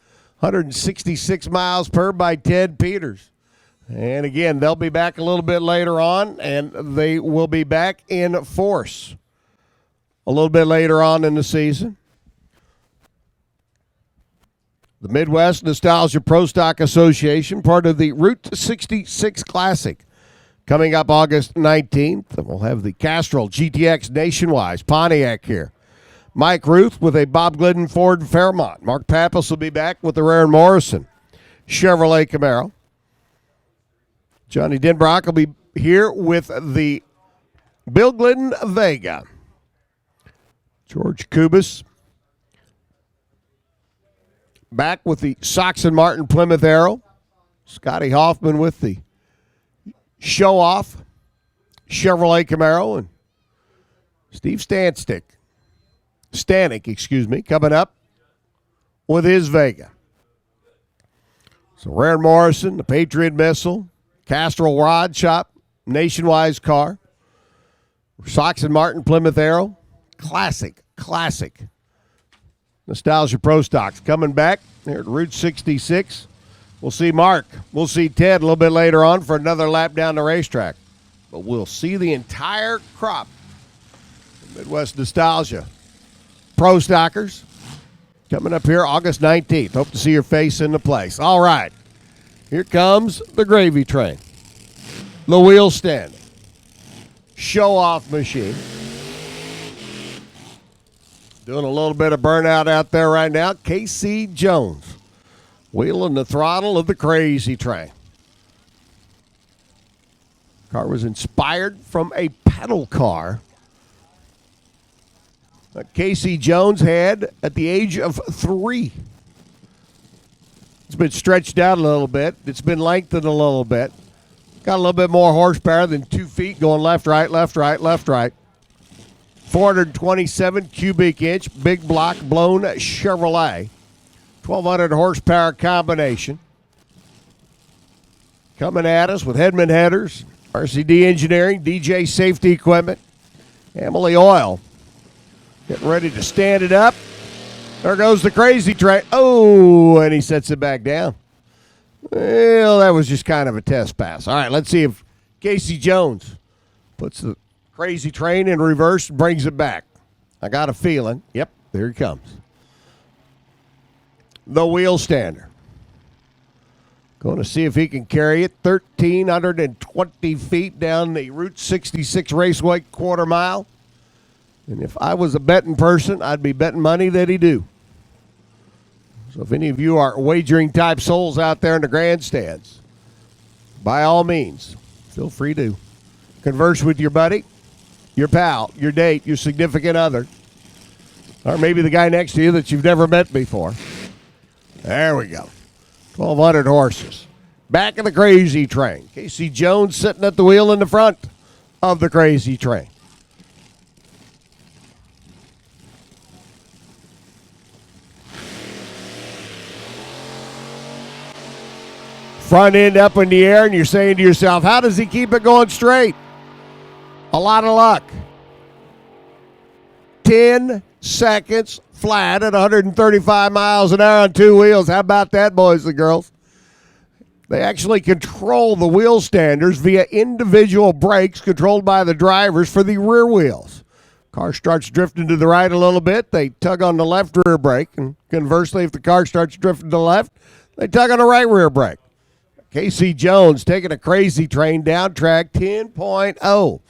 Speaker 1: 166 miles per by Ted Peters. And again, they'll be back a little bit later on, and they will be back in force a little bit later on in the season. The Midwest Nostalgia Pro Stock Association, part of the Route 66 Classic, coming up August 19th. And we'll have the Castrol GTX Nationwide Pontiac here. Mike Ruth with a Bob Glidden Ford Fairmont. Mark Pappas will be back with the Rare Morrison Chevrolet Camaro. Johnny Denbrock will be here with the Bill Glidden Vega. George Kubis back with the Sox and Martin Plymouth Arrow. Scotty Hoffman with the Show Off Chevrolet Camaro. And Steve Stanek, coming up with his Vega. So Rare Morrison, the Patriot Missile, Castrol Rod Shop, Nationwide car, Sox and Martin Plymouth Arrow, classic Nostalgia Pro Stocks coming back here at Route 66. We'll see Mark. We'll see Ted a little bit later on for another lap down the racetrack. But we'll see the entire crop of Midwest Nostalgia Pro Stockers coming up here August 19th. Hope to see your face in the place. All right. Here comes the gravy train. The wheel stand. Show-off machine. Doing a little bit of burnout out there right now. Casey Jones wheeling the throttle of the crazy train. Car was inspired from a pedal car that Casey Jones had at the age of 3. It's been stretched out a little bit. It's been lengthened a little bit. Got a little bit more horsepower than 2 feet going left, right, left, right, left, right. 427 cubic inch, big block blown Chevrolet. 1,200 horsepower combination. Coming at us with Hedman headers, RCD Engineering, DJ Safety Equipment, Emily Oil. Getting ready to stand it up. There goes the crazy train. Oh, and he sets it back down. Well, that was just kind of a test pass. All right, let's see if Casey Jones puts the crazy train in reverse and brings it back. I got a feeling. Yep, there he comes. The wheel stander. Going to see if he can carry it 1,320 feet down the Route 66 Raceway quarter mile. And if I was a betting person, I'd be betting money that he do. So if any of you are wagering type souls out there in the grandstands, by all means, feel free to converse with your buddy, your pal, your date, your significant other, or maybe the guy next to you that you've never met before. There we go. 1,200 horses. Back of the crazy train. Casey Jones sitting at the wheel in the front of the crazy train. Front end up in the air, and you're saying to yourself, how does he keep it going straight? A lot of luck. 10 seconds flat at 135 miles an hour on 2 wheels. How about that, boys and girls? They actually control the wheel standers via individual brakes controlled by the drivers for the rear wheels. Car starts drifting to the right a little bit, they tug on the left rear brake, and conversely, if the car starts drifting to the left, they tug on the right rear brake. Casey Jones taking a crazy train down track 10.0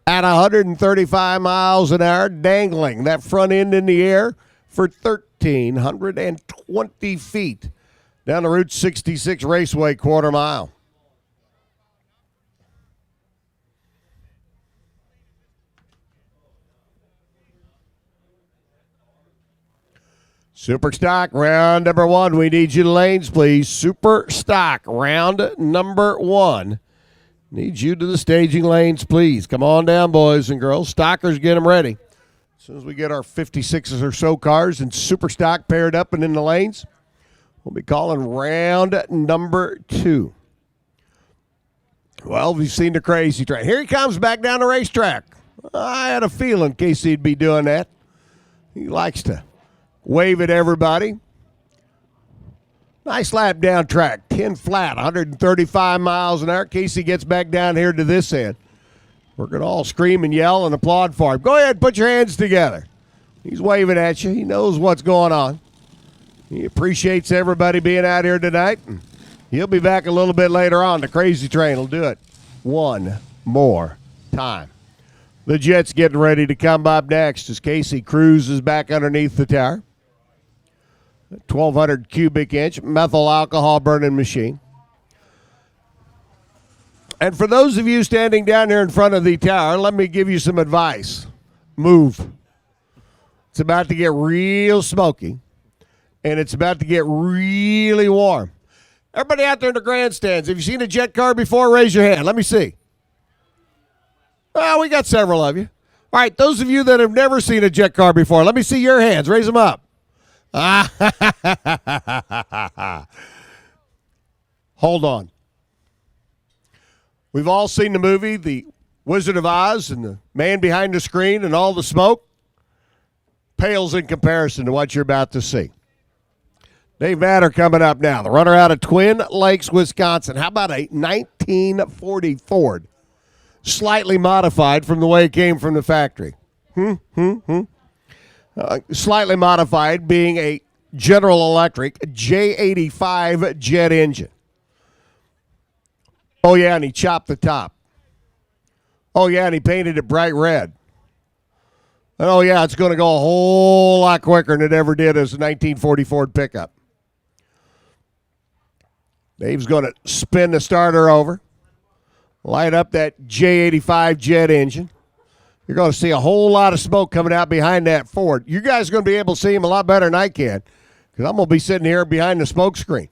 Speaker 1: at 135 miles an hour, dangling that front end in the air for 1,320 feet down the Route 66 Raceway quarter mile. Super stock round number one. We need you to lanes, please. Super stock round number one. Need you to the staging lanes, please. Come on down, boys and girls. Stockers, get them ready. As soon as we get our 56s or so cars and super stock paired up and in the lanes, we'll be calling round number two. Well, we've seen the crazy train. Here he comes back down the racetrack. I had a feeling Casey'd be doing that. He likes to wave at everybody. Nice lap down track, 10 flat, 135 miles an hour. Casey gets back down here to this end. We're going to all scream and yell and applaud for him. Go ahead, put your hands together. He's waving at you. He knows what's going on. He appreciates everybody being out here tonight. And he'll be back a little bit later on. The crazy train will do it one more time. The Jets getting ready to come up next as Casey cruises back underneath the tower. 1,200 cubic inch methyl alcohol burning machine. And for those of you standing down here in front of the tower, let me give you some advice. Move. It's about to get real smoky, and it's about to get really warm. Everybody out there in the grandstands, have you seen a jet car before? Raise your hand. Let me see. Well, we got several of you. All right, those of you that have never seen a jet car before, let me see your hands. Raise them up. Hold on. We've all seen the movie The Wizard of Oz, and the man behind the screen and all the smoke pales in comparison to what you're about to see. Dave Matter coming up now, the runner out of Twin Lakes, Wisconsin. How about a 1940 Ford? Slightly modified from the way it came from the factory. Slightly modified, being a General Electric J85 jet engine. Oh, yeah, and he chopped the top. Oh, yeah, and he painted it bright red. And oh, yeah, it's going to go a whole lot quicker than it ever did as a 1940 Ford pickup. Dave's going to spin the starter over, light up that J85 jet engine. You're going to see a whole lot of smoke coming out behind that Ford. You guys are going to be able to see him a lot better than I can because I'm going to be sitting here behind the smoke screen.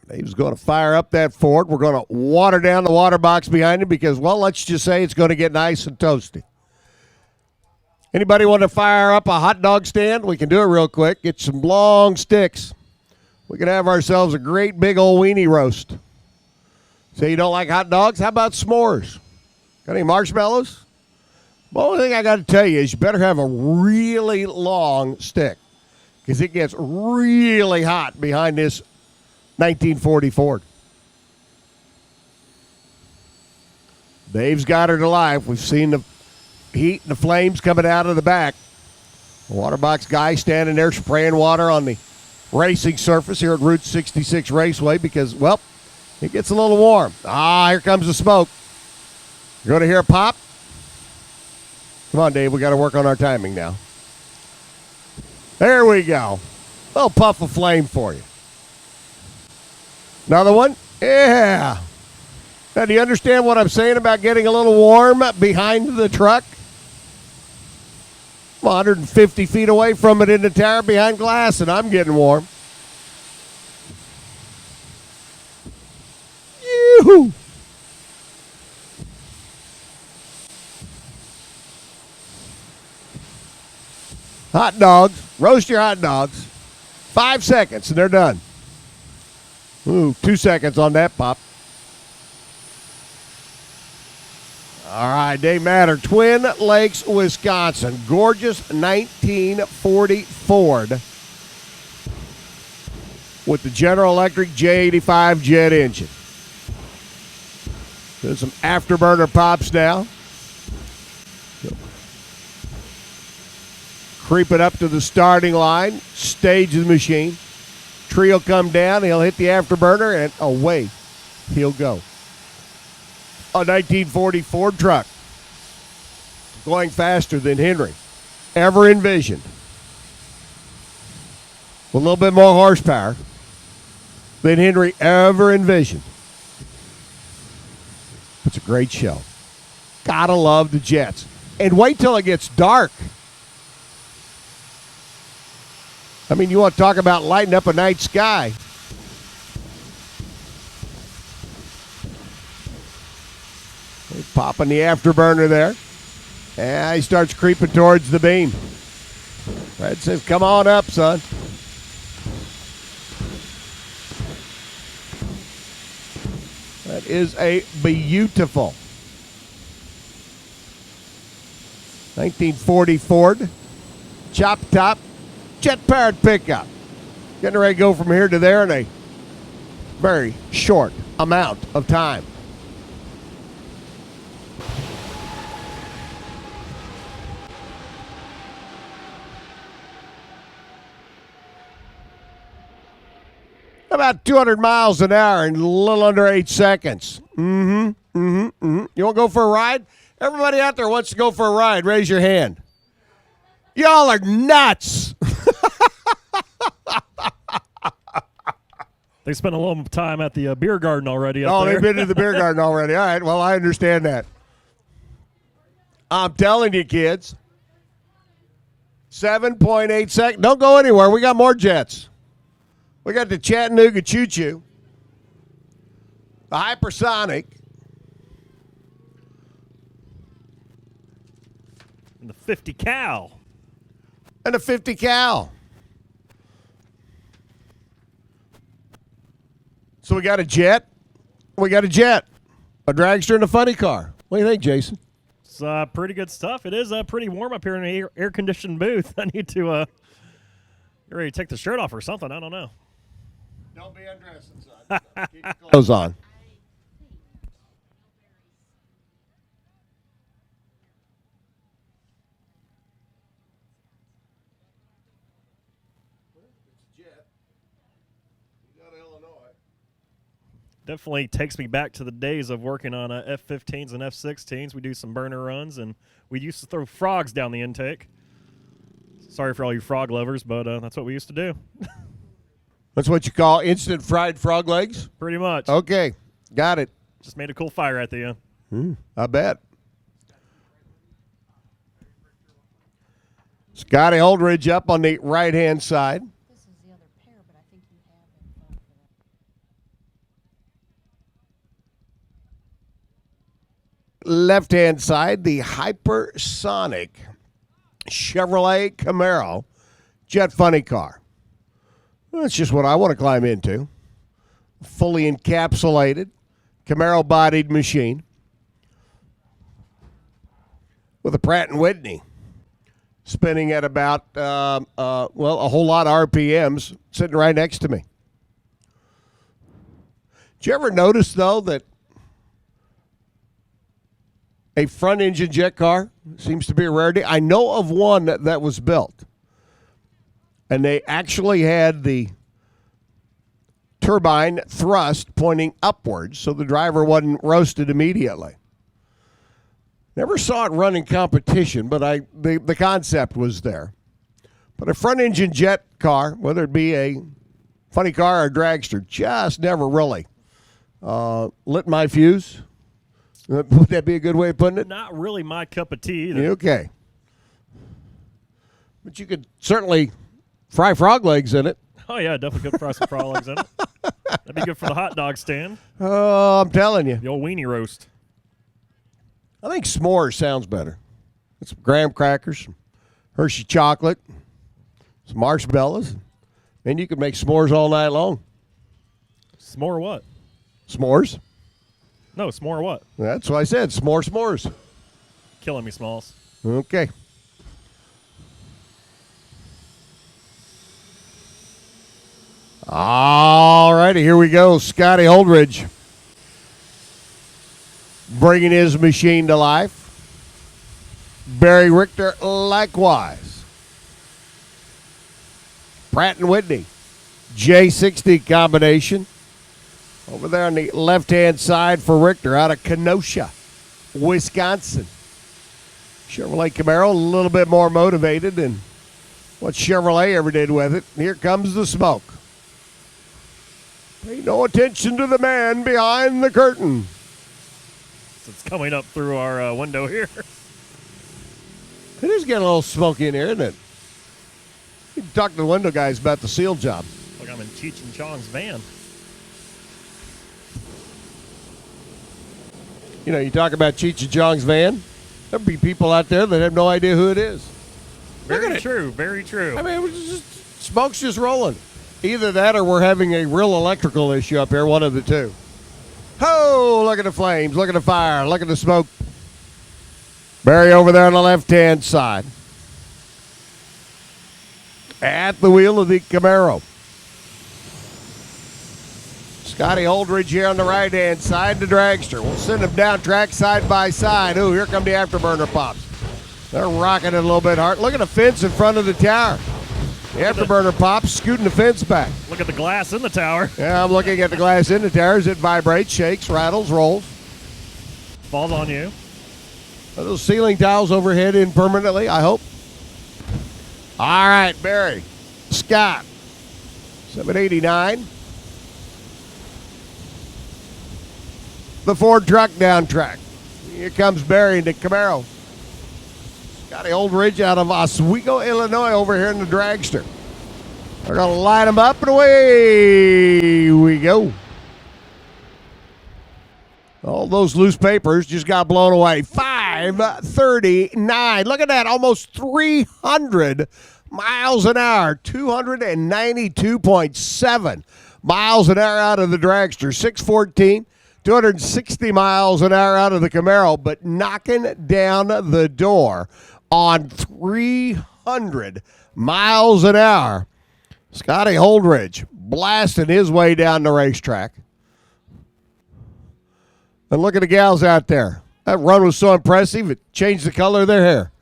Speaker 1: Dave's going to fire up that Ford. We're going to water down the water box behind him because, well, let's just say it's going to get nice and toasty. Anybody want to fire up a hot dog stand? We can do it real quick. Get some long sticks. We can have ourselves a great big old weenie roast. Say you don't like hot dogs? How about s'mores? Got any marshmallows? The only thing I got to tell you is you better have a really long stick because it gets really hot behind this 1940 Ford. Dave's got her to life. We've seen the heat and the flames coming out of the back. The water box guy standing there spraying water on the racing surface here at Route 66 Raceway because, well, it gets a little warm. Here comes the smoke. You're going to hear a pop? Come on, Dave. We got to work on our timing now. There we go. A little puff of flame for you. Another one? Yeah. Now, do you understand what I'm saying about getting a little warm behind the truck? I'm 150 feet away from it in the tower behind glass, and I'm getting warm. Yoo-hoo. Hot dogs. Roast your hot dogs. 5 seconds, and they're done. Ooh, 2 seconds on that pop. All right, Dave Matter, Twin Lakes, Wisconsin. Gorgeous 1940 Ford with the General Electric J85 jet engine. There's some afterburner pops now. Creep it up to the starting line, stage the machine. Tree will come down. He'll hit the afterburner, and away he'll go. A 1944 truck going faster than Henry ever envisioned. With a little bit more horsepower than Henry ever envisioned. It's a great show. Gotta love the Jets. And wait till it gets dark. I mean, you want to talk about lighting up a night sky. He's popping the afterburner there. And he starts creeping towards the beam. Fred says, come on up, son. That is a beautiful 1940 Ford chop top Jet Parrot pickup. Getting ready to go from here to there in a very short amount of time. About 200 miles an hour in a little under 8 seconds. You want to go for a ride? Everybody out there wants to go for a ride. Raise your hand. Y'all are nuts.
Speaker 6: They spent a little time at the beer garden already.
Speaker 1: Oh,
Speaker 6: there.
Speaker 1: they've been to the beer garden already. All right, well, I understand that. I'm telling you, kids. 7.8 seconds. Don't go anywhere. We got more jets. We got the Chattanooga Choo Choo, the Hypersonic,
Speaker 6: And the 50 cal.
Speaker 1: and the 50 cal. So we got a jet. We got a jet, a dragster, and a funny car. What do you think, Jason?
Speaker 6: It's pretty good stuff. It is pretty warm up here in the air-conditioned booth. I need to get ready to take the shirt off or something. I don't know.
Speaker 1: Don't be undressing, son. Keep your clothes on.
Speaker 6: Definitely takes me back to the days of working on F-15s and F-16s. We do some burner runs, and we used to throw frogs down the intake. Sorry for all you frog lovers, but that's what we used to do.
Speaker 1: That's what you call instant fried frog legs?
Speaker 6: Pretty much.
Speaker 1: Okay, got it.
Speaker 6: Just made a cool fire at the end.
Speaker 1: I bet. Scotty Holdridge up on the right-hand side.
Speaker 12: This is the other pair, but I think you have it.
Speaker 1: Left-hand side, the Hypersonic Chevrolet Camaro Jet Funny car. That's just what I want to climb into. Fully encapsulated Camaro-bodied machine with a Pratt & Whitney spinning at about, a whole lot of RPMs sitting right next to me. Did you ever notice, though, that a front-engine jet car seems to be a rarity? I know of one that was built, and they actually had the turbine thrust pointing upwards so the driver wasn't roasted immediately. Never saw it run in competition, but the concept was there. But a front-engine jet car, whether it be a funny car or a dragster, just never really lit my fuse. Would that be a good way of putting it?
Speaker 6: Not really my cup of tea either.
Speaker 1: Okay. But you could certainly fry frog legs in it.
Speaker 6: Oh, yeah, definitely good fry some frog legs in it. That'd be good for the hot dog stand.
Speaker 1: Oh, I'm telling you.
Speaker 6: The old weenie roast.
Speaker 1: I think s'mores sounds better. Some graham crackers, some Hershey chocolate, some marshmallows, and you could make s'mores all night long.
Speaker 6: S'more what?
Speaker 1: S'mores?
Speaker 6: No, s'more what?
Speaker 1: That's what I said. S'mores.
Speaker 6: Killing me, Smalls.
Speaker 1: Okay. All righty, here we go. Scotty Holdridge bringing his machine to life. Barry Richter likewise. Pratt & Whitney J60 combination. Over there on the left-hand side for Richter out of Kenosha, Wisconsin. Chevrolet Camaro a little bit more motivated than what Chevrolet ever did with it. Here comes the smoke. Pay no attention to the man behind the curtain.
Speaker 6: It's coming up through our window here.
Speaker 1: It is getting a little smoky in here, isn't it? You can talk to the window guys about the seal job.
Speaker 6: Like I'm in Cheech and Chong's van.
Speaker 1: You know, you talk about Cheech and Chong's van, there'll be people out there that have no idea who it is.
Speaker 6: Very true, very true.
Speaker 1: I mean, it was just, smoke's just rolling. Either that or we're having a real electrical issue up here, one of the two. Oh, look at the flames, look at the fire, look at the smoke. Barry over there on the left-hand side. At the wheel of the Camaro. Scotty Holdridge here on the right-hand side, the dragster. We'll send them down track side by side. Ooh, here come the afterburner pops. They're rocking it a little bit hard. Look at the fence in front of the tower. The afterburner pops, scooting the fence back.
Speaker 6: Look at the glass in the tower.
Speaker 1: Yeah, I'm looking at the glass in the tower as it vibrates, shakes, rattles, rolls.
Speaker 6: Falls on you.
Speaker 1: Are those ceiling tiles overhead in permanently, I hope? All right, Barry. Scott. 789. The Ford truck down track. Here comes Barry in the Camaro. Scotty Holdridge out of Oswego, Illinois, over here in the dragster. They're going to light them up, and away we go. All those loose papers just got blown away. 539. Look at that, almost 300 miles an hour. 292.7 miles an hour out of the dragster. 614. 260 miles an hour out of the Camaro, but knocking down the door on 300 miles an hour. Scotty Holdridge blasting his way down the racetrack. And look at the gals out there. That run was so impressive, it changed the color of their hair.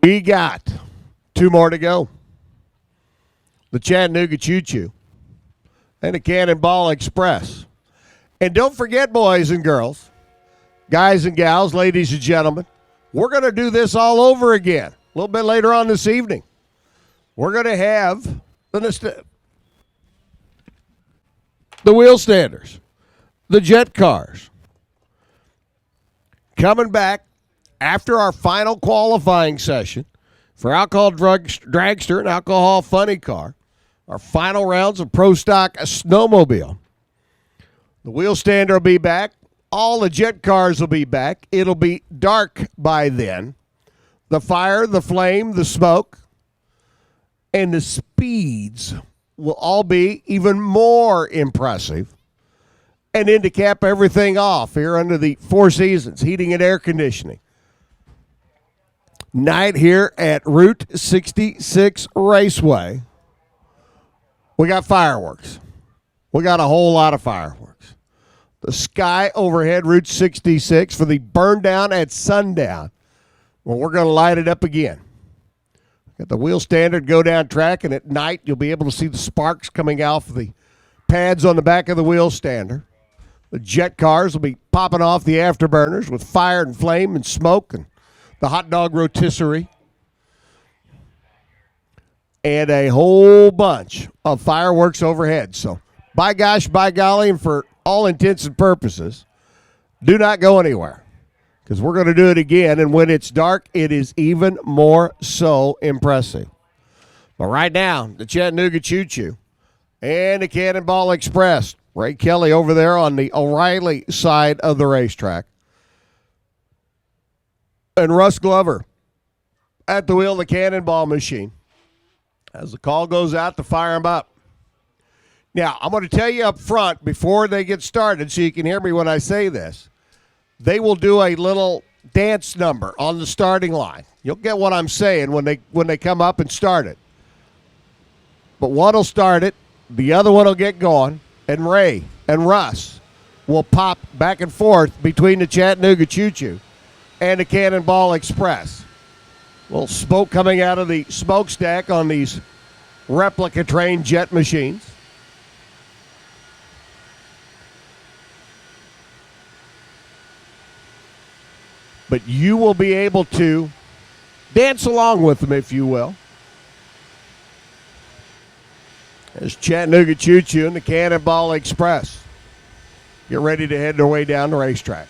Speaker 1: We got 2 more to go. The Chattanooga Choo Choo and the Cannonball Express. And don't forget, boys and girls, guys and gals, ladies and gentlemen, we're going to do this all over again a little bit later on this evening. We're going to have the wheel standers, the jet cars, coming back after our final qualifying session for Alcohol Dragster and Alcohol Funny Car, our final rounds of Pro Stock Snowmobile. The wheel stander will be back. All the jet cars will be back. It'll be dark by then. The fire, the flame, the smoke, and the speeds will all be even more impressive. And then to cap everything off here under the Four Seasons, heating and air conditioning. Night here at Route 66 Raceway. We got fireworks. We got a whole lot of fireworks. The sky overhead, Route 66, for the burn down at sundown. Well, we're going to light it up again. Got the wheel standard go down track, and at night you'll be able to see the sparks coming off the pads on the back of the wheel stander. The jet cars will be popping off the afterburners with fire and flame and smoke and the hot dog rotisserie. And a whole bunch of fireworks overhead. So, by gosh, by golly, and for all intents and purposes, do not go anywhere. Because we're going to do it again, and when it's dark, it is even more so impressive. But right now, the Chattanooga Choo Choo and the Cannonball Express. Ray Kelly over there on the O'Reilly side of the racetrack. And Russ Glover at the wheel of the Cannonball machine as the call goes out to fire them up. Now, I'm going to tell you up front before they get started so you can hear me when I say this. They will do a little dance number on the starting line. You'll get what I'm saying when they come up and start it. But one will start it, the other one will get going, and Ray and Russ will pop back and forth between the Chattanooga Choo Choo and the Cannonball Express. Little smoke coming out of the smokestack on these replica train jet machines. But you will be able to dance along with them, if you will. There's Chattanooga Choo Choo and the Cannonball Express. Get ready to head their way down the racetrack.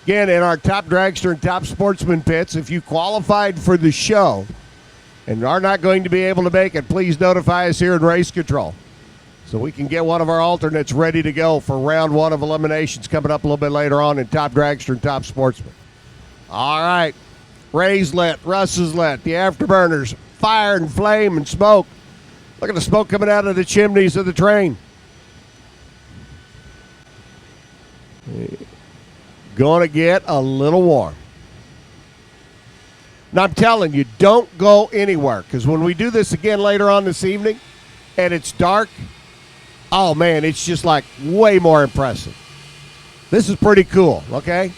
Speaker 1: Again, in our top dragster and top sportsman pits, if you qualified for the show and are not going to be able to make it, please notify us here in Race Control so we can get one of our alternates ready to go for round one of eliminations coming up a little bit later on in top dragster and top sportsman. All right. Ray's lit. Russ is lit. The afterburners, fire and flame and smoke. Look at the smoke coming out of the chimneys of the train. Going to get a little warm. Now, I'm telling you, don't go anywhere, because when we do this again later on this evening and it's dark, oh, man, it's just like way more impressive. This is pretty cool, okay?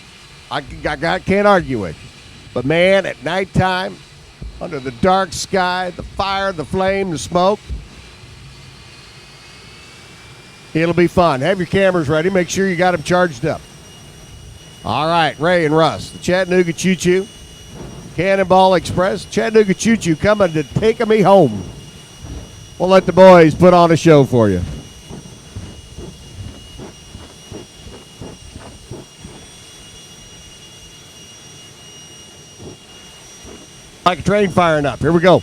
Speaker 1: I can't argue with you. But, man, at nighttime, under the dark sky, the fire, the flame, the smoke, it'll be fun. Have your cameras ready. Make sure you got them charged up. All right, Ray and Russ, the Chattanooga Choo Choo, Cannonball Express, Chattanooga Choo Choo coming to take me home. We'll let the boys put on a show for you. Like a train firing up. Here we go.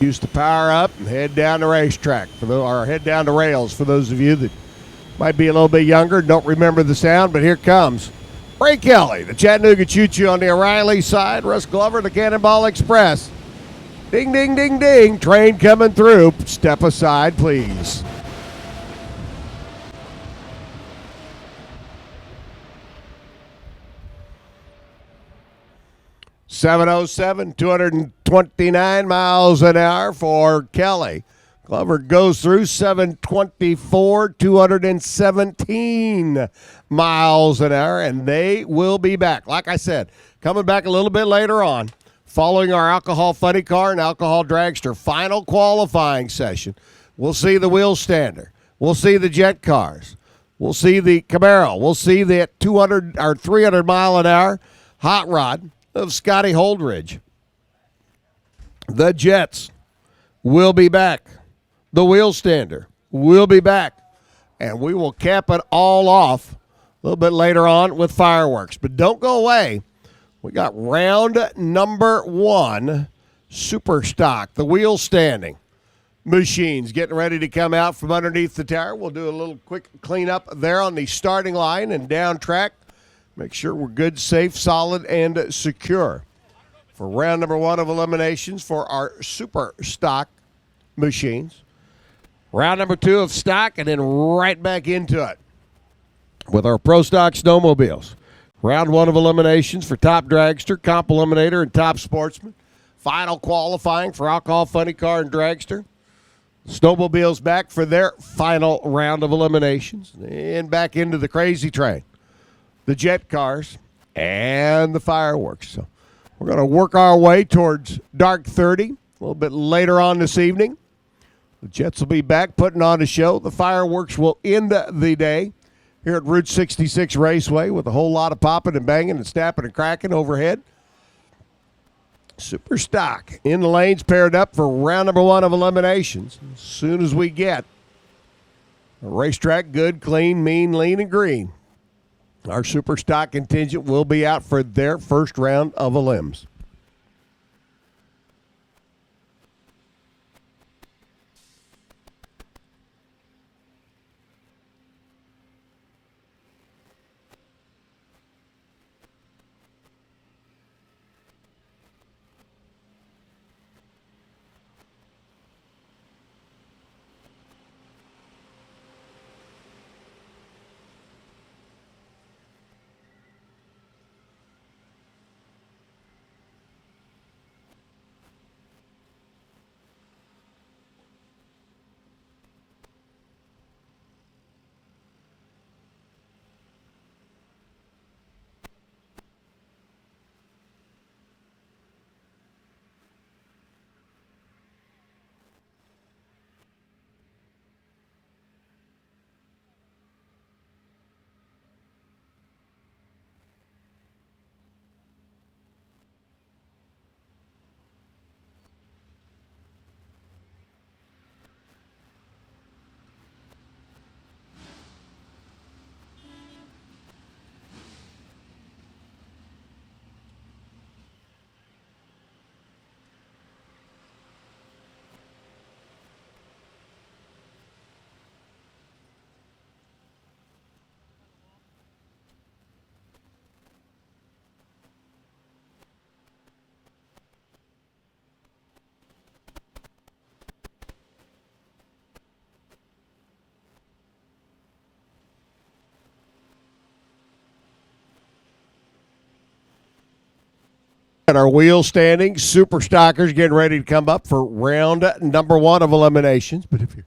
Speaker 1: Used to power up and head down the racetrack or head down the rails for those of you that might be a little bit younger, don't remember the sound, but here comes Ray Kelly, the Chattanooga Choo Choo on the O'Reilly side, Russ Glover, the Cannonball Express. Ding, ding, ding, ding, train coming through. Step aside, please. .707, 229 miles an hour for Kelly. Glover goes through 724, 217 miles an hour, and they will be back. Like I said, coming back a little bit later on, following our alcohol funny car and alcohol dragster final qualifying session. We'll see the wheel stander. We'll see the jet cars. We'll see the Camaro. We'll see the 200 or 300 mile an hour hot rod of Scotty Holdridge. The Jets will be back. The wheel stander will be back. And we will cap it all off a little bit later on with fireworks. But don't go away. We got round number one, super stock, the wheel standing machines getting ready to come out from underneath the tower. We'll do a little quick cleanup there on the starting line and down track. Make sure we're good, safe, solid, and secure for round number one of eliminations for our super stock machines. Round number two of stock, and then right back into it with our pro stock snowmobiles. Round one of eliminations for top dragster, comp eliminator, and top sportsman. Final qualifying for alcohol funny car and dragster. Snowmobiles back for their final round of eliminations. And back into the crazy train, the jet cars, and the fireworks. So we're going to work our way towards dark 30 a little bit later on this evening. The Jets will be back putting on a show. The fireworks will end the day here at Route 66 Raceway with a whole lot of popping and banging and snapping and cracking overhead. Super stock in the lanes paired up for round number one of eliminations. As soon as we get a racetrack good, clean, mean, lean, and green, our super stock contingent will be out for their first round of elims. And our wheel standing, super stockers getting ready to come up for round number 1 of eliminations. But if you're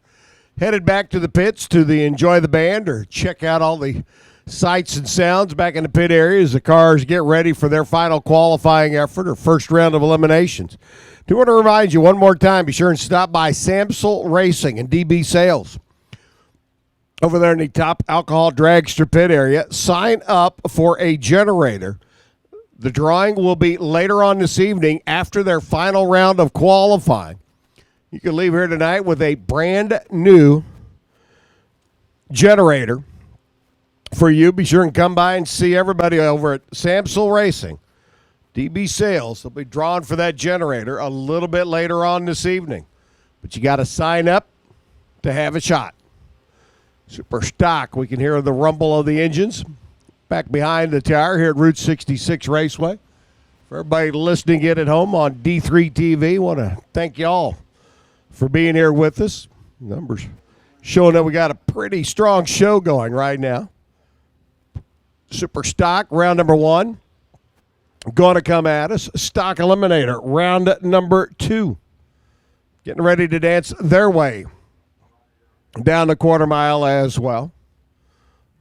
Speaker 1: headed back to the pits to enjoy the band or check out all the sights and sounds back in the pit area as the cars get ready for their final qualifying effort or first round of eliminations. Do want to remind you one more time, be sure and stop by Samsel Racing and DB Sales over there in the top alcohol dragster pit area. Sign up for a generator. The drawing will be later on this evening after their final round of qualifying. You can leave here tonight with a brand new generator for you. Be sure and come by and see everybody over at Samsel Racing. DB Sales, they'll be drawn for that generator a little bit later on this evening. But you got to sign up to have a shot. Super stock. We can hear the rumble of the engines back behind the tower here at Route 66 Raceway. For everybody listening in at home on D3 TV, want to thank you all for being here with us. Numbers showing that we got a pretty strong show going right now. Super stock, round number 1. Going to come at us. Stock eliminator, round number 2. Getting ready to dance their way down the quarter mile as well.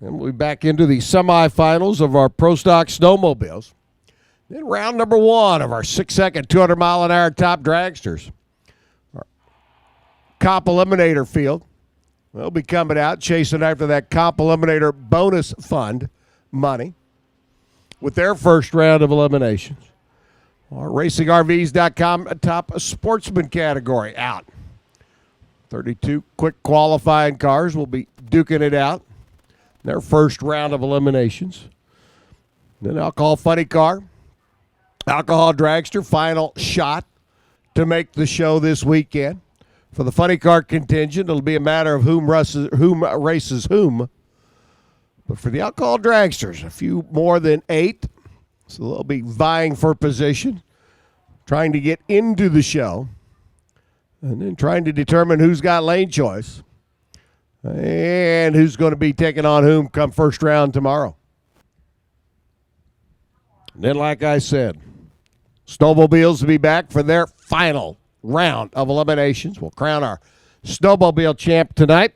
Speaker 1: And we'll be back into the semifinals of our Pro Stock Snowmobiles. Then round number 1 of our 6-second, 200-mile-an-hour top dragsters. Our Comp Eliminator field. We'll be coming out, chasing after that Comp Eliminator bonus fund money with their first round of eliminations. Our RacingRVs.com top sportsman category out. 32 quick qualifying cars will be duking it out. Their first round of eliminations. Then Alcohol Funny Car, Alcohol Dragster, final shot to make the show this weekend. For the Funny Car contingent, it'll be a matter of whom races whom. But for the Alcohol Dragsters, a few more than 8. So they'll be vying for position, trying to get into the show, and then trying to determine who's got lane choice. And who's going to be taking on whom come first round tomorrow. And then, like I said, Snowmobiles will be back for their final round of eliminations. We'll crown our Snowmobile champ tonight.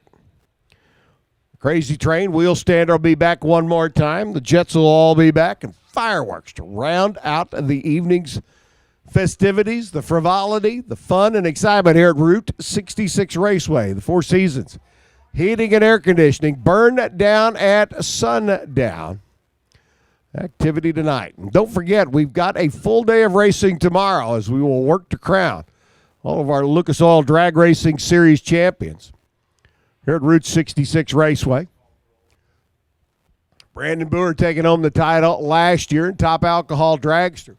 Speaker 1: Crazy Train wheel stander will be back one more time. The Jets will all be back. And fireworks to round out the evening's festivities, the frivolity, the fun, and excitement here at Route 66 Raceway, the Four Seasons. Heating and air conditioning, burn down at sundown. Activity tonight. And don't forget, we've got a full day of racing tomorrow as we will work to crown all of our Lucas Oil Drag Racing Series champions here at Route 66 Raceway. Brandon Boer taking home the title last year in Top Alcohol Dragster.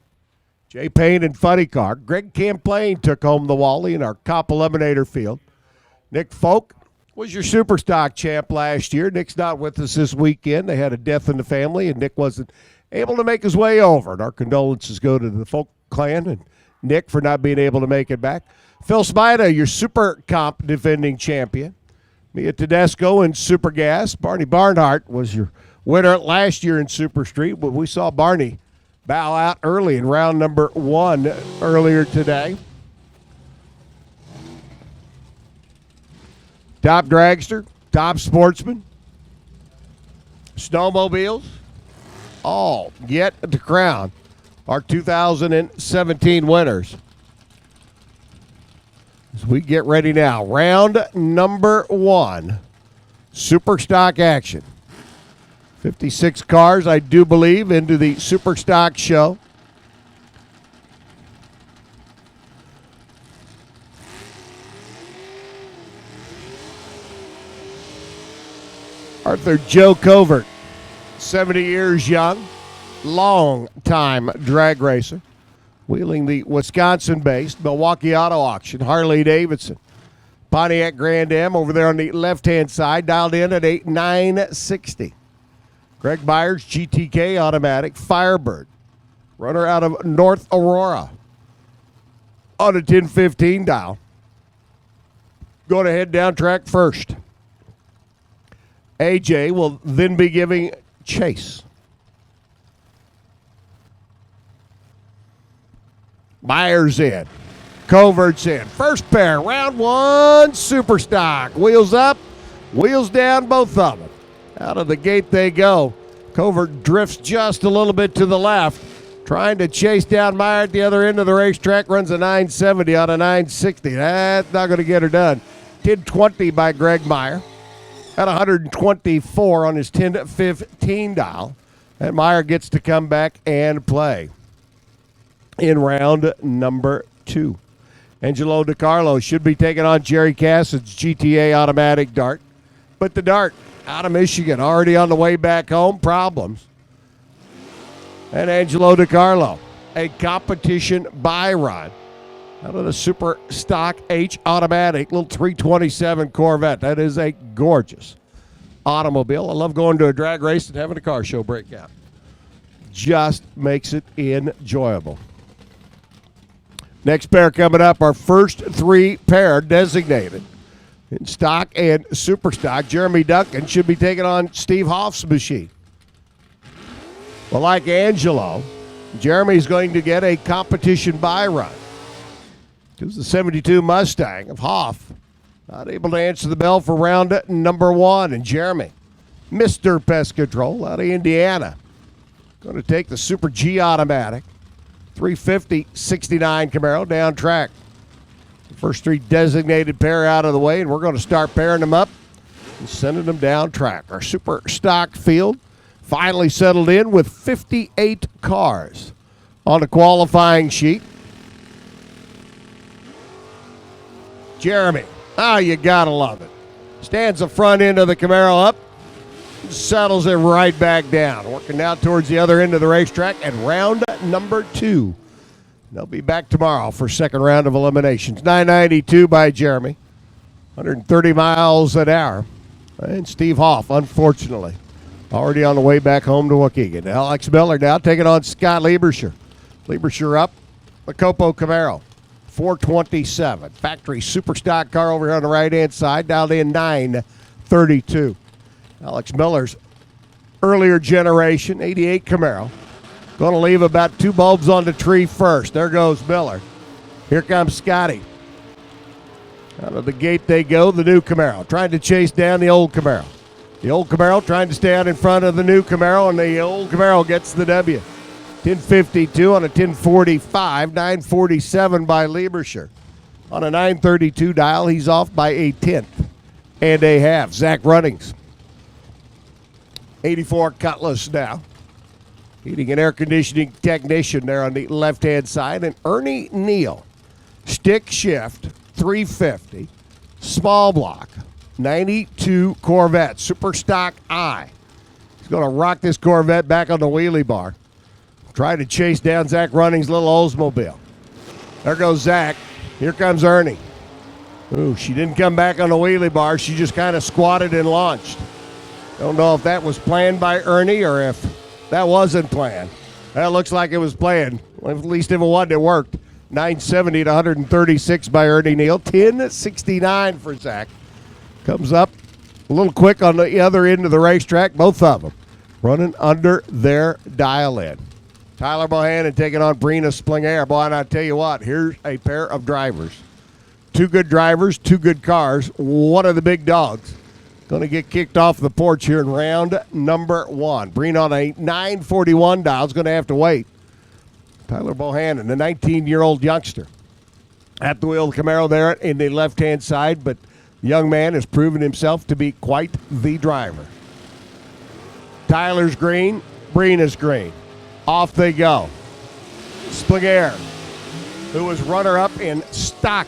Speaker 1: Jay Payne in Funny Car. Greg Camplain took home the Wally in our Comp Eliminator field. Nick Folk was your super stock champ last year. Nick's not with us this weekend. They had a death in the family, and Nick wasn't able to make his way over. And our condolences go to the Folk clan and Nick for not being able to make it back. Phil Spida, your super comp defending champion. Mia Tedesco in Super Gas. Barney Barnhart was your winner last year in Super Street, but we saw Barney bow out early in round number 1 earlier today. Top dragster, top sportsman, snowmobiles, all yet to crown our 2017 winners. As we get ready now, round number 1, super stock action. 56 cars, I do believe, into the super stock show. Arthur Joe Covert, 70 years young, long-time drag racer, wheeling the Wisconsin-based Milwaukee Auto Auction, Harley-Davidson. Pontiac Grand Am over there on the left-hand side, dialed in at 960. Greg Byers, GTK Automatic, Firebird, runner out of North Aurora on a 1015 dial. Going to head down track first. AJ will then be giving chase. Myers in. Covert's in. First pair, round one, super stock. Wheels up, wheels down, both of them. Out of the gate they go. Covert drifts just a little bit to the left, trying to chase down Meyer at the other end of the racetrack. Runs a 970 on a 960. That's not going to get her done. 1020 by Greg Meyer. At 124 on his 10-15 dial. And Meyer gets to come back and play in round number 2. Angelo DiCarlo should be taking on Jerry Cassid's GTA automatic dart. But the dart out of Michigan, already on the way back home, problems. And Angelo DiCarlo, a competition buy run out of the Super Stock H automatic, little 327 Corvette. That is a gorgeous automobile. I love going to a drag race and having a car show breakout. Just makes it enjoyable. Next pair coming up, our first 3 pair designated in stock and super stock. Jeremy Duncan should be taking on Steve Hoff's machine. Well, like Angelo, Jeremy's going to get a competition buy run. Because the 72 Mustang of Hoff not able to answer the bell for round number 1. And Jeremy, Mr. Pest Control out of Indiana, going to take the Super G automatic. 350 69 Camaro down track. The first 3 designated pair out of the way, and we're going to start pairing them up and sending them down track. Our super stock field finally settled in with 58 cars on the qualifying sheet. Jeremy, you gotta love it. Stands the front end of the Camaro up, settles it right back down. Working now towards the other end of the racetrack and round number 2. They'll be back tomorrow for second round of eliminations. 992 by Jeremy. 130 miles an hour. And Steve Hoff, unfortunately, already on the way back home to Waukegan. Alex Miller now taking on Scott Lieberscher. Lieberscher up, the Copo Camaro. 427. Factory super stock car over here on the right-hand side, dialed in 932. Alex Miller's earlier generation, 88 Camaro. Going to leave about 2 bulbs on the tree first. There goes Miller. Here comes Scotty. Out of the gate they go, the new Camaro, trying to chase down the old Camaro. The old Camaro trying to stay out in front of the new Camaro, and the old Camaro gets the W. 1052 on a 1045, 947 by Lieberscher. On a 932 dial, he's off by a tenth and a half. Zach Runnings. 84 Cutlass now. Heating and air conditioning technician there on the left-hand side. And Ernie Neal, stick shift, 350, small block, 92 Corvette, super stock I. He's going to rock this Corvette back on the wheelie bar. Trying to chase down Zach Running's little Oldsmobile. There goes Zach. Here comes Ernie. Ooh, she didn't come back on the wheelie bar. She just kind of squatted and launched. Don't know if that was planned by Ernie or if that wasn't planned. That looks like it was planned. Well, at least if it wasn't, it worked. 970 to 136 by Ernie Neal. 1069 for Zach. Comes up a little quick on the other end of the racetrack. Both of them running under their dial-in. Tyler Bohannon taking on Brina Splinger. Boy, and I tell you what, here's a pair of drivers. 2 good drivers, 2 good cars. One of the big dogs going to get kicked off the porch here in round number 1. Brina on a 941 dial is going to have to wait. Tyler Bohannon, the 19-year-old youngster, at the wheel of the Camaro there in the left-hand side, but the young man has proven himself to be quite the driver. Tyler's green, Brina's green. Off they go. Splinger, who was runner-up in stock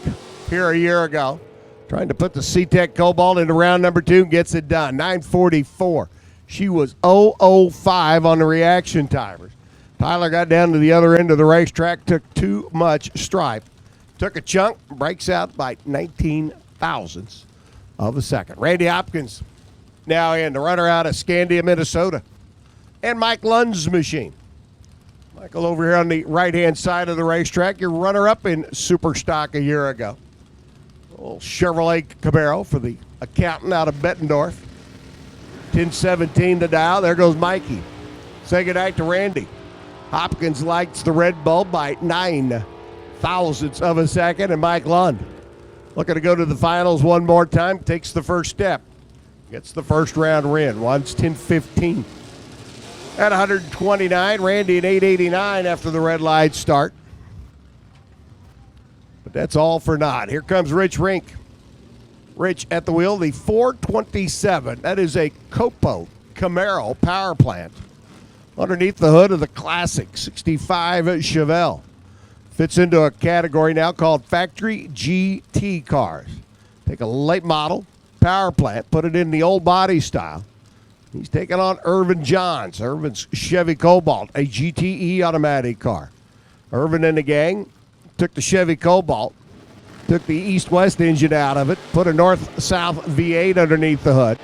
Speaker 1: here a year ago, trying to put the C-Tech Cobalt into round number 2, gets it done. 944. She was 005 on the reaction timers. Tyler got down to the other end of the racetrack, took too much stripe. Took a chunk, breaks out by 19 thousandths of a second. Randy Hopkins now in, the runner out of Scandia, Minnesota. And Mike Lund's machine. Michael over here on the right-hand side of the racetrack, your runner-up in super stock a year ago. Old Chevrolet Camaro for the accountant out of Bettendorf. 1017 to dial. There goes Mikey. Say goodnight to Randy. Hopkins lights the red bulb by 9 thousandths of a second. And Mike Lund, looking to go to the finals one more time, takes the first step. Gets the first round win. Runs 10:15. At 129, Randy at 889 after the red light start. But that's all for naught. Here comes Rich Rink. Rich at the wheel, the 427. That is a Copo Camaro power plant underneath the hood of the classic 65 Chevelle. Fits into a category now called factory GT cars. Take a late model power plant, put it in the old body style. He's taking on Irvin Johns. Irvin's Chevy Cobalt, a GTE automatic car. Irvin and the gang took the Chevy Cobalt, took the east-west engine out of it, put a north-south V8 underneath the hood.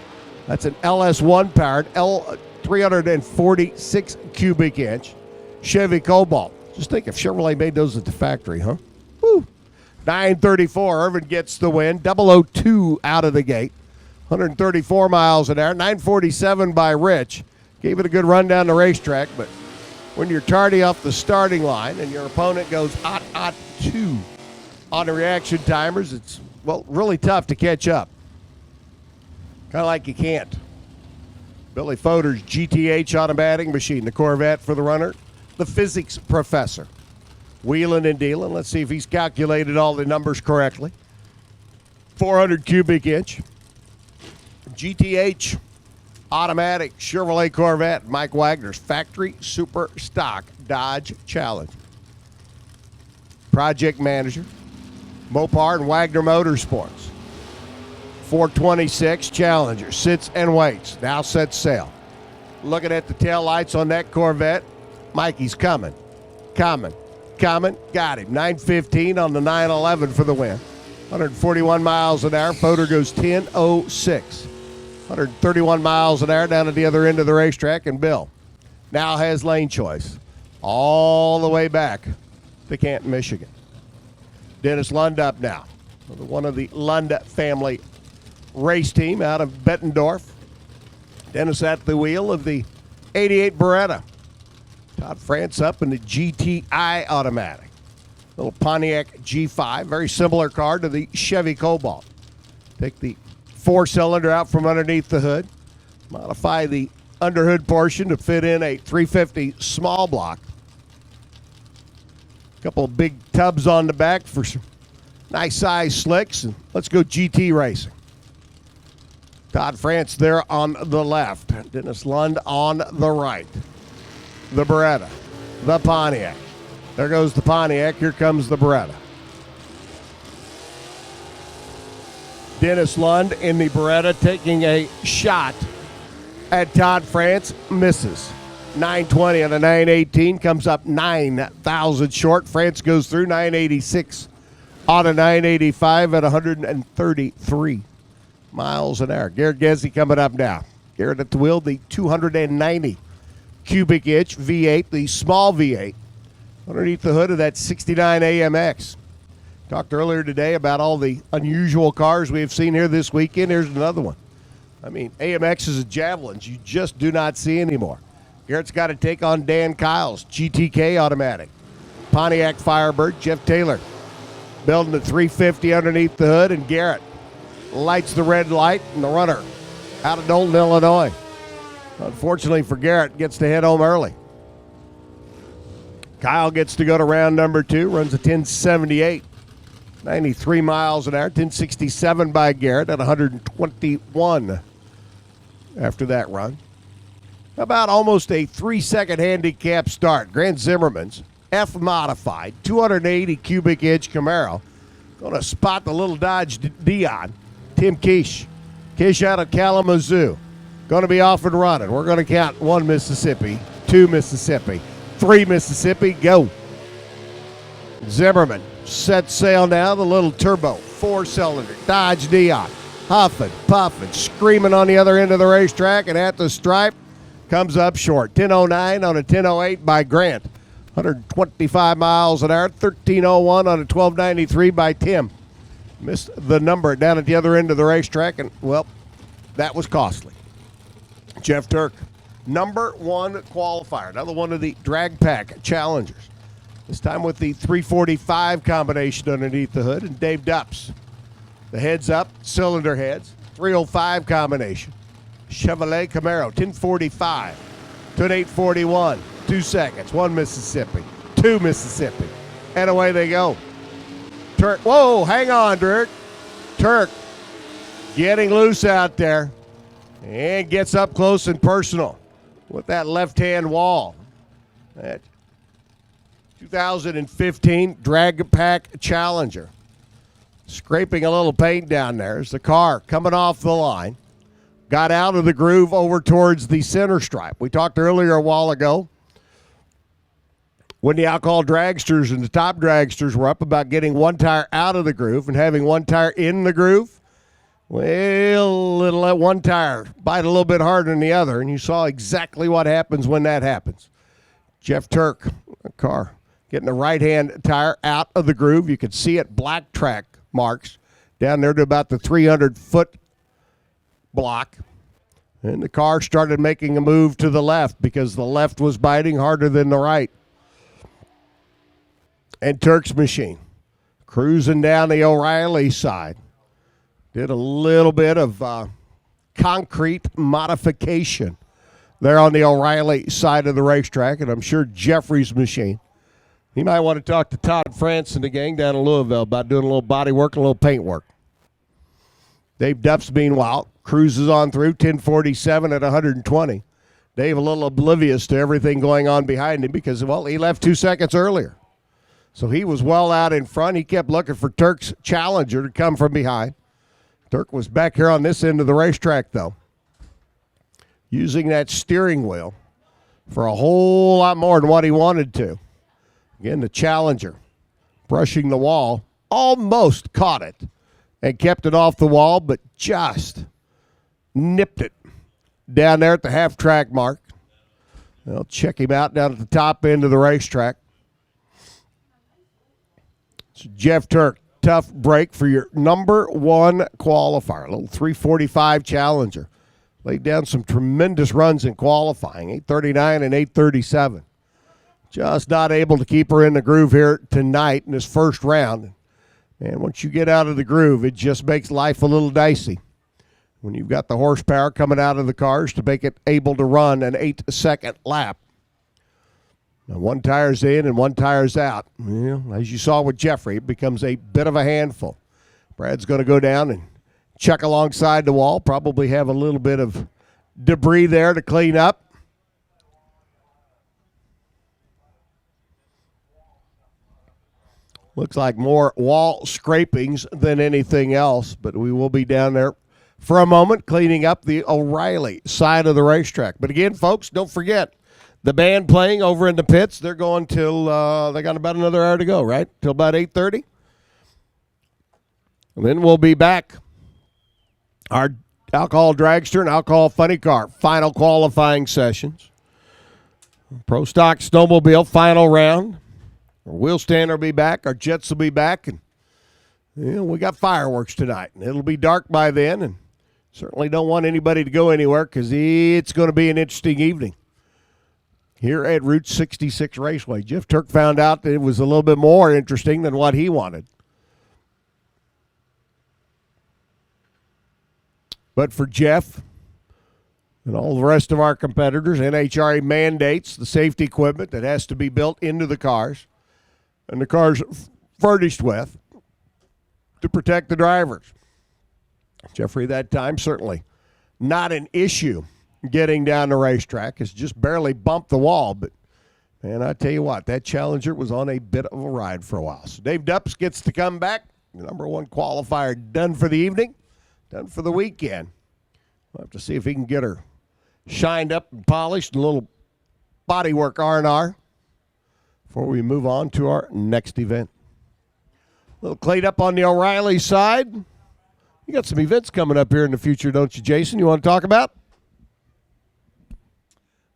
Speaker 1: That's an LS1 powered L346 cubic inch Chevy Cobalt. Just think if Chevrolet made those at the factory, huh? Woo! 934, Irvin gets the win. 002 out of the gate. 134 miles an hour. 947 by Rich. Gave it a good run down the racetrack, but when you're tardy off the starting line and your opponent goes 2 on the reaction timers, it's, well, really tough to catch up. Kind of like you can't. Billy Foder's GTH automatic machine, the Corvette for the runner, the physics professor. Wheeling and dealing. Let's see if he's calculated all the numbers correctly. 400 cubic inch. GTH automatic Chevrolet Corvette, Mike Wagner's factory super stock Dodge Challenger. Project manager, Mopar and Wagner Motorsports. 426 Challenger sits and waits. Now sets sail. Looking at the tail lights on that Corvette, Mikey's coming. Got him. 915 on the 911 for the win. 141 miles an hour. Foder goes 10:06. 131 miles an hour down at the other end of the racetrack, and Bill now has lane choice all the way back to Canton, Michigan. Dennis Lund up now. One of the Lund family race team out of Bettendorf. Dennis at the wheel of the 88 Beretta. Todd France up in the GTI automatic. Little Pontiac G5, very similar car to the Chevy Cobalt. Take the 4-cylinder out from underneath the hood. Modify the underhood portion to fit in a 350 small block. A couple of big tubs on the back for some nice size slicks. And let's go GT racing. Todd France there on the left. Dennis Lund on the right. The Beretta. The Pontiac. There goes the Pontiac. Here comes the Beretta. Dennis Lund in the Beretta taking a shot at Todd France. Misses. 920 on a 918. Comes up 9,000 short. France goes through 986 on a 985 at 133 miles an hour. Garrett Gezzi coming up now. Garrett at the wheel, the 290 cubic inch V8, the small V8, underneath the hood of that 69 AMX. Talked earlier today about all the unusual cars we have seen here this weekend. Here's another one. I mean, AMXs and Javelins you just do not see anymore. Garrett's got to take on Dan Kyle's GTK automatic. Pontiac Firebird, Jeff Taylor building the 350 underneath the hood, and Garrett lights the red light, and the runner out of Knowlton, Illinois. Unfortunately for Garrett, gets to head home early. Kyle gets to go to round number 2, runs a 1078. 93 miles an hour, 1067 by Garrett at 121 after that run. About almost a 3-second handicap start. Grant Zimmerman's F-modified, 280 cubic inch Camaro. Going to spot the little Dodge Dion. Tim Kish. Kish out of Kalamazoo. Going to be off and running. We're going to count 1 Mississippi, 2 Mississippi, 3 Mississippi, go. Zimmerman set sail now, the little turbo 4-cylinder Dodge Dion, huffing, puffing, screaming on the other end of the racetrack, and at the stripe comes up short. 10:09 on a 10:08 by Grant. 125 miles an hour, 13:01 on a 12:93 by Tim. Missed the number down at the other end of the racetrack, and, well, that was costly. Jeff Turk, number 1 qualifier, another one of the drag pack challengers. This time with the 345 combination underneath the hood, and Dave Dupps. The heads up, cylinder heads, 305 combination. Chevrolet Camaro, 1045 to an 841. 2 seconds, 1 Mississippi, 2 Mississippi. And away they go. Turk, whoa, hang on, Dirk. Turk getting loose out there and gets up close and personal with that left-hand wall. That 2015 Drag Pack Challenger. Scraping a little paint down there as the car coming off the line. Got out of the groove over towards the center stripe. We talked earlier a while ago when the alcohol dragsters and the top dragsters were up about getting one tire out of the groove and having one tire in the groove. Well, it'll let one tire bite a little bit harder than the other, and you saw exactly what happens when that happens. Jeff Turk, car, getting the right-hand tire out of the groove. You could see it, black track marks down there to about the 300-foot block. And the car started making a move to the left because the left was biting harder than the right. And Turk's machine cruising down the O'Reilly side. Did a little bit of concrete modification there on the O'Reilly side of the racetrack, and I'm sure Jeffrey's machine. You might want to talk to Todd France and the gang down in Louisville about doing a little body work and a little paint work. Dave Dupps, meanwhile, cruises on through 1047 at 120. Dave a little oblivious to everything going on behind him because, well, he left 2 seconds earlier. So he was well out in front. He kept looking for Turk's Challenger to come from behind. Turk was back here on this end of the racetrack, though, using that steering wheel for a whole lot more than what he wanted to. Again, the Challenger brushing the wall, almost caught it and kept it off the wall, but just nipped it down there at the half-track mark. They'll check him out down at the top end of the racetrack. So Jeff Turk, tough break for your number one qualifier, a little 345 Challenger. Laid down some tremendous runs in qualifying, 839 and 837. Just not able to keep her in the groove here tonight in this first round. And once you get out of the groove, it just makes life a little dicey when you've got the horsepower coming out of the cars to make it able to run an 8-second lap. Now, one tire's in and one tire's out. Well, as you saw with Jeffrey, it becomes a bit of a handful. Brad's going to go down and check alongside the wall, probably have a little bit of debris there to clean up. Looks like more wall scrapings than anything else, but we will be down there for a moment cleaning up the O'Reilly side of the racetrack. But again, folks, don't forget, the band playing over in the pits, they're going till, they got about another hour to go, right? Till about 8:30. And then we'll be back. Our alcohol dragster and alcohol funny car final qualifying sessions. Pro Stock Snowmobile final round. Our wheel stand will be back. Our jets will be back. And we got fireworks tonight. And it'll be dark by then. And certainly don't want anybody to go anywhere because it's going to be an interesting evening here at Route 66 Raceway. Jeff Turk found out that it was a little bit more interesting than what he wanted. But for Jeff and all the rest of our competitors, NHRA mandates the safety equipment that has to be built into the cars and the cars furnished with to protect the drivers. Jeffrey, that time, certainly not an issue getting down the racetrack. It's just barely bumped the wall. But, man, I tell you what, that Challenger was on a bit of a ride for a while. So Dave Dupps gets to come back. The number one qualifier done for the evening, done for the weekend. We'll have to see if he can get her shined up and polished, a little bodywork R&R before we move on to our next event. A little clean up on the O'Reilly side. You got some events coming up here in the future, don't you, Jason? You want to talk about?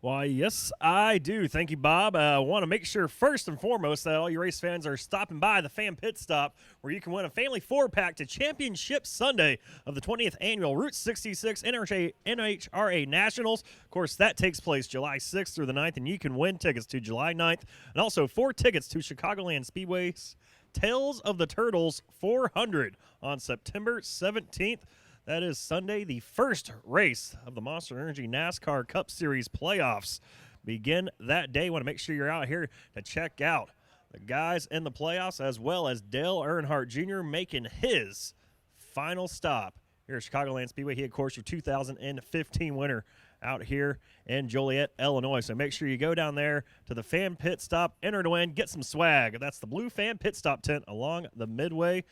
Speaker 6: Why, yes, I do. Thank you, Bob. I want to make sure, first and foremost, that all you race fans are stopping by the Fan Pit Stop, where you can win a family 4-pack to Championship Sunday of the 20th Annual Route 66 NHRA Nationals. Of course, that takes place July 6th through the 9th, and you can win tickets to July 9th, and also 4 tickets to Chicagoland Speedway's Tales of the Turtles 400 on September 17th. That is Sunday. The first race of the Monster Energy NASCAR Cup Series playoffs begin that day. Want to make sure you're out here to check out the guys in the playoffs, as well as Dale Earnhardt Jr. making his final stop here at Chicagoland Speedway. He, of course, your 2015 winner out here in Joliet, Illinois. So make sure you go down there to the Fan Pit Stop, enter to win, get some swag. That's the blue Fan Pit Stop tent along the Midway.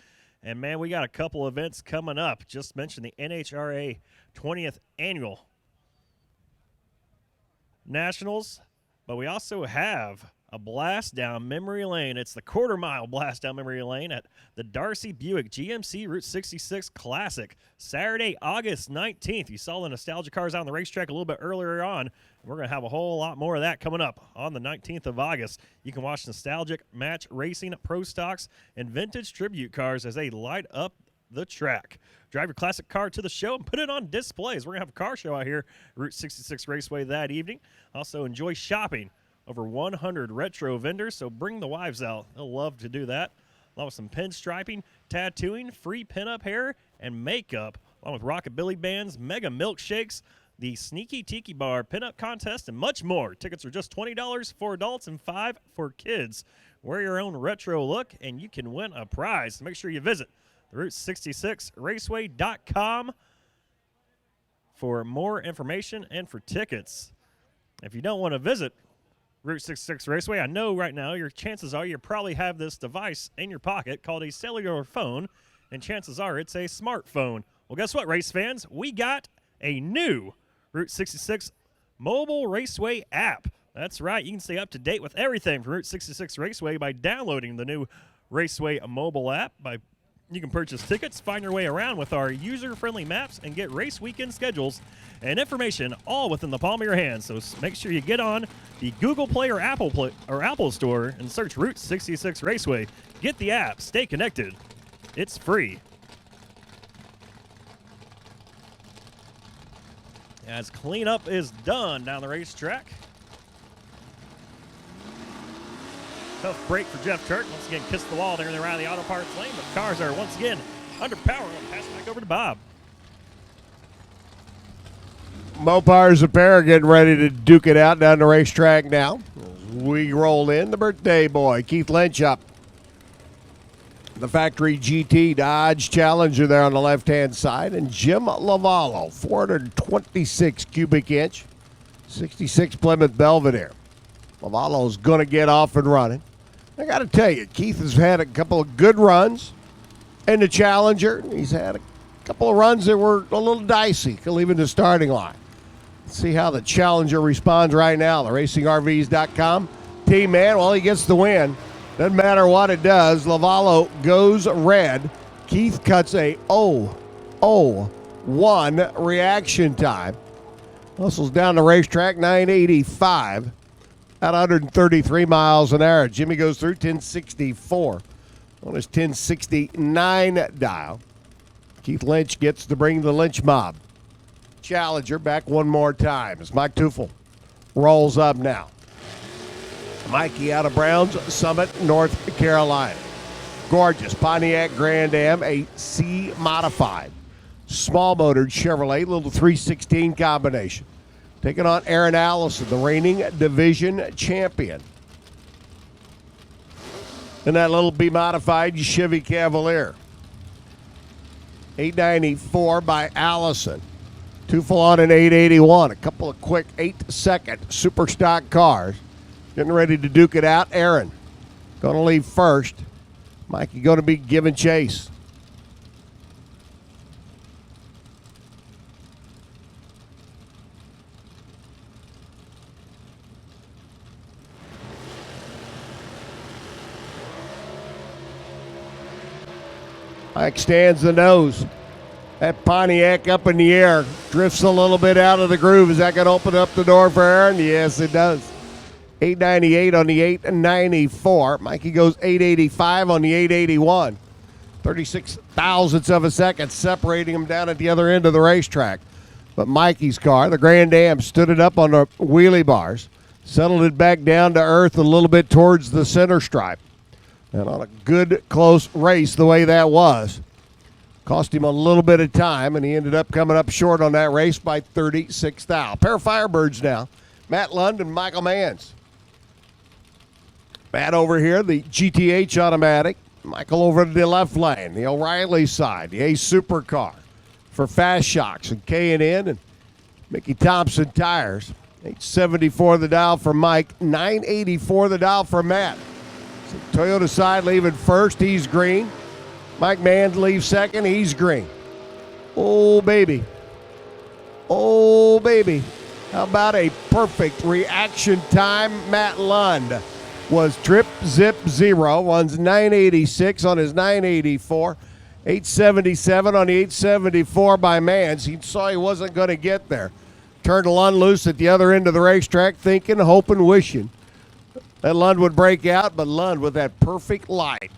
Speaker 6: And, man, we got a couple events coming up. Just mentioned the NHRA 20th Annual Nationals, but we also have a blast down memory lane. It's the quarter-mile blast down memory lane at the Darcy Buick GMC Route 66 Classic, Saturday, August 19th. You saw the nostalgia cars out on the racetrack a little bit earlier on. We're going to have a whole lot more of that coming up on the 19th of August. You can watch nostalgic match racing, pro stocks, and vintage tribute cars as they light up the track. Drive your classic car to the show and put it on displays. We're going to have a car show out here, Route 66 Raceway, that evening. Also, enjoy shopping. Over 100 retro vendors, so bring the wives out. They'll love to do that. Along with some pinstriping, tattooing, free pinup hair, and makeup, along with rockabilly bands, mega milkshakes, the Sneaky Tiki Bar pinup contest, and much more. Tickets are just $20 for adults and $5 for kids. Wear your own retro look, and you can win a prize. So make sure you visit the Route66Raceway.com for more information and for tickets. If you don't want to visit Route 66 Raceway, I know right now your chances are you probably have this device in your pocket called a cellular phone, and chances are it's a smartphone. Well, guess what, race fans? We got a new Route 66 mobile Raceway app. That's right. You can stay up to date with everything from Route 66 Raceway by downloading the new Raceway mobile app. You can purchase tickets, find your way around with our user-friendly maps, and get race weekend schedules and information all within the palm of your hand. So make sure you get on the Google Play or Apple Store and search Route 66 Raceway. Get the app. Stay connected. It's free. As cleanup is done down the racetrack. Tough break for Jeff Turk. Once again, kissed the wall there in the Riley Auto Parts lane, but cars are once again under power. I'll pass it back over to Bob.
Speaker 1: Mopars and pair are getting ready to duke it out down the racetrack now. As we roll in, the birthday boy, Keith Lynch up. The factory GT Dodge Challenger there on the left-hand side. And Jim Lavallo, 426 cubic inch, 66 Plymouth Belvedere. Lavallo's going to get off and running. I got to tell you, Keith has had a couple of good runs in the Challenger. He's had a couple of runs that were a little dicey, leaving the starting line. Let's see how the Challenger responds right now. The RacingRVs.com team man, well, he gets the win. Doesn't matter what it does. Lavallo goes red. Keith cuts a 0-0-1 reaction time. Hustles down the racetrack, 985. At 133 miles an hour. Jimmy goes through 1064 on his 1069 dial. Keith Lynch gets to bring the Lynch mob. Challenger back one more time as Mike Teufel rolls up now. Mikey out of Browns Summit, North Carolina. Gorgeous Pontiac Grand Am, a C modified. Small motored Chevrolet, little 316 combination. Taking on Aaron Allison, the reigning division champion. And that little B-modified Chevy Cavalier. 894 by Allison. Teufel on an 881. A couple of quick 8-second super stock cars. Getting ready to duke it out. Aaron going to leave first. Mikey going to be giving chase. Mike stands the nose. That Pontiac up in the air. Drifts a little bit out of the groove. Is that going to open up the door for Aaron? Yes, it does. 898 on the 894. Mikey goes 885 on the 881. 36 thousandths of a second separating him down at the other end of the racetrack. But Mikey's car, the Grand Am, stood it up on the wheelie bars, settled it back down to earth a little bit towards the center stripe. And on a good, close race the way that was, cost him a little bit of time, and he ended up coming up short on that race by 36 thou. Pair of Firebirds now, Matt Lund and Michael Manns. Matt over here, the GTH automatic. Michael over to the left lane, the O'Reilly side, the Ace Supercar for Fast Shocks and K&N and Mickey Thompson tires. 874 the dial for Mike, 984 the dial for Matt. So Toyota side leaving first, he's green. Mike Mann leaves second, he's green. Oh, baby. Oh, baby. How about a perfect reaction time? Matt Lund was trip zip zero, runs 986 on his 984, 877 on the 874 by Mans. He saw he wasn't going to get there. Turned Lund loose at the other end of the racetrack, thinking, hoping, wishing that Lund would break out, but Lund with that perfect light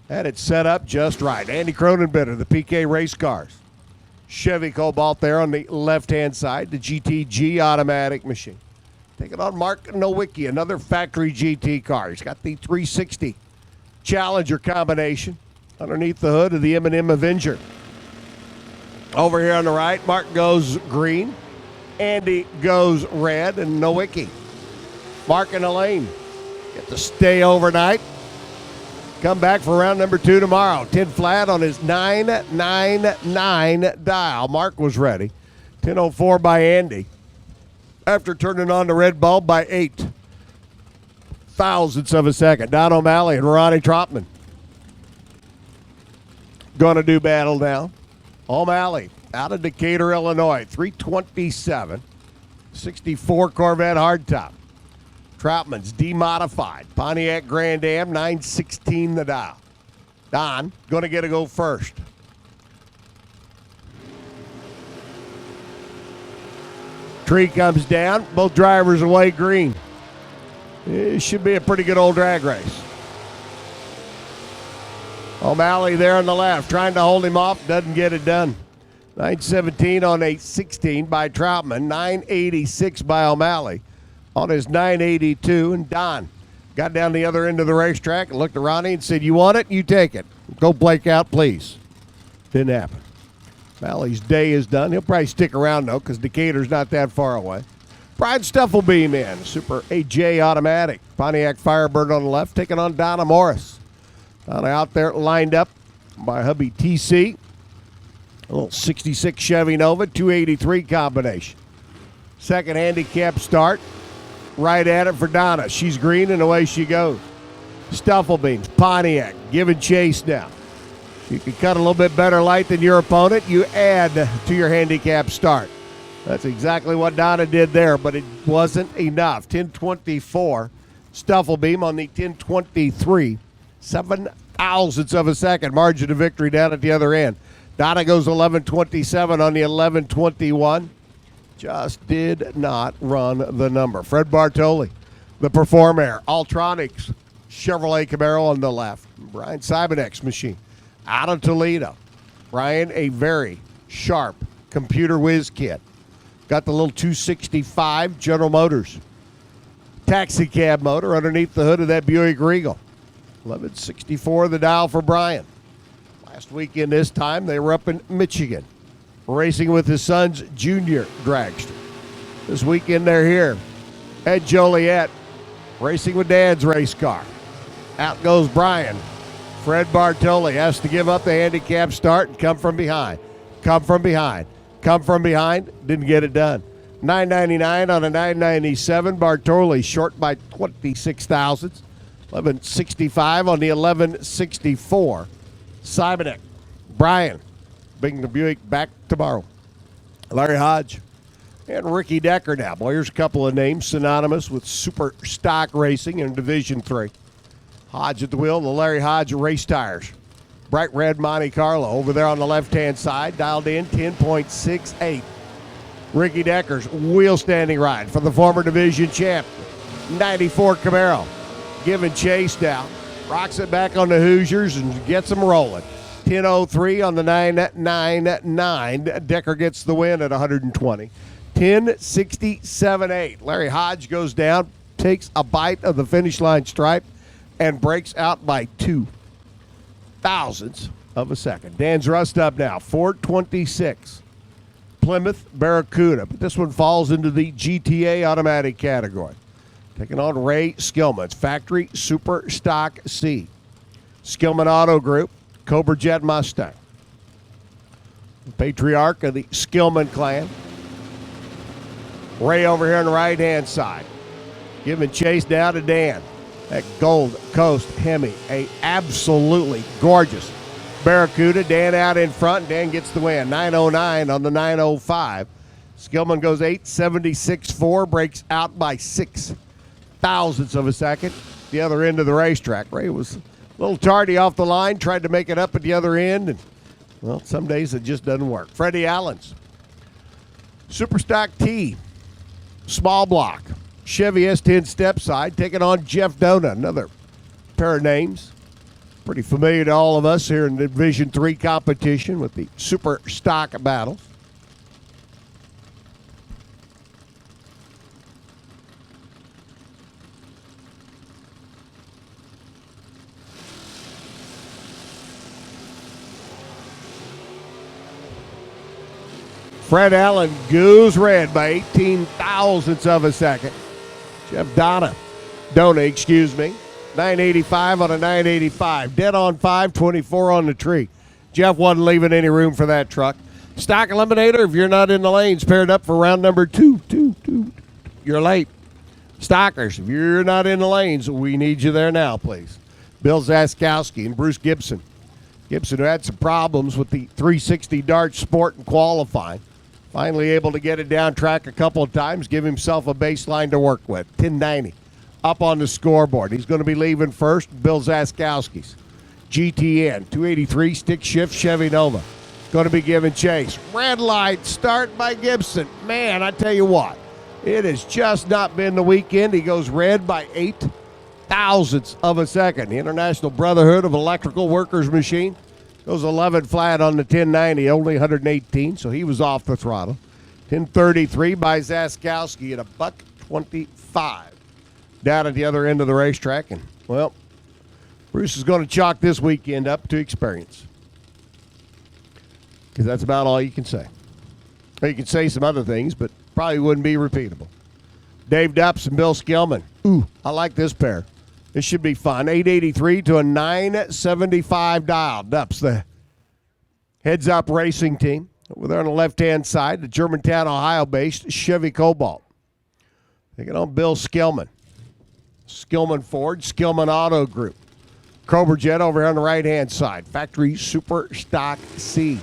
Speaker 1: had it set up just right. Andy Cronenbitter, the PK race cars. Chevy Cobalt there on the left-hand side, the GTG automatic machine. Taking on Mark Nowicki, another factory GT car. He's got the 360 Challenger combination underneath the hood of the M&M Avenger. Over here on the right, Mark goes green. Andy goes red, and Nowicki. Mark and Elaine get to stay overnight. Come back for round number 2 tomorrow. 10 flat on his 999 dial. Mark was ready. 10:04 by Andy. After turning on the red bulb by 8 thousandths of a second. Don O'Malley and Ronnie Trotman going to do battle now. O'Malley out of Decatur, Illinois, 327, 64 Corvette hardtop. Troutman's demodified Pontiac Grand Am, 916 the dial. Don going to get a go first. Tree comes down, both drivers away green. It should be a pretty good old drag race. O'Malley there on the left, trying to hold him off, doesn't get it done. 917 on 816 by Troutman, 986 by O'Malley on his 982, and Don got down the other end of the racetrack and looked at Ronnie and said, "You want it? You take it. Go Blake out, please." Didn't happen. O'Malley's day is done. He'll probably stick around, though, because Decatur's not that far away. Brian Stuffelbeam in, Super AJ automatic. Pontiac Firebird on the left, taking on Donna Morris. Donna out there lined up by hubby TC. A little 66 Chevy Nova, 283 combination. Second handicap start. Right at it for Donna. She's green, and away she goes. Stuffelbeam, Pontiac, giving chase now. You can cut a little bit better light than your opponent. You add to your handicap start. That's exactly what Donna did there, but it wasn't enough. 1024, Stuffelbeam on the 1023. 7 thousandths of a second margin of victory down at the other end. Donna goes 1127 on the 1121. Just did not run the number. Fred Bartoli, the Perform-Air, Ultronics, Chevrolet Camaro on the left. Brian Simonex machine out of Toledo. Brian, a very sharp computer whiz kit. Got the little 265 General Motors taxi cab motor underneath the hood of that Buick Regal. 1164 the dial for Brian. Last weekend this time, they were up in Michigan, racing with his son's junior dragster. This weekend they're here at Joliet, racing with Dad's race car. Out goes Brian. Fred Bartoli has to give up the handicap start and come from behind. Come from behind. Come from behind. Didn't get it done. 999 on a 997. Bartoli short by 26 thousandths. 1165 on the 1164. Simonek. Brian. Bring the Buick back tomorrow. Larry Hodge and Ricky Decker now. Boy, here's a couple of names synonymous with super stock racing in Division 3. Hodge at the wheel, the Larry Hodge race tires. bright red Monte Carlo. Over there on the left-hand side, dialed in 10.68. Ricky Decker's wheel standing ride for the former division champ, 94 Camaro. Giving chase now. Rocks it back on the Hoosiers and gets them rolling. 10.03 on the 9.99. Decker gets the win at 120. 10.67.8. Larry Hodge goes down, takes a bite of the finish line stripe, and breaks out by 2 thousandths of a second. Dan's rust up now. 4.26. Plymouth Barracuda. But this one falls into the GTA automatic category. Taking on Ray Skillman's Factory Super Stock C. Skillman Auto Group, Cobra Jet Mustang. The patriarch of the Skillman clan. Ray over here on the right-hand side. Giving chase down to Dan. That Gold Coast Hemi, a absolutely gorgeous Barracuda. Dan out in front. Dan gets the win. 9.09 on the 9.05. Skillman goes 8.76.4, breaks out by 6 thousandths of a second. The other end of the racetrack. Ray was a little tardy off the line, tried to make it up at the other end, and, well, some days it just doesn't work. Freddie Allen's Super Stock T, small block. Chevy S10 step side, taking on Jeff Dona, another pair of names. Pretty familiar to all of us here in the Division III competition with the Super Stock battles. Fred Allen goes red by 18 thousandths of a second. Jeff Dona, 985 on a 985. Dead on 524 on the tree. Jeff wasn't leaving any room for that truck. Stock Eliminator, if you're not in the lanes, paired up for round number 2. You're late. Stockers, if you're not in the lanes, we need you there now, please. Bill Zaskowski and Bruce Gibson. Gibson, who had some problems with the 360 Dart Sport and qualifying. Finally able to get it down track a couple of times, give himself a baseline to work with. 1090 up on the scoreboard. He's going to be leaving first. Bill Zaskowski's GTN 283 stick shift Chevy Nova. Going to be giving chase. Red light start by Gibson. Man, I tell you what, it has just not been the weekend. He goes red by 8 thousandths of a second. The International Brotherhood of Electrical Workers Machine goes 11 flat on the 1090, only 118, so he was off the throttle. 1033 by Zaskowski at $1.25 down at the other end of the racetrack. And, well, Bruce is going to chalk this weekend up to experience, because that's about all you can say. Or you can say some other things, but probably wouldn't be repeatable. Dave Dupps and Bill Skillman. Ooh, I like this pair. This should be fun. 883 to a 975 dial. Dupps, the heads-up racing team. Over there on the left-hand side, the Germantown, Ohio-based Chevy Cobalt. Taking on Bill Skillman. Skillman Ford, Skillman Auto Group. Cobra Jet over here on the right-hand side. Factory Super Stock C.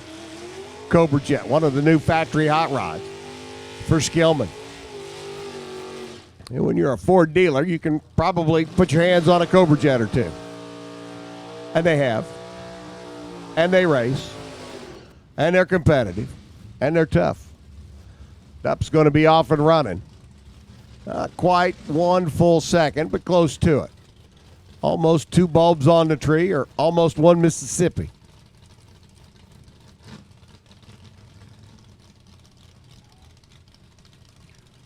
Speaker 1: Cobra Jet, one of the new factory hot rods for Skillman. And when you're a Ford dealer, you can probably put your hands on a Cobra Jet or two. And they have. And they race. And they're competitive. And they're tough. Dup's going to be off and running. Not quite 1 full second, but close to it. Almost 2 bulbs on the tree, or almost 1 Mississippi.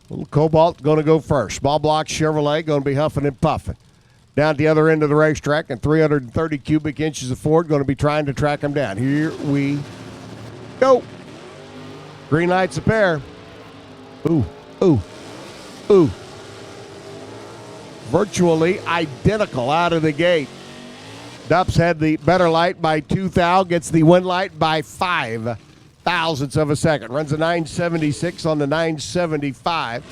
Speaker 1: Little Cobalt going to go first. Small block Chevrolet going to be huffing and puffing. Down at the other end of the racetrack, and 330 cubic inches of Ford going to be trying to track them down. Here we go. Green light's a pair. Ooh, ooh, ooh. Virtually identical out of the gate. Dupps had the better light by 2 thou, gets the win light by 5 thousandths of a second. Runs a 976 on the 975.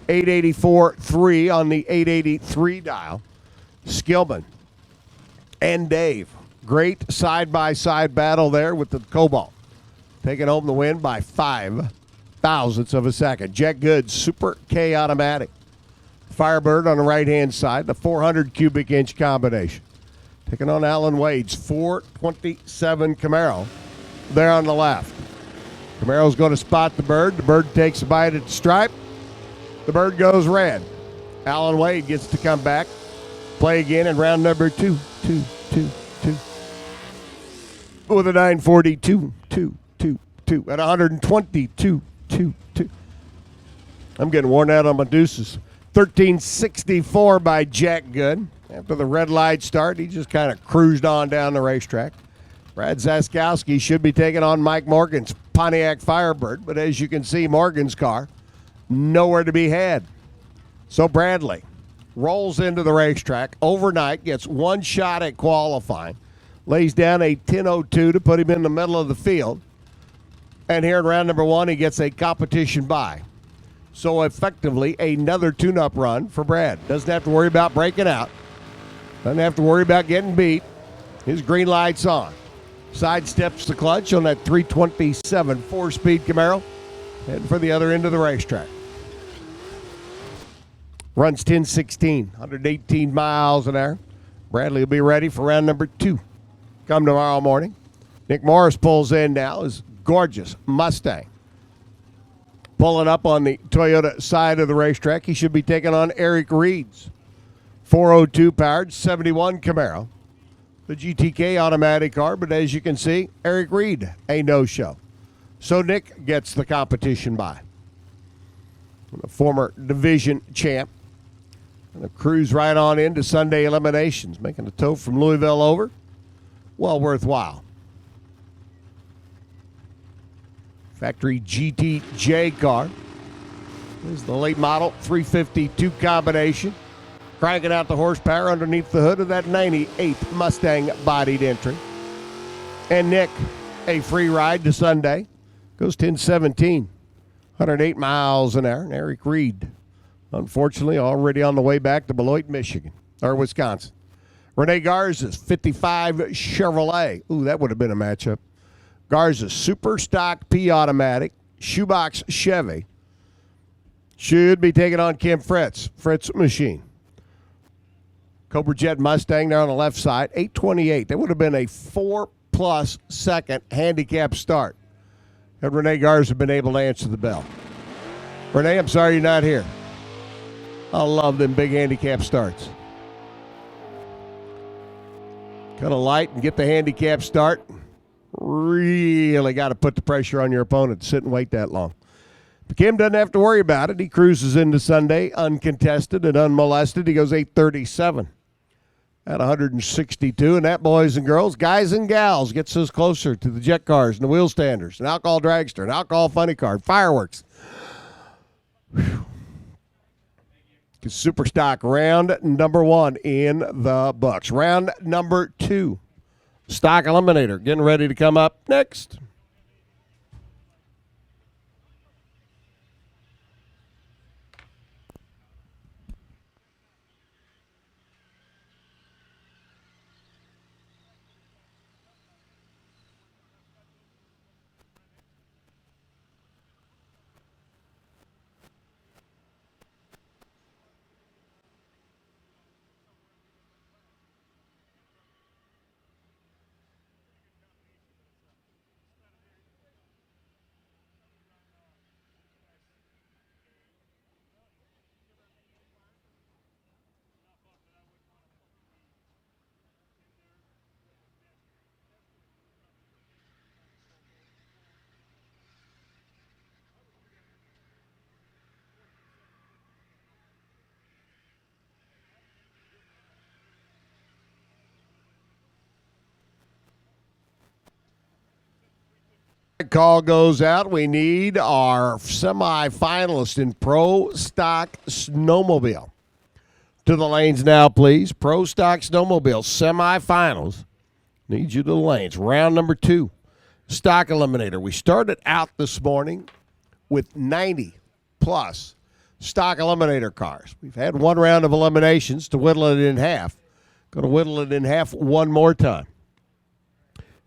Speaker 1: 884.3 on the 883 dial. Skillman and Dave. Great side-by-side battle there with the Cobalt. Taking home the win by 5 thousandths of a second. Jet Goods Super K Automatic. Firebird on the right-hand side, the 400 cubic inch combination. taking on Alan Wade's 427 Camaro there on the left. Camaro's going to spot the bird. The bird takes a bite at the stripe. The bird goes red. Alan Wade gets to come back, play again in round number 2. With a 942, 2 at 122, 2. I'm getting worn out on my deuces. 1364 by Jack Good. After the red light start, he just kind of cruised on down the racetrack. Brad Zaskowski should be taking on Mike Morgan's Pontiac Firebird, but as you can see, Morgan's car nowhere to be had. So Bradley rolls into the racetrack overnight, gets one shot at qualifying, lays down a 10:02 to put him in the middle of the field. And here in round number 1, he gets a competition bye. So effectively, another tune-up run for Brad. Doesn't have to worry about breaking out. Doesn't have to worry about getting beat. His green light's on. Sidesteps the clutch on that 327 4-speed Camaro. Heading for the other end of the racetrack. Runs 10:16, 118 miles an hour. Bradley will be ready for round number 2 come tomorrow morning. Nick Morris pulls in now. His gorgeous Mustang. Pulling up on the Toyota side of the racetrack, he should be taking on Eric Reed's 402 powered 71 Camaro. The GTK automatic car, but as you can see, Eric Reed, a no-show. So Nick gets the competition bye. The former division champ. And a cruise right on into Sunday eliminations, making a tow from Louisville over. Well worthwhile. Factory GTJ car. This is the late model 352 combination. Cranking out the horsepower underneath the hood of that 98 Mustang bodied entry. And Nick, a free ride to Sunday. Goes 10:17, 108 miles an hour. And Eric Reed, unfortunately, already on the way back to Beloit, Michigan, or Wisconsin. Rene Garza's 55 Chevrolet. Ooh, that would have been a matchup. Garza's super stock P automatic, shoebox Chevy. Should be taking on Kim Fritz machine. Cobra Jet Mustang there on the left side, 828. That would have been a 4+ second handicap start had Rene Garza been able to answer the bell. Rene, I'm sorry you're not here. I love them big handicap starts. Cut a light and get the handicap start. Really got to put the pressure on your opponent to sit and wait that long. But Kim doesn't have to worry about it. He cruises into Sunday uncontested and unmolested. He goes 837 at 162. And that, boys and girls, guys and gals, gets us closer to the jet cars and the wheel standers, an alcohol dragster, an alcohol funny car, fireworks. Whew. Super stock round number 1 in the books. Round number 2. Stock Eliminator getting ready to come up next. Call goes out. We need our semifinalist in Pro Stock Snowmobile. To the lanes now, please. Pro Stock Snowmobile semifinals. Need you to the lanes. Round number 2. Stock Eliminator. We started out this morning with 90+ Stock Eliminator cars. We've had one round of eliminations to whittle it in half. Going to whittle it in half one more time.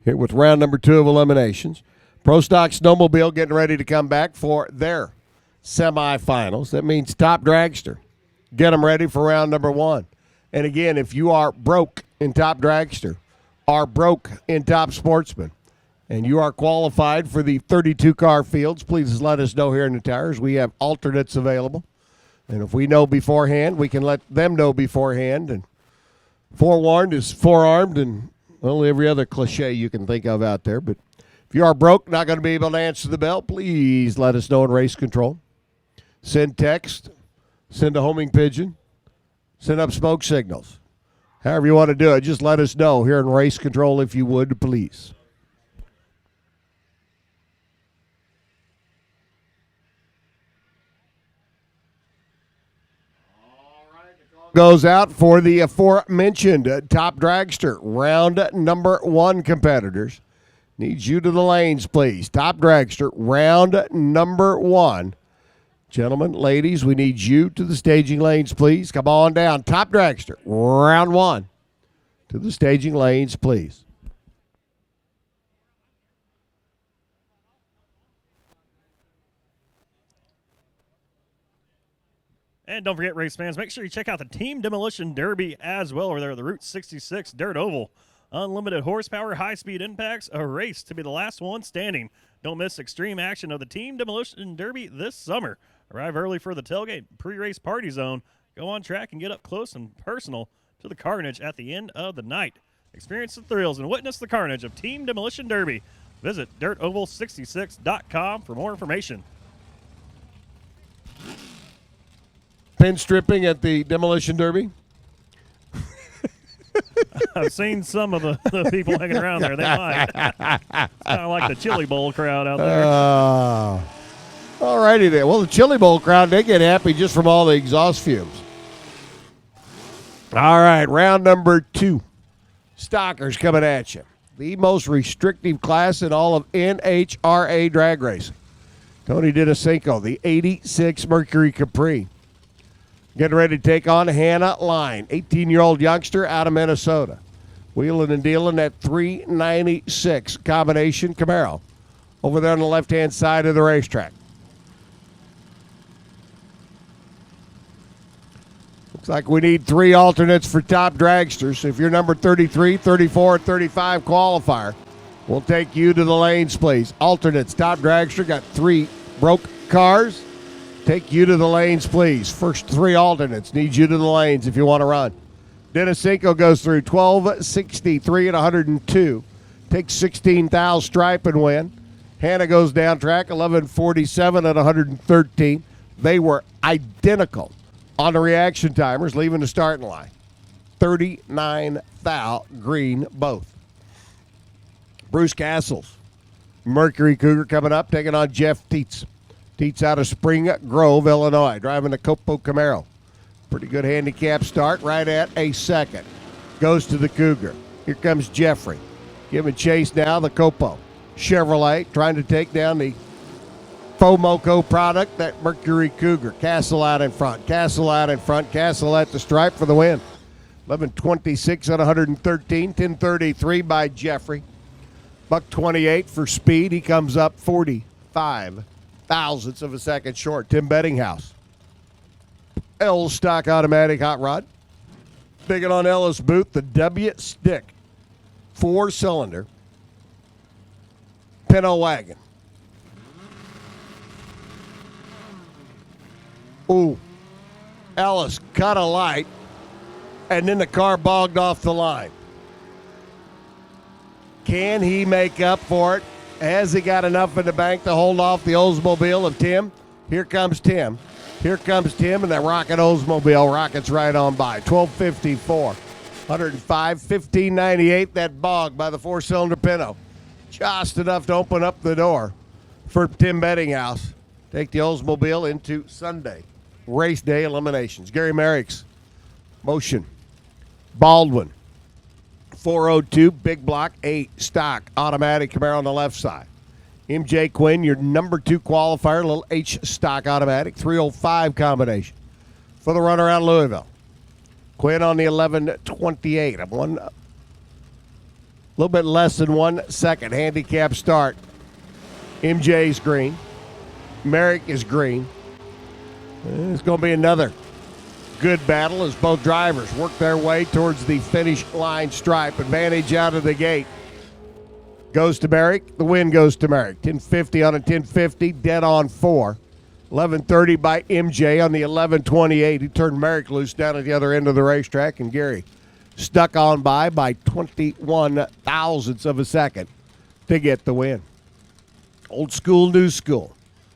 Speaker 1: Here with round number 2 of eliminations. Pro Stock Snowmobile getting ready to come back for their semifinals. That means top dragster. Get them ready for round number 1. And again, if you are broke in Top Dragster, are broke in Top Sportsman, and you are qualified for the 32-car fields, please let us know here in the towers. We have alternates available. And if we know beforehand, we can let them know beforehand. And forewarned is forearmed, and only every other cliche you can think of out there. But if you are broke, not going to be able to answer the bell, please let us know in Race Control. Send text, send a homing pigeon, send up smoke signals. However you want to do it, just let us know here in Race Control if you would, please. Goes out for the aforementioned Top Dragster round number 1 competitors. Needs you to the lanes, please. Top Dragster round number 1. Gentlemen, ladies, we need you to the staging lanes, please. Come on down. Top Dragster round 1 to the staging lanes, please.
Speaker 6: And don't forget, race fans, make sure you check out the Team Demolition Derby as well over there at the Route 66 Dirt Oval. Unlimited horsepower, high-speed impacts, a race to be the last one standing. Don't miss extreme action of the Team Demolition Derby this summer. Arrive early for the tailgate pre-race party zone. Go on track and get up close and personal to the carnage at the end of the night. Experience the thrills and witness the carnage of Team Demolition Derby. Visit dirtoval66.com for more information.
Speaker 1: Pin stripping at the Demolition Derby.
Speaker 6: I've seen some of the people hanging around there. They might. It's kind of like the Chili Bowl crowd out there.
Speaker 1: All righty then. Well, the Chili Bowl crowd, they get happy just from all the exhaust fumes. All right, round number 2. Stockers coming at you. The most restrictive class in all of NHRA drag racing. Tony Dinicinco, the 86 Mercury Capri. Getting ready to take on Hannah Line, 18-year-old youngster out of Minnesota. Wheeling and dealing at 396 combination Camaro over there on the left-hand side of the racetrack. Looks like we need 3 alternates for Top Dragsters. If you're number 33, 34, 35 qualifier, we'll take you to the lanes, please. Alternates, Top Dragster got 3 broke cars. Take you to the lanes, please. First 3 alternates need you to the lanes if you want to run. Denisenko goes through 1263 at 102. Takes 16,000 stripe and win. Hannah goes down track 1147 at 113. They were identical on the reaction timers leaving the starting line. 39,000 green both. Bruce Castles, Mercury Cougar coming up, taking on Jeff Teets. Teets out of Spring Grove, Illinois, driving the Copo Camaro. Pretty good handicap start, right at a second. Goes to the Cougar. Here comes Jeffrey. Giving chase now, the Copo. Chevrolet trying to take down the Fomoco product, that Mercury Cougar. Castle out in front. Castle out in front. Castle at the stripe for the win. 11:26 at 113. 10:33 by Jeffrey. $128 for speed. He comes up 45 thousandths of a second short. Tim Bettinghouse. L stock automatic hot rod. Biggin on Ellis Booth, the W stick. 4-cylinder. Pinto wagon. Ooh. Ellis cut a light, and then the car bogged off the line. Can he make up for it? Has he got enough in the bank to hold off the Oldsmobile of Tim? Here comes Tim. Here comes Tim, and that rocket Oldsmobile rockets right on by. 1254, 105, 1598. That bog by the 4-cylinder Pinto. Just enough to open up the door for Tim Bettinghouse. Take the Oldsmobile into Sunday race day eliminations. Gary Merrick's motion. Baldwin. 402 big block 8 stock automatic Camaro on the left side. MJ Quinn, your number 2 qualifier, little H stock automatic 305 combination for the runner out of Louisville. Quinn on the 1128. I'm a little bit less than 1 second handicap start. MJ's green. Merrick is green. It's going to be another good battle as both drivers work their way towards the finish line stripe. Advantage out of the gate goes to Merrick. The win goes to Merrick. 1050 on a 1050, dead on 4. 1130 by MJ on the 1128. He turned Merrick loose down at the other end of the racetrack, and Gary stuck on by 21 thousandths of a second to get the win. Old school, new school.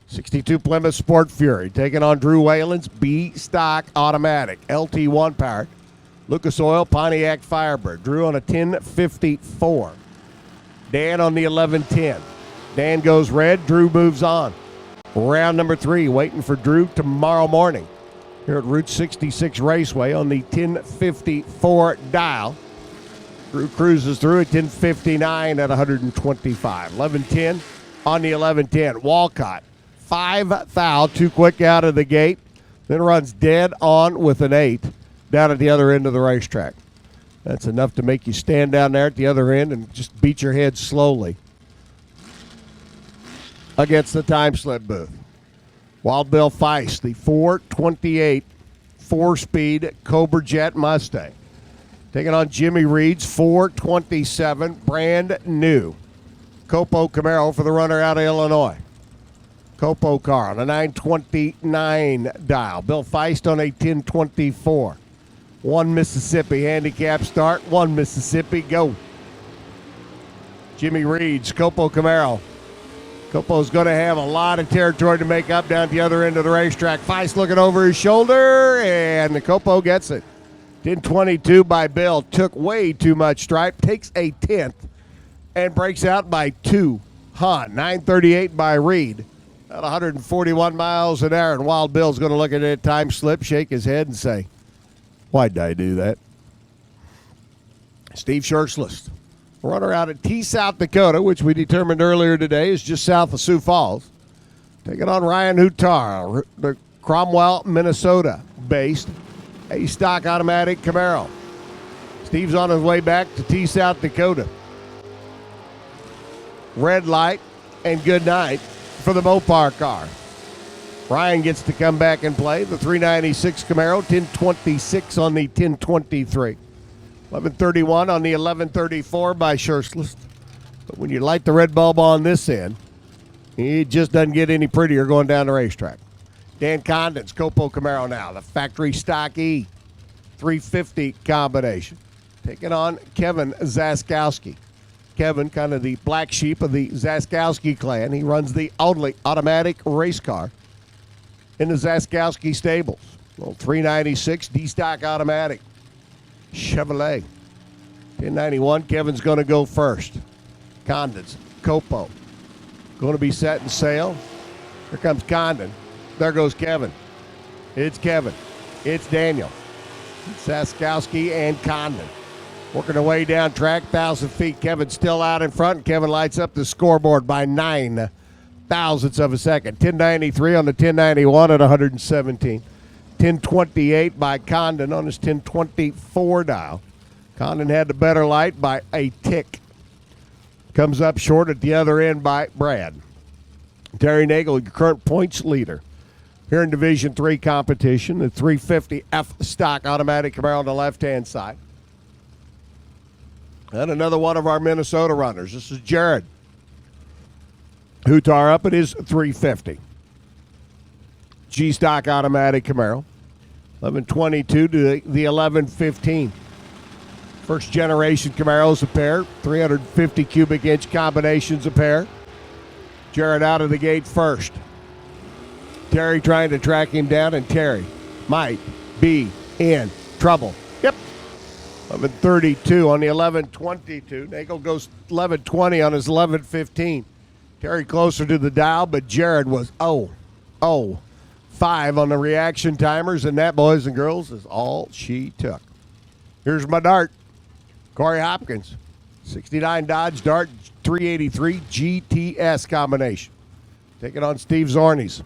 Speaker 1: 62 Plymouth Sport Fury taking on Drew Whalen's B-Stock Automatic LT1 powered Lucas Oil Pontiac Firebird. Drew on a 1054. Dan on the 1110. Dan goes red. Drew moves on. Round number 3 waiting for Drew tomorrow morning here at Route 66 Raceway on the 1054 dial. Drew cruises through at 1059 at 125. 1110 on the 1110. Walcott. 5 thou, too quick out of the gate, then runs dead on with an 8 down at the other end of the racetrack. That's enough to make you stand down there at the other end and just beat your head slowly against the time slip booth. Wild Bill Feist, the 428 4-speed Cobra Jet Mustang, taking on Jimmy Reed's 427 brand new Copo Camaro for the runner out of Illinois. Copo car on a 929 dial. Bill Feist on a 1024. 1 Mississippi handicap start. 1 Mississippi, go. Jimmy Reed's Copo Camaro. Copo's going to have a lot of territory to make up down at the other end of the racetrack. Feist looking over his shoulder, and the Copo gets it. 1022 by Bill. Took way too much stripe. Takes a 10th and breaks out by 2. 938 by Reed. At 141 miles an hour, and Wild Bill's going to look at that time slip, shake his head, and say, why did I do that? Steve Schertzlist, runner out at T, South Dakota, which we determined earlier today is just south of Sioux Falls. Taking on Ryan Hutar, the Cromwell, Minnesota-based A-Stock Automatic Camaro. Steve's on his way back to T, South Dakota. Red light and good night for the Mopar car. Ryan gets to come back and play the 396 Camaro, 1026 on the 1023. 1131 on the 1134 by Schertzlist. But when you light the red bulb on this end, it just doesn't get any prettier going down the racetrack. Dan Condon's Copo Camaro now, the factory stock E 350 combination. Taking on Kevin Zaskowski. Kevin, kind of the black sheep of the Zaskowski clan. He runs the only automatic race car in the Zaskowski stables. Little 396 D-Stock automatic Chevrolet. 1091, Kevin's going to go first. Condon's Copo going to be setting sail. Here comes Condon. There goes Kevin. It's Kevin. It's Daniel. It's Zaskowski and Condon. Working their way down track, 1,000 feet. Kevin's still out in front. Kevin lights up the scoreboard by 9 thousandths of a second. 1093 on the 1091 at 117. 1028 by Condon on his 1024 dial. Condon had the better light by a tick. Comes up short at the other end by Brad. Terry Nagel, your current points leader here in Division III competition. The 350 F-Stock automatic Camaro on the left-hand side. And another one of our Minnesota runners. This is Jared Hutar up at his 350. G-Stock automatic Camaro. 1122 to the 1115. First generation Camaros a pair. 350 cubic inch combinations a pair. Jared out of the gate first. Terry trying to track him down, and Terry might be in trouble. Yep. 1132 on the 1122. Nagel goes 1120 on his 1115. Terry closer to the dial, but Jared was 5 on the reaction timers, and that, boys and girls, is all she took. Here's my dart. Corey Hopkins, 69 Dodge Dart 383 GTS combination. Taking on Steve Zorni's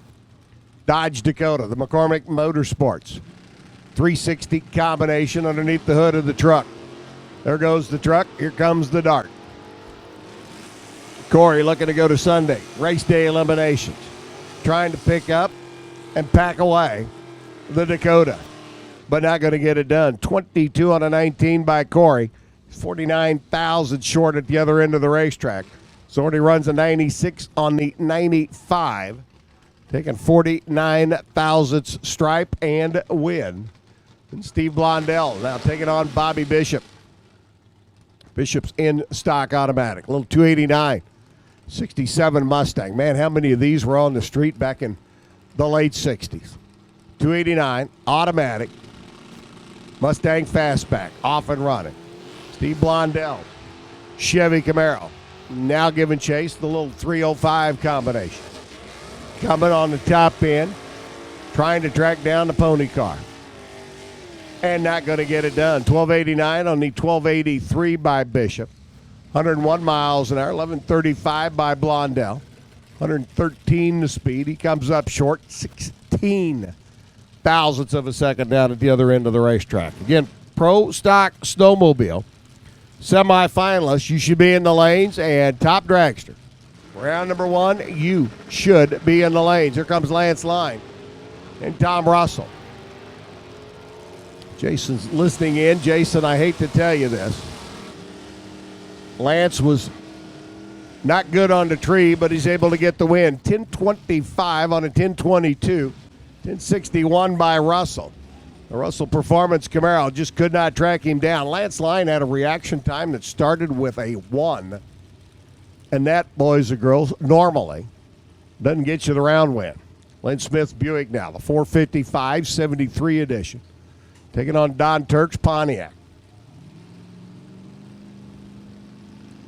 Speaker 1: Dodge Dakota, the McCormick Motorsports 360 combination underneath the hood of the truck. There goes the truck. Here comes the dart. Corey looking to go to Sunday. Race day eliminations. Trying to pick up and pack away the Dakota. but not going to get it done. 22 on a 19 by Corey. 49 short at the other end of the racetrack. Zordy runs a 96 on the 95. Taking 49 thousandths stripe and win. And Steve Blondell now taking on Bobby Bishop. Bishop's in stock automatic. A little 289. 67 Mustang. Man, how many of these were on the street back in the late 60s? 289, automatic. Mustang fastback, off and running. Steve Blondell, Chevy Camaro. Now giving chase, the little 305 combination. Coming on the top end, trying to track down the pony car. And not going to get it done. 1289 on the 1283 by Bishop. 101 miles an hour, 1135 by Blondell. 113 the speed. He comes up short, 16 thousandths of a second down at the other end of the racetrack. Again, pro stock snowmobile. Semi-finalists, you should be in the lanes, and top dragster. Round number 1, you should be in the lanes. Here comes Lance Line and Tom Russell. Jason's listening in. Jason, I hate to tell you this. Lance was not good on the tree, but he's able to get the win. 10:25 on a 10:22. 10:61 by Russell. The Russell Performance Camaro just could not track him down. Lance Line had a reaction time that started with a 1. And that, boys and girls, normally doesn't get you the round win. Lynn Smith Buick now, the 455 73 edition. Taking on Don Turk's Pontiac.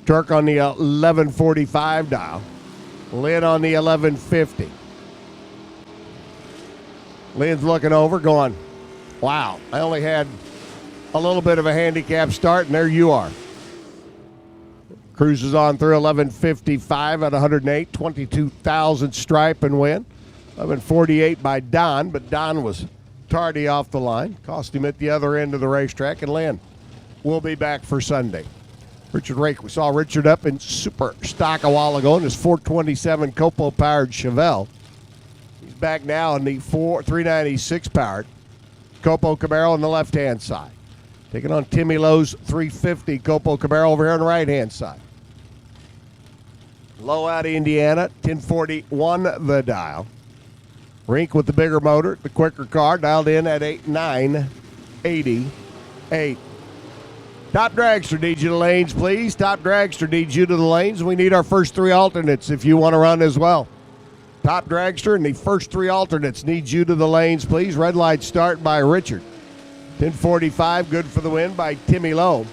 Speaker 1: Turk on the 1145 dial. Lynn on the 1150. Lynn's looking over, going, wow, I only had a little bit of a handicap start, and there you are. Cruises on through 1155 at 108, 22,000 stripe and win. 1148 by Don, but Don was tardy off the line. Cost him at the other end of the racetrack, and Lynn will be back for Sunday. Richard Rake, we saw Richard up in super stock a while ago in his 427 Copo-powered Chevelle. He's back now in the 396 powered Copo Camaro on the left-hand side. Taking on Timmy Lowe's 350 Copo Camaro over here on the right-hand side. Low out of Indiana, 1041 the dial. Rink with the bigger motor, the quicker car, dialed in at 8988. Top Dragster needs you to the lanes, please. Top Dragster needs you to the lanes. We need our first 3 alternates if you want to run as well. Top Dragster and the first 3 alternates needs you to the lanes, please. Red light start by Richard. 10:45, good for the win by Timmy Lowe.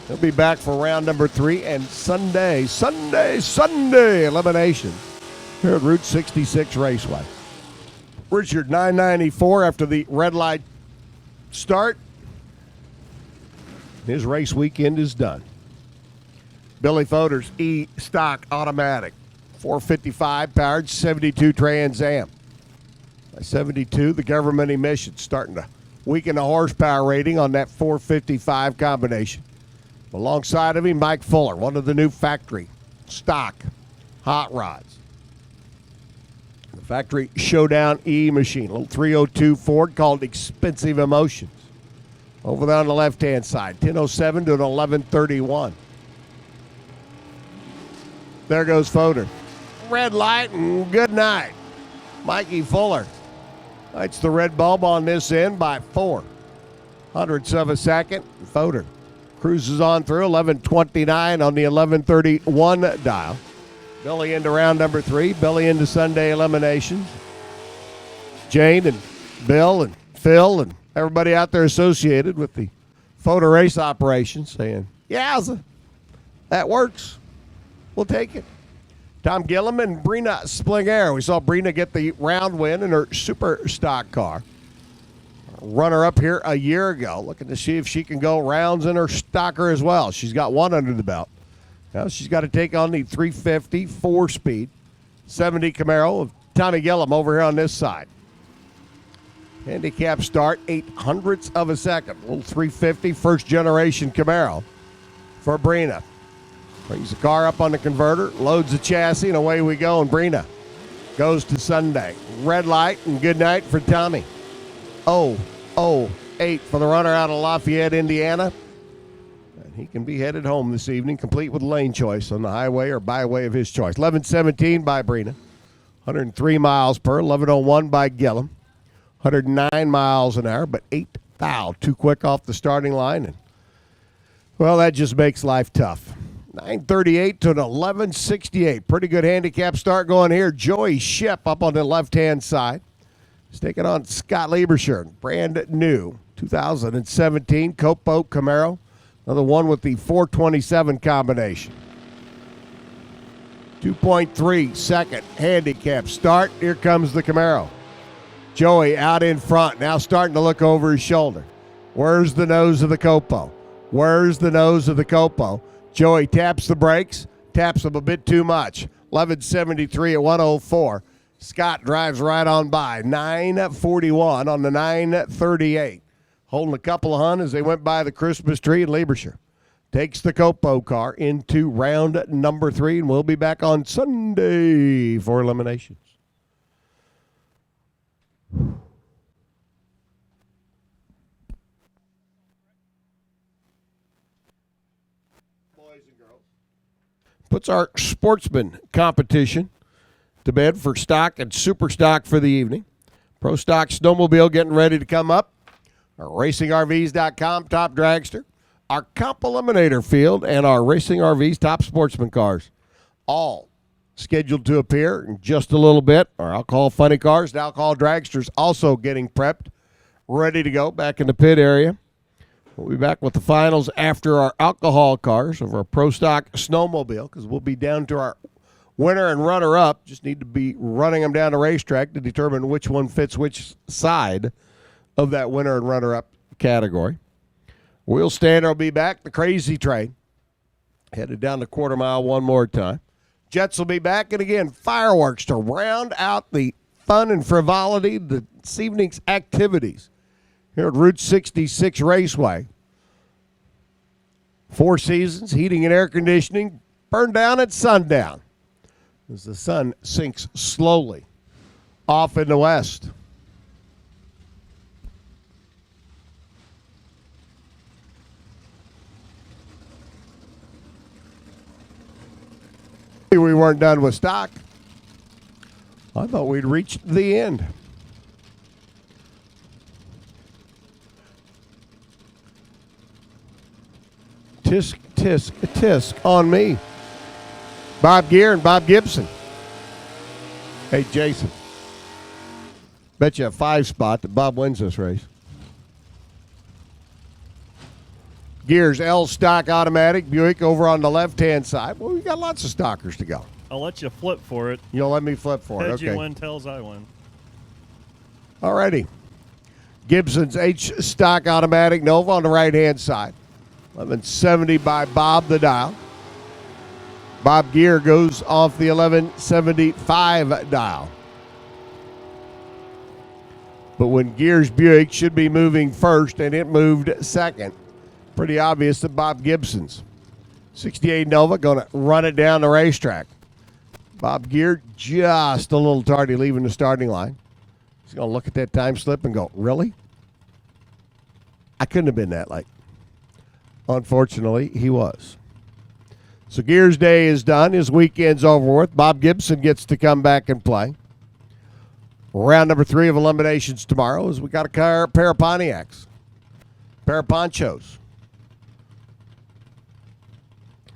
Speaker 1: He'll be back for round number 3 and Sunday elimination here at Route 66 Raceway. Richard 994 after the red light start. His race weekend is done. Billy Fodor's E-Stock Automatic. 455 powered, 72 Trans Am. By 72, the government emissions starting to weaken the horsepower rating on that 455 combination. Alongside of him, Mike Fuller, one of the new factory stock hot rods. The factory Showdown E machine, a little 302 Ford called Expensive Emotions. Over there on the left-hand side, 1007 to an 1131. There goes Fodor. Red light and good night. Mikey Fuller lights the red bulb on this end by 4 hundredths of a second. Fodor cruises on through 1129 on the 1131 dial. Billy into round number 3. Billy into Sunday eliminations. Jane and Bill and Phil and everybody out there associated with the photo race operation saying, yeah, that works. We'll take it. Tom Gillum and Brina Splinger. We saw Brina get the round win in her super stock car. Runner up here a year ago, looking to see if she can go rounds in her stocker as well. She's got 1 under the belt. Now she's got to take on the 350 4-speed 70 Camaro of Tommy Gillum over here on this side. Handicap start, 8 hundredths of a second. Little 350 first generation Camaro for Brina. Brings the car up on the converter, loads the chassis, and away we go. And Brina goes to Sunday. Red light and good night for Tommy. 8 for the runner out of Lafayette, Indiana. And he can be headed home this evening, complete with lane choice on the highway or byway of his choice. 11:17 by Brina. 103 miles per, 11:01 by Gillum. 109 miles an hour, but 8 foul. Too quick off the starting line. And, well, that just makes life tough. 9:38 to an 11:68. Pretty good handicap start going here. Joey Shep up on the left-hand side. He's taking on Scott Liebershire, brand new 2017 Copo Camaro. Another one with the 427 combination. 2.3 second handicap start. Here comes the Camaro. Joey out in front, now starting to look over his shoulder. Where's the nose of the Copo? Where's the nose of the Copo? Joey taps the brakes, taps them a bit too much. 11:73 at 104. Scott drives right on by. 9:41 on the 9:38. Holding a couple of hun as they went by the Christmas tree, and Liebershire takes the Copo car into round number 3, and we'll be back on Sunday for eliminations. Puts our sportsman competition to bed for stock and super stock for the evening. Pro Stock Snowmobile getting ready to come up. Our RacingRVs.com top dragster. Our Comp Eliminator field and our Racing RVs top sportsman cars. All scheduled to appear in just a little bit. Our alcohol funny cars and alcohol dragsters also getting prepped, ready to go back in the pit area. We'll be back with the finals after our alcohol cars of our Pro Stock Snowmobile, because we'll be down to our winner and runner-up. Just need to be running them down the racetrack to determine which one fits which side of that winner and runner-up category. Wheel Stander will be back. The Crazy Train headed down the quarter mile one more time. Jets will be back, and again, fireworks to round out the fun and frivolity this evening's activities here at Route 66 Raceway. 4 seasons, heating and air conditioning, burned down at sundown as the sun sinks slowly off in the west. We weren't done with stock. I thought we'd reached the end. Tisk, tisk, tisk on me. Bob Gear and Bob Gibson. Hey, Jason. Bet you a 5 spot that Bob wins this race. Gears L stock automatic Buick over on the left-hand side. Well, we got lots of stockers to go.
Speaker 6: I'll let you flip for it.
Speaker 1: You'll let me flip for it,
Speaker 6: Heads
Speaker 1: okay.
Speaker 6: you win, tails I win.
Speaker 1: All righty. Gibson's H stock automatic Nova on the right-hand side. 1170 by Bob the dial. Bob Gear goes off the 1175 dial. But when Gear's Buick should be moving first, and it moved second. Pretty obvious that Bob Gibson's 68 Nova going to run it down the racetrack. Bob Gear just a little tardy leaving the starting line. He's going to look at that time slip and go, really? I couldn't have been that late. Unfortunately, he was. So Gear's day is done. His weekend's over with. Bob Gibson gets to come back and play. Round number 3 of eliminations tomorrow is we got a pair of Pontiacs, pair of ponchos.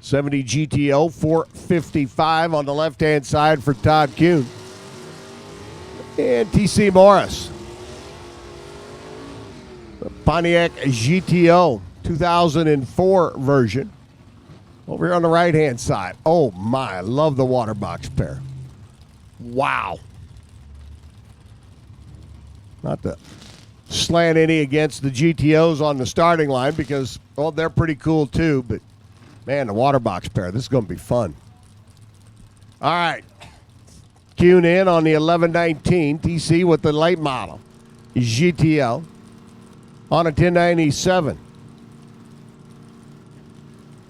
Speaker 1: 70 GTO 455 on the left-hand side for Todd Kuhn. And TC Morris. The Pontiac GTO 2004 version. Over here on the right-hand side. Oh, my. I love the water box pair. Wow. Not to slant any against the GTOs on the starting line because, well, they're pretty cool too, but man, the water box pair, this is going to be fun. All right. Tune in on the 1119 TC with the late model GTO on a 1097.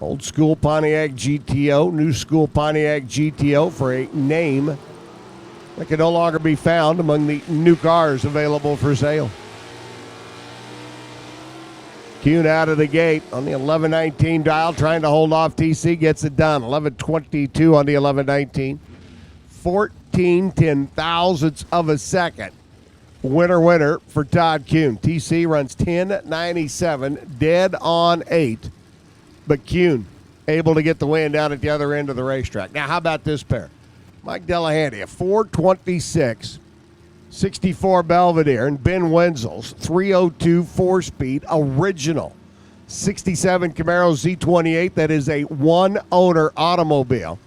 Speaker 1: Old school Pontiac GTO, new school Pontiac GTO for a name that can no longer be found among the new cars available for sale. Kuhn out of the gate on the 11:19 dial, trying to hold off TC, gets it done. 11:22 on the 11:19. 14 10,000ths of a second. Winner for Todd Kuhn. TC runs 10:97, dead on 8. But Kuhn able to get the win down at the other end of the racetrack. Now, how about this pair? Mike Delahanty, a 426, 64 Belvedere, and Ben Wenzel's 302 4-speed original 67 Camaro Z28. That is a one-owner automobile.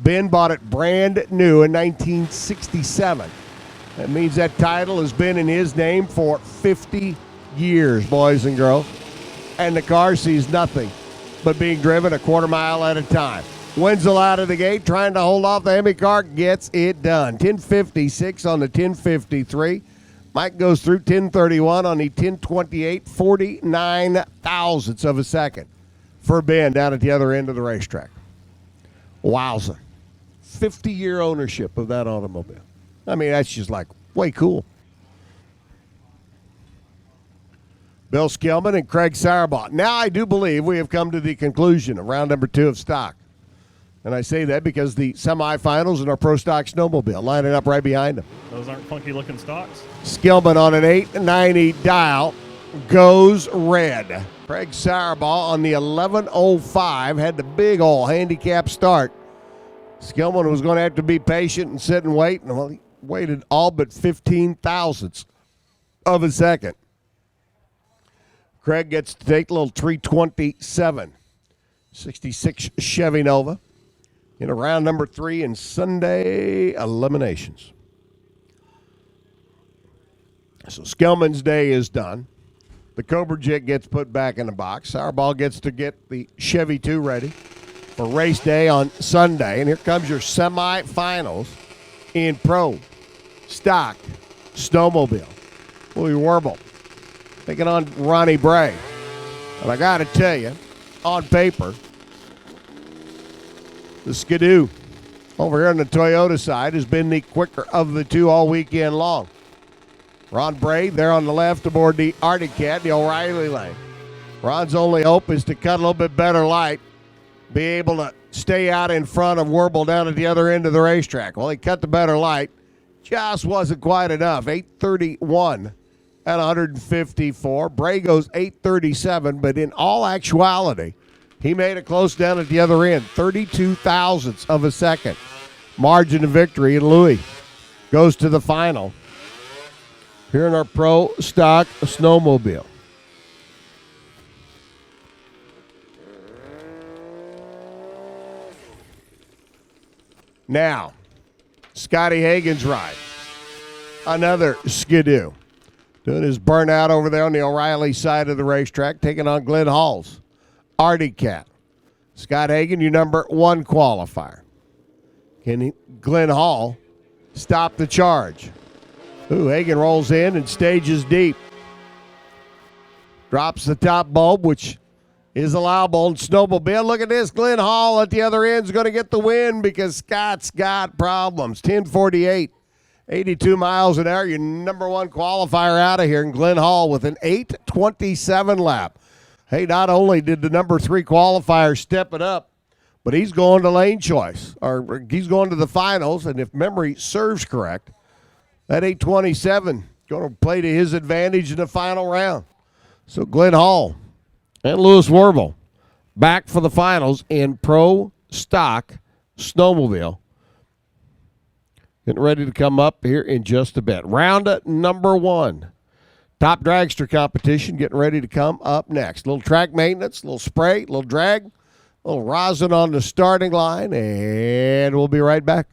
Speaker 1: Ben bought it brand new in 1967. That means that title has been in his name for 50 years, boys and girls. And the car sees nothing but being driven a quarter mile at a time. Wenzel out of the gate, trying to hold off the Hemi car, gets it done. 10:56 on the 10:53. Mike goes through 10:31 on the 10:28, 49 thousandths of a second for Ben down at the other end of the racetrack. Wowza. 50-year ownership of that automobile. I mean, that's just like way cool. Bill Skillman and Craig Sauerbaugh. Now I do believe we have come to the conclusion of round number 2 of stock. And I say that because the semifinals in our Pro Stock Snowmobile lining up right behind them.
Speaker 6: Those aren't funky-looking stocks.
Speaker 1: Skillman on an 890 dial goes red. Craig Sauerbaugh on the 1105 had the big old handicap start. Skillman was going to have to be patient and sit and wait, and well, he waited all but 15 thousandths of a second. Craig gets to take a little 327, 66 Chevy Nova in round number 3 in Sunday eliminations. So Skillman's day is done. The Cobra Jet gets put back in the box. Sauerbaugh gets to get the Chevy 2 ready for race day on Sunday. And here comes your semifinals in Pro Stock Snowmobile. Louis Werble taking on Ronnie Bray. And I got to tell you, on paper, the Skidoo over here on the Toyota side has been the quicker of the two all weekend long. Ron Bray there on the left aboard the Arctic Cat, the O'Reilly lane. Ron's only hope is to cut a little bit better light, be able to stay out in front of Werble down at the other end of the racetrack. Well, he cut the better light. Just wasn't quite enough. 831 at 154. Bray goes 837, but in all actuality, he made it close down at the other end. 32 thousandths of a second. Margin of victory, and Louis goes to the final here in our Pro Stock Snowmobile. Now, Scotty Hagan's ride. Another Skidoo. Doing his burnout over there on the O'Reilly side of the racetrack, taking on Glenn Hall's Arctic Cat. Scott Hagan, your number 1 qualifier. Can Glenn Hall stop the charge? Ooh, Hagan rolls in and stages deep. Drops the top bulb, which is allowable in Snowmobile. Look at this. Glenn Hall at the other end is going to get the win because Scott's got problems. 10:48, 82 miles an hour. Your number 1 qualifier out of here. And Glenn Hall with an 8:27 lap. Hey, not only did the number 3 qualifier step it up, but he's going to lane choice, or he's going to the finals. And if memory serves correct, that 8:27 going to play to his advantage in the final round. So Glenn Hall and Louis Werble back for the finals in Pro Stock Snowmobile. Getting ready to come up here in just a bit. Round number 1. Top dragster competition getting ready to come up next. A little track maintenance, a little spray, a little drag, a little rosin on the starting line, and we'll be right back.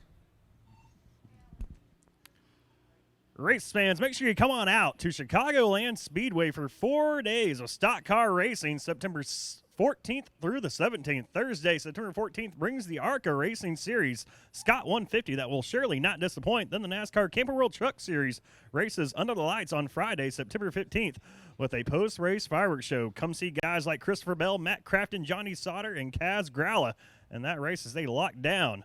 Speaker 6: Race fans, make sure you come on out to Chicagoland Speedway for 4 days of stock car racing, September 14th through the 17th. Thursday, September 14th, brings the ARCA Racing Series Scott 150 that will surely not disappoint. Then the NASCAR Camper World Truck Series races under the lights on Friday, September 15th, with a post-race fireworks show. Come see guys like Christopher Bell, Matt Crafton, Johnny Sauter, and Kaz Growla. And that race is they lock down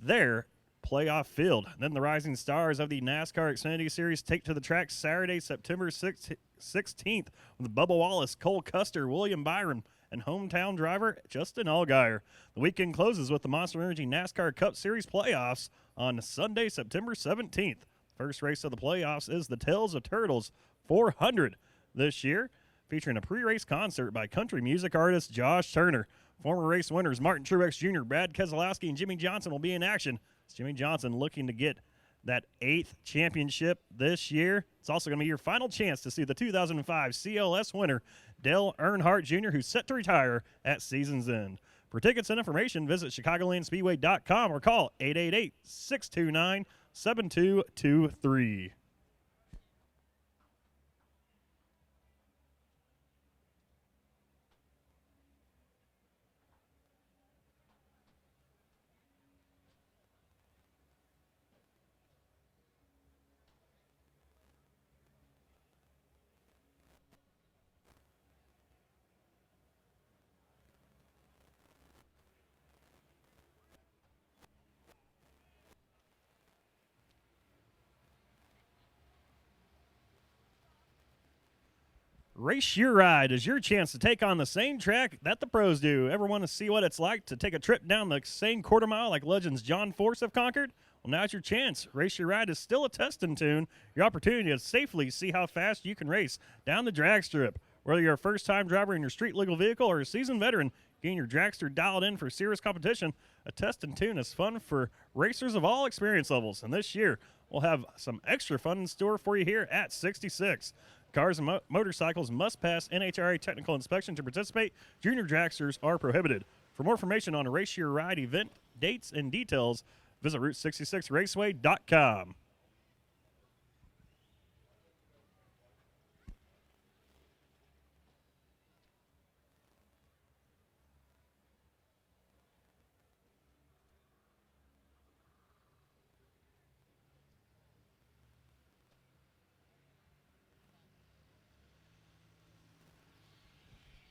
Speaker 6: their playoff field. Then the rising stars of the NASCAR Xfinity Series take to the track Saturday, September 16th 16th with Bubba Wallace, Cole Custer, William Byron, and hometown driver Justin Allgaier. The weekend closes with the Monster Energy NASCAR Cup Series playoffs on Sunday, September 17th. First race of the playoffs is the Tales of Turtles 400 this year, featuring a pre-race concert by country music artist Josh Turner. Former race winners Martin Truex Jr., Brad Keselowski, and Jimmy Johnson will be in action. It's Jimmy Johnson looking to get that 8th championship this year. It's also going to be your final chance to see the 2005 CLS winner, Dale Earnhardt Jr., who's set to retire at season's end. For tickets and information, visit ChicagolandSpeedway.com or call 888-629-7223. Race Your Ride is your chance to take on the same track that the pros do. Ever want to see what it's like to take a trip down the same quarter mile like legends John Force have conquered? Well, now's your chance. Race Your Ride is still a test and tune, your opportunity to safely see how fast you can race down the drag strip. Whether you're a first-time driver in your street-legal vehicle or a seasoned veteran, getting your dragster dialed in for serious competition, a test and tune is fun for racers of all experience levels. And this year, we'll have some extra fun in store for you here at 66. Cars and motorcycles must pass NHRA technical inspection to participate. Junior dragsters are prohibited. For more information on a Race Your Ride event, dates, and details, visit Route66Raceway.com.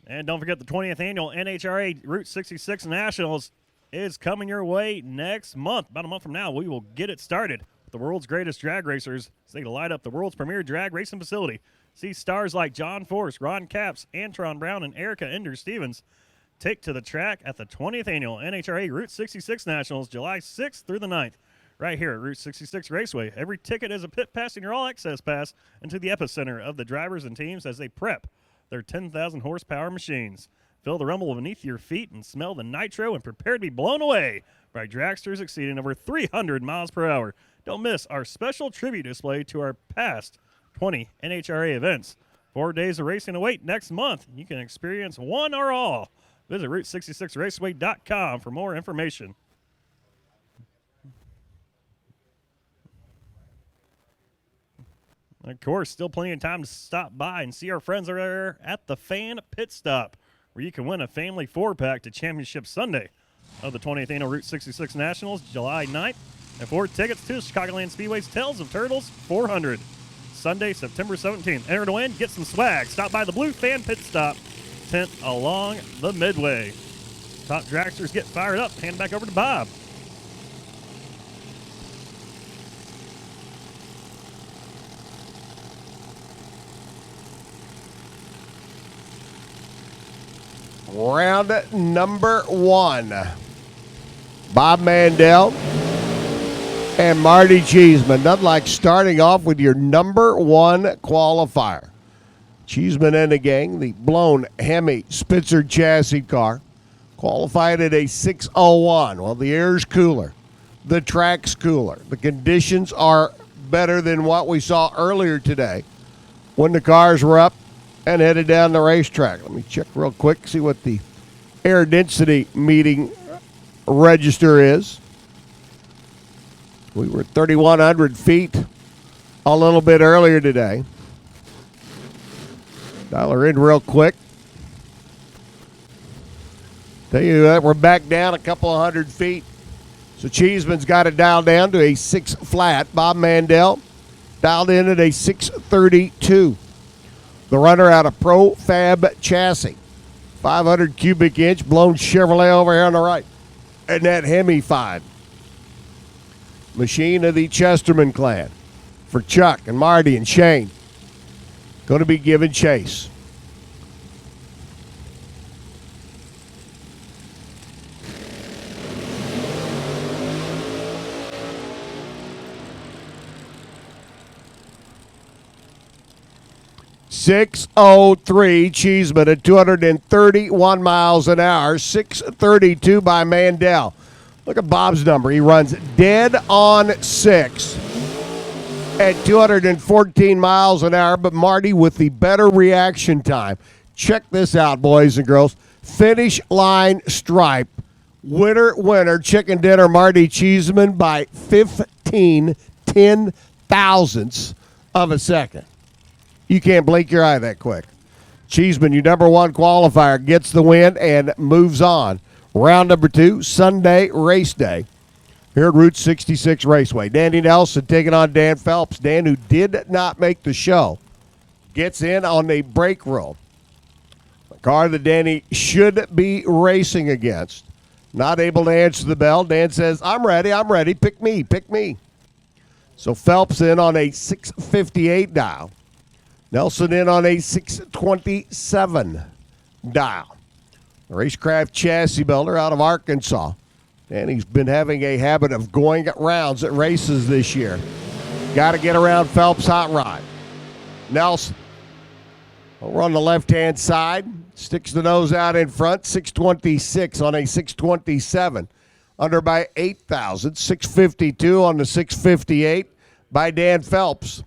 Speaker 6: And don't forget the 20th annual NHRA Route 66 Nationals is coming your way next month. About a month from now, we will get it started with the world's greatest drag racers as they light up the world's premier drag racing facility. See stars like John Force, Ron Capps, Antron Brown, and Erica Ender Stevens take to the track at the 20th annual NHRA Route 66 Nationals, July 6th through the 9th, right here at Route 66 Raceway. Every ticket is a pit pass and your all-access pass into the epicenter of the drivers and teams as they prep their 10,000 horsepower machines. Feel the rumble beneath your feet and smell the nitro and prepare to be blown away by dragsters exceeding over 300 miles per hour. Don't miss our special tribute display to our past 20 NHRA events. 4 days of racing await next month. You can experience one or all. Visit Route66Raceway.com for more information. Of course, still plenty of time to stop by and see our friends over there at the Fan Pit Stop, where you can win a family 4-pack to Championship Sunday of the 20th Annual Route 66 Nationals, July 9th, and 4 tickets to Chicagoland Speedway's Tales of Turtles 400, Sunday, September 17th. Enter to win, get some swag. Stop by the Blue Fan Pit Stop tent along the Midway. Top dragsters get fired up. Hand it back over to Bob.
Speaker 1: Round number 1. Bob Mandel and Marty Cheeseman. Nothing like starting off with your number 1 qualifier. Cheeseman and the gang, the blown Hemi Spitzer chassis car, qualified at a 6:01. Well, the air's cooler. The track's cooler. The conditions are better than what we saw earlier today when the cars were up and headed down the racetrack. Let me check real quick, see what the air density meeting register is. We were 3,100 feet a little bit earlier today. Dial her in real quick. Tell you that we're back down a couple of hundred feet. So Cheeseman's got it dialed down to a 6 flat. Bob Mandel dialed in at a 632. The runner out of Pro Fab Chassis, 500 cubic inch blown Chevrolet over here on the right, and that Hemi 5. Machine of the Chesterman clan for Chuck and Marty and Shane. going to be giving chase. .603 Cheeseman at 231 miles an hour. 632 by Mandel. Look at Bob's number. He runs dead on 6 at 214 miles an hour. But Marty with the better reaction time. Check this out, boys and girls. Finish line stripe. Winner, chicken dinner, Marty Cheeseman by 15 ten-thousandths of a second. You can't blink your eye that quick. Cheeseman, your number one qualifier, gets the win and moves on. Round number 2, Sunday race day here at Route 66 Raceway. Danny Nelson taking on Dan Phelps. Dan, who did not make the show, gets in on the brake roll. The car that Danny should be racing against. Not able to answer the bell. Dan says, I'm ready. Pick me. So Phelps in on a 658 dial. Nelson in on a 627 dial. The Racecraft chassis builder out of Arkansas. And he's been having a habit of going at rounds at races this year. Got to get around Phelps' hot rod. Nelson over on the left-hand side. Sticks the nose out in front. 626 on a 627. Under by 8,000. 652 on the 658 by Dan Phelps.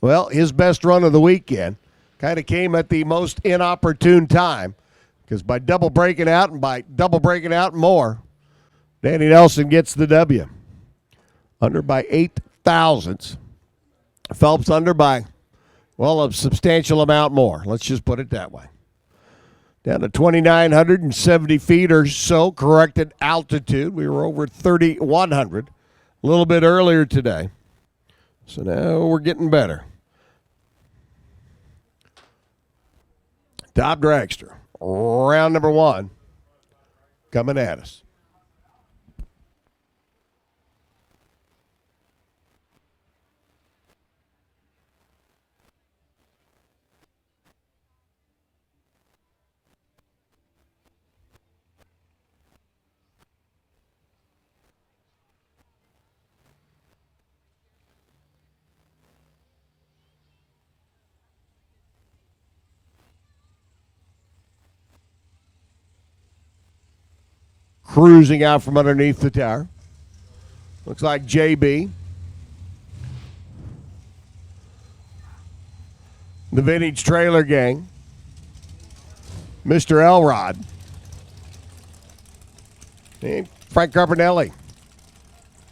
Speaker 1: Well, his best run of the weekend kind of came at the most inopportune time because by double breaking out more, Danny Nelson gets the W. Under by 8 thousandths. Phelps under by, well, a substantial amount more. Let's just put it that way. Down to 2,970 feet or so, corrected altitude. We were over 3,100 a little bit earlier today. So now we're getting better. Top dragster, round number 1, coming at us. Cruising out from underneath the tower. Looks like JB. The Vintage Trailer Gang. Mr. Elrod. And Frank Carpinelli.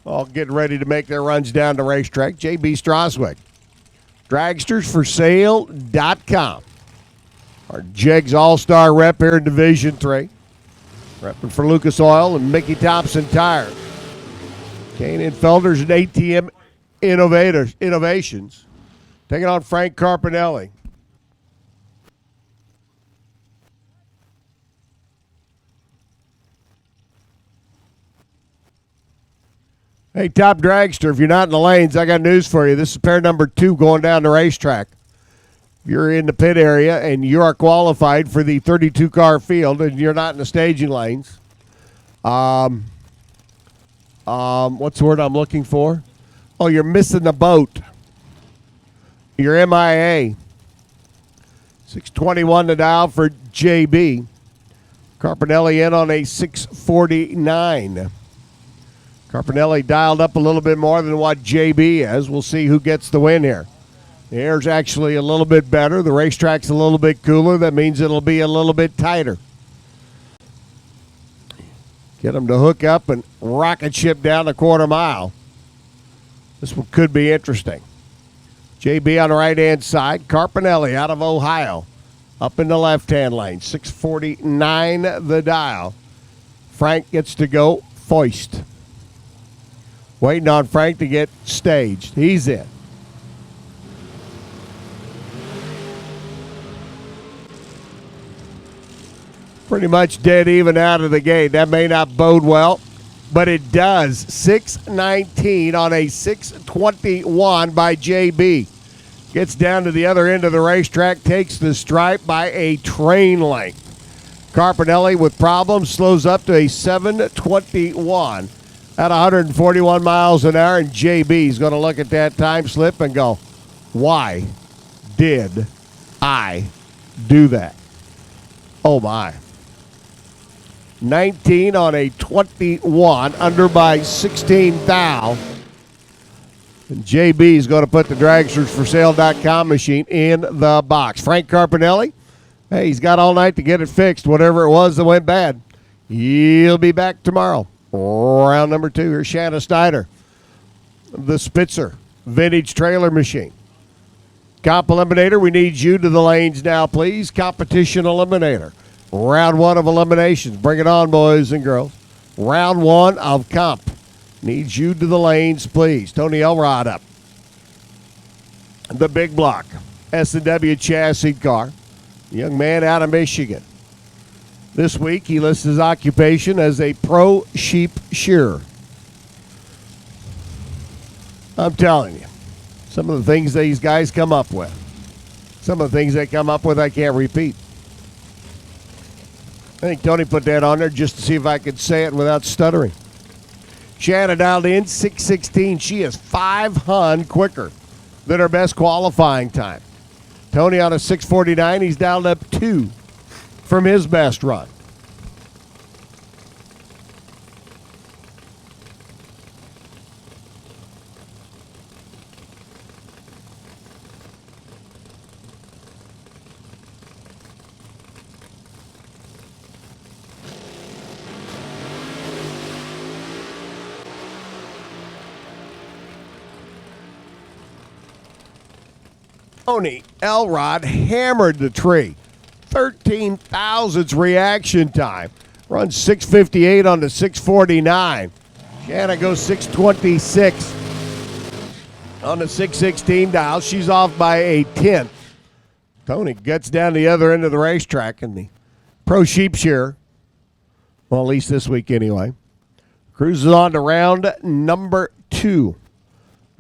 Speaker 1: All getting ready to make their runs down the racetrack. JB Straswick. Dragstersforsale.com. Our Jegs All-Star rep here in Division 3. Repping for Lucas Oil and Mickey Thompson Tires. Kane and Felders and ATM Innovations. Taking on Frank Carpinelli. Hey, Top Dragster, if you're not in the lanes, I got news for you. This is pair number 2 going down the racetrack. If you're in the pit area and you are qualified for the 32-car field and you're not in the staging lanes, what's the word I'm looking for? Oh, you're missing the boat. You're MIA. 621 to dial for JB. Carpinelli in on a 649. Carpinelli dialed up a little bit more than what JB is. We'll see who gets the win here. The air's actually a little bit better. The racetrack's a little bit cooler. That means it'll be a little bit tighter. Get them to hook up and rocket ship down the quarter mile. This one could be interesting. JB on the right-hand side. Carpinelli out of Ohio. Up in the left-hand lane. 649 the dial. Frank gets to go foist. Waiting on Frank to get staged. He's in. Pretty much dead even out of the gate. That may not bode well, but it does. 619 on a 621 by JB. Gets down to the other end of the racetrack, takes the stripe by a train length. Carpinelli with problems slows up to a 7:21 at 141 miles an hour, and JB is going to look at that time slip and go, why did I do that? Oh, my. 19 on a 21, under by 16 thou. And JB is going to put the dragstersforsale.com machine in the box. Frank Carpinelli, hey, he's got all night to get it fixed, whatever it was that went bad. He'll be back tomorrow. Round number 2. Here's Shanna Snyder, the Spitzer vintage trailer machine. Comp Eliminator, we need you to the lanes now, please. Competition Eliminator. Round 1 of eliminations. Bring it on, boys and girls. Round 1 of comp. Needs you to the lanes, please. Tony Elrod up. The big block. S&W chassis car. Young man out of Michigan. This week, he lists his occupation as a pro sheep shearer. I'm telling you, some of the things these guys come up with. Some of the things they come up with, I can't repeat. I think Tony put that on there just to see if I could say it without stuttering. Shanna dialed in 6:16. She is 5 hun quicker than her best qualifying time. Tony on a 6:49. He's dialed up 2 from his best run. Tony Elrod hammered the tree. 13 thousandths reaction time. Runs 6:58 on the 6:49. Shanna goes 6:26 on the 6:16 dial. She's off by a 10th. Tony gets down the other end of the racetrack, and the pro sheep shearer, well, at least this week anyway, cruises on to round number 2.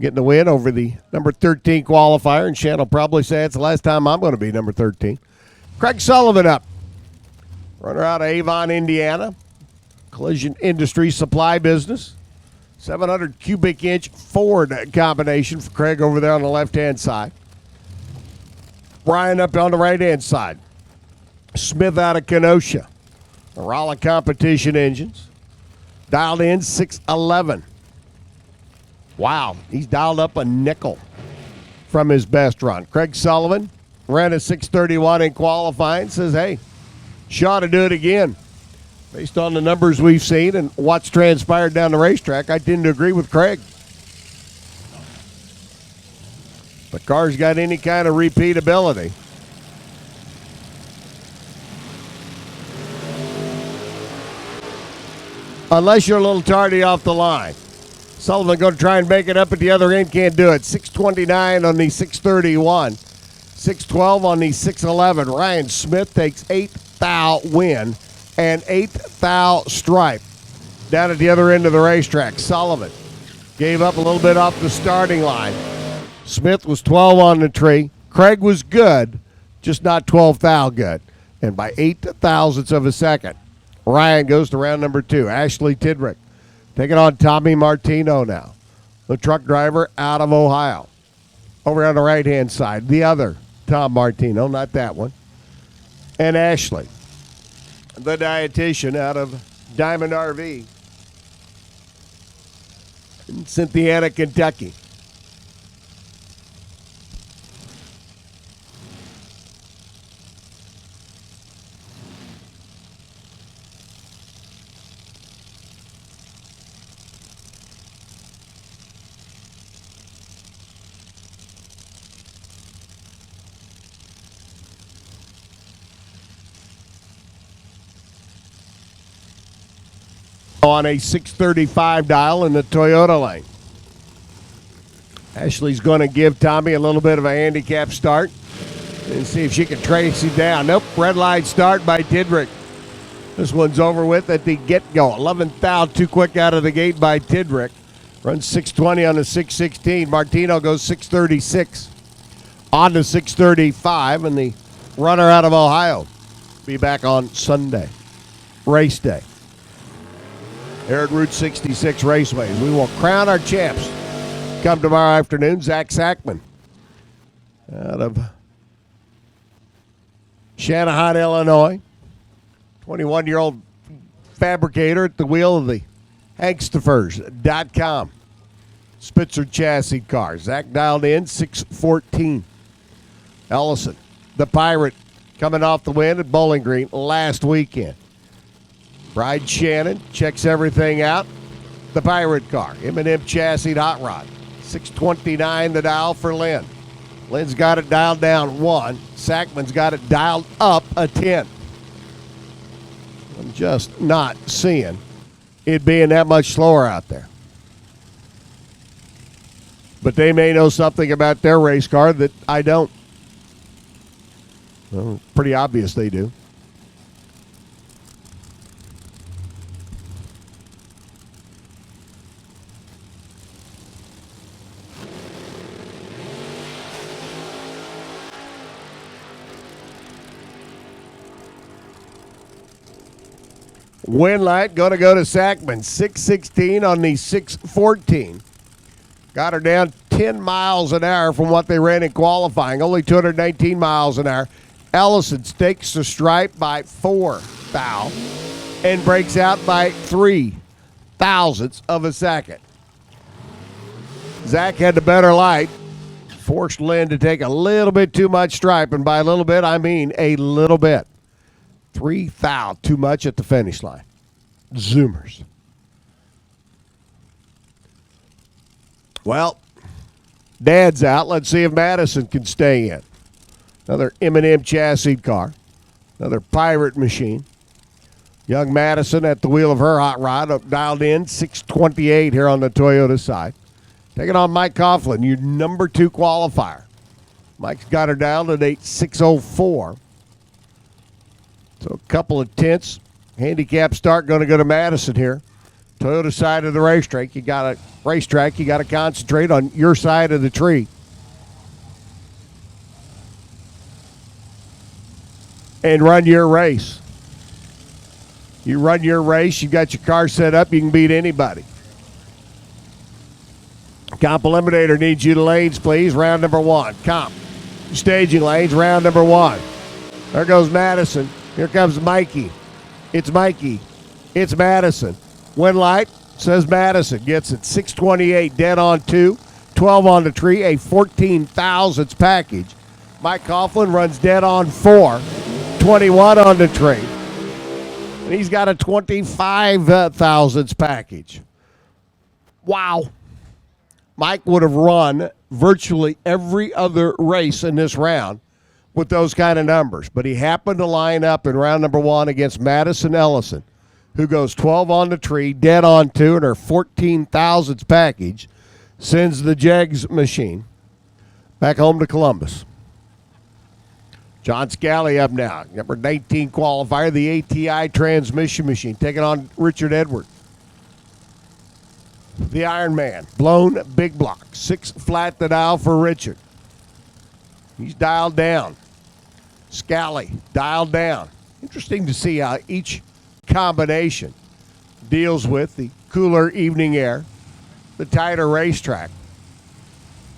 Speaker 1: Getting the win over the number 13 qualifier, and Shannon will probably say it's the last time I'm going to be number 13. Craig Sullivan up. Runner out of Avon, Indiana. Collision Industry Supply Business. 700 cubic inch Ford combination for Craig over there on the left-hand side. Brian up on the right-hand side. Smith out of Kenosha. Rolla Competition Engines. Dialed in 611. Wow, he's dialed up a nickel from his best run. Craig Sullivan ran a 6:31 in qualifying. Says, hey, sure to do it again. Based on the numbers we've seen and what's transpired down the racetrack, I tend to agree with Craig. The car's got any kind of repeatability. Unless you're a little tardy off the line. Sullivan going to try and make it up at the other end. Can't do it. 6:29 on the 6:31. 6:12 on the 6:11. Ryan Smith takes 8th thou win and 8th thou stripe down at the other end of the racetrack. Sullivan gave up a little bit off the starting line. Smith was 12 on the tree. Craig was good, just not 12 thou good. And by 8 thousandths of a second, Ryan goes to round number 2. Ashley Tidrick taking on Tommy Martino now, the truck driver out of Ohio. Over on the right-hand side, the other Tom Martino, not that one. And Ashley, the dietitian out of Diamond RV in Cynthiana, Kentucky. On a 6:35 dial in the Toyota lane. Ashley's going to give Tommy a little bit of a handicap start and see if she can trace him down. Nope, red line start by Tidrick. This one's over with at the get-go. 11th thou too quick out of the gate by Tidrick. Runs 6:20 on the 6:16. Martino goes 6:36 On to 635, and the runner out of Ohio be back on Sunday, race day. Here at Route 66 Raceways, we will crown our champs. Come tomorrow afternoon, Zach Sackman out of Shanahan, Illinois. 21-year-old fabricator at the wheel of the Hankstafers.com. Spitzer chassis car. Zach dialed in 614. Ellison, the Pirate, coming off the win at Bowling Green last weekend. Bride Shannon checks everything out. The Pirate car, M&M chassis hot rod. 629 the dial for Lynn. Lynn's got it dialed down 1. Sackman's got it dialed up a 10. I'm just not seeing it being that much slower out there. But they may know something about their race car that I don't. Well, pretty obvious they do. Win light going to go to Sackman. 616 on the 614. Got her down 10 miles an hour from what they ran in qualifying. Only 219 miles an hour. Ellison stakes the stripe by 4 thou and breaks out by 3 thousandths of a second. Zach had the better light. Forced Lynn to take a little bit too much stripe. And by a little bit, I mean a little bit. 3 thou too much at the finish line. Zoomers. Well, Dad's out. Let's see if Madison can stay in. Another M&M chassis car. Another Pirate machine. Young Madison at the wheel of her hot rod, dialed in 628 here on the Toyota side. Taking on Mike Coughlin, your number 2 qualifier. Mike's got her down at 604. So a couple of tenths. Handicap start going to go to Madison here. Toyota side of the racetrack. You got to concentrate on your side of the tree. And run your race. You run your race, you got your car set up, you can beat anybody. Comp Eliminator needs you to lanes, please. Round number 1. Comp. Staging lanes, round number 1. There goes Madison. Here comes Mikey. It's Mikey. It's Madison. Win light, says Madison. Gets it 628, dead on 2. 12 on the tree, a 14 thousandths package. Mike Coughlin runs dead on 4. 21 on the tree. And he's got a 25 thousandths package. Wow. Mike would have run virtually every other race in this round with those kind of numbers. But he happened to line up in round number 1 against Madison Ellison, who goes 12 on the tree, dead on 2, and her 14 thousandths package sends the Jegs machine back home to Columbus. John Scally up now, number 19 qualifier, the ATI transmission machine, taking on Richard Edwards. The Iron Man, blown big block, 6 flat the dial for Richard. He's dialed down. Scally dialed down. Interesting to see how each combination deals with the cooler evening air, the tighter racetrack.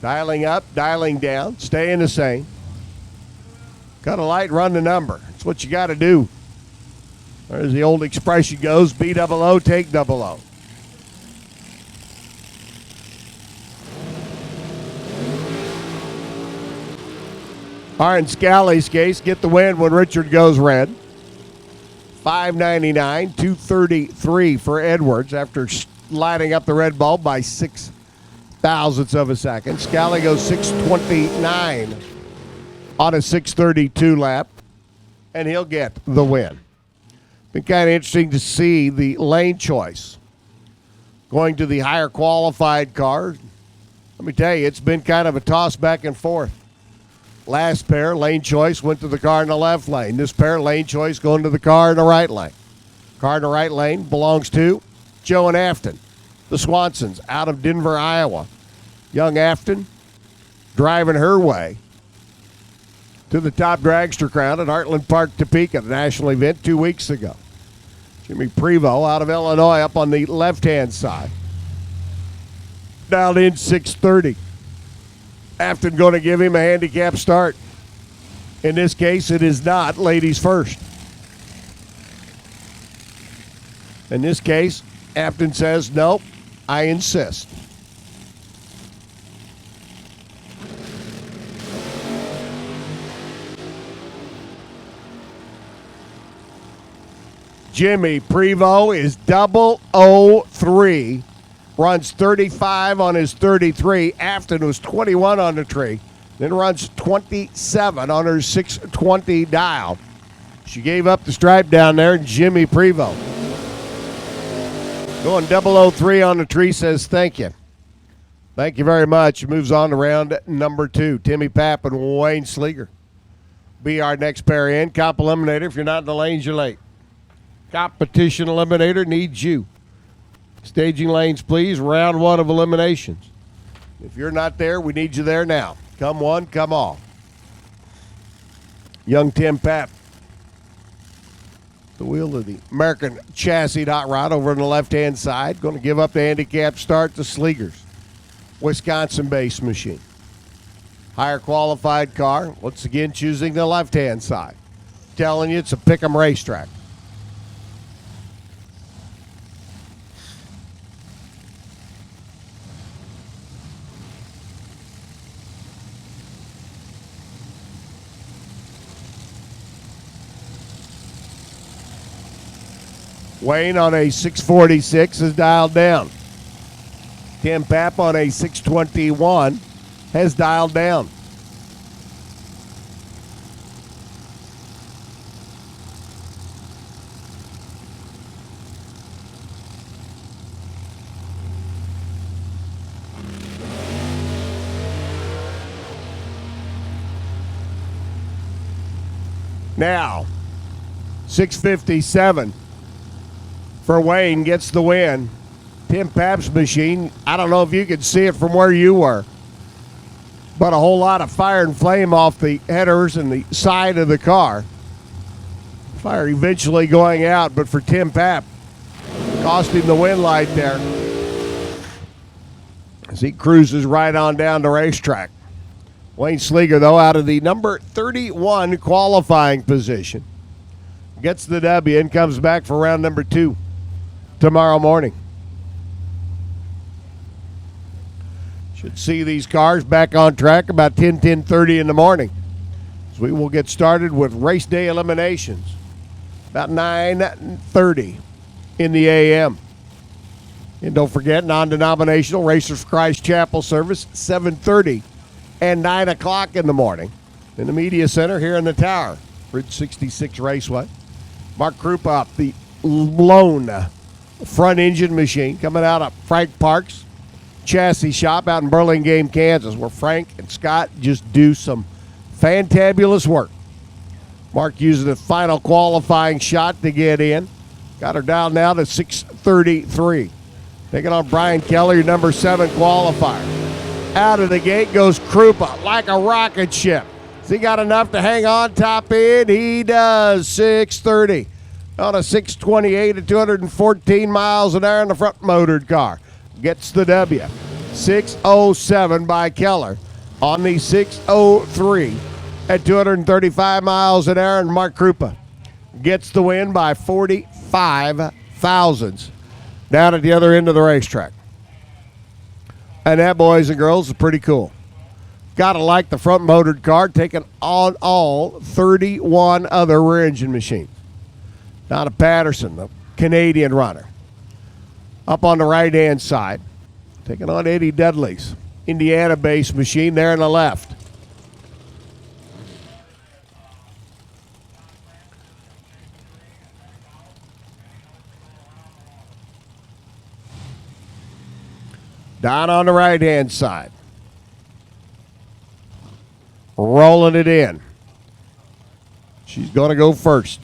Speaker 1: Dialing up, dialing down, staying the same. Cut a light, run the number. That's what you got to do. There's the old expression goes, B-double-O, take double-O. All right, in Scally's case, get the win when Richard goes red. $5.99, $2.33 for Edwards after lighting up the red bulb by 6 thousandths of a second. Scally goes 6.29 on a 6:32 lap, and he'll get the win. Been kind of interesting to see the lane choice going to the higher qualified car. Let me tell you, it's been kind of a toss back and forth. Last pair, lane choice, went to the car in the left lane. This pair, lane choice, going to the car in the right lane. Car in the right lane belongs to Joe and Afton, the Swansons, out of Denver, Iowa. Young Afton driving her way to the top dragster crown at Heartland Park, Topeka, the national event 2 weeks ago. Jimmy Prevost out of Illinois up on the left-hand side. Dialed in 630. Afton going to give him a handicap start. In this case, it is not ladies first. In this case, Afton says, nope, I insist. Jimmy Prevost is 003. Runs 35 on his 33. Afton was 21 on the tree. Then runs 27 on her 620 dial. She gave up the stripe down there, and Jimmy Prevost going 003 on the tree, says thank you. Thank you very much. Moves on to round number 2. Timmy Papp and Wayne Sleeger be our next pair in. Comp Eliminator, if you're not in the lanes, you're late. Competition Eliminator needs you. Staging lanes, please. Round 1 of eliminations. If you're not there, we need you there now. Come one, come all. Young Tim Papp. The wheel of the American chassis hot rod over on the left-hand side. Going to give up the handicap start to Sleeger's Wisconsin-based machine. Higher qualified car. Once again, choosing the left-hand side. Telling you it's a pick-em racetrack. Wayne on a 646 is dialed down. Tim Papp on a 621 has dialed down. Now, 657. For Wayne gets the win. Tim Papp's machine, I don't know if you could see it from where you were, but a whole lot of fire and flame off the headers and the side of the car. Fire eventually going out, but for Tim Papp, cost him the win light there as he cruises right on down the racetrack. Wayne Sleeger, though, out of the number 31 qualifying position, gets the W and comes back for round number 2. Tomorrow morning. Should see these cars back on track about 10:30 in the morning. So we will get started with race day eliminations about 9:30 in the a.m. And don't forget, non-denominational Racers for Christ Chapel service 7:30 and 9 o'clock in the morning in the media center here in the tower. Route 66 Raceway. Mark Krupa, the lone front engine machine coming out of Frank Park's chassis shop out in Burlingame, Kansas, where Frank and Scott just do some fantabulous work. Mark using the final qualifying shot to get in. Got her down now to 633. Taking on Brian Keller, your number 7 qualifier. Out of the gate goes Krupa like a rocket ship. Has he got enough to hang on top end? He does. 630. On a 628 at 214 miles an hour in the front motored car. Gets the W. 607 by Keller on the 603 at 235 miles an hour, and Mark Krupa gets the win by 45 thousandths down at the other end of the racetrack. And that, boys and girls, is pretty cool. Gotta like the front motored car taking on all 31 other rear engine machines. Donna Patterson, the Canadian runner. Up on the right-hand side, taking on Eddie Dudley's Indiana-based machine there on the left. Don on the right-hand side. Rolling it in. She's going to go first.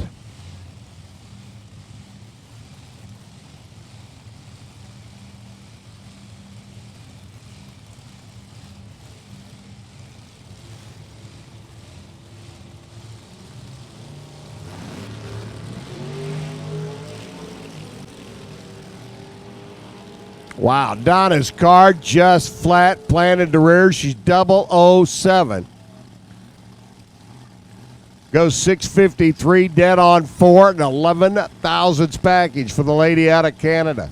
Speaker 1: Wow, Donna's car just flat planted to rear. She's 007. Goes 653, dead on 4, and 11 thousandths package for the lady out of Canada.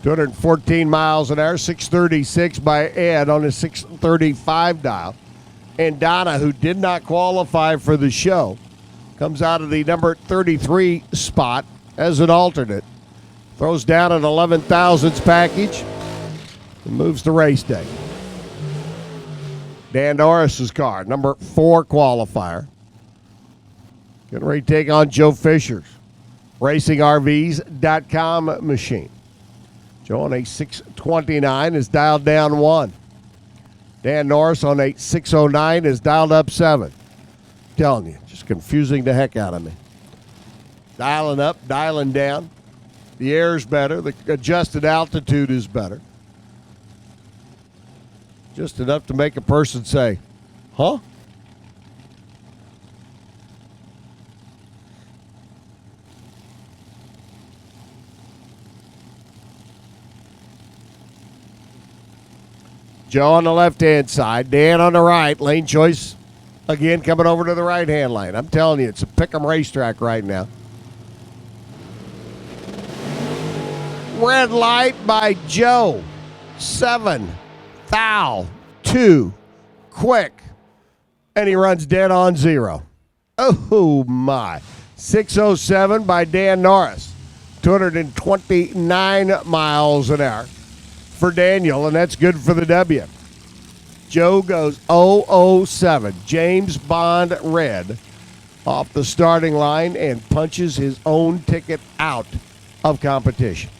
Speaker 1: 214 miles an hour, 636 by Ed on his 635 dial. And Donna, who did not qualify for the show, comes out of the number 33 spot as an alternate. Throws down an 11 thousandths package and moves to race day. Dan Norris's car, number 4 qualifier. Getting ready to take on Joe Fisher's RacingRVs.com machine. Joe on a 629 is dialed down 1. Dan Norris on a 609 is dialed up 7. Telling you, just confusing the heck out of me. Dialing up, dialing down. The air is better. The adjusted altitude is better. Just enough to make a person say, huh? Joe on the left-hand side, Dan on the right. Lane choice, again, coming over to the right-hand lane. I'm telling you, it's a pick-em racetrack right now. Red light by Joe. 7, thou, 2, quick. And he runs dead on 0. Oh, my. 607 by Dan Norris. 229 miles an hour for Daniel, and that's good for the W. Joe goes 007, James Bond red, off the starting line and punches his own ticket out of competition.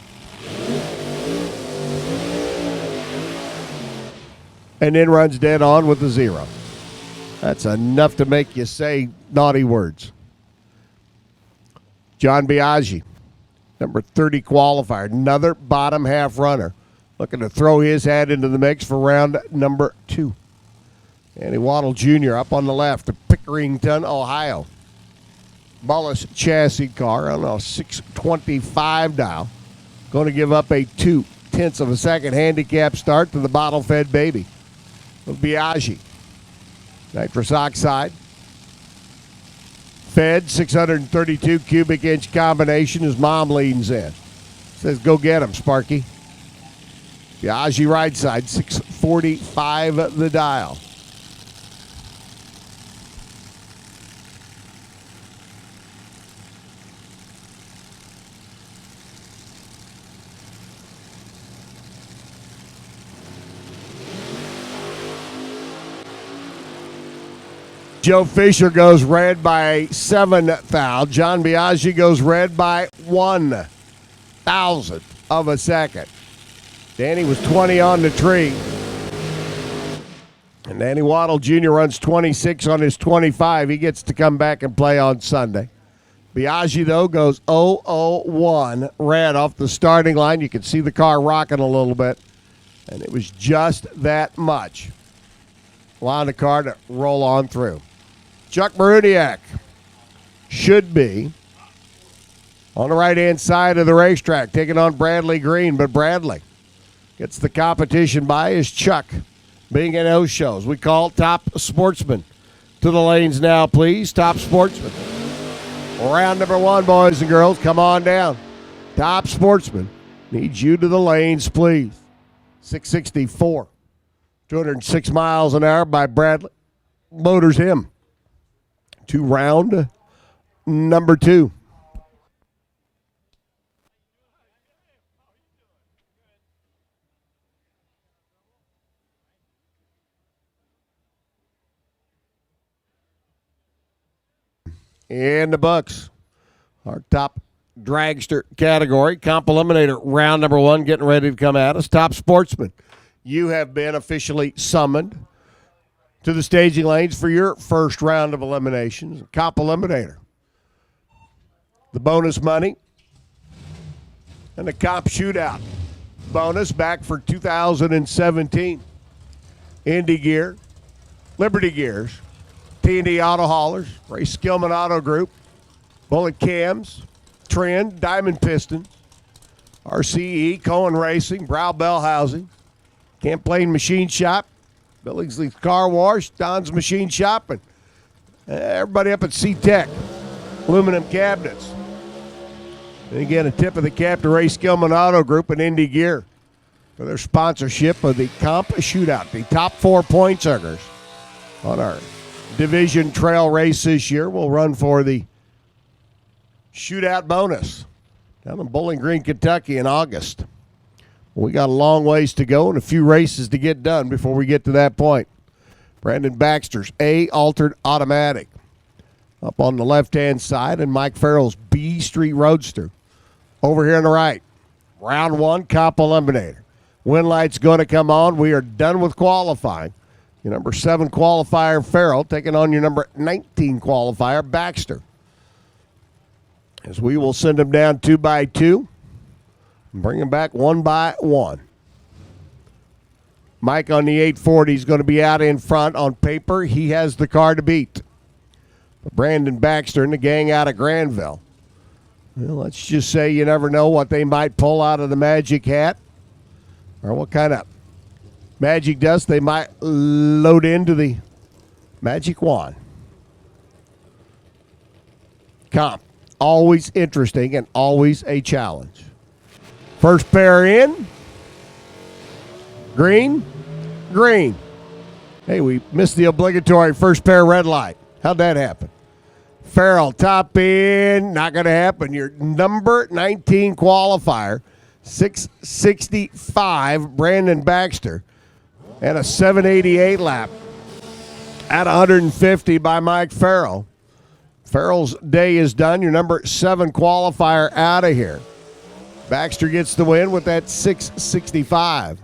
Speaker 1: And then runs dead on with a 0. That's enough to make you say naughty words. John Biaggi, number 30 qualifier, another bottom half runner. Looking to throw his hat into the mix for round number 2. Andy Waddle Jr. up on the left of Pickerington, Ohio. Mullis chassis car on a 625 dial. Going to give up a 0.2 of a second handicap start to the bottle-fed baby of Biaggi. Nitrous oxide. Fed 632 cubic inch combination. His mom leans in. Says, go get him, Sparky. Biaggi right side, 645 the dial. Joe Fisher goes red by 7 thou. John Biaggi goes red by 1 thousandth of a second. Danny was 20 on the tree. And Danny Waddle Jr. runs 26 on his 25. He gets to come back and play on Sunday. Biaggi, though, goes 001 red off the starting line. You can see the car rocking a little bit. And it was just that much. Allowing the car to roll on through. Chuck Maruniak should be on the right-hand side of the racetrack, taking on Bradley Green. But Bradley gets the competition by his Chuck being in those shows. We call Top Sportsman to the lanes now, please. Top Sportsman. Round number 1, boys and girls. Come on down. Top Sportsman needs you to the lanes, please. 664. 206 miles an hour by Bradley. Motors him to round number 2. In the books, our top dragster category, Comp Eliminator, round number 1, getting ready to come at us. Top Sportsman, you have been officially summoned to the staging lanes for your first round of eliminations. Comp Eliminator, the bonus money, and the Comp Shootout bonus back for 2017. Indy Gear, Liberty Gears, T&D Auto Haulers, Race Skillman Auto Group, Bullet Cams, Trend, Diamond Pistons, RCE, Cohen Racing, Brow Bell Housing, Camp Plain Machine Shop, Billingsley's Car Wash, Don's Machine Shop, and everybody up at C-Tech, Aluminum Cabinets. And again, a tip of the cap to Ray Skillman Auto Group and Indy Gear for their sponsorship of the Comp Shootout, the top 4 point earners on our division trail race this year. Will run for the shootout bonus down in Bowling Green, Kentucky in August. We got a long ways to go and a few races to get done before we get to that point. Brandon Baxter's A altered automatic up on the left-hand side, and Mike Farrell's B Street Roadster over here on the right. Round 1, Comp Eliminator. Wind light's going to come on. We are done with qualifying. Your number 7 qualifier, Farrell, taking on your number 19 qualifier, Baxter. As we will send them down 2 by 2 and bring them back 1 by 1. Mike on the 840 is going to be out in front. On paper, he has the car to beat. But Brandon Baxter and the gang out of Granville. Well, let's just say you never know what they might pull out of the magic hat or what kind of magic dust they might load into the magic wand. Comp, always interesting and always a challenge. First pair in. Green, green. Hey, we missed the obligatory first pair red light. How'd that happen? Farrell, top in, not going to happen. Your number 19 qualifier, 665, Brandon Baxter, and a 788 lap at 150 by Mike Farrell. Farrell's day is done. Your number 7 qualifier out of here. Baxter gets the win with that 665.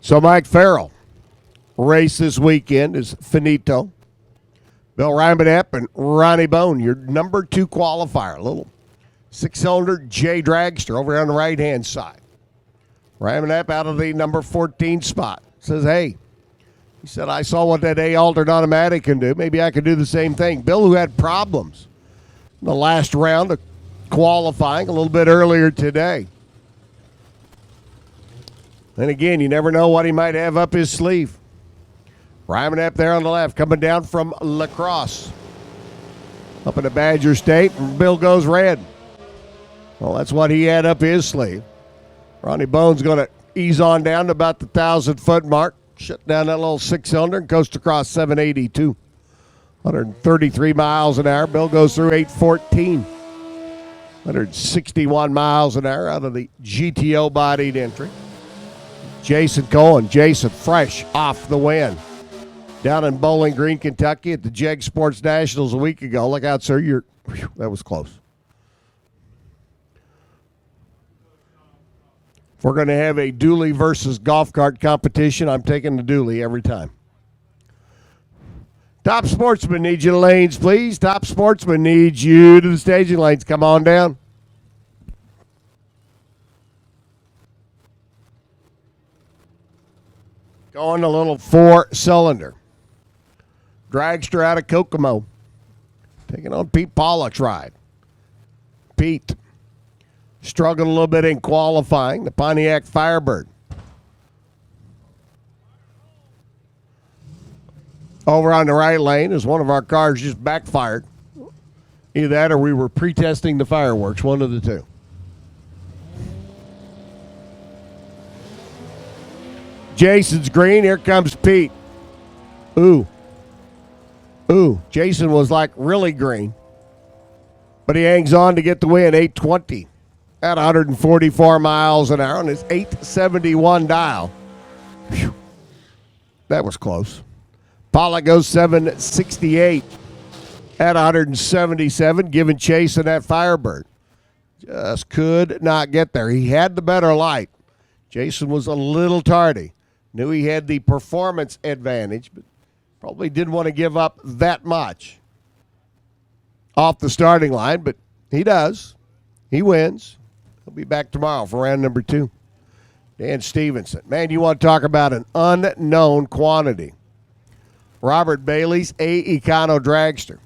Speaker 1: So Mike Farrell, race this weekend is finito. Bill Reimanap and Ronnie Bone, your number 2 qualifier, a little 6-cylinder J dragster over on the right-hand side. Reimanap out of the number 14 spot. Says, hey, he said, I saw what that A altered automatic can do. Maybe I could do the same thing. Bill, who had problems in the last round of qualifying a little bit earlier today. And again, you never know what he might have up his sleeve. Ryman up there on the left, coming down from La Crosse. Up in the Badger State, and Bill goes red. Well, that's what he had up his sleeve. Ronnie Bone's going to ease on down to about the 1,000-foot mark, shut down that little 6-cylinder, and coast across 782. 133 miles an hour. Bill goes through 814. 161 miles an hour out of the GTO-bodied entry. Jason Cohen, Jason fresh off the win. Down in Bowling Green, Kentucky at the Jeg Sports Nationals a week ago. Look out, sir. That was close. If we're going to have a dually versus golf cart competition, I'm taking the dually every time. Top Sportsman needs you to lanes, please. Top Sportsman needs you to the staging lanes. Come on down. Going a little 4-cylinder. Dragster out of Kokomo. Taking on Pete Pollock's ride. Pete struggled a little bit in qualifying. The Pontiac Firebird. Over on the right lane is one of our cars just backfired. Either that or we were pre-testing the fireworks. One of the two. Jason's green. Here comes Pete. Ooh. Jason was like really green. But he hangs on to get the win. 820 at 144 miles an hour on his 871 dial. Whew. That was close. Pollock goes 768 at 177, giving chase in that Firebird. Just could not get there. He had the better light. Jason was a little tardy. Knew he had the performance advantage, but probably didn't want to give up that much off the starting line, but he does. He wins. He'll be back tomorrow for round number 2. Dan Stevenson. Man, you want to talk about an unknown quantity. Robert Bailey's A Econo Dragster.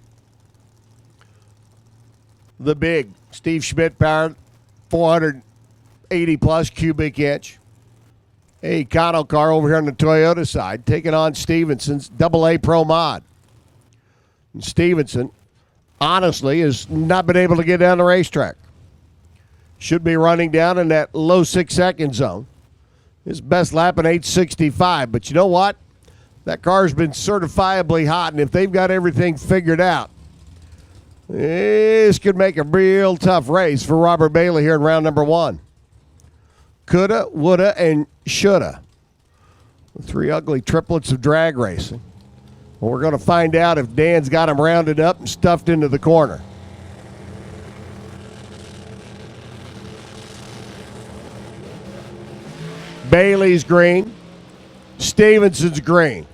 Speaker 1: The big Steve Schmidt powered 480 plus cubic inch. A Econo car over here on the Toyota side, taking on Stevenson's AA Pro Mod. And Stevenson, honestly, has not been able to get down the racetrack. Should be running down in that low 6-second zone. His best lap in 8:65. But you know what? That car's been certifiably hot, and if they've got everything figured out, this could make a real tough race for Robert Bailey here in round number 1. Coulda, woulda, and shoulda. The 3 ugly triplets of drag racing. Well, we're going to find out if Dan's got them rounded up and stuffed into the corner. Bailey's green. Stevenson's green.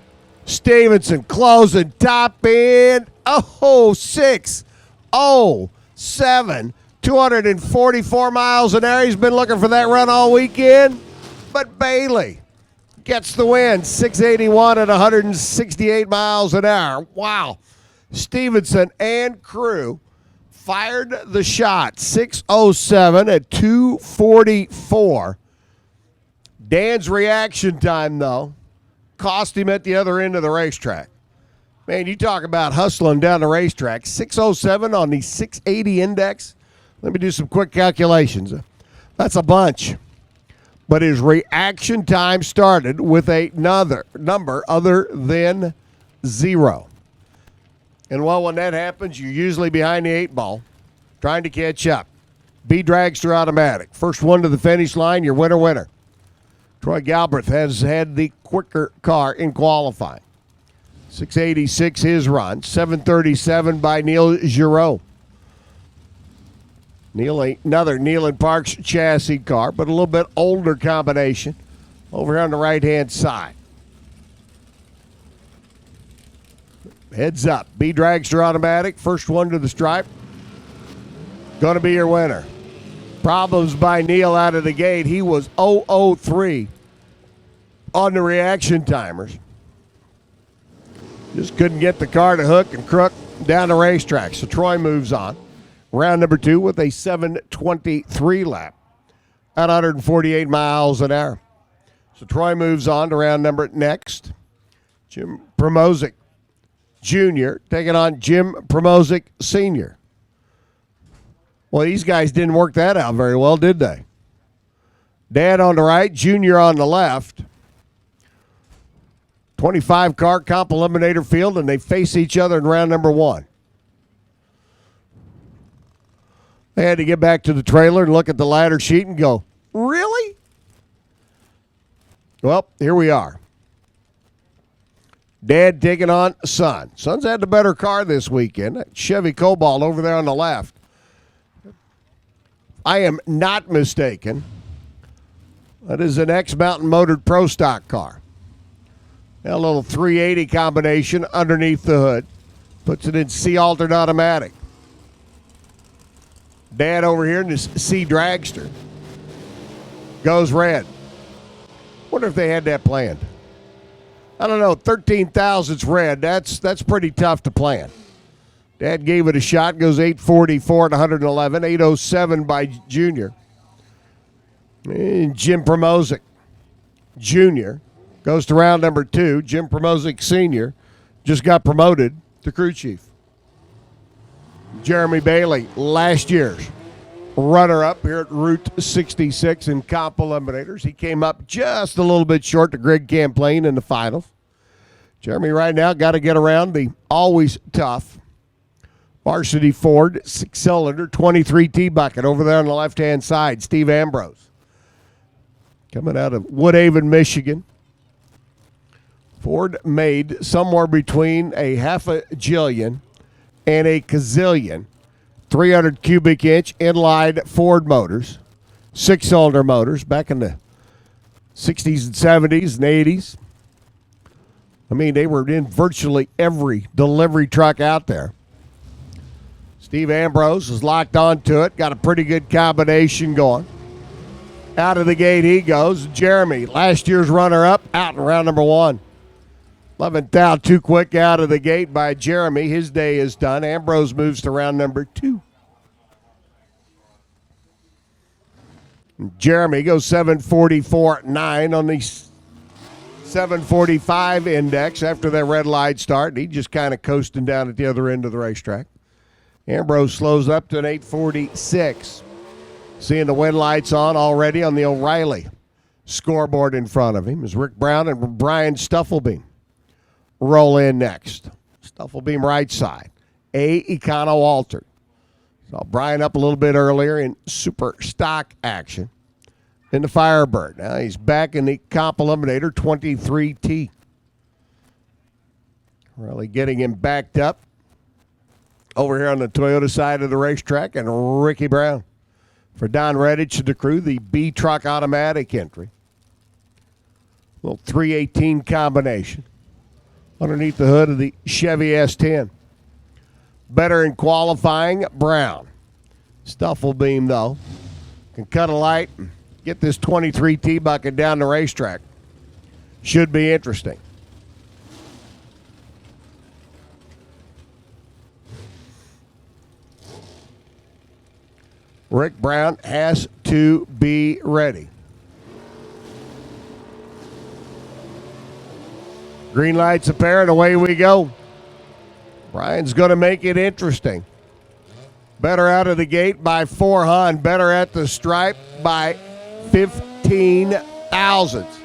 Speaker 1: Stevenson closing top end. Oh, 6:07. 244 miles an hour. He's been looking for that run all weekend. But Bailey gets the win. 681 at 168 miles an hour. Wow. Stevenson and crew fired the shot. 6:07 at 244. Dan's reaction time, though, cost him at the other end of the racetrack. Man, you talk about hustling down the racetrack. 6:07 on the 680 index. Let me do some quick calculations. That's a bunch. But his reaction time started with another number other than 0. And, well, when that happens, you're usually behind the 8 ball, trying to catch up. B Dragster automatic. First one to the finish line, your winner. Troy Galbraith has had the quicker car in qualifying. 686 his run. 737 by Neil Giroux. Another Neil and Parks chassis car, but a little bit older combination over here on the right-hand side. Heads up. B Dragster automatic. First one to the stripe. Going to be your winner. Problems by Neil out of the gate. He was 003 on the reaction timers. Just couldn't get the car to hook and crook down the racetrack. So Troy moves on. Round number 2 with a 7:23 lap at 148 miles an hour. So Troy moves on to round number next. Jim Promozic Jr. taking on Jim Promozic Sr. Well, these guys didn't work that out very well, did they? Dad on the right, Junior on the left. 25-car comp eliminator field, and they face each other in round number 1. They had to get back to the trailer and look at the ladder sheet and go, really? Well, here we are. Dad taking on Son. Son's had the better car this weekend. Chevy Cobalt over there on the left. I am not mistaken. That is an X-Mountain motored Pro Stock car. A little 380 combination underneath the hood. Puts it in C-altered automatic. Dad over here in this C Dragster. Goes red. Wonder if they had that planned. I don't know. 13,000's red. That's pretty tough to plan. Dad gave it a shot. Goes 844 at 111. 807 by Junior. And Jim Promozic Jr. goes to round number 2. Jim Promozic Sr. just got promoted to crew chief. Jeremy Bailey, last year's runner-up here at Route 66 in comp eliminators. He came up just a little bit short to Greg Camplain in the finals. Jeremy right now got to get around the always tough Varsity Ford 6-cylinder 23T bucket over there on the left-hand side. Steve Ambrose coming out of Woodhaven, Michigan. Ford made somewhere between a half a jillion and a gazillion 300 cubic inch inline Ford motors, 6-cylinder motors back in the 60s and 70s and 80s. I mean, they were in virtually every delivery truck out there. Steve Ambrose is locked onto it, got a pretty good combination going. Out of the gate he goes. Jeremy, last year's runner-up, out in round number 1. 11th out, too quick out of the gate by Jeremy. His day is done. Ambrose moves to round number 2. Jeremy goes 7:44.9 on the 7:45 index after that red light start. He just kind of coasting down at the other end of the racetrack. Ambrose slows up to an 8:46. Seeing the wind lights on already on the O'Reilly scoreboard in front of him is Rick Brown and Brian Stufflebeam. Roll in next. Stufflebeam right side. Econo altered. Saw Brian up a little bit earlier in super stock action in the Firebird. Now he's back in the comp eliminator 23T. Really getting him backed up over here on the Toyota side of the racetrack, and Ricky Brown. For Don Redditch and the crew, the B-Truck automatic entry. Little 318 combination underneath the hood of the Chevy S10. Better in qualifying, Brown. Stufflebeam, though, can cut a light and get this 23T bucket down the racetrack. Should be interesting. Rick Brown has to be ready. Green lights appear, and away we go. Brian's going to make it interesting. Better out of the gate by 400. Better at the stripe by 15 thousandths.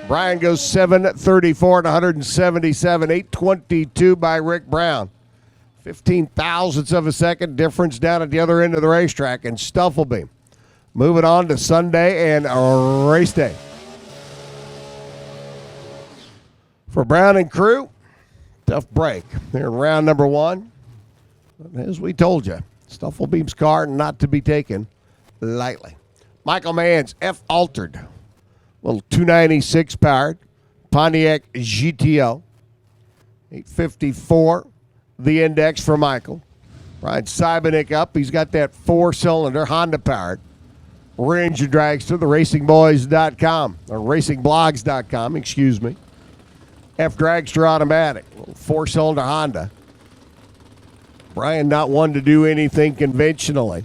Speaker 1: Brian goes 7:34 to 177. 8:22 by Rick Brown. 15 thousandths of a second difference down at the other end of the racetrack. And Stufflebeam moving on to Sunday and race day. For Brown and crew, tough break. They're in round number 1. As we told you, Stufflebeam's car not to be taken lightly. Michael Mann's F altered. Little 296 powered Pontiac GTO. 854 the index for Michael. Brian Sibenick up. He's got that 4-cylinder Honda powered Ranger dragster, the racingboys.com or racingblogs.com, excuse me. F dragster automatic, 4-cylinder Honda. Brian not one to do anything conventionally.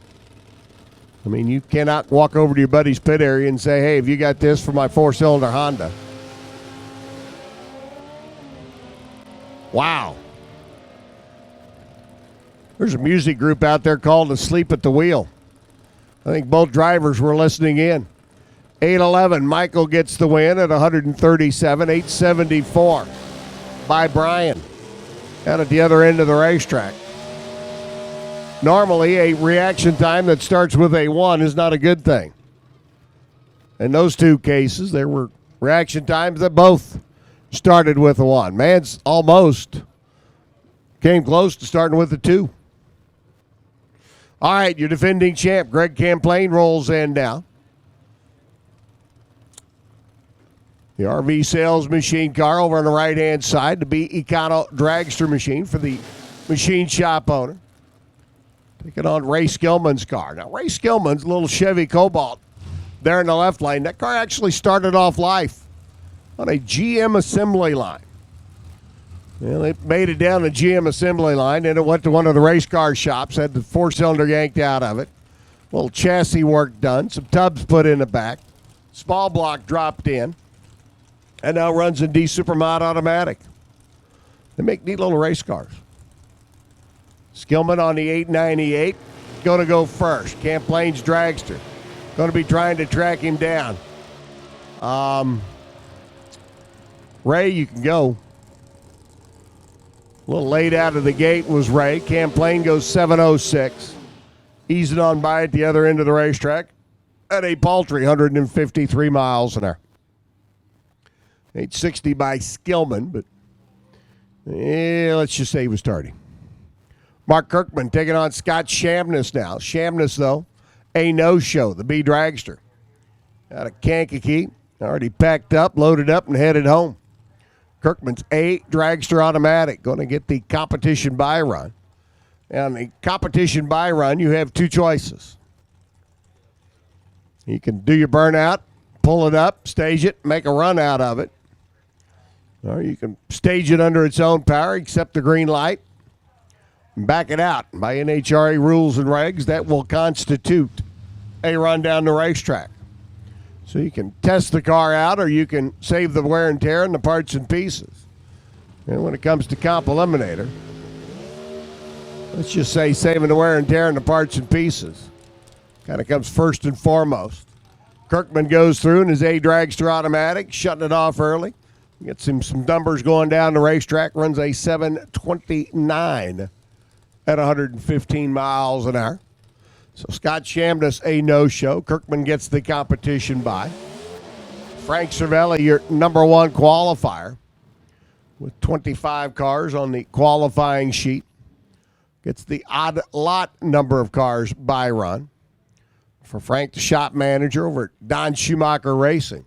Speaker 1: I mean, you cannot walk over to your buddy's pit area and say, hey, have you got this for my 4-cylinder Honda? Wow. There's a music group out there called Asleep at the Wheel. I think both drivers were listening in. 8:11, Michael gets the win at 137. 8:74 by Brian out at the other end of the racetrack. Normally, a reaction time that starts with a 1 is not a good thing. In those two cases, there were reaction times that both started with a 1. Man's almost came close to starting with a 2. All right, your defending champ, Greg Camplain, rolls in now. The RV sales machine car over on the right-hand side, the B Econo dragster machine for the machine shop owner. Taking on Ray Skillman's car. Now, Ray Skillman's little Chevy Cobalt there in the left lane. That car actually started off life on a GM assembly line. Well, it made it down the GM assembly line, and it went to one of the race car shops, had the 4-cylinder yanked out of it. A little chassis work done, some tubs put in the back, small block dropped in, and now runs in D Supermod automatic. They make neat little race cars. Skillman on the 898, going to go first. Camplain's dragster, going to be trying to track him down. Ray, you can go. A little late out of the gate was Ray. Camplain goes 7:06. Easing on by at the other end of the racetrack at a paltry 153 miles an hour. 860 by Skillman, but let's just say he was tardy. Mark Kirkman taking on Scott Shamness now. Shamness, though, a no-show, the B dragster. Out of Kankakee, already packed up, loaded up, and headed home. Kirkman's A dragster automatic, going to get the competition buy run. And the competition buy run, you have two choices. You can do your burnout, pull it up, stage it, make a run out of it. Or you can stage it under its own power, accept the green light, and back it out. By NHRA rules and regs, that will constitute a run down the racetrack. So you can test the car out, or you can save the wear and tear and the parts and pieces. And when it comes to comp eliminator, let's just say saving the wear and tear and the parts and pieces kind of comes first and foremost. Kirkman goes through in his A dragster automatic, shutting it off early. Gets him some numbers going down the racetrack, runs a 7:29 at 115 miles an hour. So Scott Shamness, a no-show. Kirkman gets the competition by. Frank Cervelli, your number one qualifier, with 25 cars on the qualifying sheet, gets the odd lot number of cars by run. For Frank, the shop manager over at Don Schumacher Racing,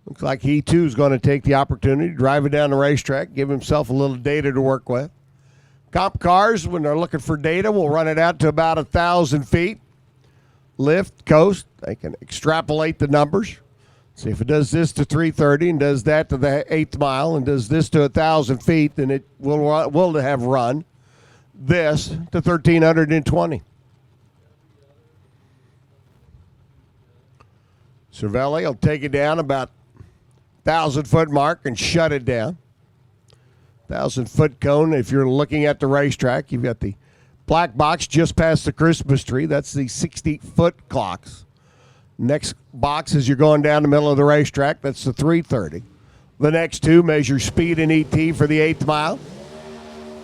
Speaker 1: looks like he too is going to take the opportunity to drive it down the racetrack, give himself a little data to work with. Comp cars, when they're looking for data, will run it out to about 1,000 feet. Lift, coast, they can extrapolate the numbers. See if it does this to 330 and does that to the 8th mile and does this to 1,000 feet, then it will have run this to 1,320. Cervelli will take it down about 1,000-foot mark and shut it down. 1,000-foot cone. If you're looking at the racetrack, you've got the black box just past the Christmas tree. That's the 60-foot clocks. Next box as you're going down the middle of the racetrack, that's the 330. The next two measure speed and ET for the 8th mile.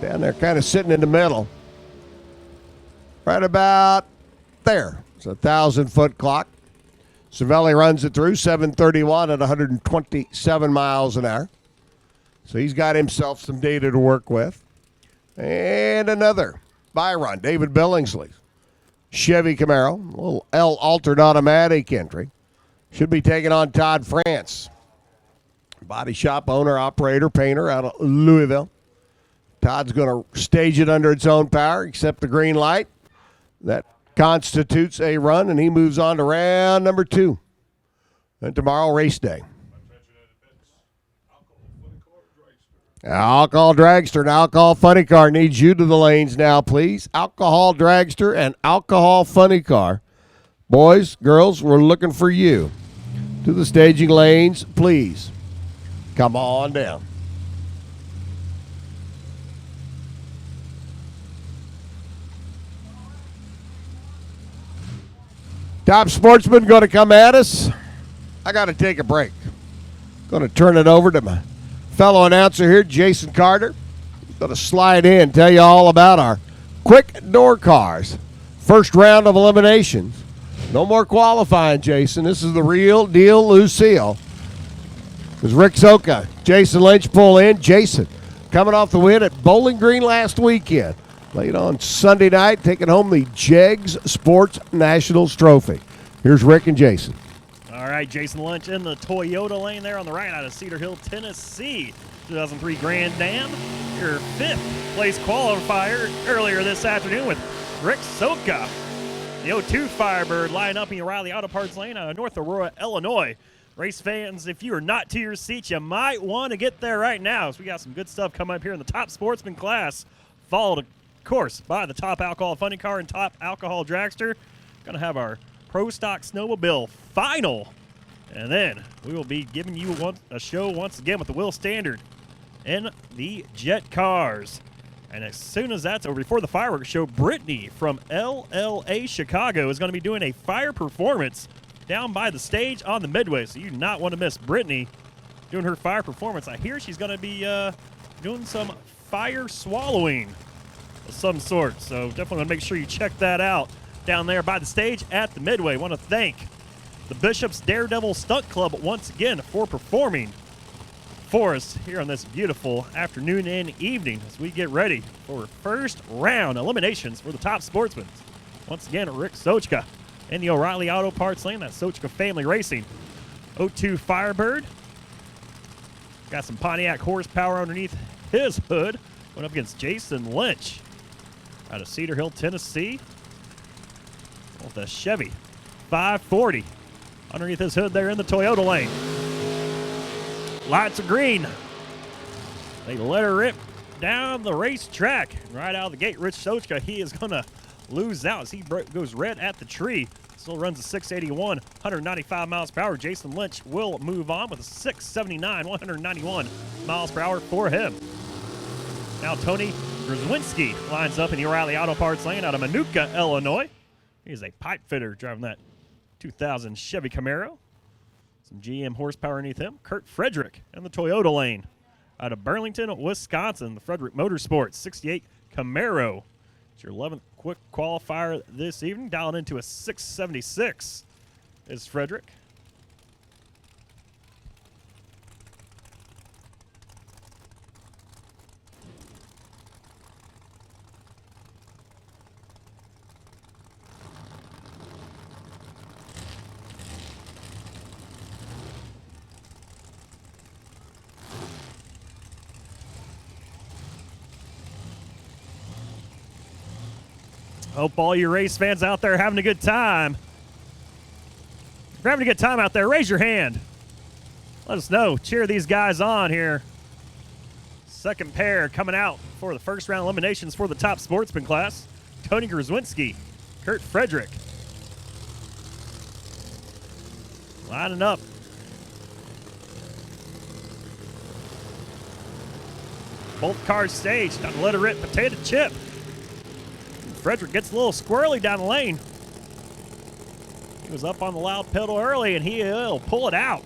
Speaker 1: Down there kind of sitting in the middle. Right about there. It's a 1,000-foot clock. Cervelli runs it through 7:31 at 127 miles an hour. So he's got himself some data to work with. And another by run, David Billingsley's Chevy Camaro, a little L altered automatic entry. Should be taking on Todd France, body shop owner, operator, painter out of Louisville. Todd's going to stage it under its own power, accept the green light. That constitutes a run, and he moves on to round number 2. And tomorrow, race day. Alcohol dragster and alcohol funny car needs you to the lanes now, please. Alcohol dragster and alcohol funny car. Boys, girls, we're looking for you. To the staging lanes, please. Come on down. Top Sportsman going to come at us. I got to take a break. Going to turn it over to my fellow announcer here, Jason Carter. He's going to slide in, tell you all about our quick door cars. First round of eliminations. No more qualifying, Jason. This is the real deal, Lucille. As Rick Soka, Jason Lynch pull in. Jason coming off the win at Bowling Green last weekend. Late on Sunday night, taking home the Jegs Sports Nationals Trophy. Here's Rick and Jason.
Speaker 6: All right, Jason Lynch in the Toyota lane there on the right out of Cedar Hill, Tennessee. 2003 Grand Am. Your 5th place qualifier earlier this afternoon with Rick Soka. The 02 Firebird line up in the O'Reilly Auto Parts lane out of North Aurora, Illinois. Race fans, if you are not to your seats, you might want to get there right now. So we got some good stuff coming up here in the top sportsman class. Followed, of course, by the top alcohol funny car and top alcohol dragster. Going to have our Pro Stock Snowmobile final. And then we will be giving you a show once again with the Will Standard and the Jet Cars. And as soon as that's over, before the fireworks show, Brittany from LLA Chicago is going to be doing a fire performance down by the stage on the Midway. So you do not want to miss Brittany doing her fire performance. I hear she's going to be doing some fire swallowing of some sort. So definitely want to make sure you check that out down there by the stage at the Midway. Want to thank the Bishop's Daredevil Stunt Club once again for performing for us here on this beautiful afternoon and evening as we get ready for first round eliminations for the top sportsmen. Once again, Rick Sochka in the O'Reilly Auto Parts lane. That's Sochka Family Racing. 02 Firebird. Got some Pontiac horsepower underneath his hood. Going up against Jason Lynch out of Cedar Hill, Tennessee. With the Chevy 540. Underneath his hood there in the Toyota lane. Lights are green. They let her rip down the racetrack. Right out of the gate, Rich Sochka, he is going to lose out as he goes red at the tree. Still runs a 681, 195 miles per hour. Jason Lynch will move on with a 679, 191 miles per hour for him. Now Tony Grzelewski lines up in the O'Reilly Auto Parts lane out of Manuka, Illinois. He's a pipe fitter driving that 2000 Chevy Camaro. Some GM horsepower underneath him. Kurt Frederick in the Toyota lane out of Burlington, Wisconsin. The Frederick Motorsports 68 Camaro. It's your 11th quick qualifier this evening. Dialed into a 676 is Frederick. Hope all you race fans out there are having a good time. If you're having a good time out there, raise your hand. Let us know. Cheer these guys on here. Second pair coming out for the first round eliminations for the top sportsman class. Tony Grzelewski, Kurt Frederick. Lining up. Both cars staged. Time to let her rip. Potato chip. Frederick gets a little squirrely down the lane. He was up on the loud pedal early, and he'll pull it out.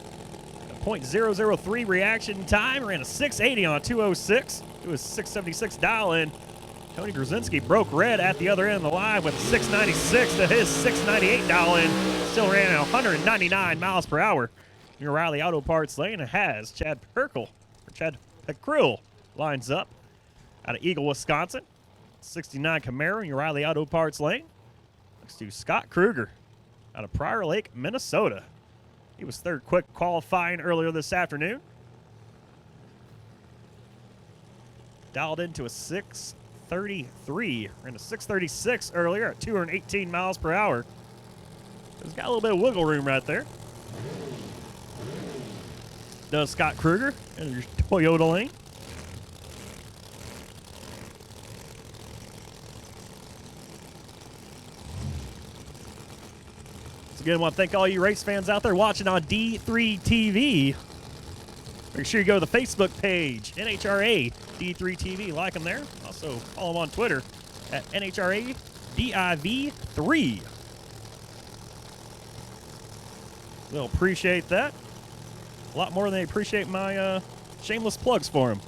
Speaker 6: A .003 reaction time. Ran a 680 on a 206. It was 676 dial in. Tony Grzelewski broke red at the other end of the line with a 696 to his 698 dial in. Still ran at 199 miles per hour. Your O'Reilly Auto Parts lane has Chad Peckrell lines up out of Eagle, Wisconsin. 69 Camaro in your O'Reilly Auto Parts lane. Next to Scott Kruger out of Prior Lake, Minnesota. He was third quick qualifying earlier this afternoon. Dialed into a 633. Ran a 636 earlier at 218 miles per hour. He's got a little bit of wiggle room right there. Does Scott Kruger in your Toyota lane. Again, I want to thank all you race fans out there watching on D3 TV. Make sure you go to the Facebook page, NHRA D3 TV. Like them there. Also, follow them on Twitter at NHRA DIV3. They'll appreciate that. A lot more than they appreciate my shameless plugs for them.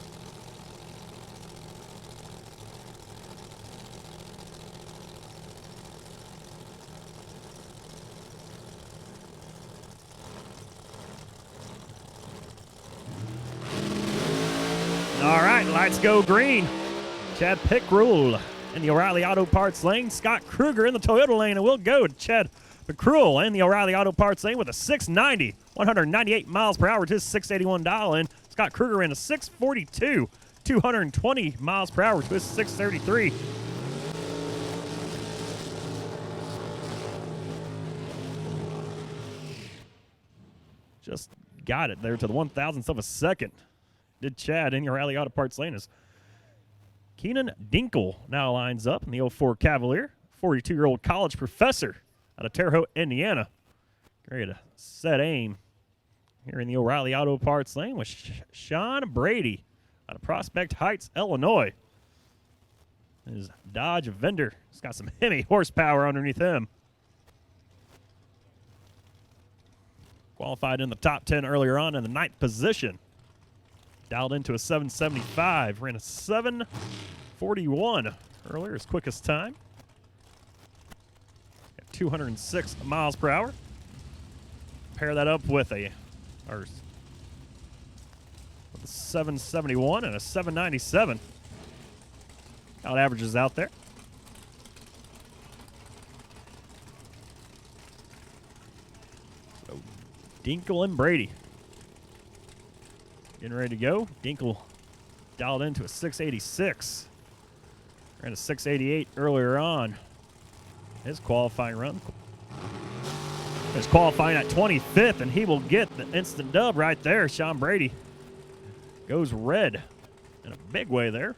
Speaker 6: All right, lights go green. Chad Peckrell in the O'Reilly Auto Parts lane. Scott Kruger in the Toyota lane. And we'll go to Chad Peckrell in the O'Reilly Auto Parts lane with a 690, 198 miles per hour to his 681 dial in. Scott Kruger in a 642, 220 miles per hour to his 633. Just got it there to the 1,000th of a second. Did Chad in your O'Reilly Auto Parts lane as Keenan Dinkle now lines up in the 04 Cavalier, 42-year-old college professor out of Terre Haute, Indiana. Ready to set aim here in the O'Reilly Auto Parts lane with Sean Brady out of Prospect Heights, Illinois. His Dodge Vendor. He's got some heavy horsepower underneath him. Qualified in the top 10 earlier on in the 9th position. Dialed into a 775. Ran a 741 earlier, his quickest time. At 206 miles per hour. Pair that up with a 771 and a 797. How it averages out there. So Dinkle and Brady getting ready to go. Dinkle dialed into a 686. Ran a 688 earlier on his qualifying run. is qualifying at 25th, and he will get the instant dub right there. Sean Brady goes red in a big way there.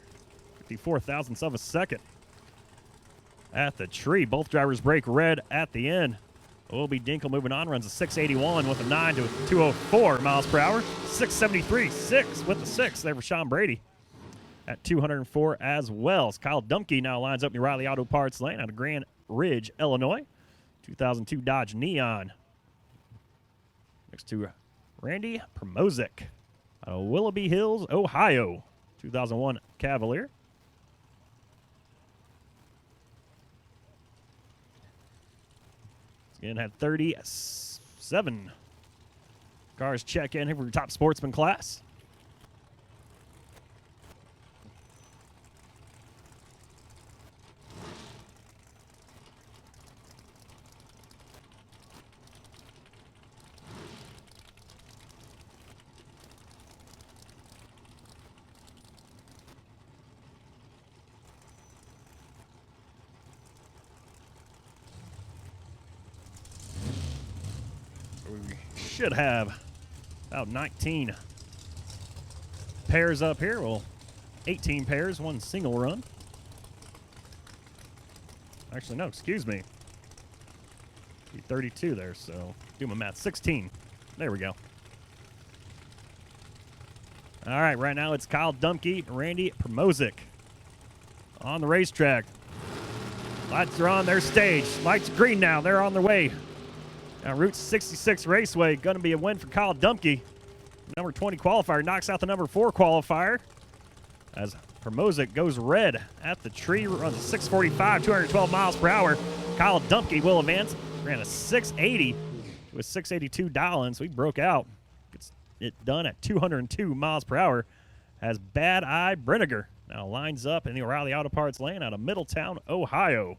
Speaker 6: 54 thousandths of a second at the tree. Both drivers break red at the end. Obi Dinkle moving on, runs a 681 with a 9 to a 204 miles per hour. 673, 6 with the 6 there for Sean Brady at 204 as well. As Kyle Dumke now lines up in the Riley Auto Parts lane out of Grand Ridge, Illinois. 2002 Dodge Neon. Next to Randy Promozic out of Willoughby Hills, Ohio. 2001 Cavalier. Again, had 37 cars check in here for your top sportsman class. Should have about 19 pairs up here. Well, 18 pairs, one single run. Actually, no, excuse me. 32 there, so do my math. 16. There we go. All right, right now it's Kyle Dumke, Randy Promozic on the racetrack. Lights are on their stage. Lights green now. They're on their way. Now, Route 66 Raceway, going to be a win for Kyle Dumke. Number 20 qualifier knocks out the number 4 qualifier as Promozic goes red at the tree, runs a 645, 212 miles per hour. Kyle Dumke will advance, ran a 680 to a 682 dial-in, so he broke out. Gets it done at 202 miles per hour as Bad Eye Brenniger now lines up in the O'Reilly Auto Parts lane out of Middletown, Ohio.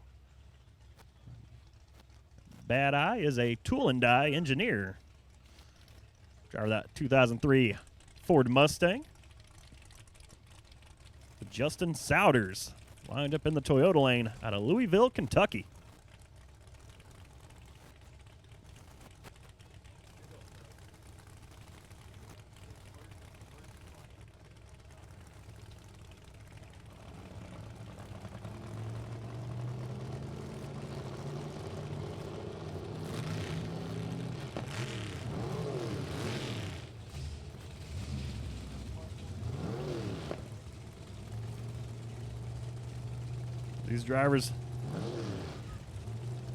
Speaker 6: Bad Eye is a tool and die engineer. Driver that 2003 Ford Mustang. Justin Souders lined up in the Toyota lane out of Louisville, Kentucky. These drivers,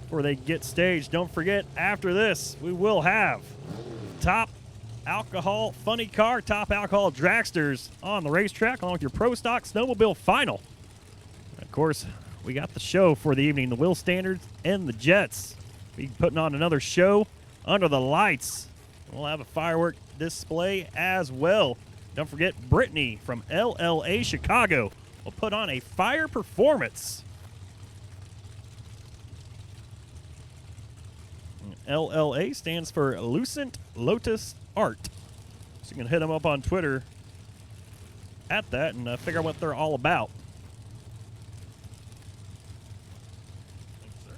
Speaker 6: before they get staged, don't forget, after this, we will have top alcohol funny car, top alcohol dragsters on the racetrack, along with your Pro Stock Snowmobile final. And of course, we got the show for the evening, the Will Standards and the Jets. We'll be putting on another show under the lights. We'll have a firework display as well. Don't forget, Brittany from LLA Chicago will put on a fire performance. LLA stands for Lucent Lotus Art. So you can hit them up on Twitter at that and figure out what they're all about. Thank you,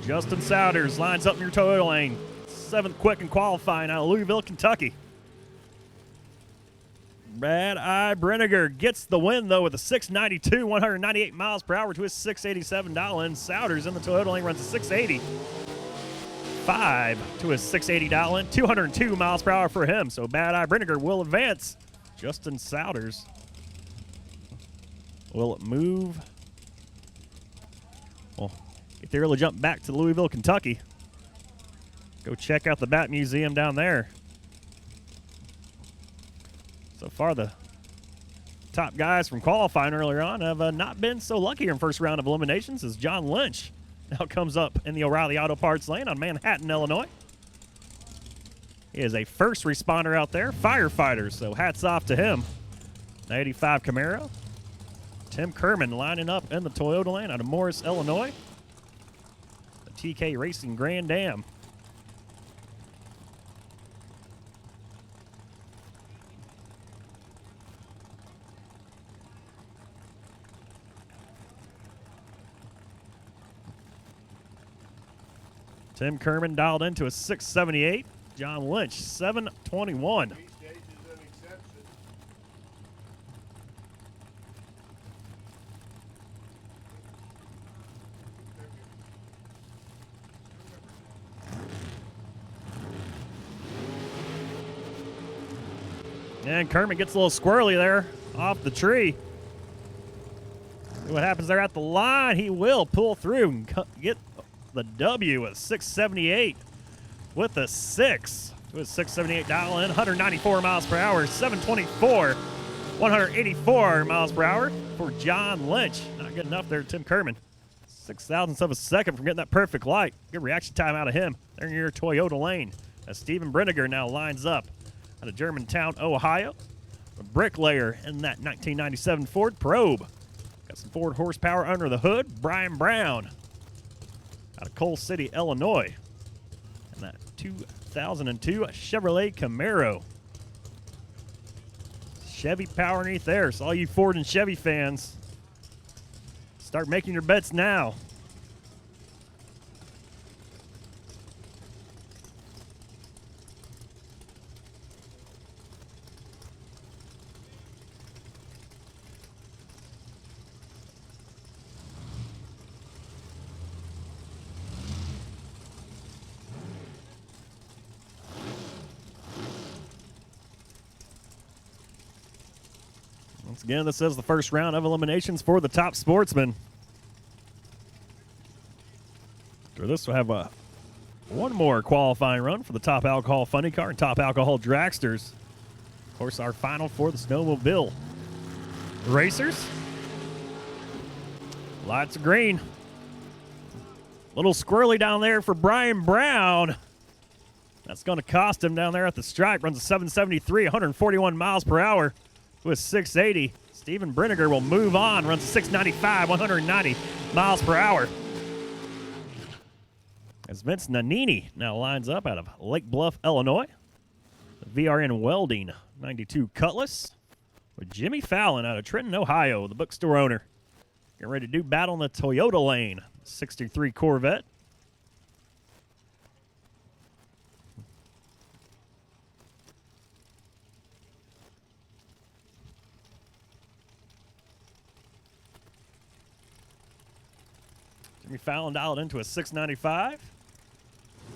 Speaker 6: sir. Justin Souders lines up in your Toyota lane. 7th quick and qualifying out of Louisville, Kentucky. Bad Eye Brenniger gets the win, though, with a 692, 198 miles per hour to his 687 dial-in. Souders in the Toyota lane runs a 680. 5 to his 680 dial-in, 202 miles per hour for him. So Bad Eye Brenniger will advance. Justin Souders will move. Well, get the early jump back to Louisville, Kentucky. Go check out the Bat Museum down there. So far, the top guys from qualifying earlier on have not been so lucky in first round of eliminations, as John Lynch now comes up in the O'Reilly Auto Parts lane on Manhattan, Illinois. He is a first responder out there, firefighter, so hats off to him. 85 Camaro. Tim Kerman lining up in the Toyota lane out of Morris, Illinois. The TK Racing Grand Am. Tim Kerman dialed into a 678. John Lynch, 721. And Kerman gets a little squirrely there off the tree. See what happens there at the line. He will pull through and get the W at 678 with a 6. With 678 dial in, 194 miles per hour, 724, 184 miles per hour for John Lynch. Not good enough there, Tim Kerman. 6,000ths of a second from getting that perfect light. Good reaction time out of him. They're in your Toyota lane as Steven Brenniger now lines up out of Germantown, Ohio. A bricklayer in that 1997 Ford Probe. Got some Ford horsepower under the hood. Brian Brown out of Coal City, Illinois. And that 2002 Chevrolet Camaro. Chevy power underneath there. So all you Ford and Chevy fans, start making your bets now. Once again, this is the first round of eliminations for the top sportsman. After this, we'll have one more qualifying run for the top alcohol funny car and top alcohol dragsters. Of course, our final for the Snowmobile racers. Lights of green. Little squirrely down there for Brian Brown. That's going to cost him down there at the stripe. Runs a 773, 141 miles per hour. With 680, Steven Brenniger will move on, runs a 695, 190 miles per hour. As Vince Nannini now lines up out of Lake Bluff, Illinois. The VRN Welding 92 Cutlass with Jimmy Fallon out of Trenton, Ohio, the bookstore owner. Getting ready to do battle in the Toyota lane. 63 Corvette. Jimmy Fallon dialed into a 695.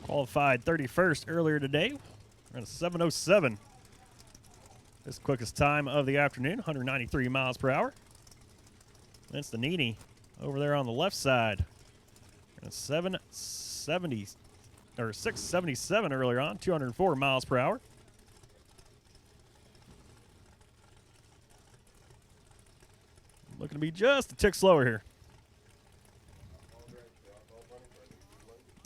Speaker 6: Qualified 31st earlier today. Ran a 707. This quickest time of the afternoon, 193 miles per hour. Vince Nannini over there on the left side. Ran a 770 or 677 earlier on, 204 miles per hour. Looking to be just a tick slower here.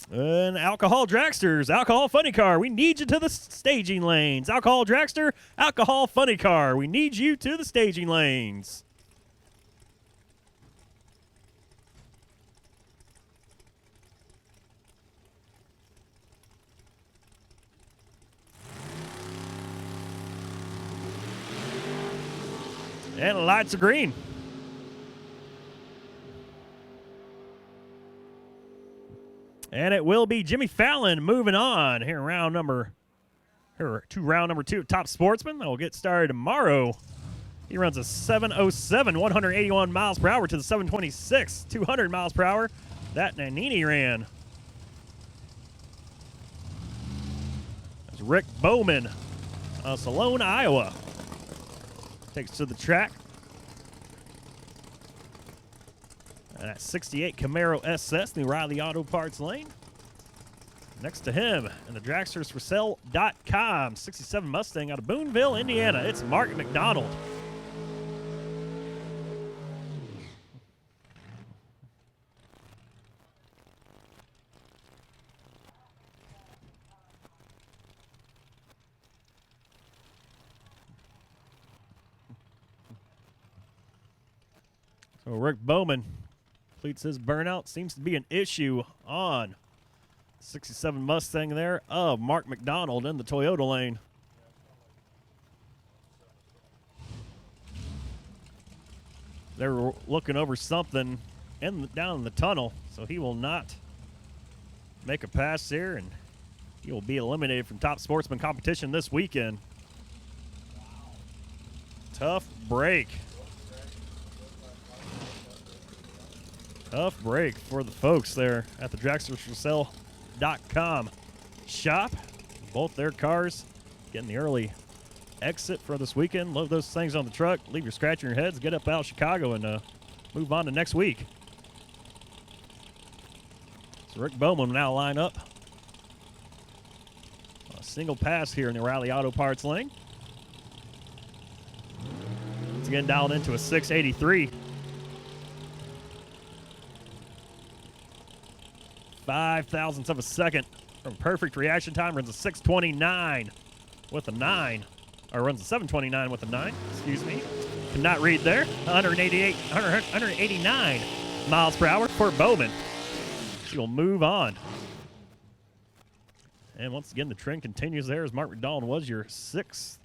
Speaker 6: And alcohol dragsters, alcohol funny car, we need you to the staging lanes. Alcohol dragster, alcohol funny car, we need you to the staging lanes. And lights are green. And it will be Jimmy Fallon moving on here round number two, top sportsman. That will get started tomorrow. He runs a 707, 181 miles per hour to the 726, 200 miles per hour. That Nannini ran. That's Rick Bowman of Salone, Iowa. Takes to the track. And that 68 Camaro SS in the Riley Auto Parts lane. Next to him, and the dragstersforsale.com, 67 Mustang out of Boonville, Indiana. It's Mark McDonald. So Rick Bowman completes his burnout. Seems to be an issue on 67 Mustang there of Mark McDonald in the Toyota lane. They're looking over something down in the tunnel, so he will not make a pass here, and he will be eliminated from top sportsman competition this weekend. Tough break. Tough break for the folks there at the dragstersforsale.com shop. Both their cars getting the early exit for this weekend. Load those things on the truck, leave your scratching your heads, get up out of Chicago, and move on to next week. So Rick Bowman will now line up. A single pass here in the O'Reilly Auto Parts lane. Once again, dialed into a 683. 0.05 of a second from perfect reaction time. Runs a 629 with a 9. Or runs a 729 with a 9. Excuse me. Could not read there. 189 miles per hour for Bowman. She will move on. And once again, the trend continues there as Mark McDonald was your 6th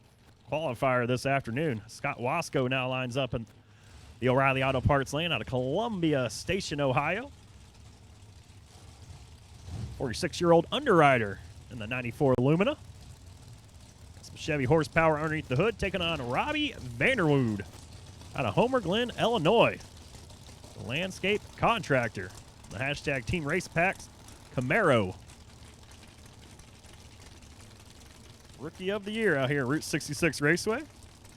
Speaker 6: qualifier this afternoon. Scott Wasco now lines up in the O'Reilly Auto Parts lane out of Columbia Station, Ohio. 46-year-old underwriter in the 94 Lumina. Some Chevy horsepower underneath the hood, taking on Robbie Vanderwood out of Homer Glen, Illinois. The landscape contractor. The hashtag Team Race Packs Camaro. Rookie of the Year out here at Route 66 Raceway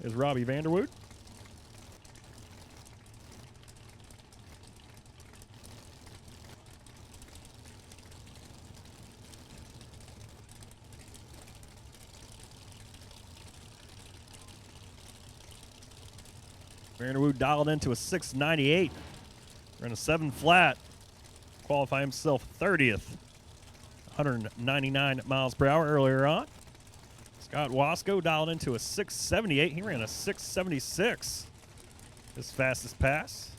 Speaker 6: is Robbie Vanderwood. Vanderwood dialed into a 698. Ran a 7 flat. Qualify himself 30th. 199 miles per hour earlier on. Scott Wasco dialed into a 678. He ran a 676. His fastest pass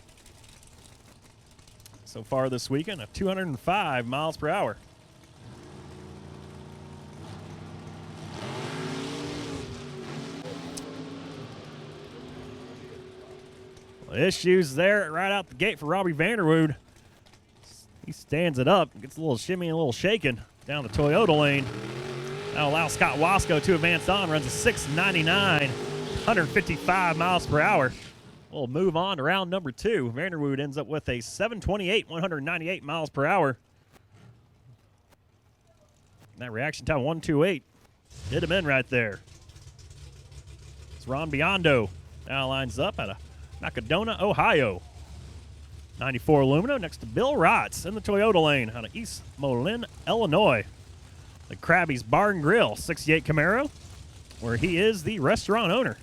Speaker 6: so far this weekend, a 205 miles per hour. Issues there right out the gate for Robbie Vanderwood. He stands it up, gets a little shimmy and a little shaking down the Toyota lane. That'll allow Scott Wasco to advance on. Runs a 699, 155 miles per hour. We'll move on to round number 2. Vanderwood ends up with a 728, 198 miles per hour. And that reaction time, 128. Did him in right there. It's Ron Biondo now lines up at a Nacogdoches, Ohio. 94 Lumina next to Bill Rotz in the Toyota lane out of East Moline, Illinois. The Krabby's Bar and Grill 68 Camaro, where he is the restaurant owner.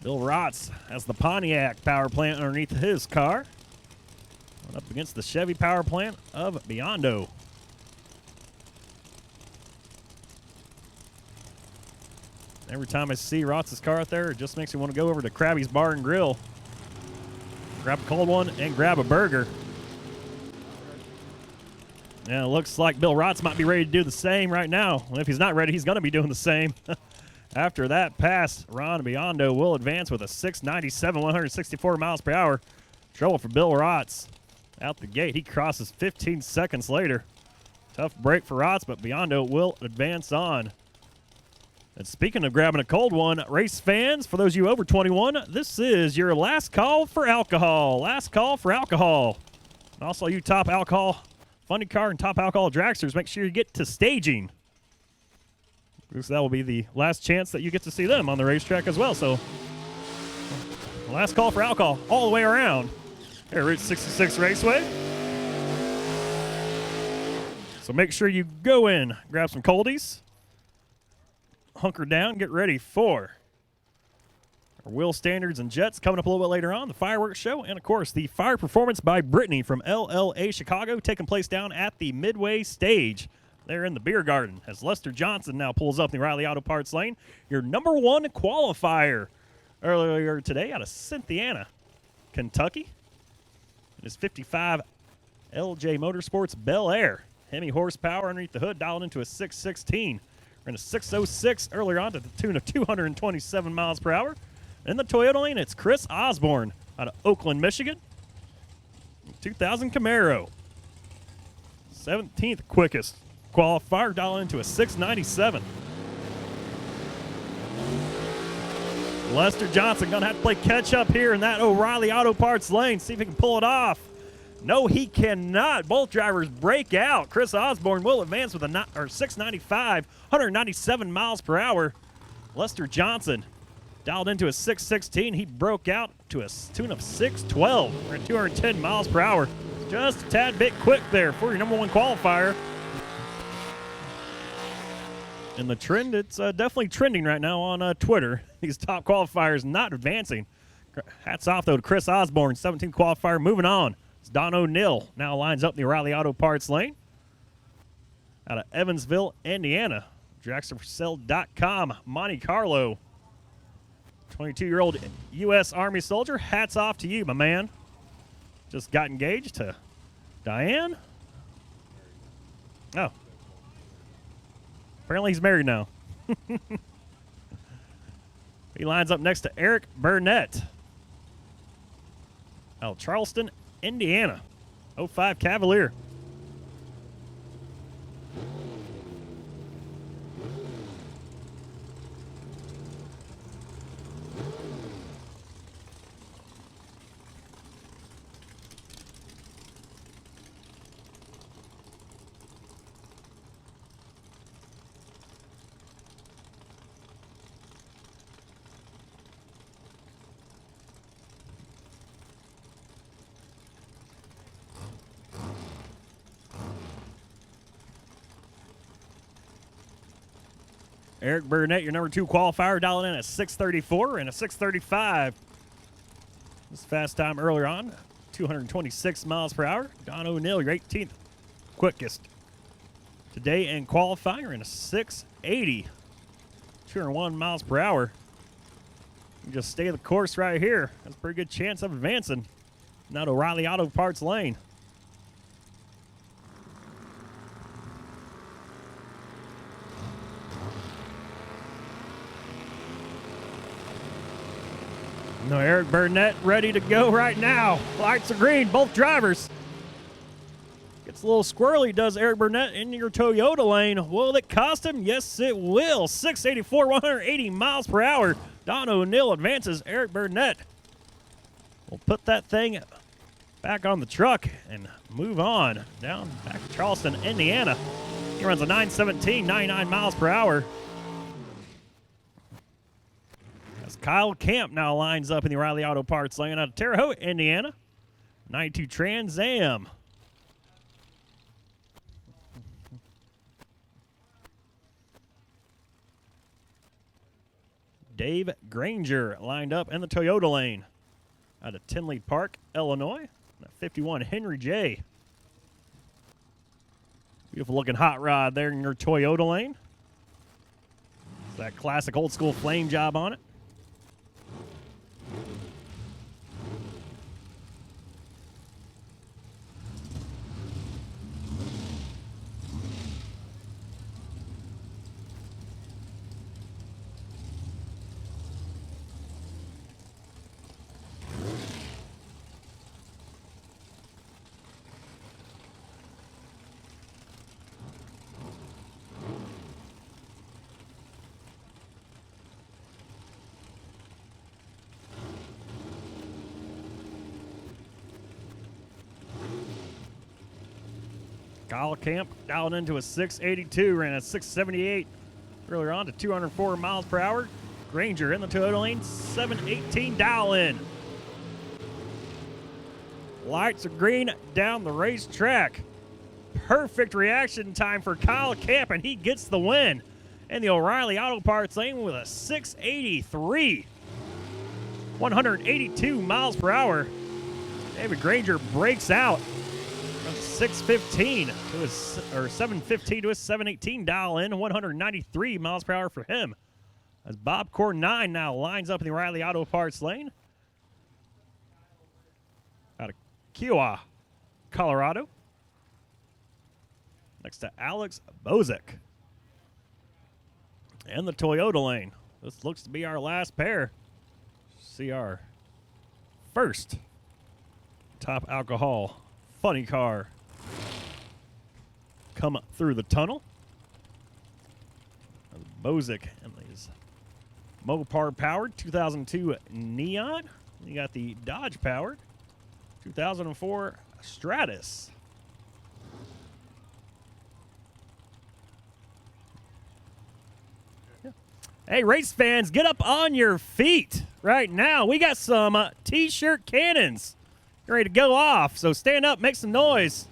Speaker 6: Bill Rotz has the Pontiac power plant underneath his car. Up against the Chevy power plant of Biondo. Every time I see Rotz's car out there, it just makes me want to go over to Krabby's Bar and Grill, grab a cold one, and grab a burger. And it looks like Bill Rotz might be ready to do the same right now. And if he's not ready, he's going to be doing the same. After that pass, Ron Biondo will advance with a 697, 164 miles per hour. Trouble for Bill Rotz. Out the gate, he crosses 15 seconds later. Tough break for Rotz, but Biondo will advance on. And speaking of grabbing a cold one, race fans, for those of you over 21, this is your last call for alcohol. Last call for alcohol. And also, you top alcohol funny car and top alcohol dragsters, make sure you get to staging, because that will be the last chance that you get to see them on the racetrack as well. So, last call for alcohol all the way around here at Route 66 Raceway. So make sure you go in, grab some coldies, hunker down, get ready for our wheel standards and jets coming up a little bit later on, the fireworks show, and of course the fire performance by Brittany from LLA Chicago taking place down at the Midway stage there in the beer garden as Lester Johnson now pulls up the O'Reilly Auto Parts lane. Your number 1 qualifier earlier today out of Cynthiana, Kentucky. It is 55 LJ Motorsports Bel Air. Hemi horsepower underneath the hood dialed into a 616. We're in a 606 earlier on to the tune of 227 miles per hour. In the Toyota lane, it's Chris Osborne out of Oakland, Michigan. 2000 Camaro. 17th quickest qualifier, dialed into a 697. Lester Johnson going to have to play catch up here in that O'Reilly Auto Parts lane. See if he can pull it off. No, he cannot. Both drivers break out. Chris Osborne will advance with a 695, 197 miles per hour. Lester Johnson dialed into a 616. He broke out to a tune of 612. We're at 210 miles per hour. Just a tad bit quick there for your number one qualifier. And the trend, it's definitely trending right now on Twitter. These top qualifiers not advancing. Hats off, though, to Chris Osborne, 17th qualifier. Moving on. Don O'Neill now lines up in the O'Reilly Auto Parts lane out of Evansville, Indiana. dragsterforsale.com, Monte Carlo. 22-year-old U.S. Army soldier. Hats off to you, my man. Just got engaged to Diane. Oh. Apparently he's married now. He lines up next to Eric Burnett out of Charleston, Indiana. 05 Cavalier. Eric Burnett, your number 2 qualifier, dialing in at 634 and a 635. This fast time earlier on, 226 miles per hour. Don O'Neill, your 18th quickest today in qualifying, in a 680, 201 miles per hour. You just stay the course right here. That's a pretty good chance of advancing. Not O'Reilly Auto Parts lane. No, Eric Burnett ready to go right now. Lights are green, both drivers. Gets a little squirrely, does Eric Burnett in your Toyota lane. Will it cost him? Yes, it will. 684, 180 miles per hour. Don O'Neill advances Eric Burnett. We'll put that thing back on the truck and move on down back to Charleston, Indiana. He runs a 917, 99 miles per hour. As Kyle Camp now lines up in the O'Reilly Auto Parts lane out of Terre Haute, Indiana. 92 Trans Am. Dave Granger lined up in the Toyota lane out of Tinley Park, Illinois. 51 Henry J. Beautiful looking hot rod there in your Toyota lane. It's that classic old school flame job on it. Kyle Camp dialed into a 682, ran a 678 earlier on to 204 miles per hour. Granger in the Toyota lane, 718 dial in. Lights are green down the racetrack. Perfect reaction time for Kyle Camp, and he gets the win in the O'Reilly Auto Parts lane with a 683. 182 miles per hour. David Granger breaks out from 615 to his, or 715 to his 718 dial in, 193 miles per hour for him. As Bob Cornine now lines up in the O'Reilly Auto Parts lane out of Kiowa, Colorado. next to Alex Bozick. And the Toyota lane. This looks to be our last pair. See our first top alcohol funny car come through the tunnel. Bozick and these Mopar powered 2002 Neon. You got the Dodge powered 2004 Stratus. Hey, race fans, get up on your feet right now. We got some T-shirt cannons ready to go off. So stand up, make some noise.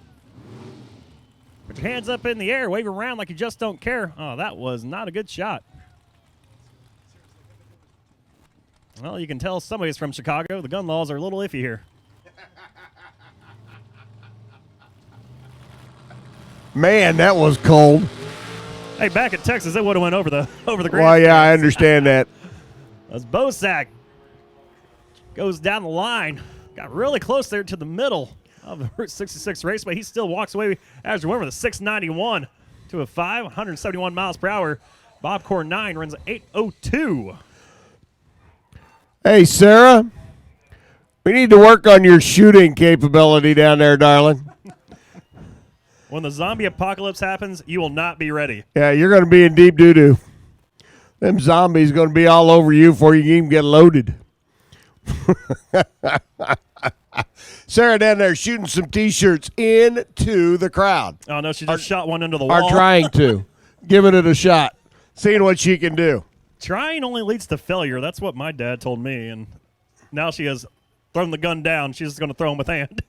Speaker 6: Put your hands up in the air, wave around like you just don't care. Oh, that was not a good shot. Well, you can tell somebody's from Chicago. The gun laws are a little iffy here.
Speaker 1: Man, that was cold.
Speaker 6: Hey, back in Texas, it would have went over the grandstands.
Speaker 1: Well, yeah, I understand that.
Speaker 6: As Bosack goes down the line, got really close there to the middle of the Route 66 Raceway. He still walks away as we went with a 691 to a 171 miles per hour. Bob Core 9 runs 802.
Speaker 1: Hey, Sarah, we need to work on your shooting capability down there, darling.
Speaker 6: When the zombie apocalypse happens, you will not be ready.
Speaker 1: Yeah, you're going to be in deep doo-doo. Them zombies going to be all over you before you can even get loaded. Sarah down there shooting some T-shirts into the crowd.
Speaker 6: Oh, no, she just shot one into the wall.
Speaker 1: Are trying to. Giving it a shot. Seeing what she can do.
Speaker 6: Trying only leads to failure. That's what my dad told me. And now she has thrown the gun down. She's just going to throw him with hand.